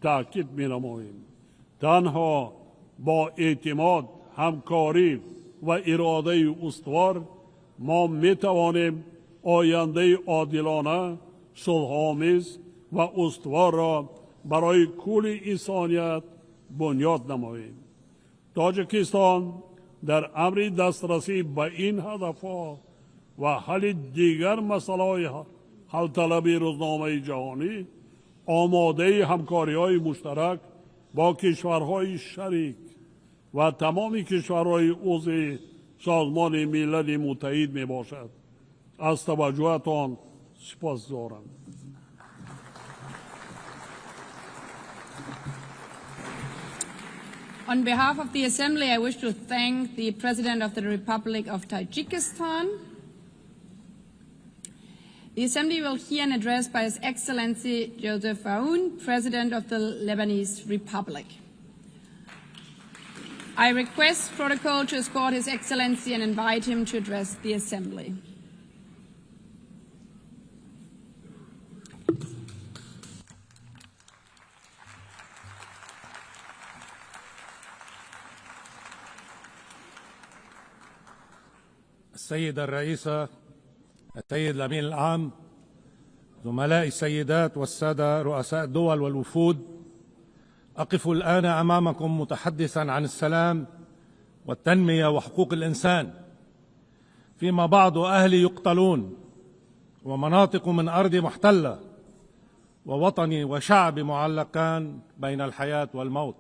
تأکید می نماییم. تنها با اعتماد، همکاری و اراده استوار ما می توانیم آینده عادلانه، صلح‌آمیز و استوار را برای کل انسانیت بنیاد نماییم. تاجیکستان در امر دسترسی به این هدفها و حل دیگر مسائل حل طلبی روزنامه جهانی آماده همکاری‌های مشترک با کشورهای شریک و تمام کشورهای عضو سازمان ملل متحد می باشد. از توجهتان سپاسگزارم. On behalf of the Assembly, I wish to thank the President of the Republic of Tajikistan. The Assembly will hear an address by His Excellency Joseph Aoun, President of the Lebanese Republic. I request protocol to escort His Excellency and invite him to address the Assembly. السيدة الرئيسة، السيد الأمين العام، زملائي السيدات والسادة رؤساء الدول والوفود، أقف الآن أمامكم متحدثا عن السلام والتنمية وحقوق الإنسان، فيما بعض أهلي يقتلون ومناطق من أرضي محتلة ووطني وشعبي معلقان بين الحياة والموت.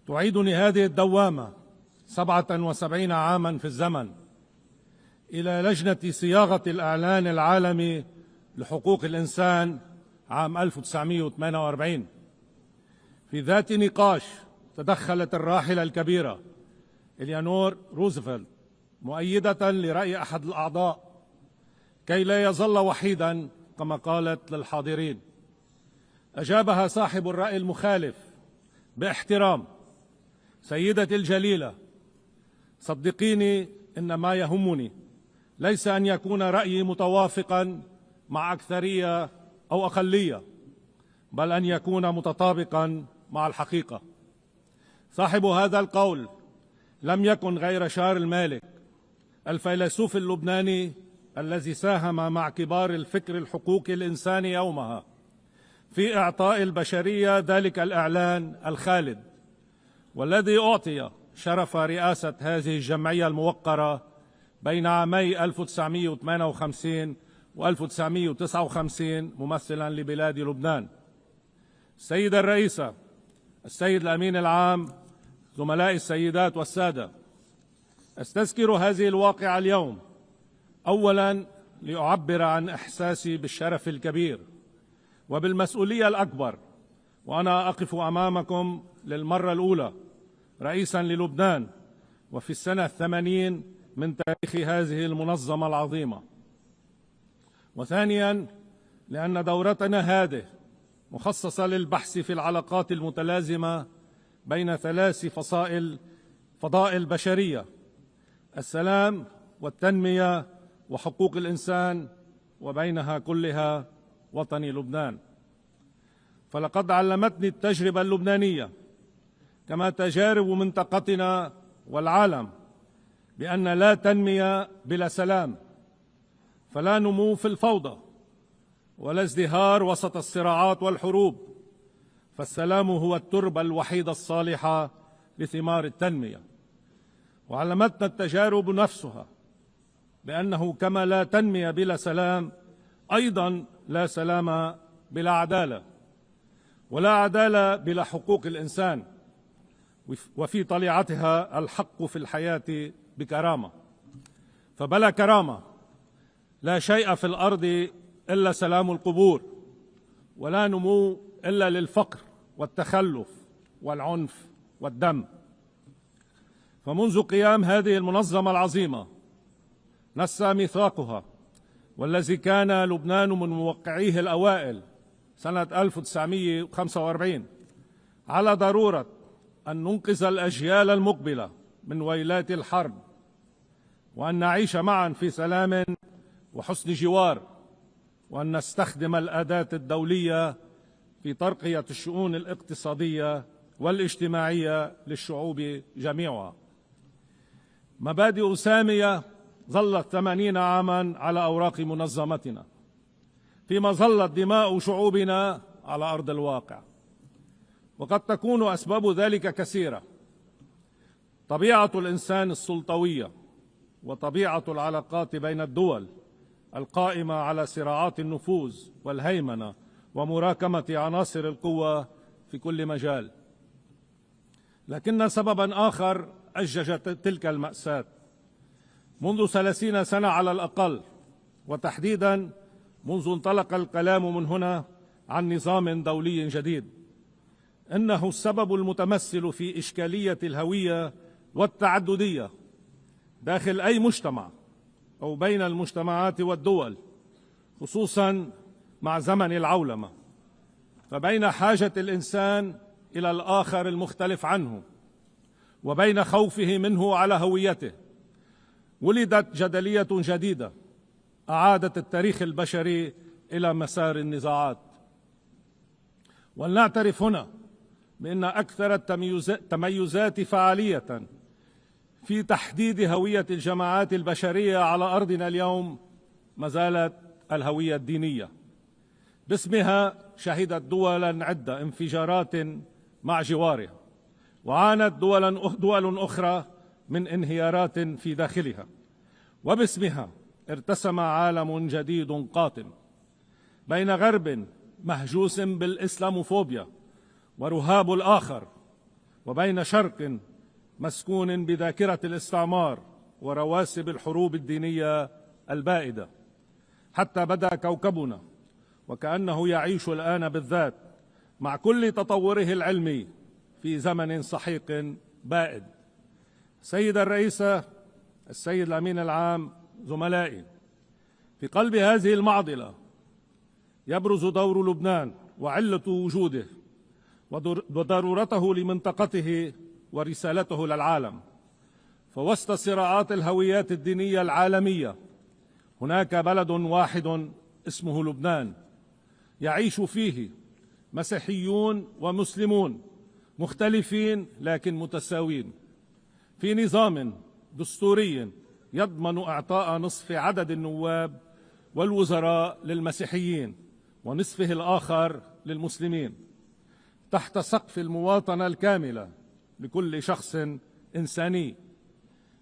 تعيدني هذه الدوامة 77 عاما في الزمن إلى لجنة صياغة الإعلان العالمي لحقوق الإنسان عام 1948. في ذات نقاش تدخلت الراحلة الكبيرة إليانور روزفلت مؤيدة لرأي أحد الأعضاء كي لا يظل وحيدا كما قالت للحاضرين. أجابها صاحب الرأي المخالف باحترام: سيدتي الجليلة، صدقيني إن ما يهمني ليس أن يكون رأيي متوافقا مع أكثرية أو أقلية، بل أن يكون متطابقا مع الحقيقة. صاحب هذا القول لم يكن غير شار المالك، الفيلسوف اللبناني الذي ساهم مع كبار الفكر الحقوقي الإنساني يومها في إعطاء البشرية ذلك الإعلان الخالد، والذي أعطي شرف رئاسة هذه الجمعية الموقرة بين عامي 1958 و 1959 ممثلا لبلاد لبنان. السيدة الرئيسة، السيد الأمين العام، زملائي السيدات والسادة، أستذكر هذه الواقعة اليوم أولا لأعبر عن إحساسي بالشرف الكبير وبالمسؤولية الأكبر، وأنا أقف أمامكم للمرة الأولى رئيسا للبنان وفي السنة 80 من تاريخ هذه المنظمة العظيمة. وثانيا لأن دورتنا هذه مخصصة للبحث في العلاقات المتلازمة بين ثلاث فضائل بشرية: السلام والتنمية وحقوق الإنسان، وبينها كلها وطني لبنان. فلقد علمتني التجربة اللبنانية كما تجارب منطقتنا والعالم بأن لا تنمية بلا سلام، فلا نمو في الفوضى ولا ازدهار وسط الصراعات والحروب، فالسلام هو التربة الوحيدة الصالحة لثمار التنمية. وعلمتنا التجارب نفسها بأنه كما لا تنمية بلا سلام، أيضا لا سلام بلا عدالة، ولا عدالة بلا حقوق الإنسان، وفي طليعتها الحق في الحياة بكرامة. فبلا كرامة لا شيء في الأرض إلا سلام القبور، ولا نمو إلا للفقر والتخلف والعنف والدم. فمنذ قيام هذه المنظمة العظيمة نسى ميثاقها، والذي كان لبنان من موقعيه الأوائل سنة 1945 على ضرورة أن ننقذ الأجيال المقبلة من ويلات الحرب، وأن نعيش معا في سلام وحسن جوار، وأن نستخدم الأداة الدولية في ترقية الشؤون الاقتصادية والاجتماعية للشعوب جميعها. مبادئ سامية ظلت 80 عاما على أوراق منظمتنا، فيما ظلت دماء شعوبنا على أرض الواقع. وقد تكون أسباب ذلك كثيرة: طبيعة الإنسان السلطوية، وطبيعة العلاقات بين الدول القائمة على صراعات النفوذ والهيمنة ومراكمة عناصر القوة في كل مجال. لكن سببا آخر أجج تلك المأساة منذ 30 سنة على الأقل، وتحديدا منذ انطلق الكلام من هنا عن نظام دولي جديد، إنه السبب المتمثل في إشكالية الهوية والتعددية داخل أي مجتمع أو بين المجتمعات والدول، خصوصا مع زمن العولمة، فبين حاجة الإنسان إلى الآخر المختلف عنه وبين خوفه منه على هويته ولدت جدلية جديدة أعادت التاريخ البشري إلى مسار النزاعات. ولنعترف هنا بأن أكثر التميزات فعالية في تحديد هوية الجماعات البشرية على أرضنا اليوم ما زالت الهوية الدينية. باسمها شهدت دولا عدة انفجارات مع جوارها، وعانت دول أخرى من انهيارات في داخلها، وباسمها ارتسم عالم جديد قاتم بين غرب مهجوس بالإسلاموفوبيا ورهاب الآخر، وبين شرق مسكون بذاكرة الاستعمار ورواسب الحروب الدينية البائدة، حتى بدا كوكبنا وكأنه يعيش الآن بالذات مع كل تطوره العلمي في زمن سحيق بائد. سيد الرئيسة، السيد الأمين العام، زملائي، في قلب هذه المعضلة يبرز دور لبنان وعلة وجوده وضرورته لمنطقته ورسالته للعالم. فوسط صراعات الهويات الدينية العالمية هناك بلد واحد اسمه لبنان، يعيش فيه مسيحيون ومسلمون مختلفين لكن متساوين في نظام دستوري يضمن إعطاء نصف عدد النواب والوزراء للمسيحيين ونصفه الآخر للمسلمين تحت سقف المواطنة الكاملة لكل شخص إنساني،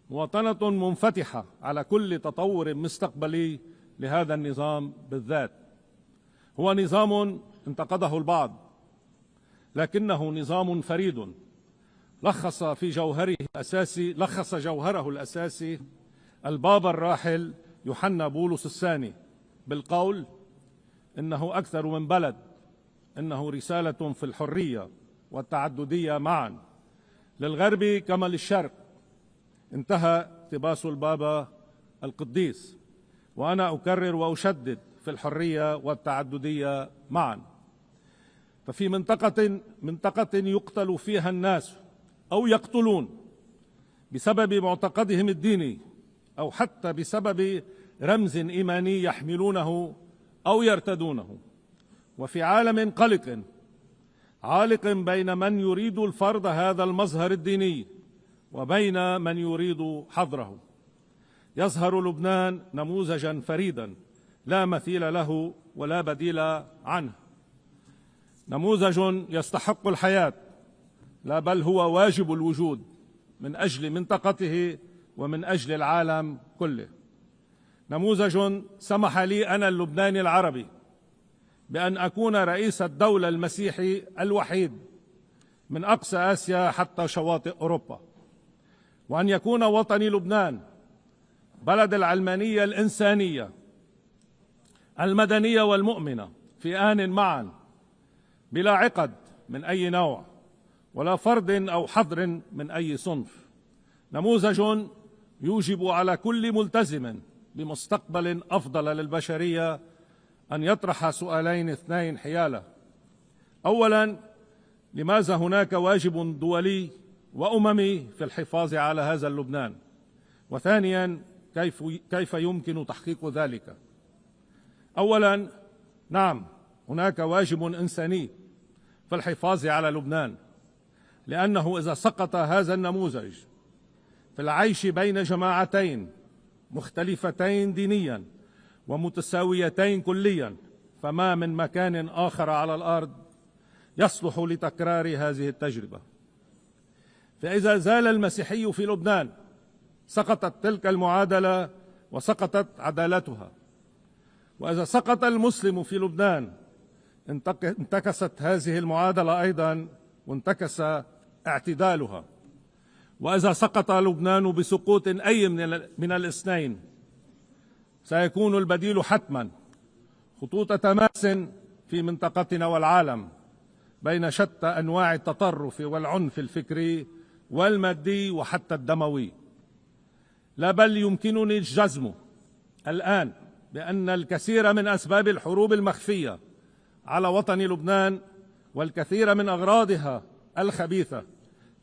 مواطنة منفتحة على كل تطور مستقبلي لهذا النظام بالذات. هو نظام انتقده البعض، لكنه نظام فريد لخص جوهره الأساسي البابا الراحل يوحنا بولس الثاني بالقول: إنه أكثر من بلد، إنه رسالة في الحرية والتعددية معا، للغرب كما للشرق. انتهى اقتباس البابا القديس. وأنا أكرر وأشدد: في الحرية والتعددية معا. ففي منطقة يقتل فيها الناس أو يقتلون بسبب معتقدهم الديني أو حتى بسبب رمز إيماني يحملونه أو يرتدونه، وفي عالم عالق بين من يريد الفرض هذا المظهر الديني وبين من يريد حظره، يظهر لبنان نموذجا فريدا لا مثيل له ولا بديل عنه، نموذج يستحق الحياة، لا بل هو واجب الوجود من أجل منطقته ومن أجل العالم كله. نموذج سمح لي أنا اللبناني العربي بأن أكون رئيس الدولة المسيحي الوحيد من أقصى آسيا حتى شواطئ أوروبا، وأن يكون وطني لبنان بلد العلمانية الإنسانية المدنية والمؤمنة في آن معا، بلا عقد من أي نوع ولا فرد أو حظر من أي صنف. نموذج يوجب على كل ملتزم بمستقبل أفضل للبشرية أن يطرح سؤالين اثنين حياله: أولا، لماذا هناك واجب دولي وأممي في الحفاظ على هذا اللبنان؟ وثانيا، كيف يمكن تحقيق ذلك؟ أولا، نعم، هناك واجب إنساني في الحفاظ على لبنان، لأنه إذا سقط هذا النموذج في العيش بين جماعتين مختلفتين دينيا ومتساويتين كليا، فما من مكان آخر على الأرض يصلح لتكرار هذه التجربة. فإذا زال المسيحي في لبنان سقطت تلك المعادلة وسقطت عدالتها، وإذا سقط المسلم في لبنان انتكست هذه المعادلة أيضا وانتكس اعتدالها. وإذا سقط لبنان بسقوط أي من الاثنين سيكون البديل حتما خطوط تماس في منطقتنا والعالم بين شتى أنواع التطرف والعنف الفكري والمادي وحتى الدموي. لا بل يمكنني الجزم الآن بأن الكثير من أسباب الحروب المخفية على وطن لبنان والكثير من أغراضها الخبيثة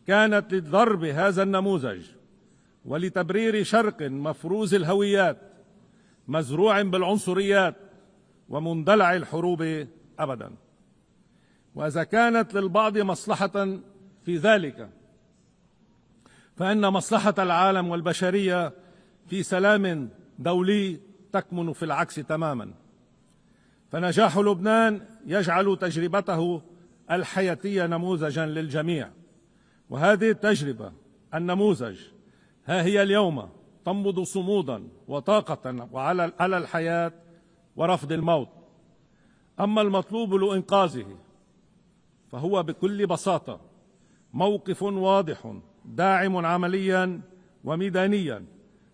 كانت لضرب هذا النموذج ولتبرير شرق مفروز الهويات مزروع بالعنصريات ومندلع الحروب أبدا. وإذا كانت للبعض مصلحة في ذلك، فإن مصلحة العالم والبشرية في سلام دولي تكمن في العكس تماما. فنجاح لبنان يجعل تجربته الحياتية نموذجا للجميع، وهذه التجربة النموذج ها هي اليوم تنبض صمودا وطاقة على الحياة ورفض الموت. أما المطلوب لإنقاذه فهو بكل بساطة موقف واضح داعم عمليا وميدانيا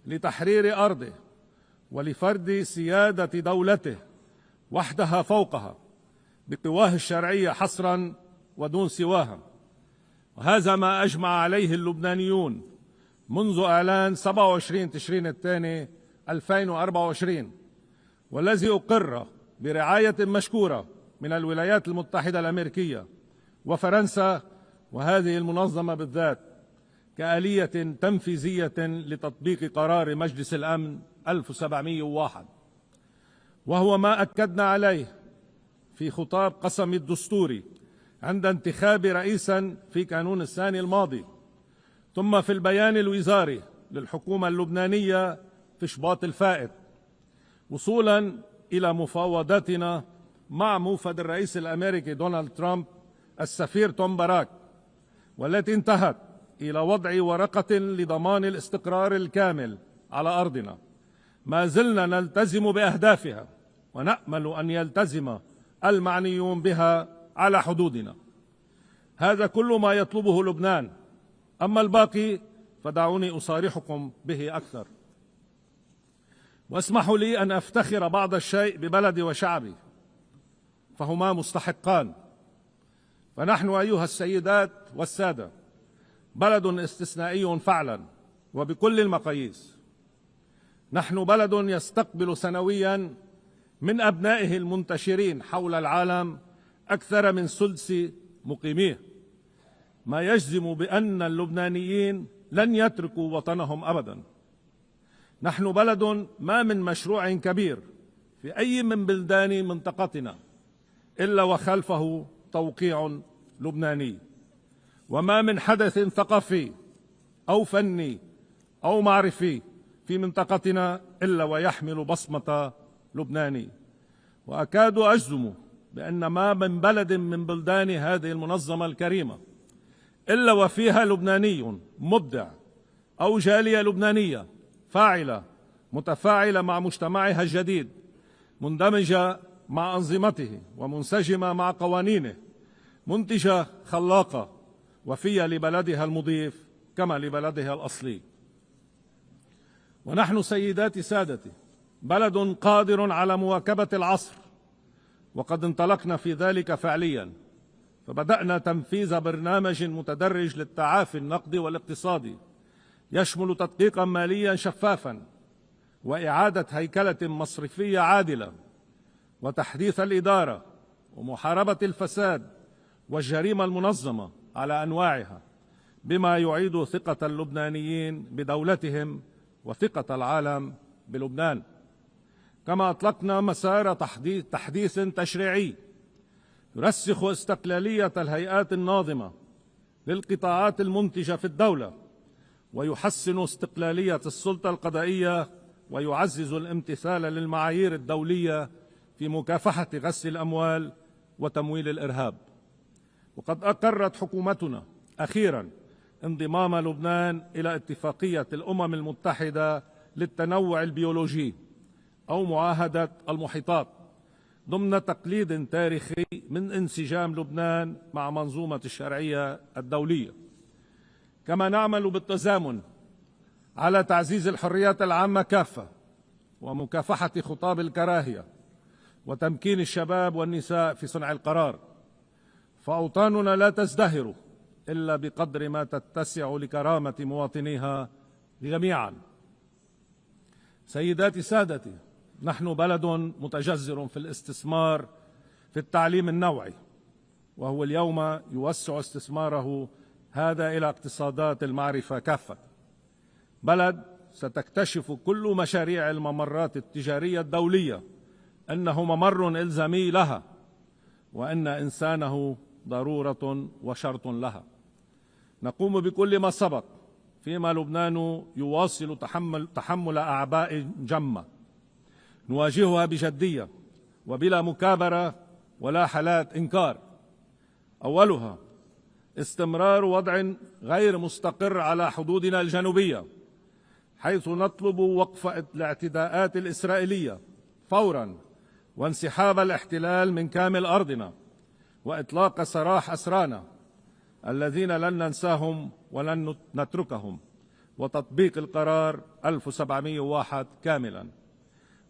لتحرير أرضه ولفرض سيادة دولته وحدها فوقها بقواه الشرعية حصرا ودون سواها. وهذا ما أجمع عليه اللبنانيون منذ إعلان 27 تشرين الثاني 2024، والذي أقر برعاية مشكورة من الولايات المتحدة الأمريكية وفرنسا وهذه المنظمة بالذات كآلية تنفيذية لتطبيق قرار مجلس الأمن 1701، وهو ما أكدنا عليه في خطاب قسم الدستوري عند انتخاب رئيسا في كانون الثاني الماضي، ثم في البيان الوزاري للحكومة اللبنانية في شباط الفائت، وصولا إلى مفاوضاتنا مع موفد الرئيس الأمريكي دونالد ترامب السفير توم باراك، والتي انتهت إلى وضع ورقة لضمان الاستقرار الكامل على أرضنا. ما زلنا نلتزم بأهدافها، ونأمل أن يلتزم المعنيون بها على حدودنا. هذا كل ما يطلبه لبنان، أما الباقي فدعوني أصارحكم به أكثر. واسمحوا لي أن أفتخر بعض الشيء ببلدي وشعبي، فهما مستحقان. فنحن أيها السيدات والسادة بلد استثنائي فعلا وبكل المقاييس. نحن بلد يستقبل سنويا من أبنائه المنتشرين حول العالم أكثر من ثلث مقيميه، ما يجزم بأن اللبنانيين لن يتركوا وطنهم أبدا. نحن بلد ما من مشروع كبير في أي من بلدان منطقتنا إلا وخلفه توقيع لبناني، وما من حدث ثقافي أو فني أو معرفي في منطقتنا إلا ويحمل بصمة لبناني. وأكاد أجزم بأن ما من بلد من بلدان هذه المنظمة الكريمة إلا وفيها لبناني مبدع أو جالية لبنانية فاعلة متفاعلة مع مجتمعها الجديد، مندمجة مع أنظمته ومنسجمة مع قوانينه، منتجة خلاقة وفية لبلدها المضيف كما لبلدها الأصلي. ونحن سيداتي سادتي بلد قادر على مواكبة العصر، وقد انطلقنا في ذلك فعليا، فبدأنا تنفيذ برنامج متدرج للتعافي النقدي والاقتصادي يشمل تدقيقا ماليا شفافا وإعادة هيكلة مصرفية عادلة وتحديث الإدارة ومحاربة الفساد والجريمة المنظمة على أنواعها، بما يعيد ثقة اللبنانيين بدولتهم وثقة العالم بلبنان. كما أطلقنا مسار تحديث تشريعي يرسخ استقلالية الهيئات الناظمة للقطاعات المنتجة في الدولة، ويحسن استقلالية السلطة القضائية، ويعزز الامتثال للمعايير الدولية في مكافحة غسل الأموال وتمويل الإرهاب. وقد أقرت حكومتنا أخيرا انضمام لبنان إلى اتفاقية الأمم المتحدة للتنوع البيولوجي أو معاهدة المحيطات، ضمن تقليد تاريخي من انسجام لبنان مع منظومة الشرعية الدولية. كما نعمل بالتزامن على تعزيز الحريات العامة كافة ومكافحة خطاب الكراهية وتمكين الشباب والنساء في صنع القرار، فأوطاننا لا تزدهر إلا بقدر ما تتسع لكرامة مواطنيها جميعا. سيداتي سادتي، نحن بلد متجذر في الاستثمار في التعليم النوعي، وهو اليوم يوسع استثماره هذا إلى اقتصادات المعرفة كافة. بلد ستكتشف كل مشاريع الممرات التجارية الدولية أنه ممر إلزامي لها، وأن إنسانه ضرورة وشرط لها. نقوم بكل ما سبق، فيما لبنان يواصل تحمل أعباء جمة نواجهها بجدية وبلا مكابرة ولا حالات إنكار. أولها استمرار وضع غير مستقر على حدودنا الجنوبية، حيث نطلب وقف الاعتداءات الإسرائيلية فورا وانسحاب الاحتلال من كامل أرضنا وإطلاق سراح أسرانا الذين لن ننساهم ولن نتركهم، وتطبيق القرار 1701 كاملا،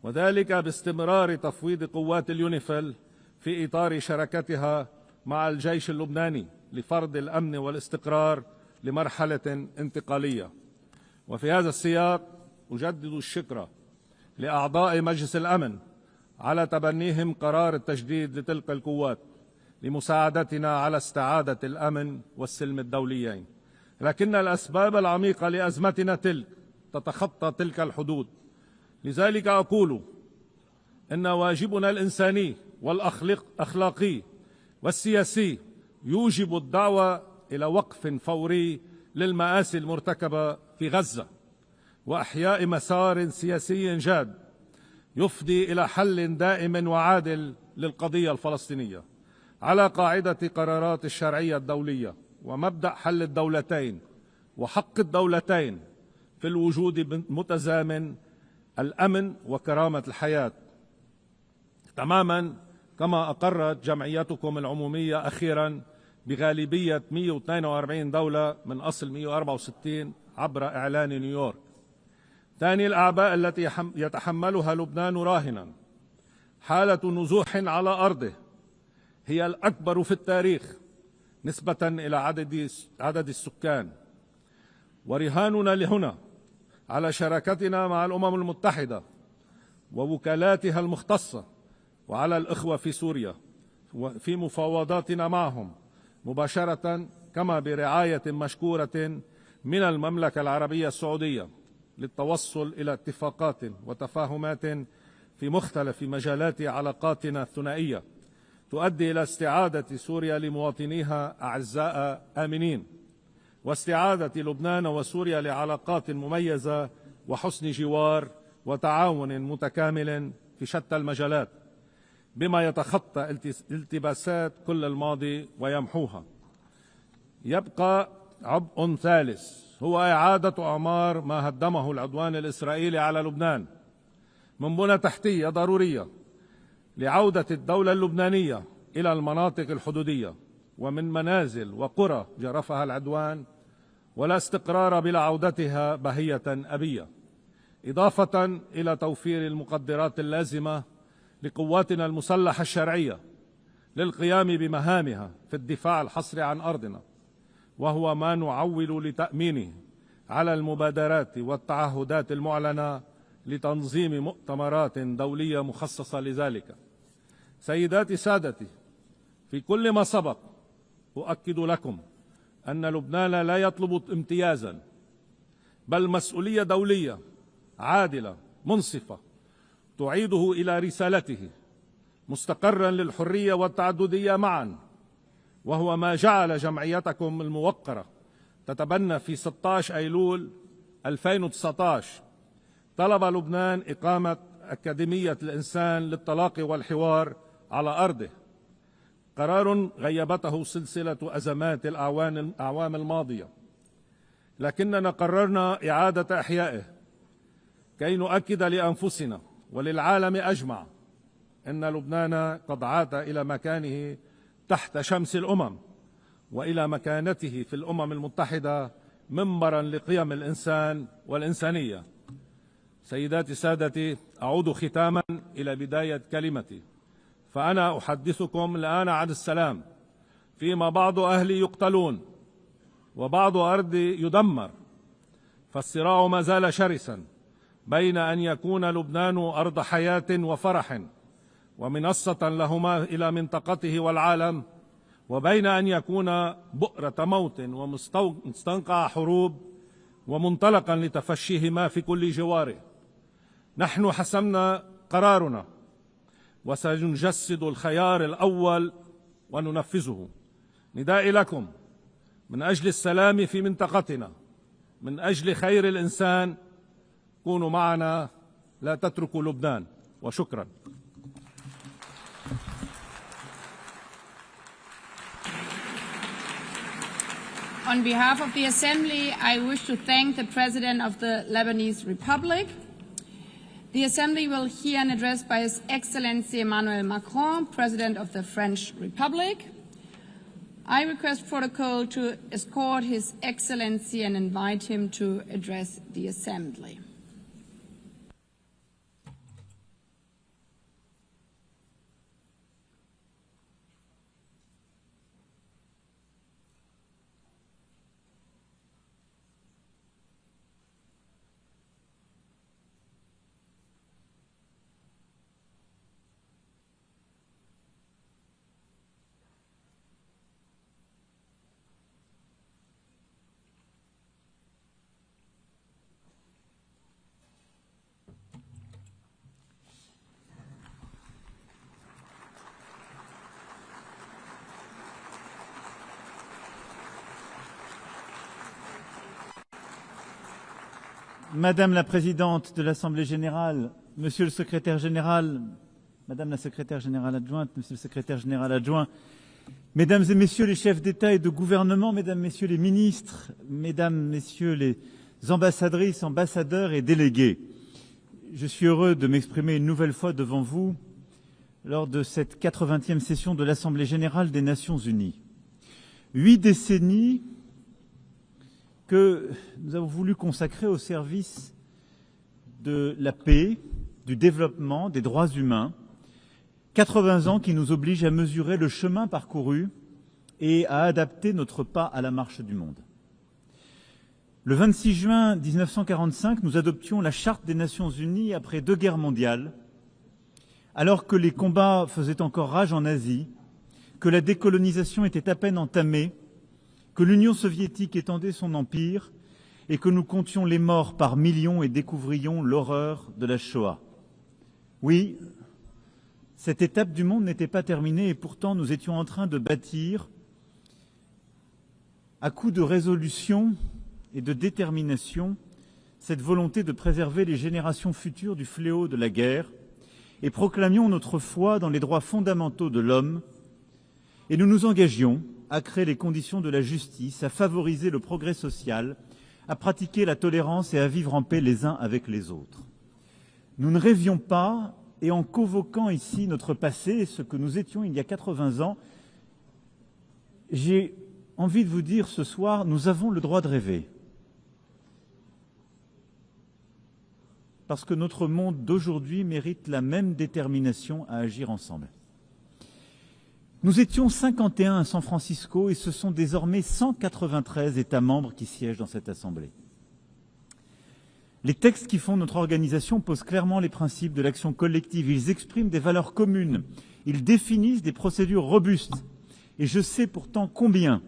وذلك باستمرار تفويض قوات اليونيفيل في إطار شراكتها مع الجيش اللبناني لفرض الأمن والاستقرار لمرحلة انتقالية. وفي هذا السياق أجدد الشكر لأعضاء مجلس الأمن على تبنيهم قرار التجديد لتلك القوات لمساعدتنا على استعادة الأمن والسلم الدوليين. لكن الأسباب العميقة لأزمتنا تتخطى تلك الحدود. لذلك أقول إن واجبنا الإنساني والأخلاقي والسياسي يوجب الدعوة إلى وقف فوري للمآسي المرتكبة في غزة، وإحياء مسار سياسي جاد يفضي إلى حل دائم وعادل للقضية الفلسطينية على قاعدة قرارات الشرعية الدولية ومبدأ حل الدولتين وحق الدولتين في الوجود متزامن الأمن وكرامة الحياة، تماما كما أقرت جمعيتكم العمومية أخيرا بغالبية 142 دولة من أصل 164 عبر إعلان نيويورك. ثاني الأعباء التي يتحملها لبنان راهنا حالة نزوح على أرضه هي الأكبر في التاريخ نسبة إلى عدد السكان، ورهاننا لهنا على شراكتنا مع الأمم المتحدة ووكالاتها المختصة وعلى الإخوة في سوريا في مفاوضاتنا معهم مباشرة، كما برعاية مشكورة من المملكة العربية السعودية للتوصل إلى اتفاقات وتفاهمات في مختلف مجالات علاقاتنا الثنائية تؤدي إلى استعادة سوريا لمواطنيها أعزاء آمنين، واستعادة لبنان وسوريا لعلاقات مميزة وحسن جوار وتعاون متكامل في شتى المجالات بما يتخطى التباسات كل الماضي ويمحوها. يبقى عبء ثالث هو إعادة أعمار ما هدمه العدوان الإسرائيلي على لبنان من بنى تحتية ضرورية لعودة الدولة اللبنانية إلى المناطق الحدودية ومن منازل وقرى جرفها العدوان ولا استقرار بلا عودتها بهية أبية، إضافة إلى توفير المقدرات اللازمة لقواتنا المسلحة الشرعية للقيام بمهامها في الدفاع الحصري عن أرضنا، وهو ما نعول لتأمينه على المبادرات والتعهدات المعلنة لتنظيم مؤتمرات دولية مخصصة لذلك. سيداتي سادتي، في كل ما سبق أؤكد لكم أن لبنان لا يطلب امتيازا بل مسؤولية دولية عادلة منصفة تعيده إلى رسالته مستقرا للحرية والتعددية معا، وهو ما جعل جمعيتكم الموقرة تتبنى في 16 أيلول 2019 طلب لبنان إقامة أكاديمية الإنسان للتلاقي والحوار على أرضه، قرار غيبته سلسلة أزمات الأعوام الماضية، لكننا قررنا إعادة إحيائه كي نؤكد لأنفسنا وللعالم أجمع أن لبنان قد عاد إلى مكانه تحت شمس الأمم وإلى مكانته في الأمم المتحدة منبرا لقيم الإنسان والإنسانية. سيداتي سادتي، أعود ختاما إلى بداية كلمتي، فأنا أحدثكم الآن عن السلام فيما بعض أهلي يقتلون وبعض أرضي يدمر، فالصراع ما زال شرسا بين أن يكون لبنان أرض حياة وفرح ومنصة لهما إلى منطقته والعالم، وبين أن يكون بؤرة موت ومستنقع حروب ومنطلقا لتفشيهما في كل جواره. نحن حسمنا قرارنا وسنجسد الخيار الأول وننفذه. ندائي لكم من أجل السلام في منطقتنا، من أجل خير الإنسان، كونوا معنا، لا تتركوا لبنان، وشكرا. On behalf of the Assembly, I wish to thank the President of the Lebanese Republic. The Assembly will hear an address by His Excellency Emmanuel Macron, President of the French Republic. I request protocol to escort His Excellency and invite him to address the Assembly. Madame la Présidente de l'Assemblée générale, Monsieur le Secrétaire général, Madame la Secrétaire générale adjointe, Monsieur le Secrétaire général adjoint, Mesdames et Messieurs les chefs d'État et de gouvernement, Mesdames, Messieurs les ministres, Mesdames, Messieurs les ambassadrices, ambassadeurs et délégués, je suis heureux de m'exprimer une nouvelle fois devant vous lors de cette 80e session de l'Assemblée générale des Nations unies. 8 décennies que nous avons voulu consacrer au service de la paix, du développement, des droits humains. 80 ans qui nous obligent à mesurer le chemin parcouru et à adapter notre pas à la marche du monde. Le 26 juin 1945, nous adoptions la Charte des Nations unies après 2 guerres mondiales, alors que les combats faisaient encore rage en Asie, que la décolonisation était à peine entamée, que l'Union soviétique étendait son empire et que nous comptions les morts par millions et découvrions l'horreur de la Shoah. Oui, cette étape du monde n'était pas terminée et pourtant nous étions en train de bâtir, à coup de résolution et de détermination, cette volonté de préserver les générations futures du fléau de la guerre et proclamions notre foi dans les droits fondamentaux de l'homme et nous nous engagions à créer les conditions de la justice, à favoriser le progrès social, à pratiquer la tolérance et à vivre en paix les uns avec les autres. Nous ne rêvions pas, et en convoquant ici notre passé, ce que nous étions il y a 80 ans, j'ai envie de vous dire ce soir, nous avons le droit de rêver. Parce que notre monde d'aujourd'hui mérite la même détermination à agir ensemble. Nous étions 51 à San Francisco et ce sont désormais 193 États membres qui siègent dans cette Assemblée. Les textes qui font notre organisation posent clairement les principes de l'action collective. Ils expriment des valeurs communes. Ils définissent des procédures robustes. Et je sais pourtant combien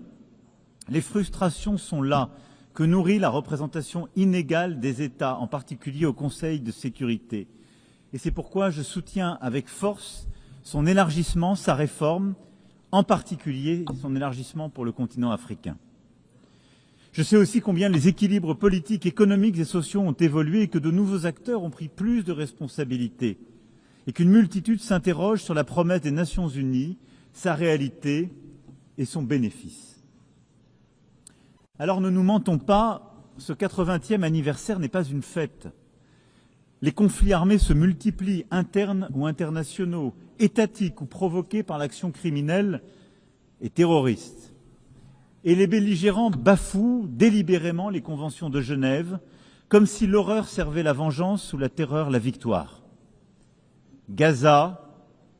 les frustrations sont là que nourrit la représentation inégale des États, en particulier au Conseil de sécurité. Et c'est pourquoi je soutiens avec force son élargissement, sa réforme, en particulier son élargissement pour le continent africain. Je sais aussi combien les équilibres politiques, économiques et sociaux ont évolué et que de nouveaux acteurs ont pris plus de responsabilités et qu'une multitude s'interroge sur la promesse des Nations unies, sa réalité et son bénéfice. Alors ne nous mentons pas, ce 80e anniversaire n'est pas une fête. Les conflits armés se multiplient, internes ou internationaux, étatiques ou provoqués par l'action criminelle et terroriste. Et les belligérants bafouent délibérément les conventions de Genève, comme si l'horreur servait la vengeance ou la terreur la victoire. Gaza,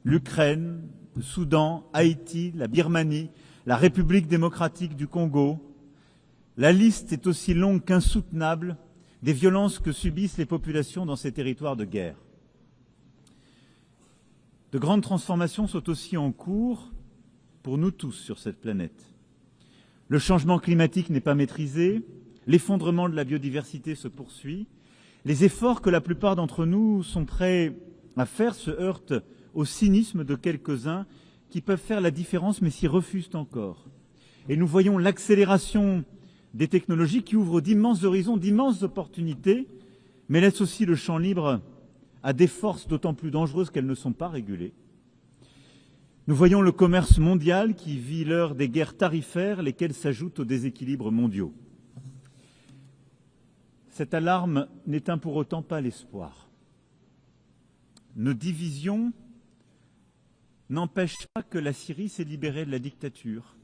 l'Ukraine, le Soudan, Haïti, la Birmanie, la République démocratique du Congo. La liste est aussi longue qu'insoutenable des violences que subissent les populations dans ces territoires de guerre. De grandes transformations sont aussi en cours pour nous tous sur cette planète. Le changement climatique n'est pas maîtrisé, l'effondrement de la biodiversité se poursuit, les efforts que la plupart d'entre nous sont prêts à faire se heurtent au cynisme de quelques-uns qui peuvent faire la différence mais s'y refusent encore. Et nous voyons l'accélération des technologies qui ouvrent d'immenses horizons, d'immenses opportunités, mais laissent aussi le champ libre à des forces d'autant plus dangereuses qu'elles ne sont pas régulées. Nous voyons le commerce mondial qui vit l'heure des guerres tarifaires, lesquelles s'ajoutent aux déséquilibres mondiaux. Cette alarme n'éteint pour autant pas l'espoir. Nos divisions n'empêchent pas que la Syrie s'est libérée de la dictature,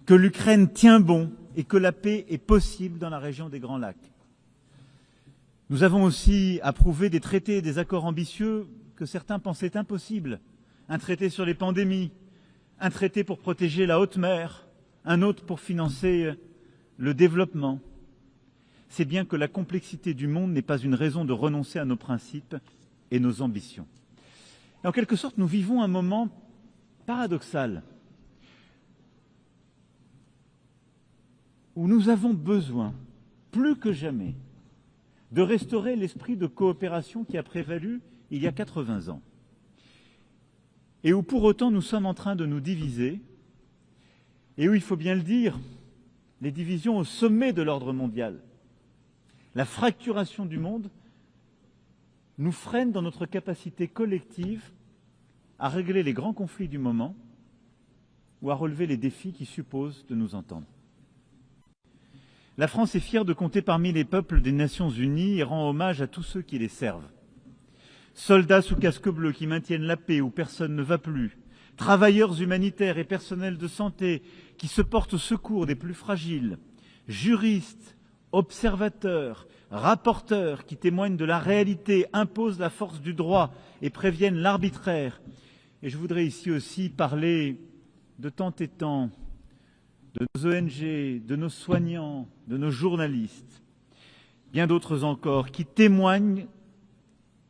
que l'Ukraine tient bon et que la paix est possible dans la région des Grands Lacs. Nous avons aussi approuvé des traités et des accords ambitieux que certains pensaient impossibles. Un traité sur les pandémies, un traité pour protéger la haute mer, un autre pour financer le développement. C'est bien que la complexité du monde n'est pas une raison de renoncer à nos principes et nos ambitions. Et en quelque sorte, nous vivons un moment paradoxal où nous avons besoin, plus que jamais, de restaurer l'esprit de coopération qui a prévalu il y a 80 ans. Et où pour autant nous sommes en train de nous diviser, et où, il faut bien le dire, les divisions au sommet de l'ordre mondial. La fracturation du monde nous freine dans notre capacité collective à régler les grands conflits du moment ou à relever les défis qui supposent de nous entendre. La France est fière de compter parmi les peuples des Nations Unies et rend hommage à tous ceux qui les servent. Soldats sous casque bleu qui maintiennent la paix où personne ne va plus, travailleurs humanitaires et personnels de santé qui se portent au secours des plus fragiles, juristes, observateurs, rapporteurs qui témoignent de la réalité, imposent la force du droit et préviennent l'arbitraire. Et je voudrais ici aussi parler de tant et tant de nos ONG, de nos soignants, de nos journalistes, bien d'autres encore, qui témoignent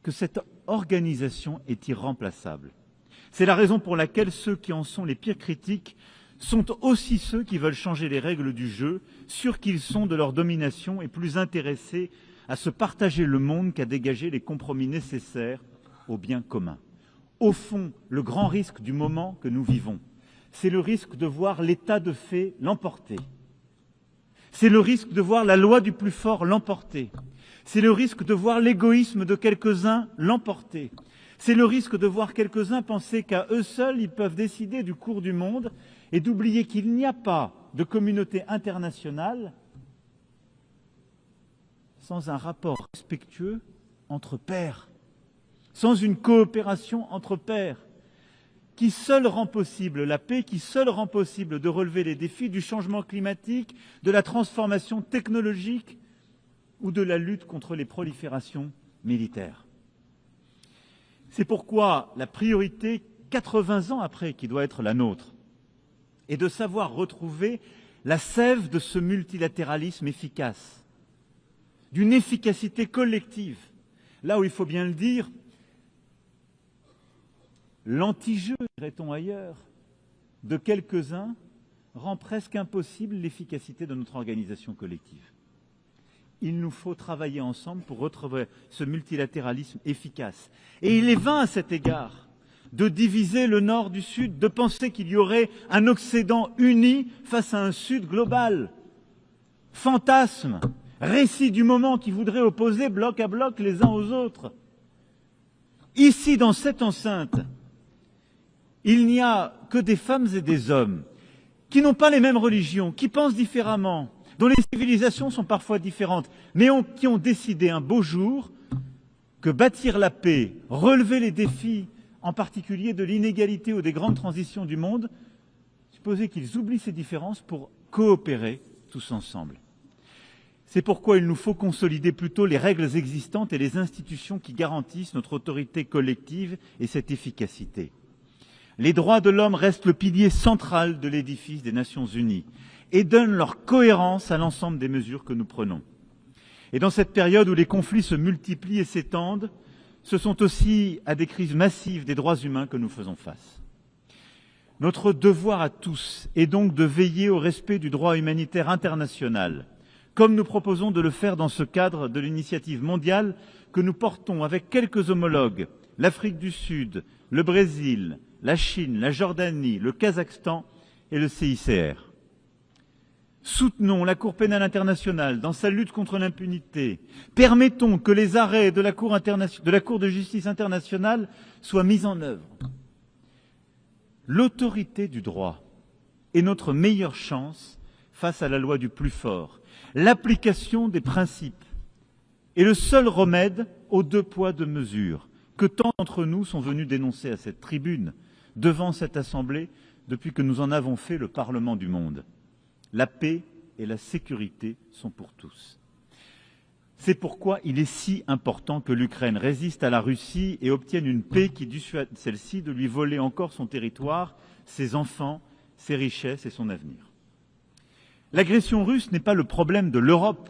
que cette organisation est irremplaçable. C'est la raison pour laquelle ceux qui en sont les pires critiques sont aussi ceux qui veulent changer les règles du jeu, sûrs qu'ils sont de leur domination et plus intéressés à se partager le monde qu'à dégager les compromis nécessaires au bien commun. Au fond, le grand risque du moment que nous vivons, c'est le risque de voir l'état de fait l'emporter. C'est le risque de voir la loi du plus fort l'emporter. C'est le risque de voir l'égoïsme de quelques-uns l'emporter. C'est le risque de voir quelques-uns penser qu'à eux seuls, ils peuvent décider du cours du monde et d'oublier qu'il n'y a pas de communauté internationale sans un rapport respectueux entre pairs, sans une coopération entre pairs, qui seul rend possible la paix, qui seul rend possible de relever les défis du changement climatique, de la transformation technologique ou de la lutte contre les proliférations militaires. C'est pourquoi la priorité, 80 ans après, qui doit être la nôtre, est de savoir retrouver la sève de ce multilatéralisme efficace, d'une efficacité collective. Là où il faut bien le dire, l'anti-jeu, dirait-on ailleurs, de quelques-uns rend presque impossible l'efficacité de notre organisation collective. Il nous faut travailler ensemble pour retrouver ce multilatéralisme efficace. Et il est vain à cet égard de diviser le Nord du Sud, de penser qu'il y aurait un Occident uni face à un Sud global. Fantasme, récit du moment qui voudrait opposer bloc à bloc les uns aux autres. Ici, dans cette enceinte, il n'y a que des femmes et des hommes qui n'ont pas les mêmes religions, qui pensent différemment, dont les civilisations sont parfois différentes, mais qui ont décidé un beau jour que bâtir la paix, relever les défis, en particulier de l'inégalité ou des grandes transitions du monde, supposait qu'ils oublient ces différences pour coopérer tous ensemble. C'est pourquoi il nous faut consolider plutôt les règles existantes et les institutions qui garantissent notre autorité collective et cette efficacité. Les droits de l'homme restent le pilier central de l'édifice des Nations Unies et donnent leur cohérence à l'ensemble des mesures que nous prenons. Et dans cette période où les conflits se multiplient et s'étendent, ce sont aussi à des crises massives des droits humains que nous faisons face. Notre devoir à tous est donc de veiller au respect du droit humanitaire international, comme nous proposons de le faire dans ce cadre de l'initiative mondiale que nous portons avec quelques homologues, l'Afrique du Sud, le Brésil, la Chine, la Jordanie, le Kazakhstan et le CICR. Soutenons la Cour pénale internationale dans sa lutte contre l'impunité. Permettons que les arrêts de la Cour de justice internationale soient mis en œuvre. L'autorité du droit est notre meilleure chance face à la loi du plus fort. L'application des principes est le seul remède aux deux poids, deux mesures que tant d'entre nous sont venus dénoncer à cette tribune, devant cette Assemblée, depuis que nous en avons fait le Parlement du monde. La paix et la sécurité sont pour tous. C'est pourquoi il est si important que l'Ukraine résiste à la Russie et obtienne une paix qui dissuade celle-ci de lui voler encore son territoire, ses enfants, ses richesses et son avenir. L'agression russe n'est pas le problème de l'Europe,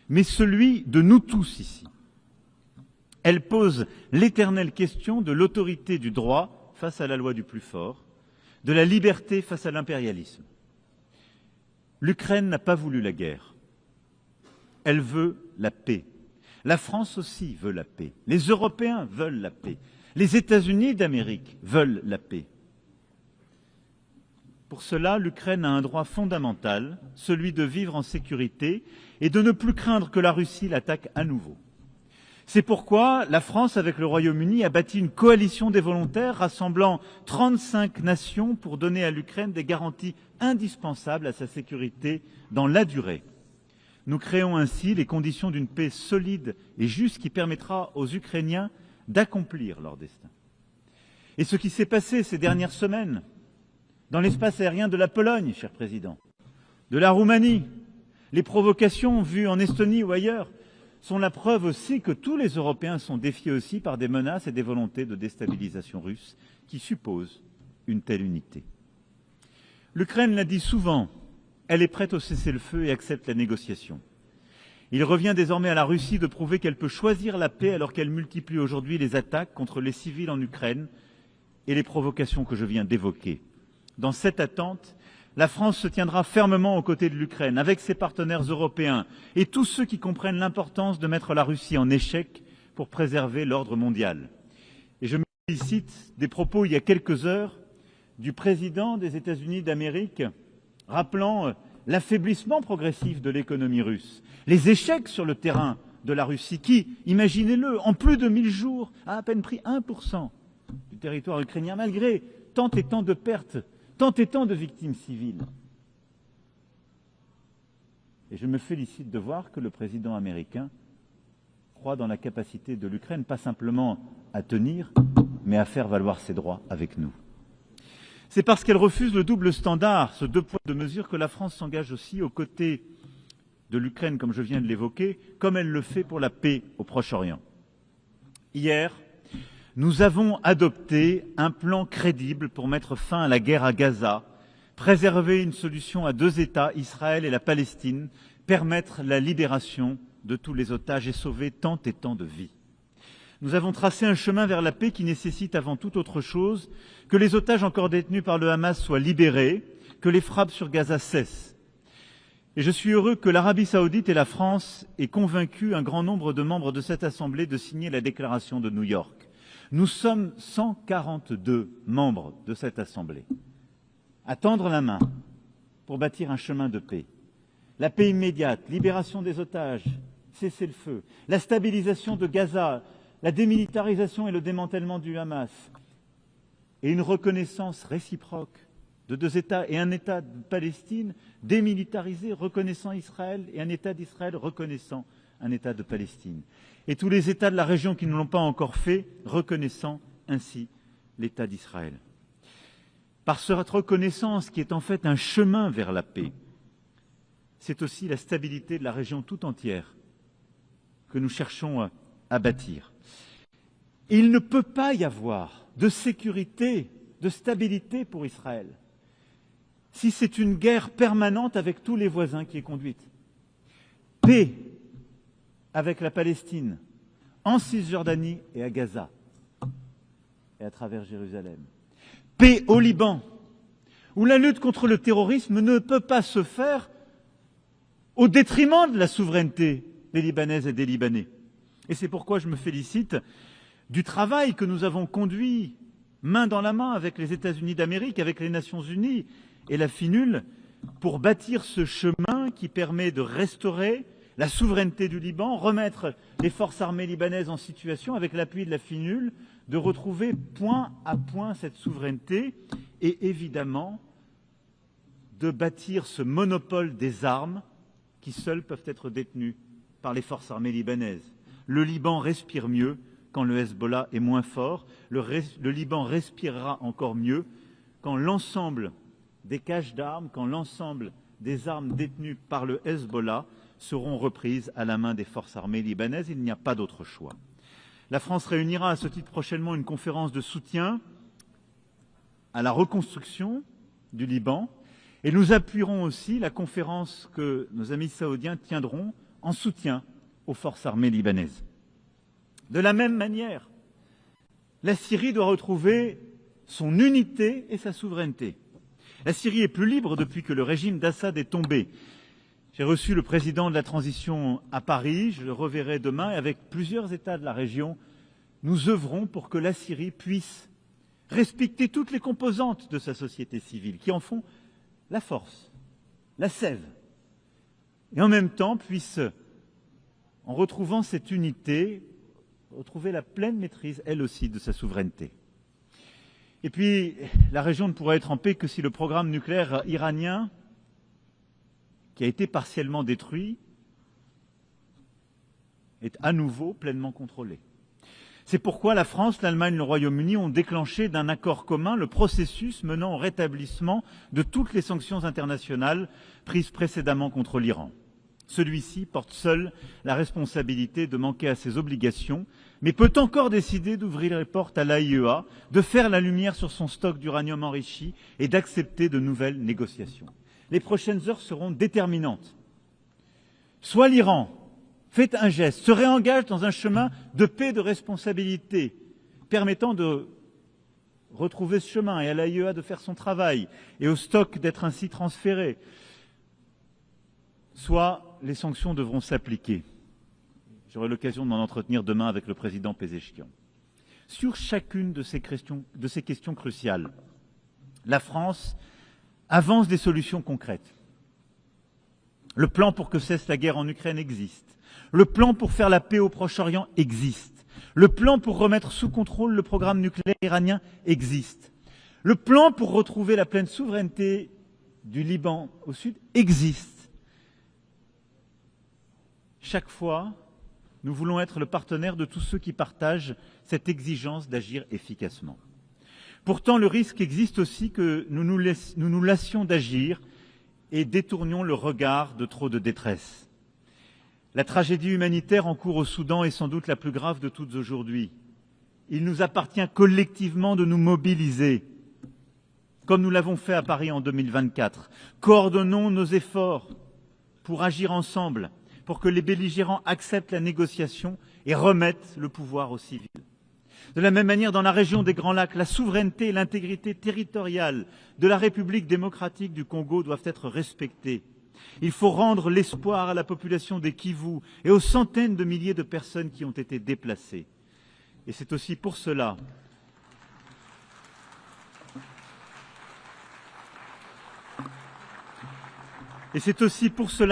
mais celui de nous tous ici. Elle pose l'éternelle question de l'autorité du droit face à la loi du plus fort, de la liberté face à l'impérialisme. L'Ukraine n'a pas voulu la guerre. Elle veut la paix. La France aussi veut la paix. Les Européens veulent la paix. Les États-Unis d'Amérique veulent la paix. Pour cela, l'Ukraine a un droit fondamental, celui de vivre en sécurité et de ne plus craindre que la Russie l'attaque à nouveau. C'est pourquoi la France, avec le Royaume-Uni, a bâti une coalition des volontaires rassemblant 35 nations pour donner à l'Ukraine des garanties indispensables à sa sécurité dans la durée. Nous créons ainsi les conditions d'une paix solide et juste qui permettra aux Ukrainiens d'accomplir leur destin. Et ce qui s'est passé ces dernières semaines dans l'espace aérien de la Pologne, cher Président, de la Roumanie, les provocations vues en Estonie ou ailleurs, sont la preuve aussi que tous les Européens sont défiés aussi par des menaces et des volontés de déstabilisation russe qui supposent une telle unité. L'Ukraine l'a dit souvent, elle est prête au cessez-le-feu et accepte la négociation. Il revient désormais à la Russie de prouver qu'elle peut choisir la paix alors qu'elle multiplie aujourd'hui les attaques contre les civils en Ukraine et les provocations que je viens d'évoquer. Dans cette attente, la France se tiendra fermement aux côtés de l'Ukraine, avec ses partenaires européens et tous ceux qui comprennent l'importance de mettre la Russie en échec pour préserver l'ordre mondial. Et je me félicite des propos il y a quelques heures du président des États-Unis d'Amérique, rappelant l'affaiblissement progressif de l'économie russe, les échecs sur le terrain de la Russie qui, imaginez-le, en plus de 1000 jours, a à peine pris 1% du territoire ukrainien, malgré tant et tant de pertes, tant et tant de victimes civiles. Et je me félicite de voir que le président américain croit dans la capacité de l'Ukraine, pas simplement à tenir, mais à faire valoir ses droits avec nous. C'est parce qu'elle refuse le double standard, ce 2 poids, 2 mesures, que la France s'engage aussi aux côtés de l'Ukraine, comme je viens de l'évoquer, comme elle le fait pour la paix au Proche-Orient. Hier, nous avons adopté un plan crédible pour mettre fin à la guerre à Gaza, préserver une solution à 2 États, Israël et la Palestine, permettre la libération de tous les otages et sauver tant et tant de vies. Nous avons tracé un chemin vers la paix qui nécessite avant toute autre chose que les otages encore détenus par le Hamas soient libérés, que les frappes sur Gaza cessent. Et je suis heureux que l'Arabie saoudite et la France aient convaincu un grand nombre de membres de cette Assemblée de signer la déclaration de New York. Nous sommes 142 membres de cette Assemblée à tendre la main pour bâtir un chemin de paix. La paix immédiate, libération des otages, cessez-le-feu, la stabilisation de Gaza, la démilitarisation et le démantèlement du Hamas, et une reconnaissance réciproque de 2 États et un État de Palestine démilitarisé, reconnaissant Israël, et un État d'Israël reconnaissant un État de Palestine. Et tous les États de la région qui ne l'ont pas encore fait, reconnaissant ainsi l'État d'Israël. Par cette reconnaissance qui est en fait un chemin vers la paix, c'est aussi la stabilité de la région tout entière que nous cherchons à bâtir. Et il ne peut pas y avoir de sécurité, de stabilité pour Israël si c'est une guerre permanente avec tous les voisins qui est conduite. Paix avec la Palestine, en Cisjordanie et à Gaza, et à travers Jérusalem. Paix au Liban, où la lutte contre le terrorisme ne peut pas se faire au détriment de la souveraineté des Libanaises et des Libanais. Et c'est pourquoi je me félicite du travail que nous avons conduit main dans la main avec les États-Unis d'Amérique, avec les Nations Unies et la FINUL, pour bâtir ce chemin qui permet de restaurer la souveraineté du Liban, remettre les forces armées libanaises en situation, avec l'appui de la FINUL, de retrouver point à point cette souveraineté et évidemment de bâtir ce monopole des armes qui seules peuvent être détenues par les forces armées libanaises. Le Liban respire mieux quand le Hezbollah est moins fort. Le Liban respirera encore mieux quand l'ensemble des caches d'armes, quand l'ensemble des armes détenues par le Hezbollah seront reprises à la main des forces armées libanaises. Il n'y a pas d'autre choix. La France réunira à ce titre prochainement une conférence de soutien à la reconstruction du Liban et nous appuierons aussi la conférence que nos amis saoudiens tiendront en soutien aux forces armées libanaises. De la même manière, la Syrie doit retrouver son unité et sa souveraineté. La Syrie est plus libre depuis que le régime d'Assad est tombé. J'ai reçu le président de la transition à Paris, je le reverrai demain, et avec plusieurs États de la région, nous œuvrons pour que la Syrie puisse respecter toutes les composantes de sa société civile, qui en font la force, la sève, et en même temps puisse, en retrouvant cette unité, retrouver la pleine maîtrise, elle aussi, de sa souveraineté. Et puis, la région ne pourra être en paix que si le programme nucléaire iranien, qui a été partiellement détruit, est à nouveau pleinement contrôlé. C'est pourquoi la France, l'Allemagne et le Royaume-Uni ont déclenché d'un accord commun le processus menant au rétablissement de toutes les sanctions internationales prises précédemment contre l'Iran. Celui-ci porte seul la responsabilité de manquer à ses obligations, mais peut encore décider d'ouvrir les portes à l'AIEA, de faire la lumière sur son stock d'uranium enrichi et d'accepter de nouvelles négociations. Les prochaines heures seront déterminantes. Soit l'Iran fait un geste, se réengage dans un chemin de paix et de responsabilité, permettant de retrouver ce chemin et à l'AIEA de faire son travail et au stock d'être ainsi transféré. Soit les sanctions devront s'appliquer. J'aurai l'occasion d'en entretenir demain avec le président Pezeshkian. Sur chacune de ces questions cruciales, la France avance des solutions concrètes. Le plan pour que cesse la guerre en Ukraine existe. Le plan pour faire la paix au Proche-Orient existe. Le plan pour remettre sous contrôle le programme nucléaire iranien existe. Le plan pour retrouver la pleine souveraineté du Liban au sud existe. Chaque fois, nous voulons être le partenaire de tous ceux qui partagent cette exigence d'agir efficacement. Pourtant, le risque existe aussi que nous nous lassions d'agir et détournions le regard de trop de détresse. La tragédie humanitaire en cours au Soudan est sans doute la plus grave de toutes aujourd'hui. Il nous appartient collectivement de nous mobiliser, comme nous l'avons fait à Paris en 2024. Coordonnons nos efforts pour agir ensemble, pour que les belligérants acceptent la négociation et remettent le pouvoir aux civils. De la même manière, dans la région des Grands Lacs, la souveraineté et l'intégrité territoriale de la République démocratique du Congo doivent être respectées. Il faut rendre l'espoir à la population des Kivu et aux centaines de milliers de personnes qui ont été déplacées. Et c'est aussi pour cela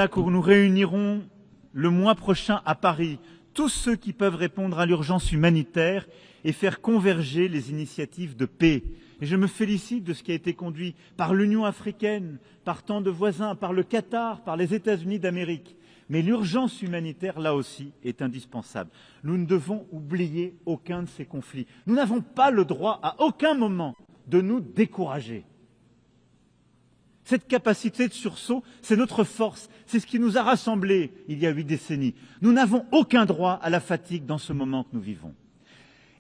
que nous réunirons le mois prochain à Paris tous ceux qui peuvent répondre à l'urgence humanitaire et faire converger les initiatives de paix. Et je me félicite de ce qui a été conduit par l'Union africaine, par tant de voisins, par le Qatar, par les États-Unis d'Amérique. Mais l'urgence humanitaire, là aussi, est indispensable. Nous ne devons oublier aucun de ces conflits. Nous n'avons pas le droit, à aucun moment, de nous décourager. Cette capacité de sursaut, c'est notre force, c'est ce qui nous a rassemblés il y a 8 décennies. Nous n'avons aucun droit à la fatigue dans ce moment que nous vivons.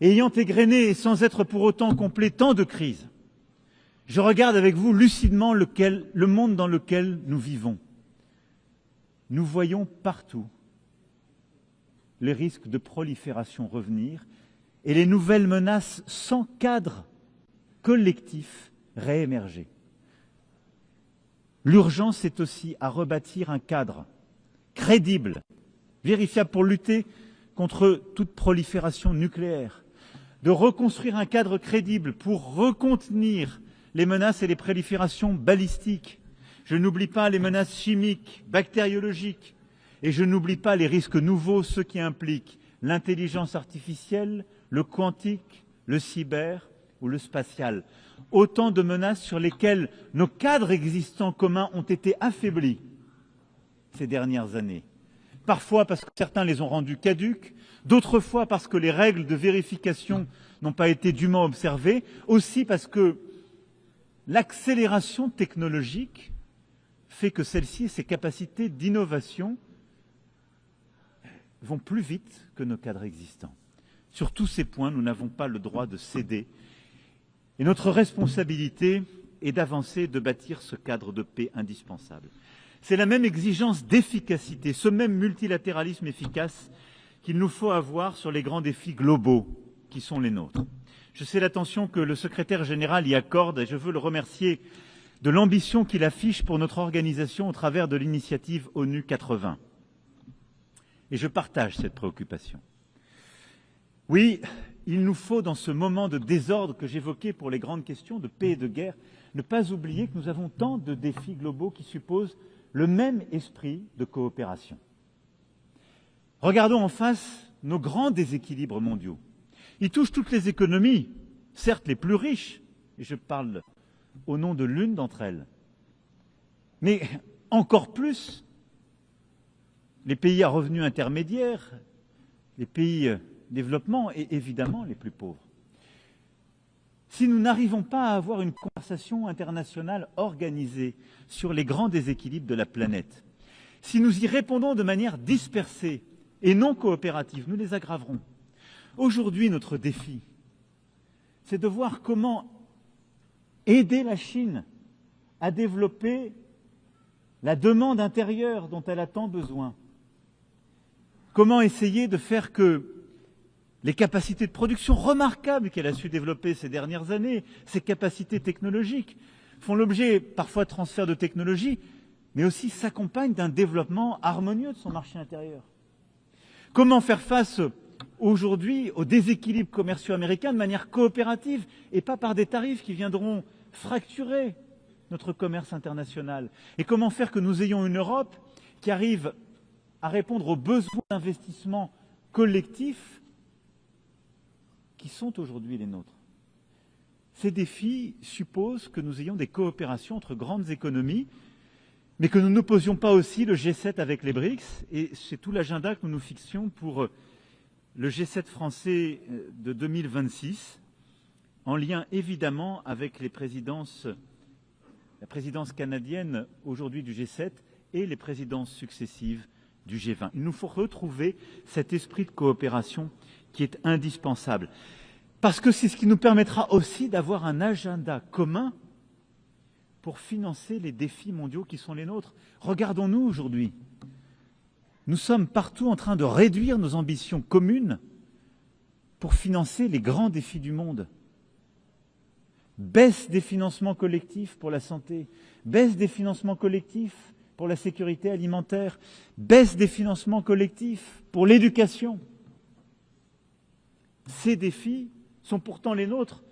Et ayant égrené, et sans être pour autant complet, tant de crises, je regarde avec vous lucidement le monde dans lequel nous vivons. Nous voyons partout les risques de prolifération revenir et les nouvelles menaces sans cadre collectif réémerger. L'urgence est aussi à rebâtir un cadre crédible, vérifiable pour lutter contre toute prolifération nucléaire, de reconstruire un cadre crédible pour recontenir les menaces et les proliférations balistiques. Je n'oublie pas les menaces chimiques, bactériologiques, et je n'oublie pas les risques nouveaux, ceux qui impliquent l'intelligence artificielle, le quantique, le cyber ou le spatial. Autant de menaces sur lesquelles nos cadres existants communs ont été affaiblis ces dernières années. Parfois parce que certains les ont rendus caducs, d'autres fois parce que les règles de vérification n'ont pas été dûment observées, aussi parce que l'accélération technologique fait que celle-ci et ses capacités d'innovation vont plus vite que nos cadres existants. Sur tous ces points, nous n'avons pas le droit de céder. Et notre responsabilité est d'avancer et de bâtir ce cadre de paix indispensable. C'est la même exigence d'efficacité, ce même multilatéralisme efficace qu'il nous faut avoir sur les grands défis globaux qui sont les nôtres. Je sais l'attention que le secrétaire général y accorde et je veux le remercier de l'ambition qu'il affiche pour notre organisation au travers de l'initiative ONU 80. Et je partage cette préoccupation. Oui, il nous faut, dans ce moment de désordre que j'évoquais pour les grandes questions de paix et de guerre, ne pas oublier que nous avons tant de défis globaux qui supposent le même esprit de coopération. Regardons en face nos grands déséquilibres mondiaux. Ils touchent toutes les économies, certes les plus riches, et je parle au nom de l'une d'entre elles, mais encore plus les pays à revenus intermédiaires, les pays développement et évidemment les plus pauvres. Si nous n'arrivons pas à avoir une conversation internationale organisée sur les grands déséquilibres de la planète, si nous y répondons de manière dispersée et non coopérative, nous les aggraverons. Aujourd'hui, notre défi, c'est de voir comment aider la Chine à développer la demande intérieure dont elle a tant besoin. Comment essayer de faire que les capacités de production remarquables qu'elle a su développer ces dernières années, ces capacités technologiques, font l'objet parfois de transferts de technologie, mais aussi s'accompagnent d'un développement harmonieux de son marché intérieur. Comment faire face aujourd'hui aux déséquilibres commerciaux américains de manière coopérative et pas par des tarifs qui viendront fracturer notre commerce international? Et comment faire que nous ayons une Europe qui arrive à répondre aux besoins d'investissement collectifs qui sont aujourd'hui les nôtres? Ces défis supposent que nous ayons des coopérations entre grandes économies, mais que nous n'opposions pas aussi le G7 avec les BRICS, et c'est tout l'agenda que nous nous fixions pour le G7 français de 2026, en lien évidemment avec la présidence canadienne aujourd'hui du G7 et les présidences successives du G20. Il nous faut retrouver cet esprit de coopération qui est indispensable, parce que c'est ce qui nous permettra aussi d'avoir un agenda commun pour financer les défis mondiaux qui sont les nôtres. Regardons-nous aujourd'hui. Nous sommes partout en train de réduire nos ambitions communes pour financer les grands défis du monde. Baisse des financements collectifs pour la santé, baisse des financements collectifs pour la sécurité alimentaire, baisse des financements collectifs pour l'éducation. Ces défis sont pourtant les nôtres,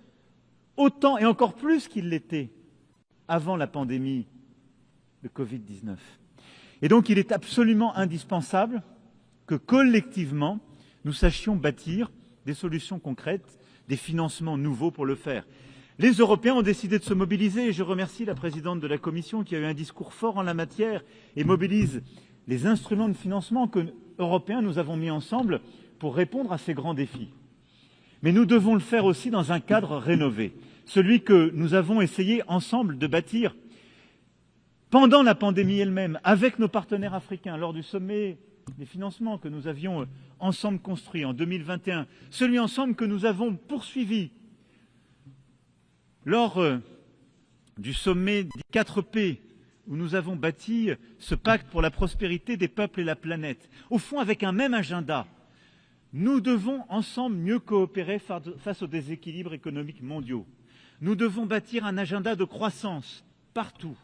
autant et encore plus qu'ils l'étaient avant la pandémie de Covid-19. Et donc il est absolument indispensable que collectivement, nous sachions bâtir des solutions concrètes, des financements nouveaux pour le faire. Les Européens ont décidé de se mobiliser et je remercie la présidente de la Commission qui a eu un discours fort en la matière et mobilise les instruments de financement européens nous avons mis ensemble pour répondre à ces grands défis. Mais nous devons le faire aussi dans un cadre rénové, celui que nous avons essayé ensemble de bâtir pendant la pandémie elle-même, avec nos partenaires africains, lors du sommet des financements que nous avions ensemble construit en 2021, celui ensemble que nous avons poursuivi lors du sommet des 4P, où nous avons bâti ce pacte pour la prospérité des peuples et la planète, au fond avec un même agenda. Nous devons ensemble mieux coopérer face aux déséquilibres économiques mondiaux. Nous devons bâtir un agenda de croissance partout.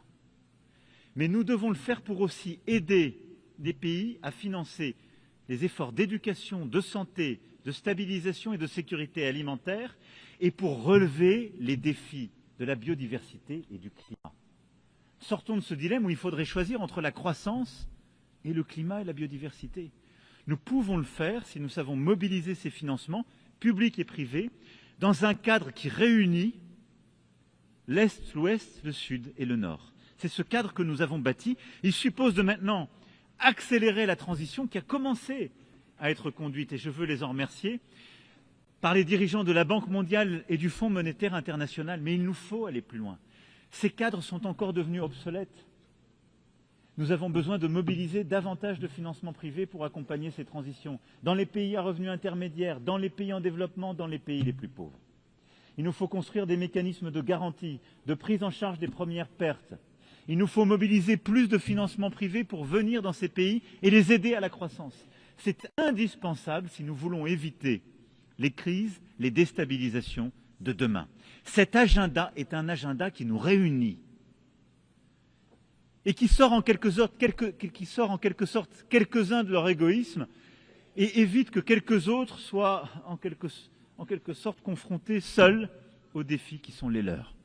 Mais nous devons le faire pour aussi aider les pays à financer les efforts d'éducation, de santé, de stabilisation et de sécurité alimentaire et pour relever les défis de la biodiversité et du climat. Sortons de ce dilemme où il faudrait choisir entre la croissance et le climat et la biodiversité. Nous pouvons le faire si nous savons mobiliser ces financements, publics et privés, dans un cadre qui réunit l'Est, l'Ouest, le Sud et le Nord. C'est ce cadre que nous avons bâti. Il suppose de maintenant accélérer la transition qui a commencé à être conduite, et je veux les en remercier, par les dirigeants de la Banque mondiale et du Fonds monétaire international. Mais il nous faut aller plus loin. Ces cadres sont encore devenus obsolètes. Nous avons besoin de mobiliser davantage de financements privés pour accompagner ces transitions, dans les pays à revenus intermédiaires, dans les pays en développement, dans les pays les plus pauvres. Il nous faut construire des mécanismes de garantie, de prise en charge des premières pertes. Il nous faut mobiliser plus de financements privés pour venir dans ces pays et les aider à la croissance. C'est indispensable si nous voulons éviter les crises, les déstabilisations de demain. Cet agenda est un agenda qui nous réunit et qui sort en quelque sorte quelques-uns de leur égoïsme et évite que quelques autres soient en quelque sorte confrontés seuls aux défis qui sont les leurs.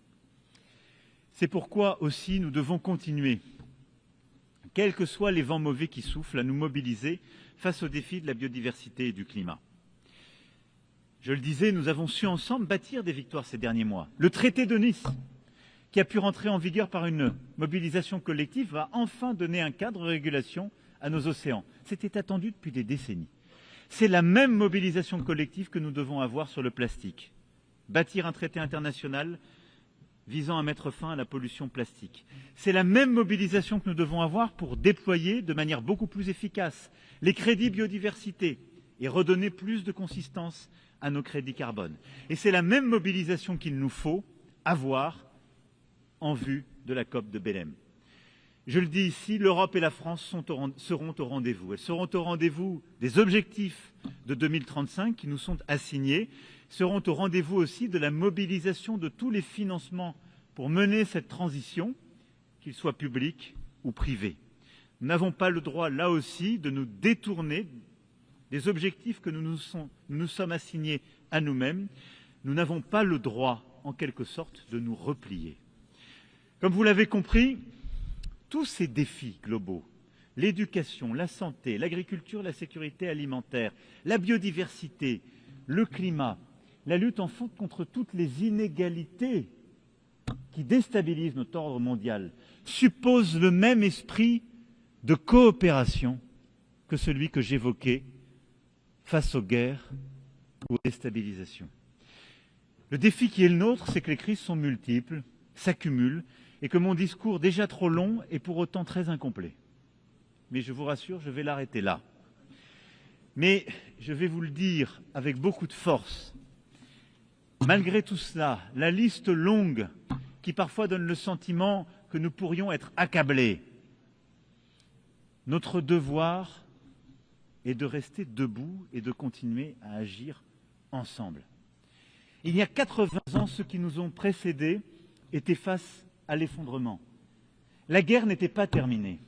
C'est pourquoi aussi nous devons continuer, quels que soient les vents mauvais qui soufflent, à nous mobiliser face aux défis de la biodiversité et du climat. Je le disais, nous avons su ensemble bâtir des victoires ces derniers mois. Le traité de Nice, qui a pu rentrer en vigueur par une mobilisation collective, va enfin donner un cadre de régulation à nos océans. C'était attendu depuis des décennies. C'est la même mobilisation collective que nous devons avoir sur le plastique. Bâtir un traité international visant à mettre fin à la pollution plastique. C'est la même mobilisation que nous devons avoir pour déployer de manière beaucoup plus efficace les crédits biodiversité et redonner plus de consistance à nos crédits carbone. Et c'est la même mobilisation qu'il nous faut avoir en vue de la COP de Belém. Je le dis ici, l'Europe et la France seront au rendez-vous. Elles seront au rendez-vous des objectifs de 2035 qui nous sont assignés, seront au rendez-vous aussi de la mobilisation de tous les financements pour mener cette transition, qu'ils soient publics ou privés. Nous n'avons pas le droit, là aussi, de nous détourner des objectifs que nous sommes assignés à nous-mêmes. Nous n'avons pas le droit, en quelque sorte, de nous replier. Comme vous l'avez compris, tous ces défis globaux, l'éducation, la santé, l'agriculture, la sécurité alimentaire, la biodiversité, le climat, la lutte en fond contre toutes les inégalités qui déstabilisent notre ordre mondial, supposent le même esprit de coopération que celui que j'évoquais face aux guerres ou aux déstabilisations. Le défi qui est le nôtre, c'est que les crises sont multiples, s'accumulent, et que mon discours, déjà trop long, est pour autant très incomplet. Mais je vous rassure, je vais l'arrêter là. Mais je vais vous le dire avec beaucoup de force. Malgré tout cela, la liste longue qui parfois donne le sentiment que nous pourrions être accablés, notre devoir est de rester debout et de continuer à agir ensemble. Il y a 80 ans, ceux qui nous ont précédés étaient face à l'effondrement. La guerre n'était pas terminée.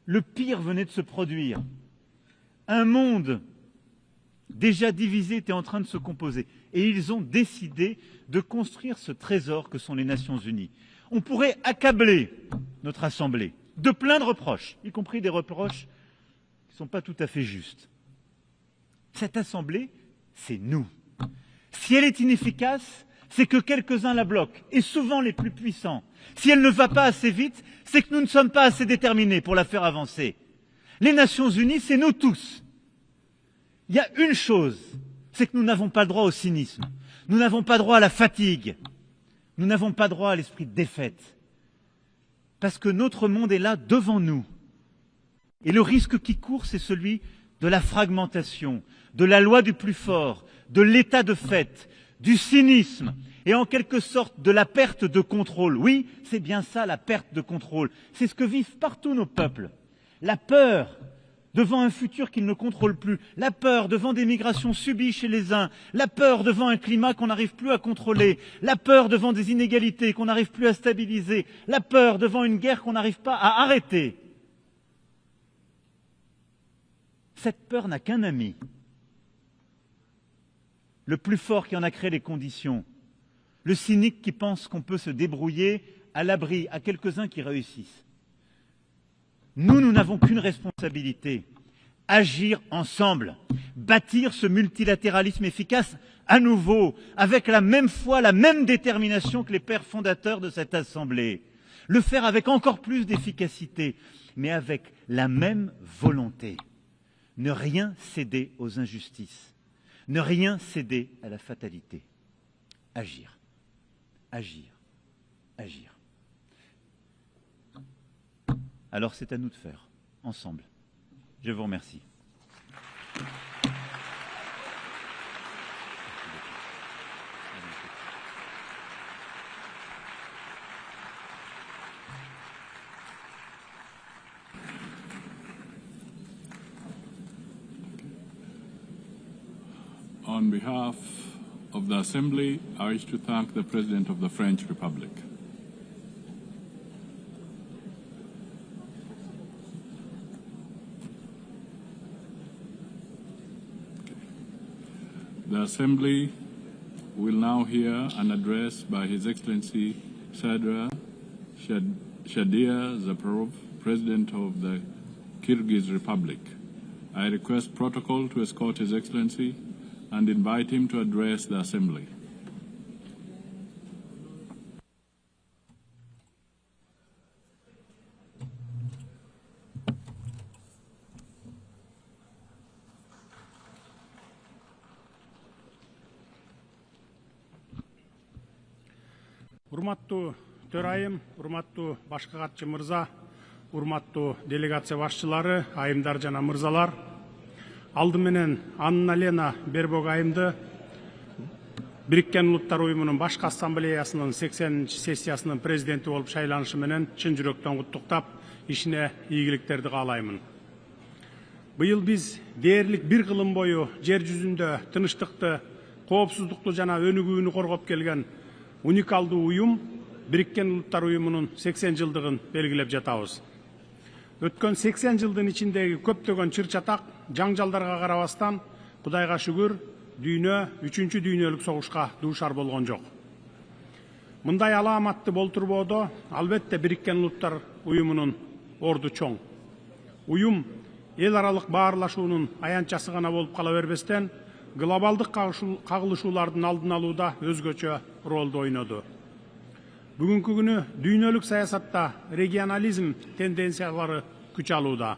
Le pire venait de se produire. Un monde déjà divisé était en train de se composer. Et ils ont décidé de construire ce trésor que sont les Nations Unies. On pourrait accabler notre Assemblée de plein de reproches, y compris des reproches qui ne sont pas tout à fait justes. Cette Assemblée, c'est nous. Si elle est inefficace, c'est que quelques-uns la bloquent, et souvent les plus puissants. Si elle ne va pas assez vite, c'est que nous ne sommes pas assez déterminés pour la faire avancer. Les Nations Unies, c'est nous tous. Il y a une chose, c'est que nous n'avons pas le droit au cynisme. Nous n'avons pas droit à la fatigue. Nous n'avons pas droit à l'esprit de défaite. Parce que notre monde est là devant nous. Et le risque qui court, c'est celui de la fragmentation, de la loi du plus fort, de l'état de fait, du cynisme et en quelque sorte de la perte de contrôle. Oui, c'est bien ça, la perte de contrôle. C'est ce que vivent partout nos peuples. La peur devant un futur qu'ils ne contrôlent plus, la peur devant des migrations subies chez les uns, la peur devant un climat qu'on n'arrive plus à contrôler, la peur devant des inégalités qu'on n'arrive plus à stabiliser, la peur devant une guerre qu'on n'arrive pas à arrêter. Cette peur n'a qu'un ami, le plus fort qui en a créé les conditions, le cynique qui pense qu'on peut se débrouiller à l'abri, à quelques-uns qui réussissent. Nous n'avons qu'une responsabilité, agir ensemble, bâtir ce multilatéralisme efficace à nouveau, avec la même foi, la même détermination que les pères fondateurs de cette Assemblée. Le faire avec encore plus d'efficacité, mais avec la même volonté. Ne rien céder aux injustices, ne rien céder à la fatalité. Agir, agir, agir. Alors c'est à nous de faire, ensemble. Je vous remercie. On behalf of the Assembly, I wish to thank the President of the French Republic. The Assembly will now hear an address by His Excellency Sadra Shadia Zaparov, President of the Kyrgyz Republic. I request protocol to escort His Excellency and invite him to address the Assembly. Урматтуу төрайым, урматтуу башкы катчы мырза, урматтуу делегация башчылары, айымдар жана мырзалар. Алды менен Анна Лена Бербок айымды Бириккен Улуттар Уюмунун башкы ассамблеясынын 80-чы сессиясынын президенти болуп шайланышы менен чын жүрөктөн куттуктап, ишине ийгиликтерди каалаймын. Быйыл биз дээрлик бир кылым бою жер жүзүндө тынычтыкты, коопсуздукту жана өнүгүүнү коргоп келген уникалдуу уюм Бириккен Улуттар Уюмунун 80 жылдыгын белгилеп жатабыз. Өткөн 80 жылдын ичиндеги көптөгөн чыр-чатак, жаңжалдарга карабастан, Кудайга шүгүр, дүйнө 3-чү дүйнөлүк согушка дуушар болгон жок. Мындай аламатты болтурбоодо албетте Бириккен Улуттар Уюмунун орду чоң. Уюм эл аралык баарлашуунун аянтчасы гана болуп кала бербестен, глобалдык кагылышуулардын алдын алууда өзгөчө ролду ойноду. Бүгүнкү күнү дүйнөлүк саясатта регионализм тенденциялары күч алууда.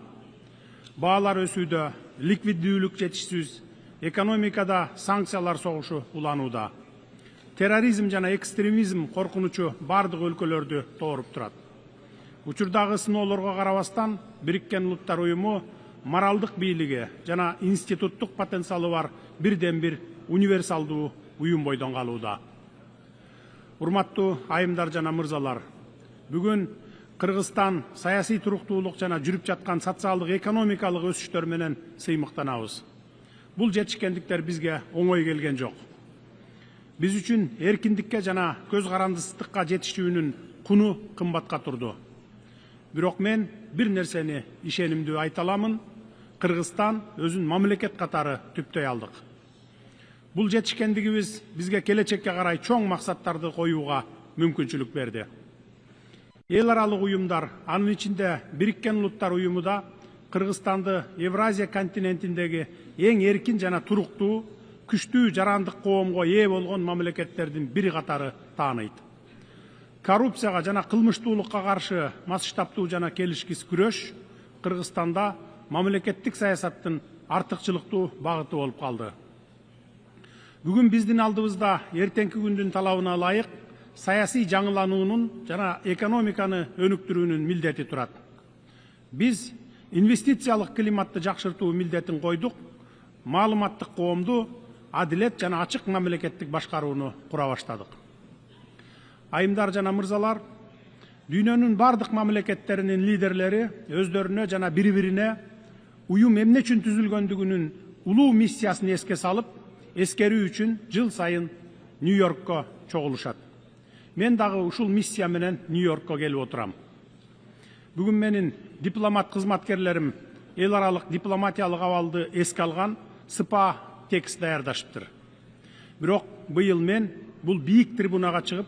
Баалар өсүүдө, ликвиддүүлүк жетишсиз, экономикада санкциялар согушу уланууда. Терроризм жана экстремизм коркунучу бардык өлкөлөрдү тооруп турат. Учурдагы сыноолорго карабастан, Бириккен Улуттар Уюму моралдык бийлиги жана институттук потенциалы бар бирден бир универсалдуу уюм бойдон калууда. Урматтуу айымдар жана мырзалар, бүгүн Кыргызстан саясий туруктуулук жана жүрүп жаткан социалдык экономикалык өсүштөр менен сыймыктанабыз. Бул жетишкендиктер бизге оңой келген жок. Биз үчүн эркиндикке жана көз карандысыздыкка жетишүүнүн куну кымбатка турду. Бирок мен бир нерсени ишенимдүү айта аламын, Кыргызстан өзүн мамлекет катары түптөй алдык. Бул жетишкендигибиз бизге келечекке карай чоң максаттарды коюуга мүмкүнчүлүк берди. Эл аралык уюмдар, анын ичинде Бириккен Улуттар Уюму да Кыргызстанды Евразия континентиндеги эң эркин жана туруктуу, күчтүү жарандык коомго ээ болгон мамлекеттердин бири катары тааныйт. Коррупцияга жана кылмыштуулукка каршы масштабтуу жана келишкис күрөш Кыргызстанда мамлекеттик саясаттын артыкчылыктуу багыты болуп калды. Бүгүн биздин алдыбызда эртеңки күндүн талабына ылайык саясий жаңылануунун жана экономиканы өнүктүрүүнүн милдети турат. Биз инвестициялык климатты жакшыртуу милдетин койдук, маалыматтык коомду, адилет жана ачык мамлекеттик башкарууну кура баштадык. Айымдар жана мырзалар, дүйнөнүн бардык мамлекеттеринин лидерлери өздөрүнө жана бири-бирине уюм эмне үчүн түзүлгөндүгүнүн улуу миссиясын эске салып, эскерүү үчүн жыл сайын Нью-Йоркко чогулушат. Мен дагы ушул миссия менен Нью-Йоркко келип отурам. Бүгүн менин дипломат кызматкерлерим эл аралык дипломатиялык абалды эске алган СПА текст даярдашыптыр. Бирок быйыл мен бул бийик трибунага чыгып,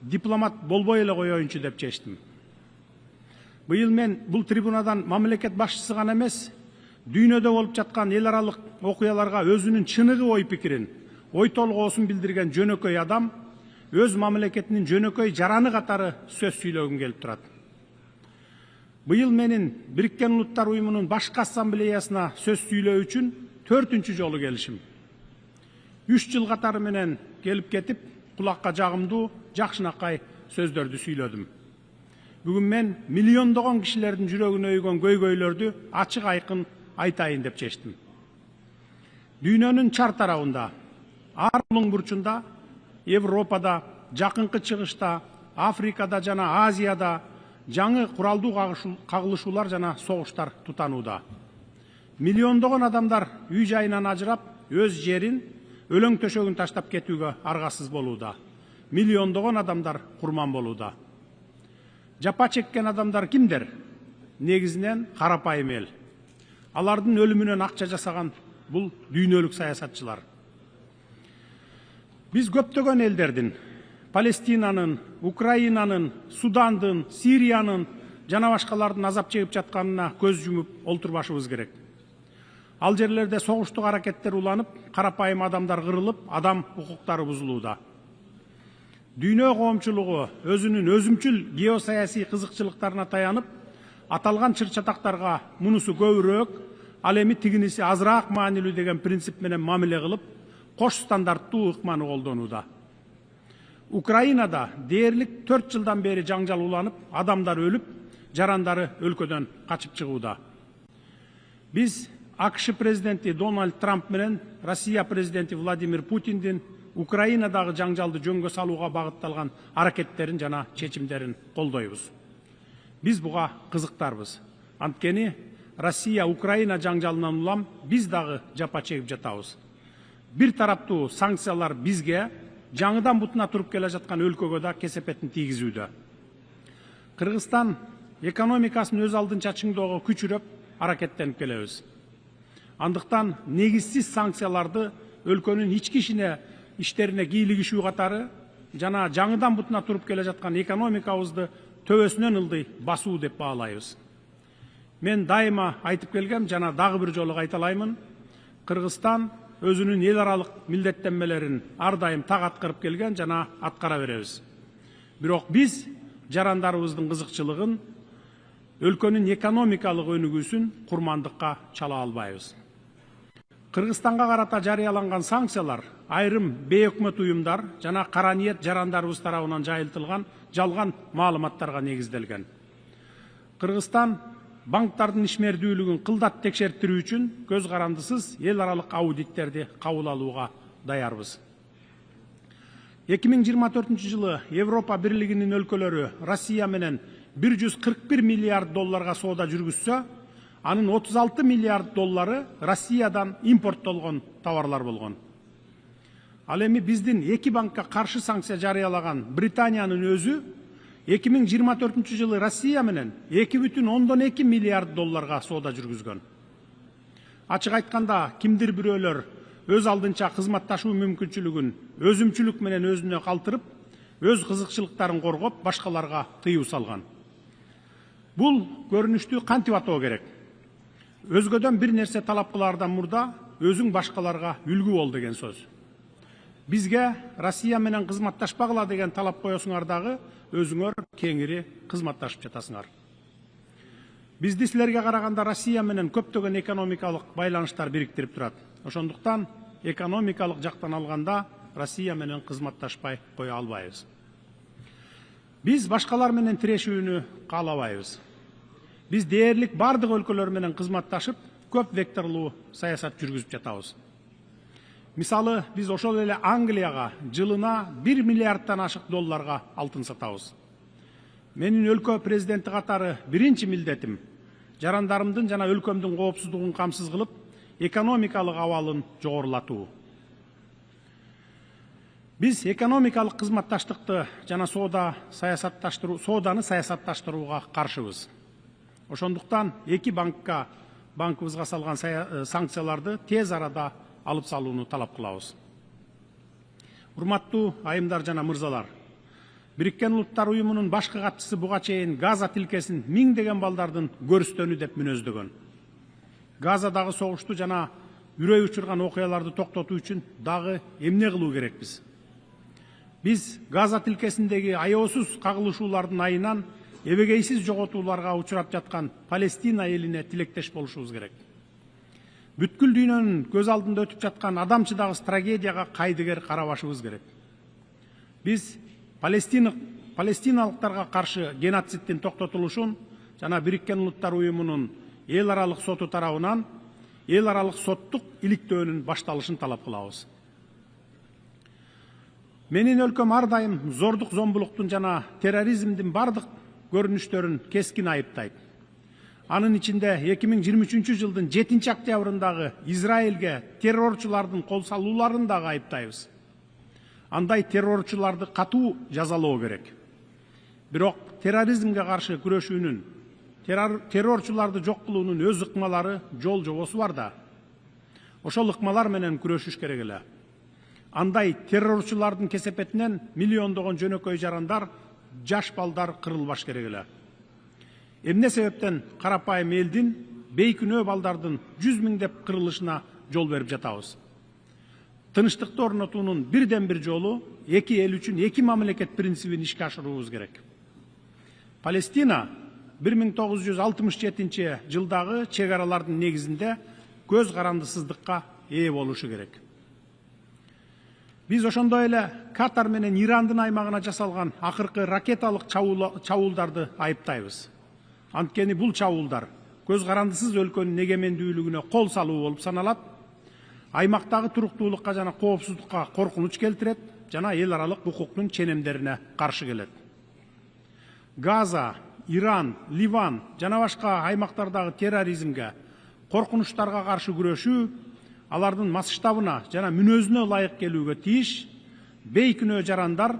дипломат болбой эле коеюнчу деп чечтим. Быйыл мен бул трибунадан мамлекет башчысы гана эмес, дүйнөдө болуп жаткан эл аралык окуяларга өзүнүн чыныгы ой пикирин, ой толгоосун билдирген жөнөкөй адам, өз мамлекетинин жөнөкөй жараны катары сөз сүйлөгүм келип турат. Быйыл менин Бириккен Улуттар Уюмунун башкы ассамблеясына сөз сүйлөө үчүн 4-чү жолу келишим. 3 жыл катары менен келип кетип, кулакка жагымдуу, жакшынакай сөздөрдү сүйлөдүм. Бүгүн мен миллиондогон кишилердин жүрөгүнө өйгөн көйгөйлөрдү ачык айкын айтайын деп чечтим. Дүйнөнүн чар тарабында, ар улуң бурчунда, Европада, Жакынкы Чыгышта, Африкада жана Азияда жаңы куралдуу кагылышуулар жана согуштар тутанууда. Миллиондогон адамдар үй жайынан ажырап, өз жерин, өлөң төшөгүн таштап кетүүгө аргасыз болууда. Миллиондогон адамдар курман болууда. Жапа чеккен адамдар кимдер? Негизинен карапайым эл. Алардын өлүмүнөн акча жасаган бул дүйнөлүк саясатчылар. Биз көптөгөн элдердин, Палестинанын, Украинанын, Судандын, Сириянын жана башкалардын азап чегип жатканына көз жумуп олтурбашыбыз керек. Ал жерлерде согуштук аракеттер уланып, карапайым адамдар кырылып, адам укуктары бузулууда. Дүйнө коомчулугу өзүнүн өзүмчүл геосаясий кызыкчылыктарына таянып, аталган чыр-чатактарга мунусу көбүрөөк, ал эми тигиниси азыраак маанилүү деген принцип менен мамиле кылып, кош стандарттуу ыкманы колдонууда. Украинада дээрлик 4 жылдан бери жаңжал уланып, адамдар өлүп, жарандары өлкөдөн качып чыгууда. Биз АКШ президенти Дональд Трамп менен Россия президенти Владимир Путиндин Украинадагы жаңжалды жөнгө салууга багытталган аракеттерин жана чечимдерин колдойбуз. Биз буга кызыктарбыз. Анткени Россия Украина жаңжалынан улам биз дагы жапа чегип жатабыз. Бир тараптуу санкциялар бизге жаңыдан бутуна туруп келе жаткан өлкөгө да кесепетин тийгизүүдө. Кыргызстан экономикасын өз алдынча чыңдоого күчүрөп аракеттенип келебиз. Андыктан негизсиз санкцияларды өлкөнүн ички иштерине кийлигишүү катары жана жаңыдан бутуна туруп келе жаткан экономикабызды төбөсүнөн ылдый басуу деп баалайбыз. Мен дайыма айтып келгем жана дагы бир жолу кайталаймын. Кыргызстан өзүнүн эл аралык милдеттенмелерин ар дайым так аткарып келген жана аткара беребиз. Бирок биз жарандарыбыздын кызыкчылыгын, өлкөнүн экономикалык өнүгүүсүн курмандыкка чала албайбыз. Кыргызстанга карата жарыяланган санкциялар айрым бейөкмөт уюмдар жана кара ниет жарандарыбыз тарабынан жайылтылган жалган маалыматтарга негизделген. Кыргызстан банктардын ишмердүүлүгүн кылдат текшертирүү үчүн көз карандысыз эл аралык аудиттерди кабыл алууга даярбыз. 2024 жылы Европа Бирлигинин өлкөлөрү Россия менен 141 миллиард долларга соода жүргүзсө, анын 36 миллиард доллары Россиядан импорттолгон товарлар болгон. Ал эми биздин эки банкка каршы санкция жарыялаган Британиянын өзү 2024 жылы Россия менен 2,2 миллиард долларга соода жүргүзгөн. Ачык айтканда, кимдир бирөөлөр өз алдынча кызматташуу мүмкүнчүлүгүн өзүмчүлүк менен өзүнө калтырып, өз кызыкчылыктарын коргоп, башкаларга тыюу салган. Бул көрүнүштү кантип атоо керек? Өзгөдөн бир нерсе талап кылаардан мурда өзүң башкаларга үлгү бол деген сөз. Бизге Россия менен кызматташпагыла деген талап коесуңар дагы өзүңөр кеңири кызматташып жатасыңар. Бизди силерге караганда Россия менен көптөгөн экономикалык байланыштар бириктирип турат. Ошондуктан экономикалык жактан алганда Россия менен кызматташпай кое албайбыз. Биз башкалар менен тирешүүнү каалабайбыз. Биз дээрлик бардык өлкөлөр менен кызматташып, көп векторлуу саясат жүргүзүп жатабыз. Мисалы, биз ошол эле Англияга жылына 1 миллиардтан ашык долларга алтын сатабыз. Менин өлкө президенти катары биринчи милдетим жарандарымдын жана өлкөмдүн коопсуздугун камсыз кылып, экономикалык абалын жогорулатуу. Биз экономикалык кызматташтыкты жана сооданы саясатташтырууга каршыбыз. Ошондуктан эки банкыбызга салган санкцияларды тез арада алып салууну талап кылабыз. Урматтуу айымдар жана мырзалар, Бириккен Улуттар уюмунун башкы катчысы буга чейин Газа тилкесин миңдеген балдардын көрүстөнү деп мүнөздөгөн. Газадагы согушту жана үрөй учурган окуяларды токтотуу үчүн дагы эмне кылуу керекпиз? Биз Газа тилкесиндеги аеосуз кагылышуулардын айынан эбегейсиз жоготууларга учурап жаткан Палестина элине тилектеш болушубуз керек. Бүткүл дүйнөнүн көз алдында өтүп жаткан адамчыдагыс трагедияга кайдыгер карабашыбыз керек. Биз палестиналыктарга каршы геноциддин токтотулушун жана Бириккен Улуттар уюмунун эл аралык соту тарабынан эл аралык соттук иликтөөнүн башталышын талап кылабыз. Менин өлкөм ар дайым зордук зомбулуктун жана терроризмдин бардык көрүнүштөрүн кескин айыптайт. Анын ичинде 2023 жылдын 7 октябрындагы Израилге террорчулардын кол салууларын дагы айыптайбыз. Андай террорчуларды катуу жазалоо керек. Бирок терроризмге каршы күрөшүүнүн, террорчуларды жок кылуунун өз ыкмалары, жол жобосу бар да. Ошол ыкмалар менен күрөшүш керек эле. андай террорчулардын кесепетинен миллиондогон жөнөкөй жарандар, жаш балдар кырылбаш керек эле. Эмне себептен карапайым элдин бейкүнөө балдардын 100 миңдеп кырылышына жол берип жатабыз? Тынычтыкты орнотуунун бирден бир жолу эки эл үчүн эки мамлекет принцибин ишке ашыруубуз керек. Палестина 1967 жылдагы чек аралардын негизинде көз карандысыздыкка ээ болушу керек. Биз ошондой эле Катар менен Ирандын аймагына жасалган акыркы ракеталык чабуулдарды айыптайбыз. Анткени бул чабуулдар көз карандысыз өлкөнүн эгемендүүлүгүнө кол салуу болуп саналат, аймактагы туруктуулукка жана коопсуздукка коркунуч келтирет жана эл аралык укуктун ченемдерине каршы келет. Газа, Иран, Ливан жана башка аймактардагы терроризмге, коркунучтарга каршы күрөшүү алардын масштабына жана мүнөзүнө ылайык келүүгө тийиш. Бейкүнөө жарандар,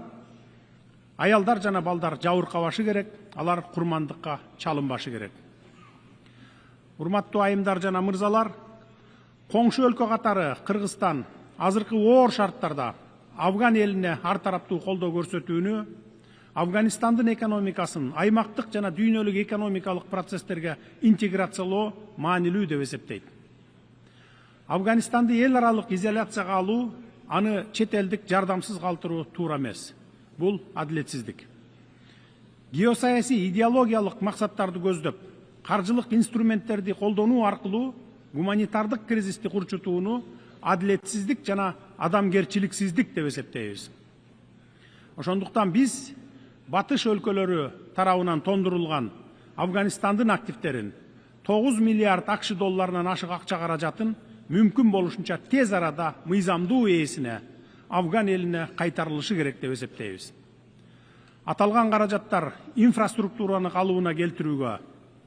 аялдар жана балдар жабыркабашы керек, алар курмандыкка чалынбашы керек. Урматтуу айымдар жана мырзалар, коңшу өлкө катары Кыргызстан азыркы оор шарттарда Афган элине ар тараптуу колдоо көрсөтүүнү, Афганистандын экономикасын аймактык жана дүйнөлүк экономикалык процесстерге интеграциялоо маанилүү деп эсептейт. Афганистанды эл аралык изоляцияга алуу, аны чет элдик жардамсыз калтыруу туура эмес. Бул адилетсиздик. Геосаясий идеологиялык максаттарды көздөп, каржылык инструменттерди колдонуу аркылуу гуманитардык кризисти курчутууну адилетсиздик жана адамгерчиликсиздик деп эсептейбиз. Ошондуктан биз батыш өлкөлөрү тарабынан тондурулган Афганистандын активтерин 9 миллиард акш долларынан ашык акча каражатын мүмкүн болушунча тез арада мыйзамдуу ээсине, Афган элине кайтарылышы керек деп эсептейбиз. Аталган каражаттар инфраструктураны калыбына келтирүүгө,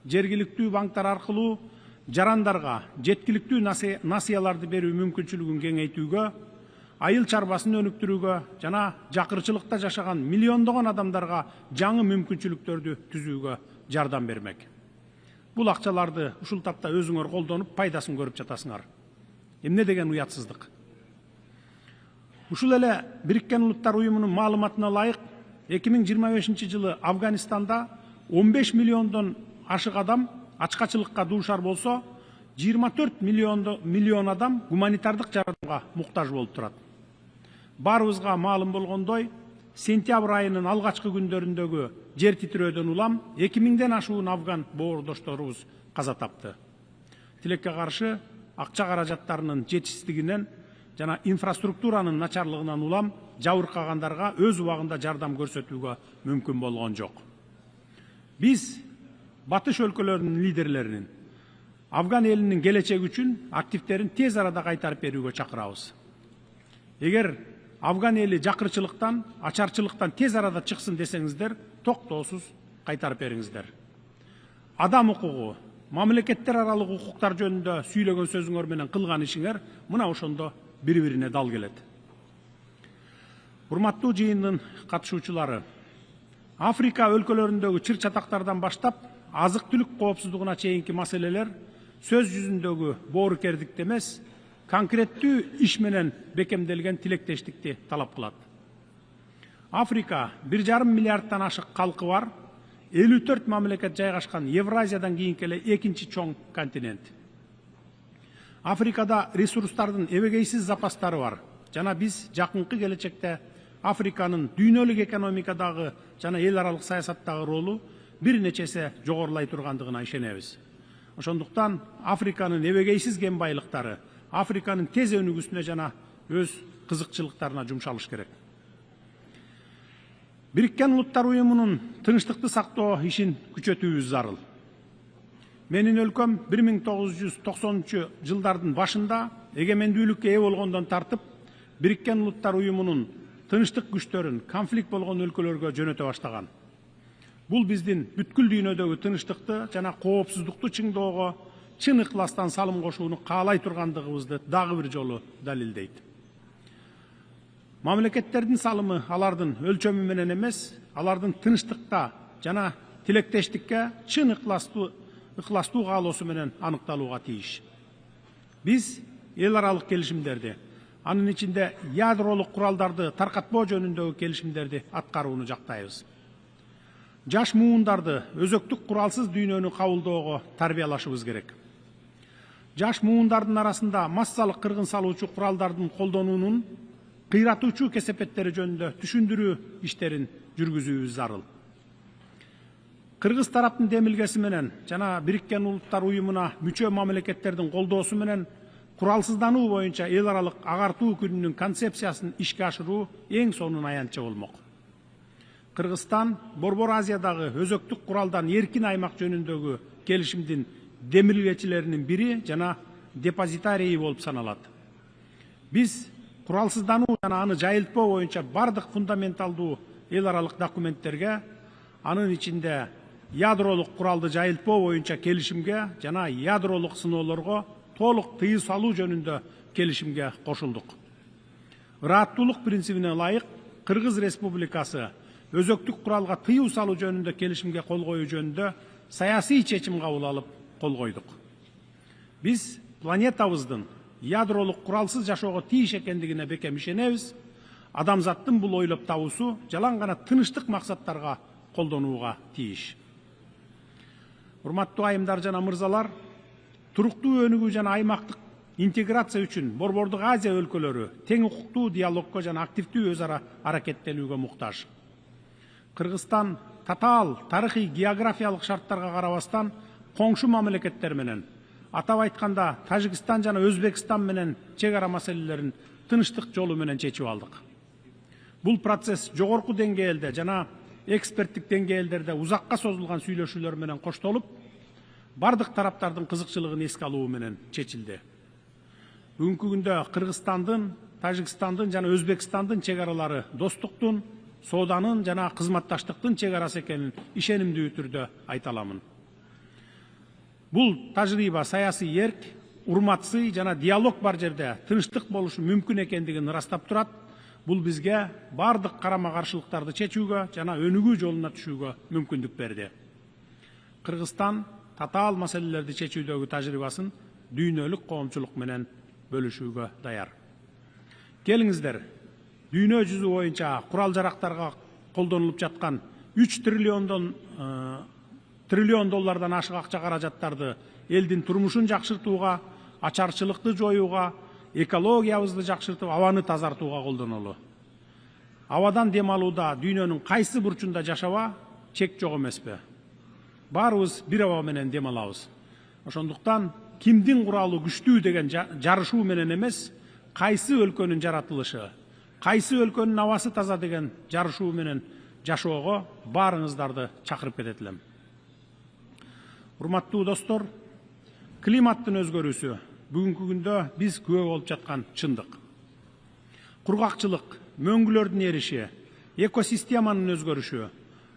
жергиликтүү банктар аркылуу жарандарга жеткиликтүү насыяларды берүү мүмкүнчүлүгүн кеңейтүүгө, айыл чарбасын өнүктүрүүгө жана жакырчылыкта жашаган миллиондогон адамдарга жаңы мүмкүнчүлүктөрдү түзүүгө жардам бермек. Бул акчаларды ушул тапта өзүңөр колдонуп, пайдасын көрүп жатасыңар. Эмне деген уятсыздык. Ушул эле Бириккен Улуттар Уюмунун маалыматына ылайык, 2025 жылы Афганистанда 15 миллиондон ашык адам ачкачылыкка дуушар болсо, 24 миллион адам гуманитардык жардамга муктаж болуп турат. Баарыбызга маалым болгондой, сентябрь айынын алгачкы күндөрүндөгү жер титирөөдөн улам 2000ден ашуун афган боордошторубуз каза тапты. Тилекке каршы акча каражаттарынын жетишсиздигинен жана инфраструктуранын начарлыгынан улам жабыркагандарга өз убагында жардам көрсөтүүгө мүмкүн болгон жок. Биз батыш өлкөлөрүнүн лидерлеринин Афган элинин келечеги үчүн активтерин тез арада кайтарып берүүгө чакырабыз. Эгер Афган эли жакырчылыктан, ачарчылыктан тез арада чыксын десеңиздер, токтоосуз кайтарып бериңиздер. Адам укугу, мамлекеттер аралык укуктар жөнүндө сүйлөгөн сөзүңөр менен кылган ишиңер мына ошондо бири-бирине дал келет. Урматтуу жыйындын катышуучулары, Африка өлкөлөрүндөгү чыр-чатактардан баштап азык-түлүк коопсуздугуна чейинки маселелер сөз жүзүндөгү боорукердикти эмес, конкреттүү иш менен бекемделген тилектештикти талап кылат. Африка 1,5 миллиардтан ашык калкы бар, 54 мамлекет жайгашкан Евразиядан кийинки эле экинчи чоң континент. Африкада ресурстардын эбегейсиз запастары бар жана биз жакынкы келечекте Африканын дүйнөлүк экономикадагы жана эл аралык саясаттагы ролу бир нечесе жогорулай тургандыгына ишенебиз. Ошондуктан Африканын эбегейсиз кен байлыктары Африканын тез өнүгүүсүнө жана өз кызыкчылыктарына жумшалыш керек. Бириккен Улуттар Уюмунун тынчтыкты сактоо ишин күчөтүүбүз зарыл. Менин өлкөм 1990 жылдардын башында эгемендүүлүккө ээ болгондон тартып, Бириккен Улуттар Уюмунун тынчтык күчтөрүн конфликт болгон өлкөлөргө жөнөтө баштаган. Бул биздин бүткүл дүйнөдөгү тынчтыкты жана коопсуздукту чыңдоого чын ыкластан салым кошууну каалай тургандыгыбызды дагы бир жолу далилдейт. Мамлекеттердин салымы алардын өлчөмү менен эмес, алардын тынчтыкка жана тилектештикке чын ыкластуу каалоосу менен аныкталууга тийиш. Биз эл аралык келишимдерди, Анын ичинде ядролук куралдарды таркатпоо жөнүндөгү келишимдерди аткарууну жактайбыз. Жаш муундарды өзөктүк куралсыз дүйнөнү кабылдоого тарбиялашыбыз керек. Жаш муундардын арасында массалык кыргын салуучу куралдардын колдонуунун кыйратуучу кесепеттери жөнүндө түшүндүрүү иштерин жүргүзүүбүз зарыл. Кыргыз тараптын демилгеси менен жана Бириккен Улуттар Уюмуна мүчө мамлекеттердин колдоосу менен куралсыздануу боюнча эл аралык агартуу күнүнүн концепциясын ишке ашыруу эң сонун аянтча болмок. Кыргызстан Борбор Азиядагы өзөктүк куралдан эркин аймак жөнүндөгү келишимдин демилгечилеринин бири жана депозитарийи болуп саналат. Биз куралсыздануу жана аны жайылтпоо боюнча бардык фундаменталдуу эл аралык документтерге, анын ичинде ядролук куралды жайылтпоо боюнча келишимге жана ядролук сыноолорго толук тыюу салуу жөнүндө келишимге кошулдук. Ырааттуулук принцибине ылайык Кыргыз Республикасы өзөктүк куралга тыюу салуу жөнүндө келишимге кол коюу жөнүндө саясий чечим кабыл алып кол койдук. Биз планетабыздын ядролук куралсыз жашоого тийиш экендигине бекем ишенебиз. Адамзаттын бул ойлоп табуусу жалаң гана тынычтык максаттарга колдонууга тийиш. Урматтуу айымдар жана мырзалар, туруктуу өнүгүү жана аймактык интеграция үчүн Борбордук Азия өлкөлөрү тең укуктуу диалогко жана активдүү өз ара аракеттенүүгө муктаж. Кыргызстан татаал тарыхый географиялык шарттарга карабастан коңшу мамлекеттер менен, атап айтканда Tajikistan жана Uzbekistan менен чек ара маселелерин тынычтык жолу менен чечип алдык. Бул процесс жогорку деңгээлде жана эксперттик деңгээлдерде узакка созулган сүйлөшүүлөр менен коштолуп, бардык тараптардын кызыкчылыгын эске алуу менен чечилди. Бүгүнкү күндө Кыргызстандын, Тажикстандын жана Өзбекстандын чек аралары достуктун, сооданын жана кызматташтыктын чек арасы экенин ишенимдүү түрдө айта аламын. Бул тажрыйба саясий эрк, урматсый жана диалог бар жерде тынычтык болушу мүмкүн экендигин ырастап турат. Бул бизге бардык карама каршылыктарды чечүүгө жана өнүгүү жолуна түшүүгө мүмкүндүк берди. Кыргызстан татаал маселелерди чечүүдөгү тажрыйбасын дүйнөлүк коомчулук менен бөлүшүүгө даяр. Келиңиздер, дүйнө жүзү боюнча курал жарактарга колдонулуп жаткан 3 триллион доллардан ашык акча каражаттарды элдин турмушун жакшыртууга, ачарчылыкты жоюуга, экологиябызды жакшыртып, абаны тазартууга колдонолу. Абадан дем алууда дүйнөнүн кайсы бурчунда жашаба, чек жок эмеспи? Баарыбыз бир аба менен дем алабыз. Ошондуктан кимдин куралы күчтүү деген жарышуу менен эмес, кайсы өлкөнүн жаратылышы, кайсы өлкөнүн абасы таза деген жарышуу менен жашоого баарыңыздарды чакырып кетет элем. Урматтуу достор, климаттын өзгөрүүсү бүгүнкү күндө биз күбө болуп жаткан чындык. Кургакчылык, мөңгүлөрдүн эриши, экосистеманын өзгөрүшү,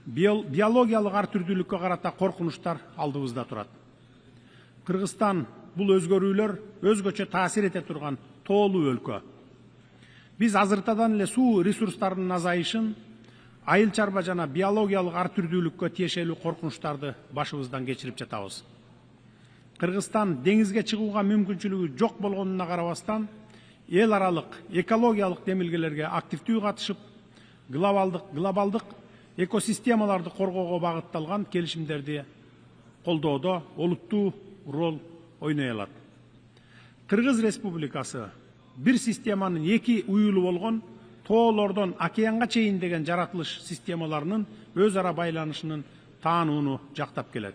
биологиялык ар түрдүүлүккө карата коркунучтар алдыбызда турат. Кыргызстан бул өзгөрүүлөр өзгөчө таасир эте турган тоолуу өлкө. Биз азыртадан эле суу ресурстарынын азайышын, айыл чарба жана биологиялык ар түрдүүлүккө тиешелүү коркунучтарды башыбыздан кечирип жатабыз. Кыргызстан деңизге чыгууга мүмкүнчүлүгү жок болгонуна карабастан, эл аралык экологиялык демилгелерге активдүү катышып, глобалдык экосистемаларды коргоого багытталган келишимдерди колдоодо олуттуу роль ойной алат. Кыргыз Республикасы бир системанын эки уюлу болгон тоолордон океанга чейин деген жаратылыш системаларынын өз ара байланышынын таанууну жактап келет.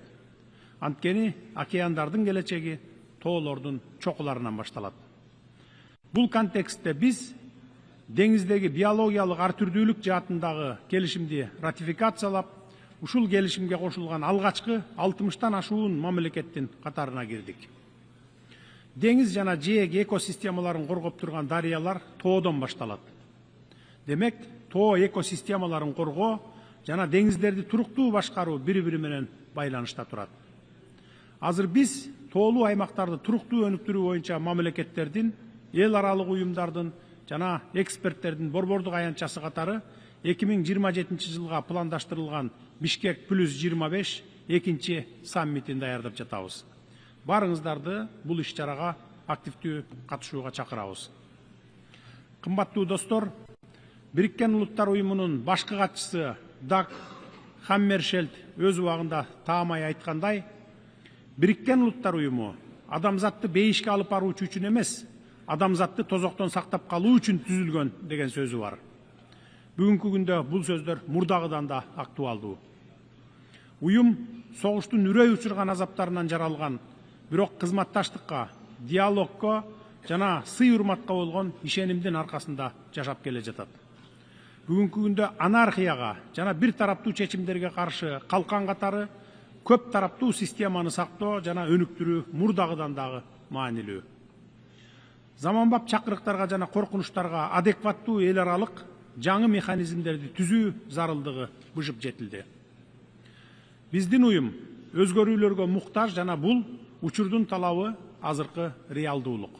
Анткени океандардын келечеги тоолордун чокуларынан башталат. Бул контекстте биз деңиздеги биологиялык ар түрдүүлүк жаатындагы келишимди ратификациялап, ушул келишимге кошулган алгачкы 60тан ашуун мамлекеттин катарына кирдик. Деңиз жана жээк экосистемаларын коргоп турган дарыялар тоодон башталат. Демек, тоо экосистемаларын коргоо жана деңиздерди туруктуу башкаруу бири-бири менен байланышта турат. Азыр биз тоолуу аймактарды туруктуу өнүктүрүү боюнча мамлекеттердин, эл аралык уюмдардын жана эксперттердин борбордук аянтчасы катары 2027 жылга пландаштырылган Бишкек +25 экинчи саммитин даярдап жатабыз. Барыңыздарды бул иш-чарага активдүү катышууга чакырабыз. Кымбаттуу достор, Бириккен Улуттар Уюмунун башкы катчысы Даг Хаммершельд өз убагында таамай айткандай, Бириккен Улуттар Уюму адамзатты бейишке алып баруучу үчүн эмес, адамзатты тозоктон сактап калуу үчүн түзүлгөн деген сөзү бар. Бүгүнкү күндө бул сөздөр мурдагыдан да актуалдуу. Уюм согуштун үрөй учурган азаптарынан жаралган, бирок кызматташтыкка, диалогко жана сый урматка болгон ишенимдин аркасында жашап келе жатат. Бүгүнкү күндө анархияга жана бир тараптуу чечимдерге каршы калкан катары көп тараптуу системаны сактоо жана өнүктүрүү мурдагыдан дагы маанилүү. Заманбап чакырыктарга жана коркунучтарга адекваттуу эл аралык жаңы механизмдерди түзүү зарылдыгы быжып жетилди. Биздин уюм өзгөрүүлөргө муктаж жана бул учурдун талабы азыркы реалдуулук.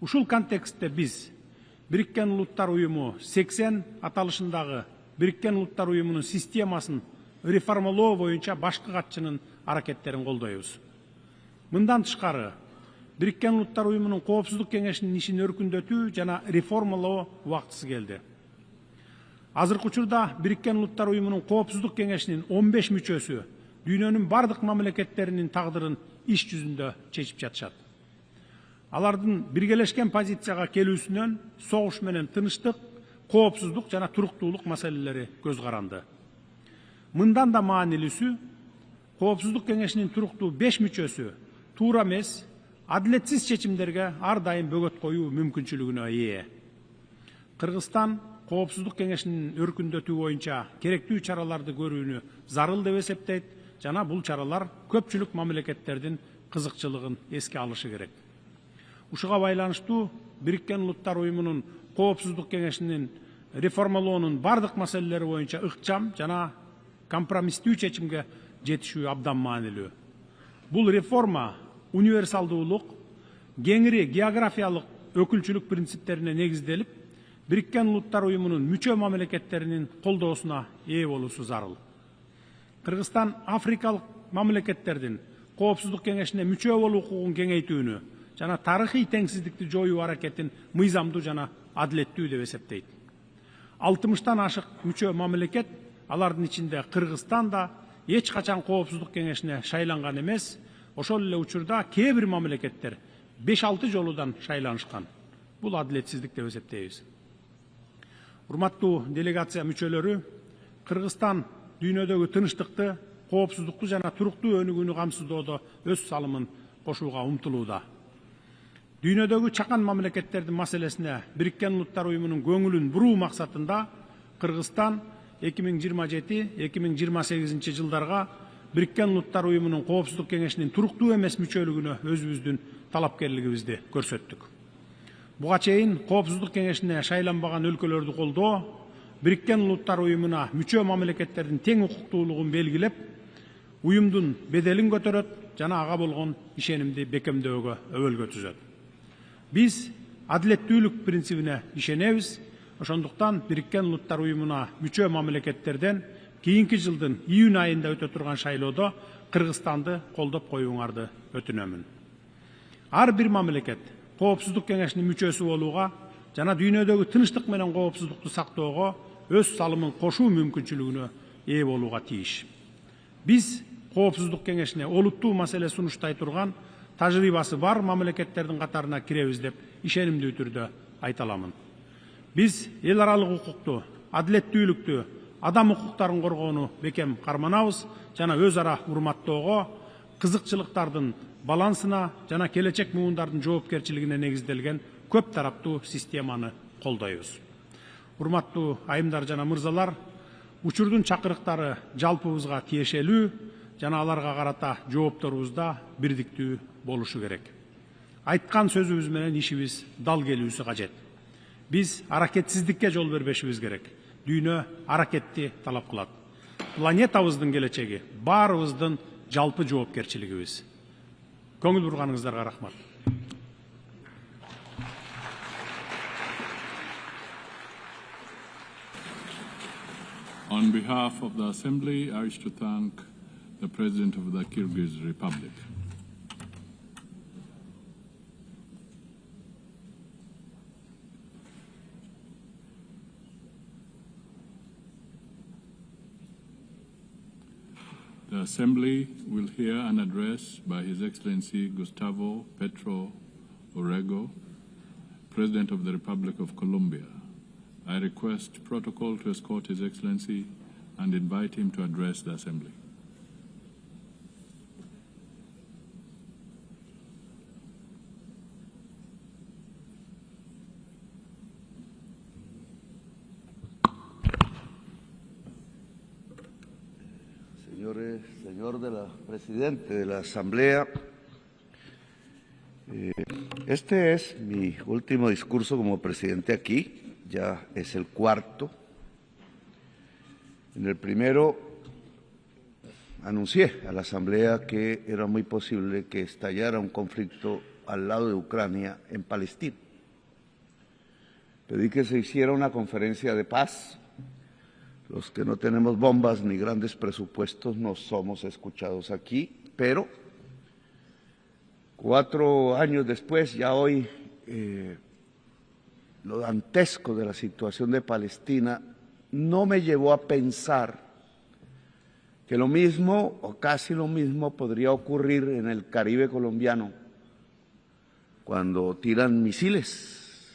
Ушул контекстте биз Бириккен Улуттар Уюму 80 аталышындагы Бириккен Улуттар Уюмунун системасын реформалоо боюнча башкы катчынын аракеттерин колдойбуз. Мындан тышкары, Бириккен Улуттар Уюмунун Коопсуздук кеңешинин ишин өркүндөтүү жана реформалоо убактысы келди. Азыркы учурда Бириккен Улуттар Уюмунун Коопсуздук кеңешинин 15 мүчөсү дүйнөнүн бардык мамлекеттеринин тагдырын иш жүзүндө чечип жатышат. Алардын биргелешкен позицияга келүүсүнөн согуш менен тынычтык, коопсуздук жана туруктуулук маселелери көз каранды. Мындан да маанилүүсү, Коопсуздук кеңешинин туруктуу 5 мүчөсү туура эмес, адилетсиз чечимдерге ар дайым бөгөт коюу мүмкүнчүлүгүнө ээ. Кыргызстан Коопсуздук кеңешинин өркүндөтүү боюнча керектүү чараларды көрүүнү зарыл деп эсептейт жана бул чаралар көпчүлүк мамлекеттердин кызыкчылыгын эске алышы керек. Ушуга байланыштуу Бириккен Улуттар Уюмунун Коопсуздук кеңешинин реформалоонун бардык маселелери боюнча ыкчам жана компромисстүү чечимге жетишүү абдан маанилүү. Бул реформа универсалдуулук, кеңири географиялык өкүлчүлүк принциптерине негизделип, Бириккен Улуттар Уюмунун мүчө мамлекеттеринин колдоосуна ээ болуусу зарыл. Кыргызстан Африкалык мамлекеттердин Коопсуздук кеңешине мүчө болуу укугун кеңейтүүнү жана тарыхый теңсиздикти жоюу аракетин мыйзамдуу жана адилеттүү деп эсептейт. 60тан ашык мүчө мамлекет, алардын ичинде Кыргызстан да эч качан Коопсуздук кеңешине шайланган эмес, ошол эле учурда кээ бир мамлекеттер 5-6 жолудан шайланышкан. Бул адилетсиздик деп эсептейбиз. Урматтуу делегация мүчөлөрү, Кыргызстан дүйнөдөгү тынычтыкты, коопсуздукту жана туруктуу өнүгүүнү камсыздоодо өз салымын кошууга умтулууда. Дүйнөдөгү чакан мамлекеттердин маселесине Бириккен Улуттар Уюмунун көңүлүн буруу максатында Кыргызстан 2027-2028 жылдарга Бириккен Улуттар Уюмунун Коопсуздук кеңешинин туруктуу эмес мүчөлүгүнө өзүбүздүн талапкерлигибизди көрсөттүк. Буга чейин Коопсуздук кеңешине шайланбаган өлкөлөрдү колдоо, Бириккен Улуттар Уюмуна мүчө мамлекеттердин тең укуктуулугун белгилеп, уюмдун беделин көтөрөт жана ага болгон ишенимди бекемдөөгө өбөлгө түзөт. Биз адилеттүүлүк принцибине ишенебиз, ошондуктан Бириккен Улуттар Уюмуна мүчө мамлекеттерден кийинки жылдын июнь айында өтө турган шайлоодо Кыргызстанды колдоп коюуңарды өтүнөмүн. Ар бир мамлекет Коопсуздук кеңешинин мүчөсү болууга жана дүйнөдөгү тынычтык менен коопсуздукту сактоого өз салымын кошуу мүмкүнчүлүгүнө ээ болууга тийиш. Биз Коопсуздук кеңешине олуттуу маселе сунуштай турган тажрыйбасы бар мамлекеттердин катарына киребиз деп ишенимдүү түрдө айта аламын. Биз эл аралык укукту, адилеттүүлүктү, адам укуктарын коргоону бекем карманабыз жана өз ара урматтоого, кызыкчылыктардын балансына жана келечек муундардын жоопкерчилигине негизделген көп тараптуу системаны колдойбуз. Урматтуу айымдар жана мырзалар, учурдун чакырыктары жалпыбызга тиешелүү жана аларга карата жоопторубуз да бирдиктүү болушу керек. Айткан сөзүбүз менен ишибиз дал келүүсү кажет. Биз аракетсиздикке жол бербешибиз керек. Дүйнө аракетти талап кылат. Планетабыздын келечеги баарыбыздын жалпы жоопкерчилигибиз. Көңүл бурганыңыздарга рахмат. On behalf of the Assembly, I wish to thank the President of the Kyrgyz Republic. The Assembly will hear an address by His Excellency Gustavo Petro Urrego, President of the Republic of Colombia. I request protocol to escort His Excellency and invite him to address the Assembly. Señor presidente de la Asamblea, este es mi último discurso como presidente aquí, ya es el cuarto. En el primero anuncié a la Asamblea que era muy posible que estallara un conflicto al lado de Ucrania en Palestina. Pedí que se hiciera una conferencia de paz. Los que no tenemos bombas ni grandes presupuestos no somos escuchados aquí, pero 4 años después, ya hoy, lo dantesco de la situación de Palestina no me llevó a pensar que lo mismo o casi lo mismo podría ocurrir en el Caribe colombiano cuando tiran misiles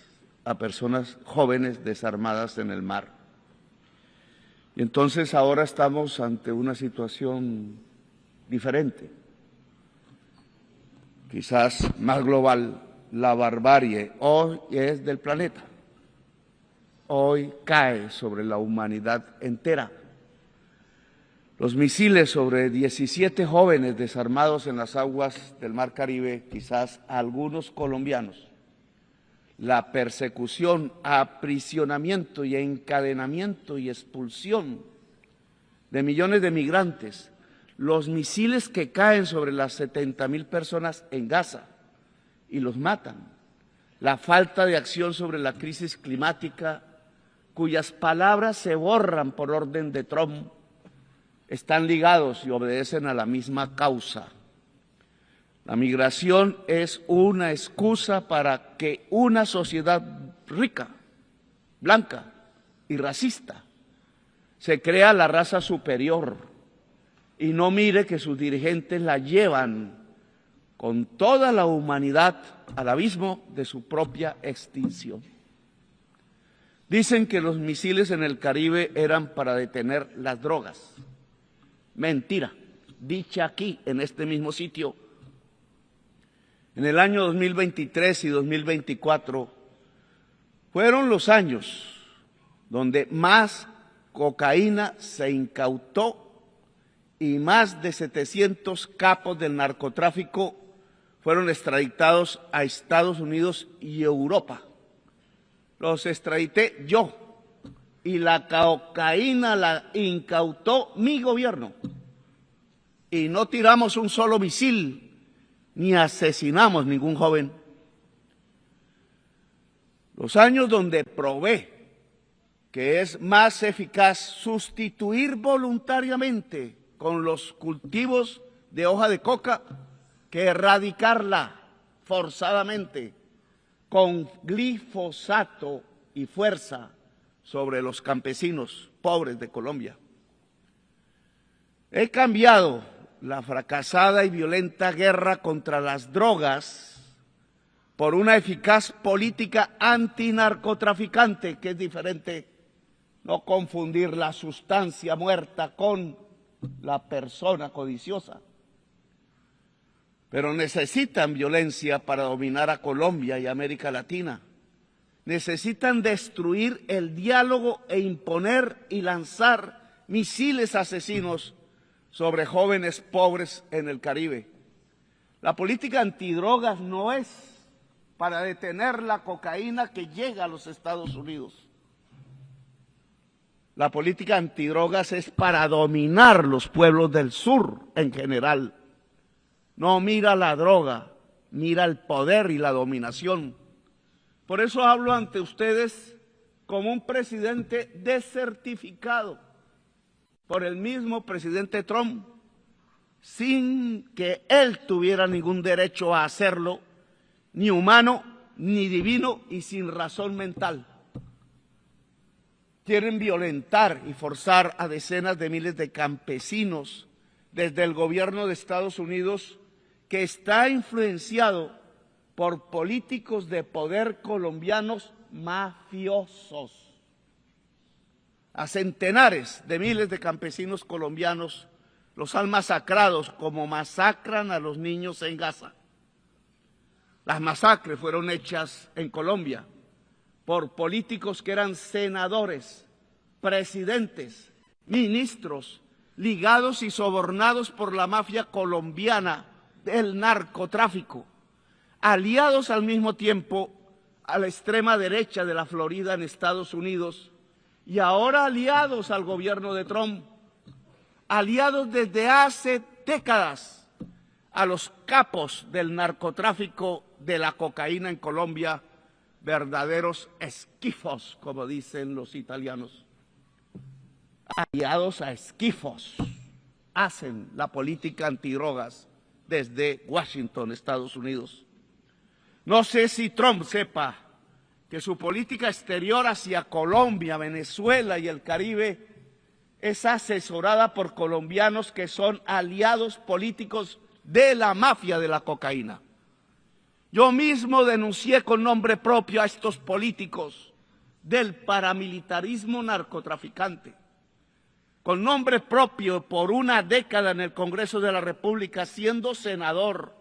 a personas jóvenes desarmadas en el mar. Y entonces ahora estamos ante una situación diferente, quizás más global. La barbarie hoy es del planeta, hoy cae sobre la humanidad entera. Los misiles sobre 17 jóvenes desarmados en las aguas del Mar Caribe, quizás algunos colombianos, la persecución, aprisionamiento y encadenamiento y expulsión de millones de migrantes, los misiles que caen sobre las 70.000 personas en Gaza y los matan, la falta de acción sobre la crisis climática, cuyas palabras se borran por orden de Trump, están ligados y obedecen a la misma causa. La migración es una excusa para que una sociedad rica, blanca y racista se crea la raza superior y no mire que sus dirigentes la llevan con toda la humanidad al abismo de su propia extinción. Dicen que los misiles en el Caribe eran para detener las drogas. Mentira, dicha aquí, en este mismo sitio. En el año 2023 y 2024 fueron los años donde más cocaína se incautó y más de 700 capos del narcotráfico fueron extraditados a Estados Unidos y Europa. Los extradité yo y la cocaína la incautó mi gobierno. Y no tiramos un solo misil ni asesinamos ningún joven. Los años donde probé que es más eficaz sustituir voluntariamente con los cultivos de hoja de coca que erradicarla forzadamente con glifosato y fuerza sobre los campesinos pobres de Colombia. He cambiado la fracasada y violenta guerra contra las drogas por una eficaz política antinarcotraficante, que es diferente, no confundir la sustancia muerta con la persona codiciosa. Pero necesitan violencia para dominar a Colombia y América Latina. Necesitan destruir el diálogo e imponer y lanzar misiles asesinos sobre jóvenes pobres en el Caribe. La política antidrogas no es para detener la cocaína que llega a los Estados Unidos. La política antidrogas es para dominar los pueblos del sur en general. No mira la droga, mira el poder y la dominación. Por eso hablo ante ustedes como un presidente desertificado por el mismo presidente Trump, sin que él tuviera ningún derecho a hacerlo, ni humano, ni divino y sin razón mental. Quieren violentar y forzar a decenas de miles de campesinos desde el gobierno de Estados Unidos, que está influenciado por políticos de poder colombianos mafiosos. A centenares de miles de campesinos colombianos los han masacrado como masacran a los niños en Gaza. Las masacres fueron hechas en Colombia por políticos que eran senadores, presidentes, ministros, ligados y sobornados por la mafia colombiana del narcotráfico, aliados al mismo tiempo a la extrema derecha de la Florida en Estados Unidos y ahora aliados al gobierno de Trump, aliados desde hace décadas a los capos del narcotráfico de la cocaína en Colombia, verdaderos esquifos, como dicen los italianos. Aliados a esquifos, hacen la política antidrogas desde Washington, Estados Unidos. No sé si Trump sepa que su política exterior hacia Colombia, Venezuela y el Caribe es asesorada por colombianos que son aliados políticos de la mafia de la cocaína. Yo mismo denuncié con nombre propio a estos políticos del paramilitarismo narcotraficante. Con nombre propio por una década en el Congreso de la República siendo senador,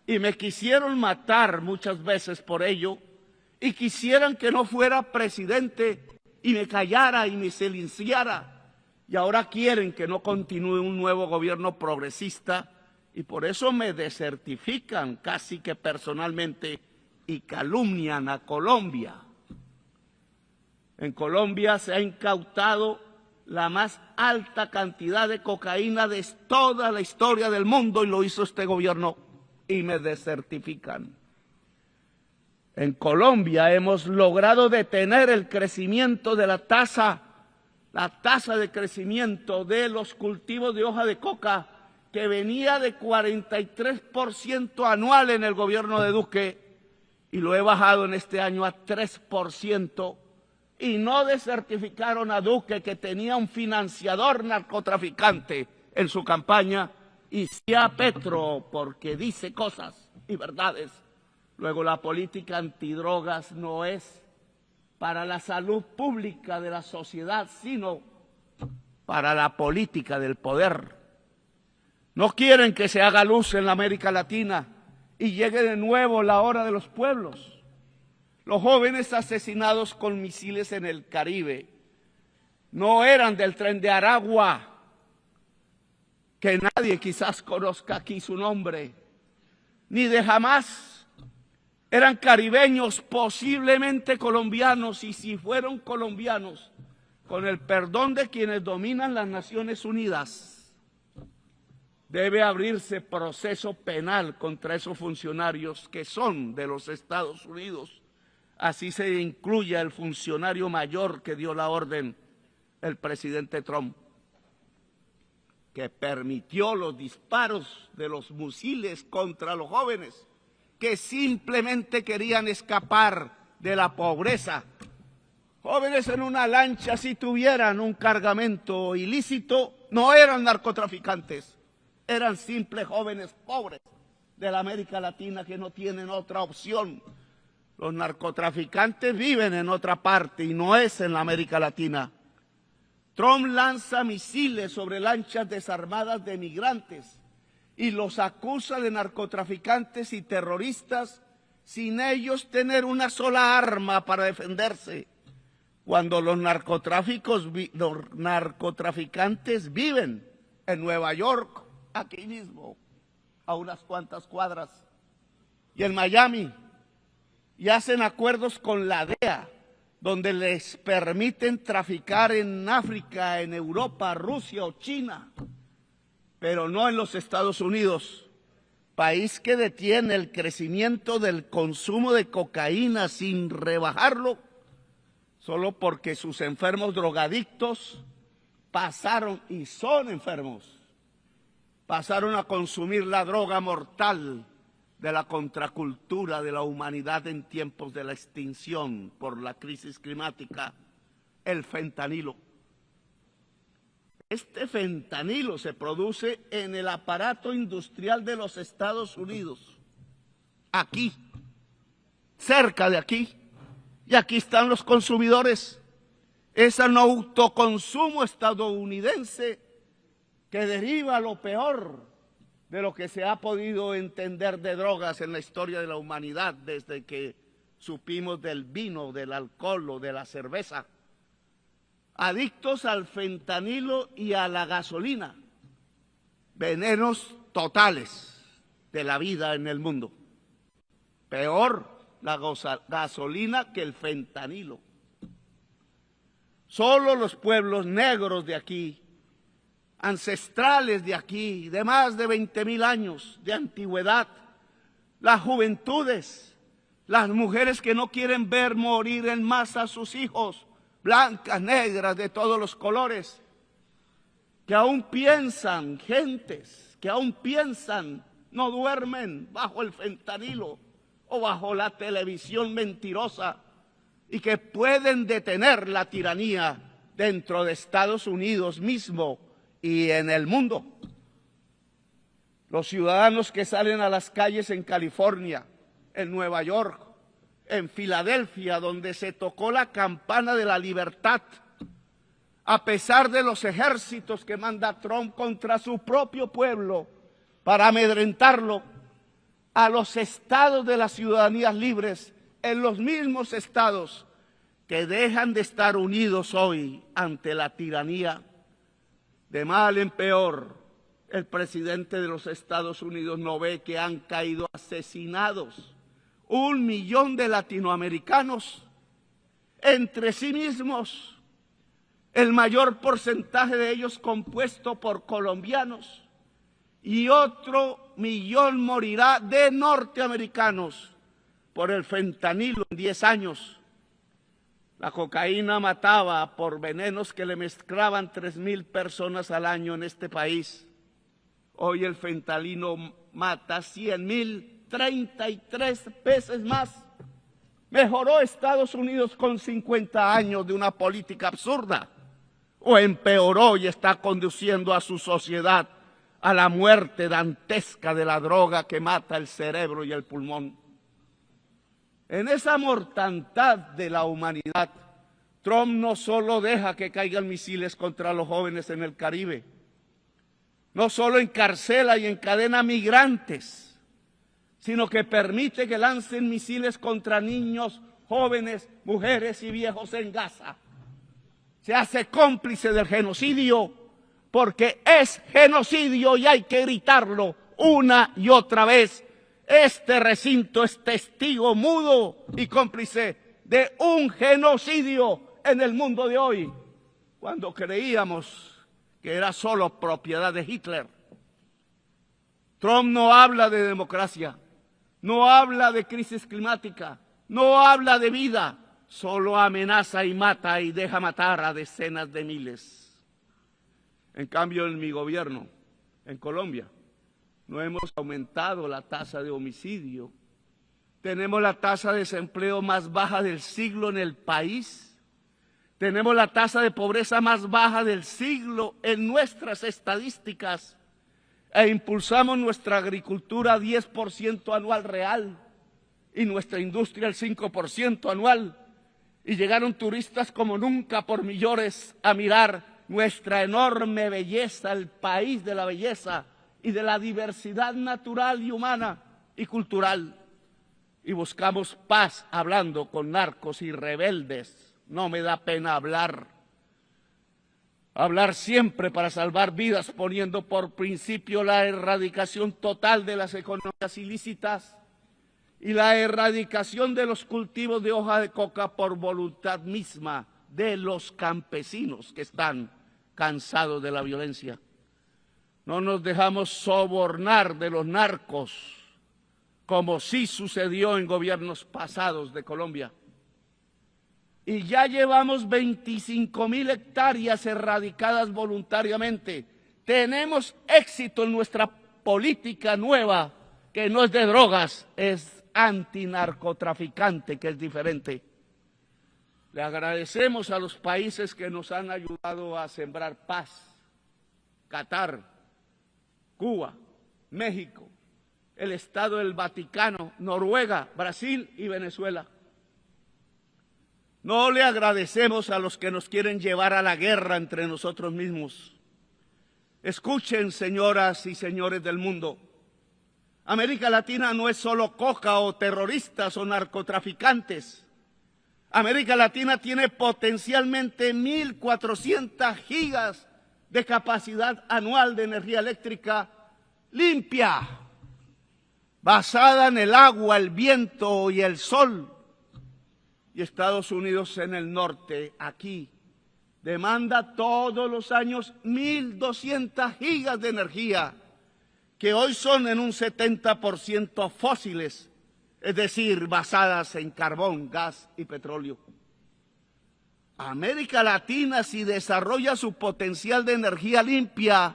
y me quisieron matar muchas veces por ello, y quisieran que no fuera presidente y me callara y me silenciara, y ahora quieren que no continúe un nuevo gobierno progresista, y por eso me desertifican casi que personalmente y calumnian a Colombia. En Colombia se ha incautado la más alta cantidad de cocaína de toda la historia del mundo y lo hizo este gobierno y me desertifican. En Colombia hemos logrado detener el crecimiento de la tasa de crecimiento de los cultivos de hoja de coca que venía de 43% anual en el gobierno de Duque y lo he bajado en este año a 3%. Y no desertificaron a Duque, que tenía un financiador narcotraficante en su campaña, y sí a Petro, porque dice cosas y verdades. Luego, la política antidrogas no es para la salud pública de la sociedad, sino para la política del poder. No quieren que se haga luz en la América Latina y llegue de nuevo la hora de los pueblos. Los jóvenes asesinados con misiles en el Caribe no eran del Tren de Aragua, que nadie quizás conozca aquí su nombre, ni de Hamas. Eran caribeños, posiblemente colombianos, y si fueron colombianos, con el perdón de quienes dominan las Naciones Unidas, debe abrirse proceso penal contra esos funcionarios que son de los Estados Unidos. Así se incluye el funcionario mayor que dio la orden, el presidente Trump, que permitió los disparos de los misiles contra los jóvenes que simplemente querían escapar de la pobreza. Jóvenes en una lancha, si tuvieran un cargamento ilícito, no eran narcotraficantes, eran simples jóvenes pobres de la América Latina que no tienen otra opción. Los narcotraficantes viven en otra parte y no es en la América Latina. Trump lanza misiles sobre lanchas desarmadas de migrantes y los acusa de narcotraficantes y terroristas sin ellos tener una sola arma para defenderse, cuando los narcotraficantes viven en Nueva York, aquí mismo, a unas cuantas cuadras, y en Miami, y hacen acuerdos con la DEA, donde les permiten traficar en África, en Europa, Rusia o China, pero no en los Estados Unidos, país que detiene el crecimiento del consumo de cocaína sin rebajarlo, solo porque sus enfermos drogadictos pasaron, y son enfermos, pasaron a consumir la droga mortal de la contracultura de la humanidad en tiempos de la extinción por la crisis climática, el fentanilo. Este fentanilo se produce en el aparato industrial de los Estados Unidos, aquí, cerca de aquí, y aquí están los consumidores. Es un autoconsumo estadounidense que deriva lo peor de lo que se ha podido entender de drogas en la historia de la humanidad desde que supimos del vino, del alcohol o de la cerveza. Adictos al fentanilo y a la gasolina, venenos totales de la vida en el mundo. Peor la gasolina que el fentanilo. Solo los pueblos negros de aquí, ancestrales de aquí, de más de 20.000 años de antigüedad, las juventudes, las mujeres que no quieren ver morir en masa a sus hijos, blancas, negras, de todos los colores, que aún piensan, gentes, que aún piensan, no duermen bajo el fentanilo o bajo la televisión mentirosa y que pueden detener la tiranía dentro de Estados Unidos mismo y en el mundo. Los ciudadanos que salen a las calles en California, en Nueva York, en Filadelfia, donde se tocó la campana de la libertad, a pesar de los ejércitos que manda Trump contra su propio pueblo para amedrentarlo, a los estados de las ciudadanías libres, en los mismos estados que dejan de estar unidos hoy ante la tiranía. De mal en peor, el presidente de los Estados Unidos no ve que han caído asesinados 1 millón de latinoamericanos entre sí mismos, el mayor porcentaje de ellos compuesto por colombianos, y otro 1 millón morirá de norteamericanos por el fentanilo en 10 años. La cocaína mataba por venenos que le mezclaban 3.000 personas al año en este país. Hoy el fentanilo mata 100.000, 33 veces más. ¿Mejoró Estados Unidos con 50 años de una política absurda? ¿O empeoró y está conduciendo a su sociedad a la muerte dantesca de la droga que mata el cerebro y el pulmón? En esa mortandad de la humanidad, Trump no solo deja que caigan misiles contra los jóvenes en el Caribe, no solo encarcela y encadena migrantes, sino que permite que lancen misiles contra niños, jóvenes, mujeres y viejos en Gaza. Se hace cómplice del genocidio porque es genocidio y hay que gritarlo una y otra vez. Este recinto es testigo mudo y cómplice de un genocidio en el mundo de hoy, cuando creíamos que era solo propiedad de Hitler. Trump no habla de democracia, no habla de crisis climática, no habla de vida, solo amenaza y mata y deja matar a decenas de miles. En cambio, en mi gobierno, en Colombia, no hemos aumentado la tasa de homicidio. Tenemos la tasa de desempleo más baja del siglo en el país. Tenemos la tasa de pobreza más baja del siglo en nuestras estadísticas. E impulsamos nuestra agricultura a 10% anual real y nuestra industria al 5% anual. Y llegaron turistas como nunca por millones a mirar nuestra enorme belleza, el país de la belleza y de la diversidad natural y humana y cultural. Y buscamos paz hablando con narcos y rebeldes. No me da pena hablar siempre para salvar vidas, poniendo por principio la erradicación total de las economías ilícitas y la erradicación de los cultivos de hoja de coca por voluntad misma de los campesinos que están cansados de la violencia. No nos dejamos sobornar de los narcos, como sí sucedió en gobiernos pasados de Colombia. Y ya llevamos 25.000 hectáreas erradicadas voluntariamente. Tenemos éxito en nuestra política nueva, que no es de drogas, es antinarcotraficante, que es diferente. Le agradecemos a los países que nos han ayudado a sembrar paz Qatar, Cuba, México, el Estado del Vaticano, Noruega, Brasil y Venezuela. No le agradecemos a los que nos quieren llevar a la guerra entre nosotros mismos. Escuchen, señoras y señores del mundo, América Latina no es solo coca o terroristas o narcotraficantes. América Latina tiene potencialmente 1.400 gigas de capacidad anual de energía eléctrica limpia, basada en el agua, el viento y el sol. Y Estados Unidos en el norte, aquí, demanda todos los años 1.200 gigas de energía, que hoy son en un 70% fósiles, es decir, basadas en carbón, gas y petróleo. América Latina, si desarrolla su potencial de energía limpia,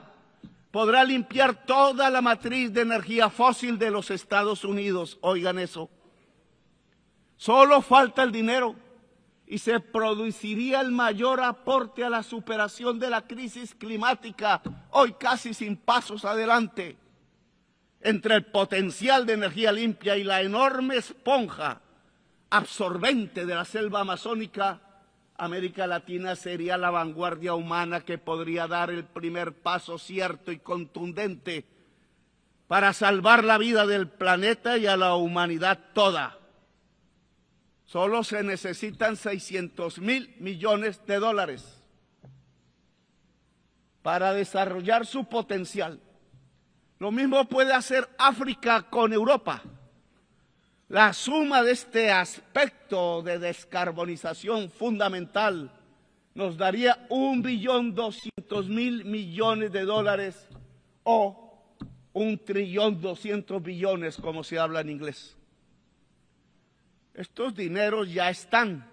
podrá limpiar toda la matriz de energía fósil de los Estados Unidos. Oigan eso. Solo falta el dinero y se produciría el mayor aporte a la superación de la crisis climática, hoy casi sin pasos adelante. Entre el potencial de energía limpia y la enorme esponja absorbente de la selva amazónica, América Latina sería la vanguardia humana que podría dar el primer paso cierto y contundente para salvar la vida del planeta y a la humanidad toda. Solo se necesitan 600.000 millones de dólares para desarrollar su potencial. Lo mismo puede hacer África con Europa. La suma de este aspecto de descarbonización fundamental nos daría 1.200.000 millones de dólares o 1.200 billones, como se habla en inglés. Estos dineros ya están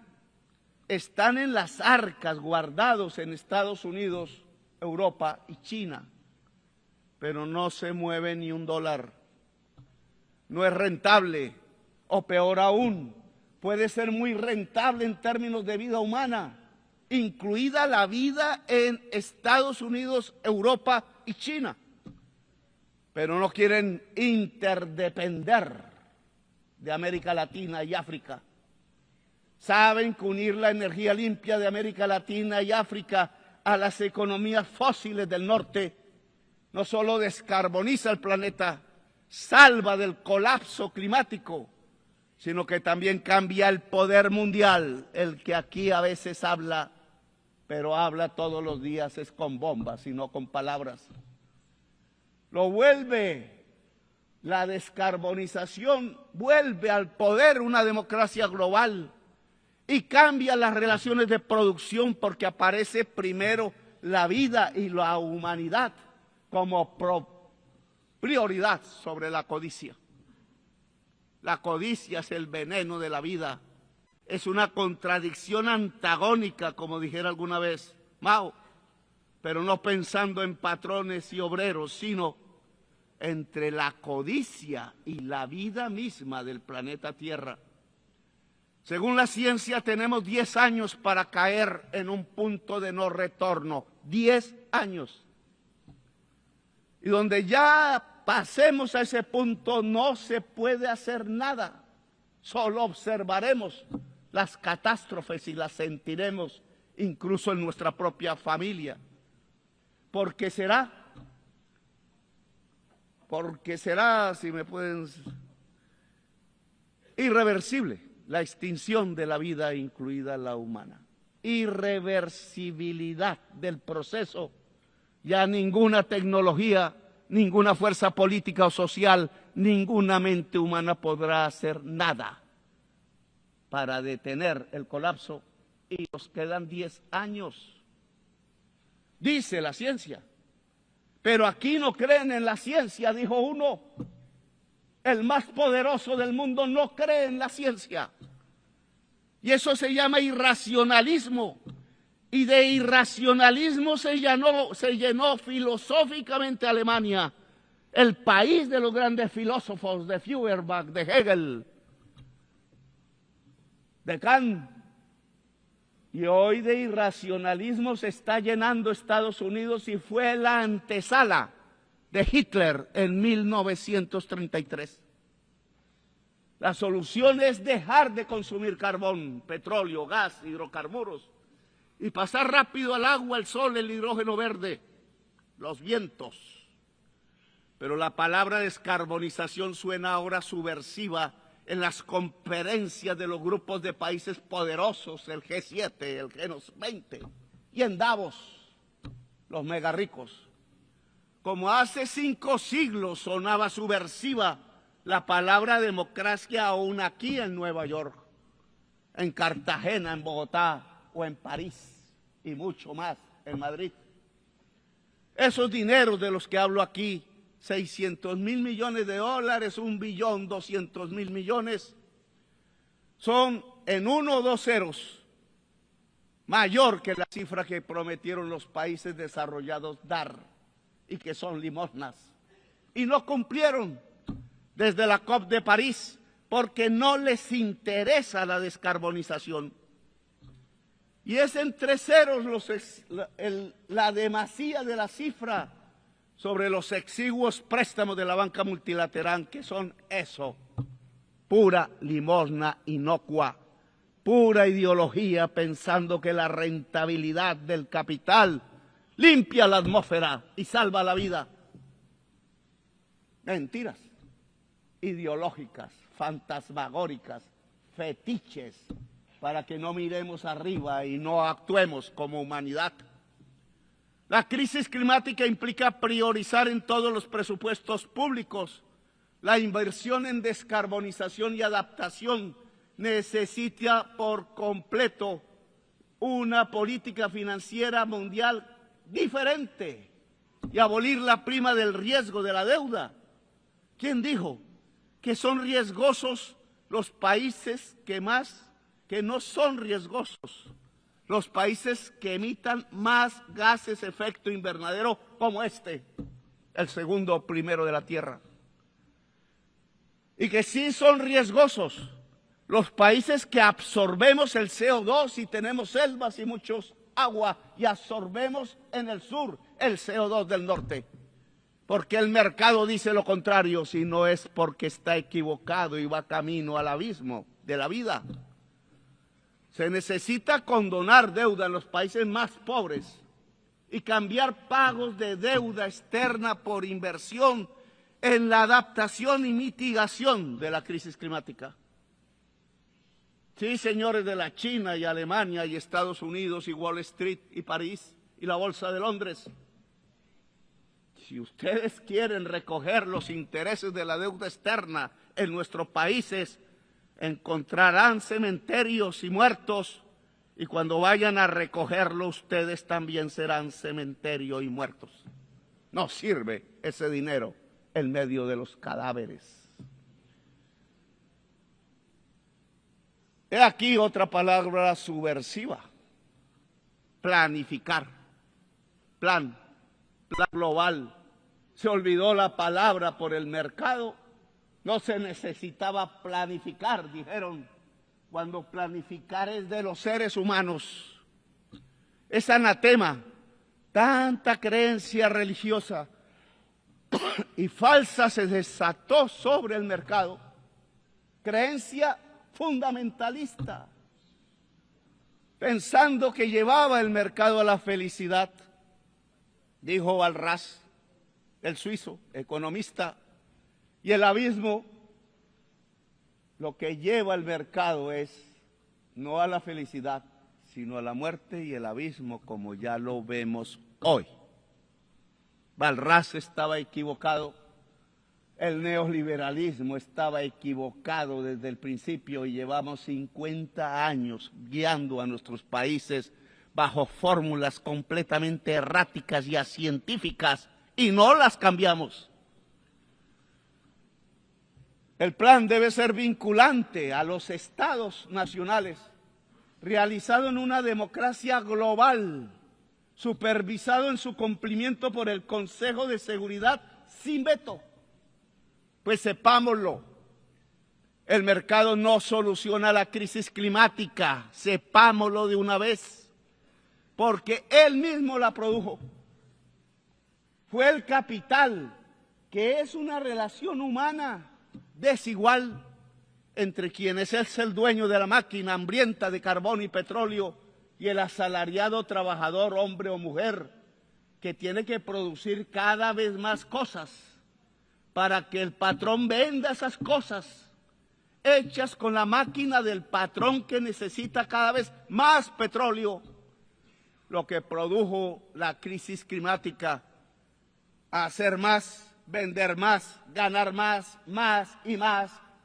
en las arcas guardados en Estados Unidos, Europa y China, pero no se mueve ni un dólar. No es rentable. O peor aún, puede ser muy rentable en términos de vida humana, incluida la vida en Estados Unidos, Europa y China. Pero no quieren interdepender de América Latina y África. Saben que unir la energía limpia de América Latina y África a las economías fósiles del norte no solo descarboniza el planeta, salva del colapso climático, sino que también cambia el poder mundial, el que aquí a veces habla, pero habla todos los días es con bombas y no con palabras. Lo vuelve, la descarbonización vuelve al poder una democracia global y cambia las relaciones de producción porque aparece primero la vida y la humanidad como prioridad sobre la codicia. La codicia es el veneno de la vida. Es una contradicción antagónica, como dijera alguna vez Mao, pero no pensando en patrones y obreros, sino entre la codicia y la vida misma del planeta Tierra. Según la ciencia, tenemos 10 años para caer en un punto de no retorno. 10 años. Y donde ya pasemos a ese punto, no se puede hacer nada. Solo observaremos las catástrofes y las sentiremos incluso en nuestra propia familia. Porque será, si me pueden, irreversible la extinción de la vida, incluida la humana. Irreversibilidad del proceso. Ya ninguna tecnología, ninguna fuerza política o social, ninguna mente humana podrá hacer nada para detener el colapso y nos quedan 10 años, dice la ciencia. Pero aquí no creen en la ciencia, dijo uno. El más poderoso del mundo no cree en la ciencia. Y eso se llama irracionalismo. Y de irracionalismo se llenó filosóficamente Alemania, el país de los grandes filósofos, de Feuerbach, de Hegel, de Kant. Y hoy de irracionalismo se está llenando Estados Unidos y fue la antesala de Hitler en 1933. La solución es dejar de consumir carbón, petróleo, gas, hidrocarburos y pasar rápido al agua, el sol, el hidrógeno verde, los vientos. Pero la palabra descarbonización suena ahora subversiva en las conferencias de los grupos de países poderosos, el G7, el G20, y en Davos, los mega ricos. Como hace 5 siglos sonaba subversiva la palabra democracia aún aquí en Nueva York, en Cartagena, en Bogotá o en París y mucho más en Madrid. Esos dineros de los que hablo aquí, 600.000 millones de dólares, 1.200.000 millones, son en 1 o 2 ceros mayor que la cifra que prometieron los países desarrollados dar y que son limosnas. Y no cumplieron desde la COP de París porque no les interesa la descarbonización. Y es entre ceros la demasía de la cifra sobre los exiguos préstamos de la banca multilateral, que son eso, pura limosna inocua, pura ideología pensando que la rentabilidad del capital limpia la atmósfera y salva la vida. Mentiras ideológicas, fantasmagóricas, fetiches, para que no miremos arriba y no actuemos como humanidad. La crisis climática implica priorizar en todos los presupuestos públicos la inversión en descarbonización y adaptación. Necesita por completo una política financiera mundial diferente y abolir la prima del riesgo de la deuda. ¿Quién dijo que son riesgosos los países que no son riesgosos? Los países que emitan más gases de efecto invernadero como este, el segundo primero de la Tierra. Y que sí son riesgosos los países que absorbemos el CO2 y tenemos selvas y muchos agua y absorbemos en el sur el CO2 del norte. Porque el mercado dice lo contrario, si no es porque está equivocado y va camino al abismo de la vida. Se necesita condonar deuda en los países más pobres y cambiar pagos de deuda externa por inversión en la adaptación y mitigación de la crisis climática. Sí, señores de la China y Alemania y Estados Unidos y Wall Street y París y la Bolsa de Londres. Si ustedes quieren recoger los intereses de la deuda externa en nuestros países, encontrarán cementerios y muertos, y cuando vayan a recogerlo, ustedes también serán cementerio y muertos. No sirve ese dinero en medio de los cadáveres. He aquí otra palabra subversiva: planificar. Plan global. Se olvidó la palabra por el mercado. No se necesitaba planificar, dijeron, cuando planificar es de los seres humanos. Es anatema, tanta creencia religiosa y falsa se desató sobre el mercado. Creencia fundamentalista, pensando que llevaba el mercado a la felicidad. Dijo Balras, el suizo, economista, y el abismo, lo que lleva el mercado es no a la felicidad, sino a la muerte y el abismo, como ya lo vemos hoy. Balras estaba equivocado, el neoliberalismo estaba equivocado desde el principio y llevamos 50 años guiando a nuestros países bajo fórmulas completamente erráticas y acientíficas y no las cambiamos. El plan debe ser vinculante a los estados nacionales, realizado en una democracia global, supervisado en su cumplimiento por el Consejo de Seguridad sin veto. Pues sepámoslo, El mercado no soluciona la crisis climática, sepámoslo de una vez, porque él mismo la produjo. Fue el capital, que es una relación humana desigual entre quien es el dueño de la máquina hambrienta de carbón y petróleo y el asalariado trabajador, hombre o mujer, que tiene que producir cada vez más cosas para que el patrón venda esas cosas hechas con la máquina del patrón que necesita cada vez más petróleo, lo que produjo la crisis climática, hacer más, vender más, ganar más, más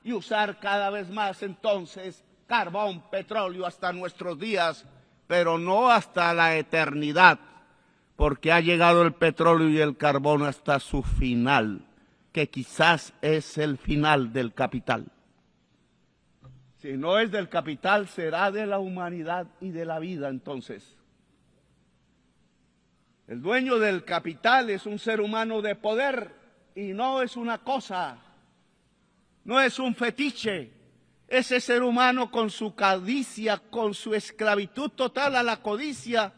y usar cada vez más entonces carbón, petróleo hasta nuestros días, pero no hasta la eternidad, porque ha llegado el petróleo y el carbón hasta su final, que quizás es el final del capital. Si no es del capital, será de la humanidad y de la vida entonces. El dueño del capital es un ser humano de poder y no es una cosa, no es un fetiche. Ese ser humano con su codicia, con su esclavitud total a la codicia,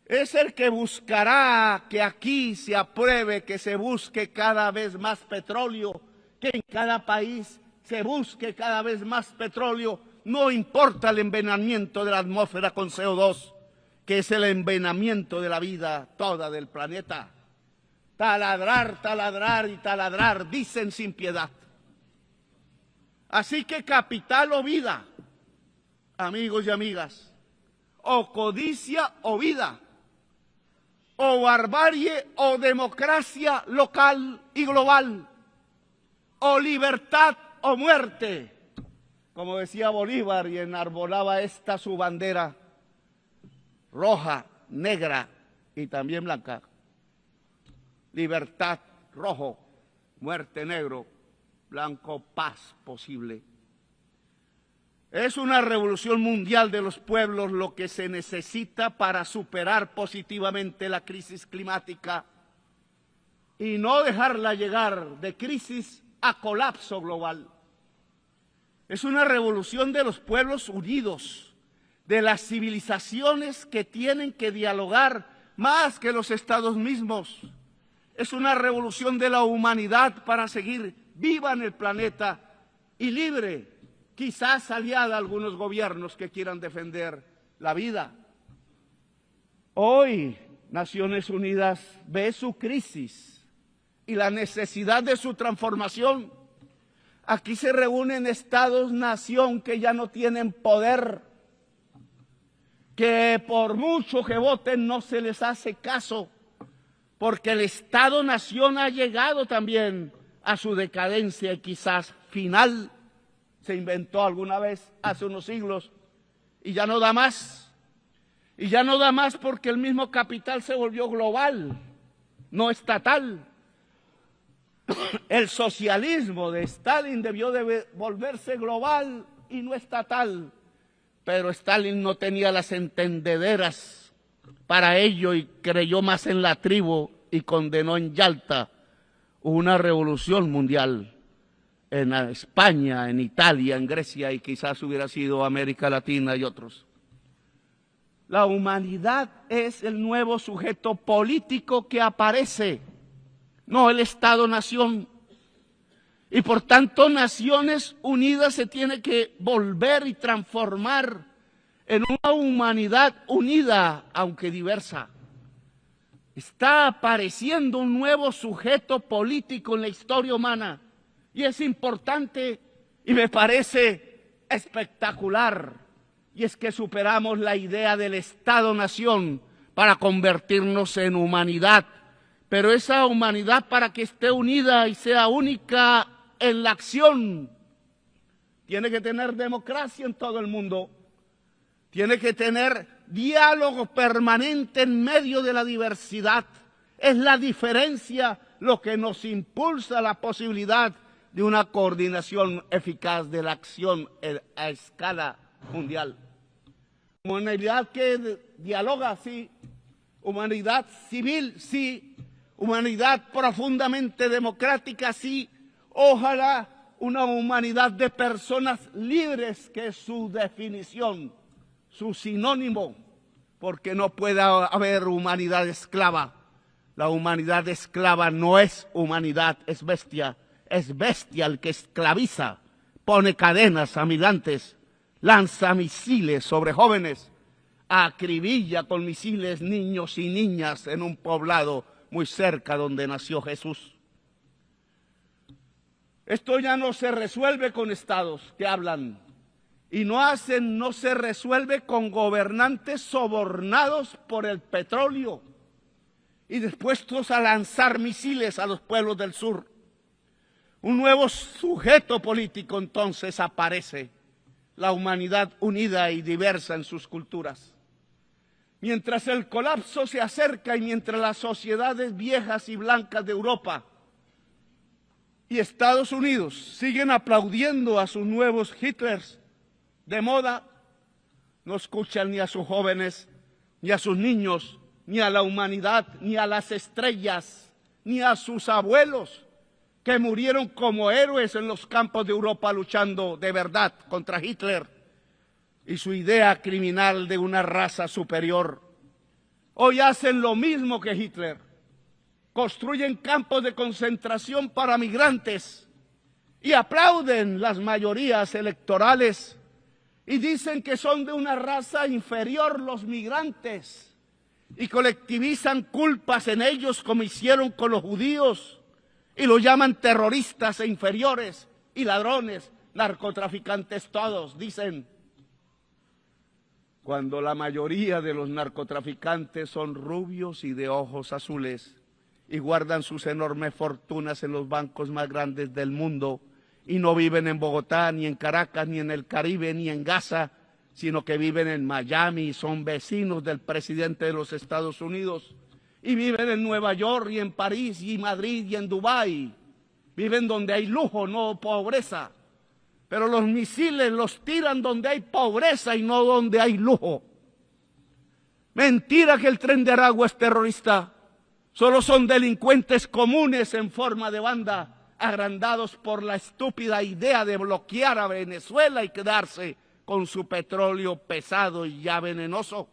es el que buscará que aquí se apruebe, que se busque cada vez más petróleo, que en cada país se busque cada vez más petróleo, no importa el envenenamiento de la atmósfera con CO2, que es el envenenamiento de la vida toda del planeta. Taladrar, taladrar y taladrar, dicen sin piedad. Así que capital o vida, amigos y amigas, o codicia o vida, o barbarie o democracia local y global, o libertad o muerte, como decía Bolívar y enarbolaba esta su bandera roja, negra y también blanca. Libertad rojo, muerte negro, blanco paz posible. Es una revolución mundial de los pueblos lo que se necesita para superar positivamente la crisis climática y no dejarla llegar de crisis a colapso global. Es una revolución de los pueblos unidos, de las civilizaciones que tienen que dialogar más que los estados mismos. Es una revolución de la humanidad para seguir viva en el planeta y libre, quizás aliada a algunos gobiernos que quieran defender la vida. Hoy Naciones Unidas ve su crisis y la necesidad de su transformación. Aquí se reúnen estados-nación que ya no tienen poder, que por mucho que voten no se les hace caso, porque el Estado-nación ha llegado también a su decadencia y quizás final. Se inventó alguna vez hace unos siglos y ya no da más. Y ya no da más porque el mismo capital se volvió global, no estatal. El socialismo de Stalin debió de volverse global y no estatal, pero Stalin no tenía las entendederas para ello y creyó más en la tribu y condenó en Yalta una revolución mundial en España, en Italia, en Grecia y quizás hubiera sido América Latina y otros. La humanidad es el nuevo sujeto político que aparece, no el Estado-nación. Y por tanto, Naciones Unidas se tiene que volver y transformar en una humanidad unida, aunque diversa. Está apareciendo un nuevo sujeto político en la historia humana y es importante y me parece espectacular. Y es que superamos la idea del Estado-nación para convertirnos en humanidad. Pero esa humanidad, para que esté unida y sea única en la acción, tiene que tener democracia en todo el mundo. Tiene que tener diálogo permanente en medio de la diversidad. Es la diferencia lo que nos impulsa la posibilidad de una coordinación eficaz de la acción a escala mundial. Humanidad que dialoga, sí. Humanidad civil, sí. Humanidad profundamente democrática, sí. Ojalá una humanidad de personas libres, que es su definición, su sinónimo, porque no puede haber humanidad esclava. La humanidad esclava no es humanidad, es bestia el que esclaviza, pone cadenas a migrantes, lanza misiles sobre jóvenes, acribilla con misiles niños y niñas en un poblado muy cerca donde nació Jesús. Esto ya no se resuelve con estados que hablan y no se resuelve con gobernantes sobornados por el petróleo y dispuestos a lanzar misiles a los pueblos del sur. Un nuevo sujeto político entonces aparece, la humanidad unida y diversa en sus culturas. Mientras el colapso se acerca y mientras las sociedades viejas y blancas de Europa y Estados Unidos siguen aplaudiendo a sus nuevos Hitlers de moda, no escuchan ni a sus jóvenes, ni a sus niños, ni a la humanidad, ni a las estrellas, ni a sus abuelos que murieron como héroes en los campos de Europa luchando de verdad contra Hitler y su idea criminal de una raza superior. Hoy hacen lo mismo que Hitler. Construyen campos de concentración para migrantes y aplauden las mayorías electorales y dicen que son de una raza inferior los migrantes y colectivizan culpas en ellos como hicieron con los judíos y los llaman terroristas e inferiores y ladrones, narcotraficantes todos, dicen. Cuando la mayoría de los narcotraficantes son rubios y de ojos azules y guardan sus enormes fortunas en los bancos más grandes del mundo y no viven en Bogotá, ni en Caracas, ni en el Caribe, ni en Gaza, sino que viven en Miami y son vecinos del presidente de los Estados Unidos y viven en Nueva York y en París y Madrid y en Dubái. Viven donde hay lujo, no pobreza. Pero los misiles los tiran donde hay pobreza y no donde hay lujo. Mentira que el Tren de Aragua es terrorista. Solo son delincuentes comunes en forma de banda, agrandados por la estúpida idea de bloquear a Venezuela y quedarse con su petróleo pesado y ya venenoso.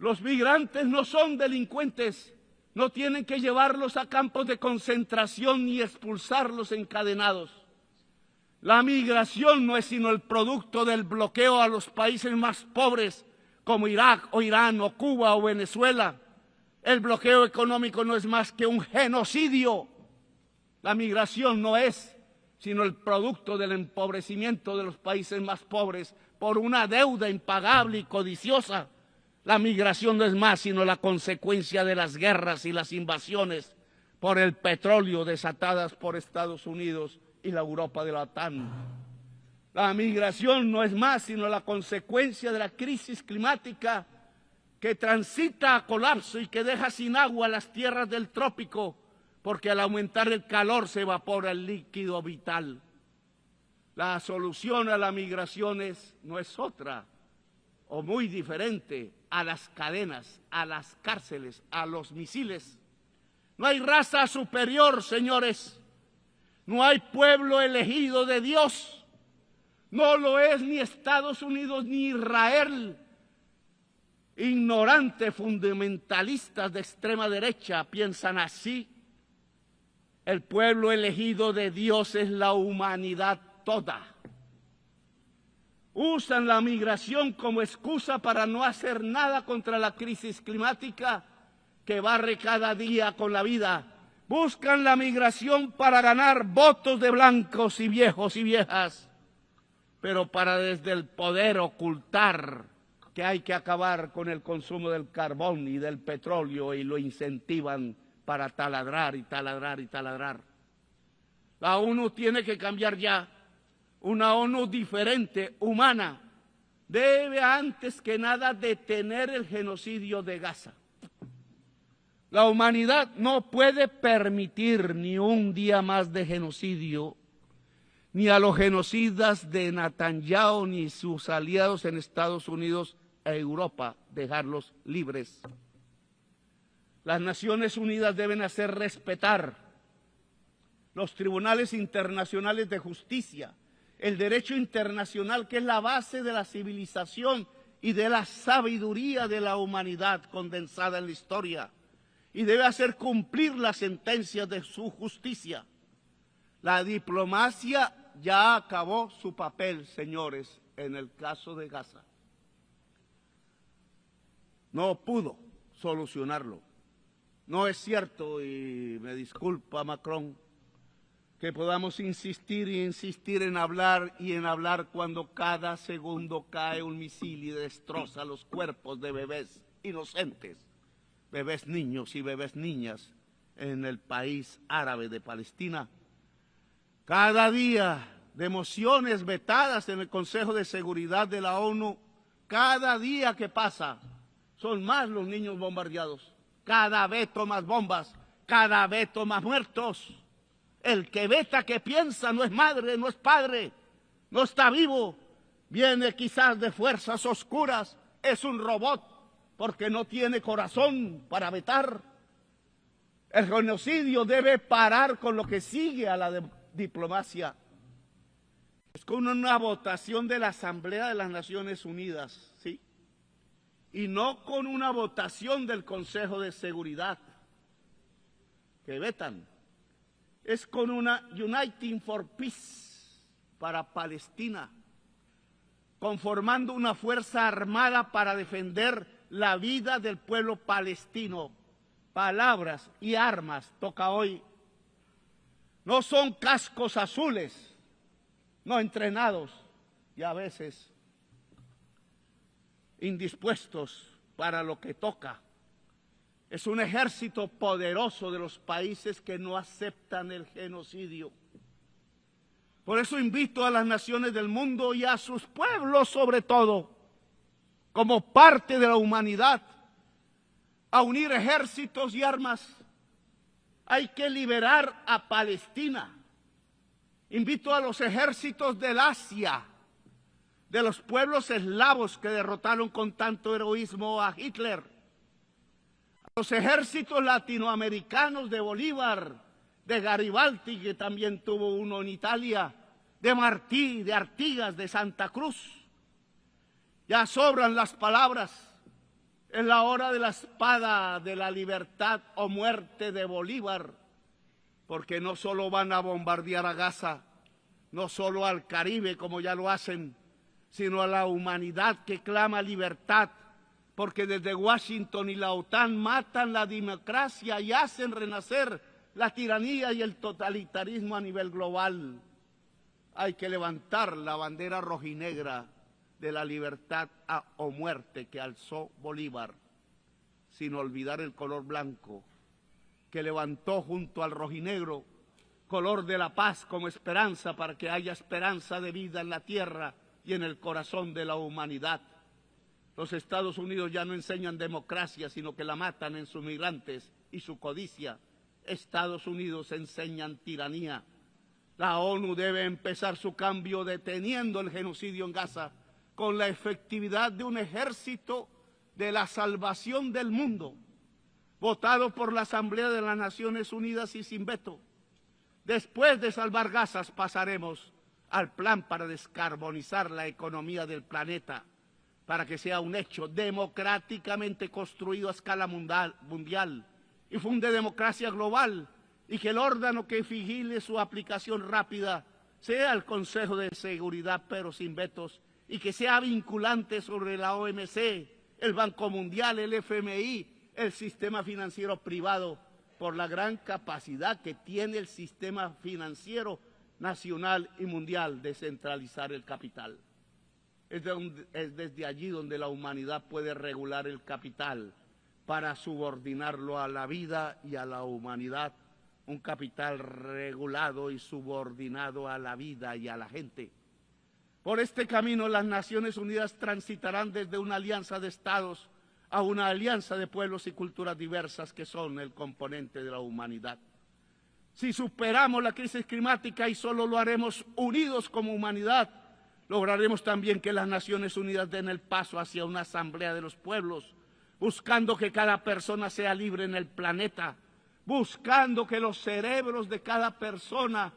Los migrantes no son delincuentes, no tienen que llevarlos a campos de concentración ni expulsarlos encadenados. La migración no es sino el producto del bloqueo a los países más pobres como Irak o Irán o Cuba o Venezuela. El bloqueo económico no es más que un genocidio. La migración no es sino el producto del empobrecimiento de los países más pobres por una deuda impagable y codiciosa. La migración no es más sino la consecuencia de las guerras y las invasiones por el petróleo desatadas por Estados Unidos y la Europa de la OTAN. La migración no es más sino la consecuencia de la crisis climática que transita a colapso y que deja sin agua las tierras del trópico, porque al aumentar el calor se evapora el líquido vital. La solución a la migración no es otra, o muy diferente, a las cadenas, a las cárceles, a los misiles. No hay raza superior, señores. No hay pueblo elegido de Dios. No lo es ni Estados Unidos ni Israel. Ignorantes fundamentalistas de extrema derecha piensan así. El pueblo elegido de Dios es la humanidad toda. Usan la migración como excusa para no hacer nada contra la crisis climática que barre cada día con la vida. Buscan la migración para ganar votos de blancos y viejos y viejas, pero para desde el poder ocultar que hay que acabar con el consumo del carbón y del petróleo y lo incentivan para taladrar y taladrar y taladrar. La ONU tiene que cambiar ya. Una ONU diferente, humana, debe antes que nada detener el genocidio de Gaza. La humanidad no puede permitir ni un día más de genocidio, ni a los genocidas de Netanyahu ni sus aliados en Estados Unidos e Europa, dejarlos libres. Las Naciones Unidas deben hacer respetar los tribunales internacionales de justicia, el derecho internacional, que es la base de la civilización y de la sabiduría de la humanidad condensada en la historia, y debe hacer cumplir las sentencias de su justicia. La diplomacia ya acabó su papel, señores, en el caso de Gaza. No pudo solucionarlo. No es cierto, y me disculpa Macron, que podamos insistir y insistir en hablar y en hablar cuando cada segundo cae un misil y destroza los cuerpos de bebés inocentes, bebés niños y bebés niñas en el país árabe de Palestina. Cada día de mociones vetadas en el Consejo de Seguridad de la ONU, cada día que pasa son más los niños bombardeados, cada veto más bombas, cada veto más muertos. El que veta, que piensa, no es madre, no es padre, no está vivo, viene quizás de fuerzas oscuras, es un robot porque no tiene corazón para vetar. El genocidio debe parar con lo que sigue a la diplomacia. Es con una votación de la Asamblea de las Naciones Unidas, ¿sí? Y no con una votación del Consejo de Seguridad, que vetan. Es con una Uniting for Peace para Palestina, conformando una fuerza armada para defender la vida del pueblo palestino. Palabras y armas toca hoy. No son cascos azules, no entrenados y a veces indispuestos para lo que toca. Es un ejército poderoso de los países que no aceptan el genocidio. Por eso invito a las naciones del mundo y a sus pueblos sobre todo, como parte de la humanidad, a unir ejércitos y armas. Hay que liberar a Palestina. Invito a los ejércitos del Asia, de los pueblos eslavos que derrotaron con tanto heroísmo a Hitler, los ejércitos latinoamericanos de Bolívar, de Garibaldi, que también tuvo uno en Italia, de Martí, de Artigas, de Santa Cruz. Ya sobran las palabras. Es la hora de la espada de la libertad o muerte de Bolívar, porque no solo van a bombardear a Gaza, no solo al Caribe como ya lo hacen, sino a la humanidad que clama libertad, porque desde Washington y la OTAN matan la democracia y hacen renacer la tiranía y el totalitarismo a nivel global. Hay que levantar la bandera rojinegra de la libertad o muerte que alzó Bolívar, sin olvidar el color blanco que levantó junto al rojinegro, color de la paz como esperanza para que haya esperanza de vida en la tierra y en el corazón de la humanidad. Los Estados Unidos ya no enseñan democracia, sino que la matan en sus migrantes y su codicia. Estados Unidos enseñan tiranía. La ONU debe empezar su cambio deteniendo el genocidio en Gaza con la efectividad de un ejército de la salvación del mundo, votado por la Asamblea de las Naciones Unidas y sin veto. Después de salvar Gaza pasaremos al plan para descarbonizar la economía del planeta, para que sea un hecho democráticamente construido a escala mundial y funde democracia global, y que el órgano que vigile su aplicación rápida sea el Consejo de Seguridad, pero sin vetos, y que sea vinculante sobre la OMC, el Banco Mundial, el FMI, el sistema financiero privado, por la gran capacidad que tiene el sistema financiero nacional y mundial de centralizar el capital. Es desde allí donde la humanidad puede regular el capital para subordinarlo a la vida y a la humanidad, un capital regulado y subordinado a la vida y a la gente. Por este camino las Naciones Unidas transitarán desde una alianza de estados a una alianza de pueblos y culturas diversas que son el componente de la humanidad. Si superamos la crisis climática, y solo lo haremos unidos como humanidad, lograremos también que las Naciones Unidas den el paso hacia una asamblea de los pueblos, buscando que cada persona sea libre en el planeta, buscando que los cerebros de cada persona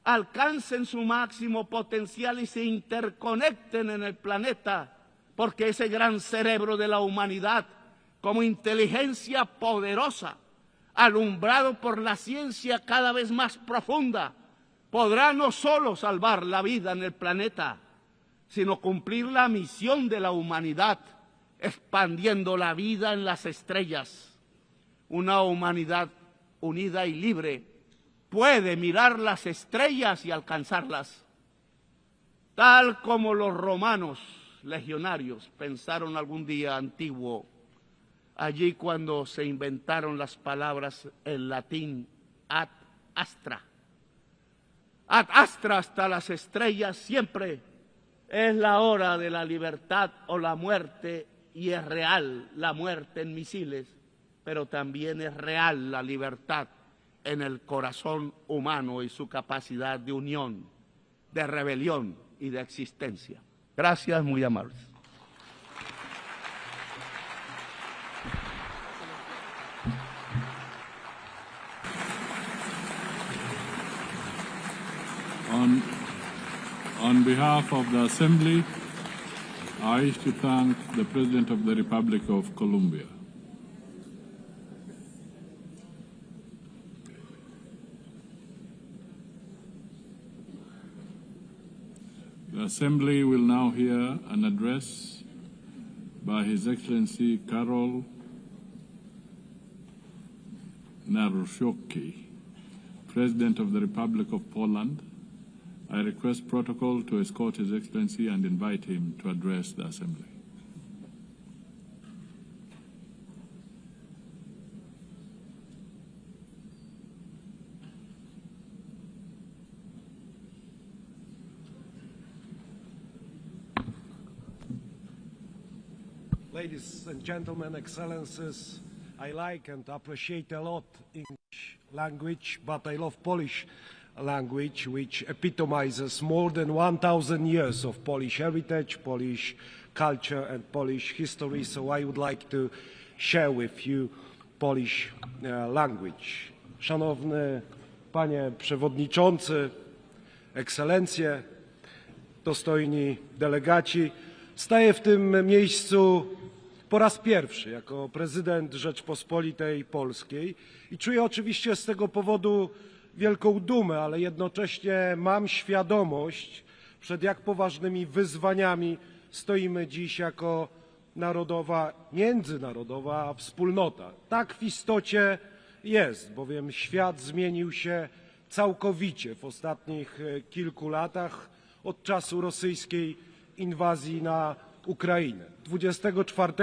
alcancen su máximo potencial y se interconecten en el planeta, porque ese gran cerebro de la humanidad, como inteligencia poderosa, alumbrado por la ciencia cada vez más profunda, podrá no solo salvar la vida en el planeta, sino cumplir la misión de la humanidad, expandiendo la vida en las estrellas. Una humanidad unida y libre puede mirar las estrellas y alcanzarlas, tal como los romanos legionarios pensaron algún día antiguo, allí cuando se inventaron las palabras en latín ad astra. Ad astra, hasta las estrellas, siempre es la hora de la libertad o la muerte, y es real la muerte en misiles, pero también es real la libertad en el corazón humano y su capacidad de unión, de rebelión y de existencia. Gracias, muy amables. On behalf of the Assembly, I wish to thank the President of the Republic of Colombia. The Assembly will now hear an address by His Excellency Karol Nawrocki, President of the Republic of Poland. I request protocol to escort His Excellency and invite him to address the Assembly. Ladies and gentlemen, excellencies, I like and appreciate a lot English language, but I love Polish language, which epitomizes more than 1,000 years of Polish heritage, Polish culture and Polish history, so I would like to share with you Polish language. Szanowny Panie Przewodniczący, Ekscelencje, dostojni delegaci, staję w tym miejscu po raz pierwszy jako prezydent Rzeczpospolitej Polskiej i czuję oczywiście z tego powodu wielką dumę, ale jednocześnie mam świadomość, przed jak poważnymi wyzwaniami stoimy dziś jako narodowa, międzynarodowa wspólnota. Tak w istocie jest, bowiem świat zmienił się całkowicie w ostatnich kilku latach od czasu rosyjskiej inwazji na Ukrainę. 24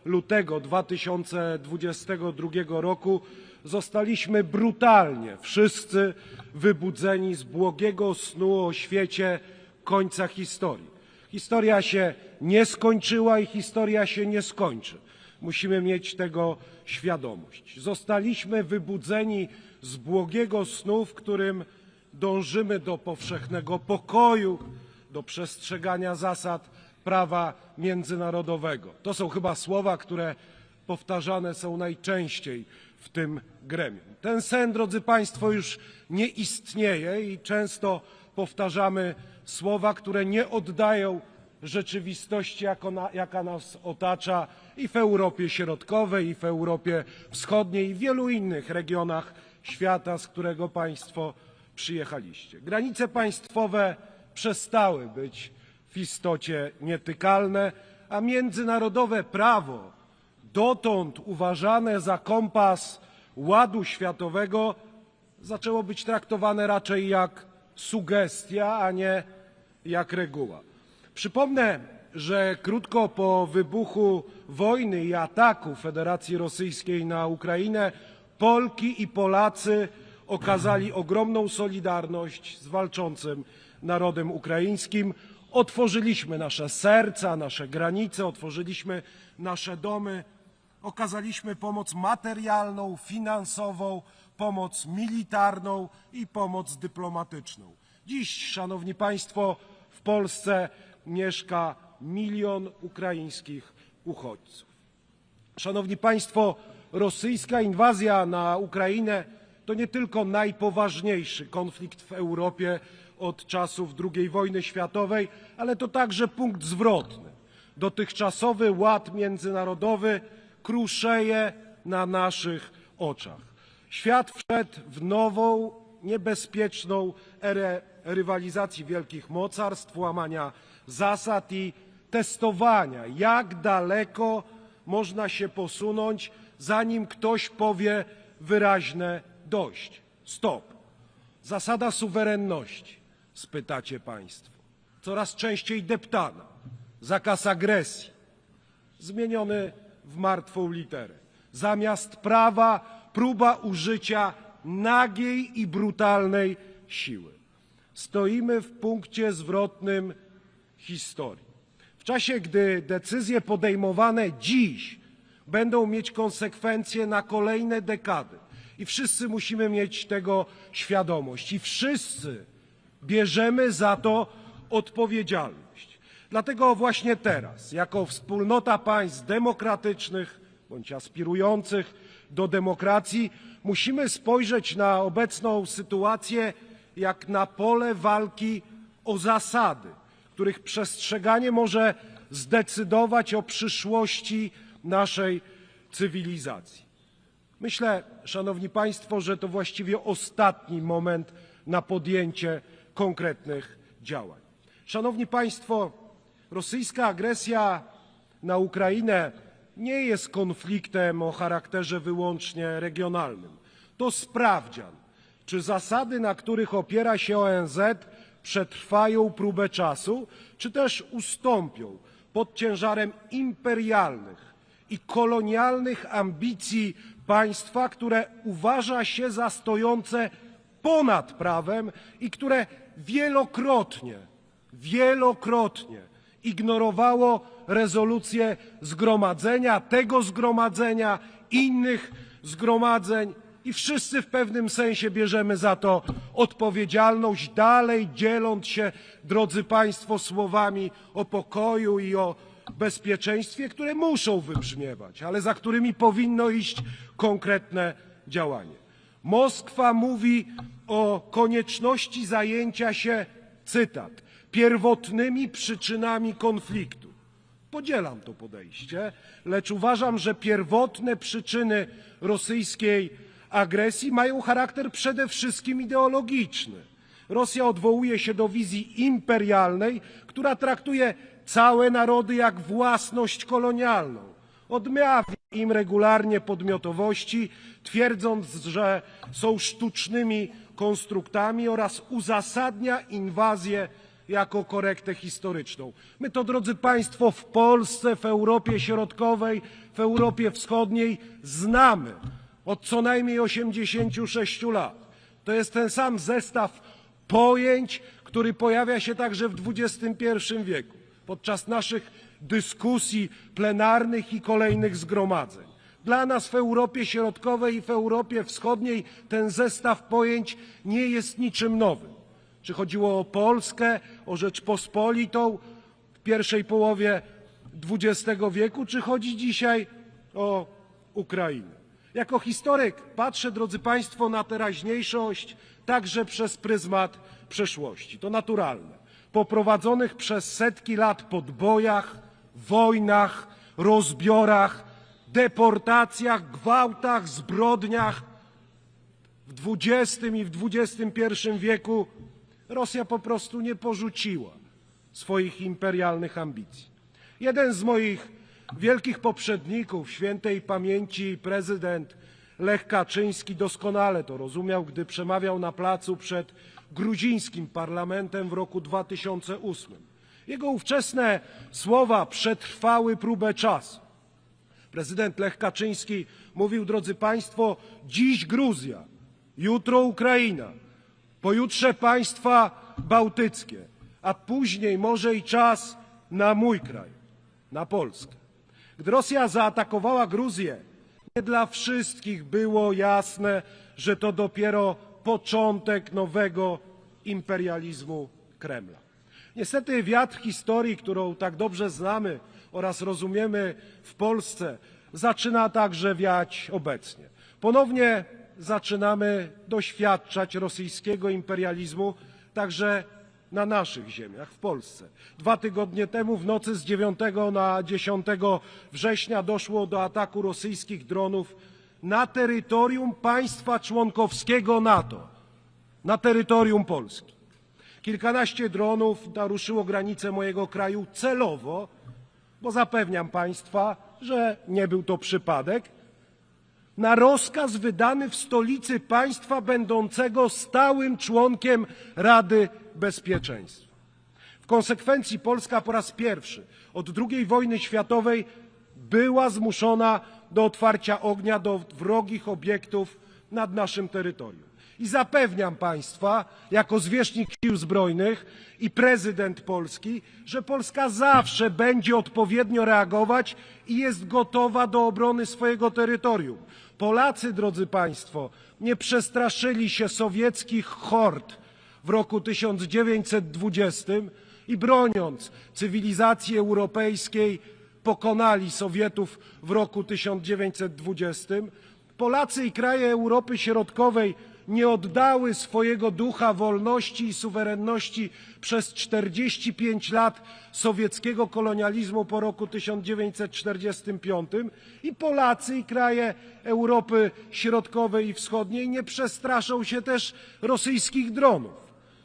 lutego 2022 roku zostaliśmy brutalnie wszyscy wybudzeni z błogiego snu o świecie końca historii. Historia się nie skończyła i historia się nie skończy. Musimy mieć tego świadomość. Zostaliśmy wybudzeni z błogiego snu, w którym dążymy do powszechnego pokoju, do przestrzegania zasad prawa międzynarodowego. To są chyba słowa, które powtarzane są najczęściej w tym gremium. Ten sen, drodzy Państwo, już nie istnieje i często powtarzamy słowa, które nie oddają rzeczywistości, jaka nas otacza i w Europie Środkowej, i w Europie Wschodniej, i w wielu innych regionach świata, z którego Państwo przyjechaliście. Granice państwowe przestały być w istocie nietykalne, a międzynarodowe prawo, dotąd uważane za kompas ładu światowego, zaczęło być traktowane raczej jak sugestia, a nie jak reguła. Przypomnę, że krótko po wybuchu wojny i ataku Federacji Rosyjskiej na Ukrainę Polki i Polacy okazali ogromną solidarność z walczącym narodem ukraińskim. Otworzyliśmy nasze serca, nasze granice, otworzyliśmy nasze domy, okazaliśmy pomoc materialną, finansową, pomoc militarną i pomoc dyplomatyczną. Dziś, szanowni państwo, w Polsce mieszka 1 000 000 ukraińskich uchodźców. Szanowni państwo, rosyjska inwazja na Ukrainę to nie tylko najpoważniejszy konflikt w Europie od czasów II wojny światowej, ale to także punkt zwrotny. Dotychczasowy ład międzynarodowy kruszeje na naszych oczach. Świat wszedł w nową, niebezpieczną erę rywalizacji wielkich mocarstw, łamania zasad i testowania, jak daleko można się posunąć, zanim ktoś powie wyraźne dość, stop. Zasada suwerenności, spytacie Państwo, coraz częściej deptana. Zakaz agresji, zmieniony w martwą literę. Zamiast prawa próba użycia nagiej i brutalnej siły. Stoimy w punkcie zwrotnym historii. W czasie, gdy decyzje podejmowane dziś będą mieć konsekwencje na kolejne dekady i wszyscy musimy mieć tego świadomość i wszyscy bierzemy za to odpowiedzialność. Dlatego właśnie teraz, jako wspólnota państw demokratycznych bądź aspirujących do demokracji, musimy spojrzeć na obecną sytuację jak na pole walki o zasady, których przestrzeganie może zdecydować o przyszłości naszej cywilizacji. Myślę, Szanowni Państwo, że to właściwie ostatni moment na podjęcie konkretnych działań. Szanowni Państwo, rosyjska agresja na Ukrainę nie jest konfliktem o charakterze wyłącznie regionalnym. To sprawdzian, czy zasady, na których opiera się ONZ, przetrwają próbę czasu, czy też ustąpią pod ciężarem imperialnych i kolonialnych ambicji państwa, które uważa się za stojące ponad prawem i które wielokrotnie ignorowało rezolucje zgromadzenia, tego zgromadzenia, innych zgromadzeń i wszyscy w pewnym sensie bierzemy za to odpowiedzialność, dalej dzieląc się, drodzy Państwo, słowami o pokoju i o bezpieczeństwie, które muszą wybrzmiewać, ale za którymi powinno iść konkretne działanie. Moskwa mówi o konieczności zajęcia się, cytat, pierwotnymi przyczynami konfliktu. Podzielam to podejście, lecz uważam, że pierwotne przyczyny rosyjskiej agresji mają charakter przede wszystkim ideologiczny. Rosja odwołuje się do wizji imperialnej, która traktuje całe narody jak własność kolonialną. Odmawia im regularnie podmiotowości, twierdząc, że są sztucznymi konstruktami oraz uzasadnia inwazję jako korektę historyczną. My to, drodzy Państwo, w Polsce, w Europie Środkowej, w Europie Wschodniej znamy od co najmniej 86 lat. To jest ten sam zestaw pojęć, który pojawia się także w XXI wieku, podczas naszych dyskusji plenarnych i kolejnych zgromadzeń. Dla nas w Europie Środkowej i w Europie Wschodniej ten zestaw pojęć nie jest niczym nowym. Czy chodziło o Polskę, o Rzeczpospolitą w pierwszej połowie XX wieku, czy chodzi dzisiaj o Ukrainę. Jako historyk patrzę, drodzy Państwo, na teraźniejszość także przez pryzmat przeszłości. To naturalne. Po prowadzonych przez setki lat podbojach, wojnach, rozbiorach, deportacjach, gwałtach, zbrodniach w XX i w XXI wieku Rosja po prostu nie porzuciła swoich imperialnych ambicji. Jeden z moich wielkich poprzedników, świętej pamięci prezydent Lech Kaczyński, doskonale to rozumiał, gdy przemawiał na placu przed gruzińskim parlamentem w roku 2008. Jego ówczesne słowa przetrwały próbę czasu. Prezydent Lech Kaczyński mówił, drodzy Państwo, dziś Gruzja, jutro Ukraina, pojutrze państwa bałtyckie, a później może i czas na mój kraj, na Polskę. Gdy Rosja zaatakowała Gruzję, nie dla wszystkich było jasne, że to dopiero początek nowego imperializmu Kremla. Niestety wiatr historii, którą tak dobrze znamy oraz rozumiemy w Polsce, zaczyna także wiać obecnie. Ponownie zaczynamy doświadczać rosyjskiego imperializmu także na naszych ziemiach, w Polsce. 2 tygodnie temu w nocy z 9 na 10 września doszło do ataku rosyjskich dronów na terytorium państwa członkowskiego NATO, na terytorium Polski. Kilkanaście dronów naruszyło granice mojego kraju celowo, bo zapewniam Państwa, że nie był to przypadek, na rozkaz wydany w stolicy państwa będącego stałym członkiem Rady Bezpieczeństwa. W konsekwencji Polska po raz pierwszy od II wojny światowej była zmuszona do otwarcia ognia do wrogich obiektów nad naszym terytorium. I zapewniam Państwa, jako zwierzchnik Sił Zbrojnych i prezydent Polski, że Polska zawsze będzie odpowiednio reagować i jest gotowa do obrony swojego terytorium. Polacy, drodzy Państwo, nie przestraszyli się sowieckich hord w roku 1920 i broniąc cywilizacji europejskiej pokonali Sowietów w roku 1920. Polacy i kraje Europy Środkowej nie oddały swojego ducha wolności i suwerenności przez 45 lat sowieckiego kolonializmu po roku 1945 i Polacy i kraje Europy Środkowej i Wschodniej nie przestraszą się też rosyjskich dronów.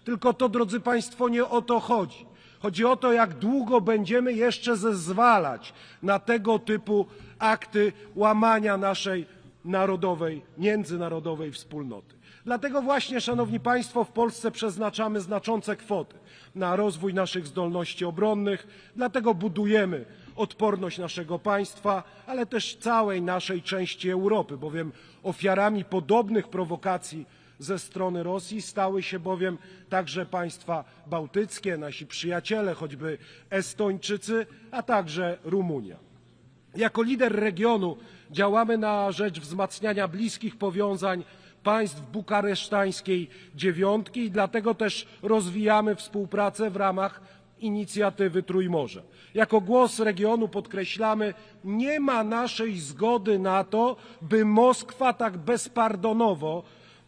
Tylko to, drodzy Państwo, nie o to chodzi. Chodzi o to, jak długo będziemy jeszcze zezwalać na tego typu akty łamania naszej narodowej, międzynarodowej wspólnoty. Dlatego właśnie, Szanowni Państwo, w Polsce przeznaczamy znaczące kwoty na rozwój naszych zdolności obronnych, dlatego budujemy odporność naszego państwa, ale też całej naszej części Europy, bowiem ofiarami podobnych prowokacji ze strony Rosji stały się bowiem także państwa bałtyckie, nasi przyjaciele, choćby Estończycy, a także Rumunia. Jako lider regionu działamy na rzecz wzmacniania bliskich powiązań państw bukaresztańskiej dziewiątki i dlatego też rozwijamy współpracę w ramach inicjatywy Trójmorza. Jako głos regionu podkreślamy, nie ma naszej zgody na to, by Moskwa tak bezpardonowo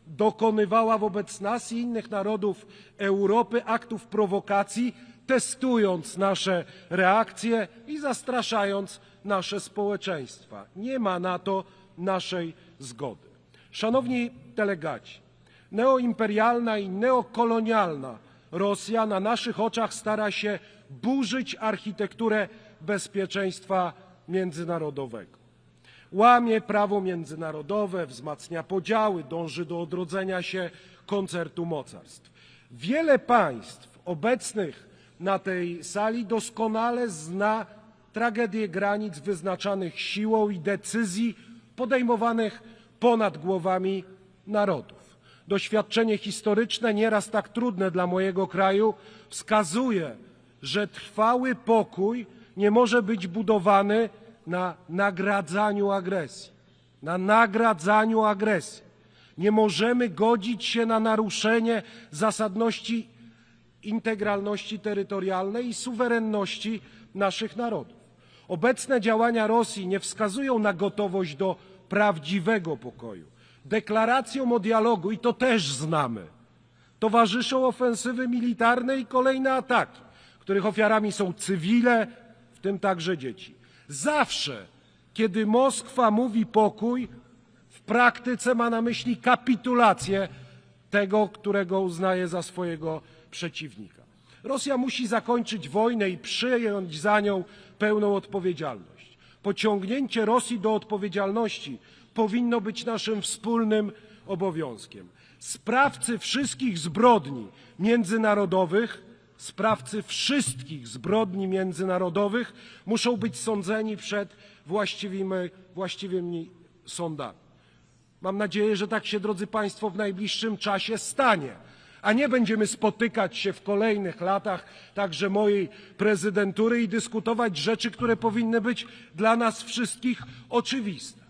dokonywała wobec nas i innych narodów Europy aktów prowokacji, testując nasze reakcje i zastraszając nasze społeczeństwa. Nie ma na to naszej zgody. Szanowni delegaci, neoimperialna i neokolonialna Rosja na naszych oczach stara się burzyć architekturę bezpieczeństwa międzynarodowego. Łamie prawo międzynarodowe, wzmacnia podziały, dąży do odrodzenia się koncertu mocarstw. Wiele państw obecnych na tej sali doskonale zna tragedię granic wyznaczanych siłą i decyzji podejmowanych ponad głowami narodów. Doświadczenie historyczne, nieraz tak trudne dla mojego kraju, wskazuje, że trwały pokój nie może być budowany na nagradzaniu agresji. Na nagradzaniu agresji. Nie możemy godzić się na naruszenie zasadności integralności terytorialnej i suwerenności naszych narodów. Obecne działania Rosji nie wskazują na gotowość do prawdziwego pokoju. Deklaracjom o dialogu, i to też znamy, towarzyszą ofensywy militarne i kolejne ataki, których ofiarami są cywile, w tym także dzieci. Zawsze, kiedy Moskwa mówi pokój, w praktyce ma na myśli kapitulację tego, którego uznaje za swojego przeciwnika. Rosja musi zakończyć wojnę i przyjąć za nią pełną odpowiedzialność. Pociągnięcie Rosji do odpowiedzialności powinno być naszym wspólnym obowiązkiem. Sprawcy wszystkich zbrodni międzynarodowych, muszą być sądzeni przed właściwymi sądami. Mam nadzieję, że tak się, drodzy Państwo, w najbliższym czasie stanie, a nie będziemy spotykać się w kolejnych latach także mojej prezydentury i dyskutować rzeczy, które powinny być dla nas wszystkich oczywiste.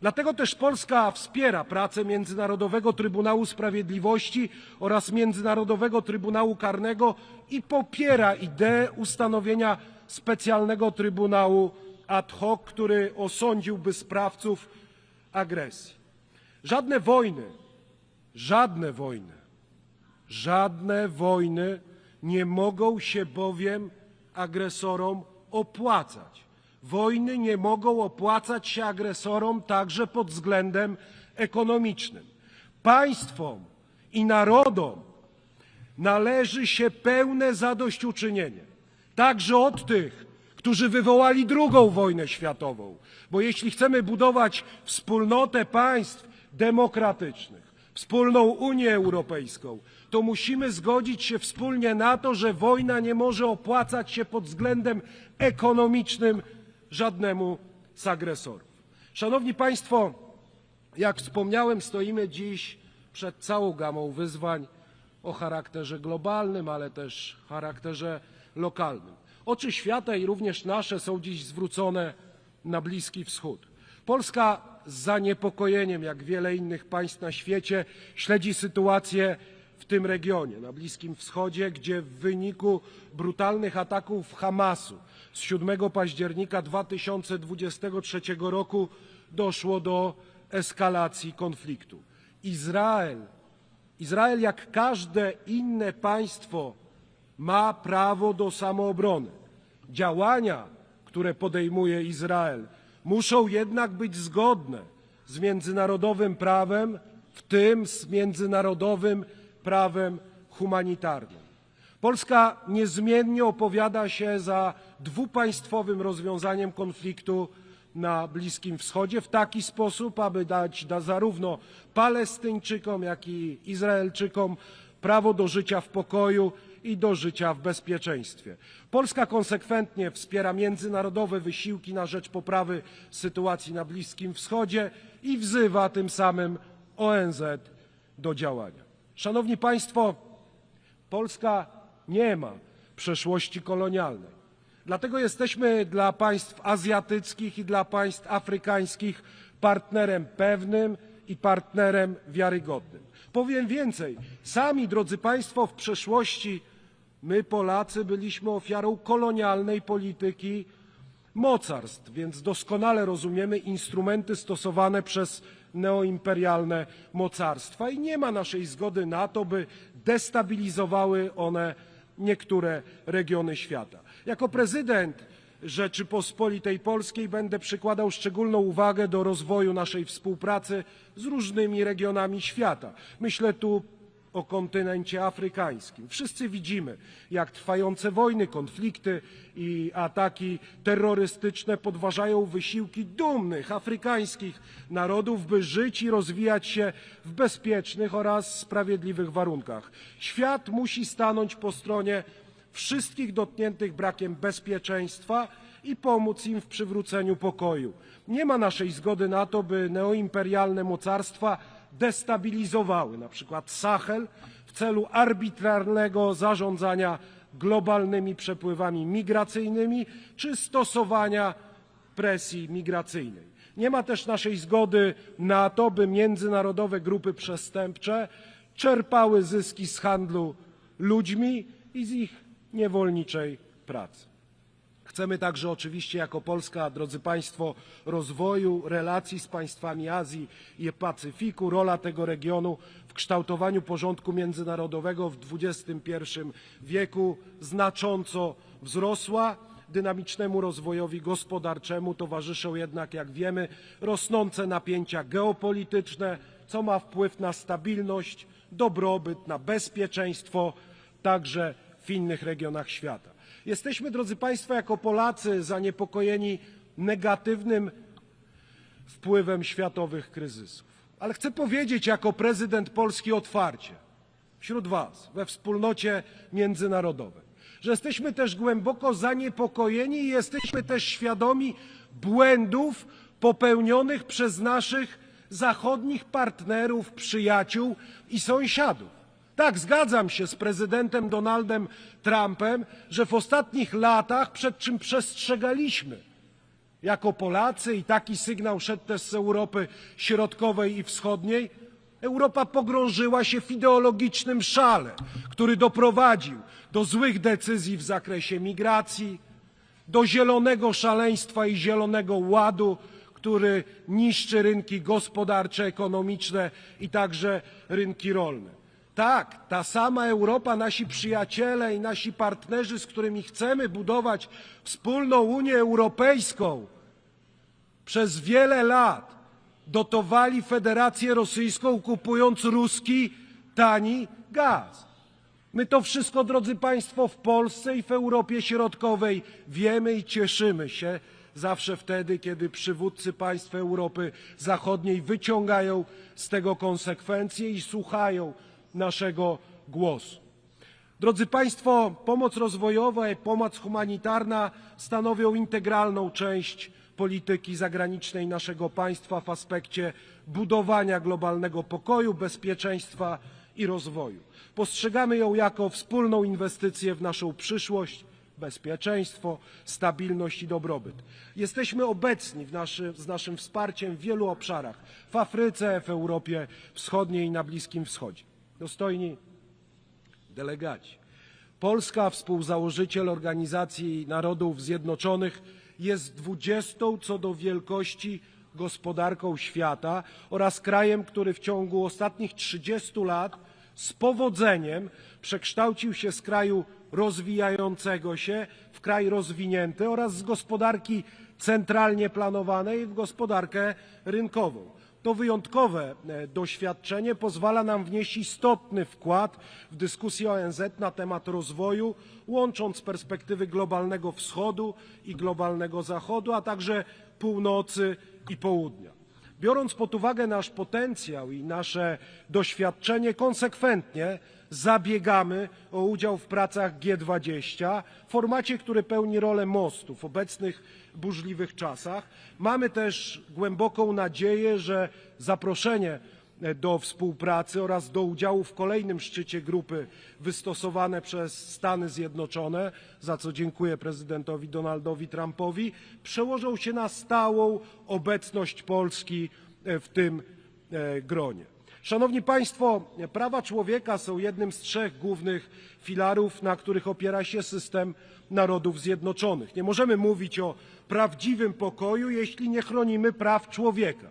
Dlatego też Polska wspiera pracę Międzynarodowego Trybunału Sprawiedliwości oraz Międzynarodowego Trybunału Karnego i popiera ideę ustanowienia specjalnego Trybunału ad hoc, który osądziłby sprawców agresji. Żadne wojny nie mogą się bowiem agresorom opłacać. Wojny nie mogą opłacać się agresorom także pod względem ekonomicznym. Państwom i narodom należy się pełne zadośćuczynienie, także od tych, którzy wywołali II wojnę światową, bo jeśli chcemy budować wspólnotę państw demokratycznych, wspólną Unię Europejską, to musimy zgodzić się wspólnie na to, że wojna nie może opłacać się pod względem ekonomicznym żadnemu z agresorów. Szanowni Państwo, jak wspomniałem, stoimy dziś przed całą gamą wyzwań o charakterze globalnym, ale też charakterze lokalnym. Oczy świata i również nasze są dziś zwrócone na Bliski Wschód. Polska z zaniepokojeniem, jak wiele innych państw na świecie, śledzi sytuację w tym regionie, na Bliskim Wschodzie, gdzie w wyniku brutalnych ataków Hamasu z 7 października 2023 roku doszło do eskalacji konfliktu. Izrael, jak każde inne państwo, ma prawo do samoobrony. Działania, które podejmuje Izrael, muszą jednak być zgodne z międzynarodowym prawem, w tym z międzynarodowym prawem humanitarnym. Polska niezmiennie opowiada się za dwupaństwowym rozwiązaniem konfliktu na Bliskim Wschodzie w taki sposób, aby dać zarówno Palestyńczykom, jak i Izraelczykom prawo do życia w pokoju i do życia w bezpieczeństwie. Polska konsekwentnie wspiera międzynarodowe wysiłki na rzecz poprawy sytuacji na Bliskim Wschodzie i wzywa tym samym ONZ do działania. Szanowni Państwo, Polska nie ma przeszłości kolonialnej. Dlatego jesteśmy dla państw azjatyckich i dla państw afrykańskich partnerem pewnym i partnerem wiarygodnym. Powiem więcej, sami, drodzy Państwo, w przeszłości my, Polacy, byliśmy ofiarą kolonialnej polityki mocarstw, więc doskonale rozumiemy instrumenty stosowane przez neoimperialne mocarstwa i nie ma naszej zgody na to, by destabilizowały one niektóre regiony świata. Jako prezydent Rzeczypospolitej Polskiej będę przykładał szczególną uwagę do rozwoju naszej współpracy z różnymi regionami świata. Myślę tu o kontynencie afrykańskim. Wszyscy widzimy, jak trwające wojny, konflikty i ataki terrorystyczne podważają wysiłki dumnych afrykańskich narodów, by żyć i rozwijać się w bezpiecznych oraz sprawiedliwych warunkach. Świat musi stanąć po stronie wszystkich dotkniętych brakiem bezpieczeństwa i pomóc im w przywróceniu pokoju. Nie ma naszej zgody na to, by neoimperialne mocarstwa destabilizowały na przykład Sahel w celu arbitralnego zarządzania globalnymi przepływami migracyjnymi czy stosowania presji migracyjnej. Nie ma też naszej zgody na to, by międzynarodowe grupy przestępcze czerpały zyski z handlu ludźmi i z ich niewolniczej pracy. Chcemy także oczywiście jako Polska, drodzy Państwo, rozwoju relacji z państwami Azji i Pacyfiku. Rola tego regionu w kształtowaniu porządku międzynarodowego w XXI wieku znacząco wzrosła. Dynamicznemu rozwojowi gospodarczemu towarzyszą jednak, jak wiemy, rosnące napięcia geopolityczne, co ma wpływ na stabilność, dobrobyt, na bezpieczeństwo także w innych regionach świata. Jesteśmy, drodzy Państwo, jako Polacy zaniepokojeni negatywnym wpływem światowych kryzysów. Ale chcę powiedzieć jako prezydent Polski otwarcie wśród Was, we wspólnocie międzynarodowej, że jesteśmy też głęboko zaniepokojeni i jesteśmy też świadomi błędów popełnionych przez naszych zachodnich partnerów, przyjaciół i sąsiadów. Tak, zgadzam się z prezydentem Donaldem Trumpem, że w ostatnich latach, przed czym przestrzegaliśmy jako Polacy i taki sygnał szedł też z Europy Środkowej i Wschodniej, Europa pogrążyła się w ideologicznym szale, który doprowadził do złych decyzji w zakresie migracji, do zielonego szaleństwa i zielonego ładu, który niszczy rynki gospodarcze, ekonomiczne i także rynki rolne. Tak, ta sama Europa, nasi przyjaciele i nasi partnerzy, z którymi chcemy budować wspólną Unię Europejską, przez wiele lat dotowali Federację Rosyjską, kupując ruski, tani gaz. My to wszystko, drodzy Państwo, w Polsce i w Europie Środkowej wiemy i cieszymy się zawsze wtedy, kiedy przywódcy państw Europy Zachodniej wyciągają z tego konsekwencje i słuchają naszego głosu. Drodzy Państwo, pomoc rozwojowa i pomoc humanitarna stanowią integralną część polityki zagranicznej naszego państwa w aspekcie budowania globalnego pokoju, bezpieczeństwa i rozwoju. Postrzegamy ją jako wspólną inwestycję w naszą przyszłość, bezpieczeństwo, stabilność i dobrobyt. Jesteśmy obecni z naszym wsparciem w wielu obszarach, w Afryce, w Europie Wschodniej i na Bliskim Wschodzie. Dostojni delegaci, Polska, współzałożyciel Organizacji Narodów Zjednoczonych, jest 20. co do wielkości gospodarką świata oraz krajem, który w ciągu ostatnich 30 lat z powodzeniem przekształcił się z kraju rozwijającego się w kraj rozwinięty oraz z gospodarki centralnie planowanej w gospodarkę rynkową. To wyjątkowe doświadczenie pozwala nam wnieść istotny wkład w dyskusję ONZ na temat rozwoju, łącząc perspektywy globalnego wschodu i globalnego zachodu, a także północy i południa. Biorąc pod uwagę nasz potencjał i nasze doświadczenie, konsekwentnie zabiegamy o udział w pracach G20, w formacie, który pełni rolę mostu w obecnych burzliwych czasach. Mamy też głęboką nadzieję, że zaproszenie do współpracy oraz do udziału w kolejnym szczycie grupy wystosowane przez Stany Zjednoczone, za co dziękuję prezydentowi Donaldowi Trumpowi, przełożą się na stałą obecność Polski w tym gronie. Szanowni Państwo, prawa człowieka są jednym z 3 głównych filarów, na których opiera się system Narodów Zjednoczonych. Nie możemy mówić o prawdziwym pokoju, jeśli nie chronimy praw człowieka.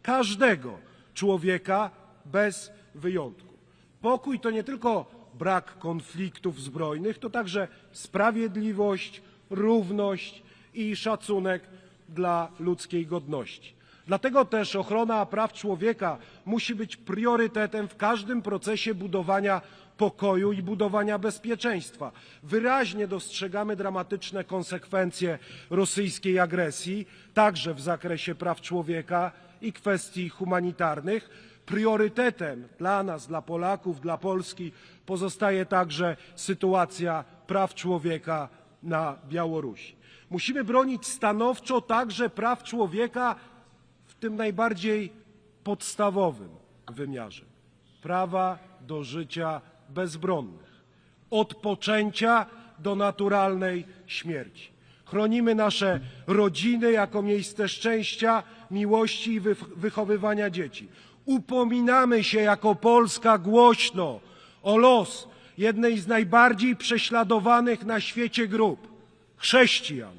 Każdego człowieka bez wyjątku. Pokój to nie tylko brak konfliktów zbrojnych, to także sprawiedliwość, równość i szacunek dla ludzkiej godności. Dlatego też ochrona praw człowieka musi być priorytetem w każdym procesie budowania pokoju i budowania bezpieczeństwa. Wyraźnie dostrzegamy dramatyczne konsekwencje rosyjskiej agresji, także w zakresie praw człowieka i kwestii humanitarnych. Priorytetem dla nas, dla Polaków, dla Polski pozostaje także sytuacja praw człowieka na Białorusi. Musimy bronić stanowczo także praw człowieka w tym najbardziej podstawowym wymiarze prawa do życia bezbronnych, od poczęcia do naturalnej śmierci. Chronimy nasze rodziny jako miejsce szczęścia, miłości i wychowywania dzieci. Upominamy się jako Polska głośno o los jednej z najbardziej prześladowanych na świecie grup chrześcijan.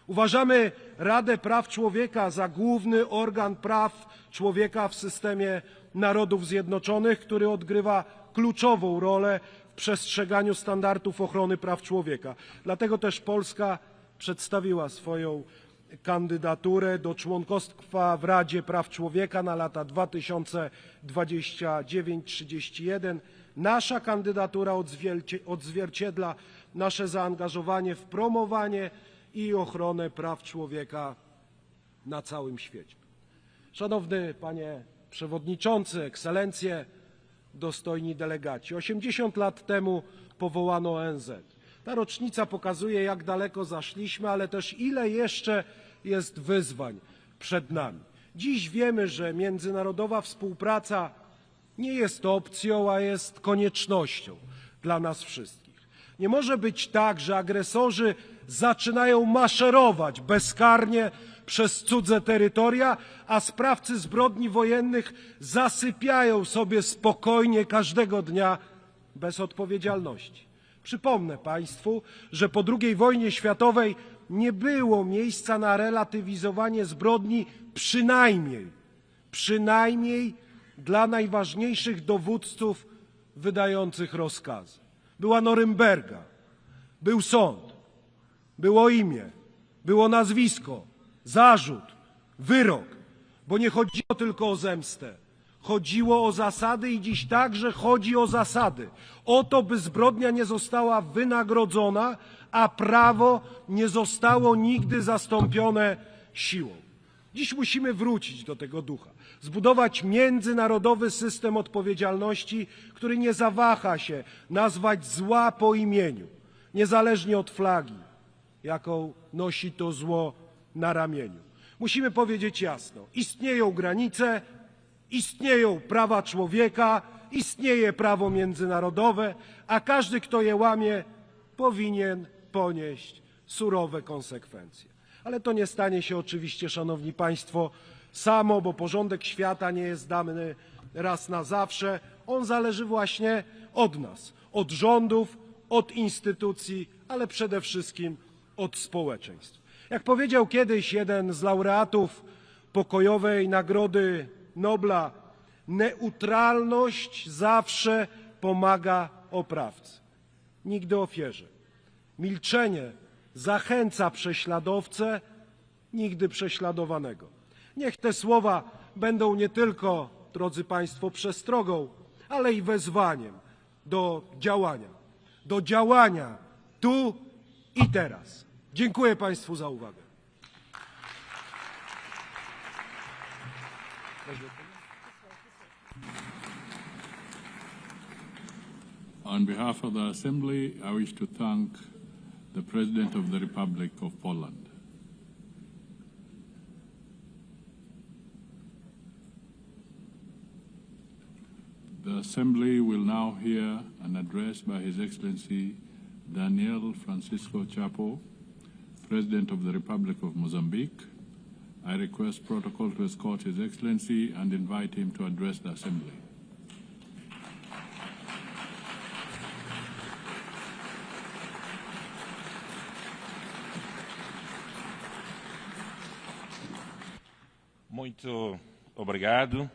Uważamy Radę Praw Człowieka za główny organ praw człowieka w systemie Narodów Zjednoczonych, który odgrywa kluczową rolę w przestrzeganiu standardów ochrony praw człowieka. Dlatego też Polska przedstawiła swoją kandydaturę do członkostwa w Radzie Praw Człowieka na lata 2029-31. Nasza kandydatura odzwierciedla nasze zaangażowanie w promowanie i ochronę praw człowieka na całym świecie. Szanowny Panie Przewodniczący, Ekscelencje, dostojni delegaci. 80 lat temu powołano ONZ. Ta rocznica pokazuje, jak daleko zaszliśmy, ale też ile jeszcze jest wyzwań przed nami. Dziś wiemy, że międzynarodowa współpraca nie jest opcją, a jest koniecznością dla nas wszystkich. Nie może być tak, że agresorzy zaczynają maszerować bezkarnie przez cudze terytoria, a sprawcy zbrodni wojennych zasypiają sobie spokojnie każdego dnia bez odpowiedzialności. Przypomnę Państwu, że po II wojnie światowej nie było miejsca na relatywizowanie zbrodni, przynajmniej dla najważniejszych dowódców wydających rozkazy. Była Norymberga, był sąd, było imię, było nazwisko, zarzut, wyrok, bo nie chodziło tylko o zemstę. Chodziło o zasady i dziś także chodzi o zasady. O to, by zbrodnia nie została wynagrodzona, a prawo nie zostało nigdy zastąpione siłą. Dziś musimy wrócić do tego ducha, zbudować międzynarodowy system odpowiedzialności, który nie zawaha się nazwać zła po imieniu, niezależnie od flagi, jaką nosi to zło na ramieniu. Musimy powiedzieć jasno, istnieją granice, istnieją prawa człowieka, istnieje prawo międzynarodowe, a każdy, kto je łamie, powinien ponieść surowe konsekwencje. Ale to nie stanie się oczywiście, szanowni państwo, samo, bo porządek świata nie jest dany raz na zawsze. On zależy właśnie od nas, od rządów, od instytucji, ale przede wszystkim od społeczeństw. Jak powiedział kiedyś jeden z laureatów pokojowej Nagrody Nobla, neutralność zawsze pomaga oprawcy, nigdy ofierze. Milczenie zachęca prześladowcę, nigdy prześladowanego. Niech te słowa będą nie tylko, drodzy państwo, przestrogą, ale i wezwaniem do działania tu i teraz. Dziękuję państwu za uwagę. On behalf of the Assembly, I wish to thank the President of the Republic of Poland. The Assembly will now hear an address by His Excellency Daniel Francisco Chapo, President of the Republic of Mozambique. I request protocol to escort His Excellency and invite him to address the Assembly. Muito obrigado.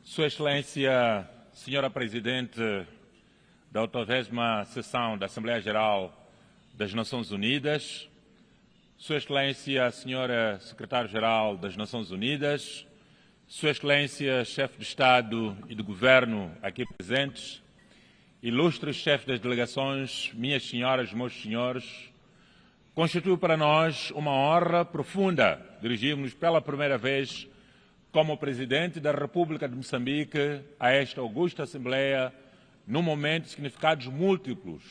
Sua Excelência, Senhora Presidente da 80ª Sessão da Assembleia Geral das Nações Unidas, Sua Excelência, Senhora Secretário-Geral das Nações Unidas, Sua Excelência, Chefe de Estado e de Governo aqui presentes, ilustres chefes das delegações, minhas senhoras, meus senhores, constitui para nós uma honra profunda dirigirmos pela primeira vez como Presidente da República de Moçambique a esta augusta Assembleia num momento de significados múltiplos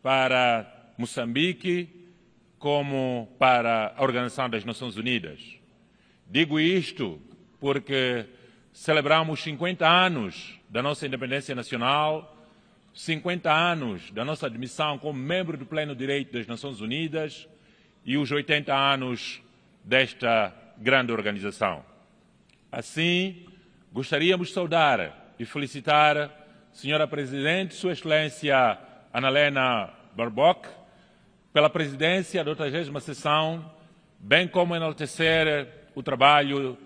para Moçambique como para a Organização das Nações Unidas. Digo isto porque celebramos 50 anos da nossa independência nacional, 50 anos da nossa admissão como membro do pleno direito das Nações Unidas e os 80 anos desta grande organização. Assim, gostaríamos de saudar e felicitar a Senhora Presidente, Sua Excelência Annalena Baerbock, pela presidência da 80ª Sessão, bem como enaltecer o trabalho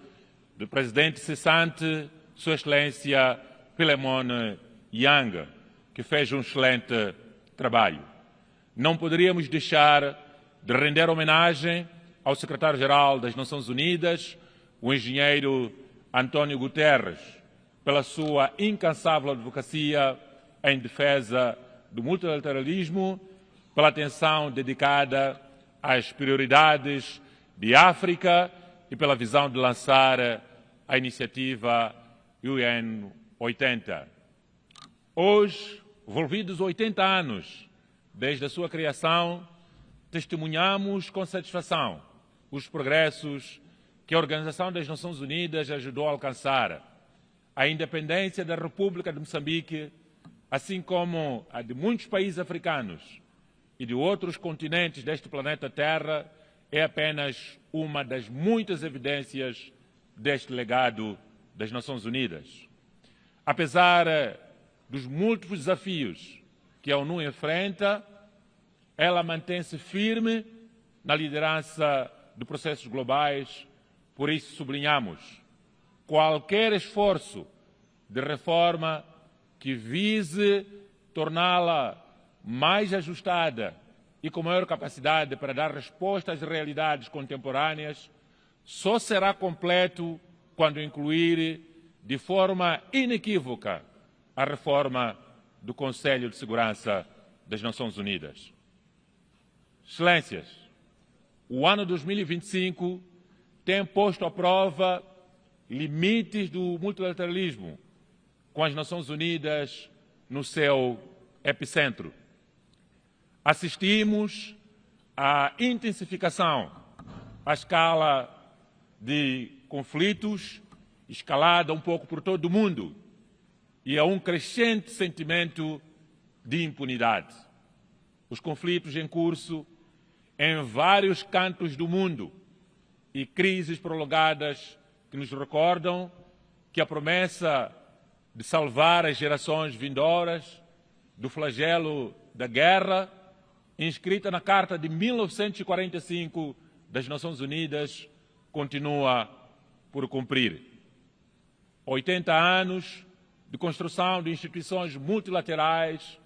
do Presidente cessante, Sua Excelência Philemon Yang, que fez um excelente trabalho. Não poderíamos deixar de render homenagem ao Secretário-Geral das Nações Unidas, o engenheiro António Guterres, pela sua incansável advocacia em defesa do multilateralismo, pela atenção dedicada às prioridades de África e pela visão de lançar a iniciativa UN80. Hoje, envolvidos 80 anos desde a sua criação, testemunhamos com satisfação os progressos que a Organização das Nações Unidas ajudou a alcançar. A independência da República de Moçambique, assim como a de muitos países africanos e de outros continentes deste planeta Terra, é apenas uma das muitas evidências deste legado das Nações Unidas. Apesar dos múltiplos desafios que a ONU enfrenta, ela mantém-se firme na liderança de processos globais, por isso sublinhamos qualquer esforço de reforma que vise torná-la mais ajustada e com maior capacidade para dar resposta às realidades contemporâneas, só será completo quando incluir de forma inequívoca a reforma do Conselho de Segurança das Nações Unidas. Excelências, o ano 2025 tem posto à prova limites do multilateralismo, com as Nações Unidas no seu epicentro. Assistimos à intensificação à escala de conflitos, escalada um pouco por todo o mundo, e a um crescente sentimento de impunidade. Os conflitos em curso em vários cantos do mundo e crises prolongadas que nos recordam que a promessa de salvar as gerações vindouras do flagelo da guerra, inscrita na Carta de 1945 das Nações Unidas, continua por cumprir. 80 anos de construção de instituições multilaterais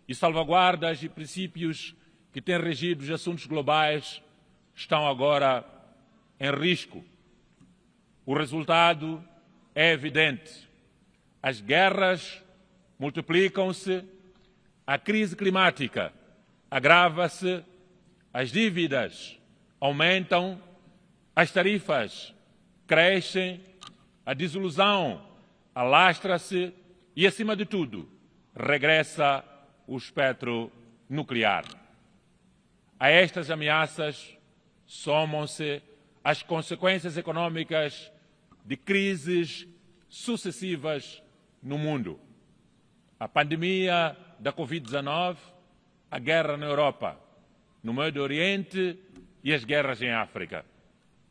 e salvaguardas de princípios que têm regido os assuntos globais estão agora em risco. O resultado é evidente. As guerras multiplicam-se, a crise climática agrava-se, as dívidas aumentam, as tarifas crescem, a desilusão alastra-se e, acima de tudo, regressa o espectro nuclear. A estas ameaças somam-se as consequências econômicas de crises sucessivas no mundo. A pandemia da Covid-19, a guerra na Europa, no Médio Oriente e as guerras em África.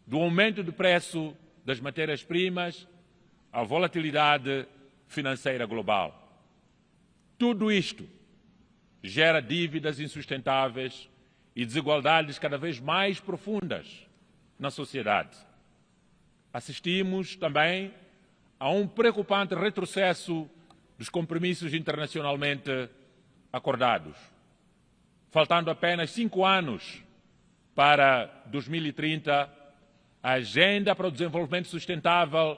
Do aumento do preço das matérias-primas à volatilidade financeira global. Tudo isto gera dívidas insustentáveis e desigualdades cada vez mais profundas na sociedade. Assistimos também a um preocupante retrocesso dos compromissos internacionalmente acordados. Faltando apenas 5 anos para 2030, a Agenda para o Desenvolvimento Sustentável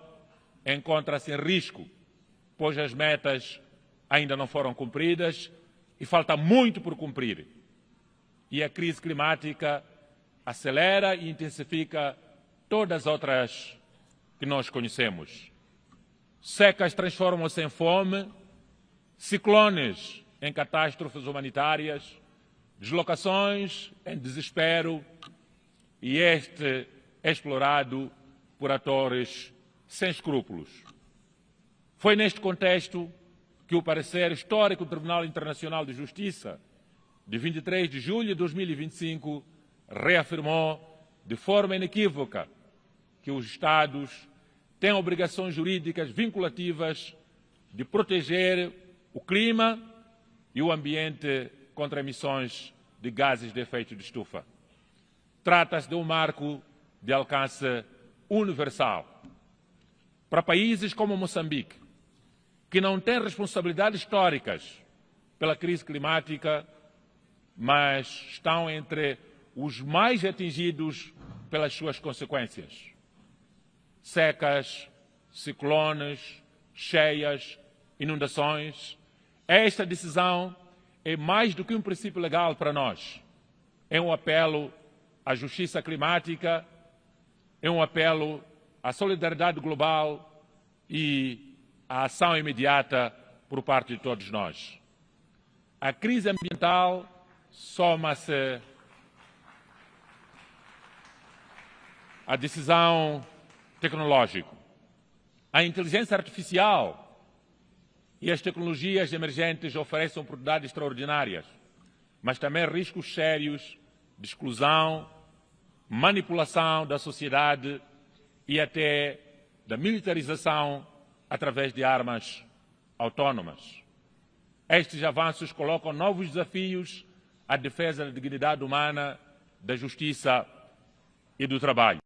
encontra-se em risco, pois as metas ainda não foram cumpridas e falta muito por cumprir. E a crise climática acelera e intensifica todas as outras que nós conhecemos. Secas transformam-se em fome, ciclones em catástrofes humanitárias, deslocações em desespero, e este é explorado por atores sem escrúpulos. Foi neste contexto que o parecer histórico do Tribunal Internacional de Justiça, de 23 de julho de 2025, reafirmou de forma inequívoca que os Estados têm obrigações jurídicas vinculativas de proteger o clima e o ambiente contra emissões de gases de efeito de estufa. Trata-se de um marco de alcance universal. Para países como Moçambique, que não têm responsabilidades históricas pela crise climática, mas estão entre os mais atingidos pelas suas consequências. Secas, ciclones, cheias, inundações. Esta decisão é mais do que um princípio legal para nós. É um apelo à justiça climática, é um apelo à solidariedade global e à ação imediata por parte de todos nós. A crise ambiental soma-se à decisão tecnológica. A inteligência artificial e as tecnologias emergentes oferecem oportunidades extraordinárias, mas também riscos sérios de exclusão, manipulação da sociedade e até da militarização através de armas autónomas. Estes avanços colocam novos desafios à defesa da dignidade humana da Justiça e do Trabalho.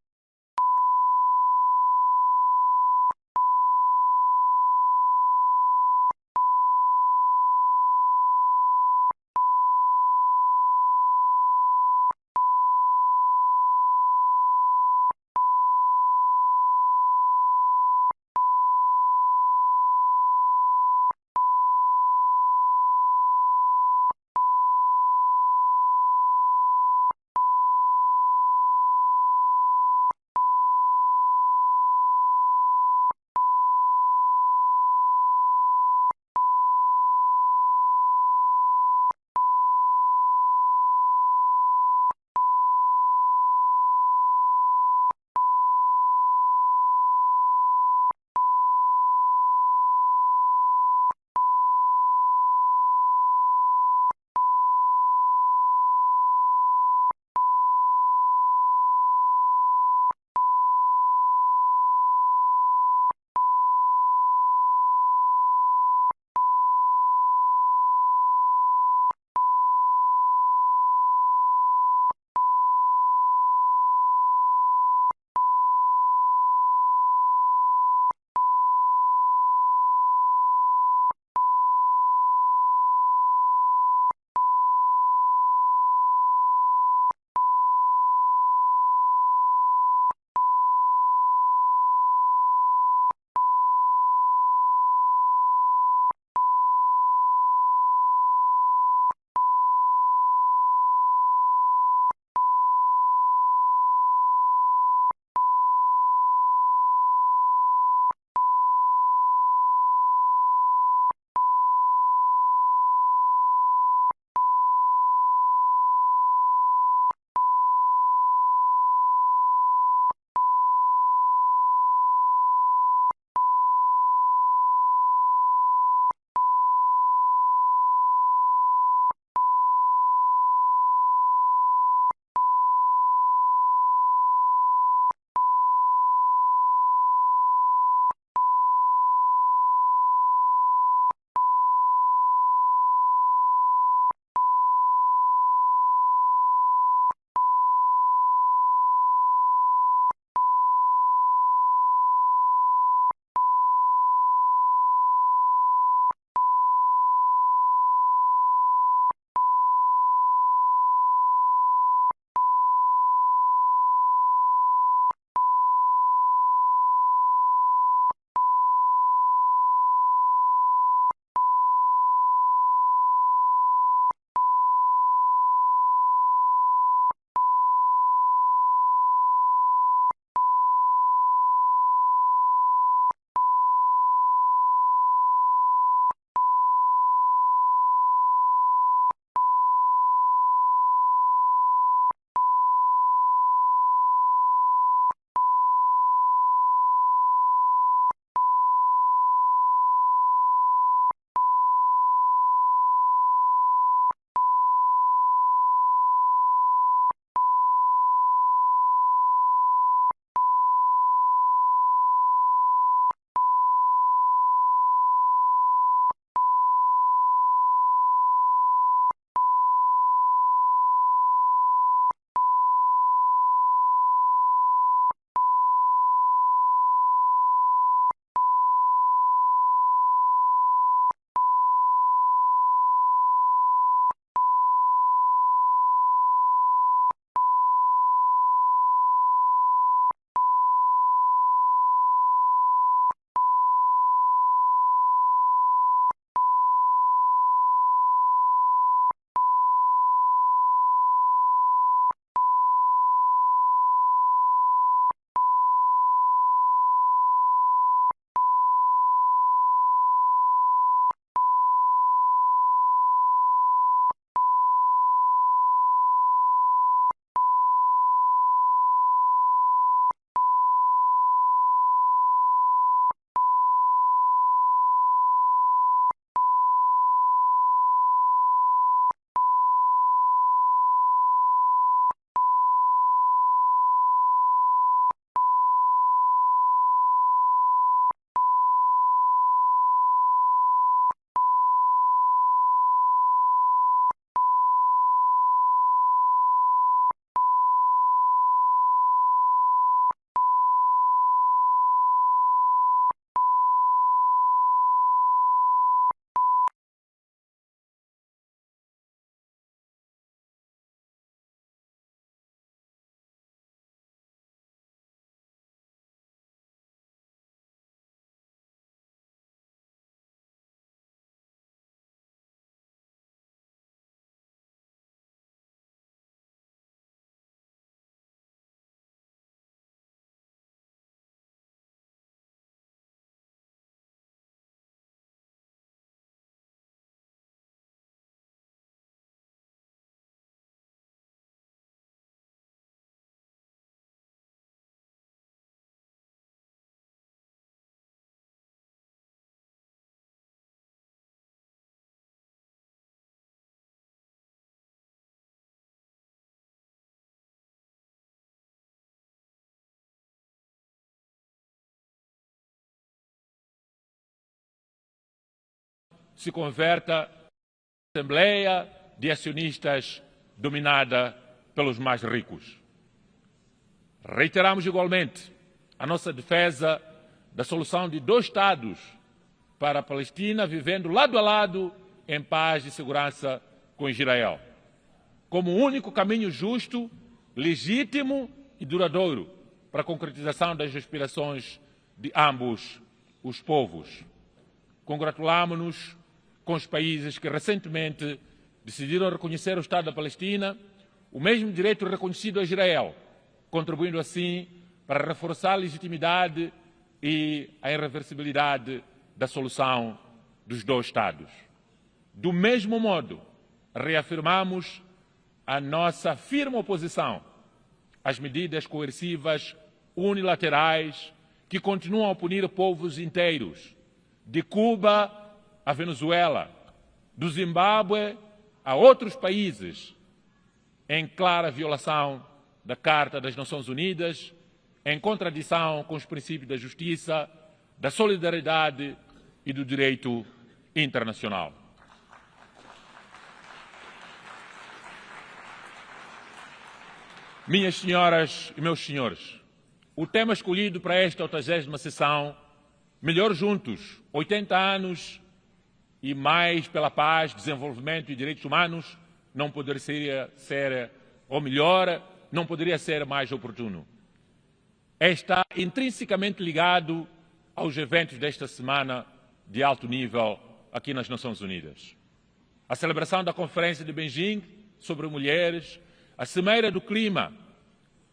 se converta em assembleia de acionistas dominada pelos mais ricos. Reiteramos igualmente a nossa defesa da solução de 2 Estados para a Palestina, vivendo lado a lado em paz e segurança com Israel, como o único caminho justo, legítimo e duradouro para a concretização das aspirações de ambos os povos. Congratulamos-nos com os países que recentemente decidiram reconhecer o Estado da Palestina, o mesmo direito reconhecido a Israel, contribuindo assim para reforçar a legitimidade e a irreversibilidade da solução dos 2 Estados. Do mesmo modo, reafirmamos a nossa firme oposição às medidas coercivas unilaterais que continuam a punir povos inteiros, de Cuba a Venezuela, do Zimbábue a outros países, em clara violação da Carta das Nações Unidas, em contradição com os princípios da justiça, da solidariedade e do direito internacional. Minhas senhoras e meus senhores, o tema escolhido para esta 80ª sessão, Melhor Juntos, 80 anos e mais pela paz, desenvolvimento e direitos humanos, não poderia ser, ou melhor, não poderia ser mais oportuno. Está intrinsecamente ligado aos eventos desta semana de alto nível aqui nas Nações Unidas. A celebração da Conferência de Beijing sobre mulheres, a Cimeira do Clima,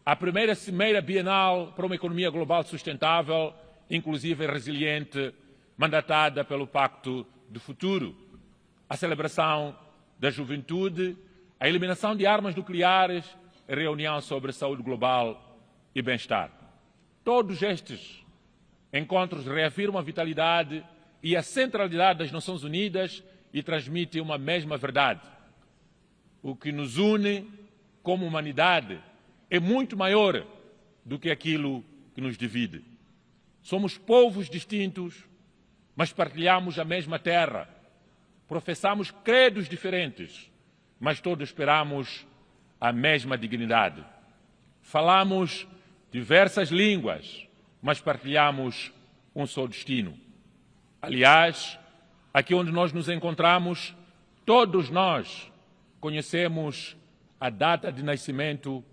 a primeira Cimeira Bienal para uma economia global sustentável, inclusive e resiliente, mandatada pelo Pacto do Futuro, a celebração da juventude, a eliminação de armas nucleares, a reunião sobre saúde global e bem-estar. Todos estes encontros reafirmam a vitalidade e a centralidade das Nações Unidas e transmitem uma mesma verdade. O que nos une como humanidade é muito maior do que aquilo que nos divide. Somos povos distintos, mas partilhamos a mesma terra. Professamos credos diferentes, mas todos esperamos a mesma dignidade. Falamos diversas línguas, mas partilhamos um só destino. Aliás, aqui onde nós nos encontramos, todos nós conhecemos a data de nascimento,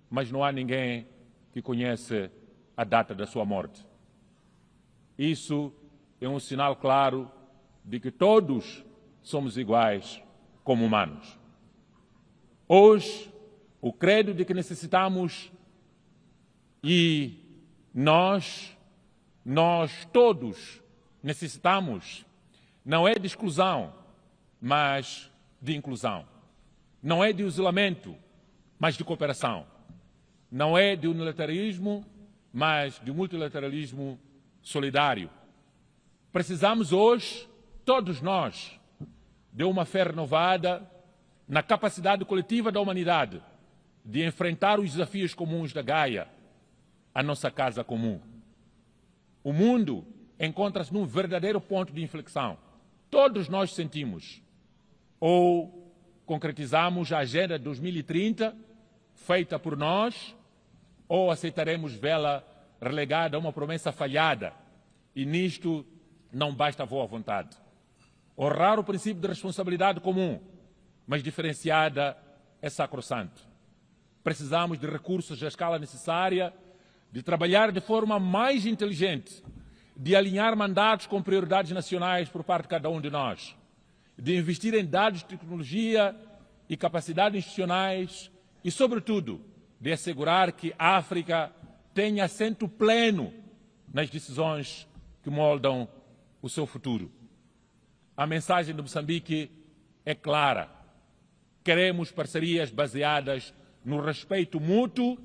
mas não há ninguém que conhece a data da sua morte. Isso é um sinal claro de que todos somos iguais como humanos. Hoje, o credo de que necessitamos e nós todos necessitamos, não é de exclusão, mas de inclusão. Não é de isolamento, mas de cooperação. Não é de unilateralismo, mas de multilateralismo solidário. Precisamos hoje, todos nós, de uma fé renovada na capacidade coletiva da humanidade de enfrentar os desafios comuns da Gaia, a nossa casa comum. O mundo encontra-se num verdadeiro ponto de inflexão. Todos nós sentimos. Ou concretizamos a Agenda 2030, feita por nós, ou aceitaremos vê-la relegada a uma promessa falhada, e nisto não basta a boa vontade. Honrar o princípio de responsabilidade comum, mas diferenciada, é sacrossanto. Precisamos de recursos à escala necessária, de trabalhar de forma mais inteligente, de alinhar mandatos com prioridades nacionais por parte de cada um de nós, de investir em dados, tecnologia e capacidades institucionais e, sobretudo, de assegurar que a África tenha assento pleno nas decisões que moldam o seu futuro. A mensagem de Moçambique é clara. Queremos parcerias baseadas no respeito mútuo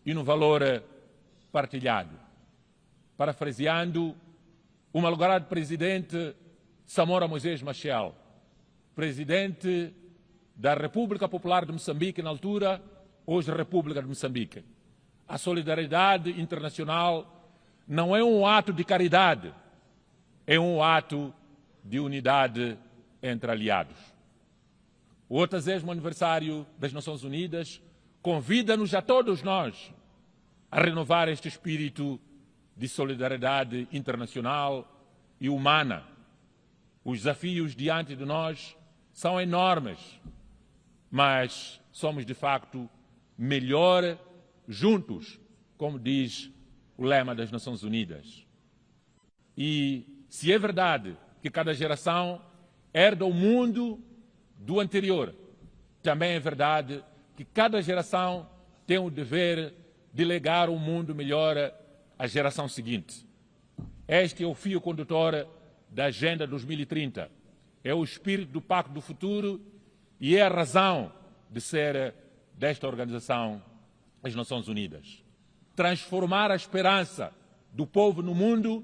e no valor partilhado. Parafraseando o malogrado presidente Samora Moisés Machel, presidente da República Popular de Moçambique na altura, hoje República de Moçambique. A solidariedade internacional não é um ato de caridade, é um ato de unidade entre aliados. O 80º aniversário das Nações Unidas convida-nos a todos nós a renovar este espírito de solidariedade internacional e humana. Os desafios diante de nós são enormes, mas somos de facto melhor juntos, como diz o lema das Nações Unidas. E se é verdade que cada geração herda o mundo do anterior, também é verdade que cada geração tem o dever de legar um mundo melhor à geração seguinte. Este é o fio condutor da Agenda 2030. É o espírito do Pacto do Futuro e é a razão de ser desta organização, as Nações Unidas. Transformar a esperança do povo no mundo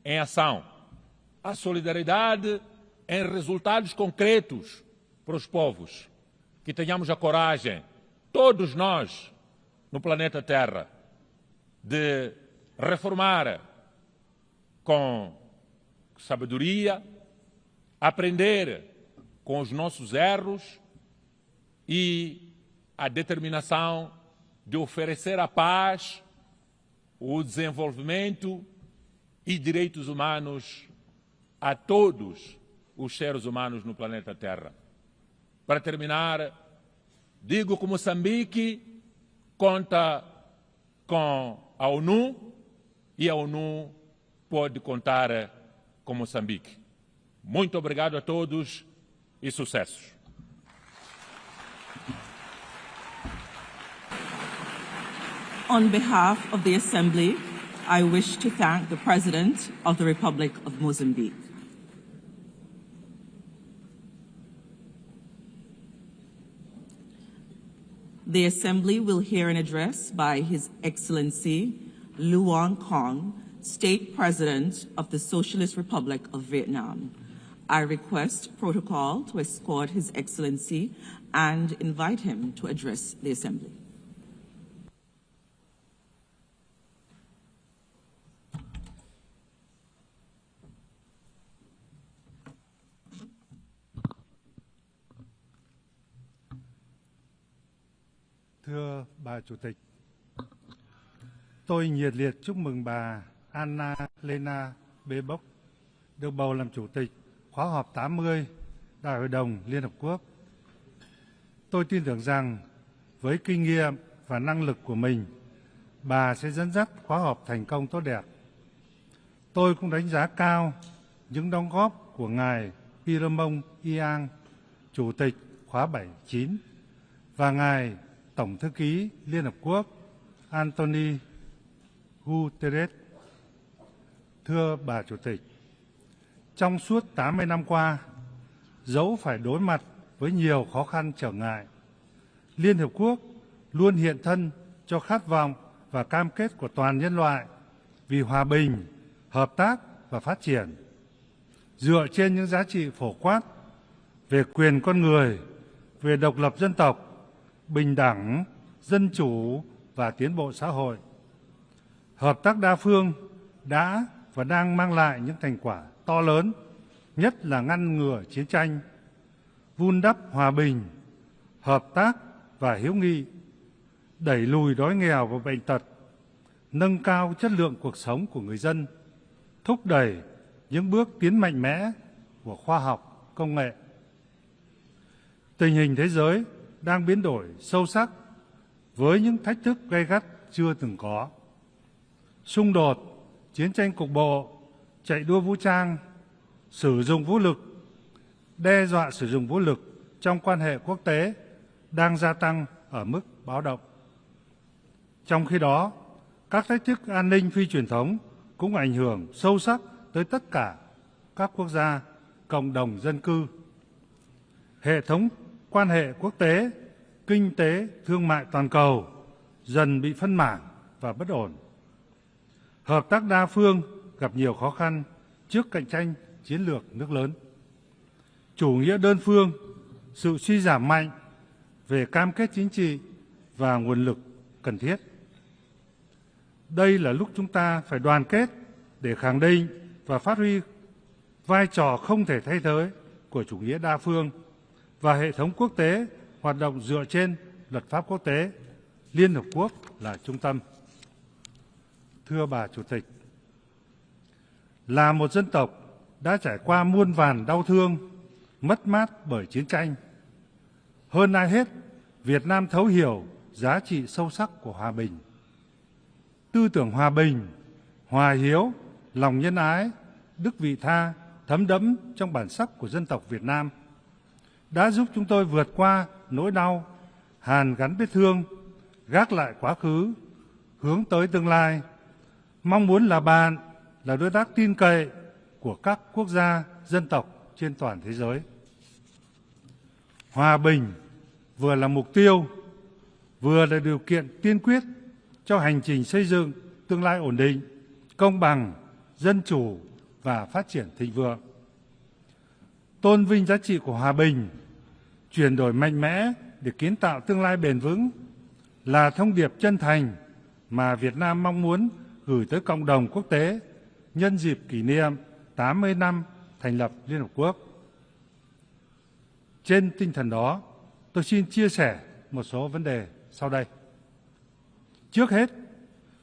em ação. A solidariedade em resultados concretos para os povos. Que tenhamos a coragem, todos nós, no planeta Terra, de reformar com sabedoria, aprender com os nossos erros e a determinação de oferecer a paz, o desenvolvimento e direitos humanos a todos os seres humanos no planeta Terra. Para terminar, digo que Moçambique conta com a ONU e a ONU pode contar com Moçambique. Muito obrigado a todos e sucessos. On behalf of the Assembly, I wish to thank the President of the Republic of Mozambique. The Assembly will hear an address by His Excellency Luong Kong, State President of the Socialist Republic of Vietnam. I request protocol to escort His Excellency and invite him to address the Assembly. Thưa bà Chủ tịch, tôi nhiệt liệt chúc mừng bà Anna Lena Baerbock được bầu làm Chủ tịch khóa họp 80 Đại hội đồng Liên Hợp Quốc. Tôi tin tưởng rằng với kinh nghiệm và năng lực của mình, bà sẽ dẫn dắt khóa họp thành công tốt đẹp. Tôi cũng đánh giá cao những đóng góp của ngài Piramon Iang, Chủ tịch khóa 79, và ngài Tổng thư ký Liên Hợp Quốc António Guterres. Thưa bà Chủ tịch, trong suốt 80 năm qua, dẫu phải đối mặt với nhiều khó khăn trở ngại, Liên Hợp Quốc luôn hiện thân cho khát vọng và cam kết của toàn nhân loại vì hòa bình, hợp tác và phát triển. Dựa trên những giá trị phổ quát về quyền con người, về độc lập dân tộc, bình đẳng, dân chủ và tiến bộ xã hội. Hợp tác đa phương đã và đang mang lại những thành quả to lớn, nhất là ngăn ngừa chiến tranh, vun đắp hòa bình, hợp tác và hữu nghị, đẩy lùi đói nghèo và bệnh tật, nâng cao chất lượng cuộc sống của người dân, thúc đẩy những bước tiến mạnh mẽ của khoa học, công nghệ. Tình hình thế giới đang biến đổi sâu sắc với những thách thức gay gắt chưa từng có. Xung đột, chiến tranh cục bộ, chạy đua vũ trang, sử dụng vũ lực, đe dọa sử dụng vũ lực trong quan hệ quốc tế đang gia tăng ở mức báo động. Trong khi đó, các thách thức an ninh phi truyền thống cũng ảnh hưởng sâu sắc tới tất cả các quốc gia, cộng đồng dân cư. Hệ thống quan hệ quốc tế, kinh tế, thương mại toàn cầu dần bị phân mảng và bất ổn. Hợp tác đa phương gặp nhiều khó khăn trước cạnh tranh chiến lược nước lớn. Chủ nghĩa đơn phương, sự suy giảm mạnh về cam kết chính trị và nguồn lực cần thiết. Đây là lúc chúng ta phải đoàn kết để khẳng định và phát huy vai trò không thể thay thế của chủ nghĩa đa phương và hệ thống quốc tế hoạt động dựa trên luật pháp quốc tế, Liên Hợp Quốc là trung tâm. Thưa bà Chủ tịch, là một dân tộc đã trải qua muôn vàn đau thương, mất mát bởi chiến tranh, hơn ai hết, Việt Nam thấu hiểu giá trị sâu sắc của hòa bình. Tư tưởng hòa bình, hòa hiếu, lòng nhân ái, đức vị tha thấm đẫm trong bản sắc của dân tộc Việt Nam đã giúp chúng tôi vượt qua nỗi đau, hàn gắn vết thương, gác lại quá khứ, hướng tới tương lai, mong muốn là bạn, là đối tác tin cậy của các quốc gia, dân tộc trên toàn thế giới. Hòa bình vừa là mục tiêu, vừa là điều kiện tiên quyết cho hành trình xây dựng tương lai ổn định, công bằng, dân chủ và phát triển thịnh vượng. Tôn vinh giá trị của hòa bình, chuyển đổi mạnh mẽ để kiến tạo tương lai bền vững là thông điệp chân thành mà Việt Nam mong muốn gửi tới cộng đồng quốc tế nhân dịp kỷ niệm 80 năm thành lập Liên Hợp Quốc. Trên tinh thần đó, tôi xin chia sẻ một số vấn đề sau đây. Trước hết,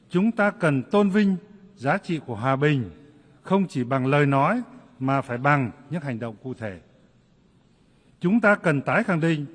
chúng ta cần tôn vinh giá trị của hòa bình không chỉ bằng lời nói mà phải bằng những hành động cụ thể. Chúng ta cần tái khẳng định